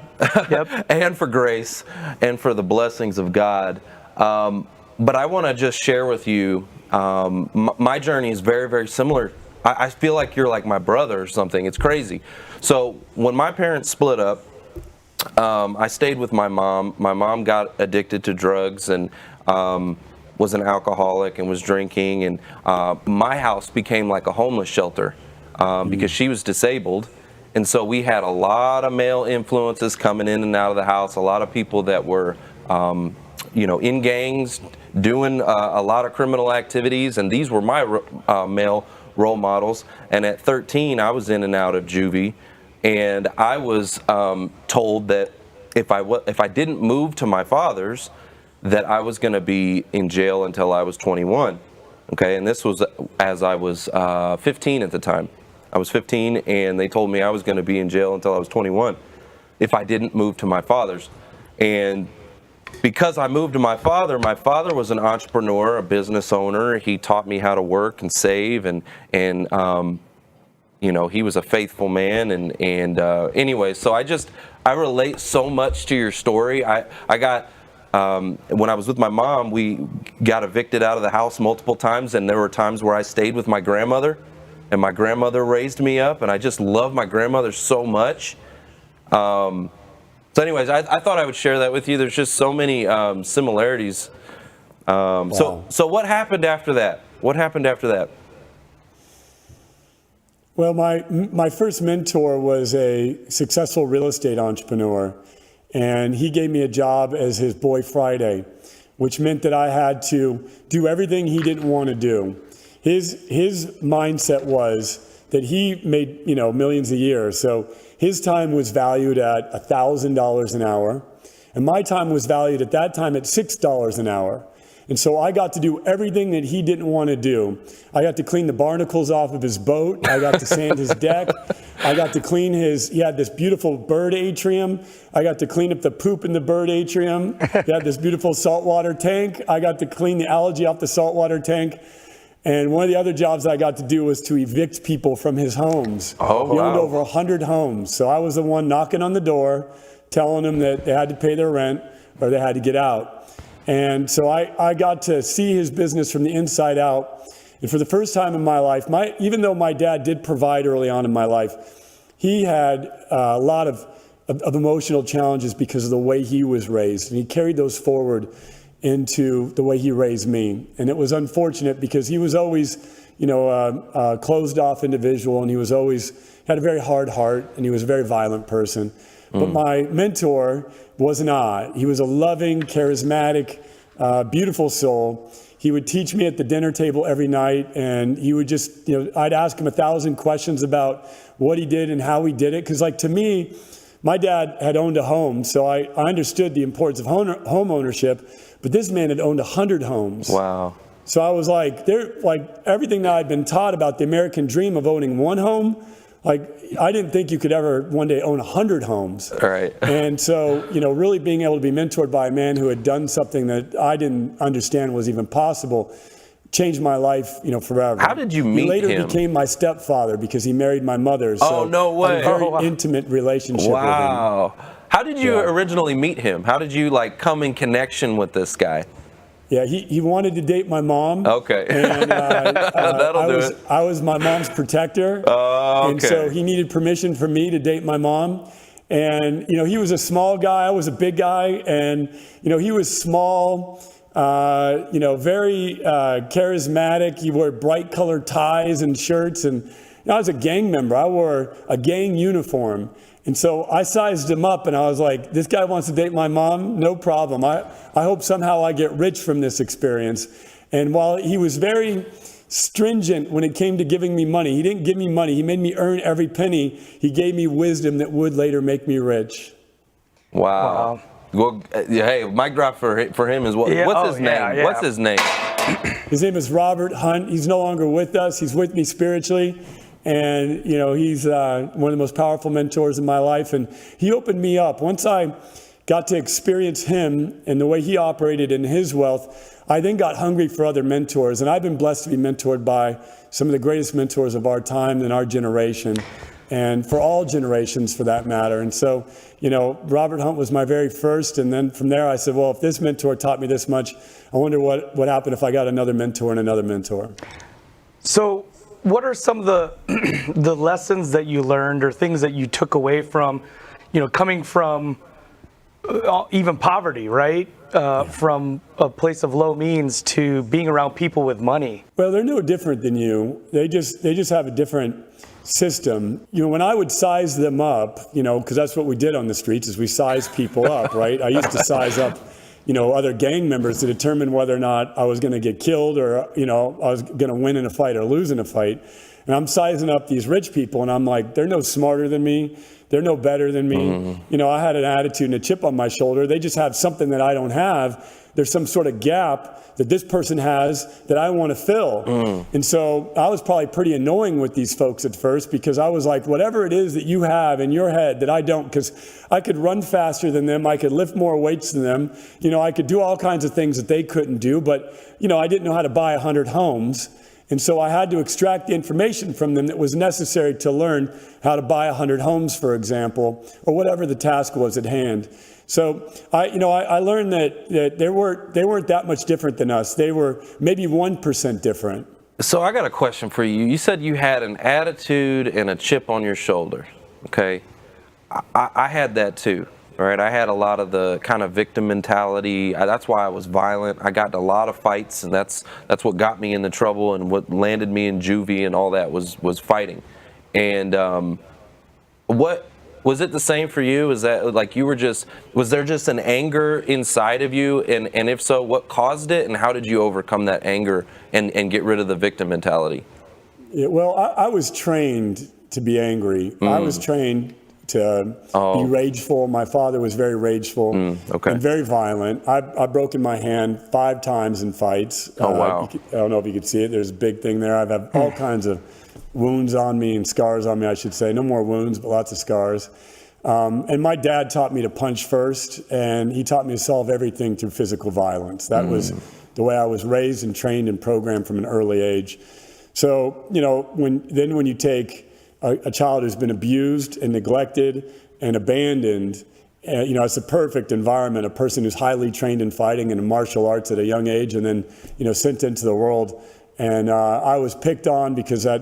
Yep. And for grace and for the blessings of God. But I want to just share with you, my journey is very, very similar. I feel like you're like my brother or something. It's crazy. So when my parents split up, I stayed with my mom. My mom got addicted to drugs and was an alcoholic and was drinking. And my house became like a homeless shelter because she was disabled. And so we had a lot of male influences coming in and out of the house, a lot of people that were, in gangs, doing a lot of criminal activities. And these were my male role models. And at 13, I was in and out of juvie. And I was told that if I didn't move to my father's, that I was going to be in jail until I was 21. Okay, and this was as I was 15 at the time. I was 15, and they told me I was going to be in jail until I was 21 if I didn't move to my father's. And because I moved to my father was an entrepreneur, a business owner. He taught me how to work and save, and he was a faithful man. And anyway, so I relate so much to your story. I got, when I was with my mom, we got evicted out of the house multiple times, and there were times where I stayed with my grandmother, and my grandmother raised me up, and I just love my grandmother so much. So anyways, I thought I would share that with you. There's just so many similarities. Wow. So what happened after that? What happened after that? Well, my first mentor was a successful real estate entrepreneur, and he gave me a job as his boy Friday, which meant that I had to do everything he didn't want to do. His mindset was that he made, millions a year. So his time was valued at $1,000 an hour. And my time was valued at that time at $6 an hour. And so I got to do everything that he didn't want to do. I got to clean the barnacles off of his boat. I got to sand his deck. I got to clean he had this beautiful bird atrium. I got to clean up the poop in the bird atrium. He had this beautiful saltwater tank. I got to clean the algae off the saltwater tank. And one of the other jobs I got to do was to evict people from his homes. Oh, he owned over 100 homes. So I was the one knocking on the door, telling them that they had to pay their rent or they had to get out. And so I got to see his business from the inside out. And for the first time in my life, even though my dad did provide early on in my life, he had a lot of emotional challenges because of the way he was raised. And he carried those forward into the way he raised me. And it was unfortunate because he was always, a closed off individual, and he was always had a very hard heart, and he was a very violent person. But my mentor was not. He was a loving, charismatic, beautiful soul. He would teach me at the dinner table every night, and he would just, I'd ask him 1,000 questions about what he did and how he did it. Because to me, my dad had owned a home, so I understood the importance of home ownership. But this man had owned 100 homes. Wow. So I was like, everything that I'd been taught about the American dream of owning one home, I didn't think you could ever one day own 100 homes. Right. And so, really being able to be mentored by a man who had done something that I didn't understand was even possible changed my life, forever. How did you meet him? He later him? became my stepfather because he married my mother. So no way. I had a very intimate relationship with him. Wow. How did you originally meet him? How did you come in connection with this guy? Yeah, he wanted to date my mom. Okay. And That'll do it. I was my mom's protector. Okay. And so he needed permission from me to date my mom. And, he was a small guy. I was a big guy. And, he was small, very charismatic. He wore bright colored ties and shirts. And I was a gang member. I wore a gang uniform. And so I sized him up and I was like, this guy wants to date my mom? No problem. I hope somehow I get rich from this experience. And while he was very stringent when it came to giving me money, he didn't give me money. He made me earn every penny. He gave me wisdom that would later make me rich. Wow. Well, hey, mic drop for him is what? What's his name? Yeah. What's his name? His name is Robert Hunt. He's no longer with us. He's with me spiritually. And, you know, he's one of the most powerful mentors in my life. And he opened me up. Once I got to experience him and the way he operated in his wealth, I then got hungry for other mentors. And I've been blessed to be mentored by some of the greatest mentors of our time and our generation, and for all generations for that matter. And so, you know, Robert Hunt was my very first. And then from there I said, well, if this mentor taught me this much, I wonder what would happen if I got another mentor and another mentor. So what are some of the lessons that you learned or things that you took away from, you know, coming from even poverty, right? From a place of low means to being around people with money? Well, they're no different than you. They just have a different system. You know, when I would size them up, you know, because that's what we did on the streets, is we sized people up, right? I used to size up, you know, other gang members to determine whether or not I was going to get killed or, you know, I was going to win in a fight or lose in a fight. And I'm sizing up these rich people and I'm like, they're no smarter than me. They're no better than me. Mm-hmm. You know, I had an attitude and a chip on my shoulder. They just have something that I don't have. There's some sort of gap that this person has that I want to fill. Mm. And so I was probably pretty annoying with these folks at first, because I was like, whatever it is that you have in your head that I don't, because I could run faster than them, I could lift more weights than them, you know, I could do all kinds of things that they couldn't do, but, you know, I didn't know how to buy 100 homes. And so I had to extract the information from them that was necessary to learn how to buy 100 homes, for example, or whatever the task was at hand. So I learned that they weren't that much different than us. They were maybe 1% different. So I got a question for you. You said you had an attitude and a chip on your shoulder. Okay, I had that too. Right, I had a lot of the kind of victim mentality. That's why I was violent. I got in a lot of fights, and that's what got me into trouble, and what landed me in juvie and all that was fighting. And what was it the same for you? Is that like you were was there just an anger inside of you, and if so, what caused it, and how did you overcome that anger and get rid of the victim mentality? Yeah, well, I was trained to be angry. I was trained to be rageful. My father was very rageful and very violent. I've broken my hand 5 times in fights. Oh, wow. I don't know if you could see it. There's a big thing there. I've had all kinds of wounds on me and scars on me, I should say. No more wounds, but lots of scars. And my dad taught me to punch first, and he taught me to solve everything through physical violence. That was the way I was raised and trained and programmed from an early age. So, you know, when you take a child who's been abused and neglected and abandoned, you know, it's a perfect environment. A person who's highly trained in fighting and in martial arts at a young age, and then, you know, sent into the world. And I was picked on because I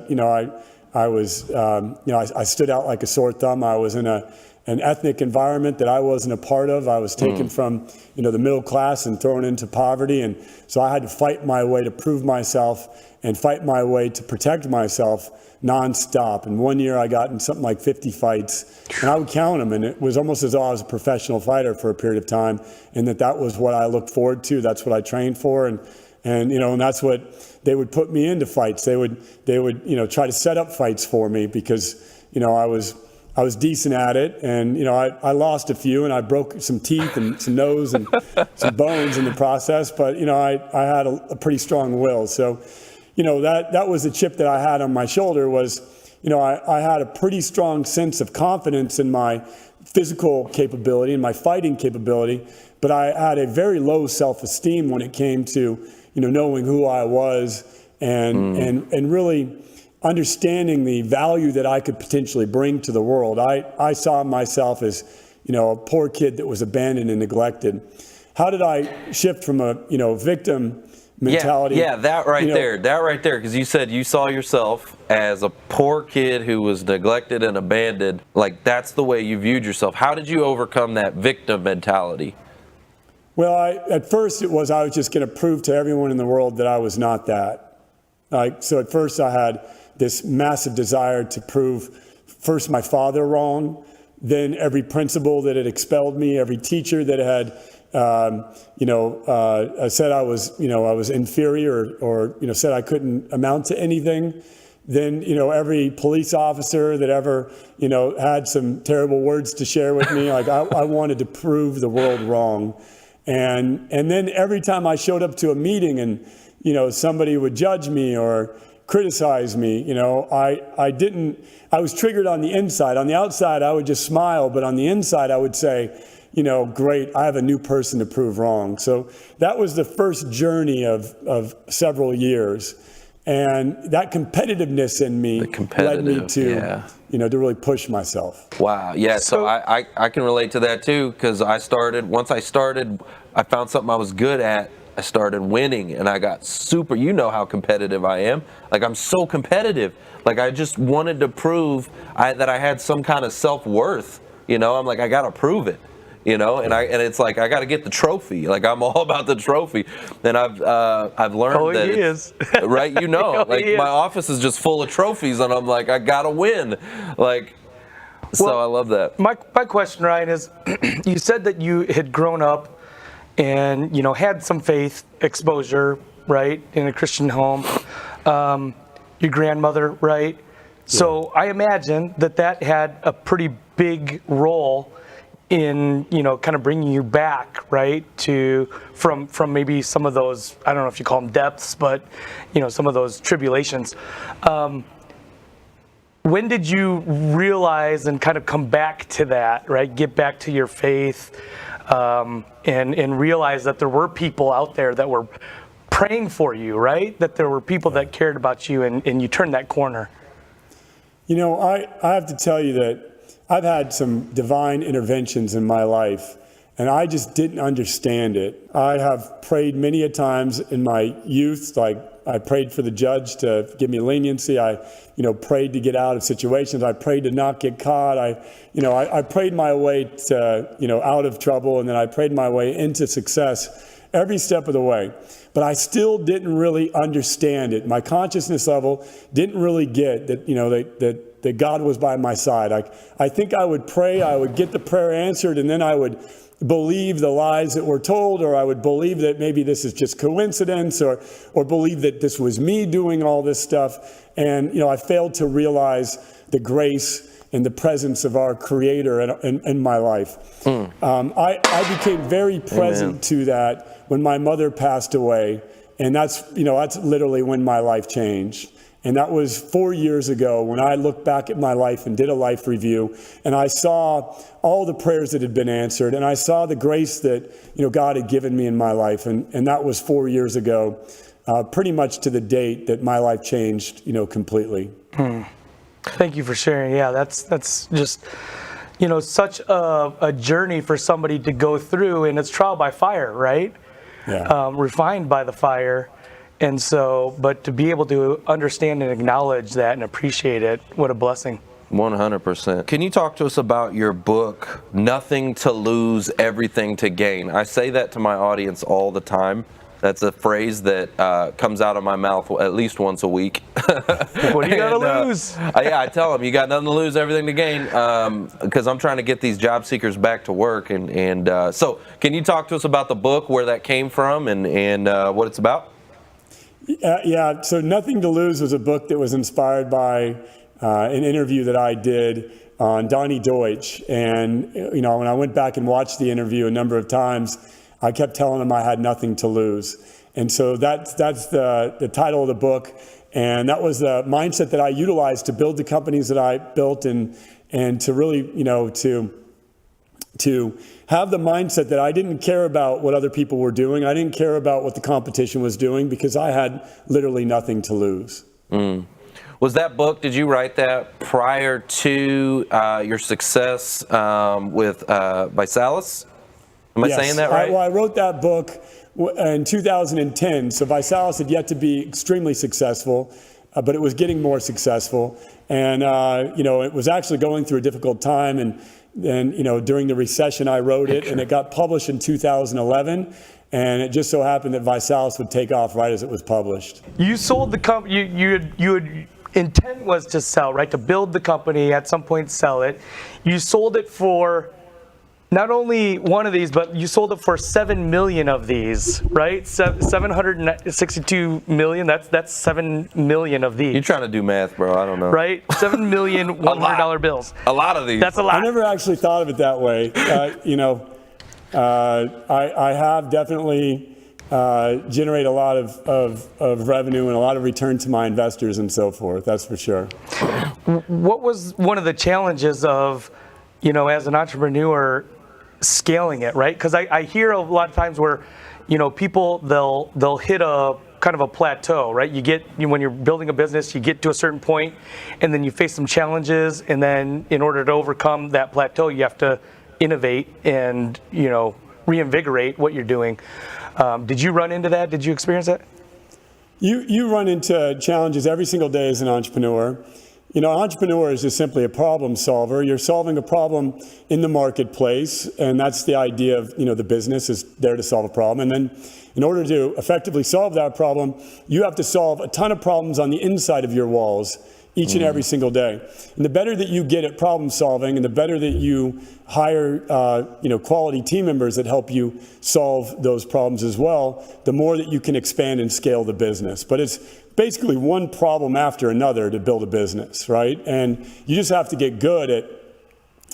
stood out like a sore thumb. I was in an ethnic environment that I wasn't a part of. I was taken from, you know, the middle class and thrown into poverty. And so I had to fight my way to prove myself and fight my way to protect myself nonstop. And one year I got in something like 50 fights, and I would count them. And it was almost as though I was a professional fighter for a period of time, and that was what I looked forward to. That's what I trained for. And you know, and that's what they would put me into fights. They would, you know, try to set up fights for me because, you know, I was decent at it. And, you know, I lost a few, and I broke some teeth and some nose and some bones in the process. But, you know, I had a pretty strong will. So, you know, that was the chip that I had on my shoulder was, you know, I had a pretty strong sense of confidence in my physical capability and my fighting capability, but I had a very low self-esteem when it came to, you know, knowing who I was and really understanding the value that I could potentially bring to the world. I saw myself as, you know, a poor kid that was abandoned and neglected. How did I shift from a, you know, victim mentality? Yeah, that right there, because you said you saw yourself as a poor kid who was neglected and abandoned. Like, that's the way you viewed yourself. How did you overcome that victim mentality? Well, at first I was just going to prove to everyone in the world that I was not that. So at first I had this massive desire to prove first my father wrong, then every principal that had expelled me, every teacher that had, said I was inferior or said I couldn't amount to anything. Then, every police officer that ever, had some terrible words to share with me, like I wanted to prove the world wrong. And then every time I showed up to a meeting and, somebody would judge me or criticize me, I was triggered on the inside. On the outside, I would just smile, but on the inside, I would say, great, I have a new person to prove wrong. So that was the first journey of several years. And that competitiveness in me led me to, to really push myself. Wow. Yeah. So I can relate to that too, because once I found something I was good at. I started winning and I got super, how competitive I am. Like I'm so competitive. Like I just wanted to prove that I had some kind of self-worth. I'm like, I got to prove it. And it's like I got to get the trophy. Like I'm all about the trophy, and I've learned that. He is. Right, my office is just full of trophies, and I'm like I gotta win. So I love that. My question, Ryan, is you said that you had grown up and had some faith exposure, right, in a Christian home. Your grandmother, right? Yeah. So I imagine that had a pretty big role in kind of bringing you back, right, from maybe some of those, I don't know if you call them depths, but some of those tribulations. When did you realize and kind of come back to that, right, get back to your faith, and realize that there were people out there that were praying for you, right, that there were people that cared about you, and you turned that corner? I have to tell you that I've had some divine interventions in my life, and I just didn't understand it. I have prayed many a times in my youth, like I prayed for the judge to give me leniency. I, prayed to get out of situations. I prayed to not get caught. I prayed my way to, out of trouble, and then I prayed my way into success every step of the way. But I still didn't really understand it. My consciousness level didn't really get that, that God was by my side. I think I would pray, I would get the prayer answered, and then I would believe the lies that were told, or I would believe that maybe this is just coincidence, or believe that this was me doing all this stuff. And, I failed to realize the grace and the presence of our Creator in my life. I became very present to that when my mother passed away, and that's literally when my life changed. And that was 4 years ago when I looked back at my life and did a life review, and I saw all the prayers that had been answered, and I saw the grace that God had given me in my life, and that was 4 years ago, pretty much to the date that my life changed, completely. Thank you for sharing. Yeah, that's just such a journey for somebody to go through, and it's trial by fire, right? Yeah. Refined by the fire. And so, but to be able to understand and acknowledge that and appreciate it, what a blessing. 100%. Can you talk to us about your book, Nothing to Lose, Everything to Gain? I say that to my audience all the time. That's a phrase that comes out of my mouth at least once a week. What do you got to lose? I tell them, you got nothing to lose, everything to gain, because I'm trying to get these job seekers back to work. And so can you talk to us about the book, where that came from, and what it's about? Yeah, so Nothing to Lose was a book that was inspired by an interview that I did on Donnie Deutsch. And, when I went back and watched the interview a number of times, I kept telling him I had nothing to lose. And so that's the title of the book. And that was the mindset that I utilized to build the companies that I built, and to really, to have the mindset that I didn't care about what other people were doing. I didn't care about what the competition was doing, because I had literally nothing to lose. Was that book, did you write that prior to your success with Visalis? Am I saying that right? I wrote that book in 2010. So Visalis had yet to be extremely successful, but it was getting more successful. And, it was actually going through a difficult time. And then, during the recession, I wrote it, and it got published in 2011. And it just so happened that Visalis would take off right as it was published. You sold the company. You had intent was to sell, right? To build the company, at some point sell it. You sold it for not only one of these, but you sold it for 7 million of these, right? 762 million. That's 7 million of these. You're trying to do math, bro. I don't know. Right? 7 million $100 bills. A lot of these. That's a lot. I never actually thought of it that way. I have definitely generate a lot of revenue and a lot of return to my investors and so forth. That's for sure. What was one of the challenges of, as an entrepreneur, scaling it, right? Because I hear a lot of times where, people they'll hit a kind of a plateau, right? When you're building a business, you get to a certain point, and then you face some challenges, and then in order to overcome that plateau, you have to innovate and reinvigorate what you're doing. Did you run into that? Did you experience that? You run into challenges every single day as an entrepreneur. An entrepreneur is just simply a problem solver. You're solving a problem in the marketplace, and that's the idea of, the business is there to solve a problem. And then in order to effectively solve that problem, you have to solve a ton of problems on the inside of your walls each and every single day. And the better that you get at problem solving, and the better that you hire, quality team members that help you solve those problems as well, the more that you can expand and scale the business. But it's basically one problem after another to build a business, right? And you just have to get good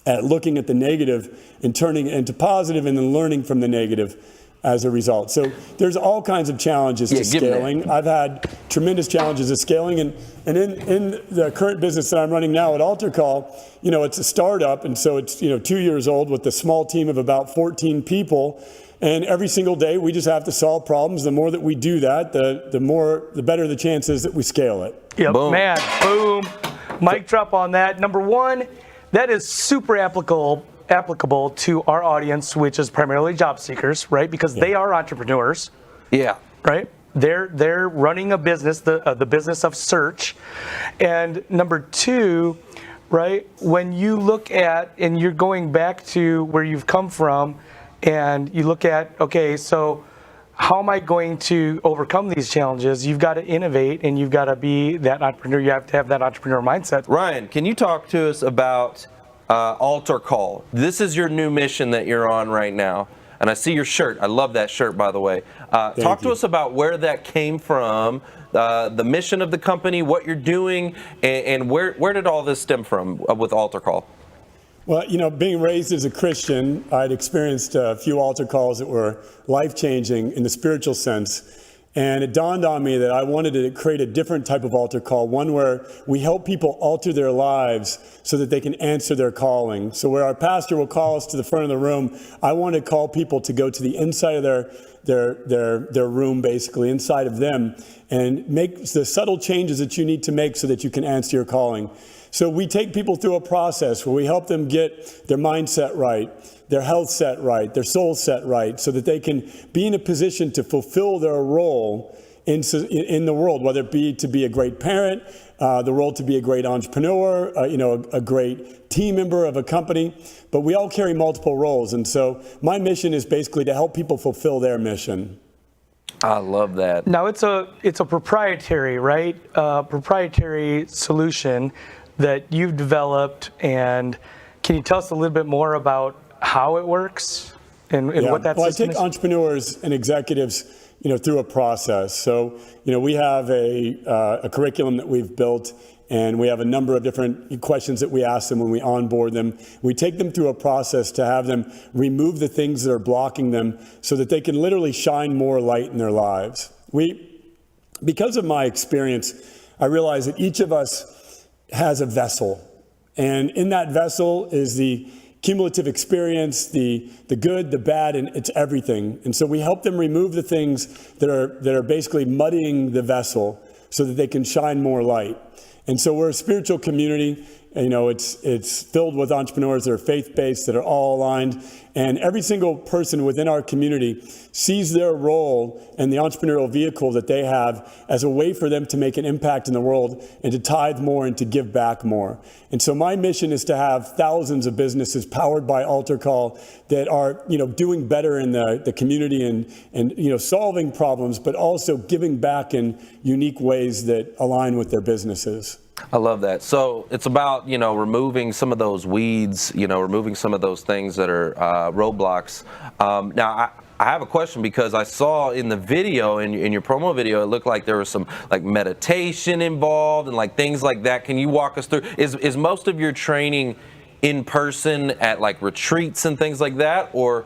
at looking at the negative and turning it into positive, and then learning from the negative as a result. So there's all kinds of challenges to scaling. I've had tremendous challenges of scaling, and in the current business that I'm running now at AlterCall, it's a startup, and so it's 2 years old with a small team of about 14 people. And every single day, we just have to solve problems. The more that we do that, the better the chances that we scale it. Yep, boom. Man, boom. Mic drop on that. Number one, that is super applicable to our audience, which is primarily job seekers, right? Because they are entrepreneurs. Yeah. Right? They're running a business, the business of search. And number two, right, when you look at, and you're going back to where you've come from, and you look at, okay, so how am I going to overcome these challenges? You've got to innovate, and you've got to be that entrepreneur. You have to have that entrepreneur mindset. Ryan, can you talk to us about AlterCall? This is your new mission that you're on right now. And I see your shirt. I love that shirt, by the way. Talk to us about where that came from, the mission of the company, what you're doing, and where did all this stem from with AlterCall? Well, being raised as a Christian, I'd experienced a few altar calls that were life-changing in the spiritual sense. And it dawned on me that I wanted to create a different type of altar call, one where we help people alter their lives so that they can answer their calling. So where our pastor will call us to the front of the room, I want to call people to go to the inside of their room, basically, inside of them, and make the subtle changes that you need to make so that you can answer your calling. So we take people through a process where we help them get their mindset right, their health set right, their soul set right, so that they can be in a position to fulfill their role in the world, whether it be to be a great parent, the role to be a great entrepreneur, a great team member of a company. But we all carry multiple roles. And so my mission is basically to help people fulfill their mission. I love that. Now it's a proprietary, right? Proprietary solution that you've developed, and can you tell us a little bit more about how it works and what that system is? I take entrepreneurs and executives, through a process. So, we have a curriculum that we've built, and we have a number of different questions that we ask them when we onboard them. We take them through a process to have them remove the things that are blocking them so that they can literally shine more light in their lives. Because of my experience, I realize that each of us has a vessel, and in that vessel is the cumulative experience, the good, the bad, and it's everything. And so we help them remove the things that are basically muddying the vessel so that they can shine more light. And so we're a spiritual community. It's filled with entrepreneurs that are faith-based, that are all aligned. And every single person within our community sees their role and the entrepreneurial vehicle that they have as a way for them to make an impact in the world and to tithe more and to give back more. And so my mission is to have thousands of businesses powered by AlterCall that are, doing better in the community and solving problems, but also giving back in unique ways that align with their businesses. I love that. So it's about, removing some of those weeds, removing some of those things that are roadblocks. Now, I have a question, because I saw in the video, in your promo video, it looked like there was some like meditation involved and like things like that. Can you walk us through? Is most of your training in person at like retreats and things like that, or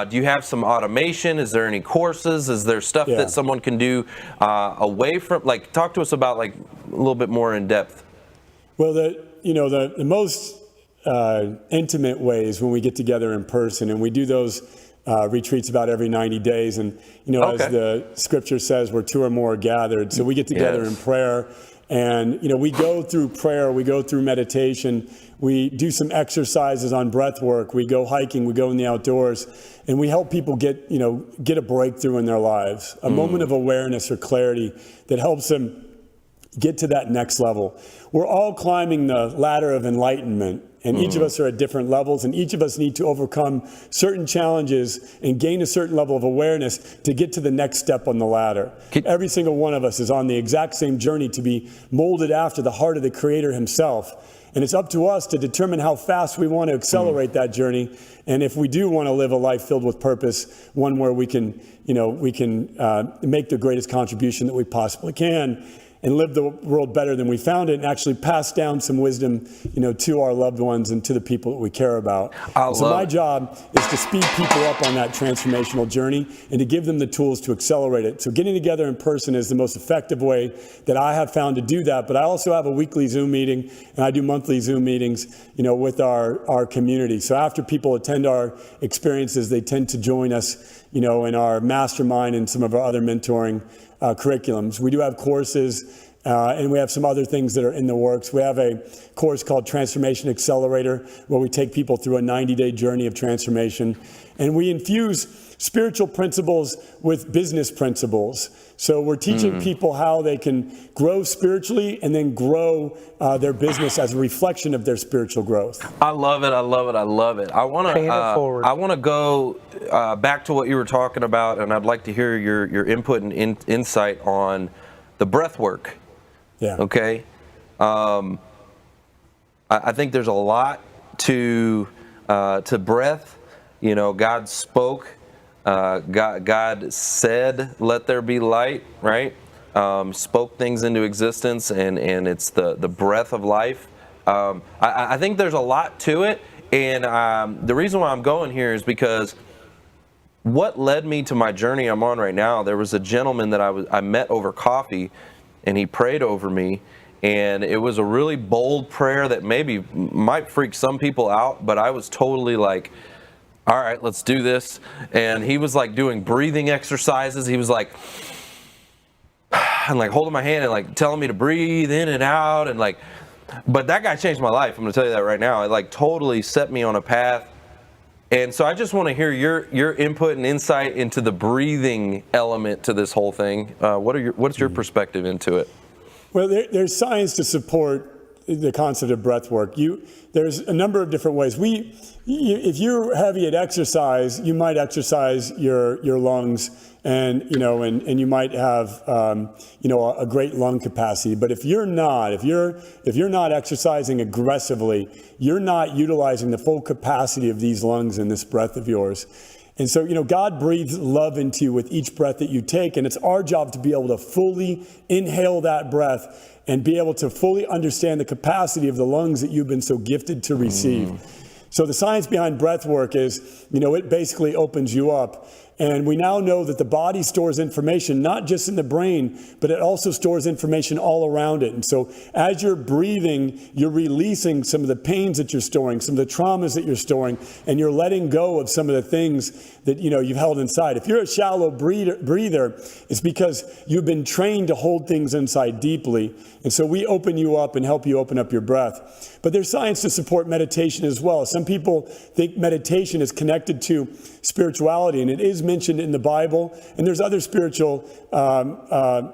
do you have some automation? Is there any courses? Is there stuff that someone can do away from? Like, talk to us about like a little bit more in depth. Well, the most intimate ways when we get together in person, and we do those retreats about every 90 days. And, as the scripture says, where two or more are gathered. So we get together in prayer, and, we go through prayer, we go through meditation, we do some exercises on breath work, we go hiking, we go in the outdoors, and we help people get a breakthrough in their lives, a moment of awareness or clarity that helps them get to that next level. We're all climbing the ladder of enlightenment, and each of us are at different levels, and each of us need to overcome certain challenges and gain a certain level of awareness to get to the next step on the ladder. Every single one of us is on the exact same journey to be molded after the heart of the Creator himself. And it's up to us to determine how fast we want to accelerate that journey. And if we do want to live a life filled with purpose, one where we can make the greatest contribution that we possibly can, and live the world better than we found it, and actually pass down some wisdom, to our loved ones and to the people that we care about. So my job is to speed people up on that transformational journey and to give them the tools to accelerate it. So getting together in person is the most effective way that I have found to do that. But I also have a weekly Zoom meeting, and I do monthly Zoom meetings, with our community. So after people attend our experiences, they tend to join us, in our mastermind and some of our other mentoring curriculums. We do have courses, and we have some other things that are in the works. We have a course called Transformation Accelerator, where we take people through a 90-day journey of transformation. And we infuse spiritual principles with business principles. So we're teaching people how they can grow spiritually and then grow their business as a reflection of their spiritual growth. I love it. I love it. I love it. I want to go back to what you were talking about, and I'd like to hear your input and insight on the breath work. Yeah. Okay. I think there's a lot to breath. God spoke. God said, "Let there be light," right? Spoke things into existence, and it's the breath of life. I think there's a lot to it, and the reason why I'm going here is because what led me to my journey I'm on right now. There was a gentleman that I met over coffee, and he prayed over me, and it was a really bold prayer that maybe might freak some people out, but I was totally like, all right, let's do this. And he was like doing breathing exercises. He was like, and like holding my hand and like telling me to breathe in and out. And like, but that guy changed my life. I'm going to tell you that right now. It like totally set me on a path. And so I just want to hear your input and insight into the breathing element to this whole thing. What's your perspective into it? Well, there's science to support the concept of breath work. There's a number of different ways. If you're heavy at exercise, you might exercise your lungs, and you might have a great lung capacity. But if you're not exercising aggressively, you're not utilizing the full capacity of these lungs and this breath of yours. And so, God breathes love into you with each breath that you take, and it's our job to be able to fully inhale that breath and be able to fully understand the capacity of the lungs that you've been so gifted to receive. So the science behind breath work is, it basically opens you up. And we now know that the body stores information, not just in the brain, but it also stores information all around it. And so as you're breathing, you're releasing some of the pains that you're storing, some of the traumas that you're storing, and you're letting go of some of the things that, you've held inside. If you're a shallow breather, it's because you've been trained to hold things inside deeply. And so we open you up and help you open up your breath. But there's science to support meditation as well. Some people think meditation is connected to spirituality, and it is mentioned in the Bible. And there's other spiritual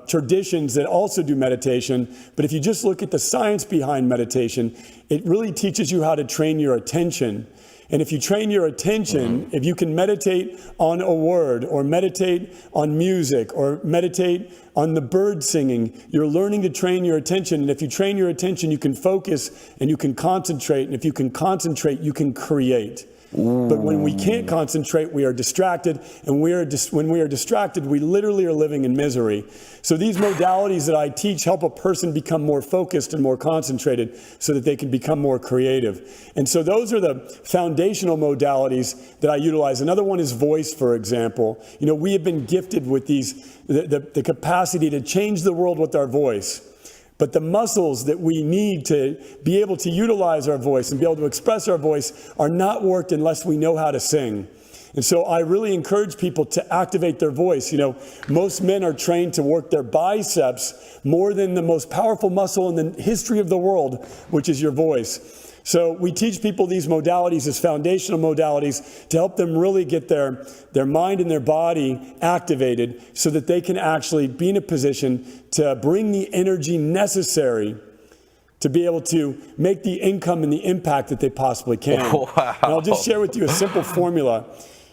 traditions that also do meditation. But if you just look at the science behind meditation, it really teaches you how to train your attention. And if you train your attention, if you can meditate on a word or meditate on music or meditate on the bird singing, you're learning to train your attention. And if you train your attention, you can focus and you can concentrate. And if you can concentrate, you can create. But when we can't concentrate, we are distracted. And when we are distracted, we literally are living in misery. So these modalities that I teach help a person become more focused and more concentrated so that they can become more creative. And so those are the foundational modalities that I utilize. Another one is voice, for example. You know, we have been gifted with the capacity to change the world with our voice. But the muscles that we need to be able to utilize our voice and be able to express our voice are not worked unless we know how to sing. And so I really encourage people to activate their voice. You know, most men are trained to work their biceps more than the most powerful muscle in the history of the world, which is your voice. So we teach people these modalities as foundational modalities to help them really get their mind and their body activated so that they can actually be in a position to bring the energy necessary to be able to make the income and the impact that they possibly can. Wow. And I'll just share with you a simple formula.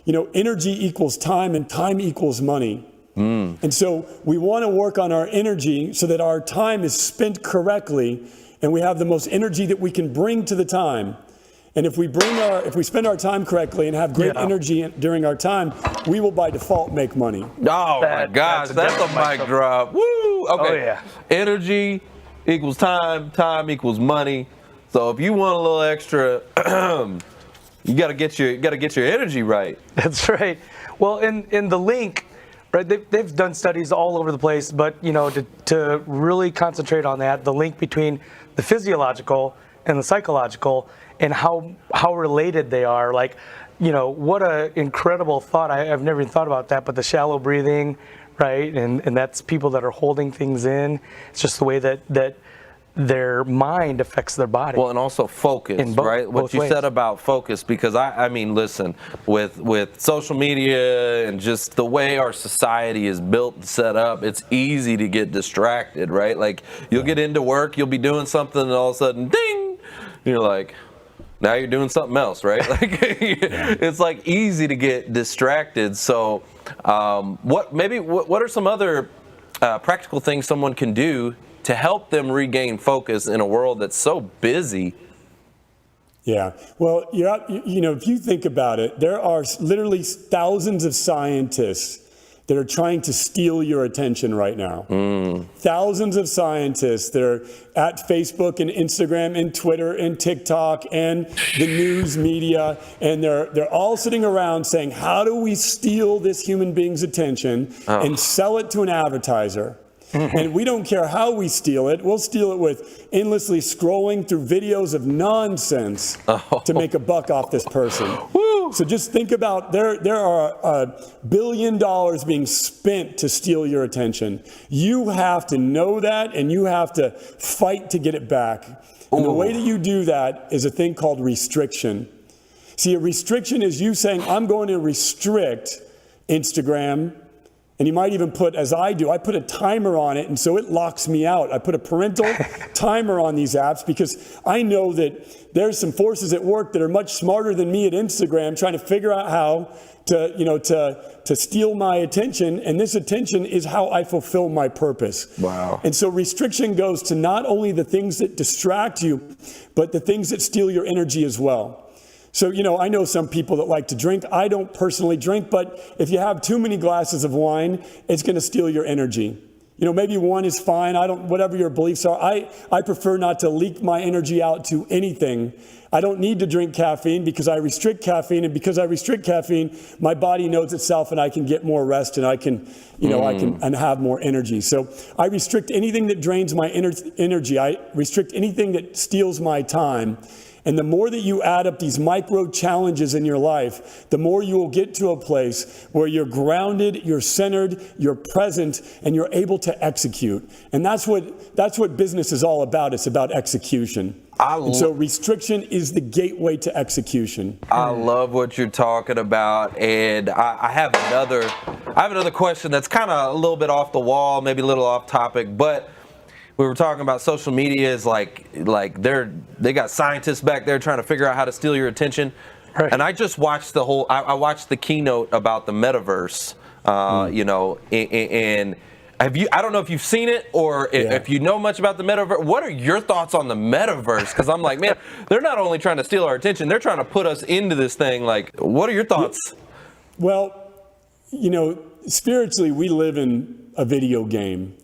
You know, energy equals time and time equals money. And so we want to work on our energy so that our time is spent correctly and we have the most energy that we can bring to the time. And if we spend our time correctly and have great energy during our time, we will by default make money. Oh my gosh, that's a mic drop. Woo! Okay. Oh, yeah. Energy equals time, time equals money. So if you want a little extra, you gotta get your energy right. That's right. Well, in the link, right? They've done studies all over the place, but you know, to really concentrate on that, the link between the physiological and the psychological, and how related they are. Like, you know, what a incredible thought. I've never even thought about that, but the shallow breathing, right? And that's people that are holding things in. It's just the way that their mind affects their body. Well, and also focus, right? What you said about focus, because I mean, listen, with social media and just the way our society is built and set up, it's easy to get distracted, right? Like, you'll get into work, you'll be doing something, and all of a sudden, ding, you're like, now you're doing something else, right? Like, it's like easy to get distracted. So, what are some other practical things someone can do to help them regain focus in a world that's so busy? Yeah, well, you know, if you think about it, there are literally thousands of scientists that are trying to steal your attention right now. Thousands of scientists that are at Facebook and Instagram and Twitter and TikTok and the news media, and they're all sitting around saying, how do we steal this human being's attention and sell it to an advertiser? And we don't care how we steal it. We'll steal it with endlessly scrolling through videos of nonsense to make a buck off this person. So just think about, there are $1 billion being spent to steal your attention. You have to know that, and you have to fight to get it back. And the way that you do that is a thing called restriction. See, a restriction is you saying, I'm going to restrict Instagram. And you might even put, as I do, I put a timer on it, and so it locks me out. I put a parental timer on these apps because I know that there's some forces at work that are much smarter than me at Instagram trying to figure out how to steal my attention, and this attention is how I fulfill my purpose. Wow. And so restriction goes to not only the things that distract you, but the things that steal your energy as well. So, you know, I know some people that like to drink. I don't personally drink, but if you have too many glasses of wine, it's going to steal your energy. You know, maybe one is fine. Whatever your beliefs are. I prefer not to leak my energy out to anything. I don't need to drink caffeine because I restrict caffeine, and because I restrict caffeine, my body knows itself, and I can get more rest, and I can, and have more energy. So I restrict anything that drains my energy. I restrict anything that steals my time. And the more that you add up these micro challenges in your life, the more you will get to a place where you're grounded, you're centered, you're present, and you're able to execute. And that's what business is all about. It's about execution. And so restriction is the gateway to execution. I love what you're talking about, and I have another question that's kind of a little bit off the wall, maybe a little off topic, but we were talking about social media is like they got scientists back there trying to figure out how to steal your attention. And I just watched the whole. I watched the keynote about the metaverse. You know, and have you? I don't know if you've seen it or if you know much about the metaverse. What are your thoughts on the metaverse? Because I'm like, man, they're not only trying to steal our attention, they're trying to put us into this thing. Like, what are your thoughts? Well, you know, spiritually, we live in a video game.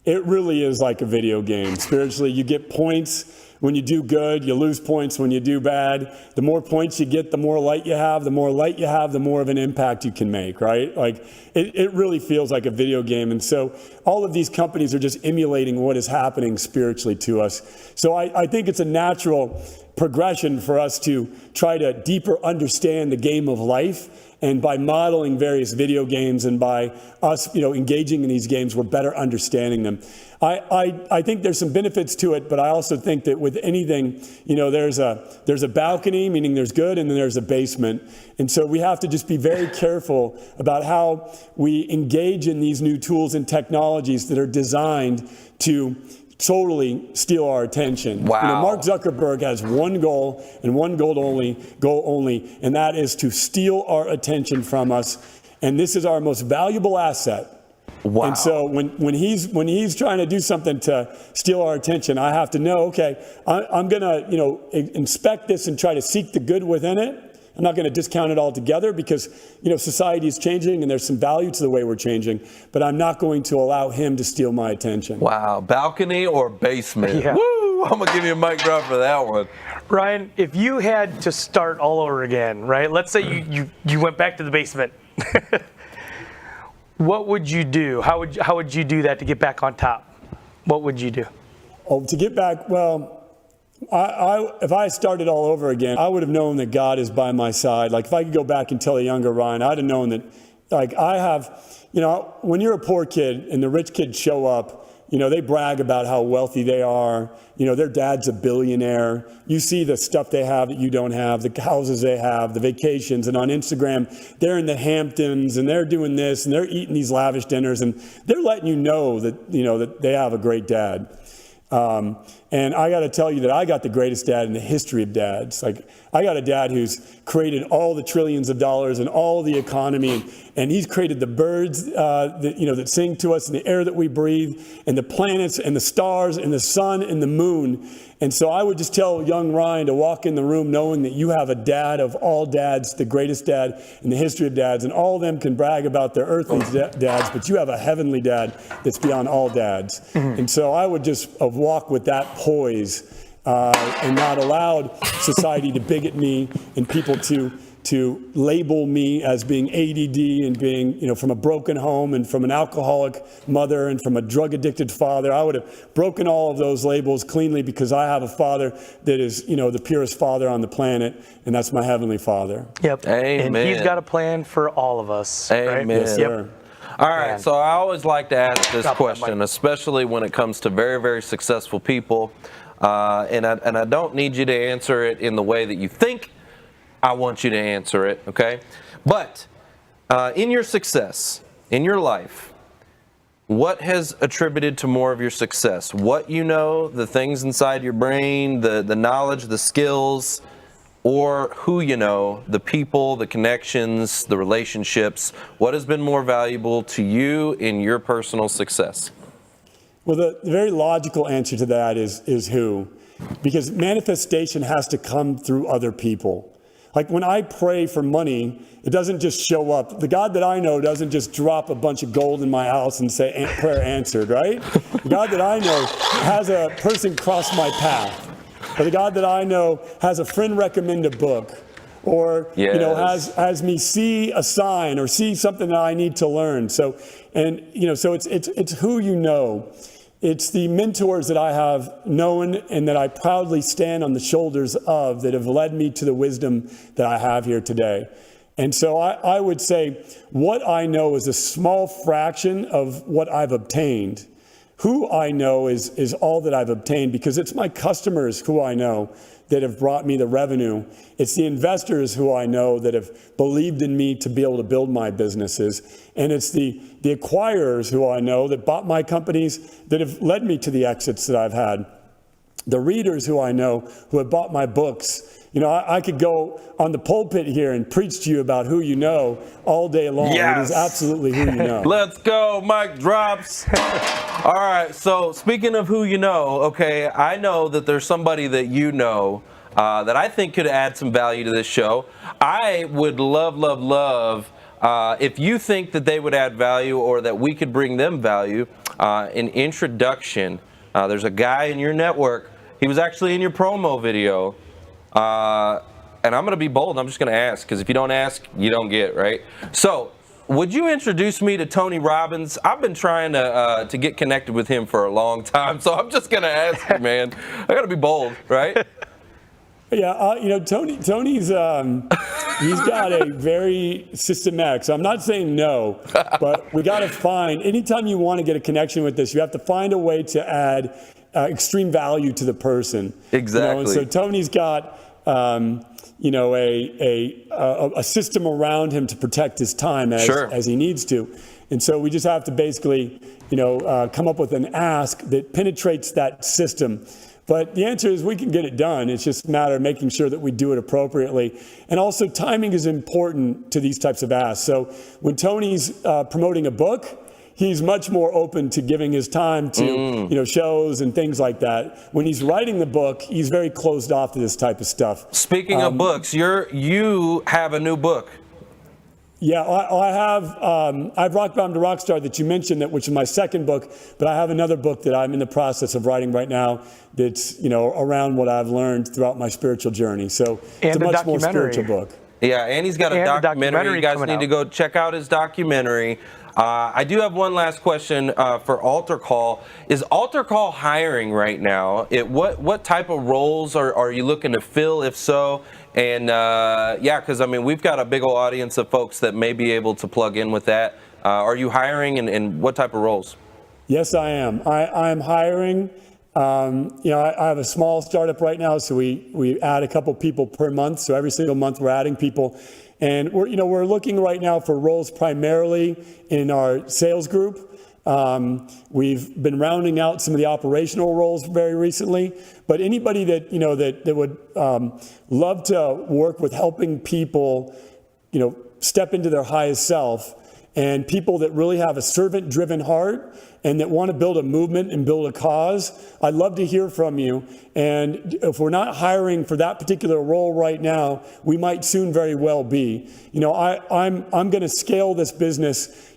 It really is like a video game. Spiritually, you get points when you do good, you lose points when you do bad. The more points you get, the more light you have. The more light you have, the more of an impact you can make, right? Like, it really feels like a video game. And so all of these companies are just emulating what is happening spiritually to us. So I think it's a natural progression for us to try to deeper understand the game of life. And by modeling various video games and by us, you know, engaging in these games, we're better understanding them. I think there's some benefits to it, but I also think that with anything, you know, there's a balcony, meaning there's good, and then there's a basement. And so we have to just be very careful about how we engage in these new tools and technologies that are designed to totally steal our attention. Wow. You know, Mark Zuckerberg has one goal and one goal only, and that is to steal our attention from us. And this is our most valuable asset. Wow. And so when he's trying to do something to steal our attention, I have to know, okay, I'm going to, you know, inspect this and try to seek the good within it. I'm not going to discount it altogether because, you know, society is changing and there's some value to the way we're changing, but I'm not going to allow him to steal my attention. Wow. Balcony or basement? Yeah. Woo! I'm going to give you a mic drop for that one. Ryan, if you had to start all over again, right? Let's say you went back to the basement. What would you do? How would you do that to get back on top? What would you do? Oh, to get back, well, if I started all over again, I would have known that God is by my side. Like, if I could go back and tell a younger Ryan, I'd have known that, like, I have, you know, when you're a poor kid and the rich kids show up, you know, they brag about how wealthy they are. You know, their dad's a billionaire. You see the stuff they have that you don't have, the houses they have, the vacations. And on Instagram, they're in the Hamptons and they're doing this and they're eating these lavish dinners and they're letting you know that they have a great dad. And I got to tell you that I got the greatest dad in the history of dads. Like, I got a dad who's created all the trillions of dollars and all the economy, and he's created the birds that sing to us and the air that we breathe and the planets and the stars and the sun and the moon. And so I would just tell young Ryan to walk in the room knowing that you have a dad of all dads, the greatest dad in the history of dads, and all of them can brag about their earthly dads, but you have a heavenly dad that's beyond all dads. Mm-hmm. And so I would just walk with that poise and not allow society to bigot me and people to label me as being ADD and being, you know, from a broken home and from an alcoholic mother and from a drug addicted father. I would have broken all of those labels cleanly because I have a father that is, you know, the purest father on the planet, and that's my heavenly Father. Yep. Amen. And he's got a plan for all of us. Amen. Right? Yes, sir. Yep. All right, so I always like to ask this question, especially when it comes to very, very successful people. And I don't need you to answer it in the way that you think I want you to answer it, okay? But in your success, in your life, what has attributed to more of your success? What you know, the things inside your brain, the knowledge, the skills, or who you know, the people, the connections, the relationships? What has been more valuable to you in your personal success? Well, the very logical answer to that is who. Because manifestation has to come through other people. Like, when I pray for money, it doesn't just show up. The God that I know doesn't just drop a bunch of gold in my house and say, prayer answered, right? The God that I know has a person cross my path. Or the God that I know has a friend recommend a book. Or, yes, you know, has me see a sign or see something that I need to learn. So it's who you know. It's the mentors that I have known and that I proudly stand on the shoulders of that have led me to the wisdom that I have here today. And so I would say what I know is a small fraction of what I've obtained. Who I know is all that I've obtained, because it's my customers who I know that have brought me the revenue. It's the investors who I know that have believed in me to be able to build my businesses. And it's the acquirers who I know that bought my companies that have led me to the exits that I've had. The readers who I know who have bought my books I could go on the pulpit here and preach to you about who you know all day long. Yes. It is absolutely who you know. Let's go, mic drops. All right, so speaking of who you know, okay, I know that there's somebody that you know that I think could add some value to this show. I would love if you think that they would add value or that we could bring them value, an introduction. There's a guy in your network. He was actually in your promo video. And I'm going to be bold. I'm just going to ask, because if you don't ask, you don't get, right? So, would you introduce me to Tony Robbins? I've been trying to get connected with him for a long time, so I'm just going to ask you, man. I got to be bold, right? Yeah, Tony's he's got a very systematic. So I'm not saying no, but we got to find, anytime you want to get a connection with this, you have to find a way to add extreme value to the person. Exactly. And so Tony's got a system around him to protect his time as he needs to. And so we just have to basically, come up with an ask that penetrates that system. But the answer is we can get it done. It's just a matter of making sure that we do it appropriately. And also timing is important to these types of asks. So when Tony's promoting a book, he's much more open to giving his time to shows and things like that. When he's writing the book, he's very closed off to this type of stuff. Speaking of books, you have a new book. Yeah, I've Rock Bottom to Rockstar that you mentioned, which is my second book, but I have another book that I'm in the process of writing right now that's, around what I've learned throughout my spiritual journey. So it's a much more spiritual book. Yeah, and he's got a documentary. You guys need to go check out his documentary. I do have one last question for Altar Call. Is Altar Call hiring right now? What type of roles are you looking to fill, if so? And because we've got a big old audience of folks that may be able to plug in with that. Are you hiring, and what type of roles? Yes, I am. I'm hiring. I have a small startup right now, so we add a couple people per month. So every single month we're adding people, and we're looking right now for roles primarily in our sales group. We've been rounding out some of the operational roles very recently, but anybody that that would love to work with helping people, step into their highest self, and people that really have a servant-driven heart and that want to build a movement and build a cause, I'd love to hear from you. And if we're not hiring for that particular role right now, we might soon very well be. I'm going to scale this business,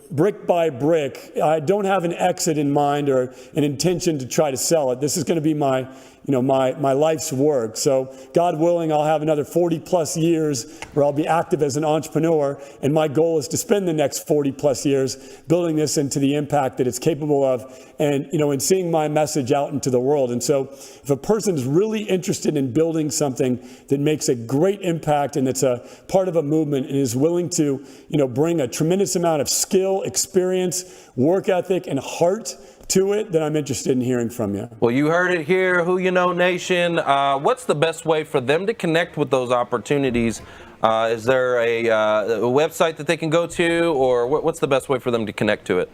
brick by brick. I don't have an exit in mind or an intention to try to sell it. This is going to be my life's work. So God willing, I'll have another 40 plus years where I'll be active as an entrepreneur. And my goal is to spend the next 40 plus years building this into the impact that it's capable of, and, and seeing my message out into the world. And so if a person's really interested in building something that makes a great impact and it's a part of a movement and is willing to, bring a tremendous amount of skill, experience, work ethic, and heart to it, then I'm interested in hearing from you. Well, you heard it here, Who You Know Nation. What's the best way for them to connect with those opportunities? Is there a website that they can go to, or what's the best way for them to connect to it?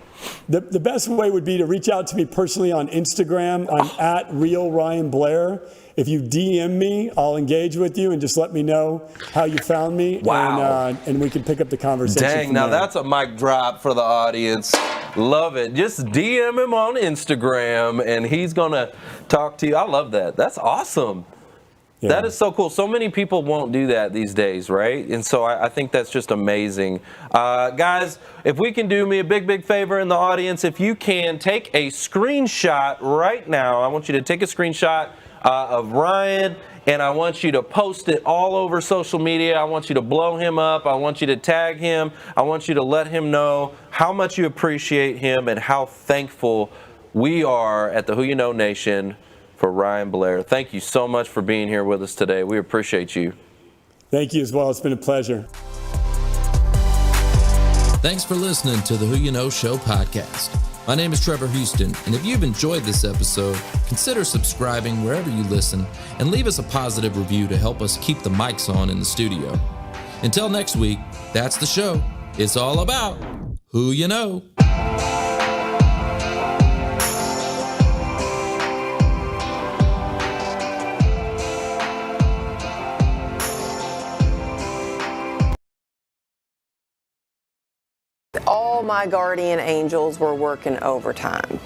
The best way would be to reach out to me personally on Instagram. I'm at Real Ryan Blair. If you DM me, I'll engage with you and just let me know how you found me. Wow. And we can pick up the conversation. Dang, now that's a mic drop for the audience. Love it. Just DM him on Instagram and he's going to talk to you. I love that. That's awesome. Yeah. That is so cool. So many people won't do that these days, right? And so I think that's just amazing. Guys, if we can do me a big favor in the audience, if you can take a screenshot right now, I want you to take a screenshot of Ryan, and I want you to post it all over social media. I want you to blow him up. I want you to tag him. I want you to let him know how much you appreciate him and how thankful we are at the Who You Know Nation for Ryan Blair. Thank you so much for being here with us today. We appreciate you. Thank you as well. It's been a pleasure. Thanks for listening to the Who You Know Show podcast. My name is Trevor Houston, and if you've enjoyed this episode, consider subscribing wherever you listen and leave us a positive review to help us keep the mics on in the studio. Until next week, that's the show. It's all about who you know. All my guardian angels were working overtime.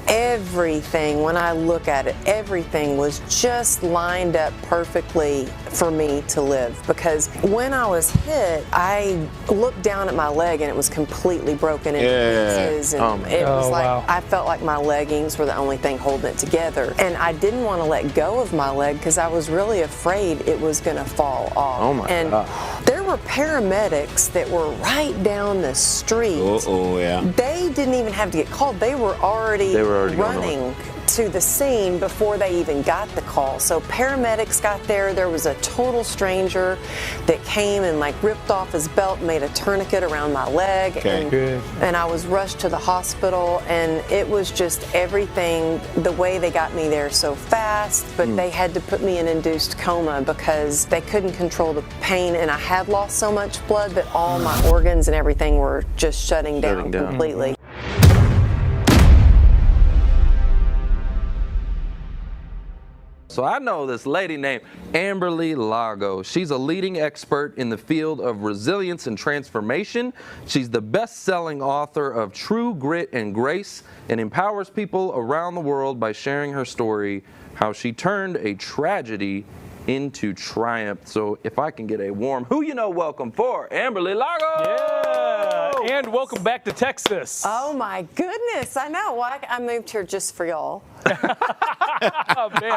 Everything, when I look at it, everything was just lined up perfectly for me to live. Because when I was hit, I looked down at my leg and it was completely broken into pieces. And it was like, I felt like my leggings were the only thing holding it together. And I didn't want to let go of my leg because I was really afraid it was going to fall off. Oh my God. There were paramedics that were right down the street. They didn't even have to get called. They were already running to the scene before they even got the call. So paramedics got there. There was a total stranger that came and like ripped off his belt and made a tourniquet around my leg. And I was rushed to the hospital, and it was just everything, the way they got me there so fast, but they had to put me in induced coma because they couldn't control the pain, and I had lost so much blood that all my organs and everything were just shutting down completely. So I know this lady named Amilya Lago. She's a leading expert in the field of resilience and transformation. She's the best-selling author of True Grit and Grace and empowers people around the world by sharing her story, how she turned a tragedy into triumph. So if I can get a warm who you know welcome for Amilya Lago. Yeah, and welcome back to Texas. Oh my goodness, I know. Well, I moved here just for y'all.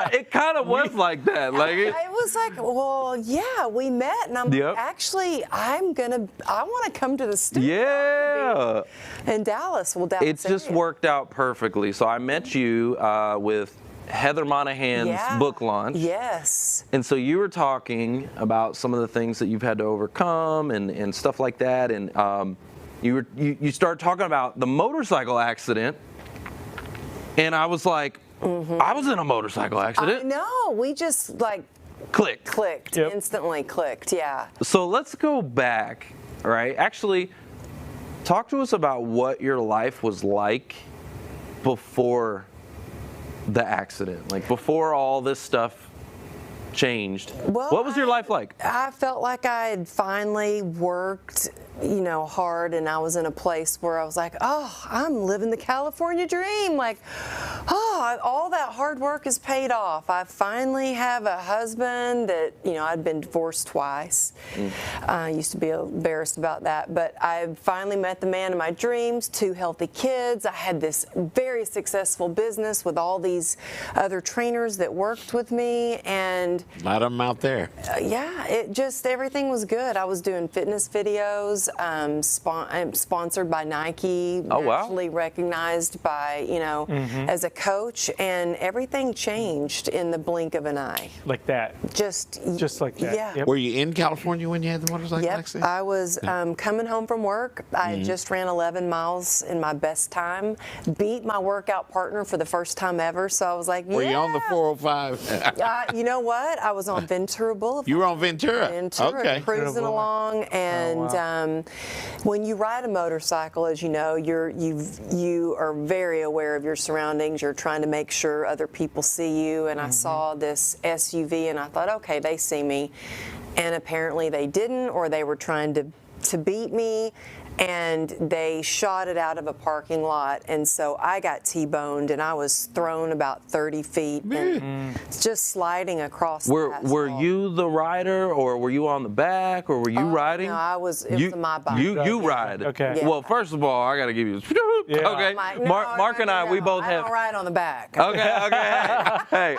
It kind of was like that. Like it was like, well, yeah, we met, and I'm like, actually, I want to come to the studio. In Dallas. Well, Dallas. It just worked out perfectly. So I met you with Heather Monahan's book launch. Yes. And so you were talking about some of the things that you've had to overcome and stuff like that. And you started talking about the motorcycle accident. And I was like, I was in a motorcycle accident. I know. We just like clicked. Instantly clicked. Yeah. So let's go back, right? Actually, talk to us about what your life was like before the accident, like before all this stuff changed. Well, what was your life like? I felt like I had finally worked, hard, and I was in a place where I was like, oh, I'm living the California dream. Like, oh, all that hard work is paid off. I finally have a husband that, I'd been divorced twice. I used to be embarrassed about that, but I finally met the man of my dreams, 2 healthy kids. I had this very successful business with all these other trainers that worked with me, and a lot of them out there. Everything was good. I was doing fitness videos, sponsored by Nike, nationally recognized by, as a coach, and everything changed in the blink of an eye. Like that. Just like that. Yeah. Yep. Were you in California when you had the motorcycle accident? I was coming home from work. I just ran 11 miles in my best time, beat my workout partner for the first time ever, so I was like, Were you on the 405? You know what? I was on Ventura Boulevard. You were on Ventura? Okay. Cruising along, and when you ride a motorcycle, as you know, you are very aware of your surroundings. You're trying to make sure other people see you, and I saw this SUV, and I thought, okay, they see me, and apparently they didn't, or they were trying to beat me, and they shot it out of a parking lot, and so I got T-boned, and I was thrown about 30 feet and just sliding across the asphalt. Were you the rider, or were you on the back, or were you riding? No, it was my bike. You ride. Okay. Yeah. Well, first of all, I got to give you this. Okay. Mark and I, we both have. I don't ride on the back. Okay. Hey,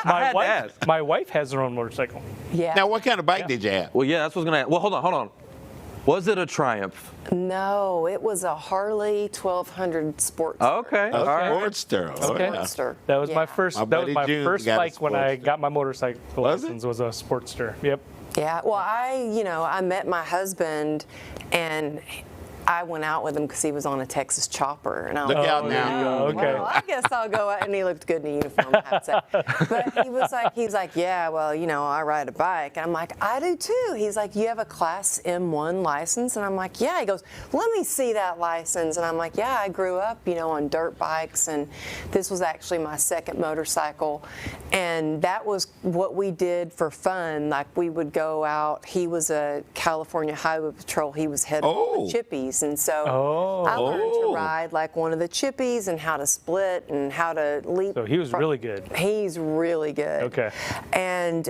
my wife has her own motorcycle. Yeah. Now, what kind of bike did you have? Well, yeah, that's what's gonna. Well, hold on. Was it a Triumph? No, it was a Harley 1200 Sportster. Okay. All right. Sportster. Sportster. That was my first. That was my first bike when I got my motorcycle license. Was a Sportster. Yep. Yeah. Well, I met my husband, and I went out with him because he was on a Texas chopper, and I was Look out now. Okay. Well, I guess I'll go out, and he looked good in a uniform, I have to say. But he was like, yeah, well, I ride a bike. And I'm like, I do too. He's like, you have a Class M1 license? And I'm like, yeah. He goes, let me see that license. And I'm like, yeah, I grew up, on dirt bikes, and this was actually my second motorcycle. And that was what we did for fun. Like, we would go out. He was a California Highway Patrol. He was head of the Chippies. chippies. And so I learned to ride like one of the chippies and how to split and how to leap. So he was really good. He's really good. Okay. And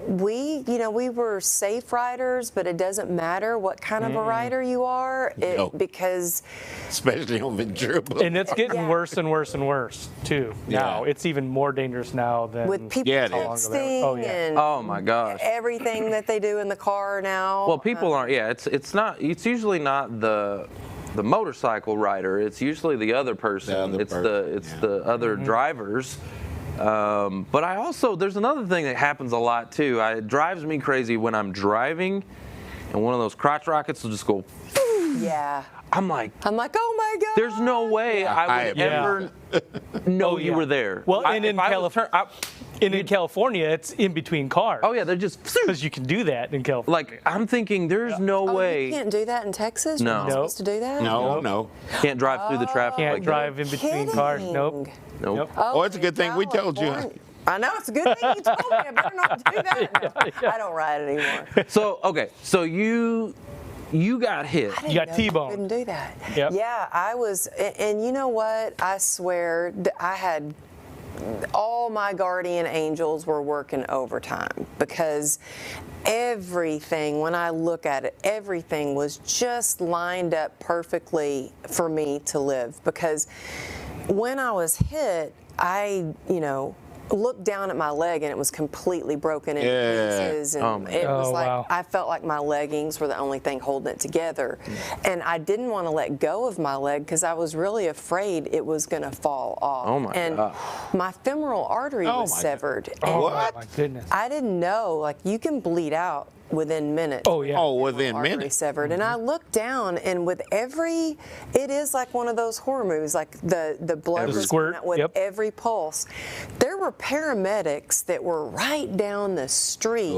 we were safe riders, but it doesn't matter what kind of a rider you are, because especially on Ventura. And it's getting worse and worse and worse too. Now it's even more dangerous now than with people texting and oh my gosh, everything that they do in the car now. Well, people aren't. Yeah, it's usually not the motorcycle rider. It's usually the other person. It's the other drivers. But I also, there's another thing that happens a lot too. It drives me crazy when I'm driving, and one of those crotch rockets will just go. Yeah. I'm like, oh my God. There's no way I would ever know you were there. Well, and in California, it's in between cars. Oh yeah, they're just because you can do that in California. Like I'm thinking, there's no way. You can't do that in Texas. No. You're not supposed to do that. No. Can't drive through the traffic. Can't like drive that. in between cars. Nope. Oh, it's a good thing we told you. I know, it's a good thing you told me. I better not do that now. I don't ride anymore. So you got hit. You got T-boned. Couldn't do that. Yep. Yeah, I was, and you know what? I swear, I had all my guardian angels were working overtime because everything, when I look at it, everything was just lined up perfectly for me to live. Because when I was hit, I, looked down at my leg and it was completely broken into pieces, and it was like I felt like my leggings were the only thing holding it together, and I didn't want to let go of my leg because I was really afraid it was going to fall off. Oh my God. My femoral artery was severed. What? My goodness. I didn't know, like, you can bleed out within minutes. Oh yeah. Oh, within minutes. Severed. And I looked down, and with it is like one of those horror movies, like the blood was coming out with every pulse. There were paramedics that were right down the street.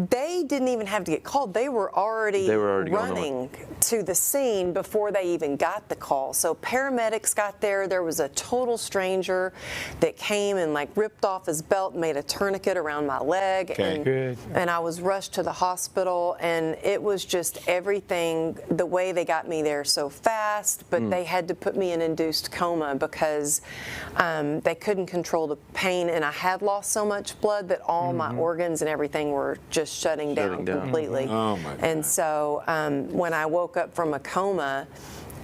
They didn't even have to get called. They were already running to the scene before they even got the call. So paramedics got there. There was a total stranger that came and like ripped off his belt and made a tourniquet around my leg. And I was rushed to the hospital, and it was just everything, the way they got me there so fast, but they had to put me in induced coma because they couldn't control the pain, and I had lost so much blood that all my organs and everything were just shutting down completely. Oh my God. And so when I woke up from a coma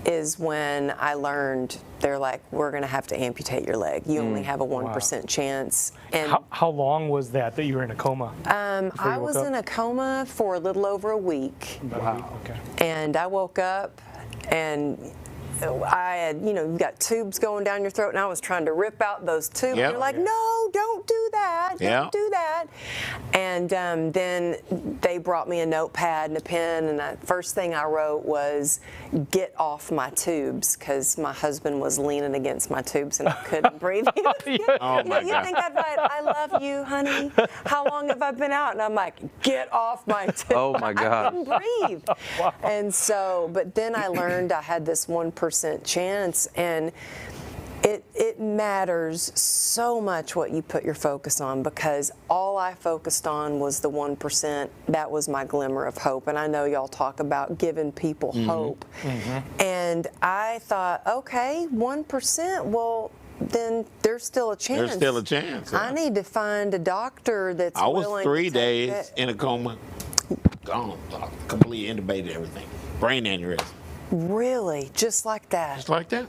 is when I learned, they're like, we're going to have to amputate your leg. You only have a 1% chance. And how long was that you were in a coma? I was in a coma for a little over a week. Wow. Okay. And I woke up, and I had, you've got tubes going down your throat, and I was trying to rip out those tubes. Yep. You're like, no, don't do that. Don't do that. And then they brought me a notepad and a pen, and the first thing I wrote was, get off my tubes, because my husband was leaning against my tubes and I couldn't breathe. You think I'd write, I love you, honey. How long have I been out? And I'm like, get off my tubes. Oh my God. I couldn't breathe. And so, but then I learned I had this 1% chance, and it matters so much what you put your focus on, because all I focused on was the 1%. That was my glimmer of hope. And I know y'all talk about giving people hope. And I thought, okay, 1%, well, then there's still a chance. There's still a chance. I need to find a doctor that's willing to I was 3 days it. in a coma, gone, completely intubated, everything, brain aneurysm. Really? Just like that? Just like that.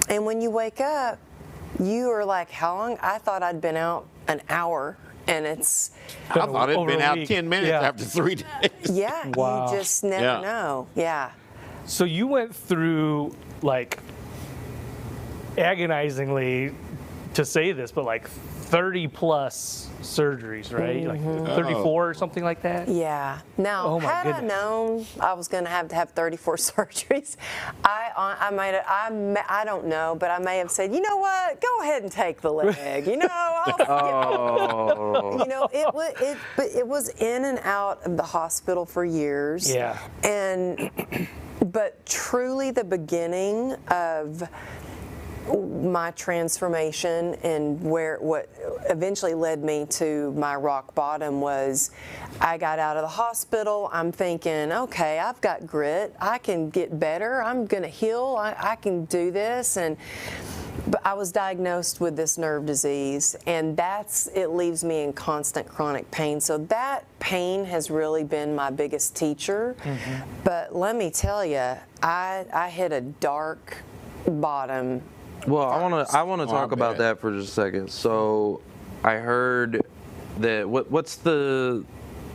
And when you wake up, you are like, how long? I thought I'd been out an hour, and it's... I thought it'd been out 10 minutes after 3 days. Yeah, Wow. you just never know. Yeah. So you went through, like, agonizingly, to say this, but like 30 plus surgeries, right? Like 34 or something like that? Yeah. Now, had I known I was going to have 34 surgeries, I don't know, but I may have said, you know what, go ahead and take the leg. It was in and out of the hospital for years. Yeah. But truly the beginning of my transformation and what eventually led me to my rock bottom was I got out of the hospital. I'm thinking, okay, I've got grit. I can get better. I'm going to heal. I can do this. But I was diagnosed with this nerve disease, and it leaves me in constant chronic pain. So that pain has really been my biggest teacher. But let me tell you, I hit a dark bottom. Well, I want to talk about that for just a second. So, I heard that what's the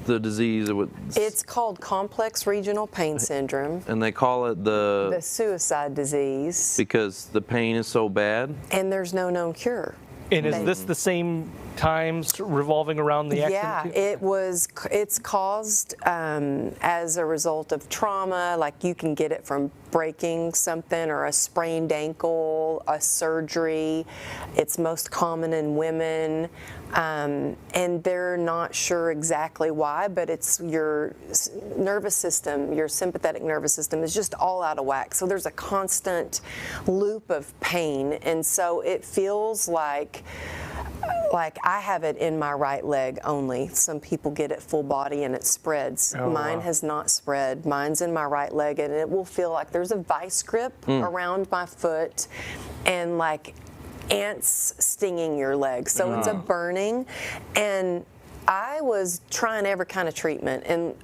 disease? It's called complex regional pain syndrome. And they call it the suicide disease because the pain is so bad. And there's no known cure. And is this the same times revolving around the accident? Yeah, it's caused as a result of trauma. Like you can get it from breaking something or a sprained ankle, a surgery. It's most common in women. And they're not sure exactly why, but it's your nervous system, your sympathetic nervous system is just all out of whack. So there's a constant loop of pain. And so it feels like I have it in my right leg only. Some people get it full body and it spreads. Mine has not spread. Mine's in my right leg, and it will feel like there's a vice grip around my foot and like ants stinging your leg. So it's a burning. And I was trying every kind of treatment, and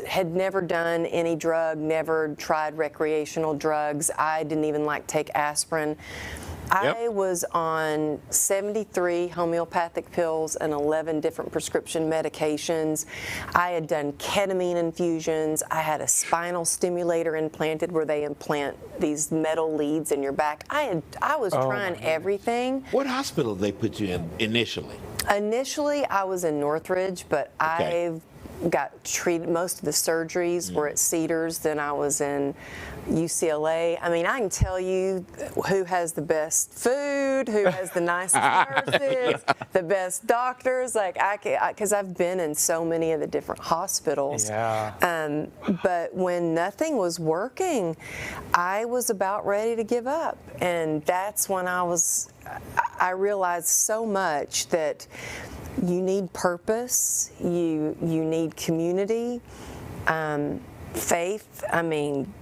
had never done any drug, never tried recreational drugs. I didn't even take aspirin. I was on 73 homeopathic pills and 11 different prescription medications. I had done ketamine infusions. I had a spinal stimulator implanted where they implant these metal leads in your back. I was trying everything. What hospital did they put you in initially? Initially, I was in Northridge, but I've got treated. Most of the surgeries were at Cedars. Then I was in UCLA. I mean, I can tell you who has the best food, who has the nicest nurses, the best doctors. Because I've been in so many of the different hospitals. But when nothing was working, I was about ready to give up, and that's when I realized so much that you need purpose, you need community, faith. I mean,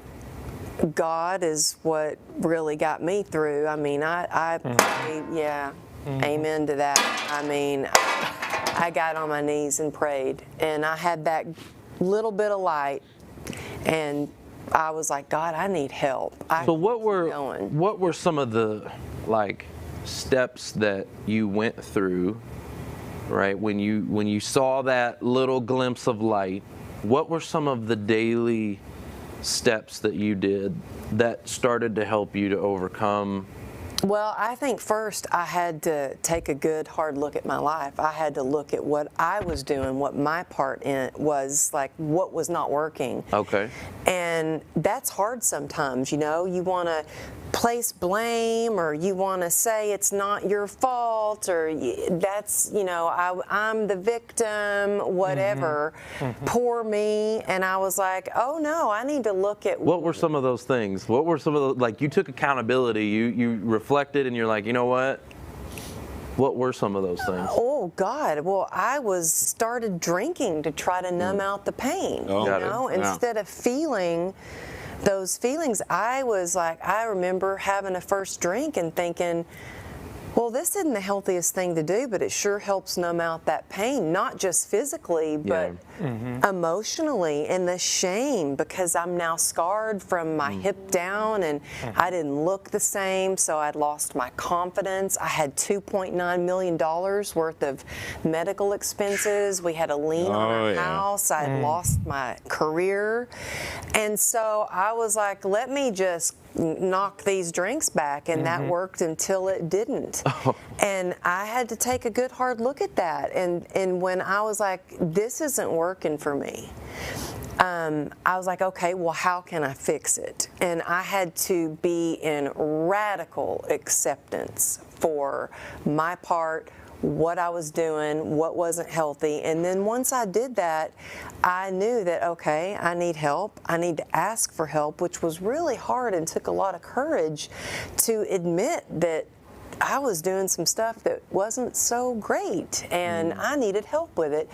God is what really got me through. I mean, I prayed, amen to that. I mean, I got on my knees and prayed, and I had that little bit of light, and I was like, God, I need help. So what were some of the steps that you went through, right? When you saw that little glimpse of light, what were some of the daily steps that you did that started to help you to overcome? Well, I think first I had to take a good hard look at my life. I had to look at what I was doing, what my part in it was, what was not working. Okay. And that's hard sometimes, you want to place blame, or you want to say it's not your fault, or that's, I'm the victim, whatever. Poor me. And I was like, oh no, I need to look at. What were some of those things? What were some of the, you took accountability, you reflected, and you're like, you know what? What were some of those things? Oh God! Well, I started drinking to try to numb out the pain. Instead of feeling those feelings, I remember having a first drink and thinking, well, this isn't the healthiest thing to do, but it sure helps numb out that pain, not just physically, but emotionally, and the shame, because I'm now scarred from my hip down, and I didn't look the same, so I'd lost my confidence. I had $2.9 million worth of medical expenses. We had a lien on our house. I had lost my career. And so I was like, let me just knock these drinks back, and that worked until it didn't. And I had to take a good hard look at that, and when I was like, this isn't working for me, I was like, okay, well, how can I fix it? And I had to be in radical acceptance for my part, what I was doing, what wasn't healthy. And then once I did that, I knew that, okay, I need help. I need to ask for help, which was really hard and took a lot of courage to admit that I was doing some stuff that wasn't so great and I needed help with it.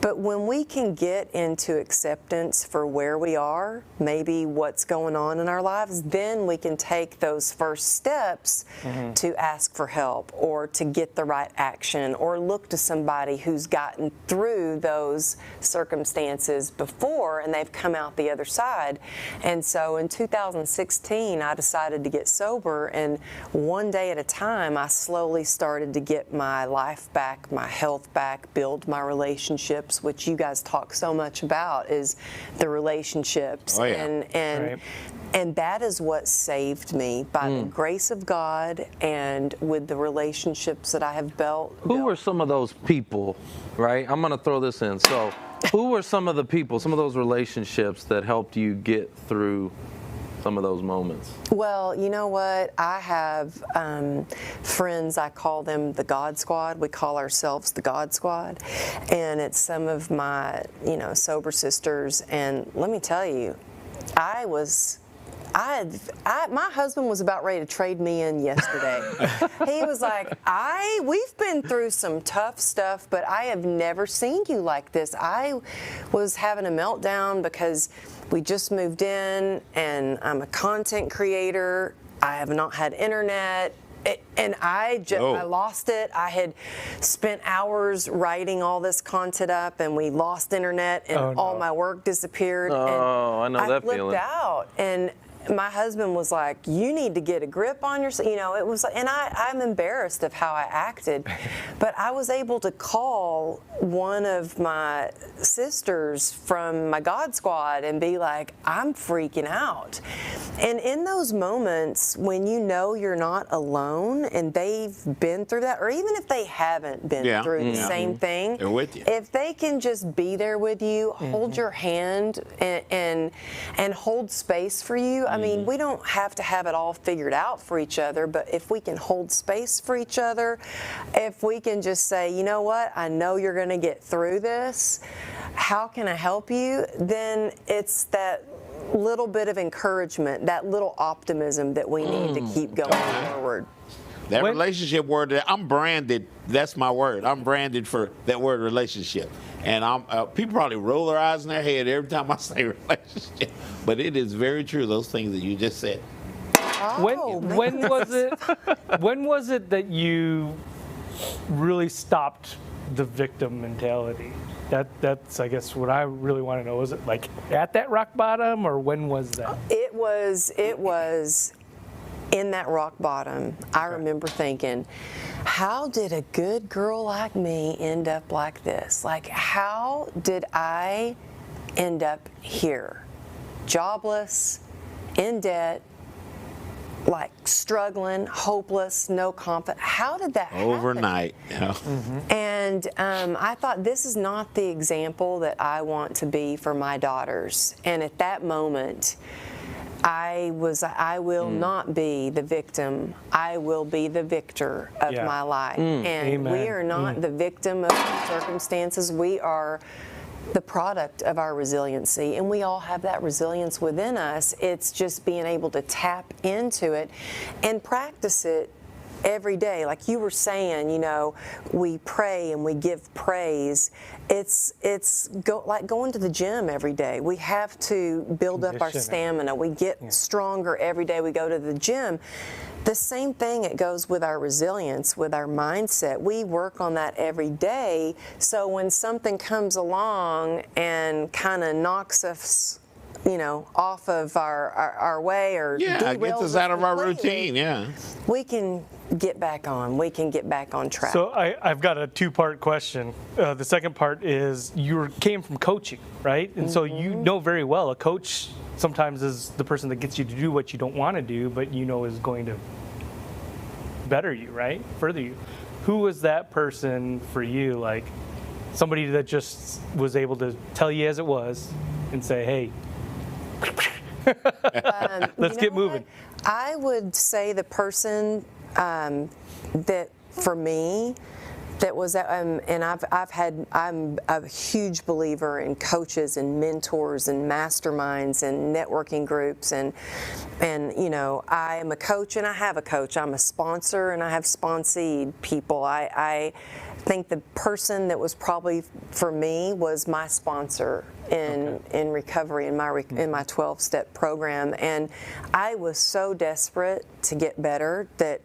But when we can get into acceptance for where we are, maybe what's going on in our lives, then we can take those first steps to ask for help or to get the right action or look to somebody who's gotten through those circumstances before and they've come out the other side. And so in 2016, I decided to get sober, and one day at a time, I slowly started to get my life back, my health back, build my relationships, which you guys talk so much about, is the relationships. Oh, yeah. And that is what saved me, by the grace of God and with the relationships that I have built. Who were some of those people, right? I'm going to throw this in. So who were some of the people, some of those relationships that helped you get through some of those moments? Well, you know what? I have friends, I call them the God Squad. We call ourselves the God Squad. And it's some of my, sober sisters. And let me tell you, my husband was about ready to trade me in yesterday. He was like, we've been through some tough stuff, but I have never seen you like this. I was having a meltdown because we just moved in and I'm a content creator. I have not had internet. And I lost it. I had spent hours writing all this content up, and we lost internet, and all my work disappeared. Oh, I know that feeling. I flipped out, and my husband was like, "You need to get a grip on yourself." It was, and I'm embarrassed of how I acted, but I was able to call one of my sisters from my God Squad and be like, "I'm freaking out." And in those moments when you're not alone and they've been through that, or even if they haven't been through the same thing, they're with you. If they can just be there with you, hold your hand and hold space for you. I mean, we don't have to have it all figured out for each other, but if we can hold space for each other, if we can just say, you know what, I know you're going to get through this, how can I help you? Then it's that little bit of encouragement, that little optimism that we need to keep going forward. That relationship word, I'm branded, that's my word. I'm branded for that word relationship. And people probably roll their eyes in their head every time I say relationship. But it is very true, those things that you just said. When was it that you really stopped the victim mentality? That's I guess what I really want to know. Was it like at that rock bottom, or when was that? It was in that rock bottom. I remember thinking, how did a good girl like me end up like this? Like, how did I end up here? Jobless, in debt, like struggling, hopeless, no confidence. How did that happen? Overnight. And I thought, this is not the example that I want to be for my daughters. And at that moment, I will not be the victim. I will be the victor of my life. And we are not the victim of the circumstances. We are the product of our resiliency, and we all have that resilience within us. It's just being able to tap into it and practice it every day. Like you were saying, we pray and we give praise. It's like going to the gym every day. We have to build up our stamina. We get stronger every day we go to the gym. The same thing, it goes with our resilience, with our mindset. We work on that every day, so when something comes along and kind of knocks us, off of our way, or gets us out of our routine, we can get back on. We can get back on track. So I've got a two-part question. The second part is, you came from coaching, right? And so you know very well a coach sometimes is the person that gets you to do what you don't want to do, but is going to better you, right? Further you. Who was that person for you? Like somebody that just was able to tell you as it was and say, hey, let's get moving. I would say the person that for me that was, and I'm a huge believer in coaches and mentors and masterminds and networking groups, and you know, I am a coach and I have a coach. I'm a sponsor and I have sponseed people. I think the person that was probably for me was my sponsor in recovery in my 12-step program, and I was so desperate to get better that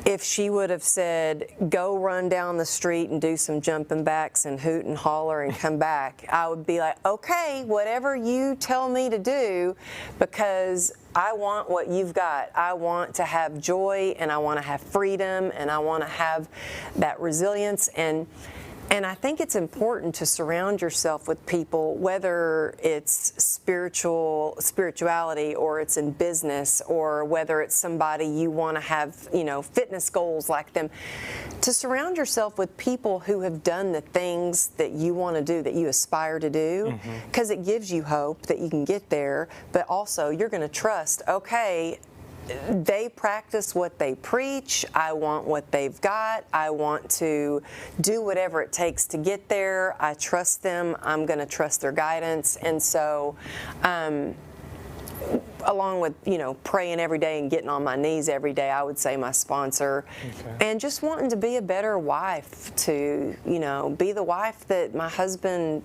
if she would have said, go run down the street and do some jumping backs and hoot and holler and come back, I would be like, okay, whatever you tell me to do, because I want what you've got. I want to have joy, and I want to have freedom, and I want to have that resilience. And I think it's important to surround yourself with people, whether it's spirituality, or it's in business, or whether it's somebody you want to have, you know, fitness goals like them, to surround yourself with people who have done the things that you want to do, that you aspire to do, because it gives you hope that you can get there, but also you're going to trust, okay, they practice what they preach. I want what they've got. I want to do whatever it takes to get there. I trust them. I'm going to trust their guidance. And so, along with, you know, praying every day and getting on my knees every day, I would say my sponsor. And just wanting to be a better wife, to, you know, be the wife that my husband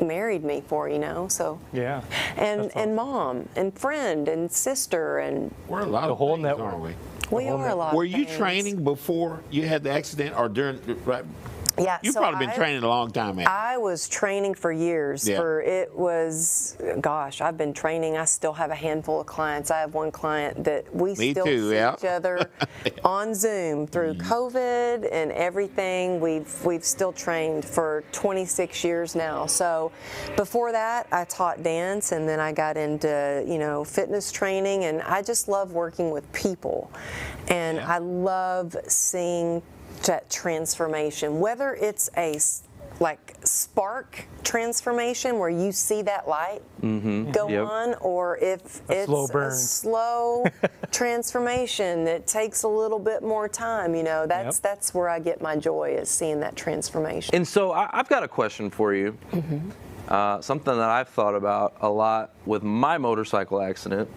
married me for, you know, so yeah, and mom and friend and sister, and we're a lot of whole things, network. aren't we? We are a lot. Were of you things. training before you had the accident, or during? Right? Yeah, You've so probably been training a long time, man. I was training for years. Yeah. Gosh, I've been training. I still have a handful of clients. I have one client that we still see each other on Zoom through COVID and everything. We've still trained for 26 years now. So before that, I taught dance, and then I got into, you know, fitness training, and I just love working with people, and I love seeing that transformation, whether it's a like spark transformation where you see that light go on, or if it's a slow transformation that takes a little bit more time, you know, that's where I get my joy, is seeing that transformation. And so I've got a question for you. Something that I've thought about a lot with my motorcycle accident.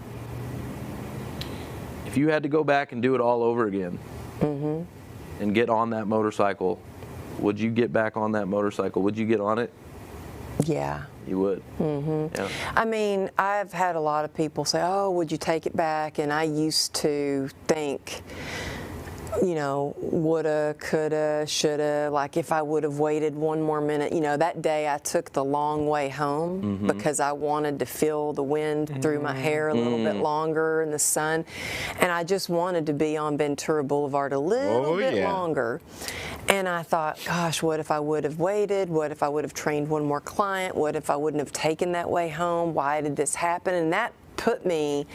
If you had to go back and do it all over again, and get on that motorcycle, would you get back on that motorcycle? Would you get on it? Yeah. You would? Yeah. I mean, I've had a lot of people say, oh, would you take it back? And I used to think, you know, woulda, coulda, shoulda, like if I would have waited one more minute. You know, that day I took the long way home because I wanted to feel the wind through my hair a little bit longer in the sun. And I just wanted to be on Ventura Boulevard a little bit longer. And I thought, gosh, what if I would have waited? What if I would have trained one more client? What if I wouldn't have taken that way home? Why did this happen? And that put me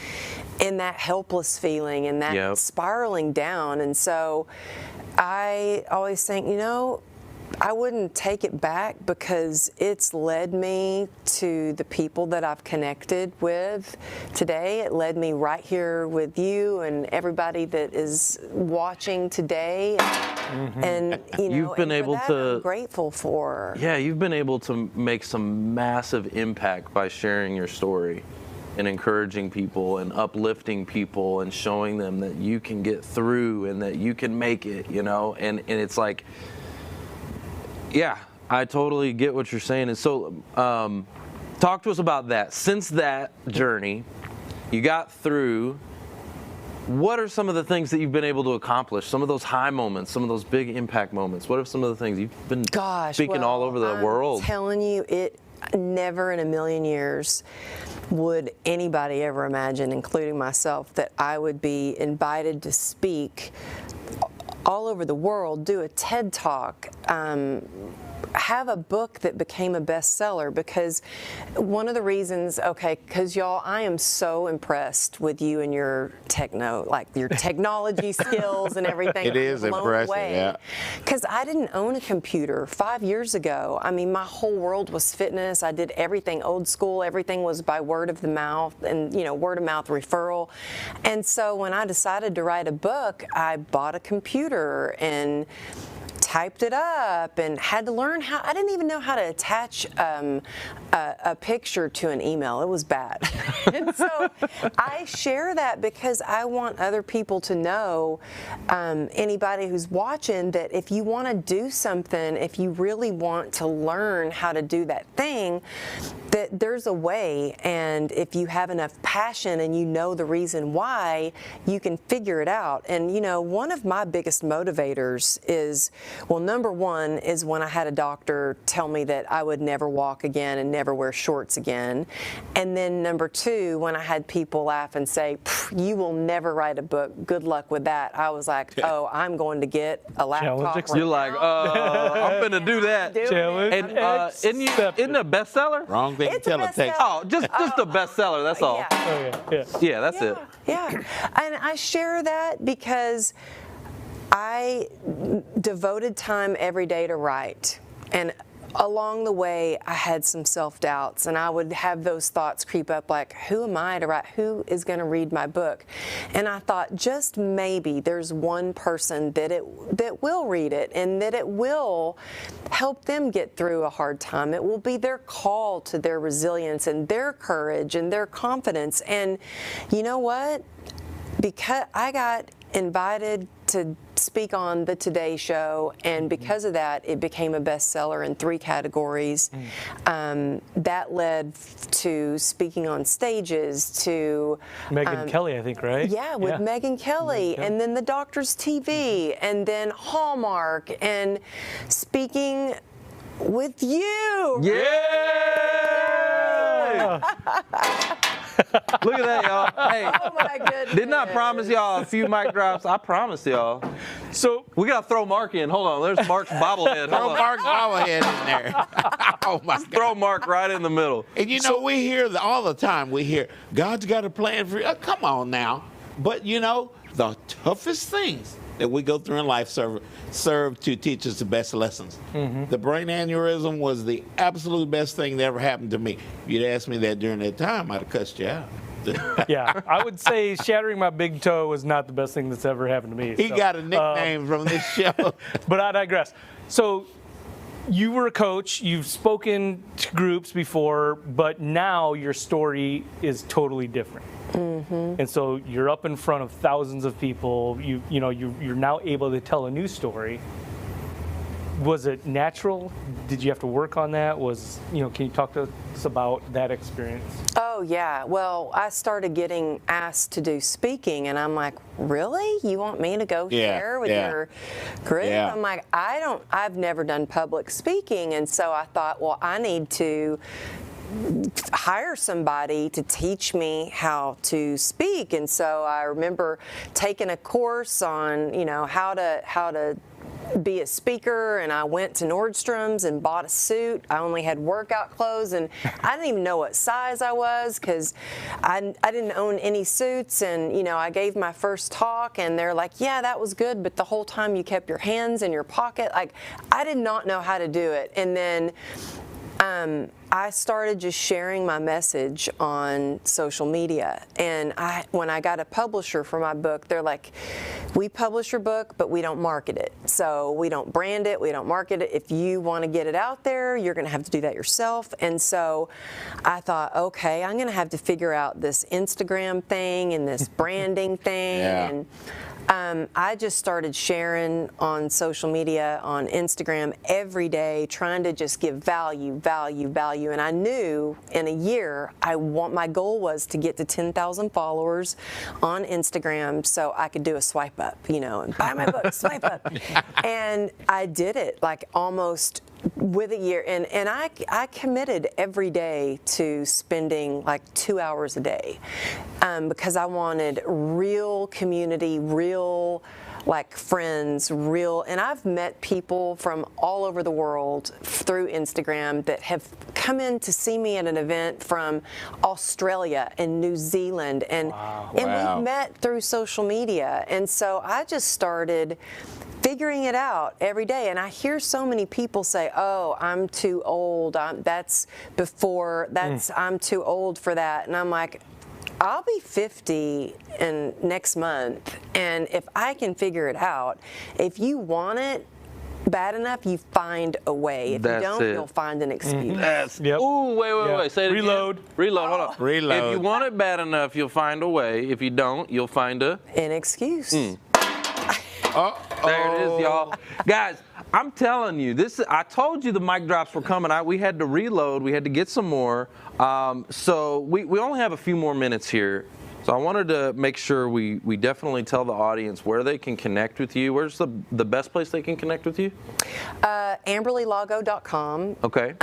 in that helpless feeling and that spiraling down. And so I always think, you know, I wouldn't take it back, because it's led me to the people that I've connected with today. It led me right here with you and everybody that is watching today. And you know, you've been able to, I'm grateful for. Yeah, you've been able to make some massive impact by sharing your story and encouraging people and uplifting people and showing them that you can get through and that you can make it, you know. And it's like, yeah, I totally get what you're saying. And so talk to us about that. Since that journey, you got through, what are some of the things that you've been able to accomplish? Some of those high moments, some of those big impact moments. What are some of the things you've been speaking all over the world? I'm telling you, it never in a million years would anybody ever imagine, including myself, that I would be invited to speak all over the world, do a TED Talk, have a book that became a bestseller. Because one of the reasons, because y'all, I am so impressed with you and your your technology skills and everything. It is impressive, yeah. Because I didn't own a computer 5 years ago. I mean, my whole world was fitness. I did everything old school. Everything was by word of the mouth and, you know, word of mouth referral. And so when I decided to write a book, I bought a computer and typed it up and had to learn how. I didn't even know how to attach a picture to an email. It was bad. And so I share that because I want other people to know, anybody who's watching, that if you want to do something, if you really want to learn how to do that thing, that there's a way, and if you have enough passion and you know the reason why, you can figure it out. And you know, one of my biggest motivators is, well, number one is when I had a doctor tell me that I would never walk again and never wear shorts again. And then number two, when I had people laugh and say, you will never write a book, good luck with that. I was like, oh, I'm going to get a laptop right You're like, I'm gonna do that. And isn't it a bestseller? Wrong thing to tell a text. Oh, just a bestseller, that's all. Yeah, that's it. Yeah, and I share that because I devoted time every day to write, and along the way I had some self-doubts, and I would have those thoughts creep up like, who am I to write? Who is going to read my book? And I thought, just maybe there's one person that will read it, and that it will help them get through a hard time. It will be their call to their resilience and their courage and their confidence. And you know what? Because I got invited to speak on the Today Show, and because of that, it became a bestseller in 3 categories. That led to speaking on stages, to Megyn Kelly, I think, right? Yeah, with Megyn Kelly, and then the Doctor's TV, and then Hallmark, and speaking with you. Yeah! Look at that, y'all. Hey, oh my goodness. Didn't I promise y'all a few mic drops? I promised y'all. So we gotta throw Mark in. Hold on, there's Mark's bobblehead. Throw Mark's bobblehead in there. Oh my God. Throw Mark right in the middle. And you know, we hear all the time. We hear God's got a plan for you. Come on now. But you know, the toughest things that we go through in life serve to teach us the best lessons. The brain aneurysm was the absolute best thing that ever happened to me. If you'd asked me that during that time, I'd have cussed you out. Yeah, I would say shattering my big toe was not the best thing that's ever happened to me. He got a nickname from this show. But I digress. So you were a coach, you've spoken to groups before, but now your story is totally different. And so you're up in front of thousands of people. You're now able to tell a new story. Was it natural? Did you have to work on that? Can you talk to us about that experience? Oh yeah. Well, I started getting asked to do speaking, and I'm like, really? You want me to go share with your group? I'm like, I've never done public speaking, and so I thought, well, I need to hire somebody to teach me how to speak. And so I remember taking a course on, how to be a speaker, and I went to Nordstrom's and bought a suit. I only had workout clothes, and I didn't even know what size I was because I didn't own any suits. And I gave my first talk, and they're like, yeah, that was good, but the whole time you kept your hands in your pocket. Like, I did not know how to do it. And then I started just sharing my message on social media. And when I got a publisher for my book, they're like, we publish your book, but we don't market it. So we don't brand it, we don't market it. If you want to get it out there, you're going to have to do that yourself. And so I thought, okay, I'm going to have to figure out this Instagram thing and this branding thing. And I just started sharing on social media, on Instagram every day, trying to just give value. And I knew in a year, my goal was to get to 10,000 followers on Instagram so I could do a swipe up, and buy my book, swipe up. And I did it like almost with a year, and I committed every day to spending like 2 hours a day because I wanted real community, real like friends, and I've met people from all over the world through Instagram that have come in to see me at an event from Australia and New Zealand, and we've met through social media. And so I just started figuring it out every day. And I hear so many people say, oh, I'm too old, I'm too old for that. And I'm like, I'll be 50 next month, and if I can figure it out, if you want it, bad enough, you find a way. If That's you don't, it. you'll find an excuse. Ooh, wait. Say it Reload. again. Reload. Hold on. Reload. If you want it bad enough, you'll find a way. If you don't, you'll find an excuse. There it is, y'all. Guys, I'm telling you, I told you the mic drops were coming out. We had to reload. We had to get some more. So we only have a few more minutes here. So I wanted to make sure we definitely tell the audience where they can connect with you. Where's the best place they can connect with you? AmberlyLago.com. Okay.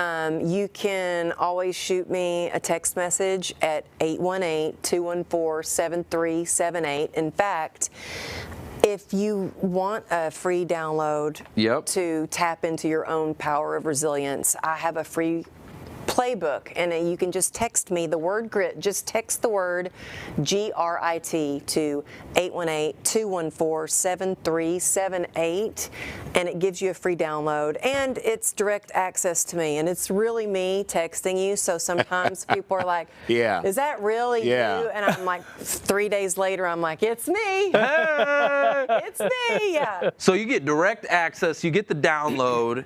You can always shoot me a text message at 818-214-7378. In fact, if you want a free download to tap into your own power of resilience, I have a free playbook, and you can just text me the word grit. Just text the word GRIT to 818-214-7378, and it gives you a free download, and it's direct access to me, and it's really me texting you. So sometimes people are like, is that really you? And I'm like, 3 days later, I'm like, it's me. It's me. So you get direct access, you get the download,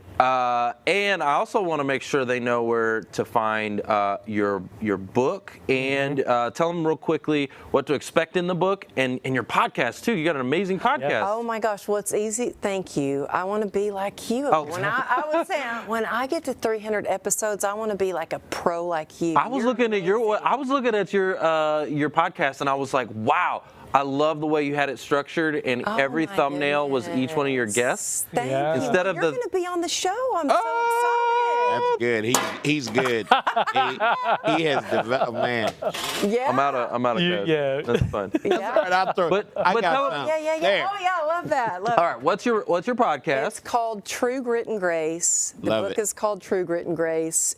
and I also want to make sure they know where to find your book, and tell them real quickly what to expect in the book, and your podcast too. You got an amazing podcast. Oh my gosh, well, it's easy. Thank you. I want to be like you. When I would say when I get to 300 episodes, I want to be like a pro like you. I was looking at your podcast, and I was like, wow. I love the way you had it structured, and every thumbnail was each one of your guests. Thank you. Instead of You're going to be on the show. I'm so excited. That's good. He's good. he has developed, man. Yeah. I'm out of code. Yeah. That's fun. That's all right. I'll throw. But I got tell some. Yeah. There. Oh yeah, I love that. All right, what's your podcast? It's called True Grit and Grace. The book is called True Grit and Grace.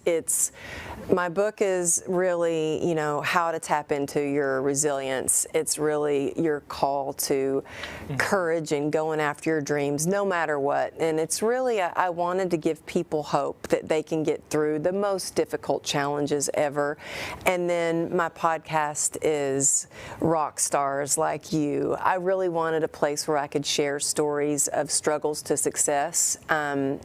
My book is really, how to tap into your resilience. It's really your call to courage and going after your dreams, no matter what. And it's really, I wanted to give people hope that they can get through the most difficult challenges ever. And then my podcast is Rock Stars Like You. I really wanted a place where I could share stories of struggles to success, and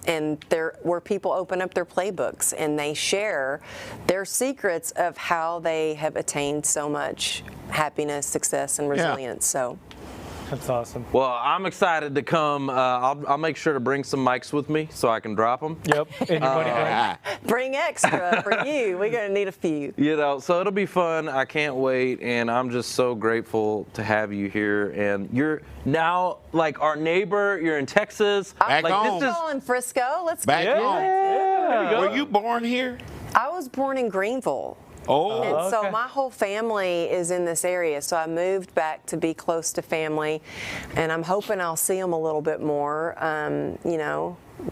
where people open up their playbooks and they share their secrets of how they have attained so much happiness, success, and resilience. So that's awesome. Well, I'm excited to come. I'll make sure to bring some mics with me so I can drop them. Yep. And your money back. Bring extra for you. We're going to need a few. So it'll be fun. I can't wait, and I'm just so grateful to have you here. And you're now like our neighbor. You're in Texas. Back home. This is in Frisco. Let's back go. home. Yeah. Were you born here? I was born in Greenville. Oh, and so my whole family is in this area, so I moved back to be close to family, and I'm hoping I'll see them a little bit more.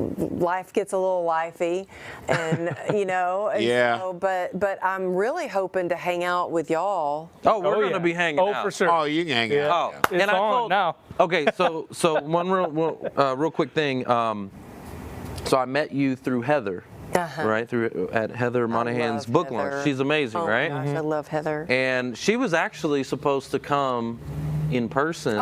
Life gets a little lifey, and so, but I'm really hoping to hang out with y'all. Oh, we're going to be hanging out. For sure. Oh, you can hang out. Oh, It's and I on told now. Okay, so one real quick thing. So I met you through Heather. Right at Heather Monahan's book launch. She's amazing, right? Oh my gosh, I love Heather. And she was actually supposed to come in person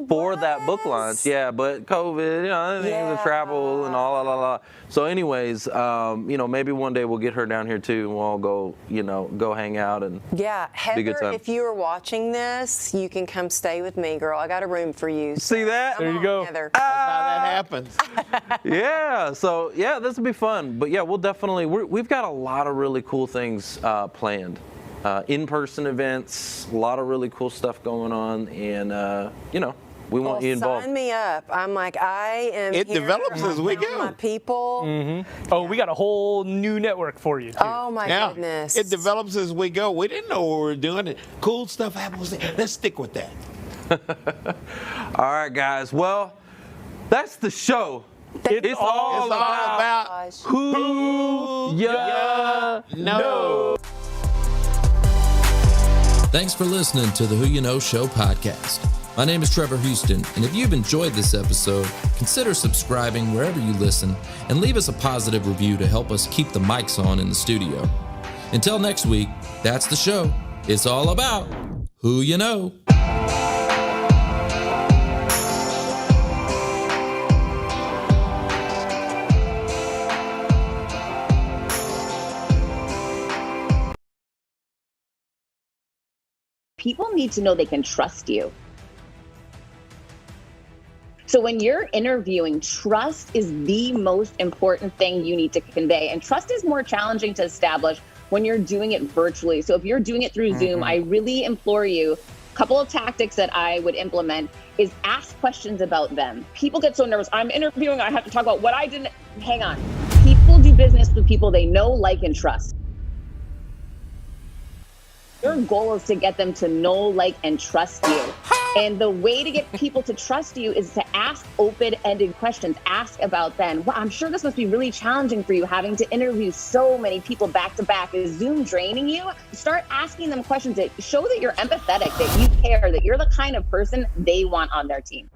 for that book launch. Yeah, but COVID, the travel and all. So anyways, maybe one day we'll get her down here too, and we'll all go hang out and Heather, be a good time. if you are watching this, you can come stay with me, girl. I got a room for you. So see that? There you go. Heather. That's how that happens. So this will be fun. But yeah, we'll definitely, we've got a lot of really cool things planned. In-person events, a lot of really cool stuff going on, and we want you involved. Sign me up. I'm like, I am. It develops as we go. My people. Oh, we got a whole new network for you too. Oh my goodness. It develops as we go. We didn't know what we were doing. Cool stuff happens. Let's stick with that. All right, guys. Well, that's the show. It's all about who ya know. Thanks for listening to the Who You Know Show podcast. My name is Trevor Houston, and if you've enjoyed this episode, consider subscribing wherever you listen and leave us a positive review to help us keep the mics on in the studio. Until next week, that's the show. It's all about who you know. people need to know they can trust you. So when you're interviewing, trust is the most important thing you need to convey. And trust is more challenging to establish when you're doing it virtually. So if you're doing it through Zoom, I really implore you, a couple of tactics that I would implement is ask questions about them. People get so nervous. I'm interviewing, I have to talk about what I didn't. Hang on. People do business with people they know, like, and trust. Your goal is to get them to know, like, and trust you. And the way to get people to trust you is to ask open-ended questions. Ask about them. Well, I'm sure this must be really challenging for you, having to interview so many people back to back. Is Zoom draining you? Start asking them questions that show that you're empathetic, that you care, that you're the kind of person they want on their team.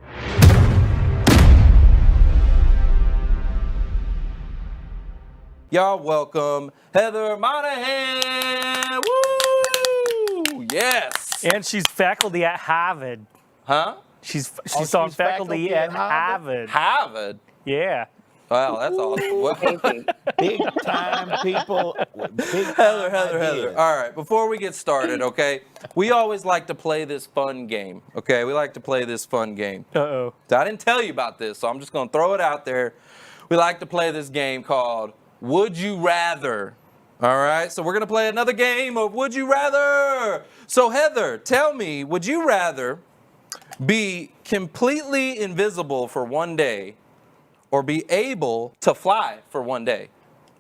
Y'all welcome Heather Monahan. Woo! Yes. And she's faculty at Harvard. Huh? She's on faculty at Harvard. Harvard? Yeah. Wow, that's awesome. Big time people. Heather. All right, before we get started, okay, we always like to play this fun game, okay? We like to play this fun game. Uh-oh. So I didn't tell you about this, so I'm just going to throw it out there. We like to play this game called Would You Rather? All right, so we're going to play another game of Would You Rather? So Heather, tell me, would you rather be completely invisible for one day or be able to fly for one day?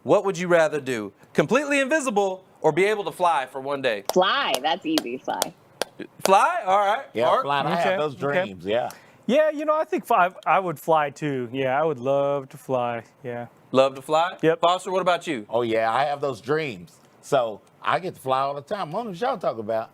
What would you rather do? Completely invisible or be able to fly for one day? Fly, that's easy, fly. Fly? All right. Yeah, Mark? fly. I have those dreams, yeah. Yeah, I think I would fly too. Yeah, I would love to fly. Yeah. Love to fly? Yep. Foster, what about you? Oh, yeah, I have those dreams. So I get to fly all the time. What does y'all talk about?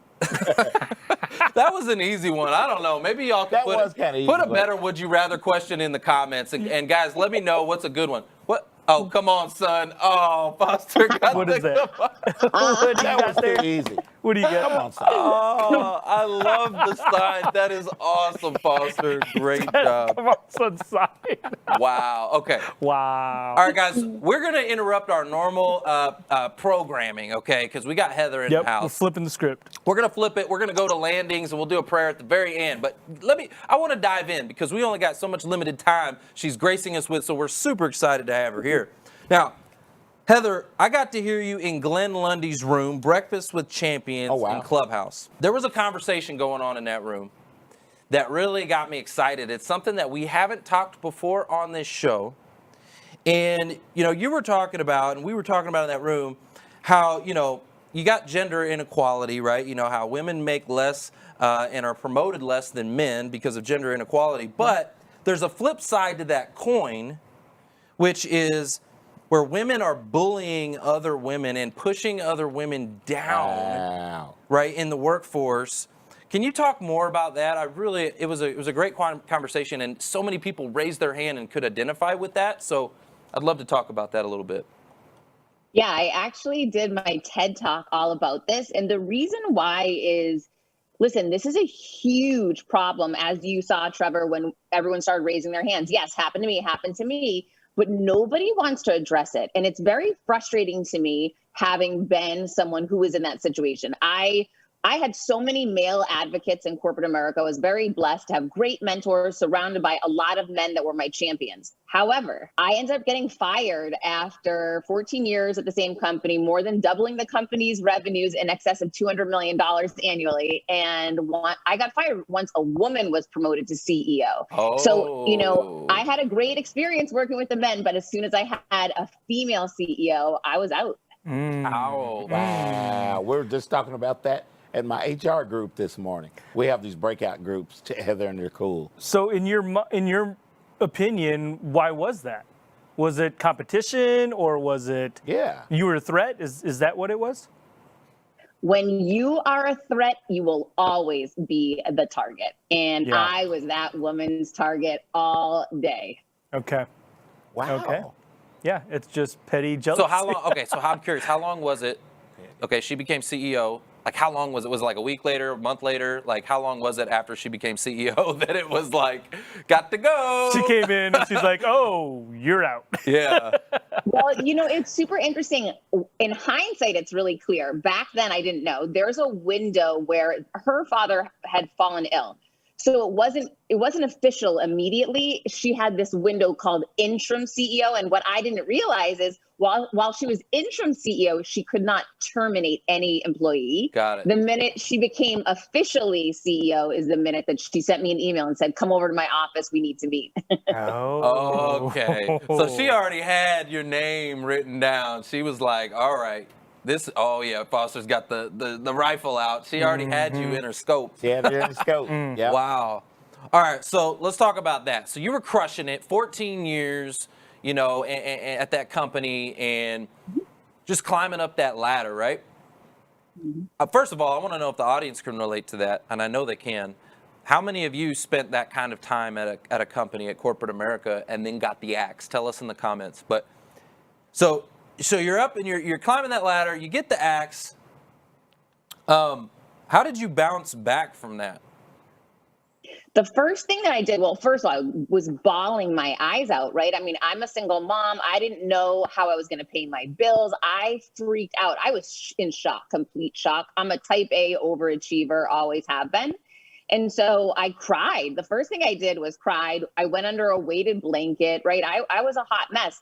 That was an easy one. I don't know. Maybe y'all could put a better would you rather question in the comments. And guys, let me know what's a good one. What? Oh, come on, son. Oh, Foster got What is that? What do you got there? Easy. What do you got? Come on, son. Oh, I love the sign. That is awesome, Foster. Great job. Come on, son, sign. Wow. Okay. Wow. All right, guys. We're going to interrupt our normal programming, okay, because we got Heather in the house. We're flipping the script. We're going to flip it. We're going to go to landings, and we'll do a prayer at the very end. But I want to dive in because we only got so much limited time she's gracing us with, so we're super excited to have her here. Now, Heather, I got to hear you in Glenn Lundy's room, Breakfast with Champions in Clubhouse. There was a conversation going on in that room that really got me excited. It's something that we haven't talked before on this show. And, you were talking about, and we were talking about in that room, how, you got gender inequality, right? How women make less and are promoted less than men because of gender inequality. But there's a flip side to that coin, which is where women are bullying other women and pushing other women down, right, in the workforce. Can you talk more about that? It was a great conversation, and so many people raised their hand and could identify with that. So I'd love to talk about that a little bit. Yeah, I actually did my TED Talk all about this. And the reason why is, listen, this is a huge problem, as you saw, Trevor, when everyone started raising their hands. Yes, happened to me. But nobody wants to address it. And it's very frustrating to me, having been someone who was in that situation. I had so many male advocates in corporate America. I was very blessed to have great mentors, surrounded by a lot of men that were my champions. However, I ended up getting fired after 14 years at the same company, more than doubling the company's revenues in excess of $200 million annually. And I got fired once a woman was promoted to CEO. Oh. So, I had a great experience working with the men, but as soon as I had a female CEO, I was out. Ow. Wow. We're just talking about that at my HR group this morning. We have these breakout groups, Heather, and they're cool. So in your opinion, why was that? Was it competition, or was it you were a threat? Is that what it was? When you are a threat, you will always be the target. And I was that woman's target all day. Okay. Wow. Okay. Yeah, it's just petty jealousy. So how long? Okay, so I'm curious. How long was it? Okay, she became CEO. Like, how long was it? Was it like a week later, a month later? Like, how long was it after she became CEO that it was like, got to go? She came in and she's like, oh, you're out. Yeah. Well, it's super interesting. In hindsight, it's really clear. Back then, I didn't know. There's a window where her father had fallen ill. So it wasn't official immediately. She had this window called interim CEO. And what I didn't realize is while she was interim CEO, she could not terminate any employee. Got it. The minute she became officially CEO is the minute that she sent me an email and said, come over to my office. We need to meet. Oh. Okay. So she already had your name written down. She was like, all right. Foster's got the rifle out. She already had you in her scope. She had it in her scope. Yep. Wow. All right, so let's talk about that. So you were crushing it, 14 years, at that company and just climbing up that ladder, right? First of all, I want to know if the audience can relate to that, and I know they can. How many of you spent that kind of time at a company, at corporate America, and then got the axe? Tell us in the comments. But so you're up and you're climbing that ladder. You get the axe. How did you bounce back from that? The first thing that I did, well, first of all, I was bawling my eyes out, right? I mean, I'm a single mom. I didn't know how I was going to pay my bills. I freaked out. I was in shock, complete shock. I'm a type A overachiever, always have been. And so I cried. The first thing I did was cried. I went under a weighted blanket, right? I was a hot mess.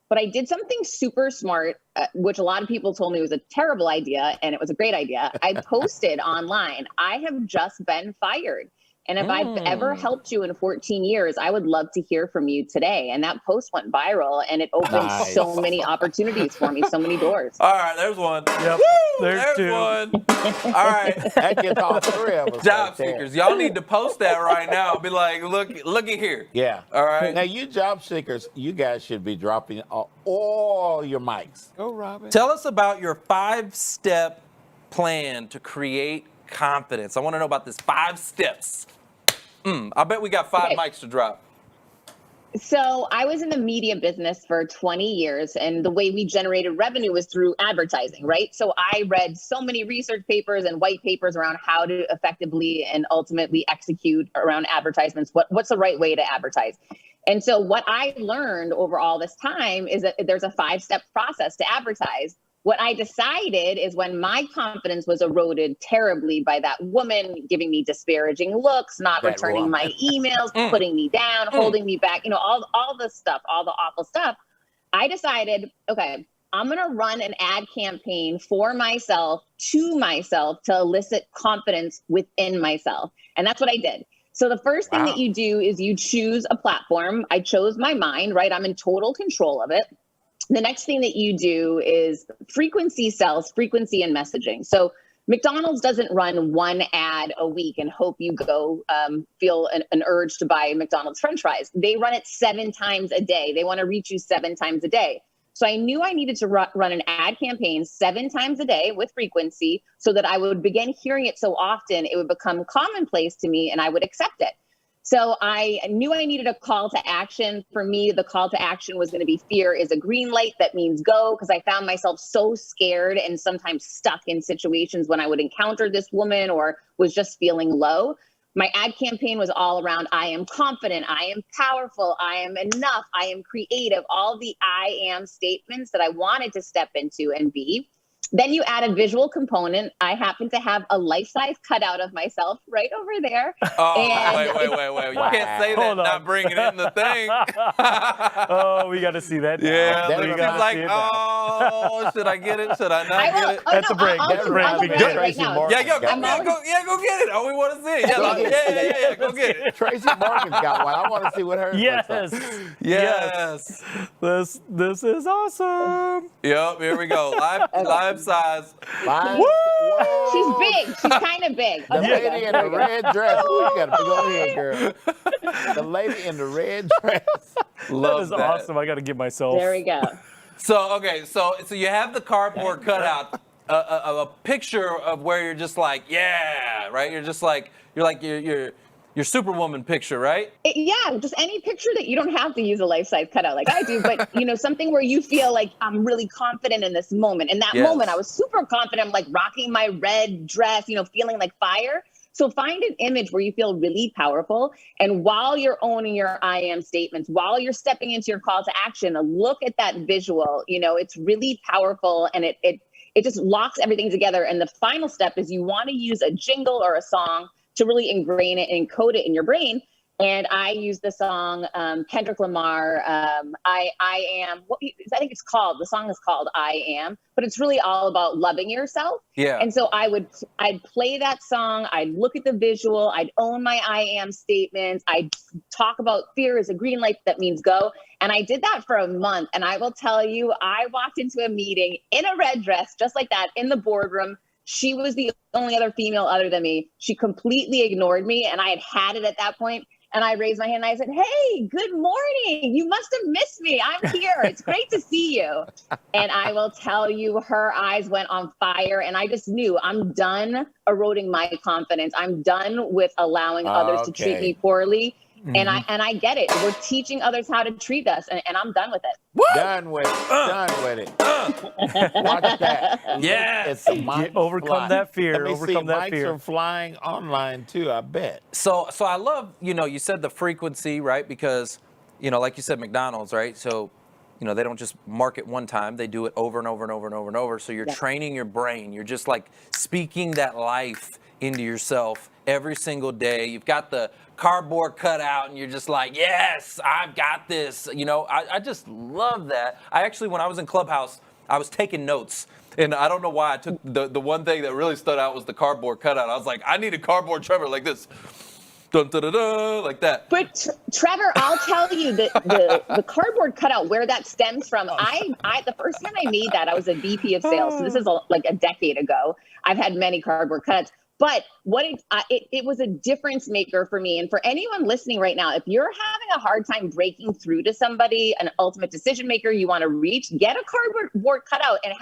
But I did something super smart, which a lot of people told me was a terrible idea, and it was a great idea. I posted online, I have just been fired. And if I've ever helped you in 14 years, I would love to hear from you today. And that post went viral, and it opened so many opportunities for me, so many doors. All right, there's one. Yep, there's two. One. All right. That gets all three of us. Job seekers, y'all need to post that right now. Be like, looky here. Yeah. All right. Now, you job seekers, you guys should be dropping all your mics. Go, Robin. Tell us about your 5-step plan to create confidence. I want to know about this 5 steps. I bet we got 5 mics to drop. So I was in the media business for 20 years, and the way we generated revenue was through advertising, right? So I read so many research papers and white papers around how to effectively and ultimately execute around advertisements. What's the right way to advertise? And so what I learned over all this time is that there's a 5-step process to advertise. What I decided is when my confidence was eroded terribly by that woman giving me disparaging looks, not returning my emails, putting me down, holding me back, all the stuff, all the awful stuff, I decided, okay, I'm going to run an ad campaign for myself, to elicit confidence within myself. And that's what I did. So the first thing that you do is you choose a platform. I chose my mind, right? I'm in total control of it. The next thing that you do is frequency sells, frequency and messaging. So McDonald's doesn't run one ad a week and hope you go feel an urge to buy McDonald's French fries. They run it 7 times a day. They want to reach you 7 times a day. So I knew I needed to run an ad campaign 7 times a day with frequency so that I would begin hearing it so often it would become commonplace to me and I would accept it. So I knew I needed a call to action. For me, the call to action was going to be fear is a green light. That means go, because I found myself so scared and sometimes stuck in situations when I would encounter this woman or was just feeling low. My ad campaign was all around I am confident, I am powerful, I am enough, I am creative, all the I am statements that I wanted to step into and be. Then you add a visual component. I happen to have a life-size cutout of myself right over there. Oh, wait. You can't say that, not bringing in the thing. Oh, we got to see that. Yeah, she's like, oh, should I get it? Should I not get it? That's a break. That's a break. I'll right now. Yeah, go get it. Oh, we want to see it. Yeah, go get it. Tracy Morgan's got one. I want to see what hers looks like. Yes. This is awesome. Yep, here we go. Live size. Woo! She's big. She's kind of big. The lady in the red dress. Ooh, you got to go here, girl. The lady in the red dress. That is awesome. I got to give myself. There we go. So you have the cardboard cutout, a picture of where you're just like, yeah, right? You're your Superwoman picture, right? Yeah, just any picture that you don't have to use a life-size cutout like I do, but something where you feel like I'm really confident in this moment. In that moment, I was super confident. I'm like rocking my red dress, feeling like fire. So find an image where you feel really powerful. And while you're owning your I am statements, while you're stepping into your call to action, look at that visual. You know, it's really powerful, and it just locks everything together. And the final step is you want to use a jingle or a song to really ingrain it and encode it in your brain. And I use the song Kendrick Lamar, I Am, I think it's called, the song is called I Am, but it's really all about loving yourself. Yeah. And so I'd play that song, I'd look at the visual, I'd own my I Am statements, I'd talk about fear is a green light that means go. And I did that for a month. And I will tell you, I walked into a meeting in a red dress, just like that, in the boardroom. She was the only other female other than me. She completely ignored me, and I had it at that point. And I raised my hand and I said, hey, good morning. You must have missed me. I'm here. It's great to see you. And I will tell you, her eyes went on fire. And I just knew I'm done eroding my confidence. I'm done with allowing others to treat me poorly. Mm-hmm. And I get it. We're teaching others how to treat us, and I'm done with it. Woo! Done with it. Done with it. Watch that. Yeah. It's a mic overcome fly. that fear. Let me Overcome see, that mics fear. are flying online too, I bet. So I love, you said the frequency, right? Because, like you said, McDonald's, right? So, they don't just market one time. They do it over and over and over and over and over. So you're training your brain. You're just like speaking that life into yourself every single day. You've got the cardboard cutout and you're just like, yes, I've got this. I just love that. I actually, when I was in Clubhouse, I was taking notes. And I don't know why I took the one thing that really stood out was the cardboard cutout. I was like, I need a cardboard Trevor like this. Dun, dun, dun, dun, like that. But Trevor, I'll tell you that the cardboard cutout, where that stems from, I the first time I made that, I was a VP of sales. So this is like a decade ago. I've had many cardboard cutouts. But what it was a difference maker for me. And for anyone listening right now, if you're having a hard time breaking through to somebody, an ultimate decision maker you want to reach, get a cardboard cutout and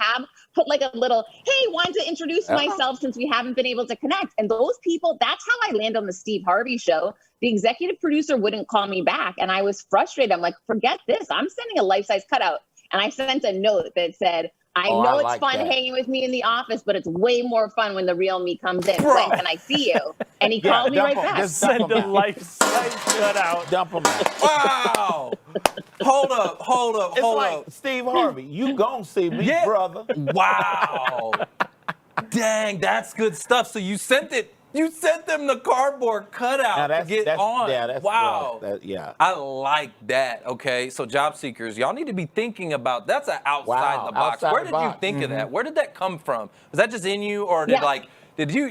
put like a little, hey, wanted to introduce myself since we haven't been able to connect. And those people, that's how I land on the Steve Harvey show. The executive producer wouldn't call me back. And I was frustrated. I'm like, forget this. I'm sending a life-size cutout. And I sent a note that said, I know it's fun hanging with me in the office, but it's way more fun when the real me comes in. When can I see you? And he called me right back. Just send a life-size cutout. Dump them out. Wow. Hold up. It's like Steve Harvey. You gon' see me, brother. Wow. Dang, that's good stuff. So you sent them the cardboard cutout to get on. Yeah, that's wow. Yeah. I like that. Okay, so job seekers, y'all need to be thinking about that's an outside the box. Where did you think of that? Where did that come from? Was that just in you, or did you?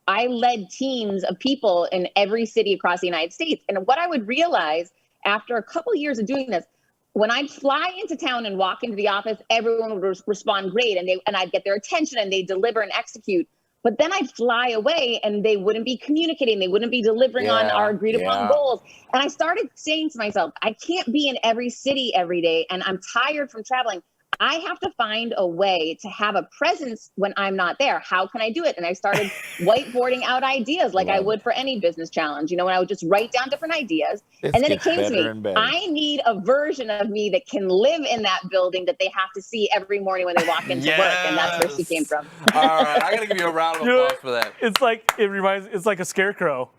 I led teams of people in every city across the United States, and what I would realize after a couple of years of doing this, when I'd fly into town and walk into the office, everyone would respond great, and I'd get their attention, and they'd deliver and execute. But then I'd fly away and they wouldn't be communicating. They wouldn't be delivering on our agreed upon goals. And I started saying to myself, I can't be in every city every day. And I'm tired from traveling. I have to find a way to have a presence when I'm not there. How can I do it? And I started whiteboarding out ideas like I would for any business challenge. When I would just write down different ideas. And then it came to me, I need a version of me that can live in that building that they have to see every morning when they walk into work. And that's where she came from. All right, I got to give you a round of applause for that. It's like a scarecrow.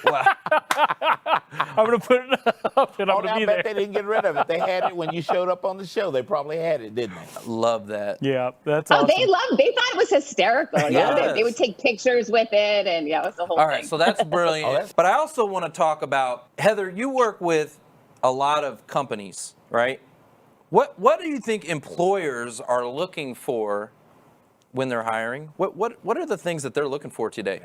I'm going to put it up and I'm going to be there. I bet they didn't get rid of it. They had it when you showed up on the show. They probably had it, didn't they? Love that. Yeah, that's awesome. They thought it was hysterical. Yeah, they would take pictures with it, and it was the whole thing. All right, so that's brilliant. But I also want to talk about, Heather, you work with a lot of companies, right? What do you think employers are looking for when they're hiring? What are the things that they're looking for today?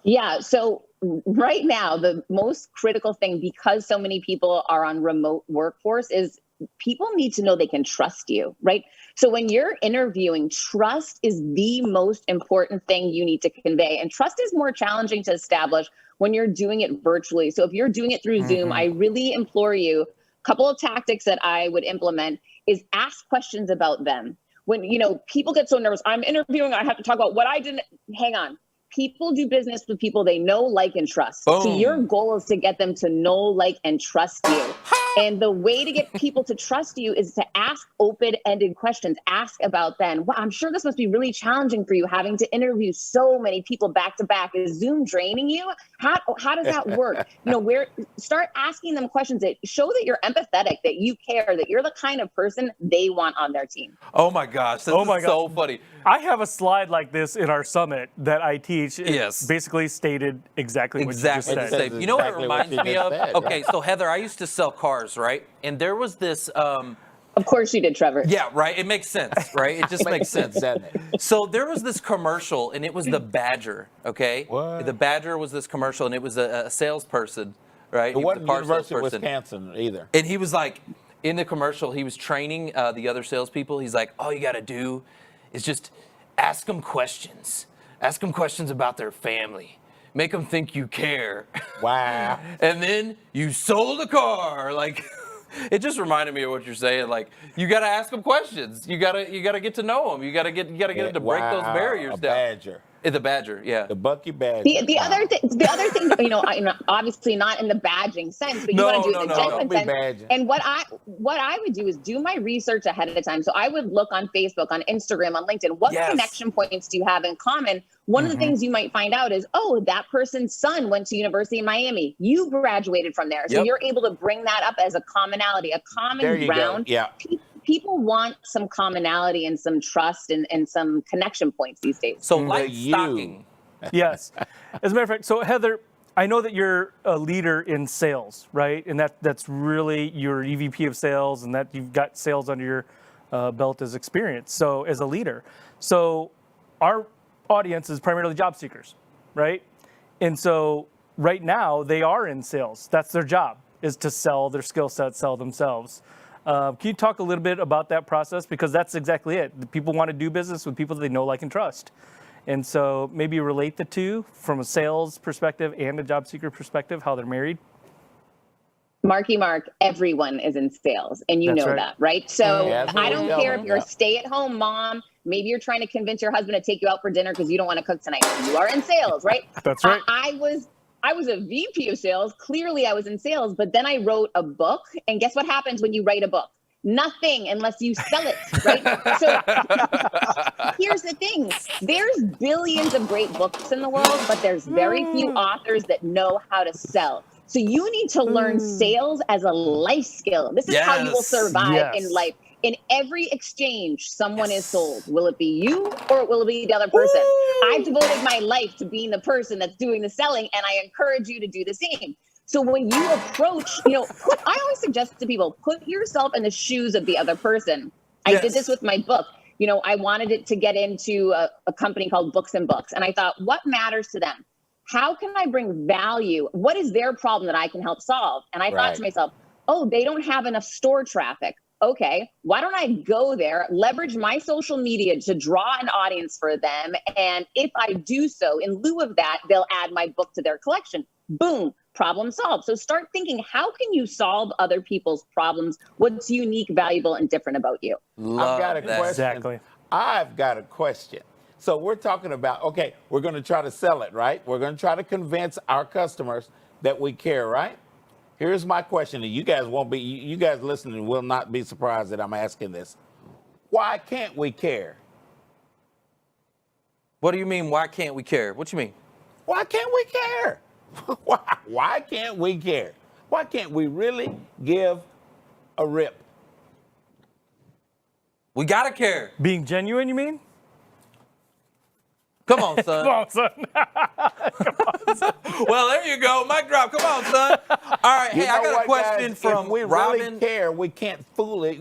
Yeah, so right now, the most critical thing, because so many people are on remote workforce, is people need to know they can trust you, right? So when you're interviewing, trust is the most important thing you need to convey. And trust is more challenging to establish when you're doing it virtually. So if you're doing it through Zoom, I really implore you, a couple of tactics that I would implement is ask questions about them. When, people get so nervous, I'm interviewing, I have to talk about what I didn't, hang on. People do business with people they know, like, and trust. Boom. So your goal is to get them to know, like, and trust you. And the way to get people to trust you is to ask open-ended questions. Ask about them. Well, I'm sure this must be really challenging for you, having to interview so many people back to back. Is Zoom draining you? How does that work? Start asking them questions that show that you're empathetic, that you care, that you're the kind of person they want on their team. Oh my gosh, this is so funny. I have a slide like this in our summit that I teach. Yes. It basically stated exactly what you just said. You know what it reminds me of? Okay, so Heather, I used to sell cars, right? And there was this. Of course you did, Trevor. Yeah, right. It makes sense, right? It just makes sense. So there was this commercial, and it was the Badger. Okay, What? The Badger was this commercial, and it was a salesperson, right? It wasn't University of salesperson. Wisconsin either. And he was like, in the commercial, he was training the other salespeople. He's like, all you got to do is just ask them questions. Ask them questions about their family. Make them think you care. Wow. And then you sold a car. Like, it just reminded me of what you're saying. Like, you got to ask them questions. You got to get to know them. You got to get them to break those barriers down. Badger. The Badger, yeah. The Bucky Badger. The other thing, obviously not in the badging sense, but you want to do it in the genuine sense. Badging. And what I would do is do my research ahead of time. So I would look on Facebook, on Instagram, on LinkedIn. What connection points do you have in common? One of the things you might find out is, oh, that person's son went to University of Miami. You graduated from there. So you're able to bring that up as a commonality, a common ground. Go. Yeah. People want some commonality and some trust and some connection points these days. So light stocking. Yes. As a matter of fact, so Heather, I know that you're a leader in sales, right? And that's really your EVP of sales, and that you've got sales under your belt as experience. So as a leader, so our audience is primarily job seekers, right? And so right now they are in sales. That's their job, is to sell their skill set, sell themselves. Can you talk a little bit about that process? Because that's exactly it. The people want to do business with people they know, like, and trust. And so maybe relate the two from a sales perspective and a job seeker perspective, how they're married. Marky Mark, everyone is in sales, and you know that, right? So I don't care if you're a stay-at-home mom. Maybe you're trying to convince your husband to take you out for dinner because you don't want to cook tonight. You are in sales, right? That's right. I was a VP of sales. Clearly, I was in sales, but then I wrote a book. And guess what happens when you write a book? Nothing unless you sell it, right? So here's the thing. There's billions of great books in the world, but there's very few authors that know how to sell. So you need to learn sales as a life skill. This is how you will survive in life. In every exchange, someone is sold. Will it be you or will it be the other person? I've devoted my life to being the person that's doing the selling, and I encourage you to do the same. So when you approach, I always suggest to people, put yourself in the shoes of the other person. I did this with my book. I wanted it to get into a company called Books and Books. And I thought, what matters to them? How can I bring value? What is their problem that I can help solve? And I thought to myself, oh, they don't have enough store traffic. Okay, why don't I go there, leverage my social media to draw an audience for them? And if I do so, in lieu of that, they'll add my book to their collection. Boom, problem solved. So start thinking, how can you solve other people's problems? What's unique, valuable, and different about you? I've got a question. Exactly. I've got a question. So we're talking about, okay, we're going to try to sell it, right? We're going to try to convince our customers that we care, right? Here's my question, and you guys listening will not be surprised that I'm asking this. Why can't we care? What do you mean, why can't we care? What you mean? Why can't we care? Why can't we care? Why can't we really give a rip? We gotta care. Being genuine, you mean? Come on, son. Come on, son. Well, there you go. Mic drop. Come on, son. All right. Hey, I got a question from if we Robin. Really care, we can't fool it.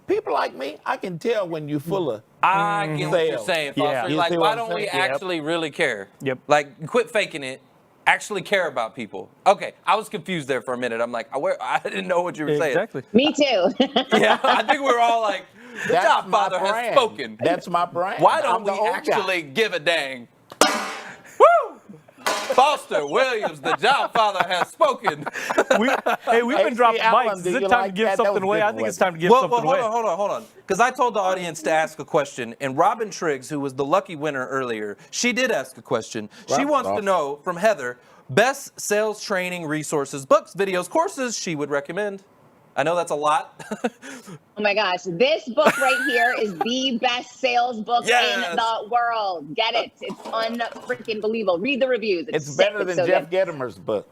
People like me, I can tell when you're full of I get what you're saying, Foster. You Like, see why what I'm don't we saying? actually really care? Yep. Like, quit faking it. Actually care about people. Okay, I was confused there for a minute. I'm like, I didn't know what you were saying. Exactly. Me too. Yeah, I think we're all like, the That's Godfather my has brand. spoken. That's my brand. Why don't I'm the we old actually guy. give a dang? Woo! Foster Williams, the Godfather has spoken. We've been dropping mics. Is it time to give something away? I think it's time to give something away. Hold on. Because I told the audience to ask a question, and Robin Triggs, who was the lucky winner earlier, she did ask a question. She wants to know from Heather, best sales training resources, books, videos, courses she would recommend. I know that's a lot. Oh my gosh, this book right here is the best sales book in the world. Get it? It's unfreaking believable. Read the reviews. It's better than Jeff Gedimer's book.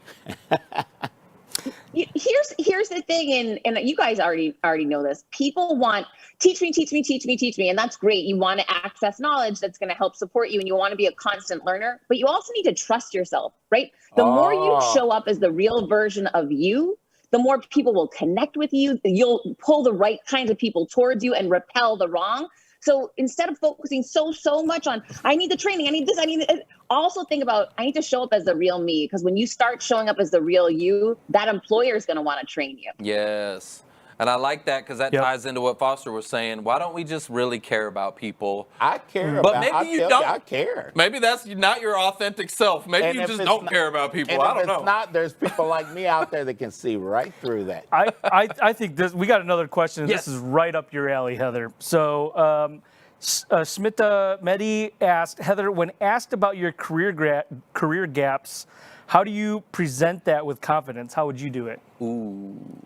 Here's the thing, and you guys already know this. People want teach me, and that's great. You want to access knowledge that's going to help support you, and you want to be a constant learner. But you also need to trust yourself, right? The more you show up as the real version of you, the more people will connect with you. You'll pull the right kinds of people towards you and repel the wrong. So instead of focusing so much on, I need the training, I need this, also think about, I need to show up as the real me. Because when you start showing up as the real you, that employer is going to want to train you. Yes. And I like that because that ties into what Foster was saying. Why don't we just really care about people? I care but about maybe you you, don't. I care. Maybe that's not your authentic self. Maybe you just don't care about people. And I don't know. If it's not, there's people like me out there that can see right through that. I think we got another question. Yes. This is right up your alley, Heather. So Smita Mehdi asked, Heather, when asked about your career gaps, how do you present that with confidence? How would you do it?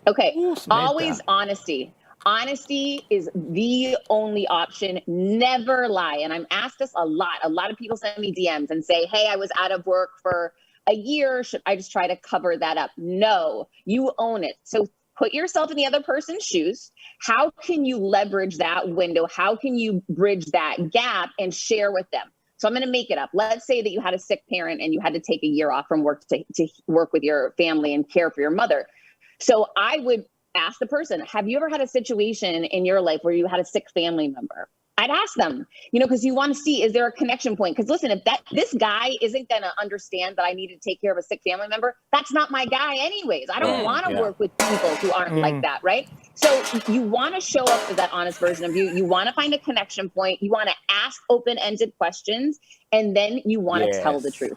Okay, always honesty. Honesty is the only option. Never lie. And I'm asked this a lot. A lot of people send me DMs and say, hey, I was out of work for a year. Should I just try to cover that up? No, you own it. So put yourself in the other person's shoes. How can you leverage that window? How can you bridge that gap and share with them? So I'm going to make it up. Let's say that you had a sick parent and you had to take a year off from work to work with your family and care for your mother. So I would ask the person, have you ever had a situation in your life where you had a sick family member? I'd ask them, because you want to see, is there a connection point? Because listen, if this guy isn't going to understand that I need to take care of a sick family member, that's not my guy anyways. I don't want to work with people who aren't like that, right? So you want to show up as that honest version of you. You want to find a connection point. You want to ask open-ended questions, and then you want to tell the truth.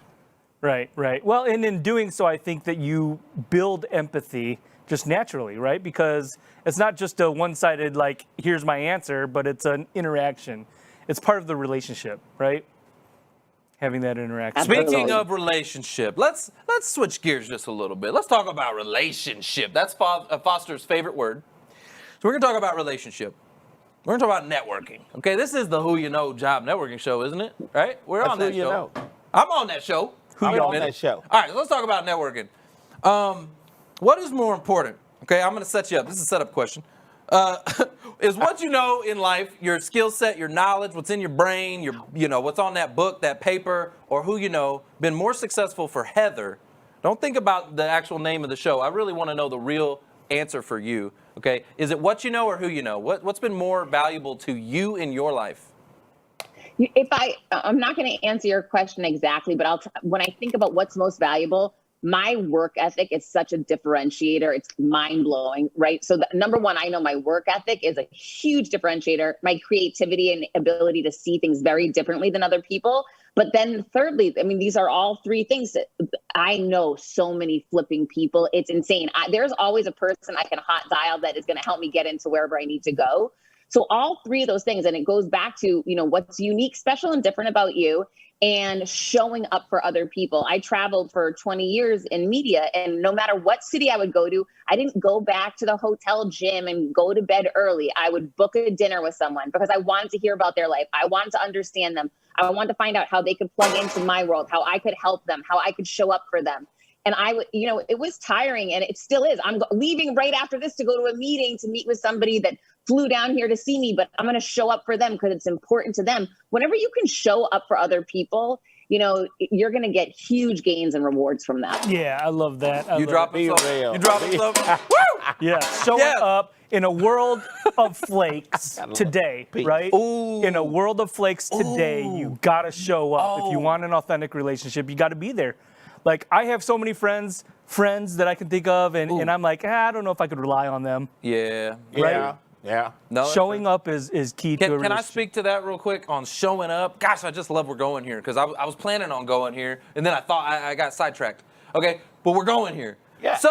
Right. Well, and in doing so, I think that you build empathy just naturally, right? Because it's not just a one-sided, like, here's my answer, but it's an interaction. It's part of the relationship, right? Having that interaction. Speaking of relationship, let's switch gears just a little bit. Let's talk about relationship. That's Foster's favorite word. So we're going to talk about relationship. We're going to talk about networking. Okay, this is the Who You Know Job Networking Show, isn't it? Right? We're on that show. I'm on that show. Who you on that show? All right, let's talk about networking. What is more important? Okay, I'm going to set you up. This is a setup question. Is what you know in life, your skill set, your knowledge, what's in your brain, what's on that book, that paper, or who you know, been more successful for Heather? Don't think about the actual name of the show. I really want to know the real answer for you. Okay, is it what you know or who you know? What's been more valuable to you in your life? I'm not going to answer your question exactly, but when I think about what's most valuable, my work ethic is such a differentiator. It's mind blowing, right? So number one, I know my work ethic is a huge differentiator. My creativity and ability to see things very differently than other people. But then thirdly, I mean, these are all three things that I know so many flipping people. It's insane. There's always a person I can hot dial that is going to help me get into wherever I need to go. So all three of those things, and it goes back to, what's unique, special, and different about you, and showing up for other people. I traveled for 20 years in media, and no matter what city I would go to, I didn't go back to the hotel gym and go to bed early. I would book a dinner with someone because I wanted to hear about their life. I wanted to understand them. I wanted to find out how they could plug into my world, how I could help them, how I could show up for them. And I would, it was tiring, and it still is. I'm leaving right after this to go to a meeting to meet with somebody that flew down here to see me, but I'm going to show up for them because it's important to them. Whenever you can show up for other people, you're going to get huge gains and rewards from that. Yeah, I love that. You drop it. You drop it. Woo! Yeah, showing up in a world of flakes today, right? Ooh. In a world of flakes today, you got to show up. If you want an authentic relationship, you got to be there. Like, I have so many friends that I can think of, and I'm like, I don't know if I could rely on them. Yeah. Right? Yeah. No, showing up is key to a relationship. Can I speak to that real quick on showing up? Gosh, I just love we're going here because I was planning on going here, and then I thought I got sidetracked. Okay, but we're going here. Yeah, so,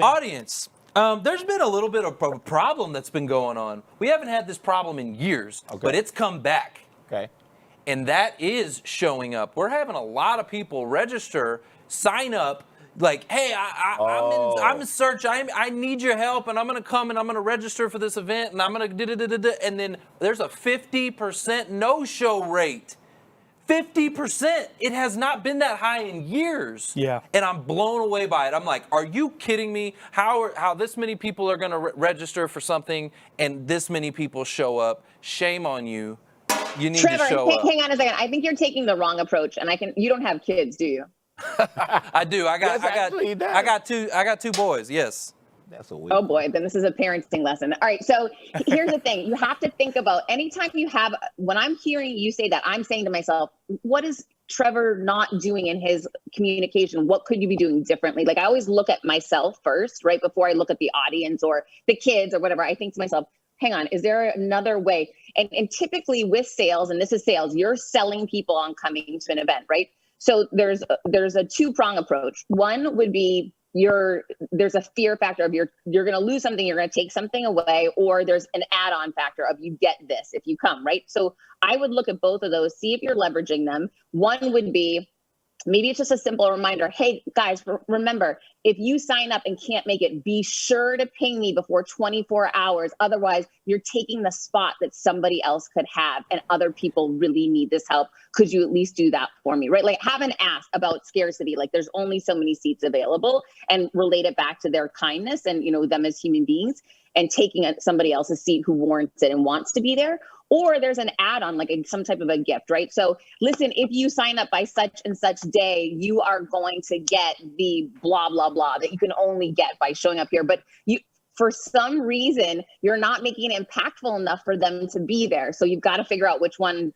audience, there's been a little bit of a problem that's been going on. We haven't had this problem in years, but it's come back. Okay. And that is showing up. We're having a lot of people register, sign up, like, hey, I'm in search. I need your help, and I'm gonna come and I'm gonna register for this event, and I'm gonna and then there's a 50% no-show rate. 50%. It has not been that high in years. Yeah. And I'm blown away by it. I'm like, are you kidding me? How this many people are going to register for something and this many people show up? Shame on you. You need Trevor, to show up. hang on a second. I think you're taking the wrong approach, and you don't have kids, do you? I do. I got two boys. Yes. That's a weird. Oh boy, then this is a parenting lesson. All right, so here's the thing. You have to think about anytime when I'm hearing you say that, I'm saying to myself, what is Trevor not doing in his communication? What could you be doing differently? Like I always look at myself first, right? Before I look at the audience or the kids or whatever, I think to myself, hang on, is there another way? And typically with sales, and this is sales, you're selling people on coming to an event, right? So there's a two-prong approach. One would be there's a fear factor of you're going to lose something, you're going to take something away, or there's an add-on factor of you get this if you come, right? So I would look at both of those, see if you're leveraging them. One would be, maybe it's just a simple reminder. Hey guys, remember, if you sign up and can't make it, be sure to ping me before 24 hours. Otherwise, you're taking the spot that somebody else could have and other people really need this help. Could you at least do that for me, right? Like have an ask about scarcity. Like there's only so many seats available and relate it back to their kindness and, them as human beings and taking somebody else's seat who warrants it and wants to be there. Or there's an add-on, like some type of a gift, right? So listen, if you sign up by such and such day, you are going to get the blah, blah, blah that you can only get by showing up here. But for some reason, you're not making it impactful enough for them to be there. So you've got to figure out which side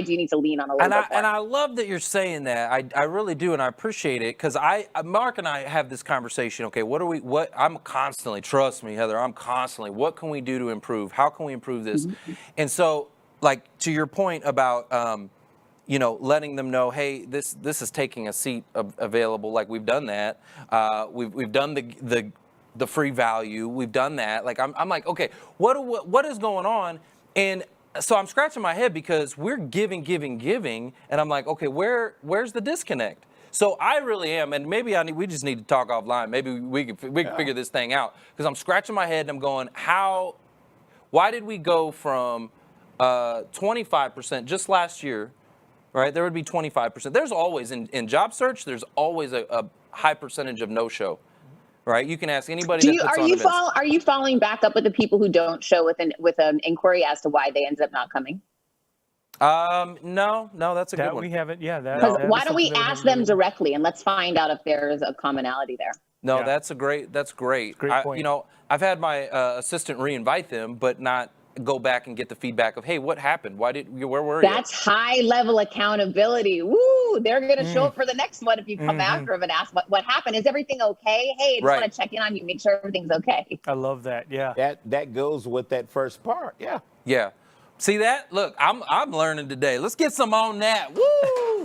do you need to lean on a little bit more. And I love that you're saying that. I really do, and I appreciate it because Mark and I have this conversation. Okay, I'm constantly, trust me, Heather, what can we do to improve? How can we improve this? Mm-hmm. And so, like to your point about, letting them know, hey, this is taking a seat available. Like we've done that. We've done the free value. We've done that. Like I'm like, okay, what is going on? And so I'm scratching my head because we're giving, and I'm like, okay, where's the disconnect? So I really am, and maybe we just need to talk offline. Maybe we can figure this thing out because I'm scratching my head and I'm going, why did we go from 25% just last year, right? There would be 25%. There's always in job search, there's always a high percentage of no-show. Right, you can ask anybody. Are you following back up with the people who don't show with an inquiry as to why they ended up not coming? No, that's a good one. We haven't. Yeah, why don't we ask them directly and let's find out if there's a commonality there? No, yeah. That's great. Great point. I've had my assistant re-invite them, but not go back and get the feedback of, hey, what happened? Where were you? That's high level accountability. Woo! They're going to show up for the next one if you come after them and ask what happened. Is everything okay? Hey, I just want to check in on you, make sure everything's okay. I love that. Yeah. That goes with that first part. Yeah. Yeah. See that? Look, I'm learning today. Let's get some on that. Woo!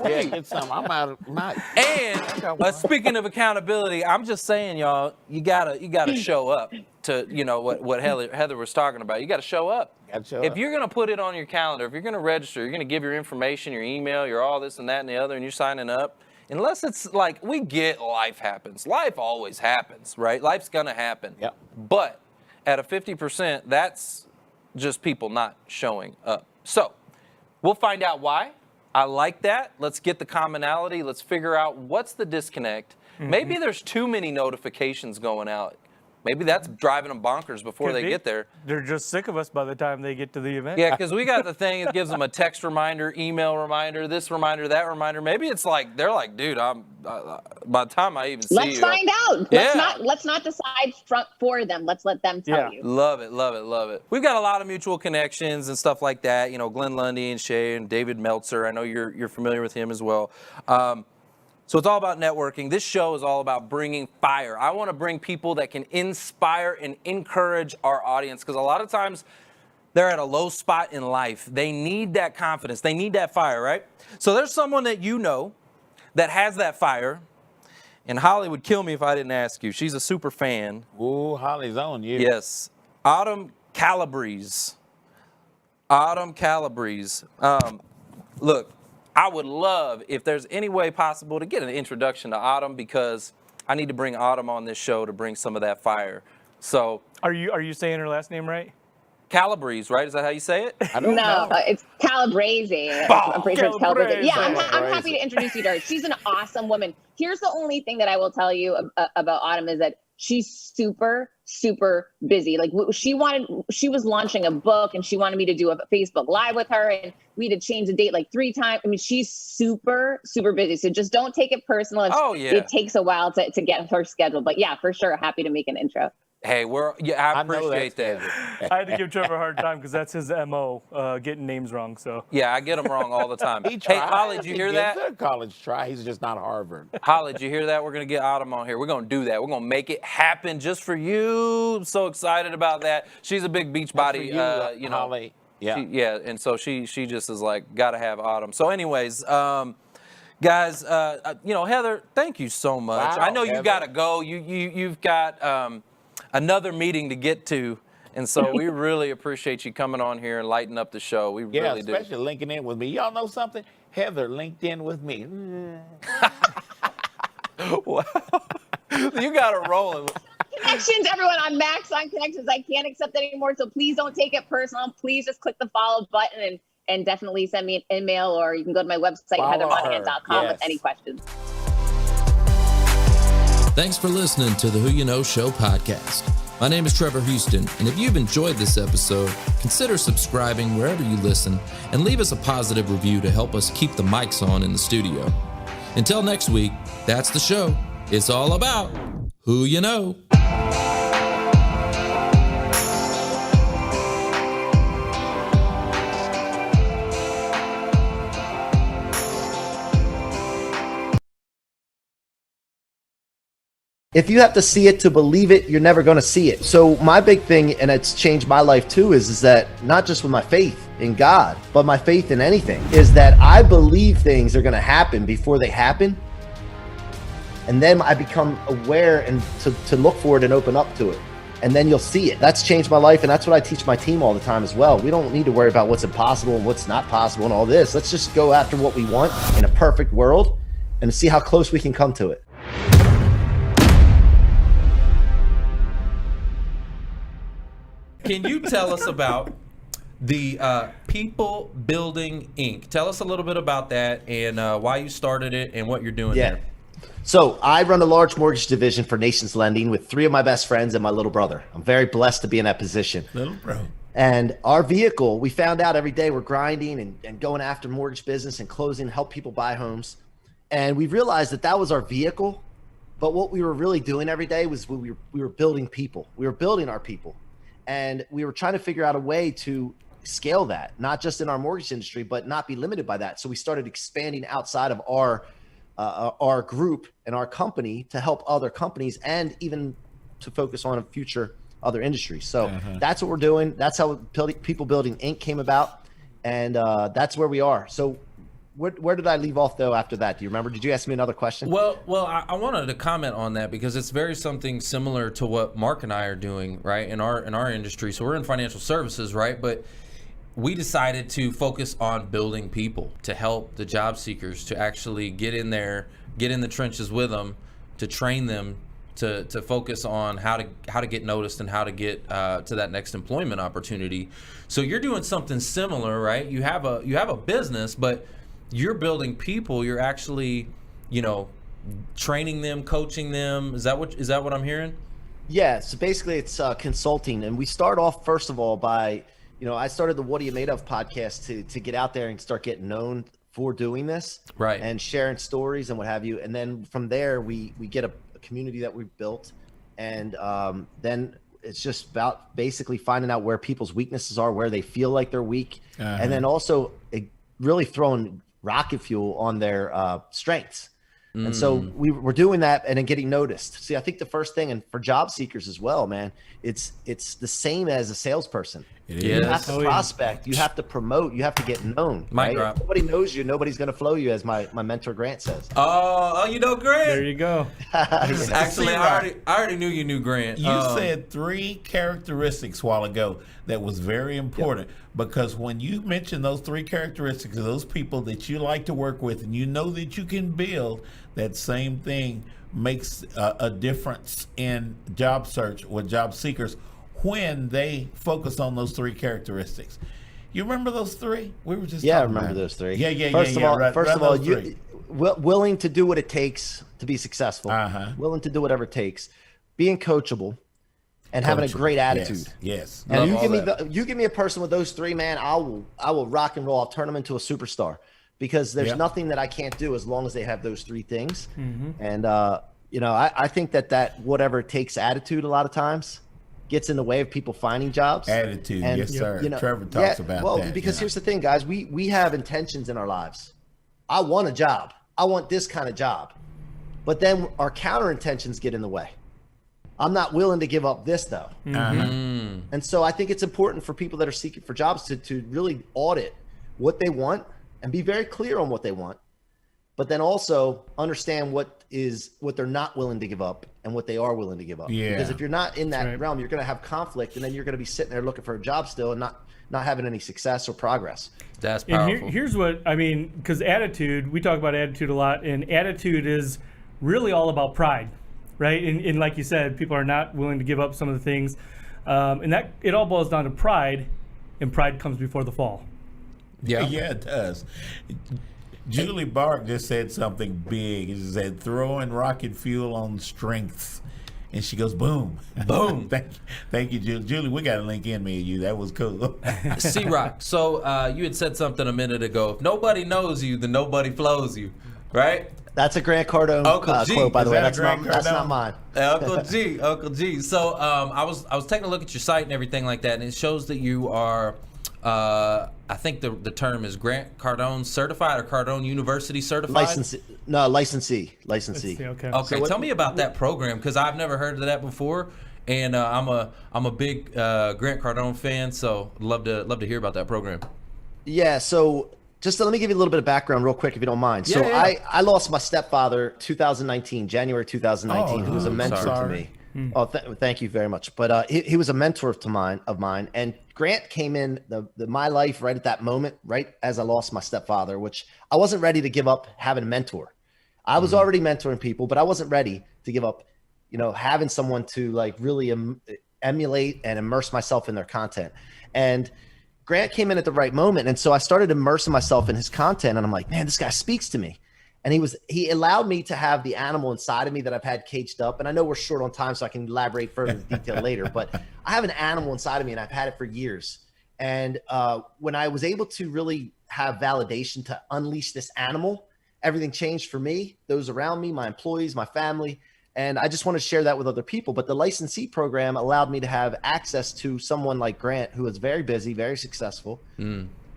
Yeah, get some. I'm out of my. And speaking of accountability, I'm just saying, y'all, you gotta show up to what Heather was talking about. You got to show up. If you're gonna put it on your calendar, if you're gonna register, you're gonna give your information, your email, your all this and that and the other, and you're signing up. Unless it's like we get life happens. Life always happens, right? Life's gonna happen. Yeah. But at a 50%, that's just people not showing up. So we'll find out why. I like that. Let's get the commonality. Let's figure out what's the disconnect. Mm-hmm. Maybe there's too many notifications going out. Maybe that's driving them bonkers before they get there. They're just sick of us by the time they get to the event. Yeah, because we got the thing that gives them a text reminder, email reminder, this reminder, that reminder. Maybe it's like they're like, dude, by the time I even see you. Let's find out. Let's not decide for them. Let's let them tell you. Love it. We've got a lot of mutual connections and stuff like that. Glenn Lundy and Shay and David Meltzer. I know you're familiar with him as well. So it's all about networking. This show is all about bringing fire. I want to bring people that can inspire and encourage our audience because a lot of times they're at a low spot in life. They need that confidence. They need that fire, right? So there's someone that that has that fire. And Holly would kill me if I didn't ask you. She's a super fan. Ooh, Holly's on you. Yes. Autumn Calabrese. Look. I would love, if there's any way possible, to get an introduction to Autumn, because I need to bring Autumn on this show to bring some of that fire. So, are you saying her last name right? Calabrese, right? Is that how you say it? No, it's Calabrese. I'm pretty sure it's Calabrese. Yeah, I'm happy to introduce you to her. She's an awesome woman. Here's the only thing that I will tell you about Autumn is that she's super, super busy. Like she was launching a book and she wanted me to do a Facebook Live with her, and we had to change the date like 3 times. I mean, she's super, super busy. So just don't take it personal. It takes a while to get her scheduled. But yeah, for sure, happy to make an intro. Hey, I appreciate that. I had to give Trevor a hard time because that's his MO, getting names wrong. So yeah, I get them wrong all the time. He tried. Hey, Holly, did you hear that? He's a college try. He's just not Harvard. Holly, did you hear that? We're going to get Autumn on here. We're going to do that. We're going to make it happen just for you. I'm so excited about that. She's a big beach body, Holly. Yeah. And so she just is like, got to have Autumn. So anyways, guys, Heather, thank you so much. Wow, I know you Heather. got to go. You've got another meeting to get to. And so we really appreciate you coming on here and lighting up the show. We really do. Especially linking in with me. Y'all know something? Heather linked in with me. Wow. You got it rolling. Connections, everyone. I'm maxed on connections. I can't accept anymore. So please don't take it personal. Please just click the follow button and definitely send me an email, or you can go to my website, heathermonahan.com, with any questions. Thanks for listening to the Who You Know Show podcast. My name is Trevor Houston, and if you've enjoyed this episode, consider subscribing wherever you listen and leave us a positive review to help us keep the mics on in the studio. Until next week, that's the show. It's all about Who You Know. If you have to see it to believe it, you're never going to see it. So my big thing, and it's changed my life too, is that not just with my faith in God, but my faith in anything, is that I believe things are going to happen before they happen. And then I become aware and to look for it and open up to it. And then you'll see it. That's changed my life. And that's what I teach my team all the time as well. We don't need to worry about what's impossible and what's not possible and all this. Let's just go after what we want in a perfect world and see how close we can come to it. Can you tell us about the People Building Inc.? Tell us a little bit about that and why you started it and what you're doing there. So I run a large mortgage division for Nations Lending with 3 of my best friends and my little brother. I'm very blessed to be in that position. Little bro. And our vehicle, we found out every day we're grinding and going after mortgage business and closing, help people buy homes. And we realized that was our vehicle. But what we were really doing every day was we were building people. We were building our people. And we were trying to figure out a way to scale that, not just in our mortgage industry, but not be limited by that. So we started expanding outside of our group and our company to help other companies and even to focus on future other industries. So that's what we're doing. That's how People Building Inc. came about. And that's where we are. So where did I leave off though after that? Do you remember? Did you ask me another question? Well, I wanted to comment on that because it's very something similar to what Mark and I are doing, right, in our industry. So we're in financial services, right? But we decided to focus on building people to help the job seekers to actually get in there, get in the trenches with them, to train them to focus on how to get noticed and how to get to that next employment opportunity. So you're doing something similar, right? You have a business, but you're building people. You're actually, training them, coaching them. Is that what I'm hearing? Yeah. So basically, it's consulting, and we start off first of all by, I started the What Are You Made Of podcast to get out there and start getting known for doing this, right? And sharing stories and what have you. And then from there, we get a community that we've built, and then it's just about basically finding out where people's weaknesses are, where they feel like they're weak, and then also really throwing rocket fuel on their strengths. And so we're doing that and then getting noticed. See, I think the first thing, and for job seekers as well, man, it's the same as a salesperson. You have to prospect, you have to promote, you have to get known. Right? If nobody knows you, nobody's going to flow you, as my mentor Grant says. Oh, you know Grant. There you go. Actually, I already knew you knew Grant. You said 3 characteristics a while ago that was very important, because when you mention those 3 characteristics of those people that you like to work with and you know that you can build, that same thing makes a difference in job search with job seekers when they focus on those 3 characteristics. You remember those 3? We were just I remember those 3. First of all, you willing to do what it takes to be successful. Willing to do whatever it takes. Being coachable. And having a great attitude. Yes. And you give me a person with those 3, man, I will rock and roll. I'll turn them into a superstar, because there's nothing that I can't do as long as they have those 3 things. And I think that whatever it takes attitude a lot of times gets in the way of people finding jobs. Attitude, and, yes, sir. Trevor talks about that. Because here's the thing, guys, we have intentions in our lives. I want a job. I want this kind of job. But then our counter intentions get in the way. I'm not willing to give up this, though. And so I think it's important for people that are seeking for jobs to really audit what they want and be very clear on what they want, but then also understand what they're not willing to give up and what they are willing to give up. Because if you're not in that realm, you're going to have conflict, and then you're going to be sitting there looking for a job still and not having any success or progress. That's powerful. And here's what I mean, because attitude, we talk about attitude a lot, and attitude is really all about pride. Right, and like you said, people are not willing to give up some of the things, and that it all boils down to pride, and pride comes before the fall. Yeah, it does. Julie Bark just said something big. She said, "Throwing rocket fuel on strengths," and she goes, "Boom, boom." Thank you, Julie. Julie, we got to link in, me and you. That was cool. C-roc. So you had said something a minute ago. If nobody knows you, then nobody flows you, right? That's a Grant Cardone quote, by the way. That's not mine. Uncle G. So I was taking a look at your site and everything like that, and it shows that you are, I think the term is Grant Cardone certified or Cardone University certified. Licensee. Okay. So tell me about that program, because I've never heard of that before, and I'm a big Grant Cardone fan, so I'd love to hear about that program. Yeah. So. Just let me give you a little bit of background real quick, if you don't mind. So I lost my stepfather January 2019, who was a mentor to me. Oh, thank you very much. But he was a mentor of mine. And Grant came in my life right at that moment, right as I lost my stepfather, which I wasn't ready to give up having a mentor. I was already mentoring people, but I wasn't ready to give up, having someone to like really emulate and immerse myself in their content. And Grant came in at the right moment. And so I started immersing myself in his content, and I'm like, man, this guy speaks to me. And he allowed me to have the animal inside of me that I've had caged up. And I know we're short on time, so I can elaborate further in detail later, but I have an animal inside of me, and I've had it for years. And when I was able to really have validation to unleash this animal, everything changed for me, those around me, my employees, my family. And I just want to share that with other people. But the licensee program allowed me to have access to someone like Grant, who is very busy, very successful,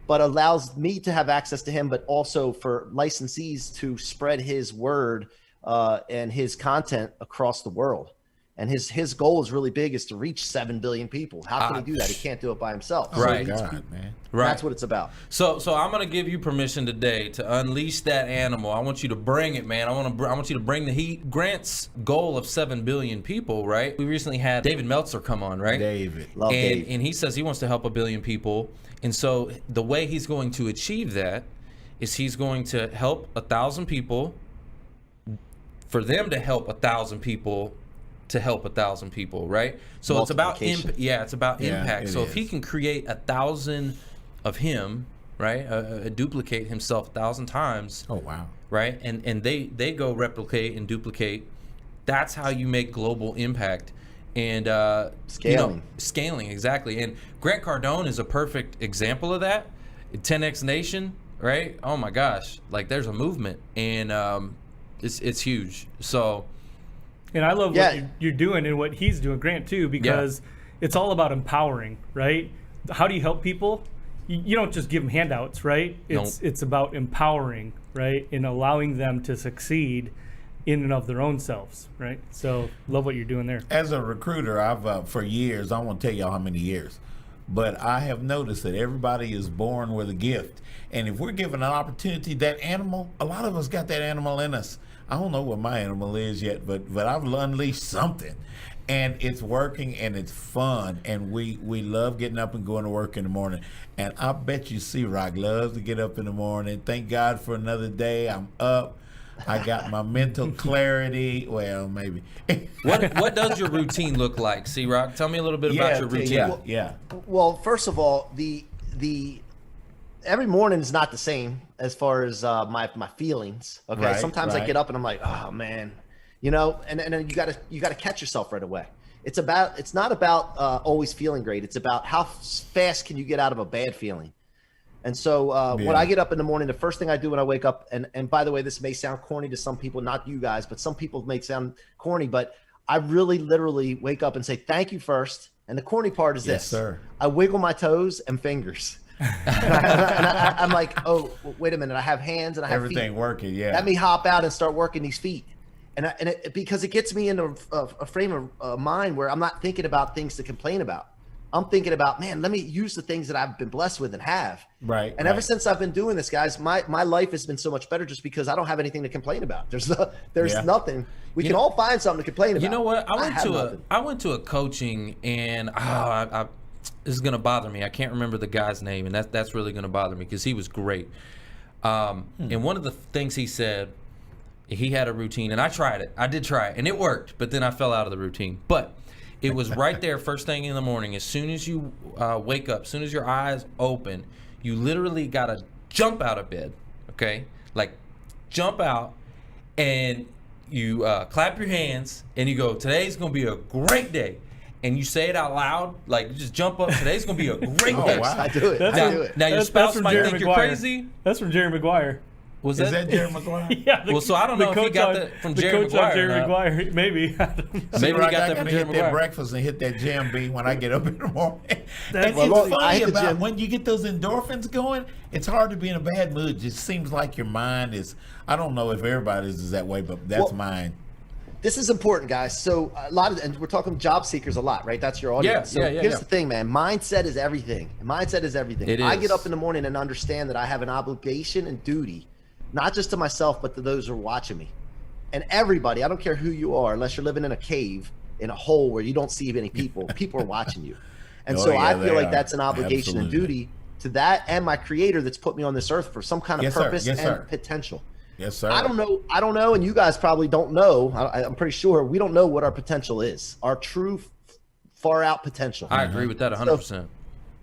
but allows me to have access to him, but also for licensees to spread his word and his content across the world. And his goal is really big, is to reach 7 billion people. How can he do that? He can't do it by himself. Right. So man. That's what it's about. So I'm gonna give you permission today to unleash that animal. I want you to bring it, man. I want you to bring the heat. Grant's goal of 7 billion people, right? We recently had David Meltzer come on, right? Love Dave. And he says he wants to help 1 billion people. And so the way he's going to achieve that is he's going to help 1,000 people, for them to help 1,000 people, to help 1,000 people, right? So it's about impact. So if he can create 1,000 of him, right, duplicate himself 1,000 times. Oh wow! Right, and they go replicate and duplicate. That's how you make global impact and scaling exactly. And Grant Cardone is a perfect example of that. 10X Nation, right? Oh my gosh, like there's a movement, and it's huge. So. And I love what you're doing and what he's doing, Grant, too, because it's all about empowering, right? How do you help people? you don't just give them handouts, right? It's about empowering, right, and allowing them to succeed in and of their own selves, right? So love what you're doing there. As a recruiter, I've for years, I won't tell y'all how many years, but I have noticed that everybody is born with a gift. And if we're given an opportunity, that animal, a lot of us got that animal in us. I don't know what my animal is yet, but I've unleashed something. And it's working and it's fun. And we love getting up and going to work in the morning. And I bet you C-Roc loves to get up in the morning. Thank God for another day. I'm up. I got my mental clarity. Well, maybe. What does your routine look like, C-Roc? Tell me a little bit about your routine. Well, first of all, the every morning is not the same as far as my feelings. Okay, Right, sometimes right. I get up and I'm like, oh man, you know, and then you gotta catch yourself right away. It's not about always feeling great. It's about how fast can you get out of a bad feeling. And so when I get up in the morning, the first thing I do when I wake up, and by the way, this may sound corny to some people, not you guys, but some people may sound corny, but I really literally wake up and say thank you first. And the corny part is Yes, this. sir. I wiggle my toes and fingers. I'm like, oh, wait a minute. I have hands and I have Everything feet. working, yeah. Let me hop out and start working these feet. Because it gets me into a frame of mind where I'm not thinking about things to complain about. I'm thinking about, man, let me use the things that I've been blessed with and have. Right. And ever since I've been doing this, guys, my life has been so much better just because I don't have anything to complain about. There's nothing. We can all find something to complain about. You know what? I went to a coaching, and this is gonna bother me. I can't remember the guy's name, and that's really gonna bother me because he was great. And one of the things he said, he had a routine, and I tried it. I did try it, and it worked. But then I fell out of the routine. But it was right there, first thing in the morning. As soon as you wake up, as soon as your eyes open, you literally gotta jump out of bed. Okay, like jump out, and you clap your hands, and you go, "Today's gonna be a great day." And you say it out loud, like you just jump up. Today's gonna be a great day. Wow. I do it. Now your spouse might think you're crazy. That's from Jerry Maguire. Was Is that Jerry Maguire? Yeah. Well, so I don't know if he got that from Jerry Maguire. Jerry Maguire, maybe. Maybe he got that I from gotta Jerry hit that Maguire. breakfast and hit that gym beat when I get up in the morning. That's It's funny about when you get those endorphins going, it's hard to be in a bad mood. It just seems like your mind is, I don't know if everybody's is that way, but that's mine. This is important, guys. So and we're talking job seekers a lot, right? That's your audience. Yeah, so here's the thing, man. Mindset is everything. Mindset is everything. It I is. get up in the morning and understand that I have an obligation and duty, not just to myself, but to those who are watching me. And everybody, I don't care who you are, unless you're living in a cave, in a hole where you don't see any people, people are watching you. And Oh, so yeah, I they feel like are. that's an obligation and Absolutely. duty to that and my creator that's put me on this earth for some kind of Yes, sir. purpose Yes, and sir. potential. Yes, sir. I don't know, and you guys probably don't know. I'm pretty sure we don't know what our potential is, our true far out potential. I agree with that 100%. So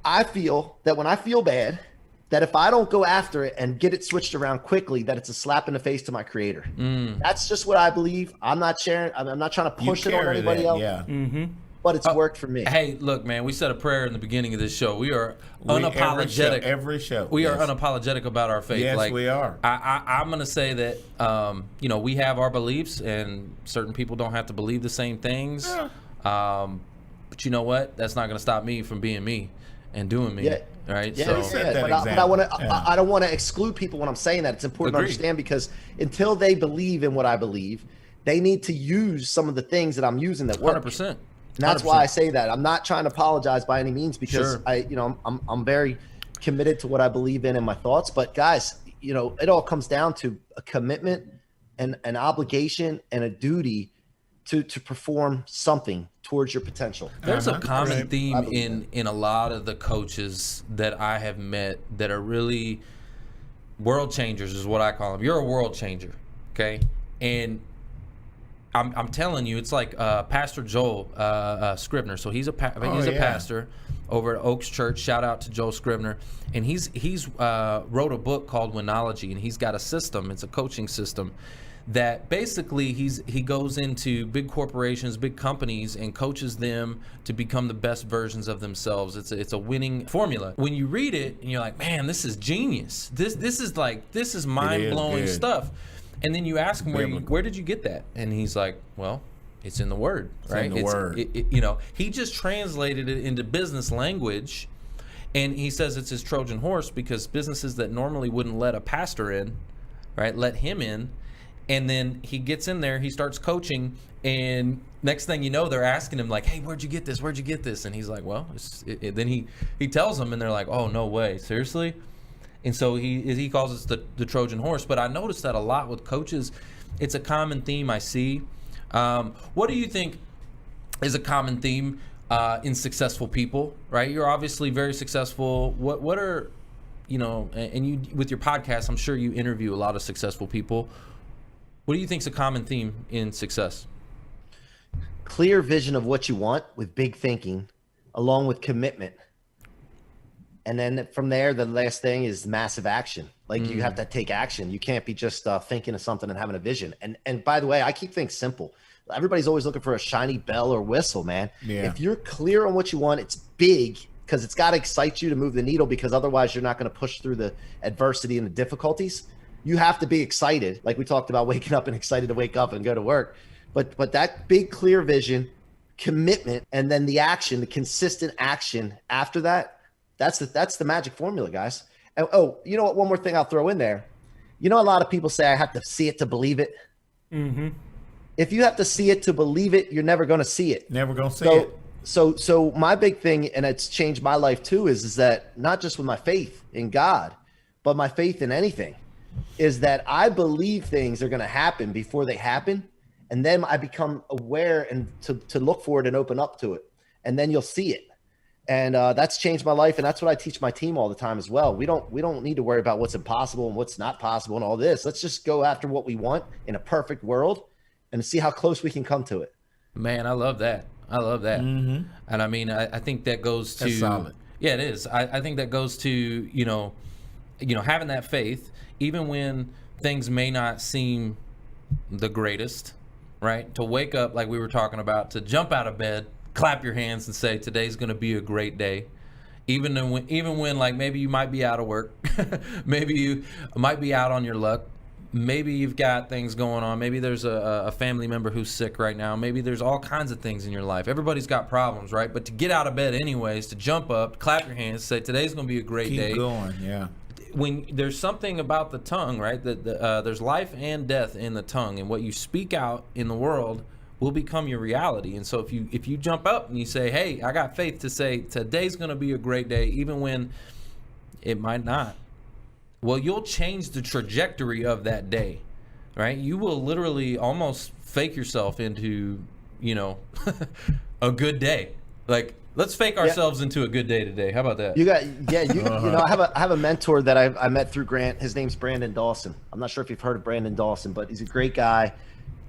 I feel that when I feel bad, that if I don't go after it and get it switched around quickly, that it's a slap in the face to my creator. That's just what I believe. I'm not sharing. I'm not trying to push it on carry anybody that, else. yeah. Mm-hmm. But it's worked for me. Hey, look, man, we said a prayer in the beginning of this show. We are Every unapologetic. show. We yes. are unapologetic about our faith. Yes, like, we are. I'm going to say that, we have our beliefs, and certain people don't have to believe the same things. But you know what? That's not going to stop me from being me and doing me. Yeah. Right? Yeah, So, but I want to. I don't want to exclude people when I'm saying that. It's important Agreed. to understand because until they believe in what I believe, they need to use some of the things that I'm using that work. 100%. And that's why I say that. I'm not trying to apologize by any means because I'm very committed to what I believe in and my thoughts. But guys, it all comes down to a commitment and an obligation and a duty to perform something towards your potential. There's a common theme in a lot of the coaches that I have met that are really world changers is what I call them. You're a world changer, okay? And I'm telling you, it's like Pastor Joel Scribner. So he's a pastor over at Oaks Church. Shout out to Joel Scribner. And he's wrote a book called Winology, and he's got a system. It's a coaching system that basically he goes into big corporations, big companies, and coaches them to become the best versions of themselves. It's a winning formula. When you read it, and you're like, man, this is genius. This is mind blowing stuff. And then you ask him, where did you get that? And he's like, well, it's in the Word, right? In the Word. He just translated it into business language, And he says it's his Trojan horse because businesses that normally wouldn't let a pastor in, right, let him in. And then he gets in there, he starts coaching, and next thing you know, they're asking him like, hey, where'd you get this? Where'd you get this? And he's like, well, then he tells them, and they're like, oh, no way, seriously? And so he calls it the Trojan horse. But I noticed that a lot with coaches. It's a common theme I see. What do you think is a common theme in successful people, right? You're obviously very successful. What are, and you, with your podcast, I'm sure you interview a lot of successful people. What do you think is a common theme in success? Clear vision of what you want with big thinking, along with commitment. And then from there, the last thing is massive action. Like you have to take action. You can't be just thinking of something and having a vision. And by the way, I keep things simple. Everybody's always looking for a shiny bell or whistle, man. Yeah. If you're clear on what you want, it's big because it's got to excite you to move the needle, because otherwise you're not going to push through the adversity and the difficulties. You have to be excited. Like we talked about, waking up and excited to wake up and go to work. But that big, clear vision, commitment, and then the action, the consistent action after that, that's the magic formula, guys. And, you know what? One more thing I'll throw in there. A lot of people say I have to see it to believe it. Mm-hmm. If you have to see it to believe it, you're never going to see it. Never going to see it. So my big thing, and it's changed my life too, is that not just with my faith in God, but my faith in anything, is that I believe things are going to happen before they happen. And then I become aware and to look for it and open up to it. And then you'll see it. And that's changed my life. And that's what I teach my team all the time as well. We don't need to worry about what's impossible and what's not possible and all this. Let's just go after what we want in a perfect world and see how close we can come to it. Man, I love that. Mm-hmm. And I mean, I think that goes to, that's solid. Yeah, it is. I think that goes to, having that faith, even when things may not seem the greatest, right? To wake up, like we were talking about, to jump out of bed, clap your hands and say, today's going to be a great day. Even when like maybe you might be out of work, maybe you might be out on your luck. Maybe you've got things going on. Maybe there's a family member who's sick right now. Maybe there's all kinds of things in your life. Everybody's got problems, right? But to get out of bed anyways, to jump up, clap your hands, say today's going to be a great day. Keep going, yeah. When there's something about the tongue, right? That there's life and death in the tongue, and what you speak out in the world will become your reality. And so if you jump up and you say, hey, I got faith to say today's going to be a great day, even when it might not. Well, you'll change the trajectory of that day, right? You will literally almost fake yourself into, a good day. Like, let's fake ourselves into a good day today. How about that? I have a mentor that I met through Grant. His name's Brandon Dawson. I'm not sure if you've heard of Brandon Dawson, but he's a great guy.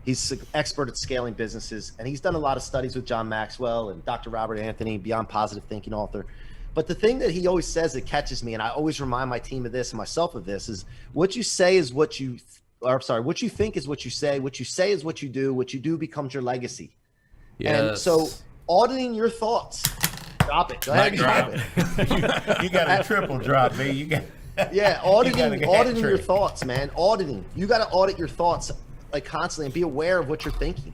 He's an expert at scaling businesses, and he's done a lot of studies with John Maxwell and Dr. Robert Anthony, Beyond Positive Thinking author. But the thing that he always says that catches me, and I always remind my team of this and myself of this, is what you say is what you think is what you say is what you do becomes your legacy. Yes. And so auditing your thoughts, drop it. Go ahead and drop it. You got a triple drop, man. Auditing your thoughts, man. Auditing. You got to audit your thoughts like constantly and be aware of what you're thinking,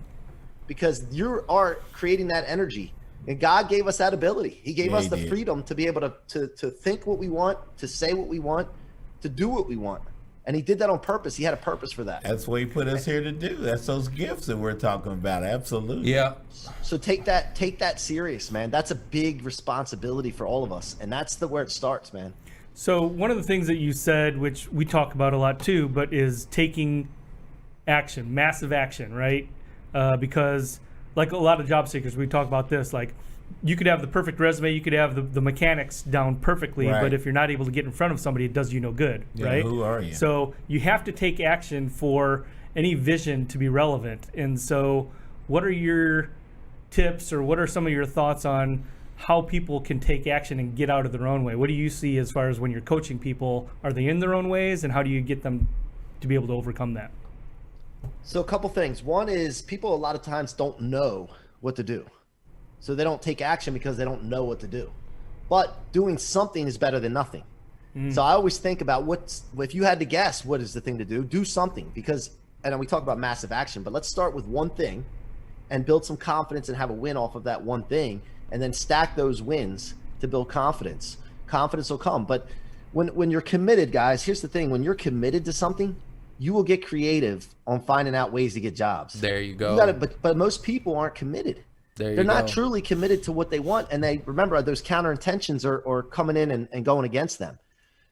because you are creating that energy. And God gave us that ability. He gave us the freedom to be able to think what we want, to say what we want, to do what we want. And he did that on purpose. He had a purpose for that. That's what he put us here to do. That's those gifts that we're talking about. Absolutely. Yeah. So take that serious, man. That's a big responsibility for all of us. And that's where it starts, man. So one of the things that you said, which we talk about a lot too, but is taking action, massive action, right? Because like a lot of job seekers, we talk about this, like you could have the perfect resume, you could have the mechanics down perfectly, right, but if you're not able to get in front of somebody, it does you no good, right? Who are you? So you have to take action for any vision to be relevant. And so what are your tips, or what are some of your thoughts on how people can take action and get out of their own way? What do you see as far as when you're coaching people? Are they in their own ways, and how do you get them to be able to overcome that? So a couple things. One is people a lot of times don't know what to do. So they don't take action because they don't know what to do. But doing something is better than nothing. So I always think about if you had to guess what is the thing to do something, because, and we talk about massive action, but let's start with one thing and build some confidence and have a win off of that one thing, and then stack those wins to build confidence. confidence will come. But when you're committed, guys, here's the thing: when you're committed to something, you will get creative on finding out ways to get jobs. There you go. You gotta, but most people aren't committed. They're not truly committed to what they want, and they remember those counter intentions are coming in and going against them.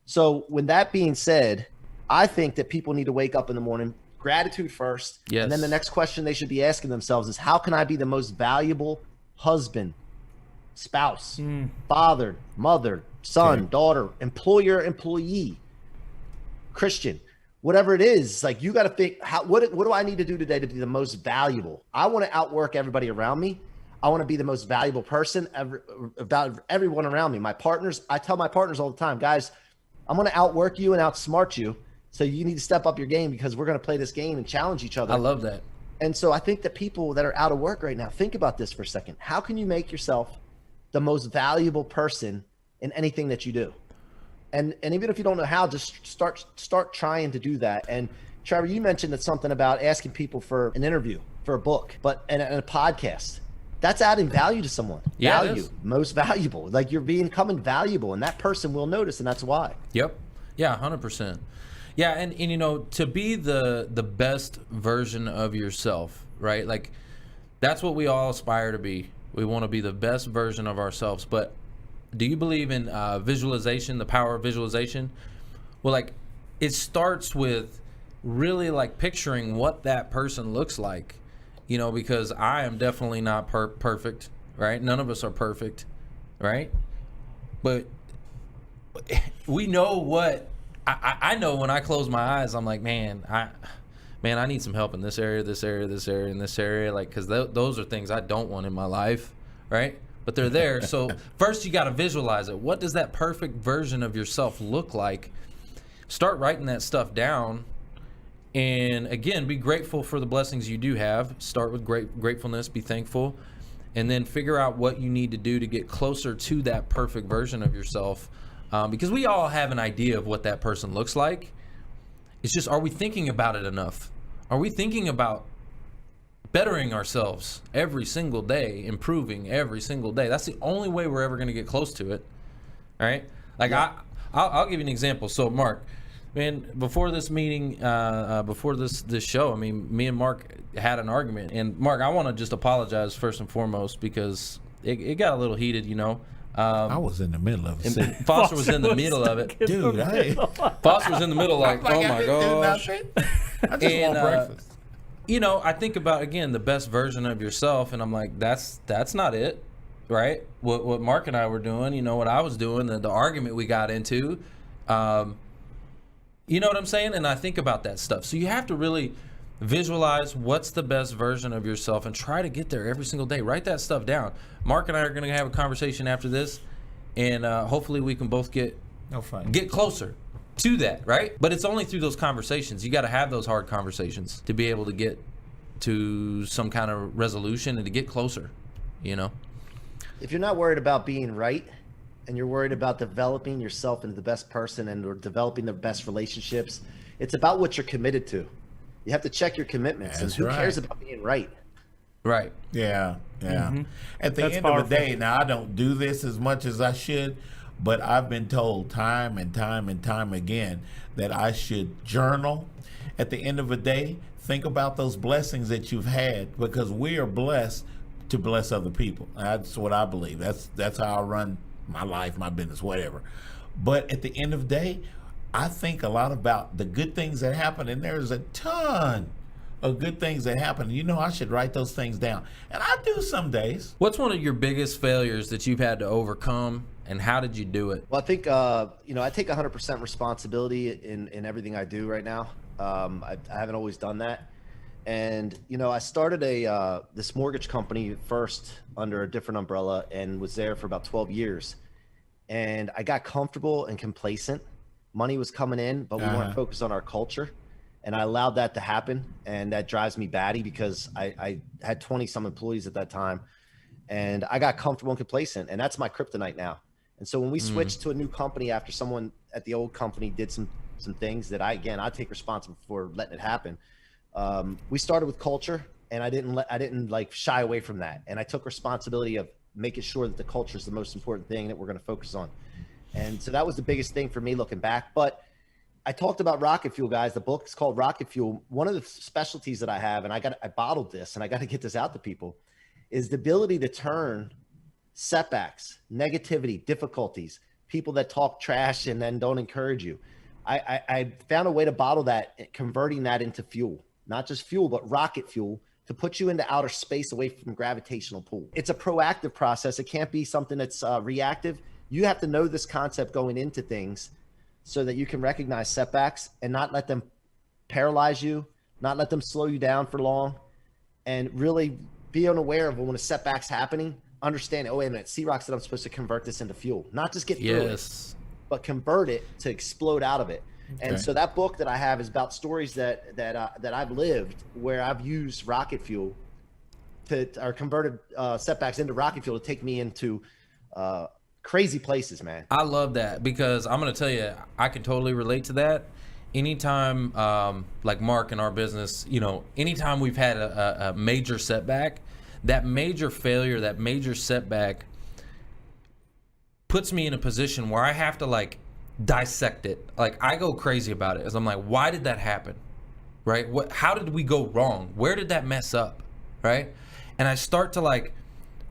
So when that being said, I think that people need to wake up in the morning, gratitude first, Yes. and then the next question they should be asking themselves is, how can I be the most valuable husband, spouse, father, mother, son, daughter, employer, employee, Christian, whatever it is. Like, you got to think, what do I need to do today to be the most valuable? I want to outwork everybody around me. I want to be the most valuable person about everyone around me. My partners, I tell my partners all the time, guys, I'm going to outwork you and outsmart you. So you need to step up your game, because we're going to play this game and challenge each other. I love that. And so I think that people that are out of work right now, think about this for a second. How can you make yourself the most valuable person in anything that you do? And even if you don't know how, just start trying to do that. And Trevor, you mentioned that something about asking people for an interview, for a book, and a podcast. That's adding value to someone. Yeah, value, most valuable. Like, you're becoming valuable, and that person will notice, and that's why. Yep. Yeah, 100%. Yeah, and you know, to be the best version of yourself, right? Like, that's what we all aspire to be. We want to be the best version of ourselves. But do you believe in visualization, the power of visualization? Well, like, it starts with really like picturing what that person looks like. You know, because I am definitely not perfect, right? None of us are perfect, right? But we know what I know. When I close my eyes, I'm like, man, I need some help in this area, this area, this area, and this area, like, because those are things I don't want in my life, right? But they're there. So first, you got to visualize it. What does that perfect version of yourself look like? Start writing that stuff down. And again, be grateful for the blessings you do have. Start with gratefulness, be thankful, and then figure out what you need to do to get closer to that perfect version of yourself. Because we all have an idea of what that person looks like. It's just, are we thinking about it enough? Are we thinking about bettering ourselves every single day, improving every single day? That's the only way we're ever going to get close to it. All right? Like, yeah. I'll give you an example. So, Mark, man, before this meeting, before this show, I mean, me and Mark had an argument. And Mark, I want to just apologize first and foremost, because it got a little heated, you know. I was in the middle of it. Foster was in the middle of it. Dude, Foster was in the middle, like, oh my gosh. I just want breakfast. You know, I think about, again, the best version of yourself, and I'm like, that's not it, right? What Mark and I were doing, you know, what I was doing, the argument we got into, you know what I'm saying? And I think about that stuff. So you have to really visualize what's the best version of yourself and try to get there every single day. Write that stuff down. Mark and I are going to have a conversation after this, and hopefully we can both get closer to that, right? But it's only through those conversations. You got to have those hard conversations to be able to get to some kind of resolution and to get closer, you know? If you're not worried about being right, and you're worried about developing yourself into the best person and or developing the best relationships, it's about what you're committed to. You have to check your commitments. That's and who right. cares about being right? Right. Yeah. Mm-hmm. At the end of the day, now I don't do this as much as I should, but I've been told time and time and time again that I should journal. At the end of the day, think about those blessings that you've had, because we are blessed to bless other people. That's what I believe. That's how I run my life, my business, whatever. But at the end of the day, I think a lot about the good things that happen, and there's a ton of good things that happen. You know, I should write those things down, and I do some days. What's one of your biggest failures that you've had to overcome, and how did you do it? Well, I think, you know, I take 100% responsibility in everything I do right now. I haven't always done that. And, you know, I started this mortgage company first under a different umbrella and was there for about 12 years. And I got comfortable and complacent. Money was coming in, but we weren't focused on our culture. And I allowed that to happen. And that drives me batty, because I had 20 some employees at that time. And I got comfortable and complacent. And that's my kryptonite now. And so when we switched to a new company after someone at the old company did some things that I take responsibility for letting it happen. We started with culture, and I didn't like shy away from that. And I took responsibility of making sure that the culture is the most important thing that we're going to focus on. And so that was the biggest thing for me looking back. But I talked about rocket fuel, guys. The book is called Rocket Fuel. One of the specialties that I have, and I bottled this, and I got to get this out to people, is the ability to turn setbacks, negativity, difficulties, people that talk trash and then don't encourage you. I found a way to bottle that, converting that into fuel, not just fuel, but rocket fuel, to put you into outer space away from gravitational pull. It's a proactive process. It can't be something that's reactive. You have to know this concept going into things so that you can recognize setbacks and not let them paralyze you, not let them slow you down for long, and really be unaware of when a setback's happening. Understand, oh, wait a minute, C-roc said I'm supposed to convert this into fuel, not just get through it, but convert it to explode out of it. Okay. And so that book that I have is about stories that I've lived where I've used rocket fuel or converted setbacks into rocket fuel to take me into crazy places, man. I love that, because I'm going to tell you, I can totally relate to that. Anytime, like Mark in our business, you know, anytime we've had a major setback, that major failure, that major setback puts me in a position where I have to like dissect it. Like I go crazy about it, as I'm like, why did that happen? Right? How did we go wrong? Where did that mess up? Right? And I start to like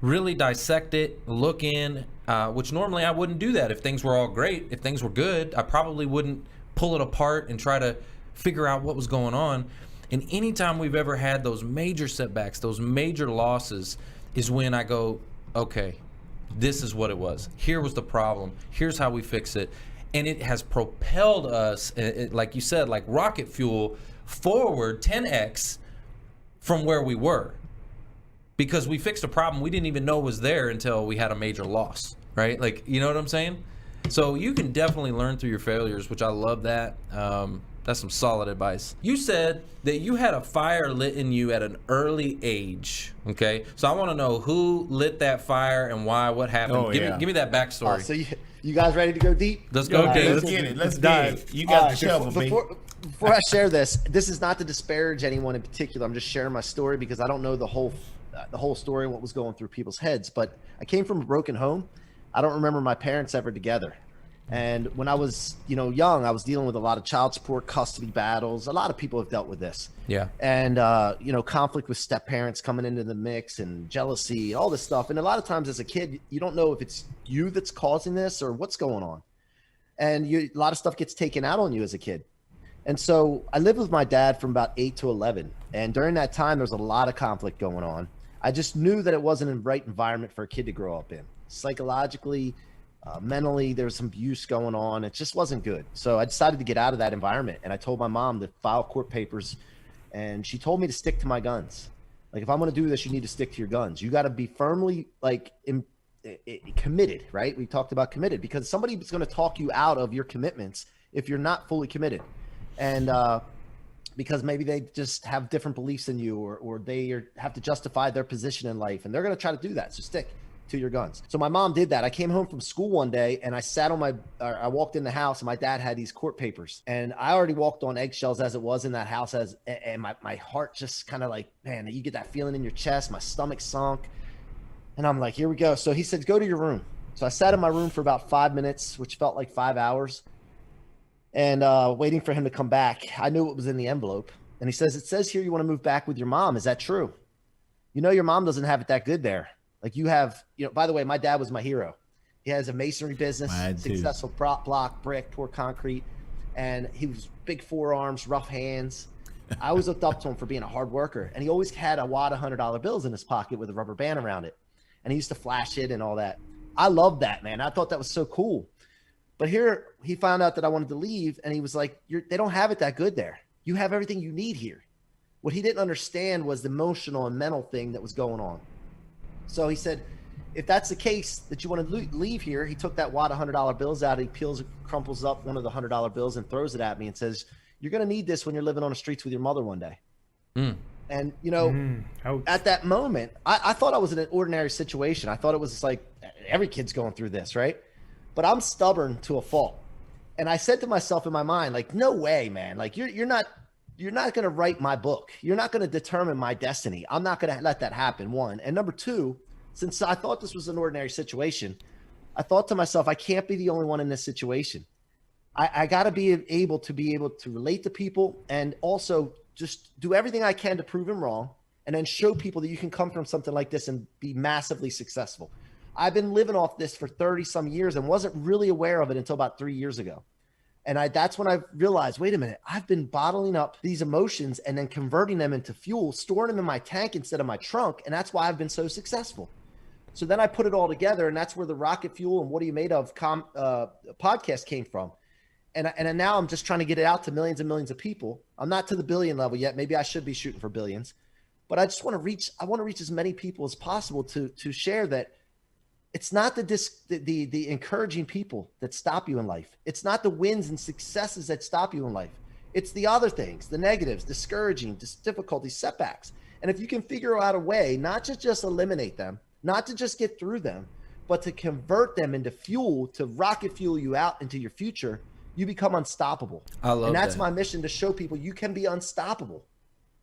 really dissect it, look in, which normally I wouldn't do that if things were all great. If things were good, I probably wouldn't pull it apart and try to figure out what was going on. And anytime we've ever had those major setbacks, those major losses, is when I go, okay, this is what it was. Here was the problem. Here's how we fix it. And it has propelled us, like you said, like rocket fuel, forward 10x from where we were. Because we fixed a problem we didn't even know was there until we had a major loss, right? Like, you know what I'm saying? So you can definitely learn through your failures, which I love that. That's some solid advice. You said that you had a fire lit in you at an early age, okay? So I want to know who lit that fire and why, what happened. Give me that backstory. So you guys ready to go deep? Let's go deep. Let's get it. Let's dive. You got the shovel, baby. Before I share this is not to disparage anyone in particular. I'm just sharing my story because I don't know the whole story and what was going through people's heads. But I came from a broken home. I don't remember my parents ever together. And when I was, young, I was dealing with a lot of child support, custody battles. A lot of people have dealt with this. Yeah. And, conflict with step parents coming into the mix and jealousy, all this stuff. And a lot of times as a kid, you don't know if it's you that's causing this or what's going on. And a lot of stuff gets taken out on you as a kid. And so I lived with my dad from about 8 to 11. And during that time, there was a lot of conflict going on. I just knew that it wasn't a right environment for a kid to grow up in. Psychologically, mentally, there was some abuse going on. It just wasn't good. So I decided to get out of that environment. And I told my mom to file court papers. And she told me to stick to my guns. Like, if I'm going to do this, you need to stick to your guns. You got to be firmly, committed, right? We talked about committed, because somebody's going to talk you out of your commitments if you're not fully committed. And because maybe they just have different beliefs than you, or they have to justify their position in life. And they're going to try to do that. So stick to your guns. So my mom did that. I came home from school one day and I walked in the house and my dad had these court papers, and I already walked on eggshells as it was in that house, and my heart just kind of like, man, you get that feeling in your chest, my stomach sunk, and I'm like, here we go. So he said, go to your room. So I sat in my room for about 5 minutes, which felt like 5 hours, and waiting for him to come back. I knew what was in the envelope. And he says, it says here you want to move back with your mom. Is that true? Your mom doesn't have it that good there. Like, you have, by the way, my dad was my hero. He has a masonry business, successful block, brick, pour concrete. And he was big forearms, rough hands. I always looked up to him for being a hard worker. And he always had a wad of $100 bills in his pocket with a rubber band around it. And he used to flash it and all that. I loved that, man. I thought that was so cool. But here he found out that I wanted to leave. And he was like, they don't have it that good there. You have everything you need here. What he didn't understand was the emotional and mental thing that was going on. So he said, if that's the case that you want to leave here, he took that wad of $100 bills out. He crumples up one of the $100 bills and throws it at me and says, you're going to need this when you're living on the streets with your mother one day. And, at that moment, I thought I was in an ordinary situation. I thought it was like every kid's going through this, right? But I'm stubborn to a fault. And I said to myself in my mind, like, no way, man. Like, you're not going to write my book. You're not going to determine my destiny. I'm not going to let that happen, one. And number two, since I thought this was an ordinary situation, I thought to myself, I can't be the only one in this situation. I got to be able to relate to people and also just do everything I can to prove them wrong, and then show people that you can come from something like this and be massively successful. I've been living off this for 30 some years and wasn't really aware of it until about 3 years ago. And that's when I realized, wait a minute, I've been bottling up these emotions and then converting them into fuel, storing them in my tank instead of my trunk. And that's why I've been so successful. So then I put it all together, and that's where the Rocket Fuel and What Are You Made Of podcast came from. And now I'm just trying to get it out to millions and millions of people. I'm not to the billion level yet. Maybe I should be shooting for billions, but I just want to reach as many people as possible to share that it's not the encouraging people that stop you in life. It's not the wins and successes that stop you in life. It's the other things, the negatives, discouraging, difficulties, setbacks. And if you can figure out a way, not to just eliminate them, not to just get through them, but to convert them into fuel, to rocket fuel you out into your future, you become unstoppable. I love and that's that. my mission, to show people you can be unstoppable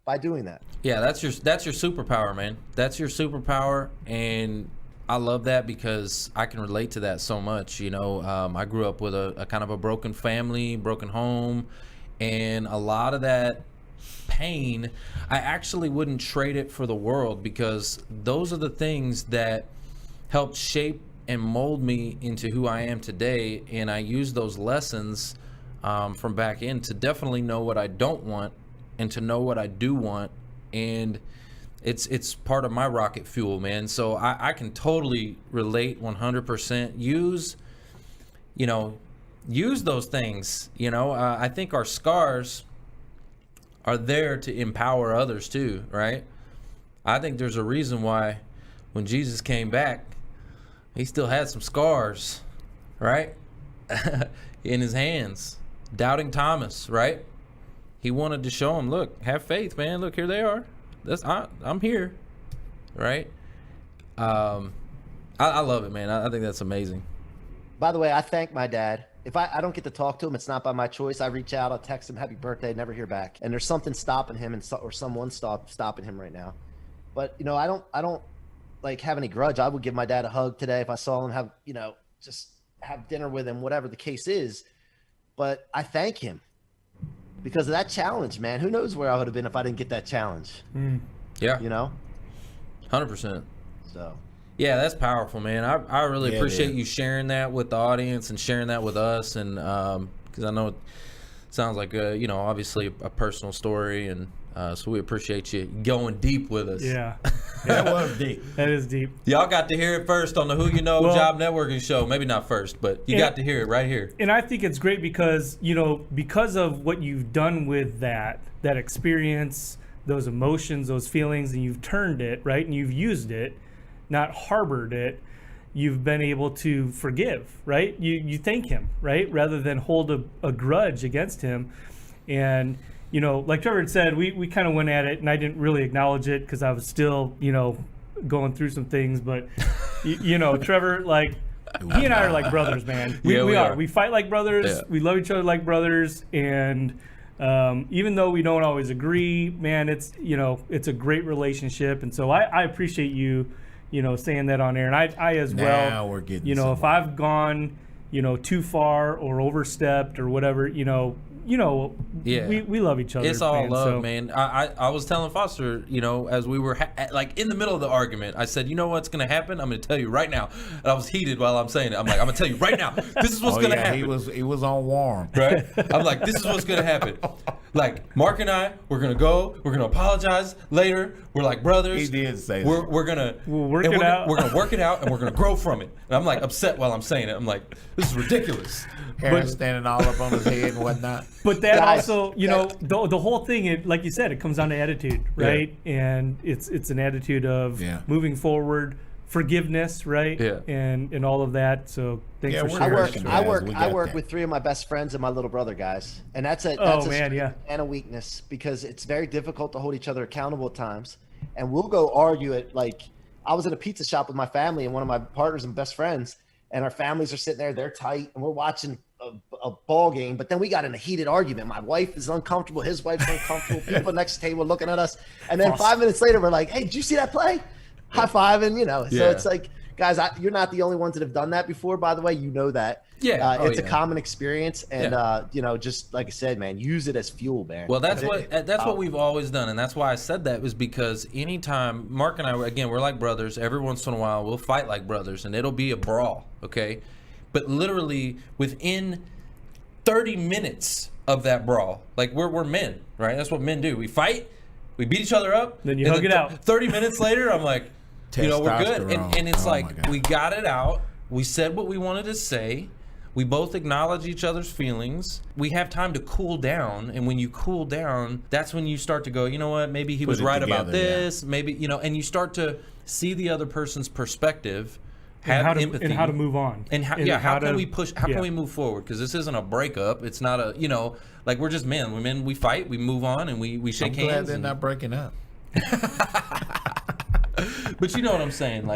by doing that. Yeah, that's your superpower, man. That's your superpower, and I love that because I can relate to that so much. You know, I grew up with a kind of a broken family, broken home, and a lot of that pain, I actually wouldn't trade it for the world, because those are the things that helped shape and mold me into who I am today. And I use those lessons from back in to definitely know what I don't want and to know what I do want. And it's part of my rocket fuel, man. So I can totally relate 100%. Use those things. I think our scars are there to empower others too, right? I think there's a reason why when Jesus came back, he still had some scars, right? In his hands. Doubting Thomas, right? He wanted to show him, look, have faith, man. Look, here they are. I'm here, right? I love it, man. I think that's amazing. By the way, I thank my dad. If I don't get to talk to him, it's not by my choice. I reach out, I'll text him, happy birthday, never hear back. And there's something stopping him, or someone stopping him right now. But, I don't like have any grudge. I would give my dad a hug today if I saw him, just have dinner with him, whatever the case is. But I thank him because of that challenge, man. Who knows where I would have been if I didn't get that challenge? Yeah. 100%. So. Yeah, that's powerful, man. I really appreciate you sharing that with the audience and sharing that with us. And because I know it sounds like, obviously a personal story. And so we appreciate you going deep with us. Yeah. That was deep. That is deep. Y'all got to hear it first on the Who You Know Job Networking Show. Maybe not first, but you got to hear it right here. And I think it's great because, because of what you've done with that experience, those emotions, those feelings, and you've turned it, right? And you've used it, not harbored it. You've been able to forgive, right? You thank him, right? Rather than hold a grudge against him. And, like Trevor had said, we kind of went at it, and I didn't really acknowledge it because I was still, going through some things. But, Trevor, like, he and I are like brothers, man. We are. We fight like brothers. Yeah. We love each other like brothers. And even though we don't always agree, man, it's a great relationship. And so I appreciate you, saying that on air. And I as well. Now we're getting if I've gone, too far or overstepped or whatever, we love each other. It's all man, love, man. I was telling Foster, as we were in the middle of the argument, I said, you know what's going to happen? I'm going to tell you right now. And I was heated while I'm saying it. I'm like, I'm going to tell you right now. This is what's going to happen. He was on warm. Right? I'm like, this is what's going to happen. Like, Mark and I, we're going to apologize later. We're like brothers. He did say that. We're going to work it out. We're going to work it out, and we're going to grow from it. And I'm like upset while I'm saying it. I'm like, this is ridiculous. Hair standing all up on his head and whatnot. But that also, the whole thing, like you said, it comes down to attitude, right? Yeah. And it's an attitude of moving forward, forgiveness, right? Yeah. And all of that. So thanks for sharing. I work with 3 of my best friends and my little brother, guys. And that's a strength and a weakness, because it's very difficult to hold each other accountable at times. And we'll go argue it. Like, I was at a pizza shop with my family and one of my partners and best friends, and our families are sitting there, they're tight, and we're watching a ball game, but then we got in a heated argument. My wife is uncomfortable, his wife's uncomfortable, people next to the table looking at us, and then 5 minutes later we're like, hey, did you see that play? High five. And so it's like guys, you're not the only ones that have done that before, by the way. You know that. Yeah. It's a common experience. And, just like I said, man, use it as fuel, man. Well, that's what we've always done. And that's why I said that, was because anytime Mark and I, again, we're like brothers. Every once in a while, we'll fight like brothers, and it'll be a brawl, okay? But literally within 30 minutes of that brawl, like we're men, right? That's what men do. We fight, we beat each other up. Then you hug it out. 30 minutes later, I'm like, we're good. And it's we got it out. We said what we wanted to say. We both acknowledge each other's feelings. We have time to cool down. And when you cool down, that's when you start to go, you know what, maybe he was right about this. Maybe, and you start to see the other person's perspective, have empathy. And how to move on. And how can we push, how can we move forward? Because this isn't a breakup. It's not a, we're just men. We're men, we fight, we move on, and we shake hands. I'm glad they're not breaking up. But you know what I'm saying?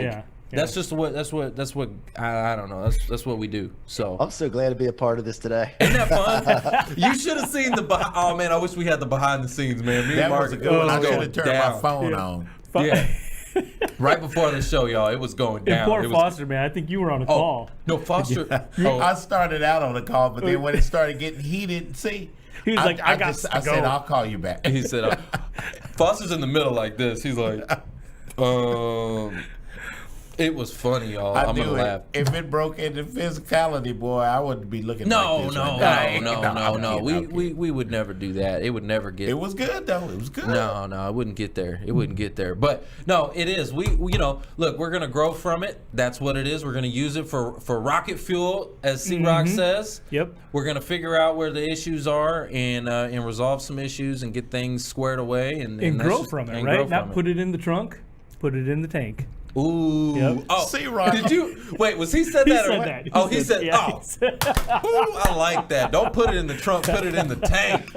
That's what I don't know. That's what we do. So I'm so glad to be a part of this today. Isn't that fun? You should have seen oh man, I wish we had the behind the scenes, man. Me and Mark was a good one. I should have turned my phone on. Yeah. Right before the show, y'all, it was going down. And poor Foster, man. I think you were on a call. No, Foster. I started out on a call, but then when it started getting heated, he was like, I said, I'll call you back. He said, Foster's in the middle like this. He's like, it was funny, y'all. I'm gonna laugh. If it broke into physicality, boy, I wouldn't be looking like this. No. We would never do that. It would never get. It was good though. It was good. No, it wouldn't get there. It wouldn't get there. But no, it is. We look, we're gonna grow from it. That's what it is. We're gonna use it for rocket fuel, as C-roc says. Yep. We're gonna figure out where the issues are and resolve some issues and get things squared away and grow from it, right? Not put it in the trunk, put it in the tank. Ooh. Yep. Oh, C-roc. Did you wait? Was he said that? He said. Ooh, I like that. Don't put it in the trunk. Put it in the tank.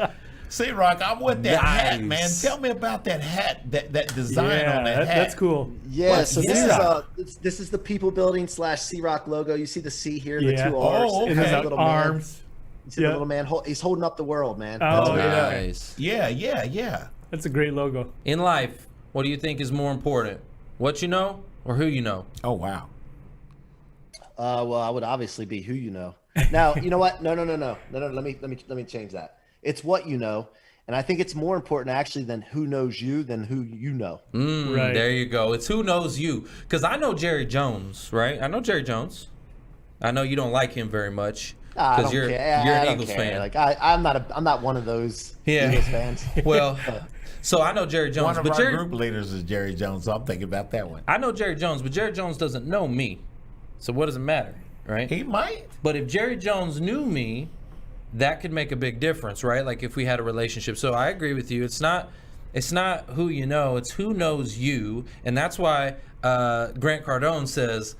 C-roc, I'm with that hat, man. Tell me about that hat. That design on that hat. That's cool. Yeah. So this is the people building / C-roc logo. You see the C here, the two R's. Oh, okay. It has a little arms. You see the little man. He's holding up the world, man. Oh, nice. Yeah. That's a great logo. In life, what do you think is more important? What you know or who you know? Oh, wow. Well, I would obviously be who you know. Now, you know what? No. Let me change that. It's what you know, and I think it's more important actually than who knows you than who you know. Right. There you go. It's who knows you. Because I know Jerry Jones, right? I know Jerry Jones. I know you don't like him very much because you're an Eagles fan. Like I'm not one of those Eagles fans. Well. So I know Jerry Jones. One of our group leaders is Jerry Jones, so I'm thinking about that one. I know Jerry Jones, but Jerry Jones doesn't know me. So what does it matter, right? He might. But if Jerry Jones knew me, that could make a big difference, right? Like if we had a relationship. So I agree with you. It's not who you know, it's who knows you. And that's why Grant Cardone says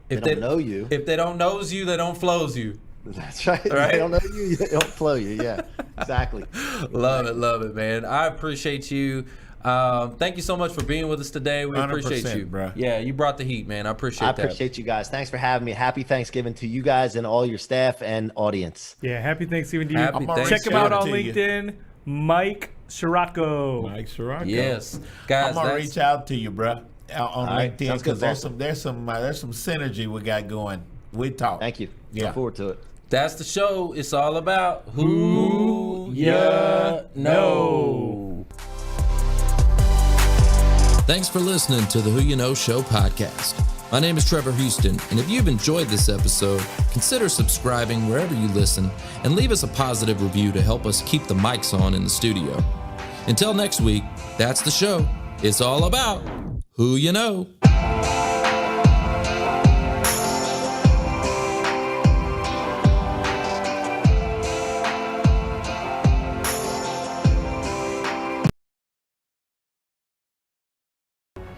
if they don't know you. If they don't knows you, they don't flows you. That's right. They don't know you, they don't flow you. Yeah, exactly. Love it, man. I appreciate you. Thank you so much for being with us today. We appreciate you, bro. Yeah, you brought the heat, man. I appreciate that. I appreciate you guys. Thanks for having me. Happy Thanksgiving to you guys and all your staff and audience. Yeah, happy Thanksgiving to you. Check him out on LinkedIn, Mike Ciorroco. Mike Ciorroco. Yes, guys. I'm gonna reach out to you, bro, on LinkedIn because there's some synergy we got going. We talk. Thank you. Yeah. Look forward to it. That's the show. It's all about who ya know. Thanks for listening to the Who You Know Show podcast. My name is Trevor Houston, and if you've enjoyed this episode, consider subscribing wherever you listen and leave us a positive review to help us keep the mics on in the studio. Until next week, that's the show. It's all about who you know.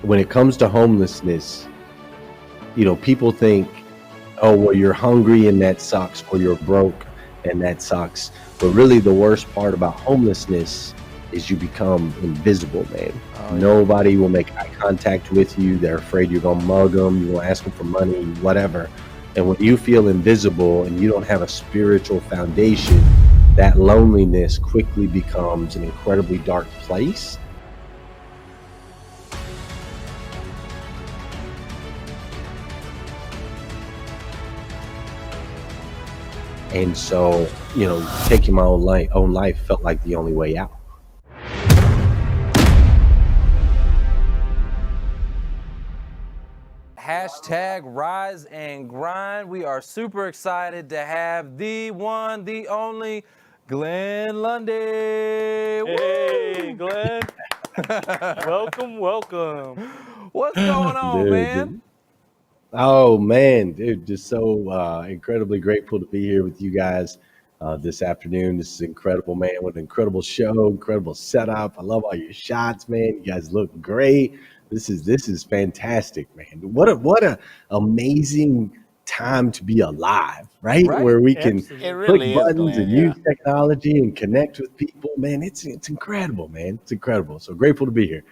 When it comes to homelessness, people think, oh, well, you're hungry and that sucks, or you're broke and that sucks. But really the worst part about homelessness is you become invisible, man. Nobody will make eye contact with you. They're afraid you're going to mug them. You're going to ask them for money, whatever. And when you feel invisible and you don't have a spiritual foundation, that loneliness quickly becomes an incredibly dark place. And so, taking my own life felt like the only way out. Hashtag rise and grind. We are super excited to have the one, the only Glenn Lundy. Hey, Glenn. Welcome. What's going on, Dude, man? Oh man, dude, just so incredibly grateful to be here with you guys this afternoon. This is incredible, man. What an incredible show, incredible setup. I love all your shots, man. You guys look great. This is fantastic, man. What a amazing time to be alive, right? Where we can click buttons and use technology and connect with people. Man, it's incredible, man. It's incredible. So grateful to be here.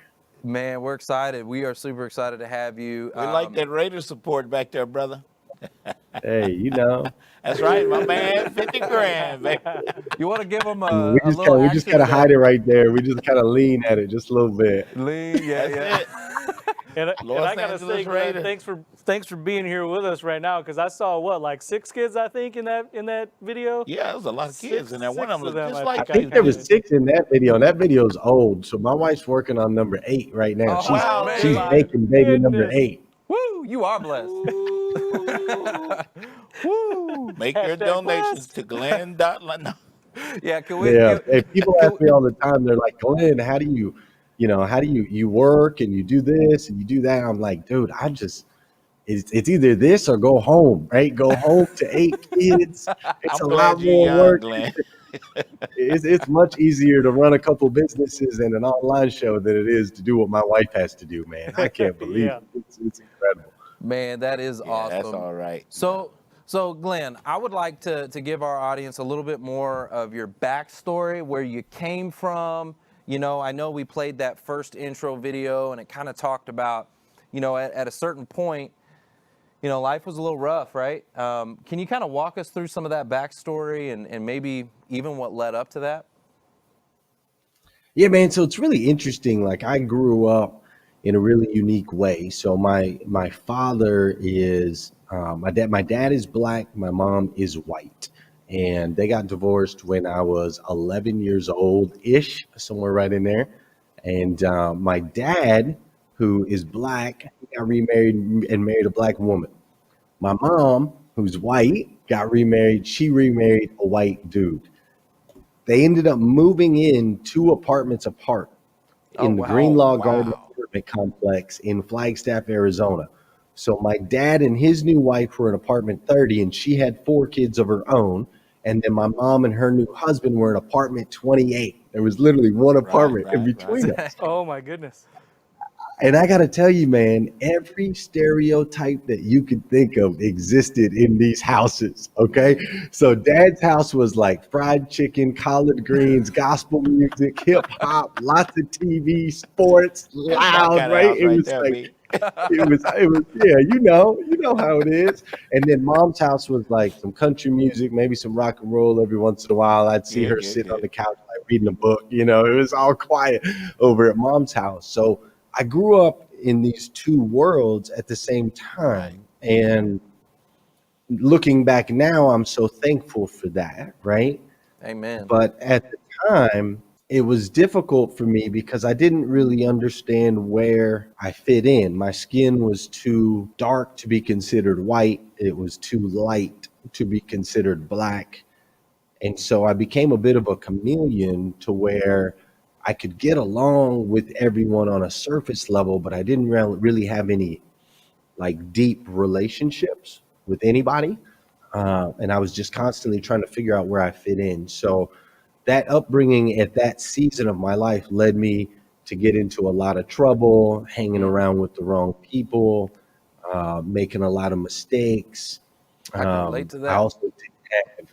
Man, we're excited. We are super excited to have you. We like that Raider support back there, brother. Hey, That's right, my man. 50 grand, baby. You want to give them we just gotta hide it right there. We just kind of lean at it just a little bit. Lean, yeah. And I gotta Angeles say, Glenn, Raider. thanks for being here with us right now, because I saw like 6 kids, I think, in that video. Yeah, there was a lot of kids in there. One of them looked just I like think there was 6 in that video, and that video's old. So my wife's working on number 8 right now. She's making baby number 8. Woo! You are blessed. Woo! Make your donations to Glenn. No. Yeah, can we? Yeah, hey, people ask me all the time. They're like, Glenn, how do you work and you do this and you do that? I'm like, dude, it's either this or go home, right? Go home to 8 kids. It's a lot more work. It's much easier to run a couple businesses and an online show than it is to do what my wife has to do, man. I can't believe it. It's incredible. Man, that is awesome. That's all right. So Glenn, I would like to give our audience a little bit more of your backstory, where you came from. I know we played that first intro video, and it kind of talked about, at a certain point, life was a little rough, right? Can you kind of walk us through some of that backstory and maybe even what led up to that? Yeah, man. So it's really interesting. Like, I grew up in a really unique way. So my father is my dad is black. My mom is white, and they got divorced when I was 11 years old-ish, somewhere right in there. And my dad, who is black, got remarried and married a black woman. My mom, who's white, got remarried. She remarried a white dude. They ended up moving in 2 apartments apart in the Greenlaw Garden apartment complex in Flagstaff, Arizona. So my dad and his new wife were in apartment 30, and she had 4 kids of her own. And then my mom and her new husband were in apartment 28. There was literally one apartment in between us. Oh my goodness. And I got to tell you, man, every stereotype that you could think of existed in these houses, okay? So Dad's house was like fried chicken, collard greens, gospel music, hip hop, lots of TV, sports, loud, right? It was like, it was, yeah, you know how it is. And then Mom's house was like some country music, maybe some rock and roll every once in a while. I'd see her sitting on the couch, like reading a book, it was all quiet over at Mom's house. So I grew up in these 2 worlds at the same time. And looking back now, I'm so thankful for that, right? Amen. But at the time, it was difficult for me because I didn't really understand where I fit in. My skin was too dark to be considered white. It was too light to be considered black. And so I became a bit of a chameleon to where I could get along with everyone on a surface level, but I didn't really have any like deep relationships with anybody. And I was just constantly trying to figure out where I fit in. So that upbringing at that season of my life led me to get into a lot of trouble, hanging around with the wrong people, making a lot of mistakes. I can relate to that. I also didn't have,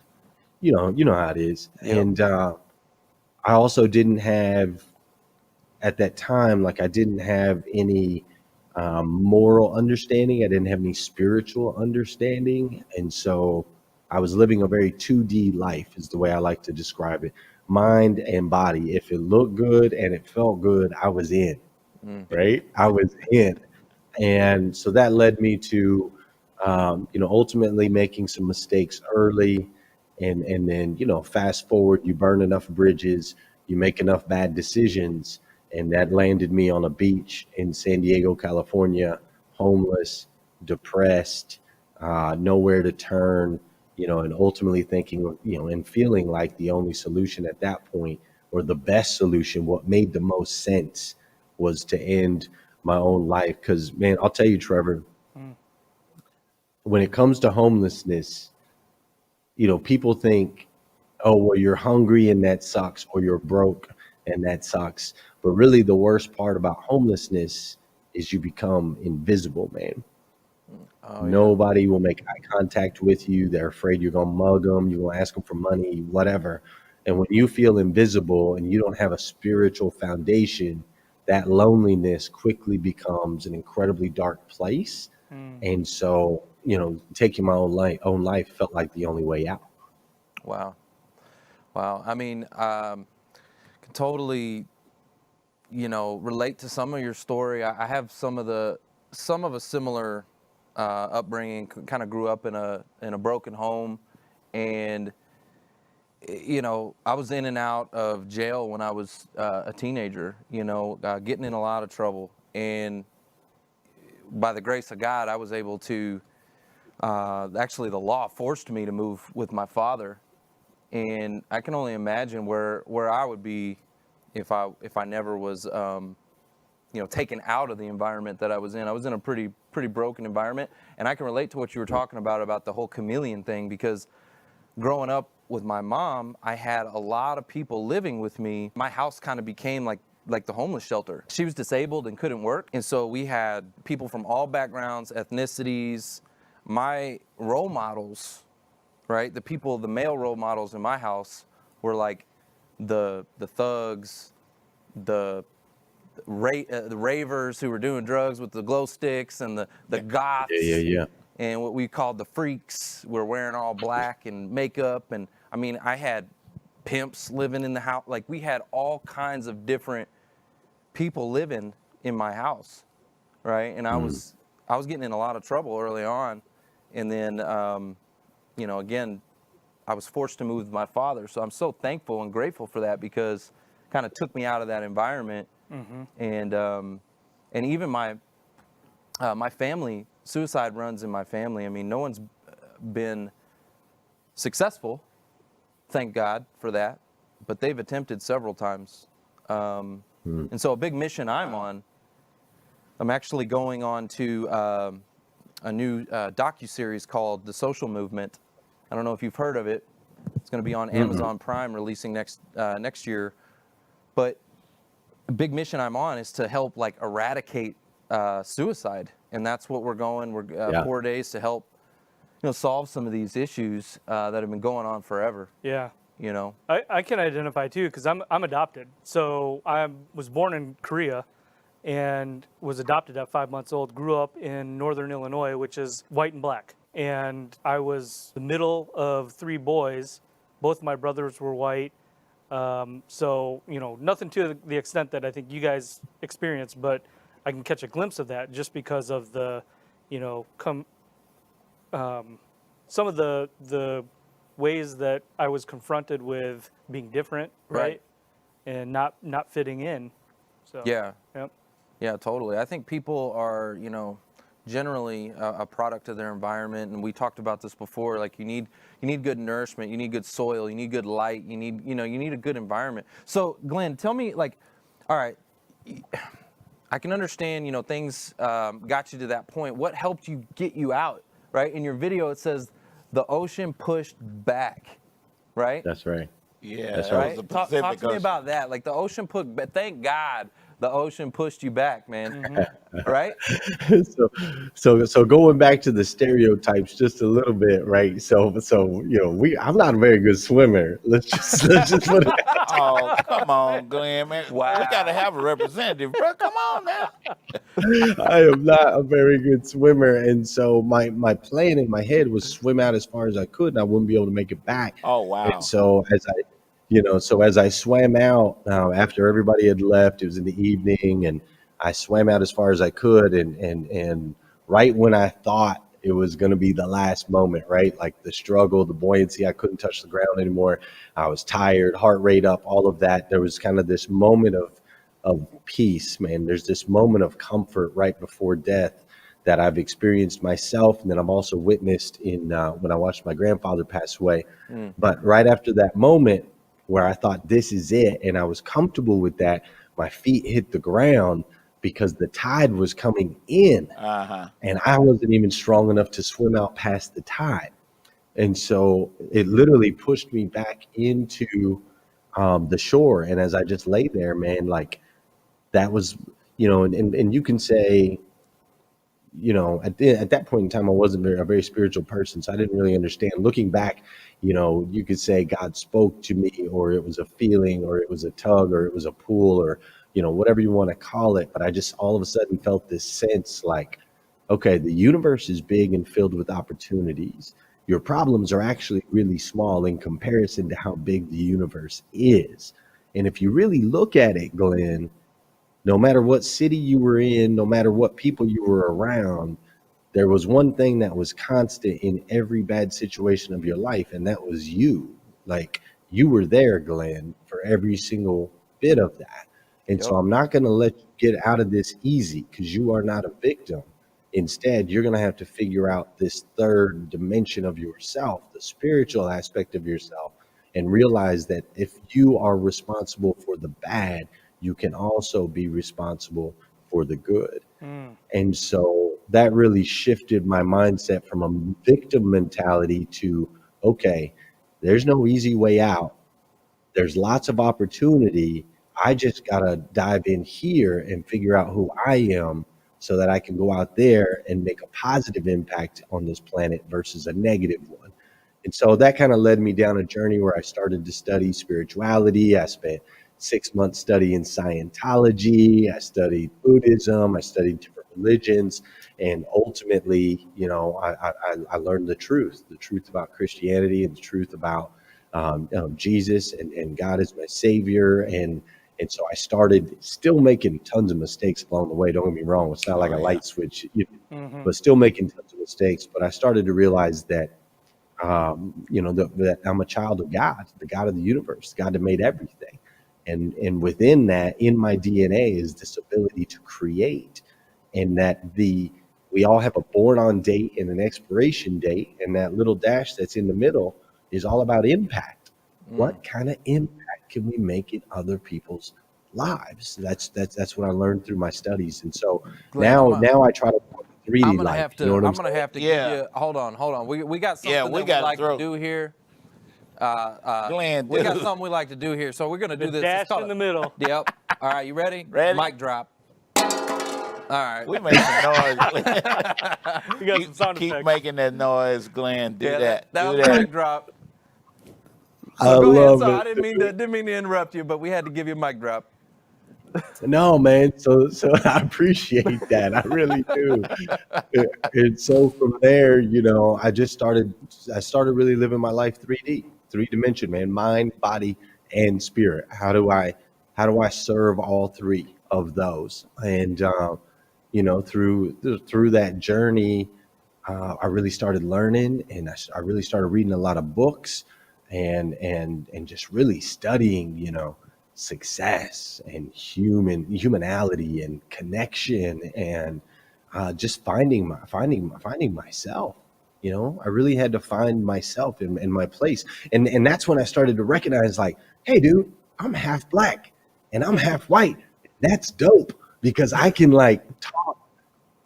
you know how it is. Yep. And I also didn't have, at that time, like I didn't have any moral understanding. I didn't have any spiritual understanding. And so I was living a very 2D life is the way I like to describe it. Mind and body. If it looked good and it felt good, I was in, right? I was in. And so that led me to, ultimately making some mistakes early and then, you know, fast forward, you burn enough bridges, you make enough bad decisions, and that landed me on a beach in San Diego, California, homeless, depressed, nowhere to turn, you know, and ultimately thinking, you know, and feeling like the only solution at that point, or the best solution, what made the most sense, was to end my own life. Because, man, I'll tell you, Trevor, when it comes to homelessness, you know, people think, oh, well, you're hungry and that sucks, or you're broke and that sucks. But really, the worst part about homelessness is you become invisible, man. Nobody will make eye contact with you. They're afraid you're going to mug them. You're going to ask them for money, whatever. And when you feel invisible and you don't have a spiritual foundation, that loneliness quickly becomes an incredibly dark place. And so, you know, taking my own life felt like the only way out. Wow. I mean, can totally, you know, relate to some of your story. I have some of a similar upbringing. Kind of grew up in a broken home, and you know, I was in and out of jail when I was a teenager. You know, getting in a lot of trouble, and by the grace of God, I was able to. Actually, the law forced me to move with my father, and I can only imagine where I would be if I never was, you know, taken out of the environment that I was in. I was in a pretty broken environment, and I can relate to what you were talking about the whole chameleon thing, because growing up with my mom, I had a lot of people living with me. My house kind of became like the homeless shelter. She was disabled and couldn't work, and so we had people from all backgrounds, ethnicities. My role models, right? The male role models in my house were like the thugs, the ravers who were doing drugs with the glow sticks, and the goths. Yeah. And what we called the freaks were wearing all black and makeup. And I mean, I had pimps living in the house. Like, we had all kinds of different people living in my house, right? And I was getting in a lot of trouble early on. And then, you know, again, I was forced to move with my father. So I'm so thankful and grateful for that, because it kind of took me out of that environment. And even my family, suicide runs in my family. I mean, no one's been successful, thank God for that, but they've attempted several times. And so a big mission I'm on, I'm actually going on to a new docuseries called The Social Movement. I don't know if you've heard of it. It's going to be on Amazon Prime, releasing next year. But a big mission I'm on is to help like eradicate suicide, and that's what we're going. We're 4 days to help, you know, solve some of these issues that have been going on forever. Yeah. You know, I can identify too, because I'm adopted. So I was born in Korea and was adopted at 5 months old. Grew up in northern Illinois, which is white and black. And I was the middle of three boys. Both my brothers were white. So, you know, nothing to the extent that I think you guys experienced, but I can catch a glimpse of that just because of the, you know, some of the ways that I was confronted with being different, right? And not fitting in. So yeah, totally. I think people are, you know, generally a product of their environment, and we talked about this before. Like, you need good nourishment, you need good soil, you need good light, you need a good environment. So Glenn, tell me, like, all right, I can understand, you know, things got you to that point. What helped you get you out, right? In your video it says the ocean pushed back, right? That's right. Yeah, that's right. Talk to me about that. Like, the ocean thank God the ocean pushed you back, man. Right? So going back to the stereotypes just a little bit, right? So you know, I'm not a very good swimmer. Let's just put it. Oh, come on, Glenn, man. Wow. We got to have a representative, bro. Come on now. I am not a very good swimmer, and so my plan in my head was swim out as far as I could, and I wouldn't be able to make it back. Oh, wow. And so as I swam out, after everybody had left, it was in the evening, and I swam out as far as I could, and right when I thought it was going to be the last moment, right? Like the struggle, the buoyancy, I couldn't touch the ground anymore. I was tired, heart rate up, all of that. There was kind of this moment of peace, man. There's this moment of comfort right before death that I've experienced myself, and then I've also witnessed in when I watched my grandfather pass away. But right after that moment where I thought this is it, and I was comfortable with that, my feet hit the ground because the tide was coming in, and I wasn't even strong enough to swim out past the tide. And so it literally pushed me back into the shore. And as I just lay there, man, like that was, you know, and you can say, you know, at that point in time, I wasn't a very spiritual person, so I didn't really understand. Looking back, you know, you could say God spoke to me, or it was a feeling, or it was a tug, or it was a pull, or, you know, whatever you want to call it. But I just all of a sudden felt this sense like, okay, the universe is big and filled with opportunities. Your problems are actually really small in comparison to how big the universe is. And if you really look at it, Glenn, no matter what city you were in, no matter what people you were around, there was one thing that was constant in every bad situation of your life, and that was you. Like, you were there, Glenn, for every single bit of that. And so I'm not going to let you get out of this easy, because you are not a victim. Instead, you're going to have to figure out this third dimension of yourself, the spiritual aspect of yourself, and realize that if you are responsible for the bad, you can also be responsible for the good. And so that really shifted my mindset from a victim mentality to, okay, there's no easy way out. There's lots of opportunity. I just got to dive in here and figure out who I am so that I can go out there and make a positive impact on this planet versus a negative one. And so that kind of led me down a journey where I started to study spirituality. I spent 6 months studying Scientology. I studied Buddhism. I studied different religions. And ultimately, you know, I learned the truth about Christianity, and the truth about Jesus and God as my savior. And so I started still making tons of mistakes along the way. Don't get me wrong. It's not like a light switch, but still making tons of mistakes. But I started to realize that, you know, that I'm a child of God, the God of the universe, God that made everything. And within that, in my DNA, is this ability to create, and that we all have a born on date and an expiration date, and that little dash that's in the middle is all about impact. What kind of impact can we make in other people's lives? That's what I learned through my studies. And so Glenn, now I try to walk 3D I'm gonna life. have to. You know what I'm gonna have to give you. Hold on. We got something we that gotta we like to do here. Glenn, we got something we like to do here, so we're gonna do this. Dash in the middle. Yep. All right, you ready? Ready. Mic drop. All right. We make some noise. We got some sound Keep effects. making that noise, Glenn. Do that. That Do was that. mic drop. I So go ahead. love So it. I didn't mean to interrupt you, but we had to give you a mic drop. No, man. So I appreciate that. I really do. And so from there, you know, I started really living my life 3D, 3-dimension, man, mind, body, and spirit. How do I serve all three of those? And you know, through that journey, I really started learning, and I really started reading a lot of books, and just really studying, you know, success and humanality and connection, and just finding myself. You know, I really had to find myself in my place, and that's when I started to recognize, like, hey, dude, I'm half black and I'm half white. That's dope, because I can like talk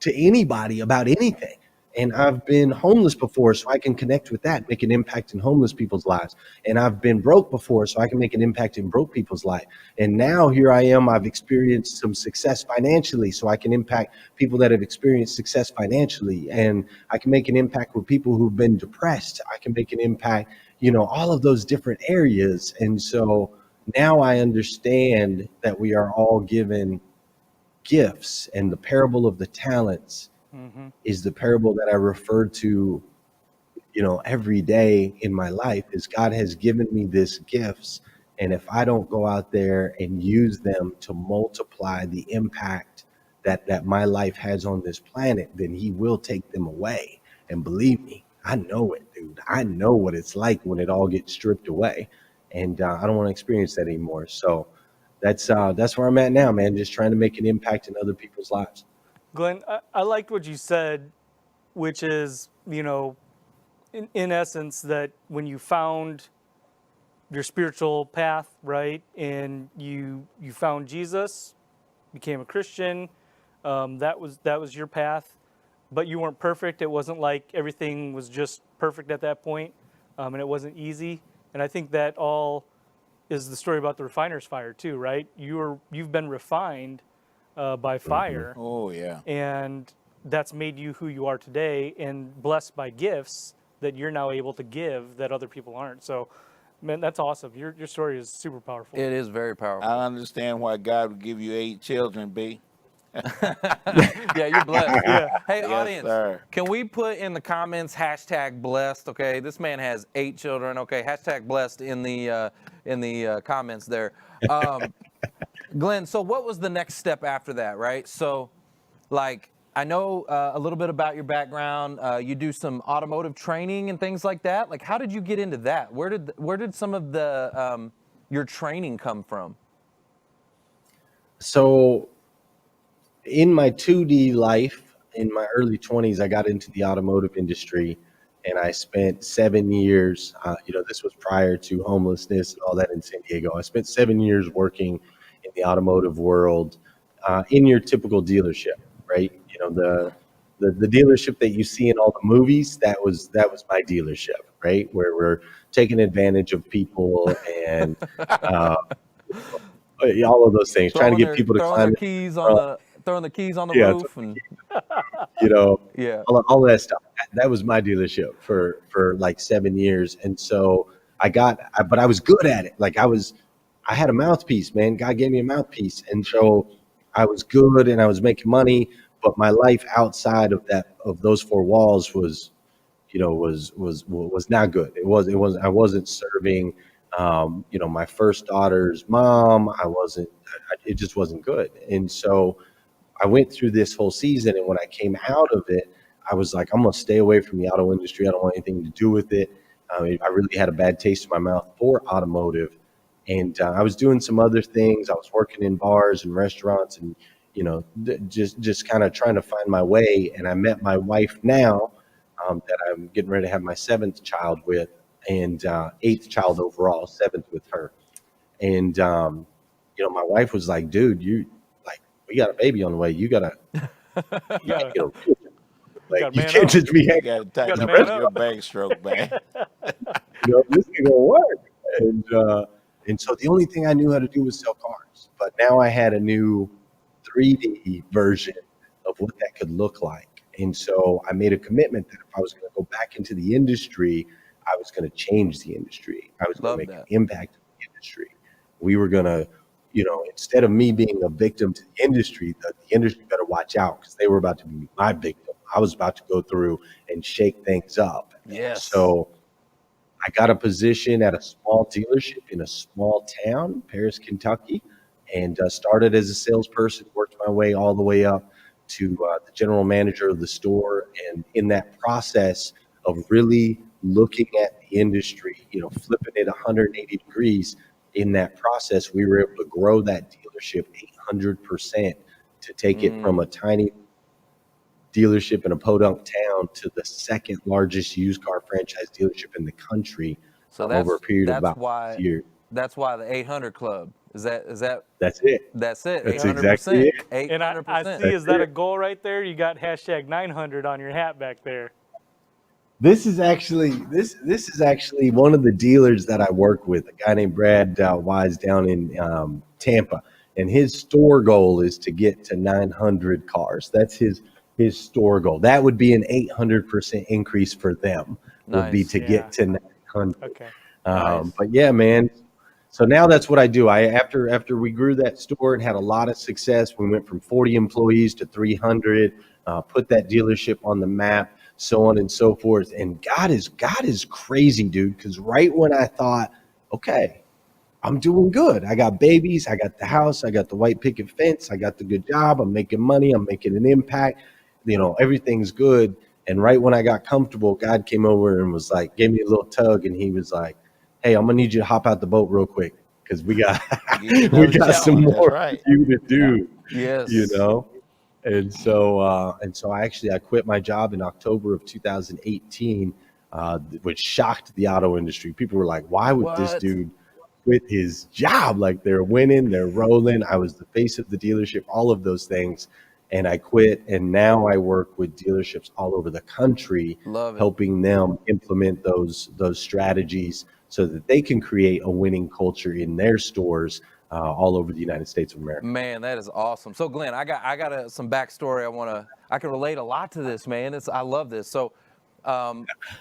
to anybody about anything. And I've been homeless before, so I can connect with that, make an impact in homeless people's lives. And I've been broke before, so I can make an impact in broke people's life. And now here I am, I've experienced some success financially, so I can impact people that have experienced success financially. And I can make an impact with people who've been depressed. I can make an impact, you know, all of those different areas. And so now I understand that we are all given gifts, and the parable of the talents is the parable that I refer to, you know, every day in my life. Is God has given me these gifts, and if I don't go out there and use them to multiply the impact that my life has on this planet, then he will take them away. And believe me, I know it, dude. I know what it's like when it all gets stripped away. And I don't want to experience that anymore. So that's where I'm at now, man. Just trying to make an impact in other people's lives. Glenn, I liked what you said, which is, you know, in essence, that when you found your spiritual path, right, and you found Jesus, became a Christian, that was your path, but you weren't perfect. It wasn't like everything was just perfect at that point, and it wasn't easy. And I think that all is the story about the refiner's fire too, right? You've been refined by fire. Mm-hmm. Oh yeah. And that's made you who you are today, and blessed by gifts that you're now able to give that other people aren't. So, man, that's awesome. Your story is super powerful. It is very powerful. I understand why God would give you 8 children, B. Yeah, you're blessed. Yeah. Hey, Yes, audience, sir. can we put in the comments #blessed? Okay, this man has 8 children. Okay, #blessed in the comments there. Glenn, so what was the next step after that, right? So, like, I know a little bit about your background. You do some automotive training and things like that. Like, how did you get into that? Where did some of the your training come from? So in my 2D life, in my early 20s, I got into the automotive industry, and I spent 7 years, this was prior to homelessness and all that in San Diego. I spent 7 years working in the automotive world, in your typical dealership, right? You know, the dealership that you see in all the movies, that was my dealership, right? Where we're taking advantage of people and all of those things, trying to get people to climb. Throwing the keys on the Yeah, roof and yeah, all that stuff. That was my dealership for like 7 years. And so but I was good at it. Like I had a mouthpiece, man. God gave me a mouthpiece. And so I was good and I was making money, but my life outside of those 4 walls was not good. I wasn't serving, my first daughter's mom. It just wasn't good. And so I went through this whole season, and when I came out of it, I was like, I'm going to stay away from the auto industry. I don't want anything to do with it. I really had a bad taste in my mouth for automotive. And I was doing some other things. I was working in bars and restaurants and, just kind of trying to find my way. And I met my wife now, that I'm getting ready to have my 7th child with, and 8th child overall, 7th with her. And, my wife was like, dude, we got a baby on the way. You gotta get a like, you can't just be hanging. You gotta tighten up your backstroke, man. This ain't gonna work. And so the only thing I knew how to do was sell cars. But now I had a new 3D version of what that could look like. And so I made a commitment that if I was going to go back into the industry, I was going to change the industry. I was going to make an impact on the industry. We were going to, instead of me being a victim to the industry better watch out, because they were about to be my victim. I was about to go through and shake things up. Yes. So I got a position at a small dealership in a small town, Paris, Kentucky, and started as a salesperson, worked my way all the way up to the general manager of the store. And in that process of really looking at the industry, flipping it 180 degrees, in that process, we were able to grow that dealership 800% to take it from a tiny dealership in a podunk town to the 2nd largest used car franchise dealership in the country. So over a period of about 5 years. That's why the 800 Club is that. That's it. That's it. That's 800%. exactly it. 800%. And I see, is that a goal right there? You got #900 on your hat back there. This is actually one of the dealers that I work with, a guy named Brad Wise down in Tampa, and his store goal is to get to 900 cars. That's his store goal. That would be an 800% increase for them. Would be to get to 900. Okay. But yeah, man. So now that's what I do. After we grew that store and had a lot of success, we went from 40 employees to 300. Put that dealership on the map, so on and so forth. And God is crazy, dude, because right when I thought, okay, I'm doing good. I got babies. I got the house. I got the white picket fence. I got the good job. I'm making money. I'm making an impact. Everything's good. And right when I got comfortable, God came over and was like, gave me a little tug, and he was like, "Hey, I'm gonna need you to hop out the boat real quick because we got we got some more for you to do." Yes. You know. And so I quit my job in October of 2018, which shocked the auto industry. People were like, "Why would this dude quit his job? Like, they're winning, they're rolling." I was the face of the dealership, all of those things. And I quit, and now I work with dealerships all over the country, helping them implement those strategies so that they can create a winning culture in their stores all over the United States of America. Man, that is awesome. So Glenn, I got some backstory. I can relate a lot to this, man. I love this. So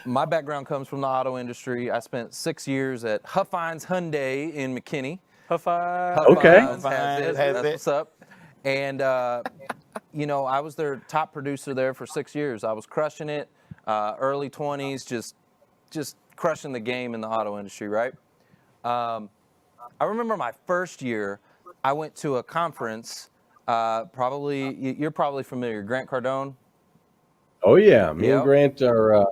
my background comes from the auto industry. I spent 6 years at Huffines Hyundai in McKinney. Huffines. Okay. That's what's up. And I was their top producer there for 6 years. I was crushing it, early 20s, just crushing the game in the auto industry, right? I remember my first year, I went to a conference, you're probably familiar, Grant Cardone? Oh yeah, me and Grant are,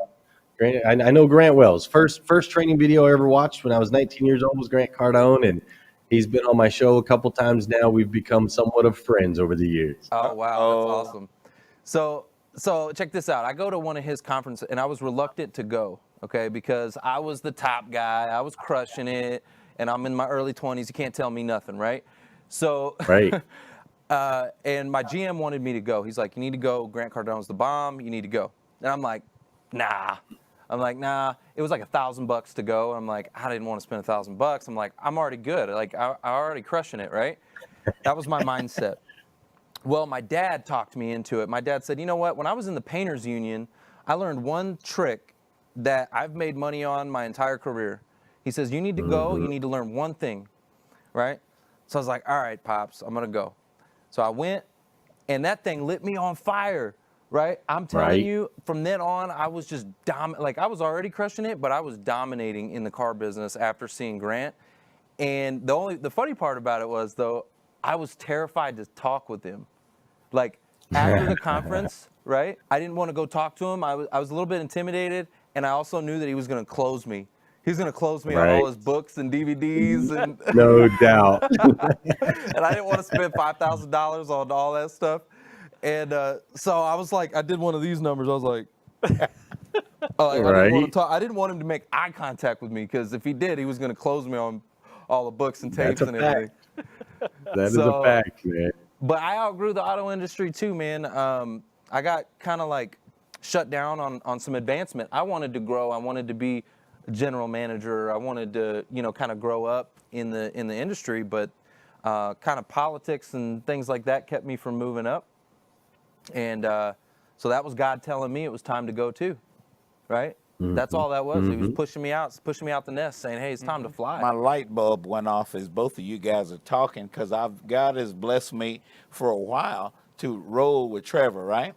Grant, I know Grant Wells. First training video I ever watched when I was 19 years old was Grant Cardone, and he's been on my show a couple times now. We've become somewhat of friends over the years. Oh, wow, that's awesome. So check this out. I go to one of his conferences, and I was reluctant to go, okay, because I was the top guy. I was crushing it, and I'm in my early 20s. You can't tell me nothing, right? So, right. And my GM wanted me to go. He's like, "You need to go. Grant Cardone's the bomb. You need to go." And I'm like, nah. It was like $1,000 to go. I'm like, I didn't want to spend $1,000. I'm like, I'm already good. Like, I already crushing it, right? That was my mindset. Well, my dad talked me into it. My dad said, "You know what? When I was in the painters union, I learned one trick that I've made money on my entire career." He says, "You need to go. You need to learn one thing," right? So I was like, "All right, Pops, I'm going to go." So I went, and that thing lit me on fire, right? I'm telling you, from then on, I was just like, I was already crushing it, but I was dominating in the car business after seeing Grant. And the funny part about it was, though, I was terrified to talk with him. Like, after the conference, right? I didn't want to go talk to him. I was a little bit intimidated, and I also knew that he was going to close me. He's going to close me on all his books and DVDs. And No doubt. And I didn't want to spend $5,000 on all that stuff. And so I was like, I did one of these numbers. I was like, I didn't want to talk. I didn't want him to make eye contact with me, because if he did, he was going to close me on all the books and tapes and everything. That is a fact, man. But I outgrew the auto industry too, man. I got kind of like shut down on some advancement. I wanted to grow. I wanted to be a general manager. I wanted to, kind of grow up in the industry, but kind of politics and things like that kept me from moving up. And so that was God telling me it was time to go too, right? That's all that was. He was pushing me out the nest, saying, "Hey, it's time to fly." My light bulb went off as both of you guys are talking, because God has blessed me for a while to roll with Trevor, right?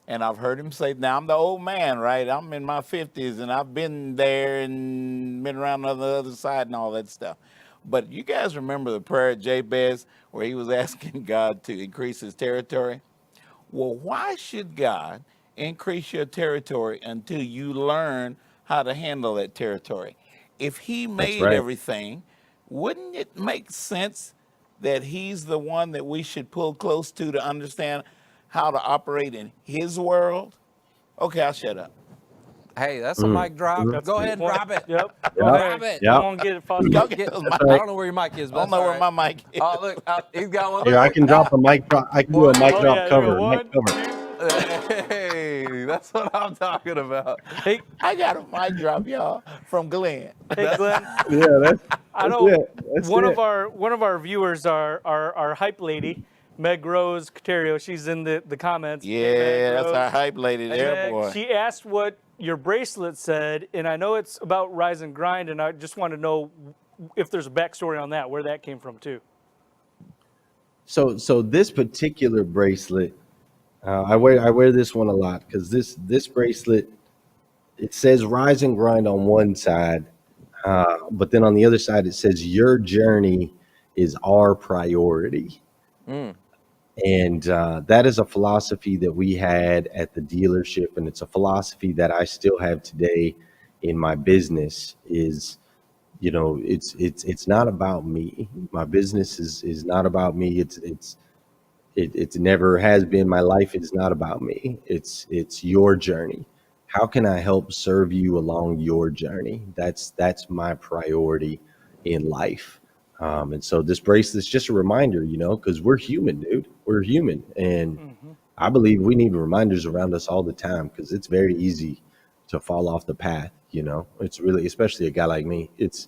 And I've heard him say, now I'm the old man, right? I'm in my 50s, and I've been there and been around on the other side and all that stuff. But you guys remember the prayer of Jabez where he was asking God to increase his territory? Well, why should God increase your territory until you learn how to handle that territory? If he made everything, wouldn't it make sense that he's the one that we should pull close to understand how to operate in his world? Okay, I'll shut up. Hey, that's a mic drop. Go ahead and drop it. Yep. Drop it. Come on, get it, Foster. I don't know where your mic is, but I don't know where my mic is. Oh, look, he's got one. Here, I can drop a mic drop. I can do a mic drop cover. Mic cover. Hey, that's what I'm talking about. Hey, I got a mic drop, y'all, from Glenn. Hey, Glenn. Yeah, that's I know it. That's one it. of our viewers, our hype lady, Meg Rose Caterio. She's in the comments. Yeah, that's our hype lady there, boy. She asked what your bracelet said, and I know it's about Rise and Grind, and I just want to know if there's a backstory on that, where that came from too. So this particular bracelet, I wear this one a lot, because this bracelet, it says Rise and Grind on one side, but then on the other side it says your journey is our priority. And that is a philosophy that we had at the dealership, and it's a philosophy that I still have today in my business. Is, you know, it's not about me. My business is not about me. It never has been. My life is not about me. It's your journey. How can I help serve you along your journey? That's my priority in life. And so this bracelet's just a reminder, you know, because we're human, dude. We're human. And I believe we need reminders around us all the time, because it's very easy to fall off the path, you know. It's really, especially a guy like me, it's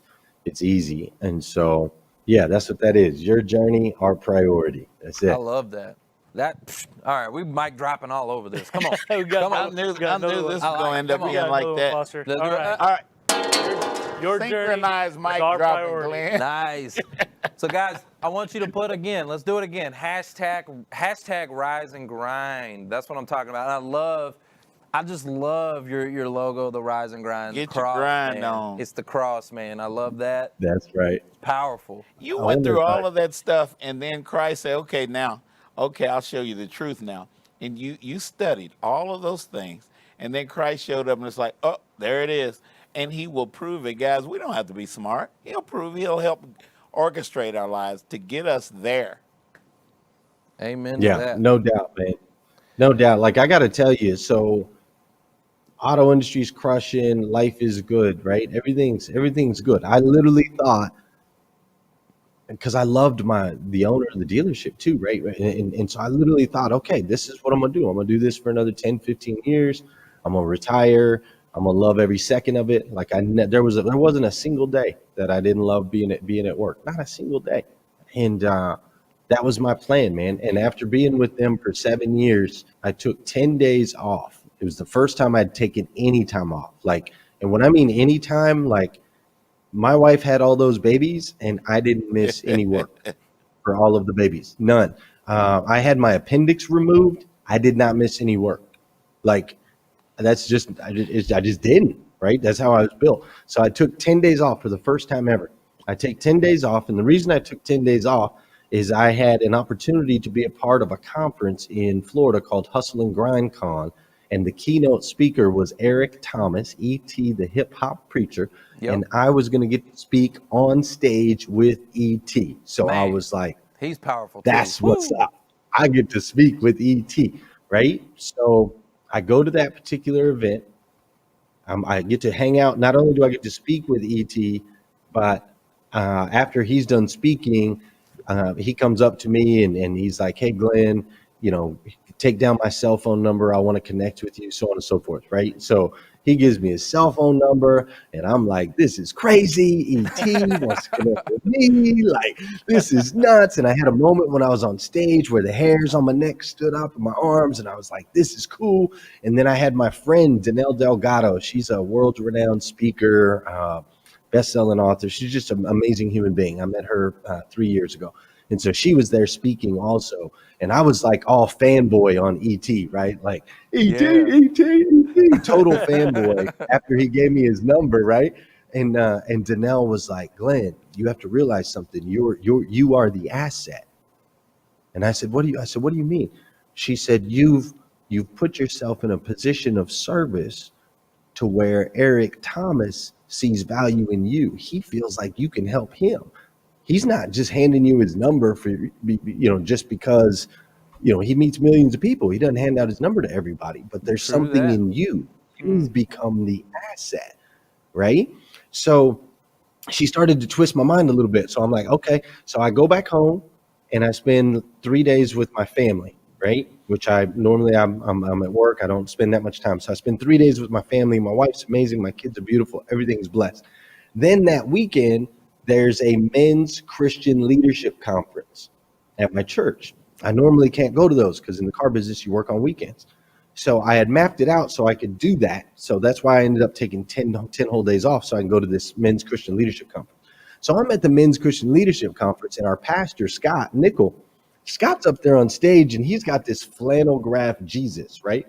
easy. And so, yeah, that's what that is. Your journey, our priority. That's it. I love that. All right, we mic dropping all over this. Come on. Come on. I knew this was going to end up being like that. All right. Your synchronized mic dropping, Glenn. Nice. So, guys, I want you to put again. Let's do it again. Hashtag rise and grind. That's what I'm talking about. And I just love your logo, the rise and grind. Get cross, your grind man. on. It's the cross, man. I love that. That's right. It's powerful. You went through all of that stuff, and then Christ said, okay, I'll show you the truth now. And you studied all of those things, and then Christ showed up, and it's like, oh, there it is. And he will prove it, guys. We don't have to be smart. He'll help orchestrate our lives to get us there. Amen. Yeah, to that. no doubt, man. No doubt. Like, I got to tell you, so auto industry's crushing, life is good, right? Everything's good. I literally thought, because I loved the owner of the dealership too, right? And so I literally thought, okay, this is what I'm going to do. I'm going to do this for another 10, 15 years. I'm going to retire. I'm going to love every second of it. Like, there wasn't a single day that I didn't love being at work. Not a single day. And that was my plan, man. And after being with them for 7 years, I took 10 days off. It was the first time I'd taken any time off. Like, and when I mean any time, like, my wife had all those babies, and I didn't miss any work for all of the babies. None. I had my appendix removed. I did not miss any work. Like, that's just, I just didn't, right? That's how I was built. So I took 10 days off for the first time ever. I take 10 days off. And the reason I took 10 days off is I had an opportunity to be a part of a conference in Florida called Hustle and Grind Con. And the keynote speaker was Eric Thomas, E.T., the hip hop preacher. Yep. And I was going to get to speak on stage with E.T. So I was like, he's powerful. That's what's up. I get to speak with E.T., right? So I go to that particular event. I get to hang out. Not only do I get to speak with E.T., but after he's done speaking, he comes up to me and he's like, hey, Glenn, you know, take down my cell phone number. I want to connect with you, so on and so forth, right? So he gives me his cell phone number, and I'm like, this is crazy. E.T. wants to connect with me. Like, this is nuts. And I had a moment when I was on stage where the hairs on my neck stood up and my arms, and I was like, this is cool. And then I had my friend, Danelle Delgado. She's a world-renowned speaker, best-selling author. She's just an amazing human being. I met her 3 years ago. And so she was there speaking also. And I was like all fanboy on E.T., right? Like, E.T., E.T., E.T., total fanboy after he gave me his number, right? And Danelle was like, Glenn, you have to realize something. You are the asset. And I said, what do you mean? She said, you've put yourself in a position of service to where Eric Thomas sees value in you. He feels like you can help him. He's not just handing you his number for, just because, he meets millions of people. He doesn't hand out his number to everybody, but there's something in you. You've become the asset, right? So she started to twist my mind a little bit. So I'm like, okay. So I go back home and I spend 3 days with my family, right? Which I'm at work. I don't spend that much time. So I spend 3 days with my family. My wife's amazing. My kids are beautiful. Everything's blessed. Then that weekend, there's a men's Christian leadership conference at my church. I normally can't go to those because in the car business, you work on weekends. So I had mapped it out so I could do that. So that's why I ended up taking 10 whole days off so I can go to this men's Christian leadership conference. So I'm at the men's Christian leadership conference, and our pastor, Scott Nickel, Scott's up there on stage, and he's got this flannel graph Jesus, right?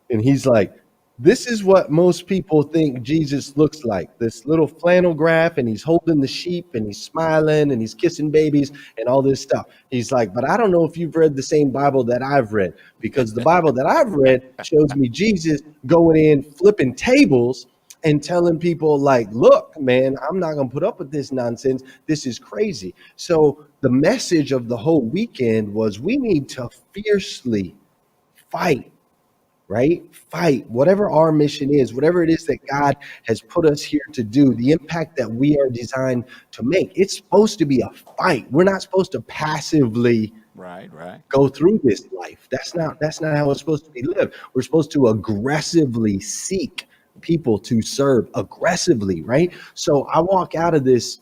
And he's like, This is what most people think Jesus looks like. This little flannel graph, and he's holding the sheep, and he's smiling, and he's kissing babies, and all this stuff. He's like, but I don't know if you've read the same Bible that I've read, because the Bible that I've read shows me Jesus going in, flipping tables, and telling people like, look, man, I'm not going to put up with this nonsense. This is crazy. So the message of the whole weekend was we need to fiercely fight. Right? Fight, whatever our mission is, whatever it is that God has put us here to do, the impact that we are designed to make. It's supposed to be a fight. We're not supposed to passively go through this life. That's not how it's supposed to be lived. We're supposed to aggressively seek people to serve aggressively, right? So I walk out of this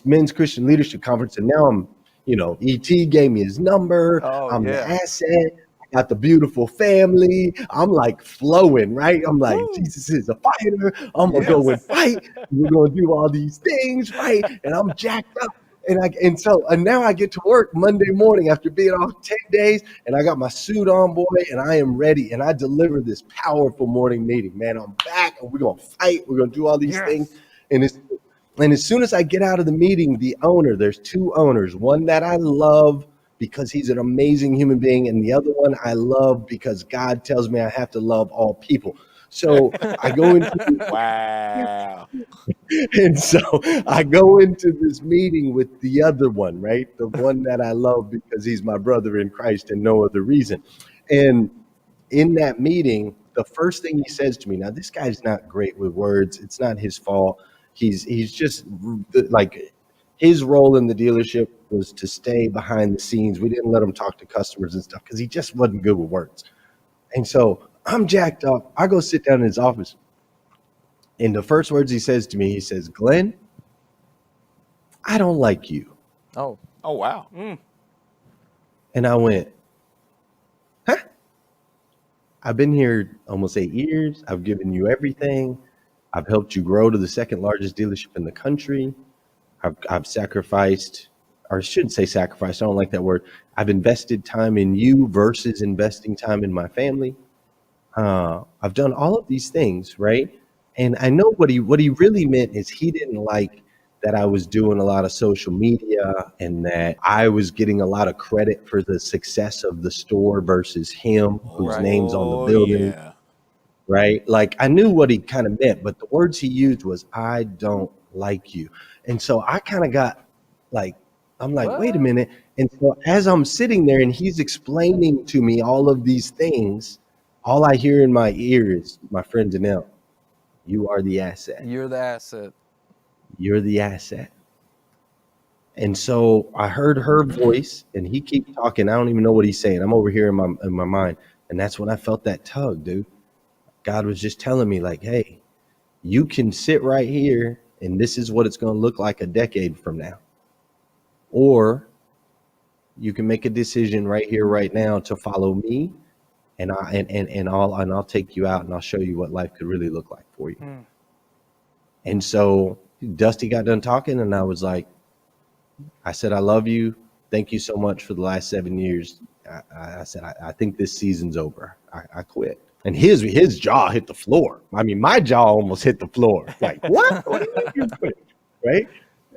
men's Christian leadership conference, and now I'm, ET gave me his number. I'm the asset. Got the beautiful family. I'm like flowing, right? I'm like, Jesus is a fighter. I'm gonna go and fight. We're gonna do all these things, right? And I'm jacked up. And now I get to work Monday morning after being off 10 days, and I got my suit on, boy, and I am ready. And I deliver this powerful morning meeting, man. I'm back, and we're gonna fight. We're gonna do all these things. And as soon as I get out of the meeting, there's two owners, one that I love because he's an amazing human being, and the other one I love because God tells me I have to love all people. So I go into and so I go into this meeting with the other one, right? The one that I love because he's my brother in Christ and no other reason. And in that meeting, the first thing he says to me, now this guy's not great with words. It's not his fault. He's just like, his role in the dealership was to stay behind the scenes. We didn't let him talk to customers and stuff because he just wasn't good with words. And so I'm jacked up. I go sit down in his office. And the first words he says to me, he says, Glenn, I don't like you. Oh, wow. And I went, huh? I've been here almost 8 years. I've given you everything. I've helped you grow to the second largest dealership in the country. I've sacrificed, or I shouldn't say sacrificed, I don't like that word. I've invested time in you versus investing time in my family. I've done all of these things, right? And I know what he really meant is he didn't like that I was doing a lot of social media and that I was getting a lot of credit for the success of the store versus him, whose name's on the building. Yeah. Right? Like I knew what he kind of meant, but the words he used was, I don't like you. And so I kind of got like, I'm like, what? Wait a minute. And so as I'm sitting there and he's explaining to me all of these things, all I hear in my ear is my friend Danelle, you are the asset. You're the asset. You're the asset. And so I heard her voice and he keeps talking. I don't even know what he's saying. I'm over here in my mind. And that's when I felt that tug, dude. God was just telling me like, hey, you can sit right here and this is what it's going to look like a decade from now. Or you can make a decision right here, right now to follow me and I'll take you out and I'll show you what life could really look like for you. And so Dusty got done talking and I was like, I said, I love you. Thank you so much for the last 7 years. I said, I think this season's over. I quit. And his jaw hit the floor. I mean, my jaw almost hit the floor. Like, what? What do you mean? Right?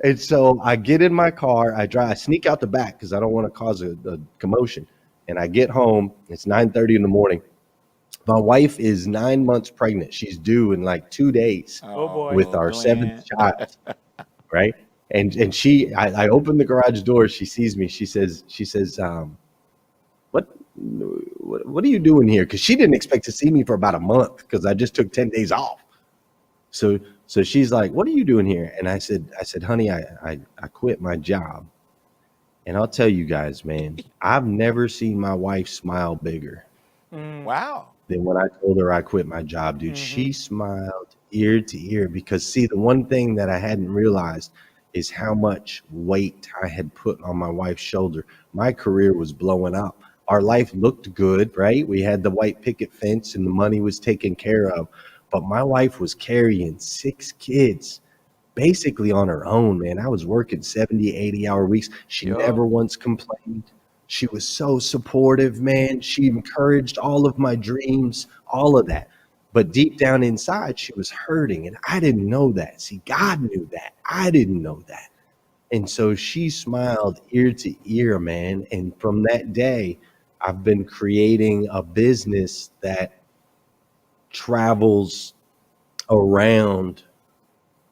And so I get in my car. I sneak out the back because I don't want to cause a commotion. And I get home. It's 9:30 in the morning. My wife is 9 months pregnant. She's due in like 2 days with our seventh child. Right? And I open the garage door. She sees me. She says, what are you doing here? Because she didn't expect to see me for about a month because I just took 10 days off. So she's like, what are you doing here? And I said, honey, I quit my job. And I'll tell you guys, man, I've never seen my wife smile bigger. Wow. Than when I told her I quit my job, dude. She smiled ear to ear because see, the one thing that I hadn't realized is how much weight I had put on my wife's shoulder. My career was blowing up. Our life looked good, right? We had the white picket fence and the money was taken care of. But my wife was carrying 6 kids basically on her own, man. I was working 70, 80-hour weeks. She never once complained. She was so supportive, man. She encouraged all of my dreams, all of that. But deep down inside, she was hurting, and I didn't know that. See, God knew that. I didn't know that. And so she smiled ear to ear, man. And from that day, I've been creating a business that travels around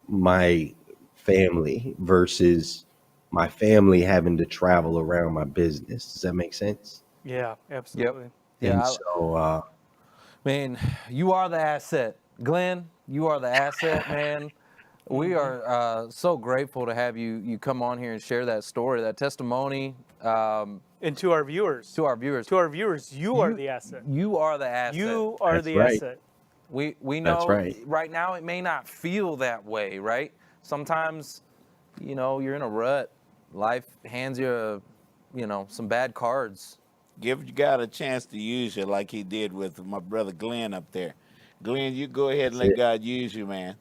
my family versus my family having to travel around my business. Does that make sense? Yeah, absolutely. And so, man, you are the asset. Glenn, you are the asset, man. We are so grateful to have you come on here and share that story, that testimony. And to our viewers. To our viewers. To our viewers, you are the asset. You are the asset. You are the asset. We That's know right. right now it may not feel that way, right? Sometimes, you're in a rut. Life hands you, some bad cards. Give God a chance to use you like he did with my brother Glenn up there. Glenn, you go ahead and let God use you, man.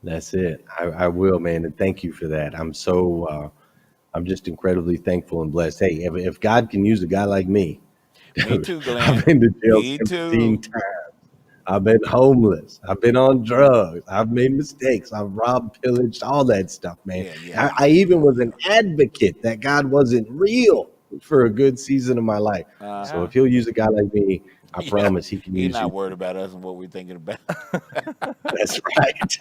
That's it. I will, man. And thank you for that. I'm just incredibly thankful and blessed. Hey, if God can use a guy like me, Me too, Glenn. I've been to jail Me 17 too. times. I've been homeless. I've been on drugs. I've made mistakes. I've robbed, pillaged, all that stuff, man. Yeah. I even was an advocate that God wasn't real for a good season of my life. So if he'll use a guy like me, I promise he can He's use not you. worried about us and what we're thinking about. That's right.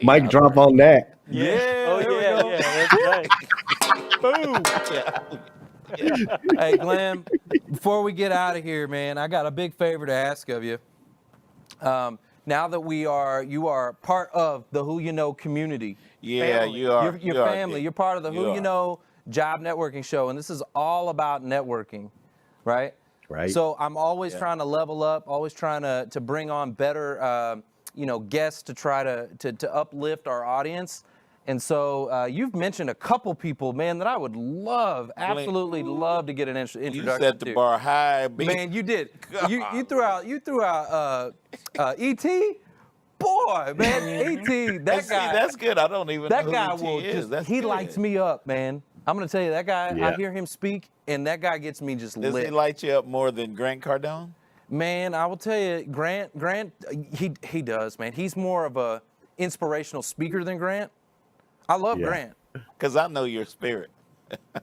Mic drop on that. Yeah. Oh, yeah, that's right. Boom. Hey, Glenn, before we get out of here, man, I got a big favor to ask of you. Now that you are part of the Who You Know community. Yeah, family. you are. You're family. You're part of the Who You Know Job Networking Show, and this is all about networking, right? Right. So I'm always trying to level up, always trying to bring on better, guests to try to uplift our audience. And so you've mentioned a couple people, man, that I would absolutely love to get an introduction to. You set the bar high, B. Man, you did. You threw out E.T. Boy, man, E.T. That guy. That's good. I don't even That know guy who will E.T. is. just. He lights me up, man. I'm gonna tell you, that guy. Yeah. I hear him speak, and that guy gets me just Does lit. he light you up more than Grant Cardone? Man, I will tell you, Grant, he does, man. He's more of a inspirational speaker than Grant. I love Grant. Because I know your spirit.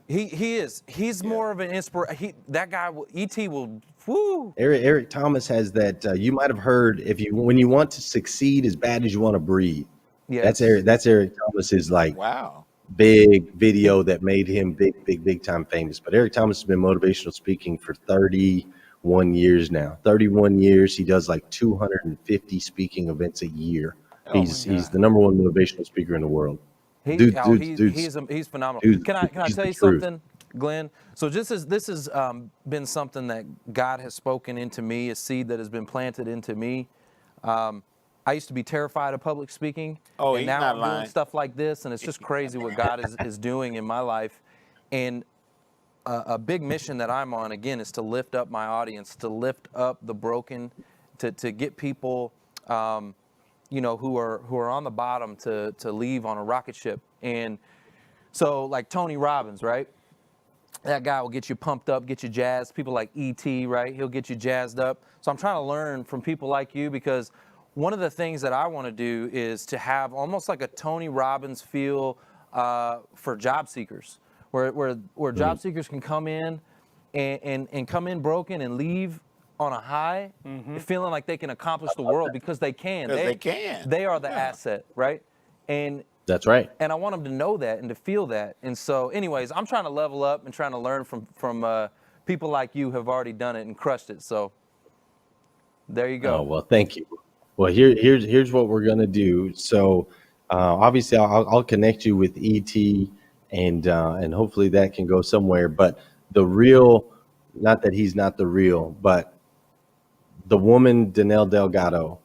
He is. He's more of an inspiration. That guy, E.T. will. Woo. Eric Thomas has that. You might have heard when you want to succeed as bad as you want to breathe. Yes. That's Eric Thomas's Wow. big video that made him big time famous. But Eric Thomas has been motivational speaking for 31 years now. 31 years. He does like 250 speaking events a year. He's the number one motivational speaker in the world. He's phenomenal. Can I tell you something, Glenn? So this has been something that God has spoken into me, a seed that has been planted into me. I used to be terrified of public speaking. Oh, and he's now not I'm lying. doing stuff like this, and it's just crazy what God is doing in my life. And a big mission that I'm on, again, is to lift up my audience, to lift up the broken, to get people who are on the bottom to leave on a rocket ship. And so like Tony Robbins, right? That guy will get you pumped up, get you jazzed. People like E.T., right? He'll get you jazzed up. So I'm trying to learn from people like you, because one of the things that I want to do is to have almost like a Tony Robbins feel for job seekers, where job seekers can come in and come in broken and leave on a high, feeling like they can accomplish the world, because they can. They can. They are the asset, right? And that's right. And I want them to know that and to feel that. And so, anyways, I'm trying to level up and trying to learn from people like you who have already done it and crushed it. So there you go. Oh, well, thank you. Well, here's what we're gonna do. So obviously, I'll connect you with ET, and hopefully that can go somewhere. But the real, not that he's not the real, but the woman Danelle Delgado.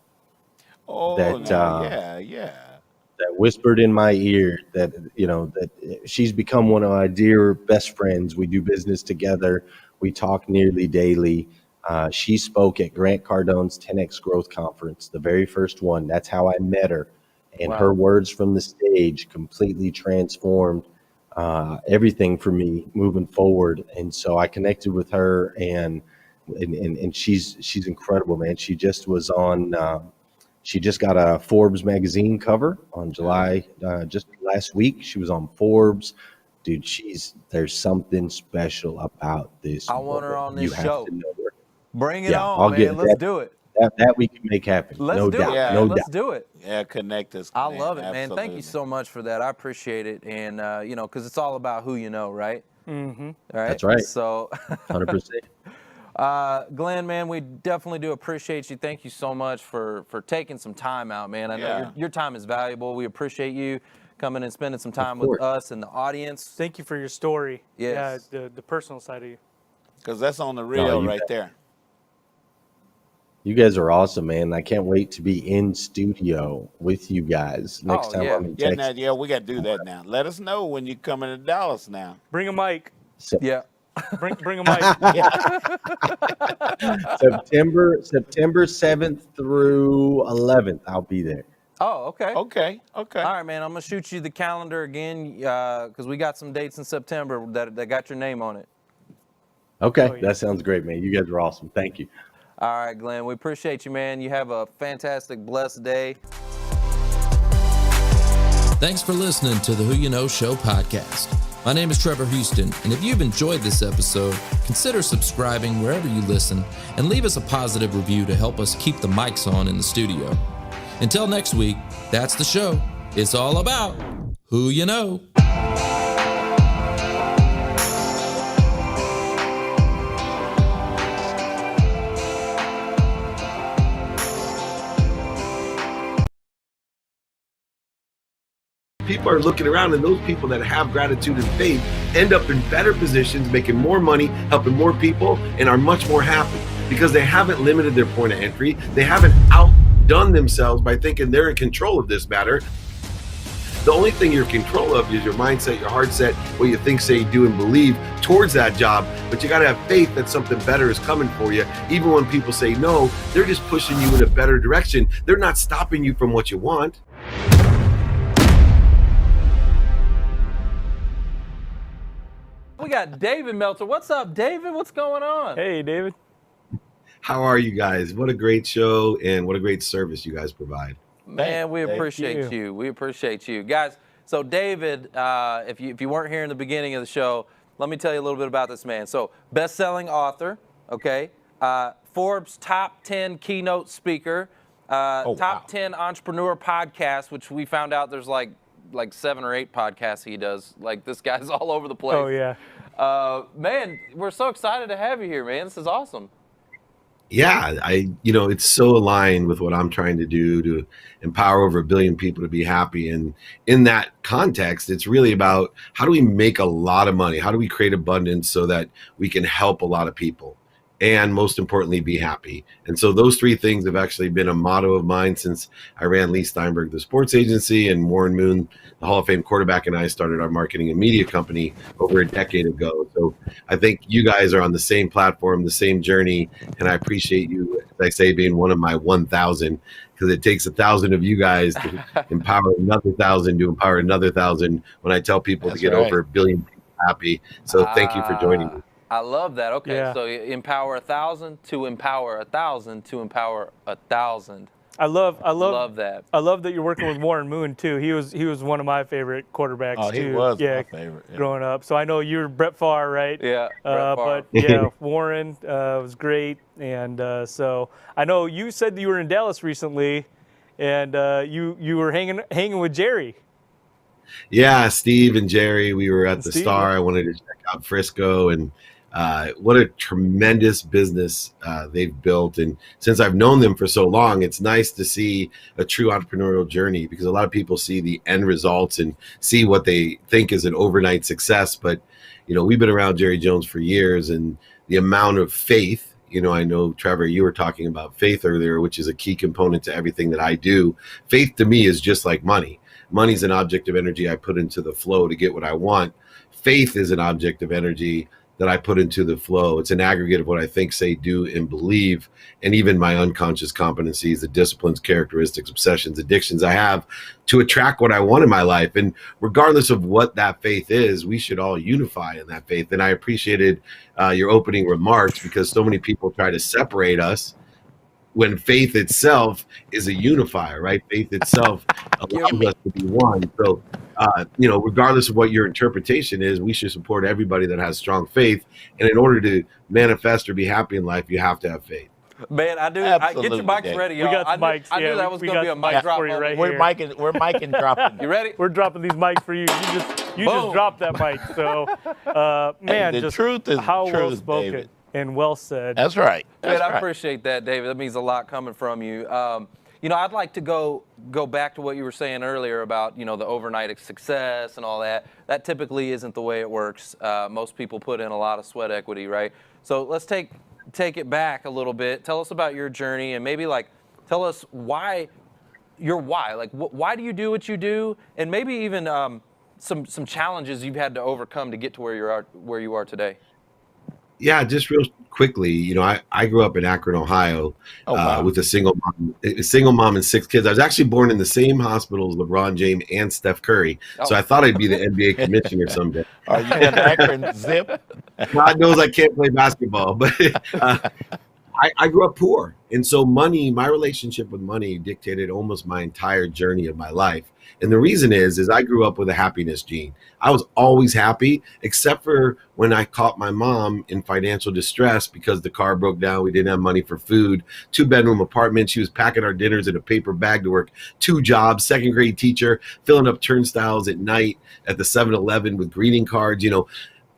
Oh, that whispered in my ear that she's become one of my dear best friends. We do business together. We talk nearly daily. She spoke at Grant Cardone's 10X Growth Conference, the very first one. That's how I met her. And her words from the stage completely transformed everything for me moving forward. And so I connected with her, and and she's incredible, man. She just was on. She just got a Forbes magazine cover on July, just last week. She was on Forbes. Dude, there's something special about this. I want her on this you have show. To know her. Bring it Yeah, on, I'll man. get Let's that. do it. That we can make happen. Let's no do doubt. it. Yeah, No let's doubt. do it. Yeah, connect us. I man. love it, man. Thank you Absolutely. so much for that. I appreciate it. And, because it's all about who you know, right? Mm-hmm. Right? That's right. So, 100%. Glenn, man, we definitely do appreciate you. Thank you so much for taking some time out, man. I know your time is valuable. We appreciate you coming and spending some time with us and the audience. Thank you for your story. Yes. Yeah, the personal side of you. Because that's on the real you right bet. there. You guys are awesome, man. I can't wait to be in studio with you guys next time I'm in Texas. We got to do that now. Let us know when you're coming to Dallas now. Bring a mic. Yeah. Bring a mic. September 7th through 11th, I'll be there. Oh, okay. Okay. All right, man. I'm going to shoot you the calendar again because we got some dates in September that got your name on it. Okay, that sounds great, man. You guys are awesome. Thank you. All right, Glenn. We appreciate you, man. You have a fantastic, blessed day. Thanks for listening to the Who You Know Show podcast. My name is Trevor Houston, and if you've enjoyed this episode, consider subscribing wherever you listen and leave us a positive review to help us keep the mics on in the studio. Until next week, that's the show. It's all about who you know. People are looking around, and those people that have gratitude and faith end up in better positions, making more money, helping more people, and are much more happy because they haven't limited their point of entry. They haven't outdone themselves by thinking they're in control of this matter. The only thing you're in control of is your mindset, your heart set, what you think, say, do, and believe towards that job. But you got to have faith that something better is coming for you. Even when people say no, they're just pushing you in a better direction. They're not stopping you from what you want. We got David Meltzer. What's up, David? What's going on? Hey, David. How are you guys? What a great show and what a great service you guys provide. Man, we appreciate you. We appreciate you. Guys, so David, if you weren't here in the beginning of the show, let me tell you a little bit about this man. So, best-selling author, okay? Forbes top 10 keynote speaker, top 10 entrepreneur podcast, which we found out there's like 7 or 8 podcasts he does. Like, this guy's all over the place. Oh, yeah. Man, we're so excited to have you here, man. This is awesome. Yeah, it's so aligned with what I'm trying to do to empower over 1 billion people to be happy. And in that context, it's really about how do we make a lot of money? How do we create abundance so that we can help a lot of people? And most importantly, be happy. And so those 3 things have actually been a motto of mine since I ran Lee Steinberg, the sports agency, and Warren Moon, the Hall of Fame quarterback, and I started our marketing and media company over a decade ago. So I think you guys are on the same platform, the same journey, and I appreciate you, as I say, being one of my 1,000, because it takes 1,000 of you guys to empower another 1,000 to empower another 1,000 when I tell people to get over 1 billion people happy. So thank you for joining me. I love that. Okay, Yeah. so empower 1,000 to empower 1,000 to empower 1,000. I love that. I love that you're working with Warren Moon too. He was one of my favorite quarterbacks Oh, too. he was yeah, my favorite. Yeah. growing up. So I know you're Brett Favre, right? Yeah, Brett Favre. But yeah, Warren was great, and so I know you said that you were in Dallas recently, and you were hanging with Jerry. Yeah, Steve and Jerry, we were at the Star. I wanted to check out Frisco, and what a tremendous business they've built. And since I've known them for so long, it's nice to see a true entrepreneurial journey, because a lot of people see the end results and see what they think is an overnight success. But, we've been around Jerry Jones for years, and the amount of faith, I know, Trevor, you were talking about faith earlier, which is a key component to everything that I do. Faith to me is just like money. Money's an object of energy I put into the flow to get what I want. Faith is an object of energy that I put into the flow. It's an aggregate of what I think, say, do, and believe, and even my unconscious competencies, the disciplines, characteristics, obsessions, addictions I have to attract what I want in my life. And regardless of what that faith is, we should all unify in that faith. And I appreciated your opening remarks, because so many people try to separate us when faith itself is a unifier, right? Faith itself allows us to be one. So, regardless of what your interpretation is, we should support everybody that has strong faith. And in order to manifest or be happy in life, you have to have faith. Man, I do. Get your mics ready, y'all. We got the mics. I knew that was going to be a mic drop for you right We're here. micing dropping. You ready? We're dropping these mics for you. You just dropped that mic. So, man, the just truth is how well truth, spoken David. and well said. That's right. Man, I appreciate that, David. That means a lot coming from you. I'd like to go back to what you were saying earlier about, the overnight success and all that. That typically isn't the way it works. Most people put in a lot of sweat equity, right? So let's take it back a little bit. Tell us about your journey, and maybe tell us why. Why do you do what you do, and maybe even some challenges you've had to overcome to get to where you are today. Yeah, just real quickly, I grew up in Akron, Ohio, with a single mom and 6 kids. I was actually born in the same hospital as LeBron James and Steph Curry, so I thought I'd be the NBA commissioner someday. Are you an Akron Zip? God knows I can't play basketball, but I grew up poor. And so my relationship with money dictated almost my entire journey of my life. And the reason is I grew up with a happiness gene. I was always happy, except for when I caught my mom in financial distress because the car broke down. We didn't have money for food, 2-bedroom apartment. She was packing our dinners in a paper bag to work 2 jobs, 2nd grade teacher, filling up turnstiles at night at the 7-Eleven with greeting cards,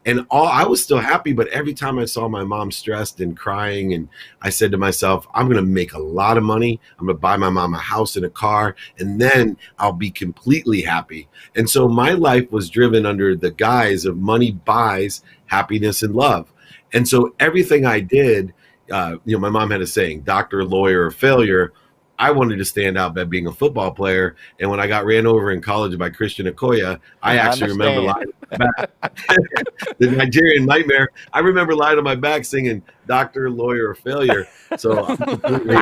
And I was still happy, but every time I saw my mom stressed and crying, and I said to myself, I'm going to make a lot of money. I'm going to buy my mom a house and a car, and then I'll be completely happy. And so my life was driven under the guise of money buys happiness and love. And so everything I did, my mom had a saying, doctor, lawyer, or failure. I wanted to stand out by being a football player. And when I got ran over in college by Christian Okoye, I actually remember lying on my back. The Nigerian nightmare. I remember lying on my back singing doctor, lawyer, or failure. So I'm completely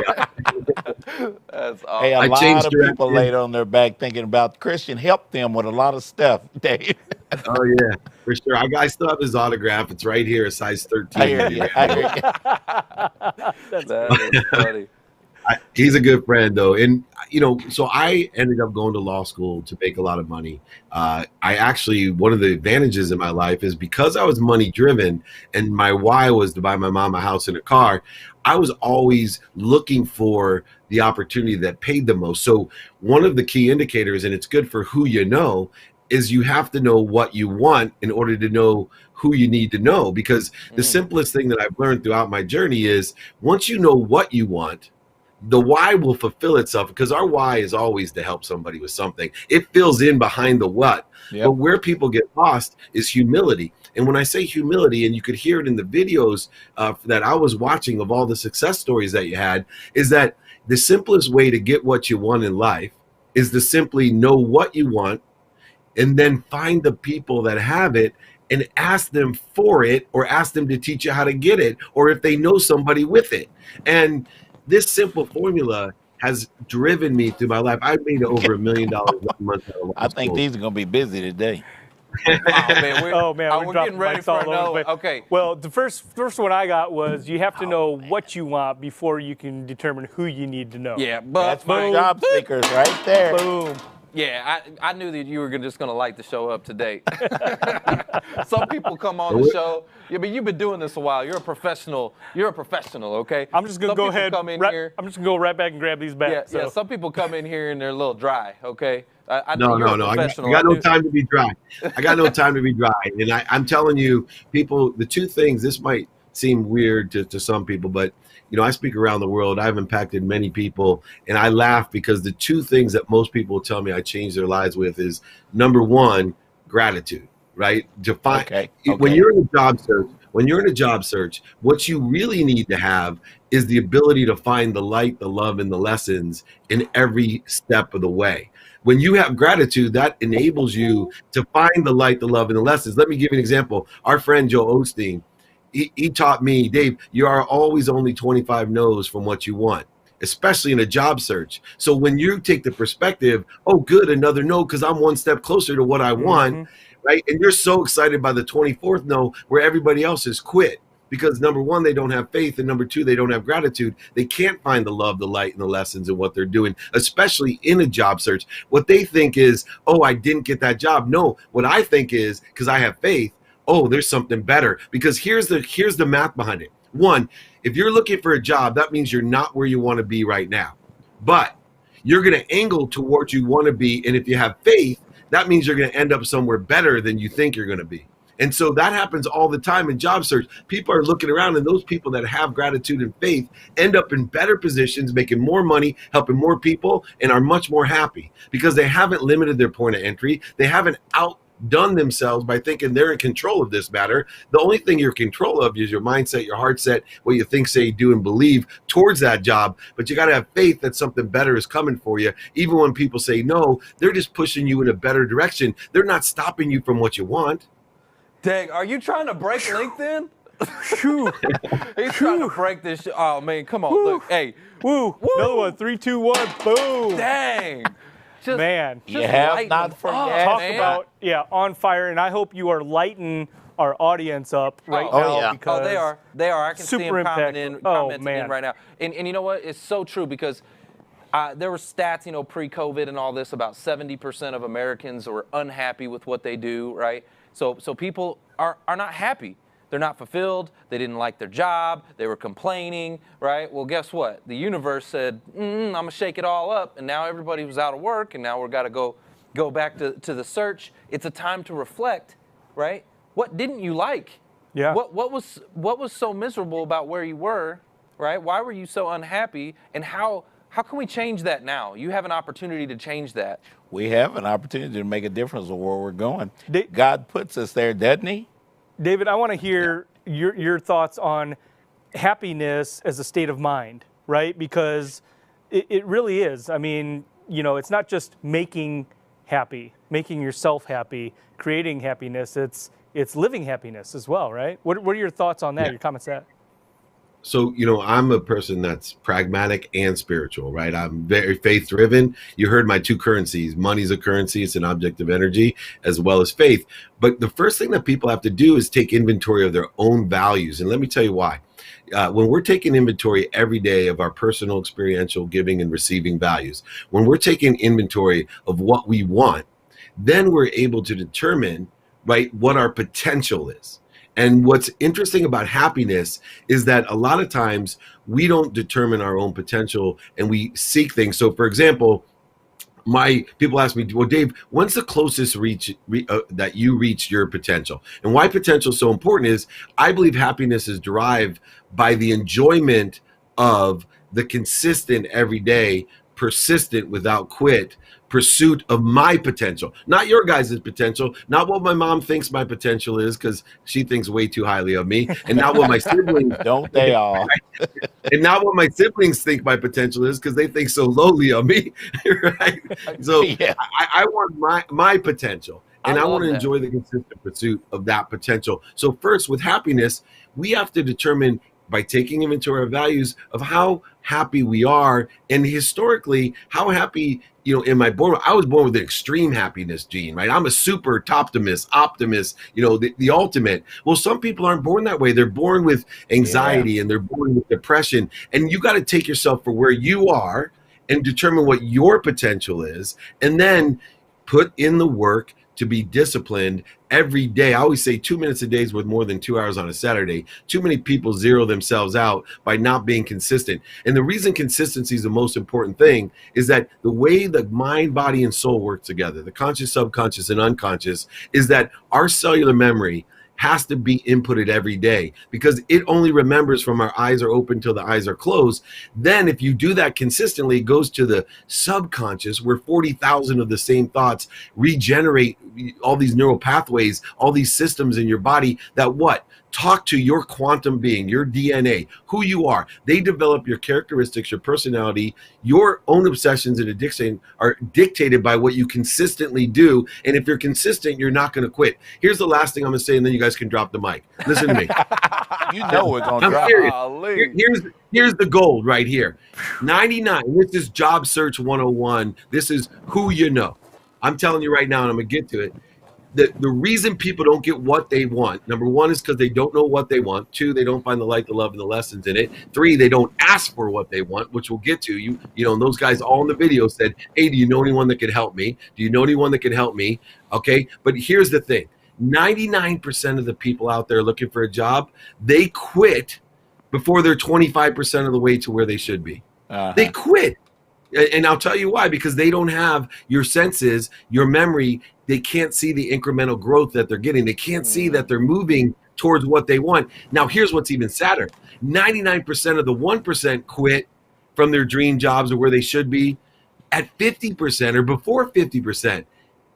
That's awesome. Hey, a lot of people laid on their back thinking about Christian helped them with a lot of stuff, Dave. Oh, yeah, for sure. I still have his autograph. It's right here, a size 13. I hear you. That is funny. He's a good friend, though. And, so I ended up going to law school to make a lot of money. One of the advantages in my life is because I was money driven and my why was to buy my mom a house and a car, I was always looking for the opportunity that paid the most. So one of the key indicators, and it's good for who you know, is you have to know what you want in order to know who you need to know. Because the simplest thing that I've learned throughout my journey is once you know what you want, the why will fulfill itself, because our why is always to help somebody with something. It fills in behind the what. Yep. But where people get lost is humility. And when I say humility, and you could hear it in the videos that I was watching of all the success stories that you had, is that the simplest way to get what you want in life is to simply know what you want and then find the people that have it and ask them for it, or ask them to teach you how to get it, or if they know somebody with it. And this simple formula has driven me through my life. I've made over $1 million 1 month. I think these are going to be busy today. We're getting ready for another. Okay. Well, the first one I got was you have to know what you want before you can determine who you need to know. Yeah, but that's my job seekers right there. Boom. Yeah, I knew that you were just going to light the show up today. Some people come on the show. Yeah, but you've been doing this a while. You're a professional. Okay? I'm just going to go ahead. I'm just going to go right back and grab these back. Yeah, some people come in here and they're a little dry, okay? No. I got no time to be dry. I got no time to be dry. And I'm telling you, people, the two things, this might seem weird to some people, but I speak around the world. I've impacted many people, and I laugh because the two things that most people tell me I change their lives with is, number one, gratitude, right? When you're in a job search, what you really need to have is the ability to find the light, the love, and the lessons in every step of the way. When you have gratitude, that enables you to find the light, the love, and the lessons. Let me give you an example. Our friend Joe Osteen, he taught me, Dave, you are always only 25 no's from what you want, especially in a job search. So when you take the perspective, oh, good, another no, because I'm one step closer to what I want, right? And you're so excited by the 24th no, where everybody else has quit. Because number one, they don't have faith, and number two, they don't have gratitude. They can't find the love, the light, and the lessons in what they're doing, especially in a job search. What they think is, oh, I didn't get that job. No, what I think is, because I have faith, oh, there's something better. Because here's the math behind it. One, if you're looking for a job, that means you're not where you want to be right now. But you're going to angle towards you want to be, and if you have faith, that means you're going to end up somewhere better than you think you're going to be. And so that happens all the time in job search. People are looking around, and those people that have gratitude and faith end up in better positions, making more money, helping more people, and are much more happy because they haven't limited their point of entry. They haven't outdone themselves by thinking they're in control of this matter. The only thing you're in control of is your mindset, your heart set, what you think, say, do, and believe towards that job. But you got to have faith that something better is coming for you. Even when people say no, they're just pushing you in a better direction. They're not stopping you from what you want. Dang, are you trying to break LinkedIn? He's trying to break this shit. Oh, man, come on. Look, hey. Woo. Another one. 3, 2, 1. Boom. Dang. Just, man. You have not forget. Talk about, on fire. And I hope you are lighting our audience up right now. Because they are. They are. I can see them commenting in right now. And you know what? It's so true because there were stats, pre-COVID and all this, about 70% of Americans were unhappy with what they do, right? So people are not happy. They're not fulfilled. They didn't like their job. They were complaining, right? Well, guess what? The universe said, I'm going to shake it all up. And now everybody was out of work, and now we've got to go back to the search. It's a time to reflect, right? What didn't you like? Yeah. What was so miserable about where you were, right? Why were you so unhappy? And how can we change that now? You have an opportunity to change that. We have an opportunity to make a difference of where we're going. God puts us there, doesn't he? David, I want to hear your thoughts on happiness as a state of mind, right? Because it really is. I mean, it's not just making yourself happy, creating happiness. It's living happiness as well, right? What are your thoughts on that, your comments on that? So, I'm a person that's pragmatic and spiritual, right? I'm very faith driven. You heard my two currencies. Money's a currency. It's an object of energy as well as faith. But the first thing that people have to do is take inventory of their own values. And let me tell you why. When we're taking inventory every day of our personal, experiential, giving and receiving values, when we're taking inventory of what we want, then we're able to determine, right, what our potential is. And what's interesting about happiness is that a lot of times we don't determine our own potential and we seek things. So, for example, people ask me, well, Dave, when's the closest that you reach your potential? And why potential is so important is I believe happiness is derived by the enjoyment of the consistent, everyday, persistent, without quit pursuit of my potential, not your guys' potential, not what my mom thinks my potential is because she thinks way too highly of me, and not what my siblings don't they all, and not what my siblings think my potential is because they think so lowly of me, right? So I want my potential, and I want to enjoy the consistent pursuit of that potential. So first, with happiness, we have to determine by taking inventory of values of how happy we are, and historically, how happy, am I born? I was born with an extreme happiness gene, right? I'm a super optimist, the ultimate. Well, some people aren't born that way. They're born with anxiety and they're born with depression. And you got to take yourself for where you are and determine what your potential is, and then put in the work to be disciplined every day. I always say 2 minutes a day is worth more than 2 hours on a Saturday. Too many people zero themselves out by not being consistent. And the reason consistency is the most important thing is that the way the mind, body, and soul work together, the conscious, subconscious, and unconscious, is that our cellular memory has to be inputted every day, because it only remembers from our eyes are open till the eyes are closed. Then if you do that consistently, it goes to the subconscious, where 40,000 of the same thoughts regenerate all these neural pathways, all these systems in your body that talk to your quantum being, your DNA, who you are. They develop your characteristics, your personality. Your own obsessions and addiction are dictated by what you consistently do. And if you're consistent, you're not going to quit. Here's the last thing I'm going to say, and then you guys can drop the mic. Listen to me. You know we're going to drop. Here's the gold right here. 99. This is Job Search 101. This is who you know. I'm telling you right now, and I'm going to get to it. The reason people don't get what they want, number one, is because they don't know what they want. Two, they don't find the light, the love, and the lessons in it. Three, they don't ask for what they want, which we'll get to. You know, and those guys all in the video said, hey, do you know anyone that can help me? Do you know anyone that can help me? Okay, but here's the thing. 99% of the people out there looking for a job, they quit before they're 25% of the way to where they should be. They quit. And I'll tell you why, because they don't have your senses, your memory. They can't see the incremental growth that they're getting. They can't see that they're moving towards what they want. Now, here's what's even sadder. 99% of the 1% quit from their dream jobs or where they should be at 50% or before 50%.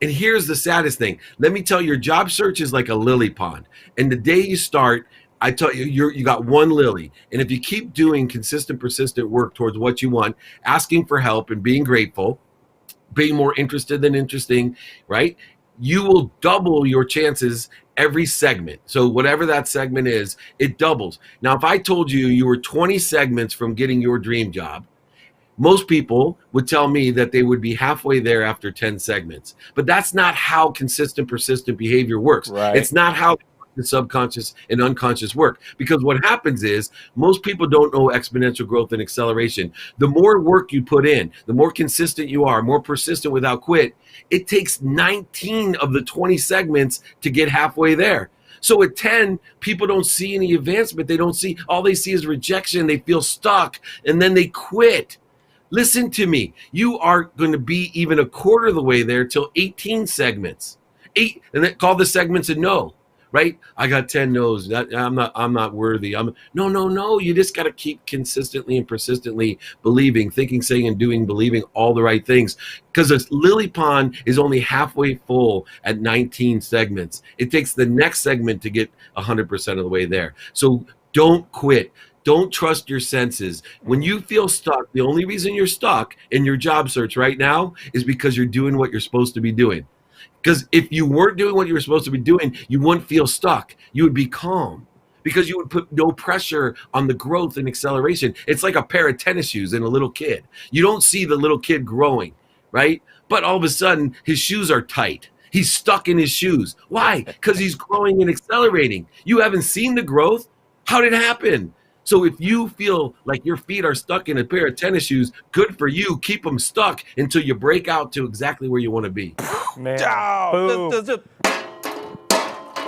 And here's the saddest thing. Let me tell you, your job search is like a lily pond. And the day you start, I tell you, you got one lily. And if you keep doing consistent, persistent work towards what you want, asking for help and being grateful, being more interested than interesting, right? You will double your chances every segment. So whatever that segment is, it doubles. Now, if I told you you were 20 segments from getting your dream job, most people would tell me that they would be halfway there after 10 segments. But that's not how consistent, persistent behavior works. Right. It's not how the subconscious and unconscious work, because what happens is most people don't know exponential growth and acceleration. The more work you put in, the more consistent you are, more persistent without quit, it takes 19 of the 20 segments to get halfway there. So at 10, people don't see any advancement. They don't see, all they see is rejection. They feel stuck, and then they quit. Listen to me. You are going to be even a quarter of the way there till 18 segments. 8, and then call the segments a no. Right? I got 10 no's. I'm not worthy. No. You just got to keep consistently and persistently believing, thinking, saying, and doing, believing all the right things. Because a lily pond is only halfway full at 19 segments. It takes the next segment to get 100% of the way there. So don't quit. Don't trust your senses. When you feel stuck, the only reason you're stuck in your job search right now is because you're doing what you're supposed to be doing. Because if you weren't doing what you were supposed to be doing, you wouldn't feel stuck. You would be calm because you would put no pressure on the growth and acceleration. It's like a pair of tennis shoes in a little kid. You don't see the little kid growing, right? But all of a sudden, his shoes are tight. He's stuck in his shoes. Why? Because he's growing and accelerating. You haven't seen the growth. How did it happen? So if you feel like your feet are stuck in a pair of tennis shoes, good for you. Keep them stuck until you break out to exactly where you want to be. Man. Boom.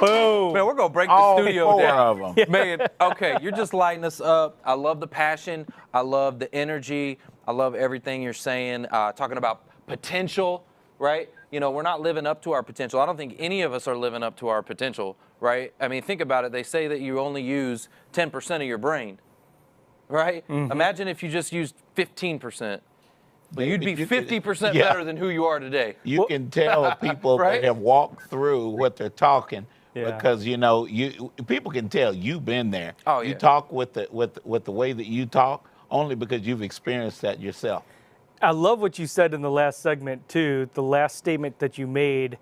Boom. Man, we're going to break the studio down. Man, okay, you're just lighting us up. I love the passion. I love the energy. I love everything you're saying. Talking about potential, right? You know, we're not living up to our potential. I don't think any of us are living up to our potential, right? I mean, think about it. They say that you only use 10% of your brain, right? Mm-hmm. Imagine if you just used 15%. But you'd be 50% better than who you are today. You can tell people right? that have walked through what they're talking because, you know, people can tell you've been there. Oh, yeah. You talk with the way that you talk only because you've experienced that yourself. I love what you said in the last segment, too, the last statement that you made,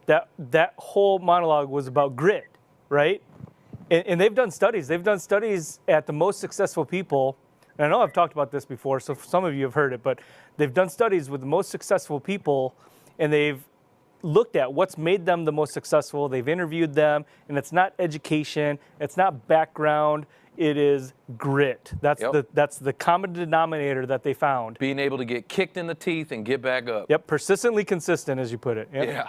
that whole monologue was about grit, right? And they've done studies. They've done studies at the most successful people. And I know I've talked about this before, so some of you have heard it, but they've done studies with the most successful people, and they've looked at what's made them the most successful. They've interviewed them, and it's not education, it's not background, it is grit. That's the common denominator that they found. Being able to get kicked in the teeth and get back up. Yep, persistently consistent, as you put it. Yep.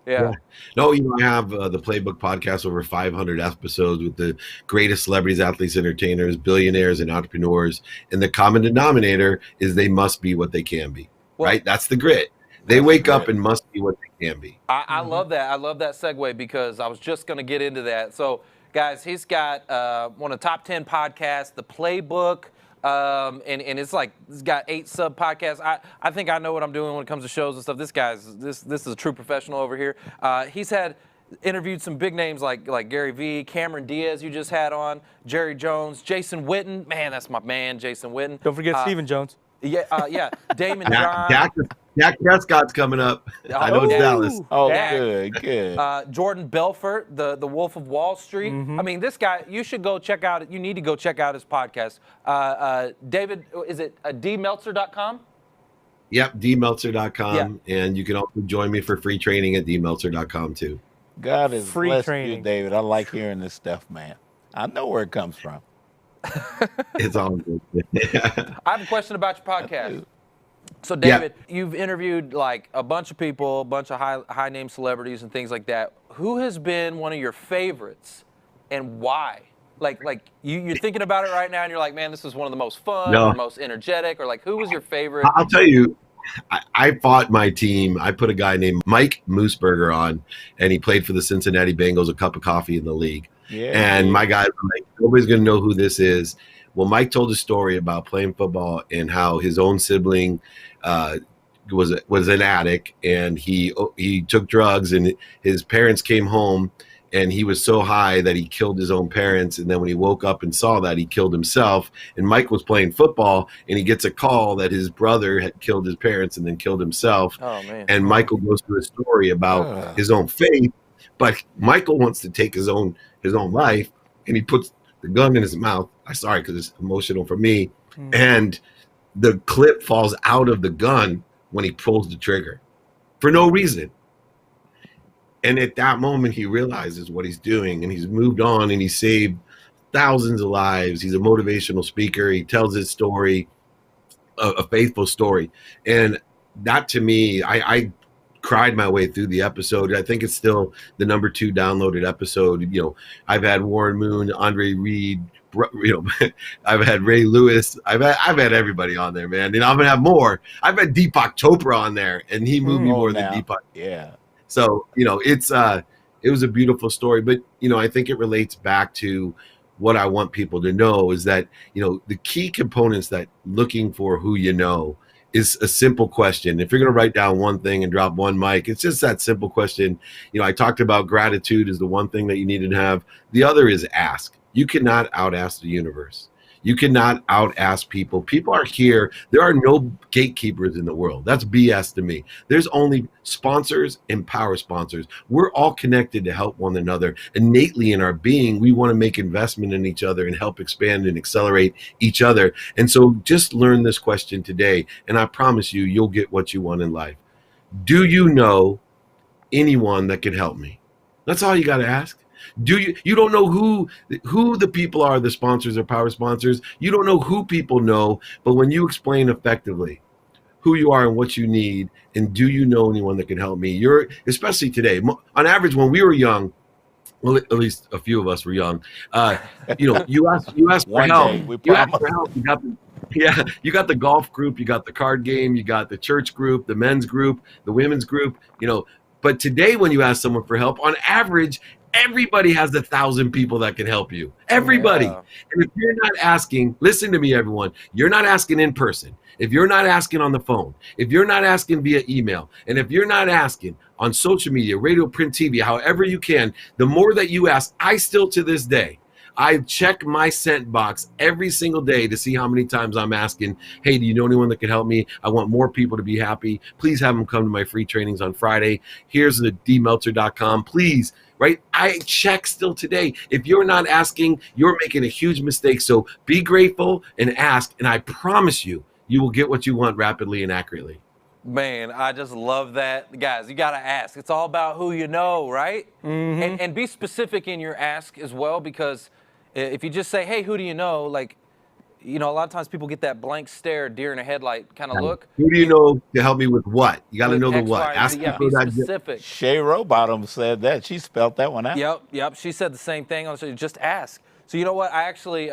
Yeah. No, you know, I have the Playbook podcast, over 500 episodes with the greatest celebrities, athletes, entertainers, billionaires, and entrepreneurs. And the common denominator is they must be what they can be, right? That's the grit. They wake up and must be what they can be. I love that. I love that segue because I was just going to get into that. So, guys, he's got one of the top 10 podcasts, The Playbook, and it's like he's got 8 sub podcasts. I think I know what I'm doing when it comes to shows and stuff. This is a true professional over here. He's interviewed some big names like Gary Vee, Cameron Diaz you just had on, Jerry Jones, Jason Witten. Man, that's my man, Jason Witten. Don't forget Stephen Jones. Yeah, Damon John. Dak Prescott's coming up. I know it's Dallas. Oh, good. Jordan Belfort, the Wolf of Wall Street. I mean, this guy, you should go check out. You need to go check out his podcast. David, is it dmeltzer.com? Yep, dmeltzer.com. Yeah. And you can also join me for free training at dmeltzer.com too. God is blessed you, David. I like hearing this stuff, man. I know where it comes from. It's all good. I have a question about your podcast. So, David, you've interviewed like a bunch of people, a bunch of high name celebrities and things like that. Who has been one of your favorites and why? Like you're thinking about it right now and you're like, man, this is one of the most fun or most energetic, or like, who was your favorite? I'll tell you, I fought my team. I put a guy named Mike Mooseberger on, and he played for the Cincinnati Bengals, a cup of coffee in the league. Yeah, and my guy, like, nobody's going to know who this is. Well, Mike told a story about playing football and how his own sibling was an addict, and he took drugs, and his parents came home, and he was so high that he killed his own parents. And then when he woke up and saw that, he killed himself. And Mike was playing football, and he gets a call that his brother had killed his parents and then killed himself. Oh, man. And Michael goes through a story about his own faith, but Michael wants to take his own life, and he puts the gun in his mouth. I'm sorry, because it's emotional for me. And the clip falls out of the gun when he pulls the trigger for no reason. And at that moment, he realizes what he's doing, and he's moved on, and he saved thousands of lives. He's a motivational speaker. He tells his story, a faithful story. And that, to me, I cried my way through the episode. I think it's still the number 2 downloaded episode. You know, I've had Warren Moon, Andre Reed, you know, I've had Ray Lewis. I've had everybody on there, man. And I'm gonna have more. I've had Deepak Chopra on there, and he moved me more than Deepak. Yeah. So, you know, it was a beautiful story, but, you know, I think it relates back to what I want people to know is that, you know, the key components that looking for who you know is a simple question. If you're going to write down one thing and drop one mic, it's just that simple question. You know, I talked about gratitude is the one thing that you need to have. The other is ask. You cannot out-ask the universe. You cannot out-ask people. People are here. There are no gatekeepers in the world. That's BS to me. There's only sponsors and power sponsors. We're all connected to help one another. Innately in our being, we want to make investment in each other and help expand and accelerate each other. And so just learn this question today, and I promise you, you'll get what you want in life. Do you know anyone that can help me? That's all you got to ask. You don't know who the people are, the sponsors or power sponsors. You don't know who people know, but when you explain effectively who you are and what you need, and do you know anyone that can help me? Especially today, on average, when we were young, well, at least a few of us were young. You know, you ask for help. You ask for help. You got the golf group, you got the card game, you got the church group, the men's group, the women's group. You know, but today, when you ask someone for help, on average, everybody has 1,000 people that can help you. Everybody. Yeah. And if you're not asking, listen to me, everyone, you're not asking in person. If you're not asking on the phone, if you're not asking via email, and if you're not asking on social media, radio, print, TV, however you can, the more that you ask, I still to this day, I check my sent box every single day to see how many times I'm asking, hey, do you know anyone that can help me? I want more people to be happy. Please have them come to my free trainings on Friday. Here's the dmeltzer.com. Please. Right? I check still today. If you're not asking, you're making a huge mistake. So be grateful and ask. And I promise you, you will get what you want rapidly and accurately. Man, I just love that. Guys, you got to ask. It's all about who you know, right? Mm-hmm. And be specific in your ask as well, because if you just say, hey, who do you know? Like, you know, a lot of times people get that blank stare, deer in a headlight kind of look. Who do you know to help me with what? You got to know the what. Ask yeah, be specific. Shay Rowbottom said that. She spelled that one out. Yep. She said the same thing. So just ask. So you know what? I actually,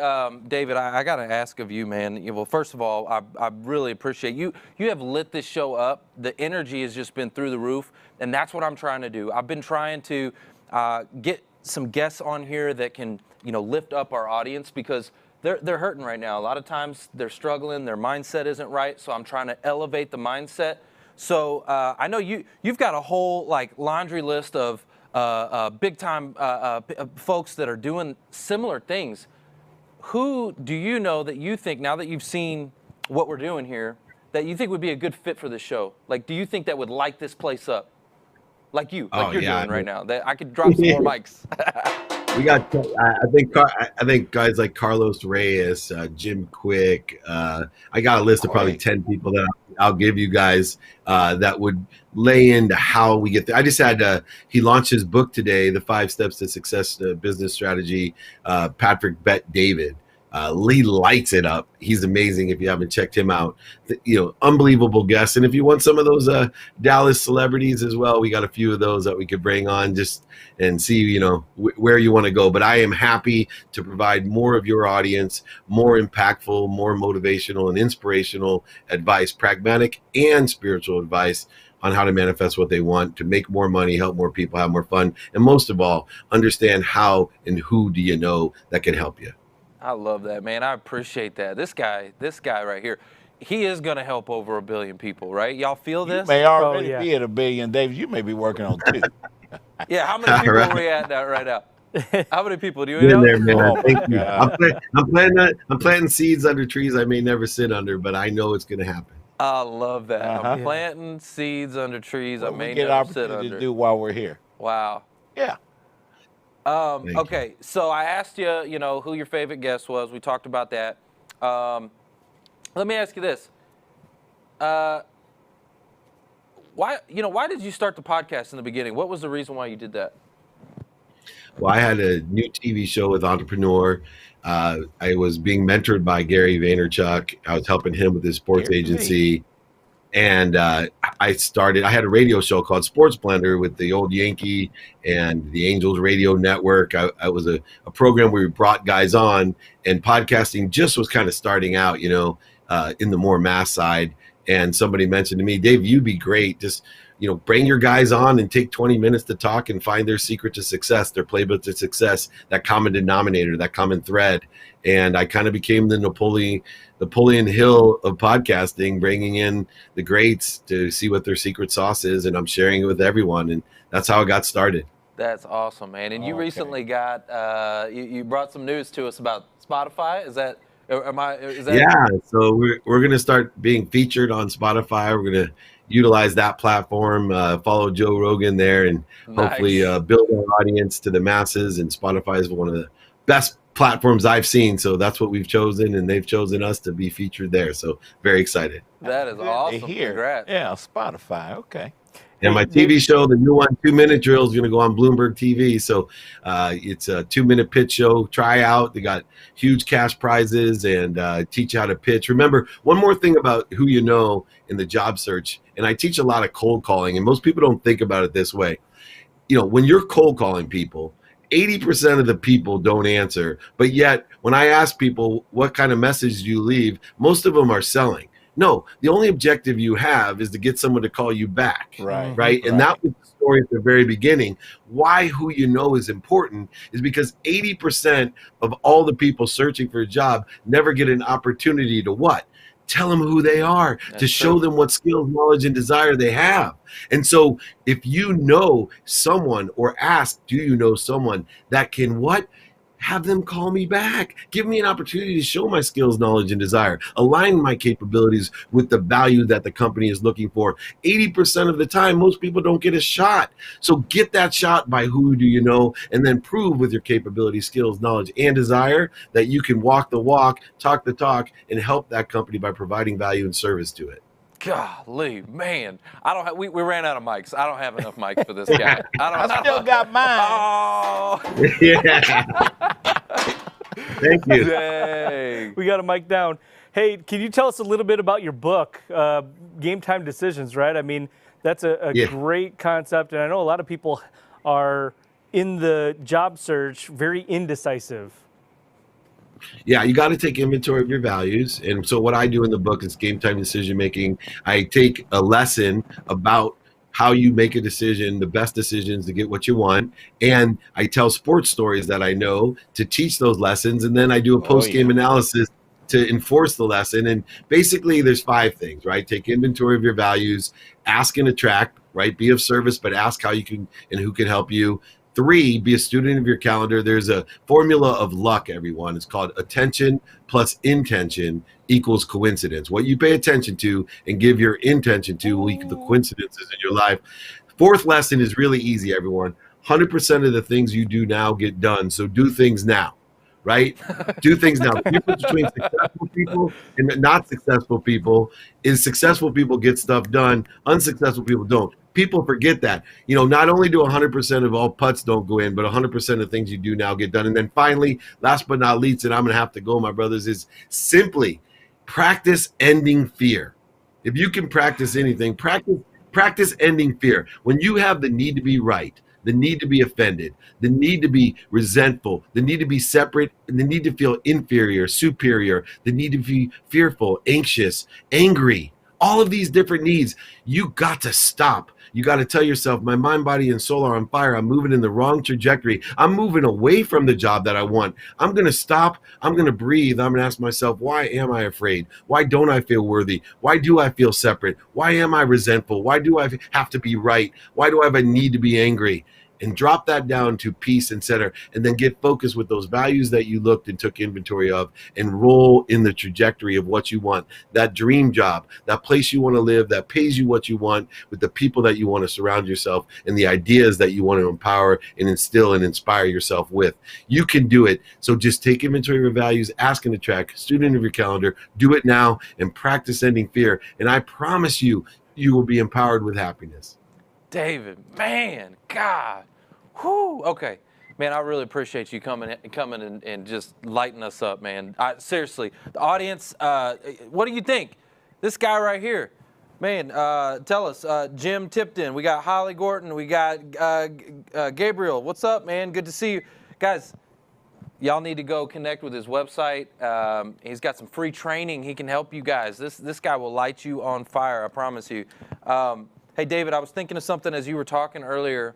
David, I got to ask of you, man. Well, first of all, I really appreciate you. You have lit this show up. The energy has just been through the roof, and that's what I'm trying to do. I've been trying to get some guests on here that can, lift up our audience because they're hurting right now. A lot of times they're struggling. Their mindset isn't right. So I'm trying to elevate the mindset. So I know you've got a whole laundry list of big time folks that are doing similar things. Who do you know that you think, now that you've seen what we're doing here, that you think would be a good fit for the show? Like, do you think that would light this place up? Like you're doing right now. That I could drop some more mics. We got, I think guys like Carlos Reyes, Jim Quick. I got a list of probably 10 people that I'll give you guys that would lay into how we get there. I just had, he launched his book today, The 5 Steps to Success Business Strategy, Patrick Bet David. Lee lights it up. He's amazing if you haven't checked him out. Unbelievable guest. And if you want some of those Dallas celebrities as well, we got a few of those that we could bring on just and see, where you want to go. But I am happy to provide more of your audience, more impactful, more motivational and inspirational advice, pragmatic and spiritual advice on how to manifest what they want, to make more money, help more people, have more fun, and most of all, understand how and who do you know that can help you. I love that, man. I appreciate that. This guy right here, he is going to help over 1 billion people, right? Y'all feel this? You may already be at 1 billion, David. You may be working on 2. Yeah, how many people are we at right now? How many people do you know? There, man. Thank you. I'm planting seeds under trees I may never sit under, but I know it's going to happen. I love that. I'm planting seeds under trees I may get never sit opportunity under. to do while we're here. Wow. Yeah. Okay, so I asked you, who your favorite guest was. We talked about that. Let me ask you this. Why did you start the podcast in the beginning? What was the reason why you did that? Well, I had a new TV show with Entrepreneur. I was being mentored by Gary Vaynerchuk. I was helping him with his sports agency. And I had a radio show called Sports Blender with the old Yankee and the Angels Radio Network. I was a program where we brought guys on, and podcasting just was kind of starting out, in the more mass side. And somebody mentioned to me, Dave, you'd be great. Just, bring your guys on and take 20 minutes to talk and find their secret to success, their playbook to success, that common denominator, that common thread. And I kind of became the Napoleon Hill of podcasting, bringing in the greats to see what their secret sauce is, and I'm sharing it with everyone, and that's how I got started. That's awesome, man. And you recently got you brought some news to us about Spotify. Is that? Yeah. So we're gonna start being featured on Spotify. We're gonna utilize that platform, follow Joe Rogan there, and hopefully build our audience to the masses. And Spotify is one of the best platforms I've seen, so that's what we've chosen, and they've chosen us to be featured there. So very excited. That is awesome. Congrats. Yeah, Spotify. Okay. And my TV show, the new one, 2 Minute Drill, is going to go on Bloomberg TV. So it's a 2-minute pitch show. Try out. They got huge cash prizes and teach you how to pitch. Remember, one more thing about who you know in the job search, and I teach a lot of cold calling, and most people don't think about it this way. When you're cold calling people, 80% of the people don't answer. But yet, when I ask people, what kind of message do you leave, most of them are selling. No, the only objective you have is to get someone to call you back. Right. And that was the story at the very beginning. Why who you know is important is because 80% of all the people searching for a job never get an opportunity to what? Tell them who they are, to show them what skills, knowledge, and desire they have. And so if you know someone, or ask, do you know someone that can what? Have them call me back. Give me an opportunity to show my skills, knowledge, and desire. Align my capabilities with the value that the company is looking for. 80% of the time, most people don't get a shot. So get that shot by who do you know, and then prove with your capabilities, skills, knowledge, and desire that you can walk the walk, talk the talk, and help that company by providing value and service to it. Golly, man. We ran out of mics. I don't have enough mics for this guy. I still got mine. Oh. Yeah. Thank you. Dang. We got a mic down. Hey, can you tell us a little bit about your book, Game Time Decisions, right? I mean, that's a great concept, and I know a lot of people are in the job search very indecisive. yeah, you got to take inventory of your values. And so what I do in the book is game time decision making. I take a lesson about how you make a decision, the best decisions to get what you want. And I tell sports stories that I know to teach those lessons. And then I do a post-game analysis to enforce the lesson. And basically there's 5 things, right? Take inventory of your values, ask and attract, right? Be of service, but ask how you can and who can help you. 3, be a student of your calendar. There's a formula of luck, everyone. It's called attention plus intention equals coincidence. What you pay attention to and give your intention to will equal the coincidences in your life. 4th lesson is really easy, everyone. 100% of the things you do now get done. So do things now, right? Do things now. The difference between successful people and not successful people is successful people get stuff done. Unsuccessful people don't. People forget that. You know, not only do 100% of all putts don't go in, but 100% of things you do now get done. And then finally, last but not least, and I'm going to have to go, my brothers, is simply practice ending fear. If you can practice anything, practice ending fear. When you have the need to be right, the need to be offended, the need to be resentful, the need to be separate, and the need to feel inferior, superior, the need to be fearful, anxious, angry, all of these different needs, you got to stop. You got to tell yourself, my mind, body, and soul are on fire. I'm moving in the wrong trajectory. I'm moving away from the job that I want. I'm going to stop. I'm going to breathe. I'm going to ask myself, why am I afraid? Why don't I feel worthy? Why do I feel separate? Why am I resentful? Why do I have to be right? Why do I have a need to be angry? And drop that down to peace and center, and then get focused with those values that you looked and took inventory of, and roll in the trajectory of what you want, that dream job, that place you want to live, that pays you what you want, with the people that you want to surround yourself, and the ideas that you want to empower and instill and inspire yourself with. You can do it. So just take inventory of your values, ask and attract, student of your calendar, do it now, and practice ending fear. And I promise you, you will be empowered with happiness. David, man, God, whoo. Okay, man, I really appreciate you coming and just lighting us up, man. Seriously, the audience, what do you think? This guy right here, man, tell us, Jim Tipton, we got Holly Gorton, we got Gabriel. What's up, man? Good to see you. Guys, y'all need to go connect with his website. He's got some free training. He can help you guys. This guy will light you on fire, I promise you. Hey, David, I was thinking of something as you were talking earlier.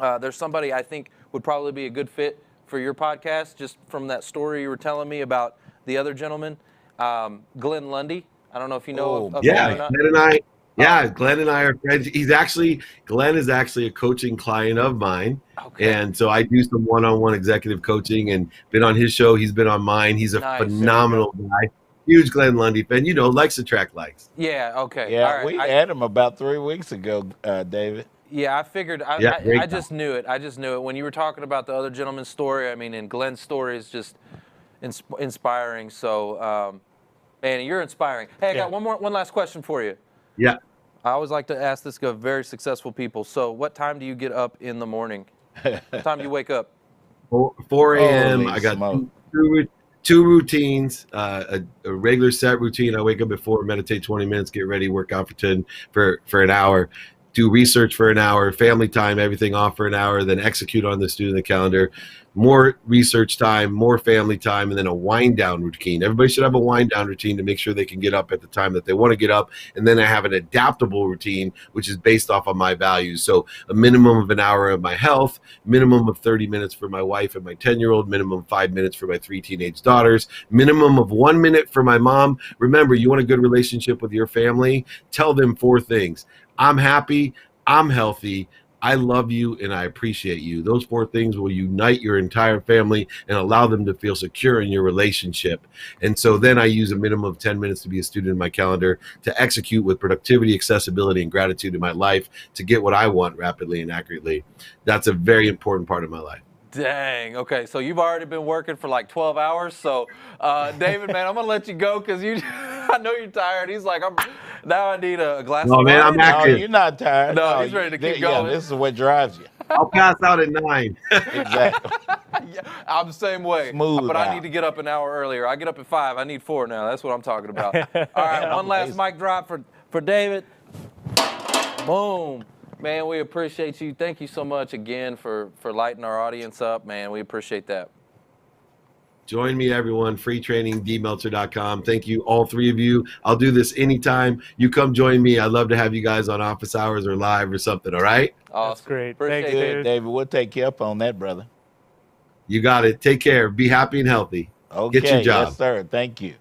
There's somebody I think would probably be a good fit for your podcast, just from that story you were telling me about the other gentleman, Glenn Lundy. I don't know if you know of him or not. Glenn and I are friends. Glenn is actually a coaching client of mine. Okay. And so I do some one-on-one executive coaching and been on his show. He's been on mine. He's a phenomenal guy. Huge Glenn Lundy fan, likes to track likes. Yeah, okay. Yeah, all right. We had him about 3 weeks ago, David. Yeah, I figured. I just knew it. I just knew it. When you were talking about the other gentleman's story, I mean, and Glenn's story is just inspiring. So, man, you're inspiring. Hey, I got one last question for you. Yeah. I always like to ask this of very successful people. So, what time do you get up in the morning? What time do you wake up? 4 a.m. I got two routines, a regular set routine. I wake up at 4, meditate 20 minutes, get ready, work out for an hour, do research for an hour, family time, everything off for an hour, then execute on the student calendar, more research time, more family time, and then a wind down routine. Everybody should have a wind down routine to make sure they can get up at the time that they want to get up. And then I have an adaptable routine, which is based off of my values. So a minimum of an hour of my health, minimum of 30 minutes for my wife and my 10-year-old, minimum of 5 minutes for my 3 teenage daughters, minimum of 1 minute for my mom. Remember, you want a good relationship with your family? Tell them 4 things. I'm happy, I'm healthy, I love you, and I appreciate you. Those 4 things will unite your entire family and allow them to feel secure in your relationship. And so then I use a minimum of 10 minutes to be a student in my calendar to execute with productivity, accessibility, and gratitude in my life to get what I want rapidly and accurately. That's a very important part of my life. Dang. Okay, so you've already been working for like 12 hours. So, David, man, I'm gonna let you go because I know you're tired. He's like, now I need a glass of wine. Man, I'm active. No, you're not tired. No, he's ready to keep going. Yeah, this is what drives you. I'll pass out at 9. Exactly. Yeah, I'm the same way. Smooth but out. I need to get up an hour earlier. I get up at 5. I need 4 now. That's what I'm talking about. All right, one last mic drop for David. Boom. Man, we appreciate you. Thank you so much again for lighting our audience up, man. We appreciate that. Join me, everyone. Free training, dmeltzer.com. Thank you, all three of you. I'll do this anytime. You come join me. I'd love to have you guys on office hours or live or something, all right? Awesome. That's great. Appreciate it, David. We'll take you up on that, brother. You got it. Take care. Be happy and healthy. Okay. Get your job. Yes, sir. Thank you.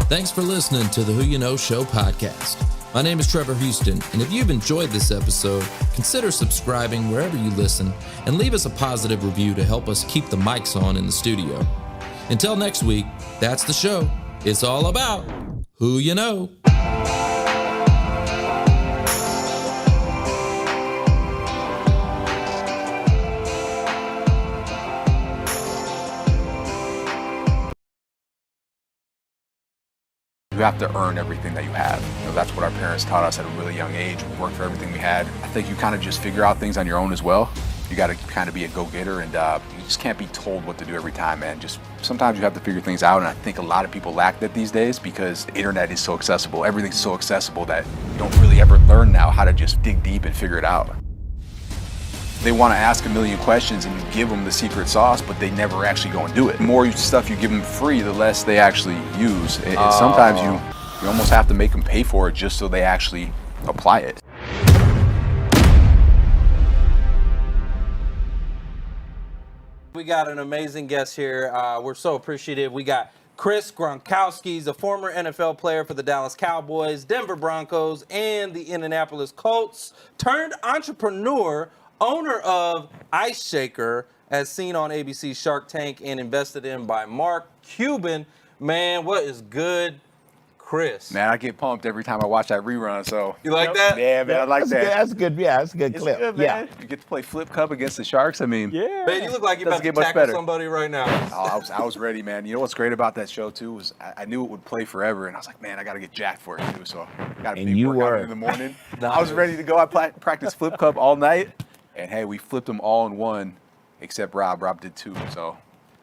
Thanks for listening to the Who You Know Show podcast. My name is Trevor Houston, and if you've enjoyed this episode, consider subscribing wherever you listen and leave us a positive review to help us keep the mics on in the studio. Until next week, that's the show. It's all about Who You Know. You have to earn everything that you have. You know, that's what our parents taught us at a really young age. We worked for everything we had. I think you kind of just figure out things on your own as well. You got to kind of be a go-getter, and you just can't be told what to do every time, man. Just sometimes you have to figure things out, and I think a lot of people lack that these days because the internet is so accessible. Everything's so accessible that you don't really ever learn now how to just dig deep and figure it out. They want to ask a million questions and you give them the secret sauce, but they never actually go and do it. The more stuff you give them free, the less they actually use. And sometimes you almost have to make them pay for it just so they actually apply it. We got an amazing guest here. We're so appreciative. We got Chris Gronkowski. He's a former NFL player for the Dallas Cowboys, Denver Broncos, and the Indianapolis Colts, turned entrepreneur, owner of Ice Shaker, as seen on ABC Shark Tank and invested in by Mark Cuban. Man, what is good, Chris? Man, I get pumped every time I watch that rerun, so. You like that? Yeah, man, I like that. That's good. Yeah, that's a good clip. Good, man. You get to play Flip Cup against the Sharks. I mean, yeah. Man, you look like you're about to tackle somebody right now. I was ready, man. You know what's great about that show, too, was I knew it would play forever, and I was like, man, I got to get jacked for it, too, so I got a big workout in the morning. I was ready to go. I practiced Flip Cup all night. And hey, we flipped them all in one, except Rob. Rob did two, so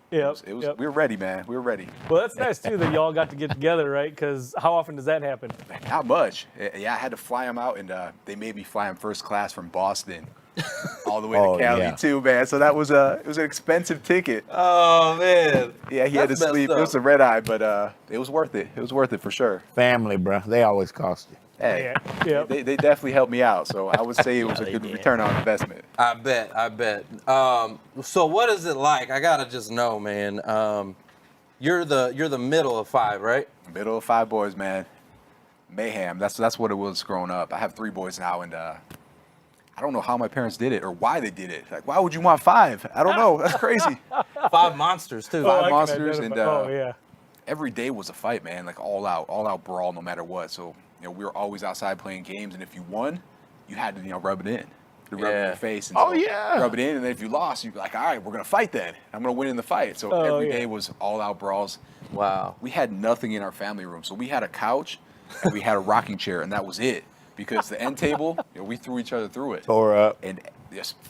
it was. We were ready, man. We were ready. Well, that's nice too that y'all got to get together, right? Because how often does that happen? Not much. Yeah, I had to fly them out, and they made me fly them first class from Boston all the way to Cali too, man. So that was it was an expensive ticket. Oh man. Yeah, he had to sleep. It was a red eye, but it was worth it. It was worth it for sure. Family, bro. They always cost you. Hey, they definitely helped me out, so I would say it was a good return on investment. I bet. So what is it like? I gotta just know, man. You're the middle of five, right? Middle of five boys, man. Mayhem. That's what it was growing up. I have 3 boys now, and I don't know how my parents did it or why they did it. Like, why would you want 5? I don't know. That's crazy. 5 monsters too. 5 monsters, and every day was a fight, man. Like all out brawl, no matter what. So. You know, we were always outside playing games, and if you won, you had to, rub it in. You rub it in your face. And rub it in, and then if you lost, you'd be like, all right, we're going to fight then. I'm going to win in the fight. So every day was all-out brawls. Wow. We had nothing in our family room. So we had a couch, and we had a rocking chair, and that was it. Because the end table, we threw each other through it. Tore up. And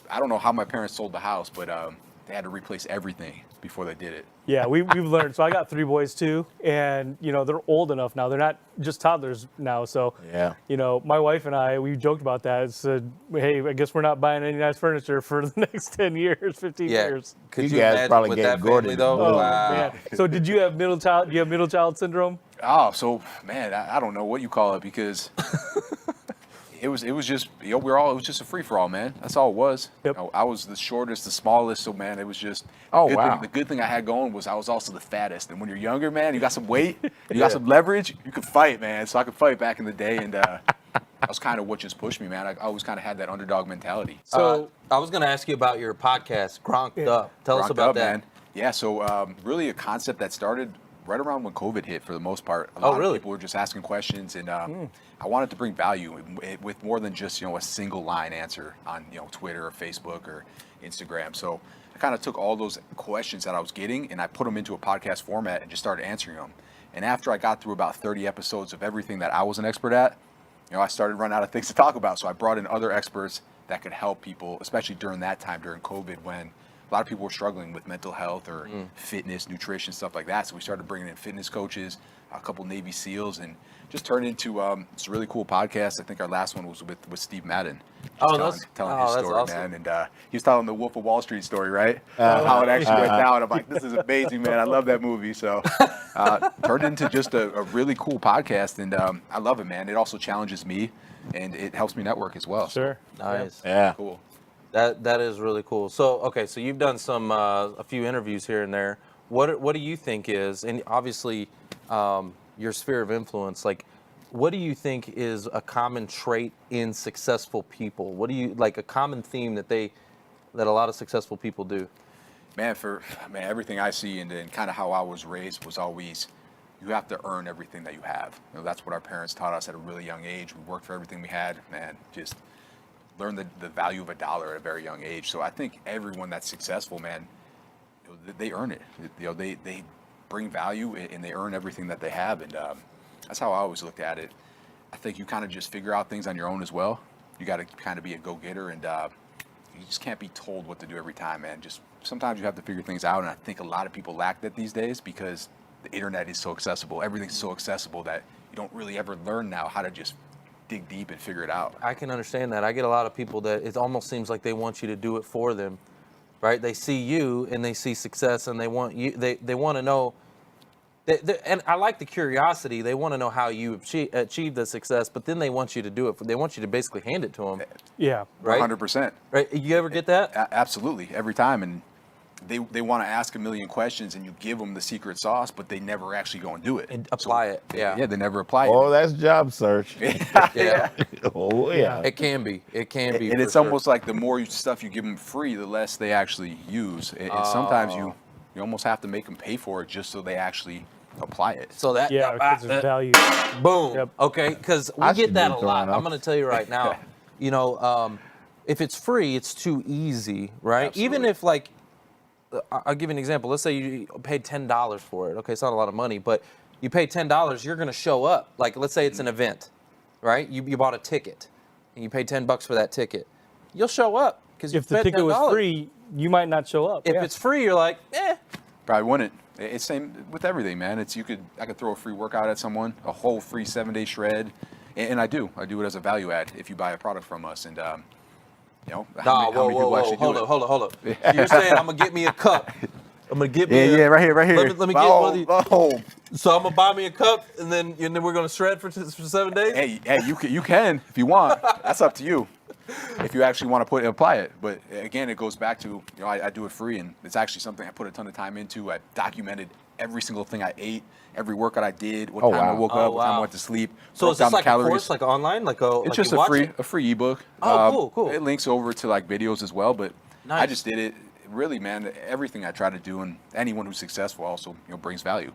I don't know how my parents sold the house, but they had to replace everything before they did it. Yeah, we've learned. So I got 3 boys too, and they're old enough now. They're not just toddlers now. So my wife and I, we joked about that. Said, hey, I guess we're not buying any nice furniture for the next 10 years, 15 years. Could you guys probably get family though? Oh, wow. So did you have middle child? Do you have middle child syndrome? Oh, so man, I don't know what you call it because. It was just it was just a free for all, man. That's all it was. Yep. I was the shortest, the smallest, so man, it was just. The good thing I had going was I was also the fattest, and when you're younger, man, you got some weight, you got some leverage, you could fight, man. So I could fight back in the day, and that was kind of what just pushed me, man. I always kind of had that underdog mentality. So I was going to ask you about your podcast, Gronked Up. Tell us about that. Man. Yeah, so really a concept that started right around when COVID hit for the most part. A lot of people were just asking questions, and I wanted to bring value with more than just a single line answer on Twitter or Facebook or Instagram. So I kind of took all those questions that I was getting and I put them into a podcast format and just started answering them. And after I got through about 30 episodes of everything that I was an expert at, I started running out of things to talk about. So I brought in other experts that could help people, especially during that time, during COVID, when a lot of people were struggling with mental health or fitness, nutrition, stuff like that. So we started bringing in fitness coaches, a couple Navy SEALs, and just turned into it's a really cool podcast. I think our last one was with Steve Madden. Telling his story, awesome. man. And he was telling the Wolf of Wall Street story, right? How it actually went down. I'm like, this is amazing, man. I love that movie. So turned into just a really cool podcast, and I love it, man. It also challenges me, and it helps me network as well. Sure. Nice. Yeah. Cool. That is really cool. So okay, so you've done some a few interviews here and there. What do you think is, and obviously your sphere of influence, like what do you think is a common trait in successful people? What do you like a common theme that a lot of successful people do? Man, everything I see and kind of how I was raised was always, you have to earn everything that you have. You know, that's what our parents taught us at a really young age. We worked for everything we had, man, just learn the value of a dollar at a very young age. So I think everyone that's successful, man, you know, they earn it. You know, they bring value and they earn everything that they have. And that's how I always looked at it. I think you kind of just figure out things on your own as well. You got to kind of be a go-getter, and you just can't be told what to do every time, man. Just sometimes you have to figure things out, and I think a lot of people lack that these days because the internet is so accessible. Everything's so accessible that you don't really ever learn now how to just dig deep and figure it out. I can understand that. I get a lot of people that it almost seems like they want you to do it for them, right? They see you and they see success, and they want you. They want to know. And I like the curiosity. They want to know how you achieve the success, but then they want you to do it. They want you to basically hand it to them. Yeah, right. 100%. Right? You ever get that? Absolutely, every time. And they want to ask a million questions, and you give them the secret sauce, but they never actually go and do it and apply it. Yeah, they never apply it. Oh, that's job search. Yeah. Oh yeah. It can be. And it's almost like the more stuff you give them free, the less they actually use. And sometimes you almost have to make them pay for it just so they actually apply it. So that because there's value. Boom. Yep. Okay, because we get that a lot. I'm going to tell you right now. You know, if it's free, it's too easy, right? Absolutely. Even if like, I'll give you an example. Let's say you paid $10 for it. Okay, it's not a lot of money, but you pay $10, you're going to show up. Like, let's say it's an event, right? You bought a ticket, and you paid $10 for that ticket. You'll show up because if the ticket was free, you might not show up. If it's free, you're like, Probably wouldn't. It's same with everything, man. I could throw a free workout at someone, a whole free 7-day shred, and I do it as a value add if you buy a product from us, and you know, how many people actually do it? Hold up. You're saying I'm gonna get me a cup. I'm gonna get me right here. Let me get one of these. So I'm gonna buy me a cup, and then we're gonna shred for 7 days. Hey, you can if you want. That's up to you. If you actually want to apply it. But again, it goes back to, you know, I do it free, and it's actually something I put a ton of time into. I documented every single thing I ate, every workout I did, what time I woke up, what time I went to sleep. So is this like a course, like online, It's just a free ebook. Oh, cool. It links over to like videos as well, but nice. I just did it. Really, man, everything I try to do, and anyone who's successful also, you know, brings value.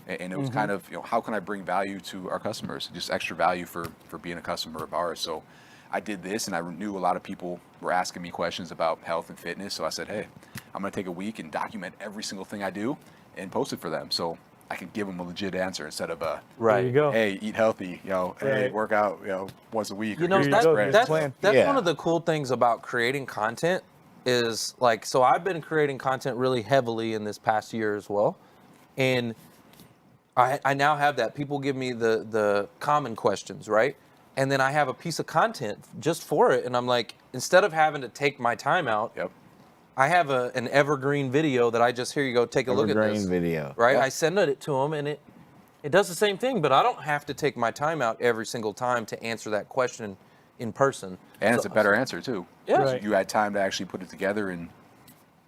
And it was kind of, you know, how can I bring value to our customers? Just extra value for being a customer of ours. So I did this, and I knew a lot of people were asking me questions about health and fitness. So I said, hey, I'm going to take a week and document every single thing I do and post it for them. So I could give them a legit answer instead of there you go. Hey, eat healthy, you know, hey, work out, you know, once a week. You know, that's one of the cool things about creating content is like, so I've been creating content really heavily in this past year as well. And I now have that. People give me the common questions, right? And then I have a piece of content just for it. And I'm like, instead of having to take my time out, I have an evergreen video that I just, here you go, take a look at this. Evergreen video. Right? I send it to them, and it does the same thing, but I don't have to take my time out every single time to answer that question in person. And it's a better answer, too. Yeah. Right. You had time to actually put it together, and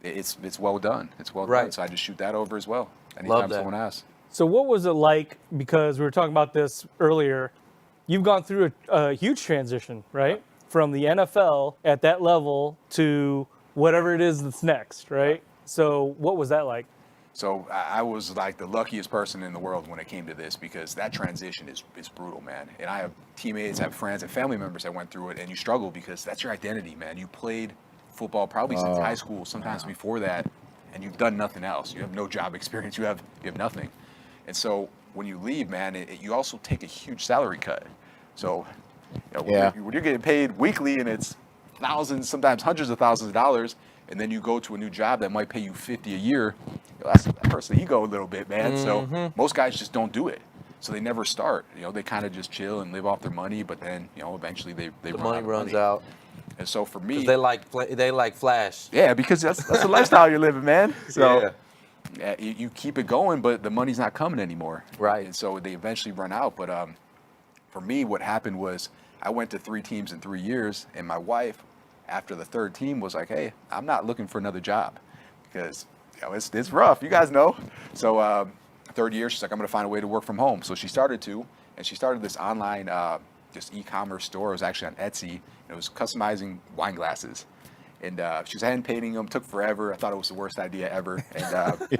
it's well done. It's well done. So I just shoot that over as well anytime someone asks. So what was it like, because we were talking about this earlier, you've gone through a huge transition, right? From the NFL at that level to whatever it is that's next, right? So what was that like? So I was like the luckiest person in the world when it came to this, because that transition is brutal, man. And I have teammates, I have friends and family members that went through it, and you struggle because that's your identity, man. You played football probably since high school, sometimes before that, and you've done nothing else. You have no job experience. You have nothing. And so when you leave, man, you also take a huge salary cut. So when you're getting paid weekly and it's thousands, sometimes hundreds of thousands of dollars, and then you go to a new job that might pay you $50 a year. That's that person's ego a little bit, man. So most guys just don't do it. So they never start. They kind of just chill and live off their money, but then eventually they The run money out of runs money. out. And so for me, They like flash. yeah, because that's the lifestyle you're living, man. So yeah, you keep it going, but the money's not coming anymore. Right. And so they eventually run out. But for me, what happened was I went to 3 teams in 3 years, and my wife, after the 3rd team, was like, "Hey, I'm not looking for another job because it's rough. You guys know." So 3rd year, she's like, "I'm going to find a way to work from home." So she started this online this e-commerce store. It was actually on Etsy. And it was customizing wine glasses. And she was hand painting them, took forever. I thought it was the worst idea ever. And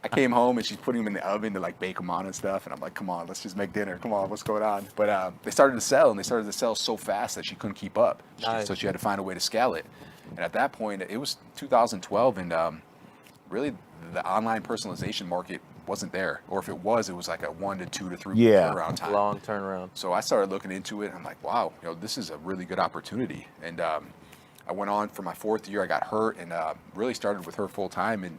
I came home and she's putting them in the oven to like bake them on and stuff. And I'm like, come on, let's just make dinner. Come on, what's going on? But they started to sell, and they started to sell so fast that she couldn't keep up. Nice. So she had to find a way to scale it. And at that point, it was 2012, and really the online personalization market wasn't there. Or if it was like a 1 to 2 to 3 week turnaround time. Long turnaround. So I started looking into it. And I'm like, wow, this is a really good opportunity. And I went on for my 4th year. I got hurt and really started with her full time. And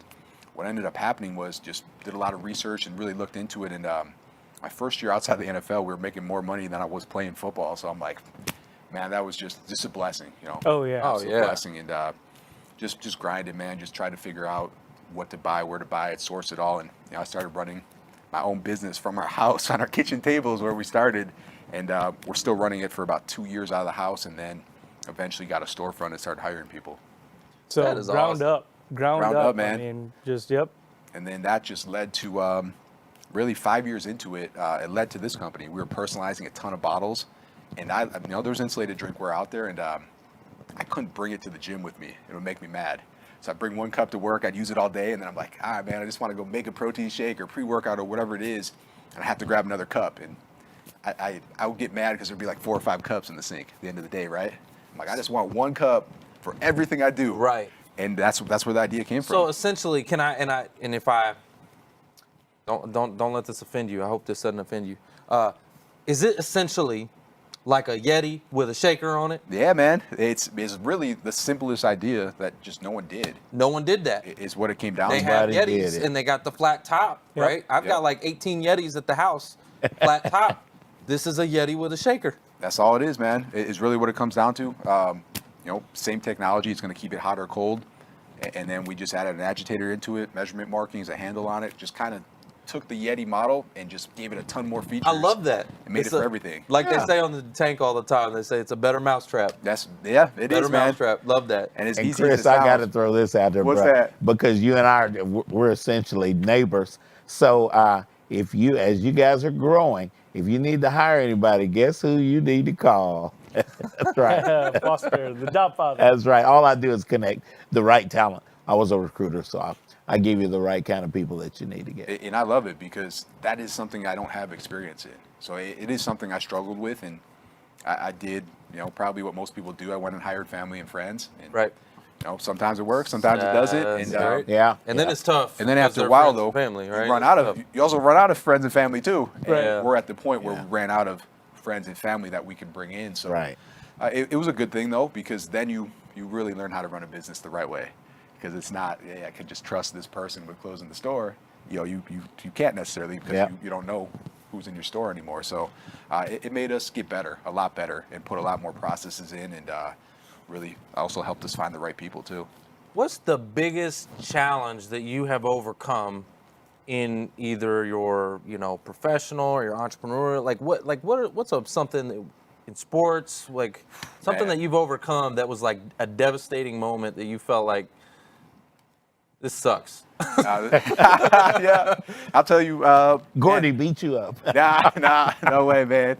what ended up happening was just did a lot of research and really looked into it. And my first year outside the NFL, we were making more money than I was playing football. So I'm like, man, that was just a blessing, Oh, yeah. It was a blessing. And just grinded, man. Just tried to figure out what to buy, where to buy it, source it all. And I started running my own business from our house on our kitchen tables where we started. And we're still running it for about 2 years out of the house, and then eventually got a storefront and started hiring people. So That is ground awesome. up. Ground up, man. I mean, yep. And then that just led to really 5 years into it, it led to this company. We were personalizing a ton of bottles, and there was insulated drinkware out there, and I couldn't bring it to the gym with me. It would make me mad. So I'd bring 1 cup to work, I'd use it all day, and then I'm like, man, I just want to go make a protein shake or pre-workout or whatever it is, and I have to grab another cup. And I would get mad because there'd be like 4 or 5 cups in the sink at the end of the day, right? I'm like, I just want 1 cup for everything I do. Right. And that's where the idea came from. So essentially, and if I don't let this offend you. I hope this doesn't offend you. Is it essentially like a Yeti with a shaker on it? Yeah, man. It's really the simplest idea that just no one did. No one did that. Is what it came down They to. have Yetis, and they got the flat top, right? I've got like 18 Yetis at the house, flat top. This is a Yeti with a shaker. That's all it is, man. It's really what it comes down to. Same technology. It's going to keep it hot or cold. And then we just added an agitator into it, measurement markings, a handle on it. Just kind of took the Yeti model and just gave it a ton more features. I love that. And made it for everything. Like they say on the tank all the time. They say it's a better mousetrap. It better is, man. Mousetrap. Love that. And it's And easy Chris, to I got to throw this out there, What's bro, that? because you and I we're essentially neighbors. So as you guys are growing, if you need to hire anybody, guess who you need to call? That's right. Boss Bear, the Godfather. That's right. All I do is connect the right talent. I was a recruiter, so I give you the right kind of people that you need to get. And I love it because that is something I don't have experience in. So it is something I struggled with, and I did, probably what most people do. I went and hired family and friends. And, right. Sometimes it works, sometimes it doesn't. And And then it's tough. And then because after a they're while, friends though, and family, right? you also run out of friends and family too. And Right. we're at the point where we ran out of friends and family that we could bring in. So it was a good thing though, because then you really learn how to run a business the right way. Because it's not, I could just trust this person with closing the store. You can't necessarily, because you don't know who's in your store anymore. So it made us get better, a lot better, and put a lot more processes in, and really also helped us find the right people too. What's the biggest challenge that you have overcome in either your, professional or your entrepreneurial? What's something that, in sports, like something that you've overcome that was like a devastating moment that you felt like, this sucks? Yeah, I'll tell you. Gordy beat you up. Nah, no way, man.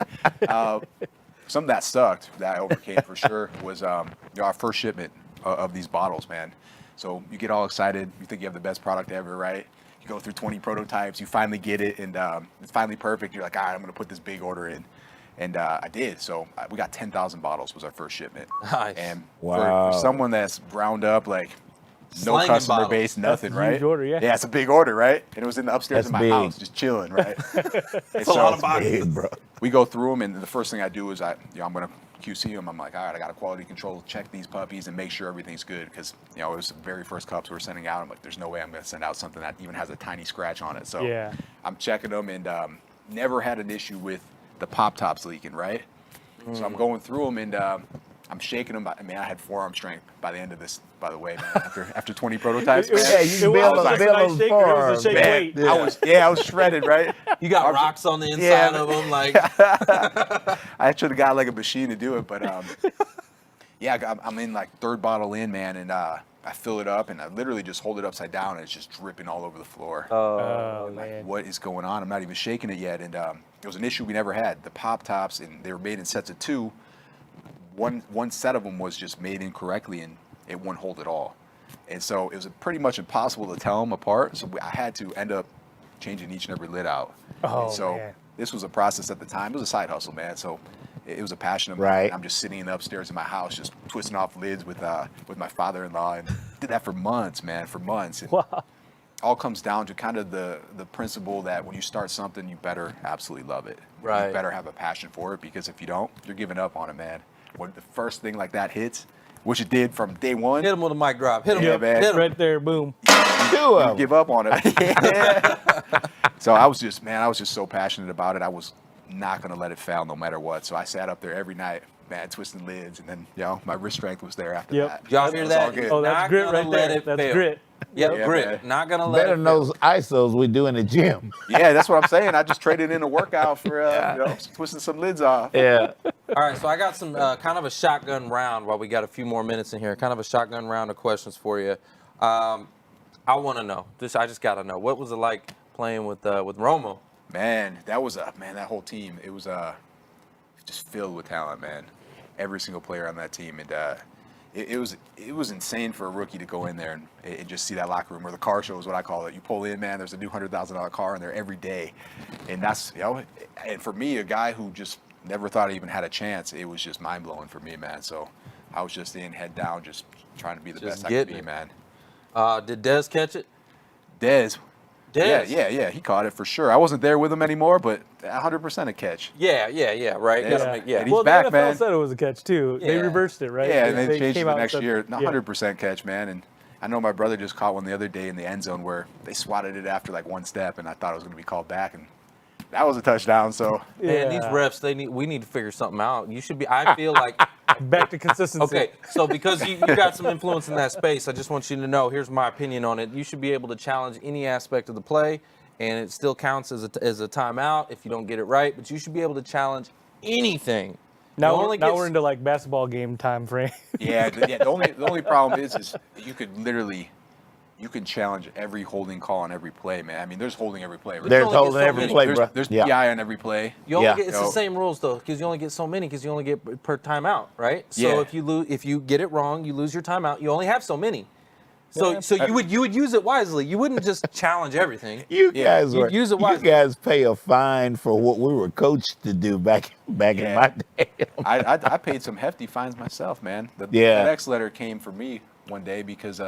Something that sucked that I overcame for sure was our first shipment of these bottles, man. So you get all excited. You think you have the best product ever, right? You go through 20 prototypes. You finally get it, and it's finally perfect. You're like, all right, I'm going to put this big order in. And I did. So we got 10,000 bottles was our first shipment. Nice. And Wow. for someone that's ground up, like, no Slanging customer bottles. base, nothing, That's a right? huge order, yeah. Yeah, it's a big order, right? And it was in the upstairs That's of my big. house, just chilling, right? It's a lot of boxes. Big, bro. We go through them, and the first thing I do is I'm gonna QC them. I'm like, all right, I got to quality control, check these puppies and make sure everything's good. Because, you know, it was the very first cups we were sending out. I'm like, there's no way I'm going to send out something that even has a tiny scratch on it. So Yeah. I'm checking them and never had an issue with the pop tops leaking, right? So I'm going through them and I'm shaking them. I mean, I had forearm strength by the end of this, by the way, man, after 20 prototypes. Man. Yeah, you build those forms. I was shredded, right? You got rocks on the inside of them, like. I should have got like a machine to do it, but yeah, I'm in like third bottle in, man, and I fill it up and I literally just hold it upside down and it's just dripping all over the floor. Oh, like, man. what is going on? I'm not even shaking it yet, and it was an issue we never had. The pop tops, and they were made in sets of 2. One set of them was just made incorrectly and it wouldn't hold at all. And so it was pretty much impossible to tell them apart. So I had to end up changing each and every lid out. Oh, and so man. this was a process at the time. It was a side hustle, man. So it was a passion of mine. Right. I'm just sitting upstairs in my house, just twisting off lids with my father-in-law, and did that for months, man, for months. And Wow. all comes down to kind of the principle that when you start something, you better absolutely love it. Right. You better have a passion for it, because if you don't, you're giving up on it, man. When the first thing like that hits, which it did from day one. Hit him with a mic drop. Hit him. Yeah, man. Hit him. Right there, boom. You give up on it. So I was just so passionate about it. I was not going to let it fail no matter what. So I sat up there every night, man, twisting lids, and then, you know, my wrist strength was there after that. Y'all hear It was all that? good. Oh, that's Not grit gonna right let there. it That's fail. grit. Yep, Yeah, grit. man. Not gonna let Better it than fail. those ISOs we do in the gym. Yeah, that's what I'm saying. I just traded in a workout for you know, twisting some lids off. Yeah. All right, so I got some kind of a shotgun round while we got a few more minutes in here. Kind of a shotgun round of questions for you. I want to know. I just got to know. What was it like playing with Romo? Man, that whole team. It was just filled with talent, man. Every single player on that team, and it was insane for a rookie to go in there and just see that locker room, or the car show is what I call it. You pull in, man. There's a new $100,000 car in there every day, and that's, you know. And for me, a guy who just never thought I even had a chance, it was just mind blowing for me, man. So I was just in, head down, just trying to be the best I could be, man. Did Dez catch it? Dez. Dez? Yeah, he caught it for sure. I wasn't there with him anymore, but 100% a catch. Yeah, right. Yeah. And he's Well, back, the NFL man. said it was a catch too. They Yeah. reversed it, right? Yeah, and they changed it came the out next with year. yeah. 100% catch, man. And I know my brother just caught one the other day in the end zone where they swatted it after like one step, and I thought it was going to be called back, and that was a touchdown. So Man, these refs, we need to figure something out. You should be. I feel like. Back to consistency. Okay, so because you got some influence in that space, I just want you to know. Here's my opinion on it. You should be able to challenge any aspect of the play, and it still counts as a timeout if you don't get it right. But you should be able to challenge anything. Now we're into like basketball game time frame. the only problem is you can challenge every holding call on every play, man. I mean, there's holding every play. Right? There's holding every play, bro. There's PI on every play. You only get, it's the same rules though, because you only get so many, because you only get per timeout, right? So if you get it wrong, you lose your timeout. You only have so many. So you would use it wisely. You wouldn't just challenge everything. You guys You'd use it wisely. You guys pay a fine for what we were coached to do back in my day. I paid some hefty fines myself, man. The FedEx letter came for me one day because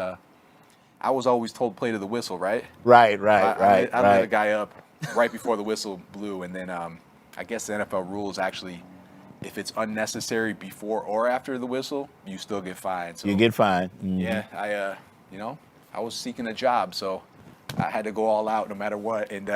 I was always told play to the whistle, right? Right. I let a guy up right before the whistle blew, and then I guess the NFL rules actually, if it's unnecessary before or after the whistle, you still get fined. So, you get fined. Mm-hmm. Yeah, I was seeking a job, so I had to go all out no matter what, and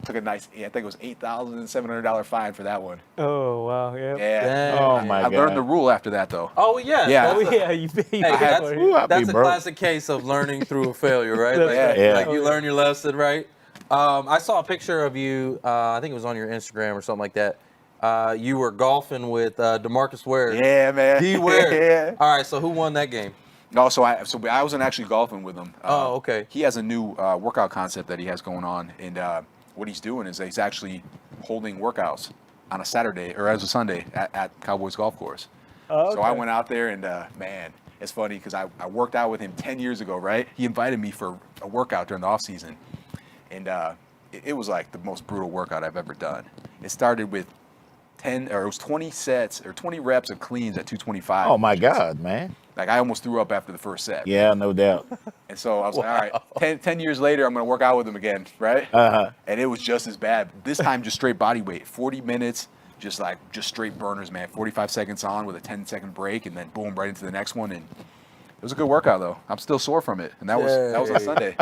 took a nice, I think it was $8,700 fine for that one. Oh wow, yeah. Yeah. Oh my God. I learned the rule after that though. Oh yeah. Yeah. Oh yeah. You that's a classic case of learning through a failure, right? Like you learn your lesson, right? I saw a picture of you. I think it was on your Instagram or something like that. You were golfing with DeMarcus Ware. Yeah, man. D. Ware. Yeah. All right. So who won that game? No, so I wasn't actually golfing with him. Oh, okay. He has a new workout concept that he has going on, and what he's doing is he's actually holding workouts on a Saturday or as a Sunday at Cowboys golf course. Oh, okay. So I went out there, and man, it's funny because I worked out with him 10 years ago, right? He invited me for a workout during the off season, and it was like the most brutal workout I've ever done. It started with 20 sets or 20 reps of cleans at 225. Oh my God, man. Like I almost threw up after the first set. Yeah, no doubt. And so I was like, all right, 10 years later, I'm going to work out with him again, right? And it was just as bad. This time, just straight body weight, 40 minutes just straight burners, man. 45 seconds on with a 10-second break, and then boom, right into the next one. And it was a good workout, though. I'm still sore from it, and that was on Sunday.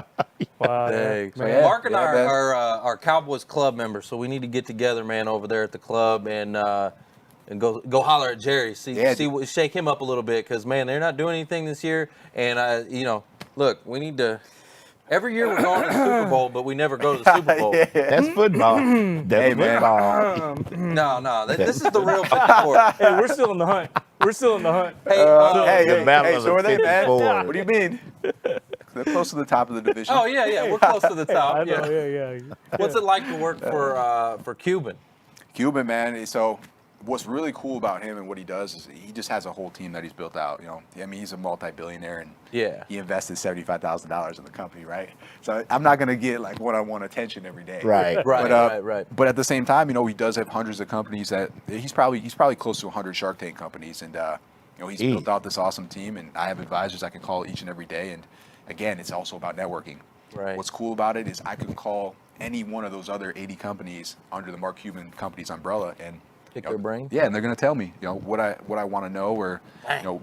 Wow. Dang. So Mark and I are Cowboys club members, so we need to get together, man, over there at the club and go holler at Jerry, shake him up a little bit, because man, they're not doing anything this year, and look, we need to. Every year we're going to the Super Bowl, but we never go to the Super Bowl. That's football. That's football. No, this is the real 54. Hey, we're still in the hunt. We're still in the hunt. Hey, so are they, man? What do you mean? They're close to the top of the division. Oh, yeah, we're close to the top. I know, yeah. What's it like to work for Cuban? Cuban, man, so what's really cool about him and what he does is he just has a whole team that he's built out. I mean, he's a multi-billionaire, and he invested $75,000 in the company, right? So I'm not gonna get like one-on-one attention every day, right? But at the same time, he does have hundreds of companies that he's probably close to 100 Shark Tank companies, and he's built out this awesome team, and I have advisors I can call each and every day, and again, it's also about networking. Right. What's cool about it is I can call any one of those other 80 companies under the Mark Cuban Companies umbrella and pick their brain. Yeah, and they're gonna tell me, what I want to know, or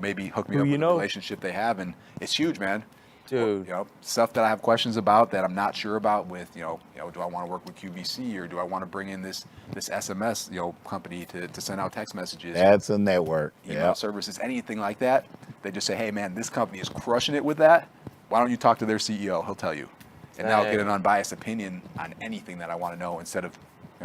maybe hook me up with a relationship they have, and it's huge, man. Dude, stuff that I have questions about that I'm not sure about with, do I want to work with QVC, or do I want to bring in this SMS, company to send out text messages? That's a network. Email services, anything like that. They just say, hey man, this company is crushing it with that. Why don't you talk to their CEO? He'll tell you. And now I'll get an unbiased opinion on anything that I want to know instead of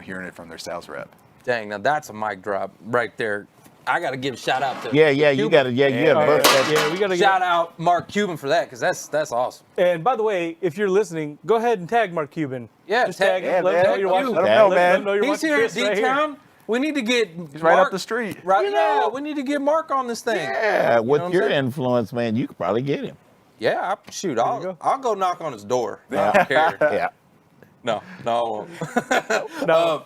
hearing it from their sales rep. Dang, now that's a mic drop right there. I got to give a shout out to you got to we got to shout out Mark Cuban for that, because that's awesome. And by the way, if you're listening, go ahead and tag Mark Cuban. Yeah, just tag him. Let him know you're watching. Let him know, man. He's here in D-Town. We need to get He's right up the street. Right, yeah, we need to get Mark on this thing. Yeah, with your influence, man, you could probably get him. Yeah, I'll go knock on his door. I don't care. Yeah. No, I won't. No.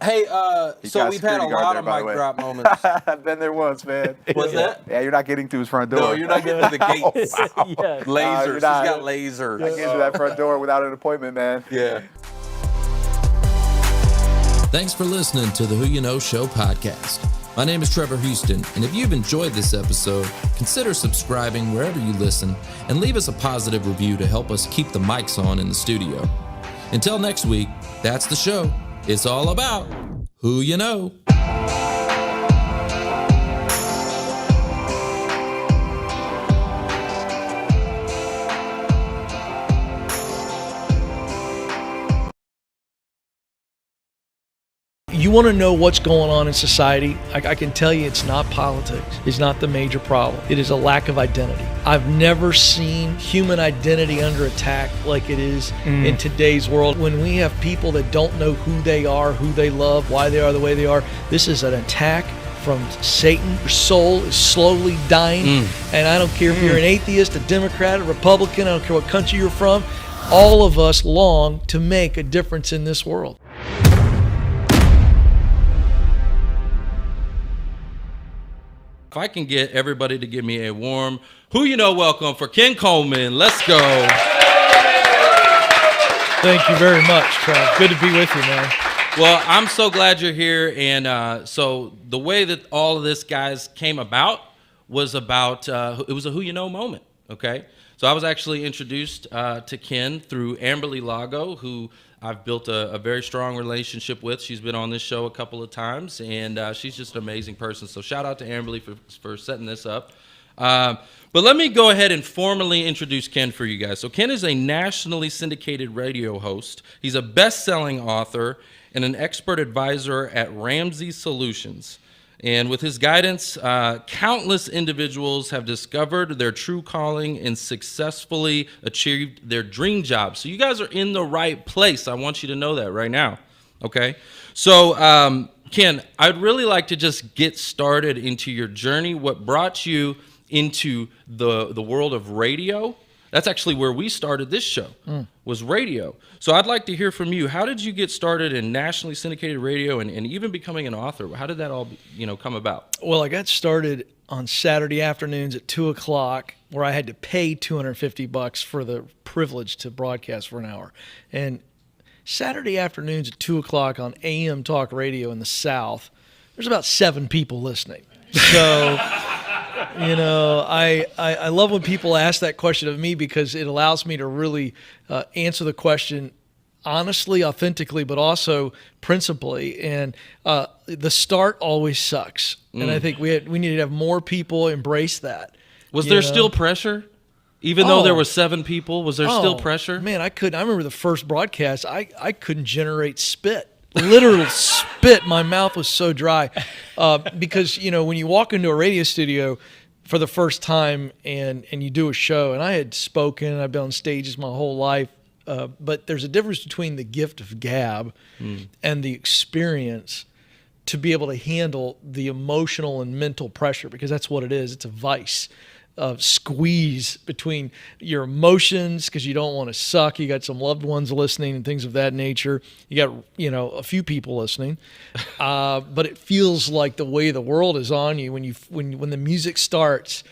Hey, so we've had a lot of mic drop moments. I've been there once, man. What's that? Yeah, you're not getting to his front door. No, you're not getting to the gates. Yeah. Lasers. He's got lasers. I get to that front door without an appointment, man. Yeah. Thanks for listening to the Who You Know Show podcast. My name is Trevor Houston, and if you've enjoyed this episode, consider subscribing wherever you listen and leave us a positive review to help us keep the mics on in the studio. Until next week, that's the show. It's all about who you know. You want to know what's going on in society? I can tell you it's not politics. It's not the major problem. It is a lack of identity. I've never seen human identity under attack like it is in today's world. When we have people that don't know who they are, who they love, why they are the way they are, this is an attack from Satan. Your soul is slowly dying. And I don't care if you're an atheist, a Democrat, a Republican, I don't care what country you're from. All of us long to make a difference in this world. If I can get everybody to give me a warm who you know welcome for Ken Coleman. Let's go. Thank you very much, Trav. Good to be with you, man. Well, I'm so glad you're here. And so the way that all of this, guys, came about was about, it was a who you know moment, okay? So I was actually introduced to Ken through Amilya Lago, who I've built a very strong relationship with. She's been on this show a couple of times, and she's just an amazing person. So shout out to Amilya for setting this up. But let me go ahead and formally introduce Ken for you guys. So Ken is a nationally syndicated radio host. He's a best-selling author and an expert advisor at Ramsey Solutions. And with his guidance, countless individuals have discovered their true calling and successfully achieved their dream job. So you guys are in the right place. I want you to know that right now, okay? So, Ken, I'd really like to just get started into your journey. What brought you into the world of radio? That's actually where we started this show, was radio. So I'd like to hear from you. How did you get started in nationally syndicated radio and even becoming an author? How did that all come about? Well, I got started on Saturday afternoons at 2 o'clock where I had to pay $250 for the privilege to broadcast for an hour. And Saturday afternoons at 2 o'clock on AM talk radio in the South there's about 7 people listening. So, I love when people ask that question of me because it allows me to really answer the question honestly, authentically, but also principally. And the start always sucks. And I think we need to have more people embrace that. Was there still pressure? Even though there were 7 people, was there still pressure? Man, I remember the first broadcast, I couldn't generate spit. Literal spit. My mouth was so dry. Because, when you walk into a radio studio for the first time and you do a show, and I had spoken, I've been on stages my whole life, but there's a difference between the gift of gab and the experience to be able to handle the emotional and mental pressure, because that's what it is. It's a vice. Squeeze between your emotions because you don't want to suck. You got some loved ones listening and things of that nature. You got, a few people listening, but it feels like the way the world is on you when the music starts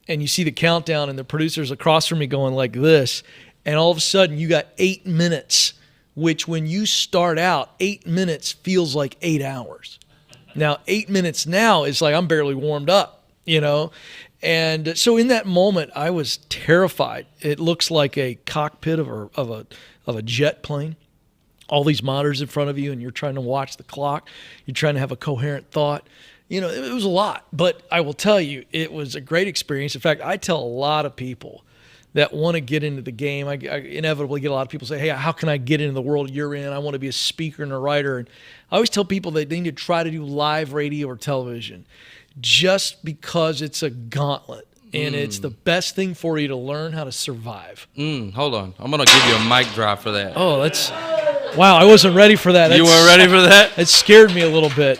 and you see the countdown and the producer's across from me going like this, and all of a sudden you got 8 minutes, which when you start out, 8 minutes feels like 8 hours. Now 8 minutes now is like I'm barely warmed up, And so in that moment, I was terrified. It looks like a cockpit of a jet plane. All these monitors in front of you, and you're trying to watch the clock. You're trying to have a coherent thought. It was a lot. But I will tell you, it was a great experience. In fact, I tell a lot of people that want to get into the game. I inevitably get a lot of people say, hey, how can I get into the world you're in? I want to be a speaker and a writer. And I always tell people that they need to try to do live radio or television, just because it's a gauntlet and it's the best thing for you to learn how to survive. Hold on. I'm going to give you a mic drop for that. Oh, wow, I wasn't ready for that. You weren't ready for that? It scared me a little bit.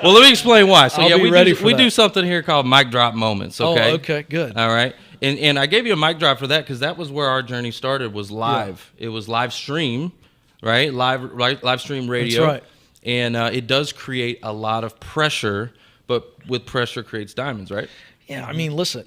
Well, let me explain why. So, we do do something here called mic drop moments, okay? Oh, okay, good. All right. And I gave you a mic drop for that because that was where our journey started, was live. Yeah. It was live stream, right? Live stream radio. That's right. And it does create a lot of pressure, but with pressure creates diamonds, right? Yeah, I mean, listen,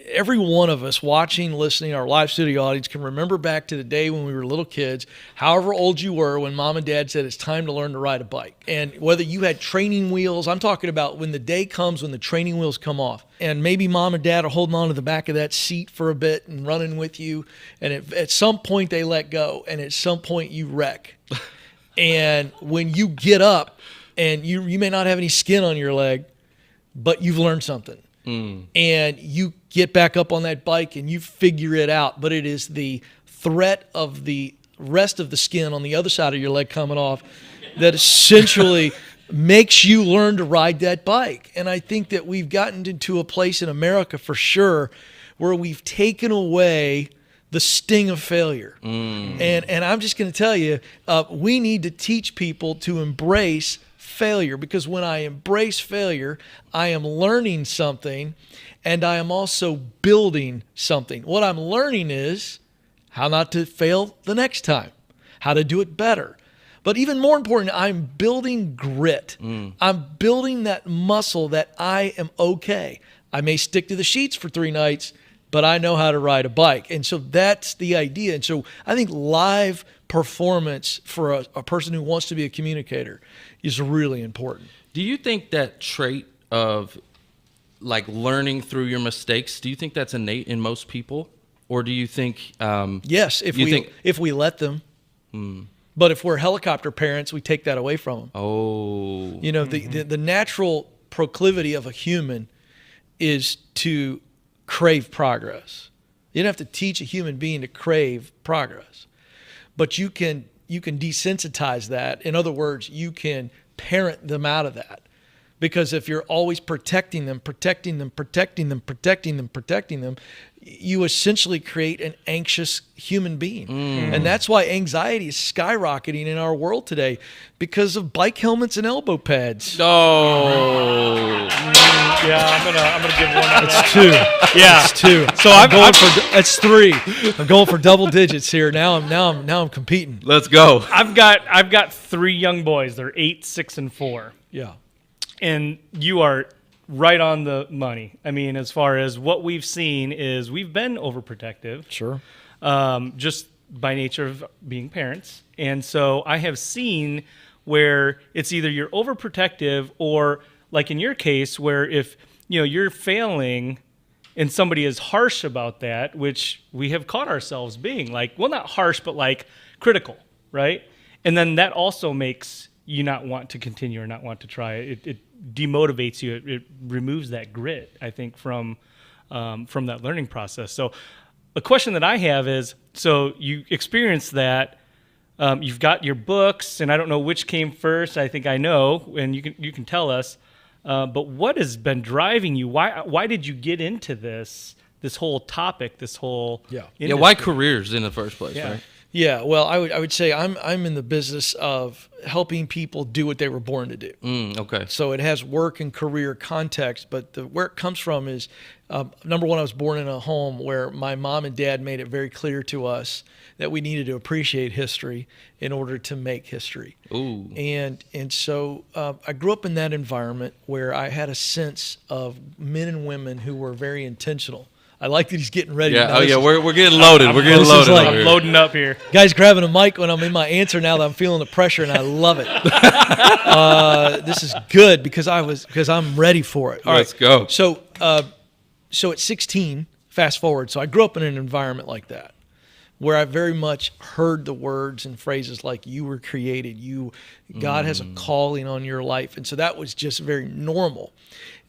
every one of us watching, listening, our live studio audience can remember back to the day when we were little kids, however old you were, when mom and dad said it's time to learn to ride a bike. And whether you had training wheels, I'm talking about when the day comes when the training wheels come off. And maybe mom and dad are holding on to the back of that seat for a bit and running with you. And at some point they let go. And at some point you wreck. And when you get up and you may not have any skin on your leg, but you've learned something. And you get back up on that bike and you figure it out. But it is the threat of the rest of the skin on the other side of your leg coming off that essentially makes you learn to ride that bike. And I think that we've gotten into a place in America for sure where we've taken away the sting of failure. And I'm just going to tell you, we need to teach people to embrace failure, because when I embrace failure, I am learning something and I am also building something. What I'm learning is how not to fail the next time, how to do it better. But even more important, I'm building grit. I'm building that muscle that I am okay. I may stick to the sheets for 3 nights, but I know how to ride a bike. And so that's the idea. And so I think live performance for a person who wants to be a communicator is really important. Do you think that trait of like learning through your mistakes, do you think that's innate in most people? Or do you think... yes, if we let them. But if we're helicopter parents, we take that away from them. Oh. The natural proclivity of a human is to crave progress. You don't have to teach a human being to crave progress. But you can desensitize that. In other words, you can parent them out of that. Because if you're always protecting them, you essentially create an anxious human being. And that's why anxiety is skyrocketing in our world today, because of bike helmets and elbow pads. Oh. Yeah, I'm gonna give one. It's 2. Yeah, it's 2. So it's 3. I'm going for double digits here. Now I'm competing. Let's go. I've got 3 young boys. They're 8, 6, and 4. Yeah. And you are right on the money. I mean, as far as what we've seen is we've been overprotective. Sure. Just by nature of being parents. And so I have seen where it's either you're overprotective or like in your case, where if you're failing, and somebody is harsh about that, which we have caught ourselves being like, well, not harsh, but like critical, right? And then that also makes you not want to continue or not want to try. It demotivates you. It removes that grit, I think, from that learning process. So a question that I have is, so you experienced that, you've got your books, and I don't know which came first. I think I know, and you can tell us. But what has been driving you? Why did you get into this whole topic, this whole industry? Why careers in the first place, Yeah. right? Yeah, well, I would say I'm in the business of helping people do what they were born to do. Okay. So it has work and career context, but where it comes from is, number one, I was born in a home where my mom and dad made it very clear to us that we needed to appreciate history in order to make history. Ooh. And so I grew up in that environment where I had a sense of men and women who were very intentional. I like that he's getting ready. Yeah, Now, oh yeah, we're getting loaded. We're getting loaded. Like, I'm loading up here. Guy's grabbing a mic when I'm in my answer now that I'm feeling the pressure, and I love it. This is good because I'm ready for it. All Let's right. go. So at 16, fast forward. So I grew up in an environment like that, where I very much heard the words and phrases like "you were created," God has a calling on your life, and so that was just very normal.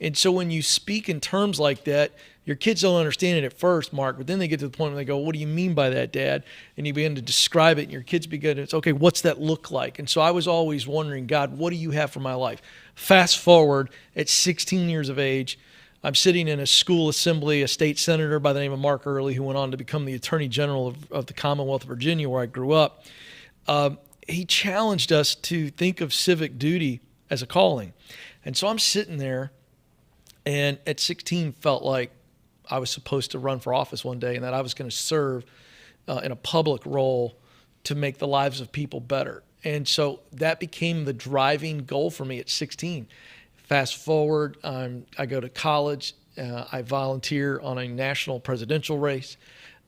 And so when you speak in terms like that, your kids don't understand it at first, Mark, but then they get to the point where they go, "What do you mean by that, Dad?" And you begin to describe it, and your kids begin to, okay, what's that look like? And so I was always wondering, God, what do you have for my life? Fast forward, at 16 years of age, I'm sitting in a school assembly, a state senator by the name of Mark Earley, who went on to become the Attorney General of the Commonwealth of Virginia, where I grew up. He challenged us to think of civic duty as a calling. And so I'm sitting there, and at 16 felt like I was supposed to run for office one day and that I was going to serve in a public role to make the lives of people better. And so that became the driving goal for me at 16. Fast forward, I go to college. I volunteer on a national presidential race.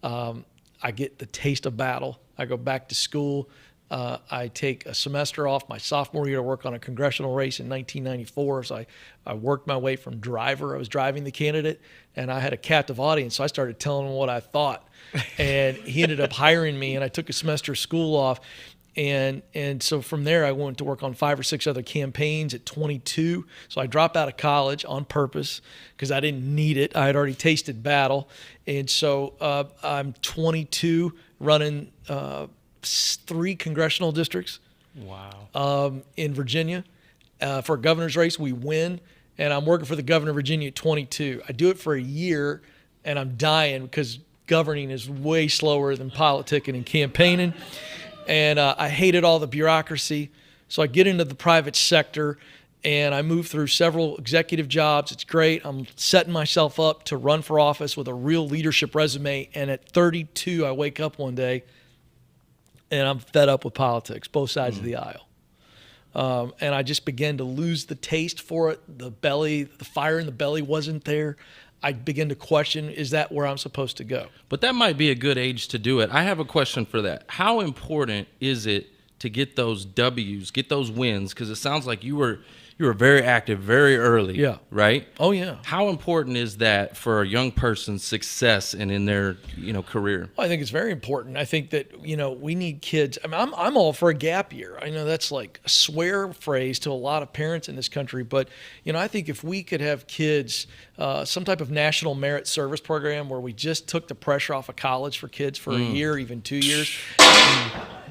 I get the taste of battle. I go back to school. I take a semester off my sophomore year to work on a congressional race in 1994. So I worked my way from driver. I was driving the candidate, and I had a captive audience. So I started telling him what I thought. And he ended up hiring me, and I took a semester of school off. And so from there, I went to work on 5 or 6 other campaigns at 22. So I dropped out of college on purpose because I didn't need it. I had already tasted battle. And so I'm 22 running 3 congressional districts. Wow. In Virginia for a governor's race. We win, and I'm working for the governor of Virginia at 22. I do it for a year, and I'm dying because governing is way slower than politicking and campaigning. And I hated all the bureaucracy. So I get into the private sector, and I move through several executive jobs. It's great. I'm setting myself up to run for office with a real leadership resume. And at 32, I wake up one day, and I'm fed up with politics, both sides of the aisle. And I just began to lose the taste for it. The fire in the belly wasn't there. I began to question, is that where I'm supposed to go? But that might be a good age to do it. I have a question for that. How important is it to get those W's, get those wins? Because it sounds like you were very active very early. Yeah. Right? Oh, yeah. How important is that for a young person's success and in their, career? Well, I think it's very important. I think that, we need kids. I mean, I'm all for a gap year. I know that's like a swear phrase to a lot of parents in this country. But, I think if we could have kids, some type of national merit service program where we just took the pressure off of college for kids for a year, even 2 years.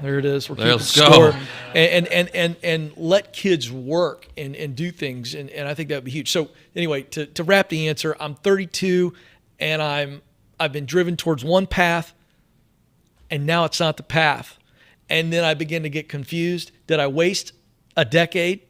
There it is. We're keeping score. And let kids work and do things. And I think that would be huge. So anyway, to wrap the answer, I'm 32 and I've been driven towards one path, and now it's not the path. And then I begin to get confused. Did I waste a decade?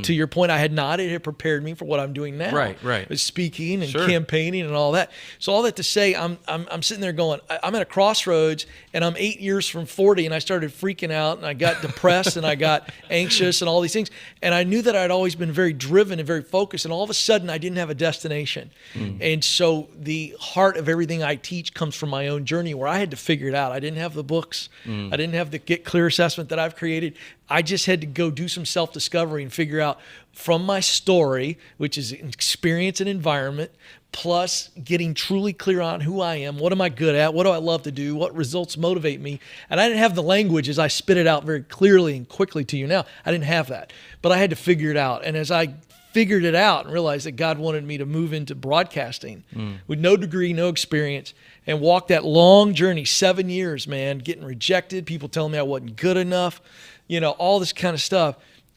To your point, I had not. It had prepared me for what I'm doing now. Right. With speaking and campaigning and all that. So all that to say, I'm sitting there going, I'm at a crossroads, and I'm 8 years from 40, and I started freaking out, and I got depressed, and I got anxious, and all these things. And I knew that I'd always been very driven and very focused, and all of a sudden, I didn't have a destination. And so the heart of everything I teach comes from my own journey, where I had to figure it out. I didn't have the books. I didn't have the Get Clear assessment that I've created. I just had to go do some self-discovery and figure out from my story, which is experience and environment, plus getting truly clear on who I am, what am I good at, what do I love to do, what results motivate me. And I didn't have the language as I spit it out very clearly and quickly to you now. I didn't have that, but I had to figure it out. And as I figured it out and realized that God wanted me to move into broadcasting with no degree, no experience, and walk that long journey, 7 years, man, getting rejected, people telling me I wasn't good enough, all this kind of stuff.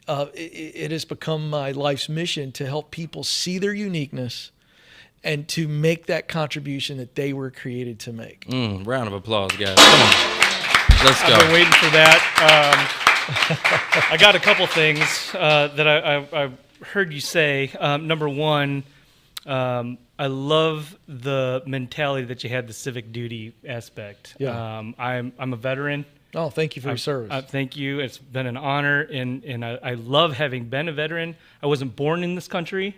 It has become my life's mission to help people see their uniqueness and to make that contribution that they were created to make. Round of applause, guys. Come on. Let's go. I've been waiting for that. I got a couple things that I heard you say. Number one, I love the mentality that you had, the civic duty aspect. Yeah. I'm a veteran. Oh, thank you for your service. Thank you. It's been an honor, and I love having been a veteran. I wasn't born in this country,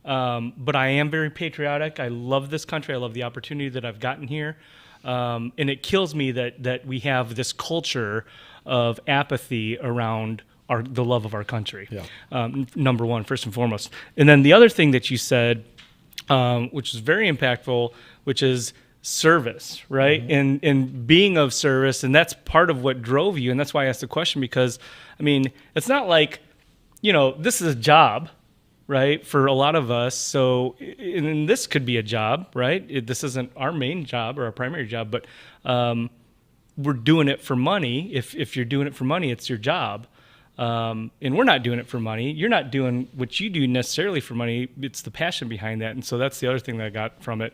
but I am very patriotic. I love this country. I love the opportunity that I've gotten here. And it kills me that we have this culture of apathy around the love of our country. Yeah. Number one, first and foremost. And then the other thing that you said, which is very impactful, which is service, right? And being of service. And that's part of what drove you. And that's why I asked the question, because, it's not like, this is a job, right, for a lot of us. So, and this could be a job, right? This isn't our main job or our primary job, but we're doing it for money. If you're doing it for money, it's your job. And we're not doing it for money. You're not doing what you do necessarily for money. It's the passion behind that. And so that's the other thing that I got from it.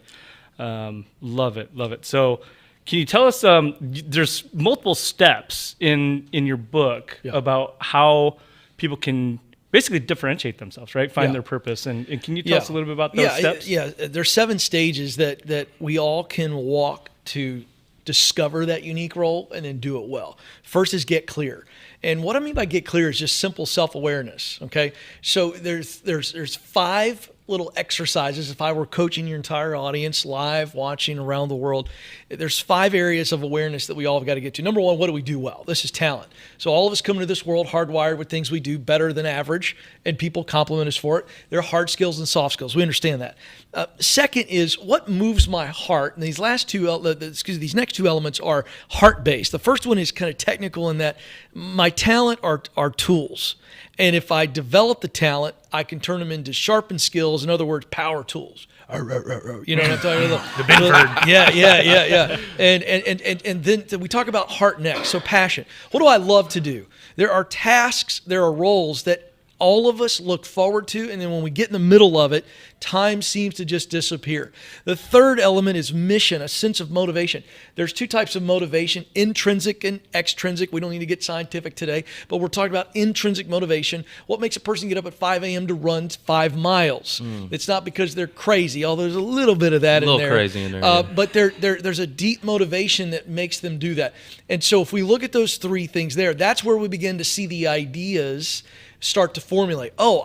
Love it. So can you tell us, there's multiple steps in your book about how people can basically differentiate themselves, right? Find their purpose. And can you tell us a little bit about those steps? Yeah, there's 7 stages that we all can walk to discover that unique role and then do it well. First is get clear. And what I mean by get clear is just simple self-awareness, okay? So there's 5 little exercises. If I were coaching your entire audience live, watching around the world, there's 5 areas of awareness that we all have got to get to. Number one, what do we do well? This is talent. So all of us come into this world hardwired with things we do better than average, and people compliment us for it. They're hard skills and soft skills. We understand that. Second is what moves my heart. And these next 2 elements are heart-based. The first one is kind of technical in that my talent are tools. And if I develop the talent, I can turn them into sharpened skills. In other words, power tools. You know what I'm talking about? The big bird. Yeah. And then we talk about heart next. So passion. What do I love to do? There are tasks, there are roles that all of us look forward to, and then when we get in the middle of it, time seems to just disappear. The third element is mission, a sense of motivation. There's 2 types of motivation, intrinsic and extrinsic. We don't need to get scientific today, but we're talking about intrinsic motivation. What makes a person get up at 5 a.m. to run 5 miles? It's not because they're crazy, although there's a little bit of that in there. A little crazy in there, But there's a deep motivation that makes them do that. And so if we look at those 3 things there, that's where we begin to see the ideas start to formulate. Oh,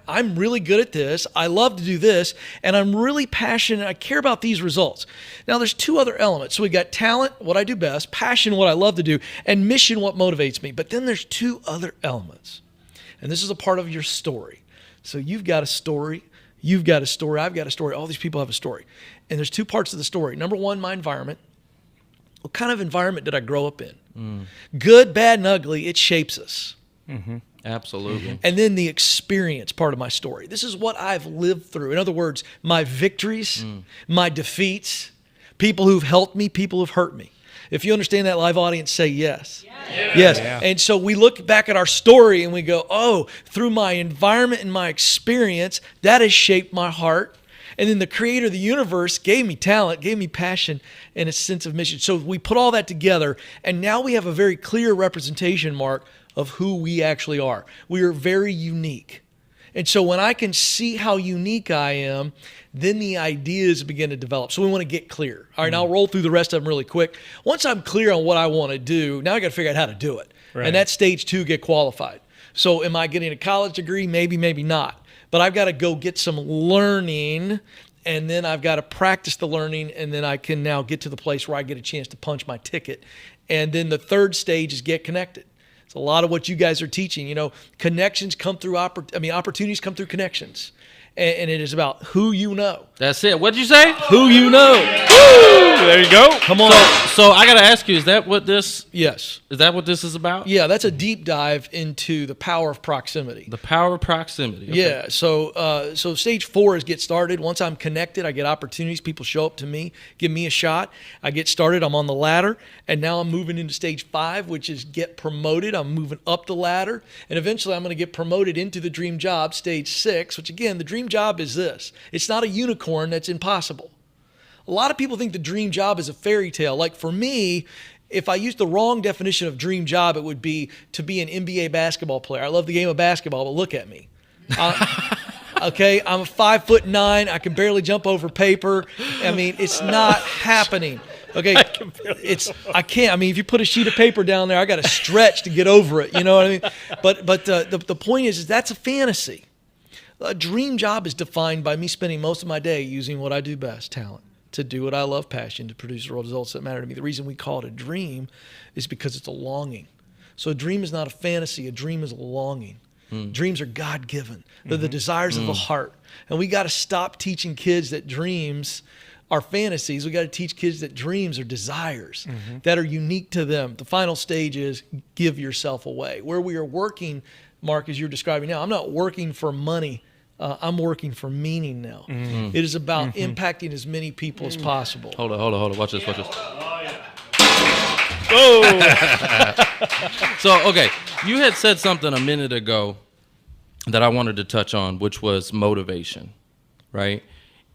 I'm really good at this. I love to do this, and I'm really passionate. I care about these results. Now, there's 2 other elements. So we got talent, what I do best, passion, what I love to do, and mission, what motivates me. But then there's 2 other elements, and this is a part of your story. So you've got a story. You've got a story. I've got a story. All these people have a story. And there's 2 parts of the story. Number one, my environment. What kind of environment did I grow up in? Good, bad, and ugly, it shapes us. Absolutely. And then the experience part of my story. This is what I've lived through. In other words, my victories, my defeats, people who've helped me, people who've hurt me. If you understand that, live audience, say yes. Yes. Yeah. And so we look back at our story and we go, oh, through my environment and my experience, that has shaped my heart. And then the creator of the universe gave me talent, gave me passion, and a sense of mission. So we put all that together, and now we have a very clear representation, Mark, of who we actually are. We are very unique. And so when I can see how unique I am, then the ideas begin to develop. So we want to get clear. All right, now I'll roll through the rest of them really quick. Once I'm clear on what I want to do, now I got to figure out how to do it. Right. And that's stage 2, get qualified. So am I getting a college degree? Maybe, maybe not. But I've got to go get some learning, and then I've got to practice the learning, and then I can now get to the place where I get a chance to punch my ticket. And then the third stage is get connected. It's a lot of what you guys are teaching. You know, connections come through opportunities come through connections. And it is about who you know. That's it. What'd you say? Who you know. Woo! There you go. Come on. So I got to ask you, is that what this Yes. Is that what this is about? Yeah, that's a deep dive into the power of proximity. The power of proximity. Okay. Yeah, so stage 4 is get started. Once I'm connected, I get opportunities. People show up to me, give me a shot. I get started. I'm on the ladder, and now I'm moving into stage 5, which is get promoted. I'm moving up the ladder, and eventually I'm going to get promoted into the dream job, stage 6, which again, the dream job is this. It's not a unicorn that's impossible. A lot of people think the dream job is a fairy tale. Like for me, if I used the wrong definition of dream job, it would be to be an NBA basketball player. I love the game of basketball, but look at me. Okay, I'm 5'9". I can barely jump over paper. I mean, it's not happening. Okay, I can't. I mean, if you put a sheet of paper down there, I got to stretch to get over it. You know what I mean? But the point is that's a fantasy. A dream job is defined by me spending most of my day using what I do best, talent, to do what I love, passion, to produce the results that matter to me. The reason we call it a dream is because it's a longing. So a dream is not a fantasy. A dream is a longing. Dreams are God-given. They're the desires of the heart. And we got to stop teaching kids that dreams are fantasies. We got to teach kids that dreams are desires that are unique to them. The final stage is give yourself away. Where we are working, Mark, as you're describing now, I'm not working for money. I'm working for meaning now. It is about impacting as many people as possible. Hold on. Watch this. Oh! So, okay, you had said something a minute ago that I wanted to touch on, which was motivation, right?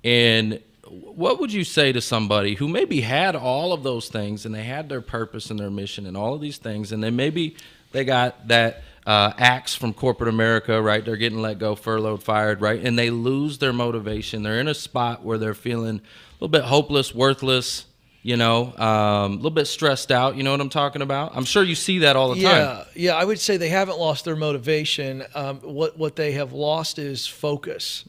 And what would you say to somebody who maybe had all of those things and they had their purpose and their mission and all of these things, and then maybe they got that axe from corporate America, right? They're getting let go, furloughed, fired, right? And they lose their motivation. They're in a spot where they're feeling a little bit hopeless, worthless, you know, a little bit stressed out. You know what I'm talking about? I'm sure you see that all the time. Yeah, I would say they haven't lost their motivation. What they have lost is focus.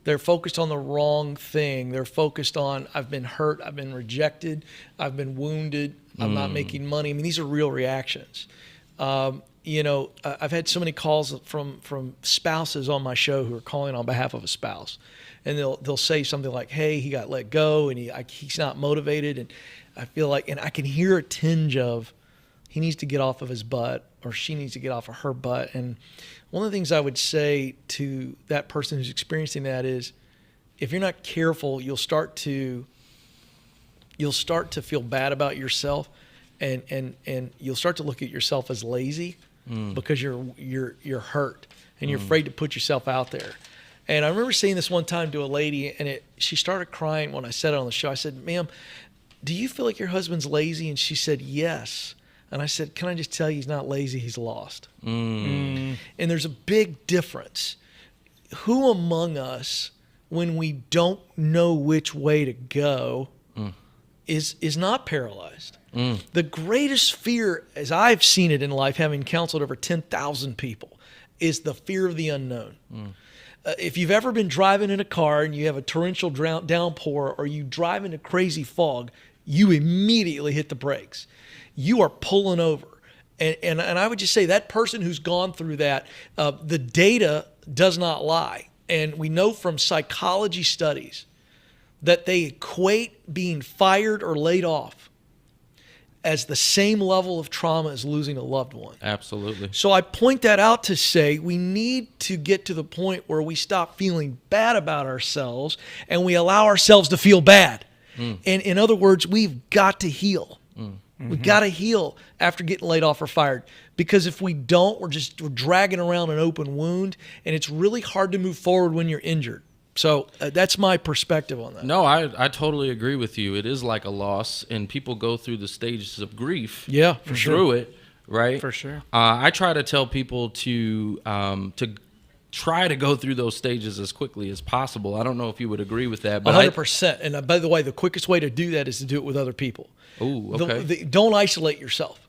They're focused on the wrong thing. They're focused on, I've been hurt, I've been rejected, I've been wounded, I'm not making money. I mean, these are real reactions. You know, I've had so many calls from spouses on my show who are calling on behalf of a spouse. And they'll say something like, hey, he got let go and he's not motivated. And I feel like, and I can hear a tinge of, he needs to get off of his butt or she needs to get off of her butt. And one of the things I would say to that person who's experiencing that is, if you're not careful, you'll start to feel bad about yourself, and you'll start to look at yourself as lazy because you're hurt and you're afraid to put yourself out there. And I remember saying this one time to a lady, and she started crying when I said it on the show. I said, ma'am, do you feel like your husband's lazy? And she said, yes. And I said, can I just tell you, he's not lazy, he's lost. And there's a big difference. Who among us, when we don't know which way to go, is not paralyzed? The greatest fear, as I've seen it in life, having counseled over 10,000 people, is the fear of the unknown. If you've ever been driving in a car and you have a torrential downpour or you drive into crazy fog, you immediately hit the brakes. You are pulling over. And I would just say that person who's gone through that, the data does not lie. And we know from psychology studies that they equate being fired or laid off as the same level of trauma as losing a loved one. Absolutely. So I point that out to say we need to get to the point where we stop feeling bad about ourselves and we allow ourselves to feel bad. And in other words, we've got to heal. We've got to heal after getting laid off or fired. Because if we don't, we're dragging around an open wound, and it's really hard to move forward when you're injured. So that's my perspective on that. No, I totally agree with you. It is like a loss, and people go through the stages of grief. Yeah, for sure. Through it, right? For sure. I try to tell people to try to go through those stages as quickly as possible. I don't know if you would agree with that, but 100%. And by the way, the quickest way to do that is to do it with other people. Oh, okay. Don't isolate yourself.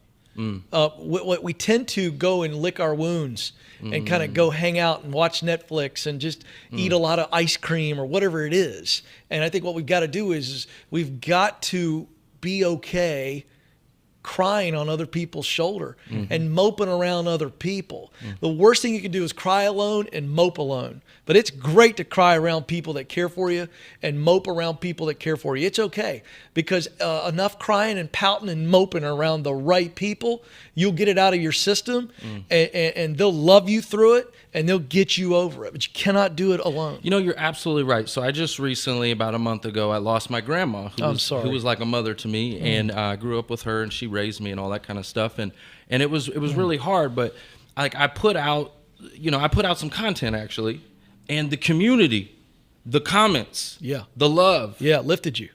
What we tend to go and lick our wounds and kind of go hang out and watch Netflix and just eat a lot of ice cream or whatever it is. And I think what we've got to do is we've got to be okay crying on other people's shoulder and moping around other people. The worst thing you can do is cry alone and mope alone. But it's great to cry around people that care for you and mope around people that care for you. It's okay, because enough crying and pouting and moping around the right people, you'll get it out of your system, and they'll love you through it, and they'll get you over it. But you cannot do it alone. You know, you're absolutely right. So I just recently, about a month ago, I lost my grandma, who was like a mother to me, and I grew up with her, and she raised me and all that kind of stuff, and it was really hard. But like, I put out some content actually, and the community, the comments, the love, lifted you.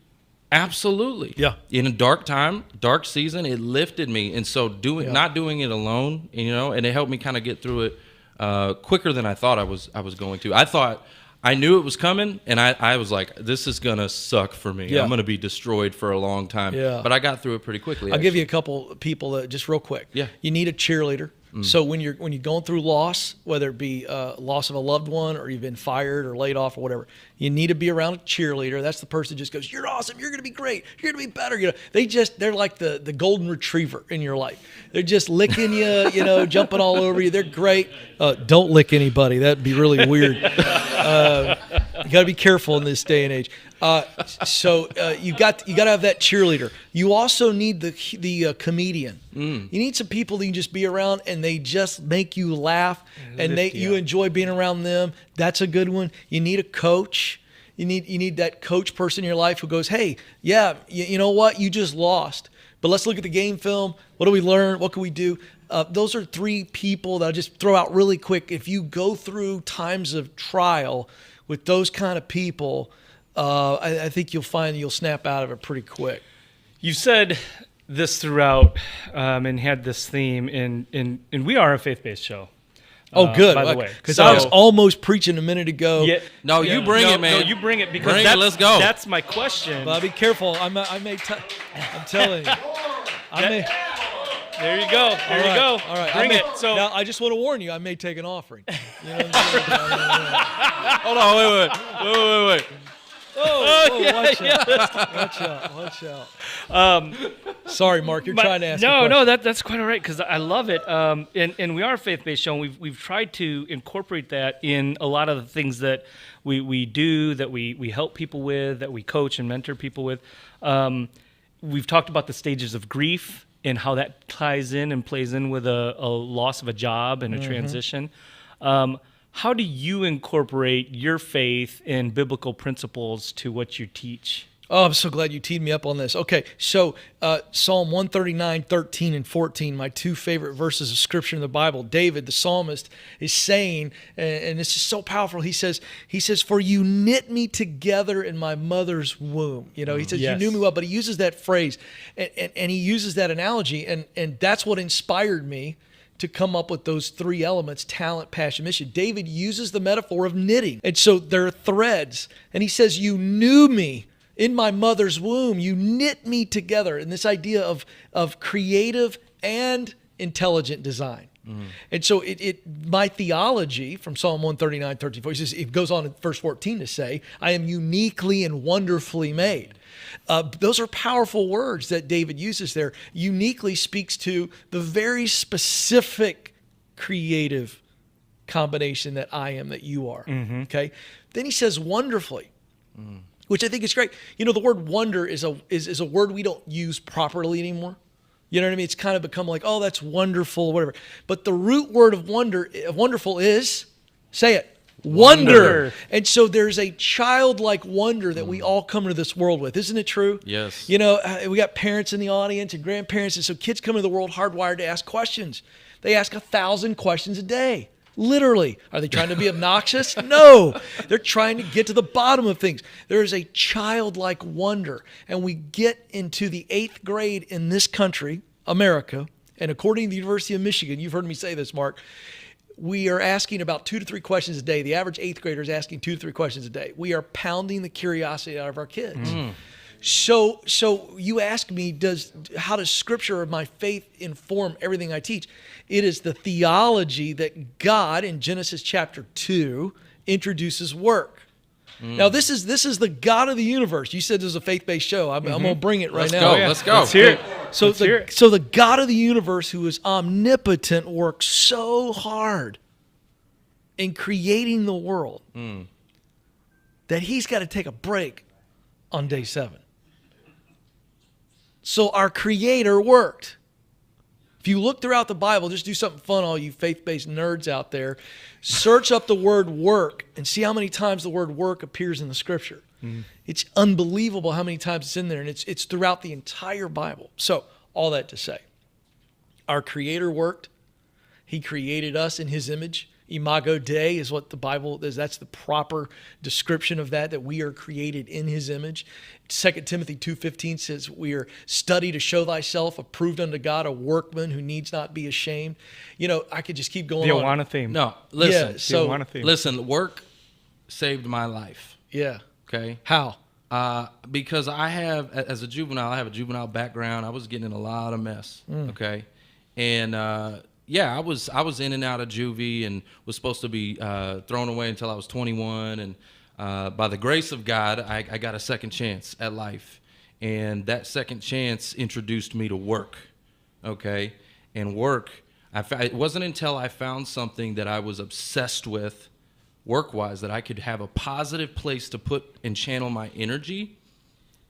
Absolutely. Yeah. In a dark time, dark season, it lifted me. And so not doing it alone, and it helped me kind of get through it quicker than I thought I was going to. I knew it was coming, and I was like, this is going to suck for me. Yeah. I'm going to be destroyed for a long time. Yeah. But I got through it pretty quickly. I'll give you a couple people that, just real quick. Yeah. You need a cheerleader. So when you're going through loss, whether it be loss of a loved one, or you've been fired or laid off or whatever, you need to be around a cheerleader. That's the person that just goes, "You're awesome. You're going to be great. You're going to be better." They're like the golden retriever in your life. They're just licking you, jumping all over you. They're great. Don't lick anybody. That'd be really weird. You got to be careful in this day and age. So you got to have that cheerleader. You also need the comedian. You need some people that you can just be around, and they just make you laugh, and you enjoy being around them. That's a good one. You need a coach. You need that coach person in your life who goes, "Hey, yeah, you know what? You just lost, but let's look at the game film. What do we learn? What can we do?" Those are three people that I'll just throw out really quick. If you go through times of trial with those kind of people, I think you'll find you'll snap out of it pretty quick. You said this throughout and had this theme, and we are a faith-based show. Oh, good. By the way, because I was almost preaching a minute ago. Yeah, no, you bring it, man. No, you bring it, because let's go. That's my question. But be careful. I'm telling you. There you go. There you go. All right. Bring it. So now, I just want to warn you, I may take an offering. You know what Hold on. Wait. Watch out. Sorry, Mark, you're trying to ask No, that's quite all right, because I love it. And we are a faith-based show, and we've tried to incorporate that in a lot of the things that we do, that we help people with, that we coach and mentor people with. We've talked about the stages of grief and how that ties in and plays in with a loss of a job and a transition. How do you incorporate your faith and biblical principles to what you teach? Oh, I'm so glad you teed me up on this. Okay, so Psalm 139, 13, and 14, my two favorite verses of Scripture in the Bible. David, the psalmist, is saying, and this is so powerful, he says, "For you knit me together in my mother's womb." He says, "You knew me well," but he uses that phrase, and he uses that analogy, and that's what inspired me to come up with those three elements: talent, passion, mission. David uses the metaphor of knitting, and so there are threads, and he says, "You knew me in my mother's womb, you knit me together." And this idea of creative and intelligent design. And so my theology from Psalm 139, 13, 14, it goes on in verse 14 to say, "I am uniquely and wonderfully made." Those are powerful words that David uses there. Uniquely speaks to the very specific creative combination that I am, that you are. Okay. Then he says wonderfully. Which I think is great. The word wonder is a word we don't use properly anymore. You know what I mean? It's kind of become like, oh, that's wonderful, whatever. But the root word of wonderful is, say it, wonder. And so there's a childlike wonder that we all come into this world with. Isn't it true? Yes. We got parents in the audience and grandparents, and so kids come into the world hardwired to ask questions. They ask 1,000 questions a day. Literally. Are they trying to be obnoxious? No. They're trying to get to the bottom of things. There is a childlike wonder. And we get into the 8th grade in this country, America, and according to the University of Michigan, you've heard me say this, Mark, we are asking about 2 to 3 questions a day. The average 8th grader is asking 2 to 3 questions a day. We are pounding the curiosity out of our kids. So you ask me, how does Scripture or my faith inform everything I teach? It is the theology that God in Genesis chapter 2 introduces work. Now, this is the God of the universe. You said this is a faith-based show. I'm going to bring it right now. Let's go. Let's hear it. So the God of the universe, who is omnipotent, works so hard in creating the world that he's got to take a break on day 7. So our Creator worked. If you look throughout the Bible, just do something fun, all you faith-based nerds out there. Search up the word work and see how many times the word work appears in the Scripture. It's unbelievable how many times it's in there, and it's throughout the entire Bible. So all that to say, our Creator worked. He created us in his image. Imago Dei is what the Bible is. That's the proper description of that we are created in his image. 2 Timothy 2:15 says, we are studied to show thyself approved unto God, a workman who needs not be ashamed. You know, I could just keep going the on. Awana theme. No, listen. Yeah, so, Awana theme. Listen, work saved my life. Yeah. Okay. How? Because I have a juvenile background. I was getting in a lot of mess. Okay. And, yeah, I was in and out of juvie and was supposed to be thrown away until I was 21. And by the grace of God, I got a second chance at life. And that second chance introduced me to work, okay? And work, it wasn't until I found something that I was obsessed with work-wise, that I could have a positive place to put and channel my energy,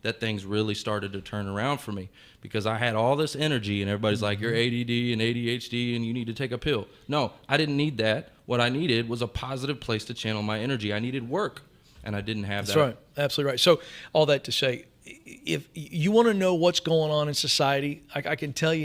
that things really started to turn around for me, because I had all this energy and everybody's like, you're ADD and ADHD and you need to take a pill. No, I didn't need that. What I needed was a positive place to channel my energy. I needed work, and I didn't have that. That's right. Absolutely right. So all that to say, if you want to know what's going on in society, I can tell you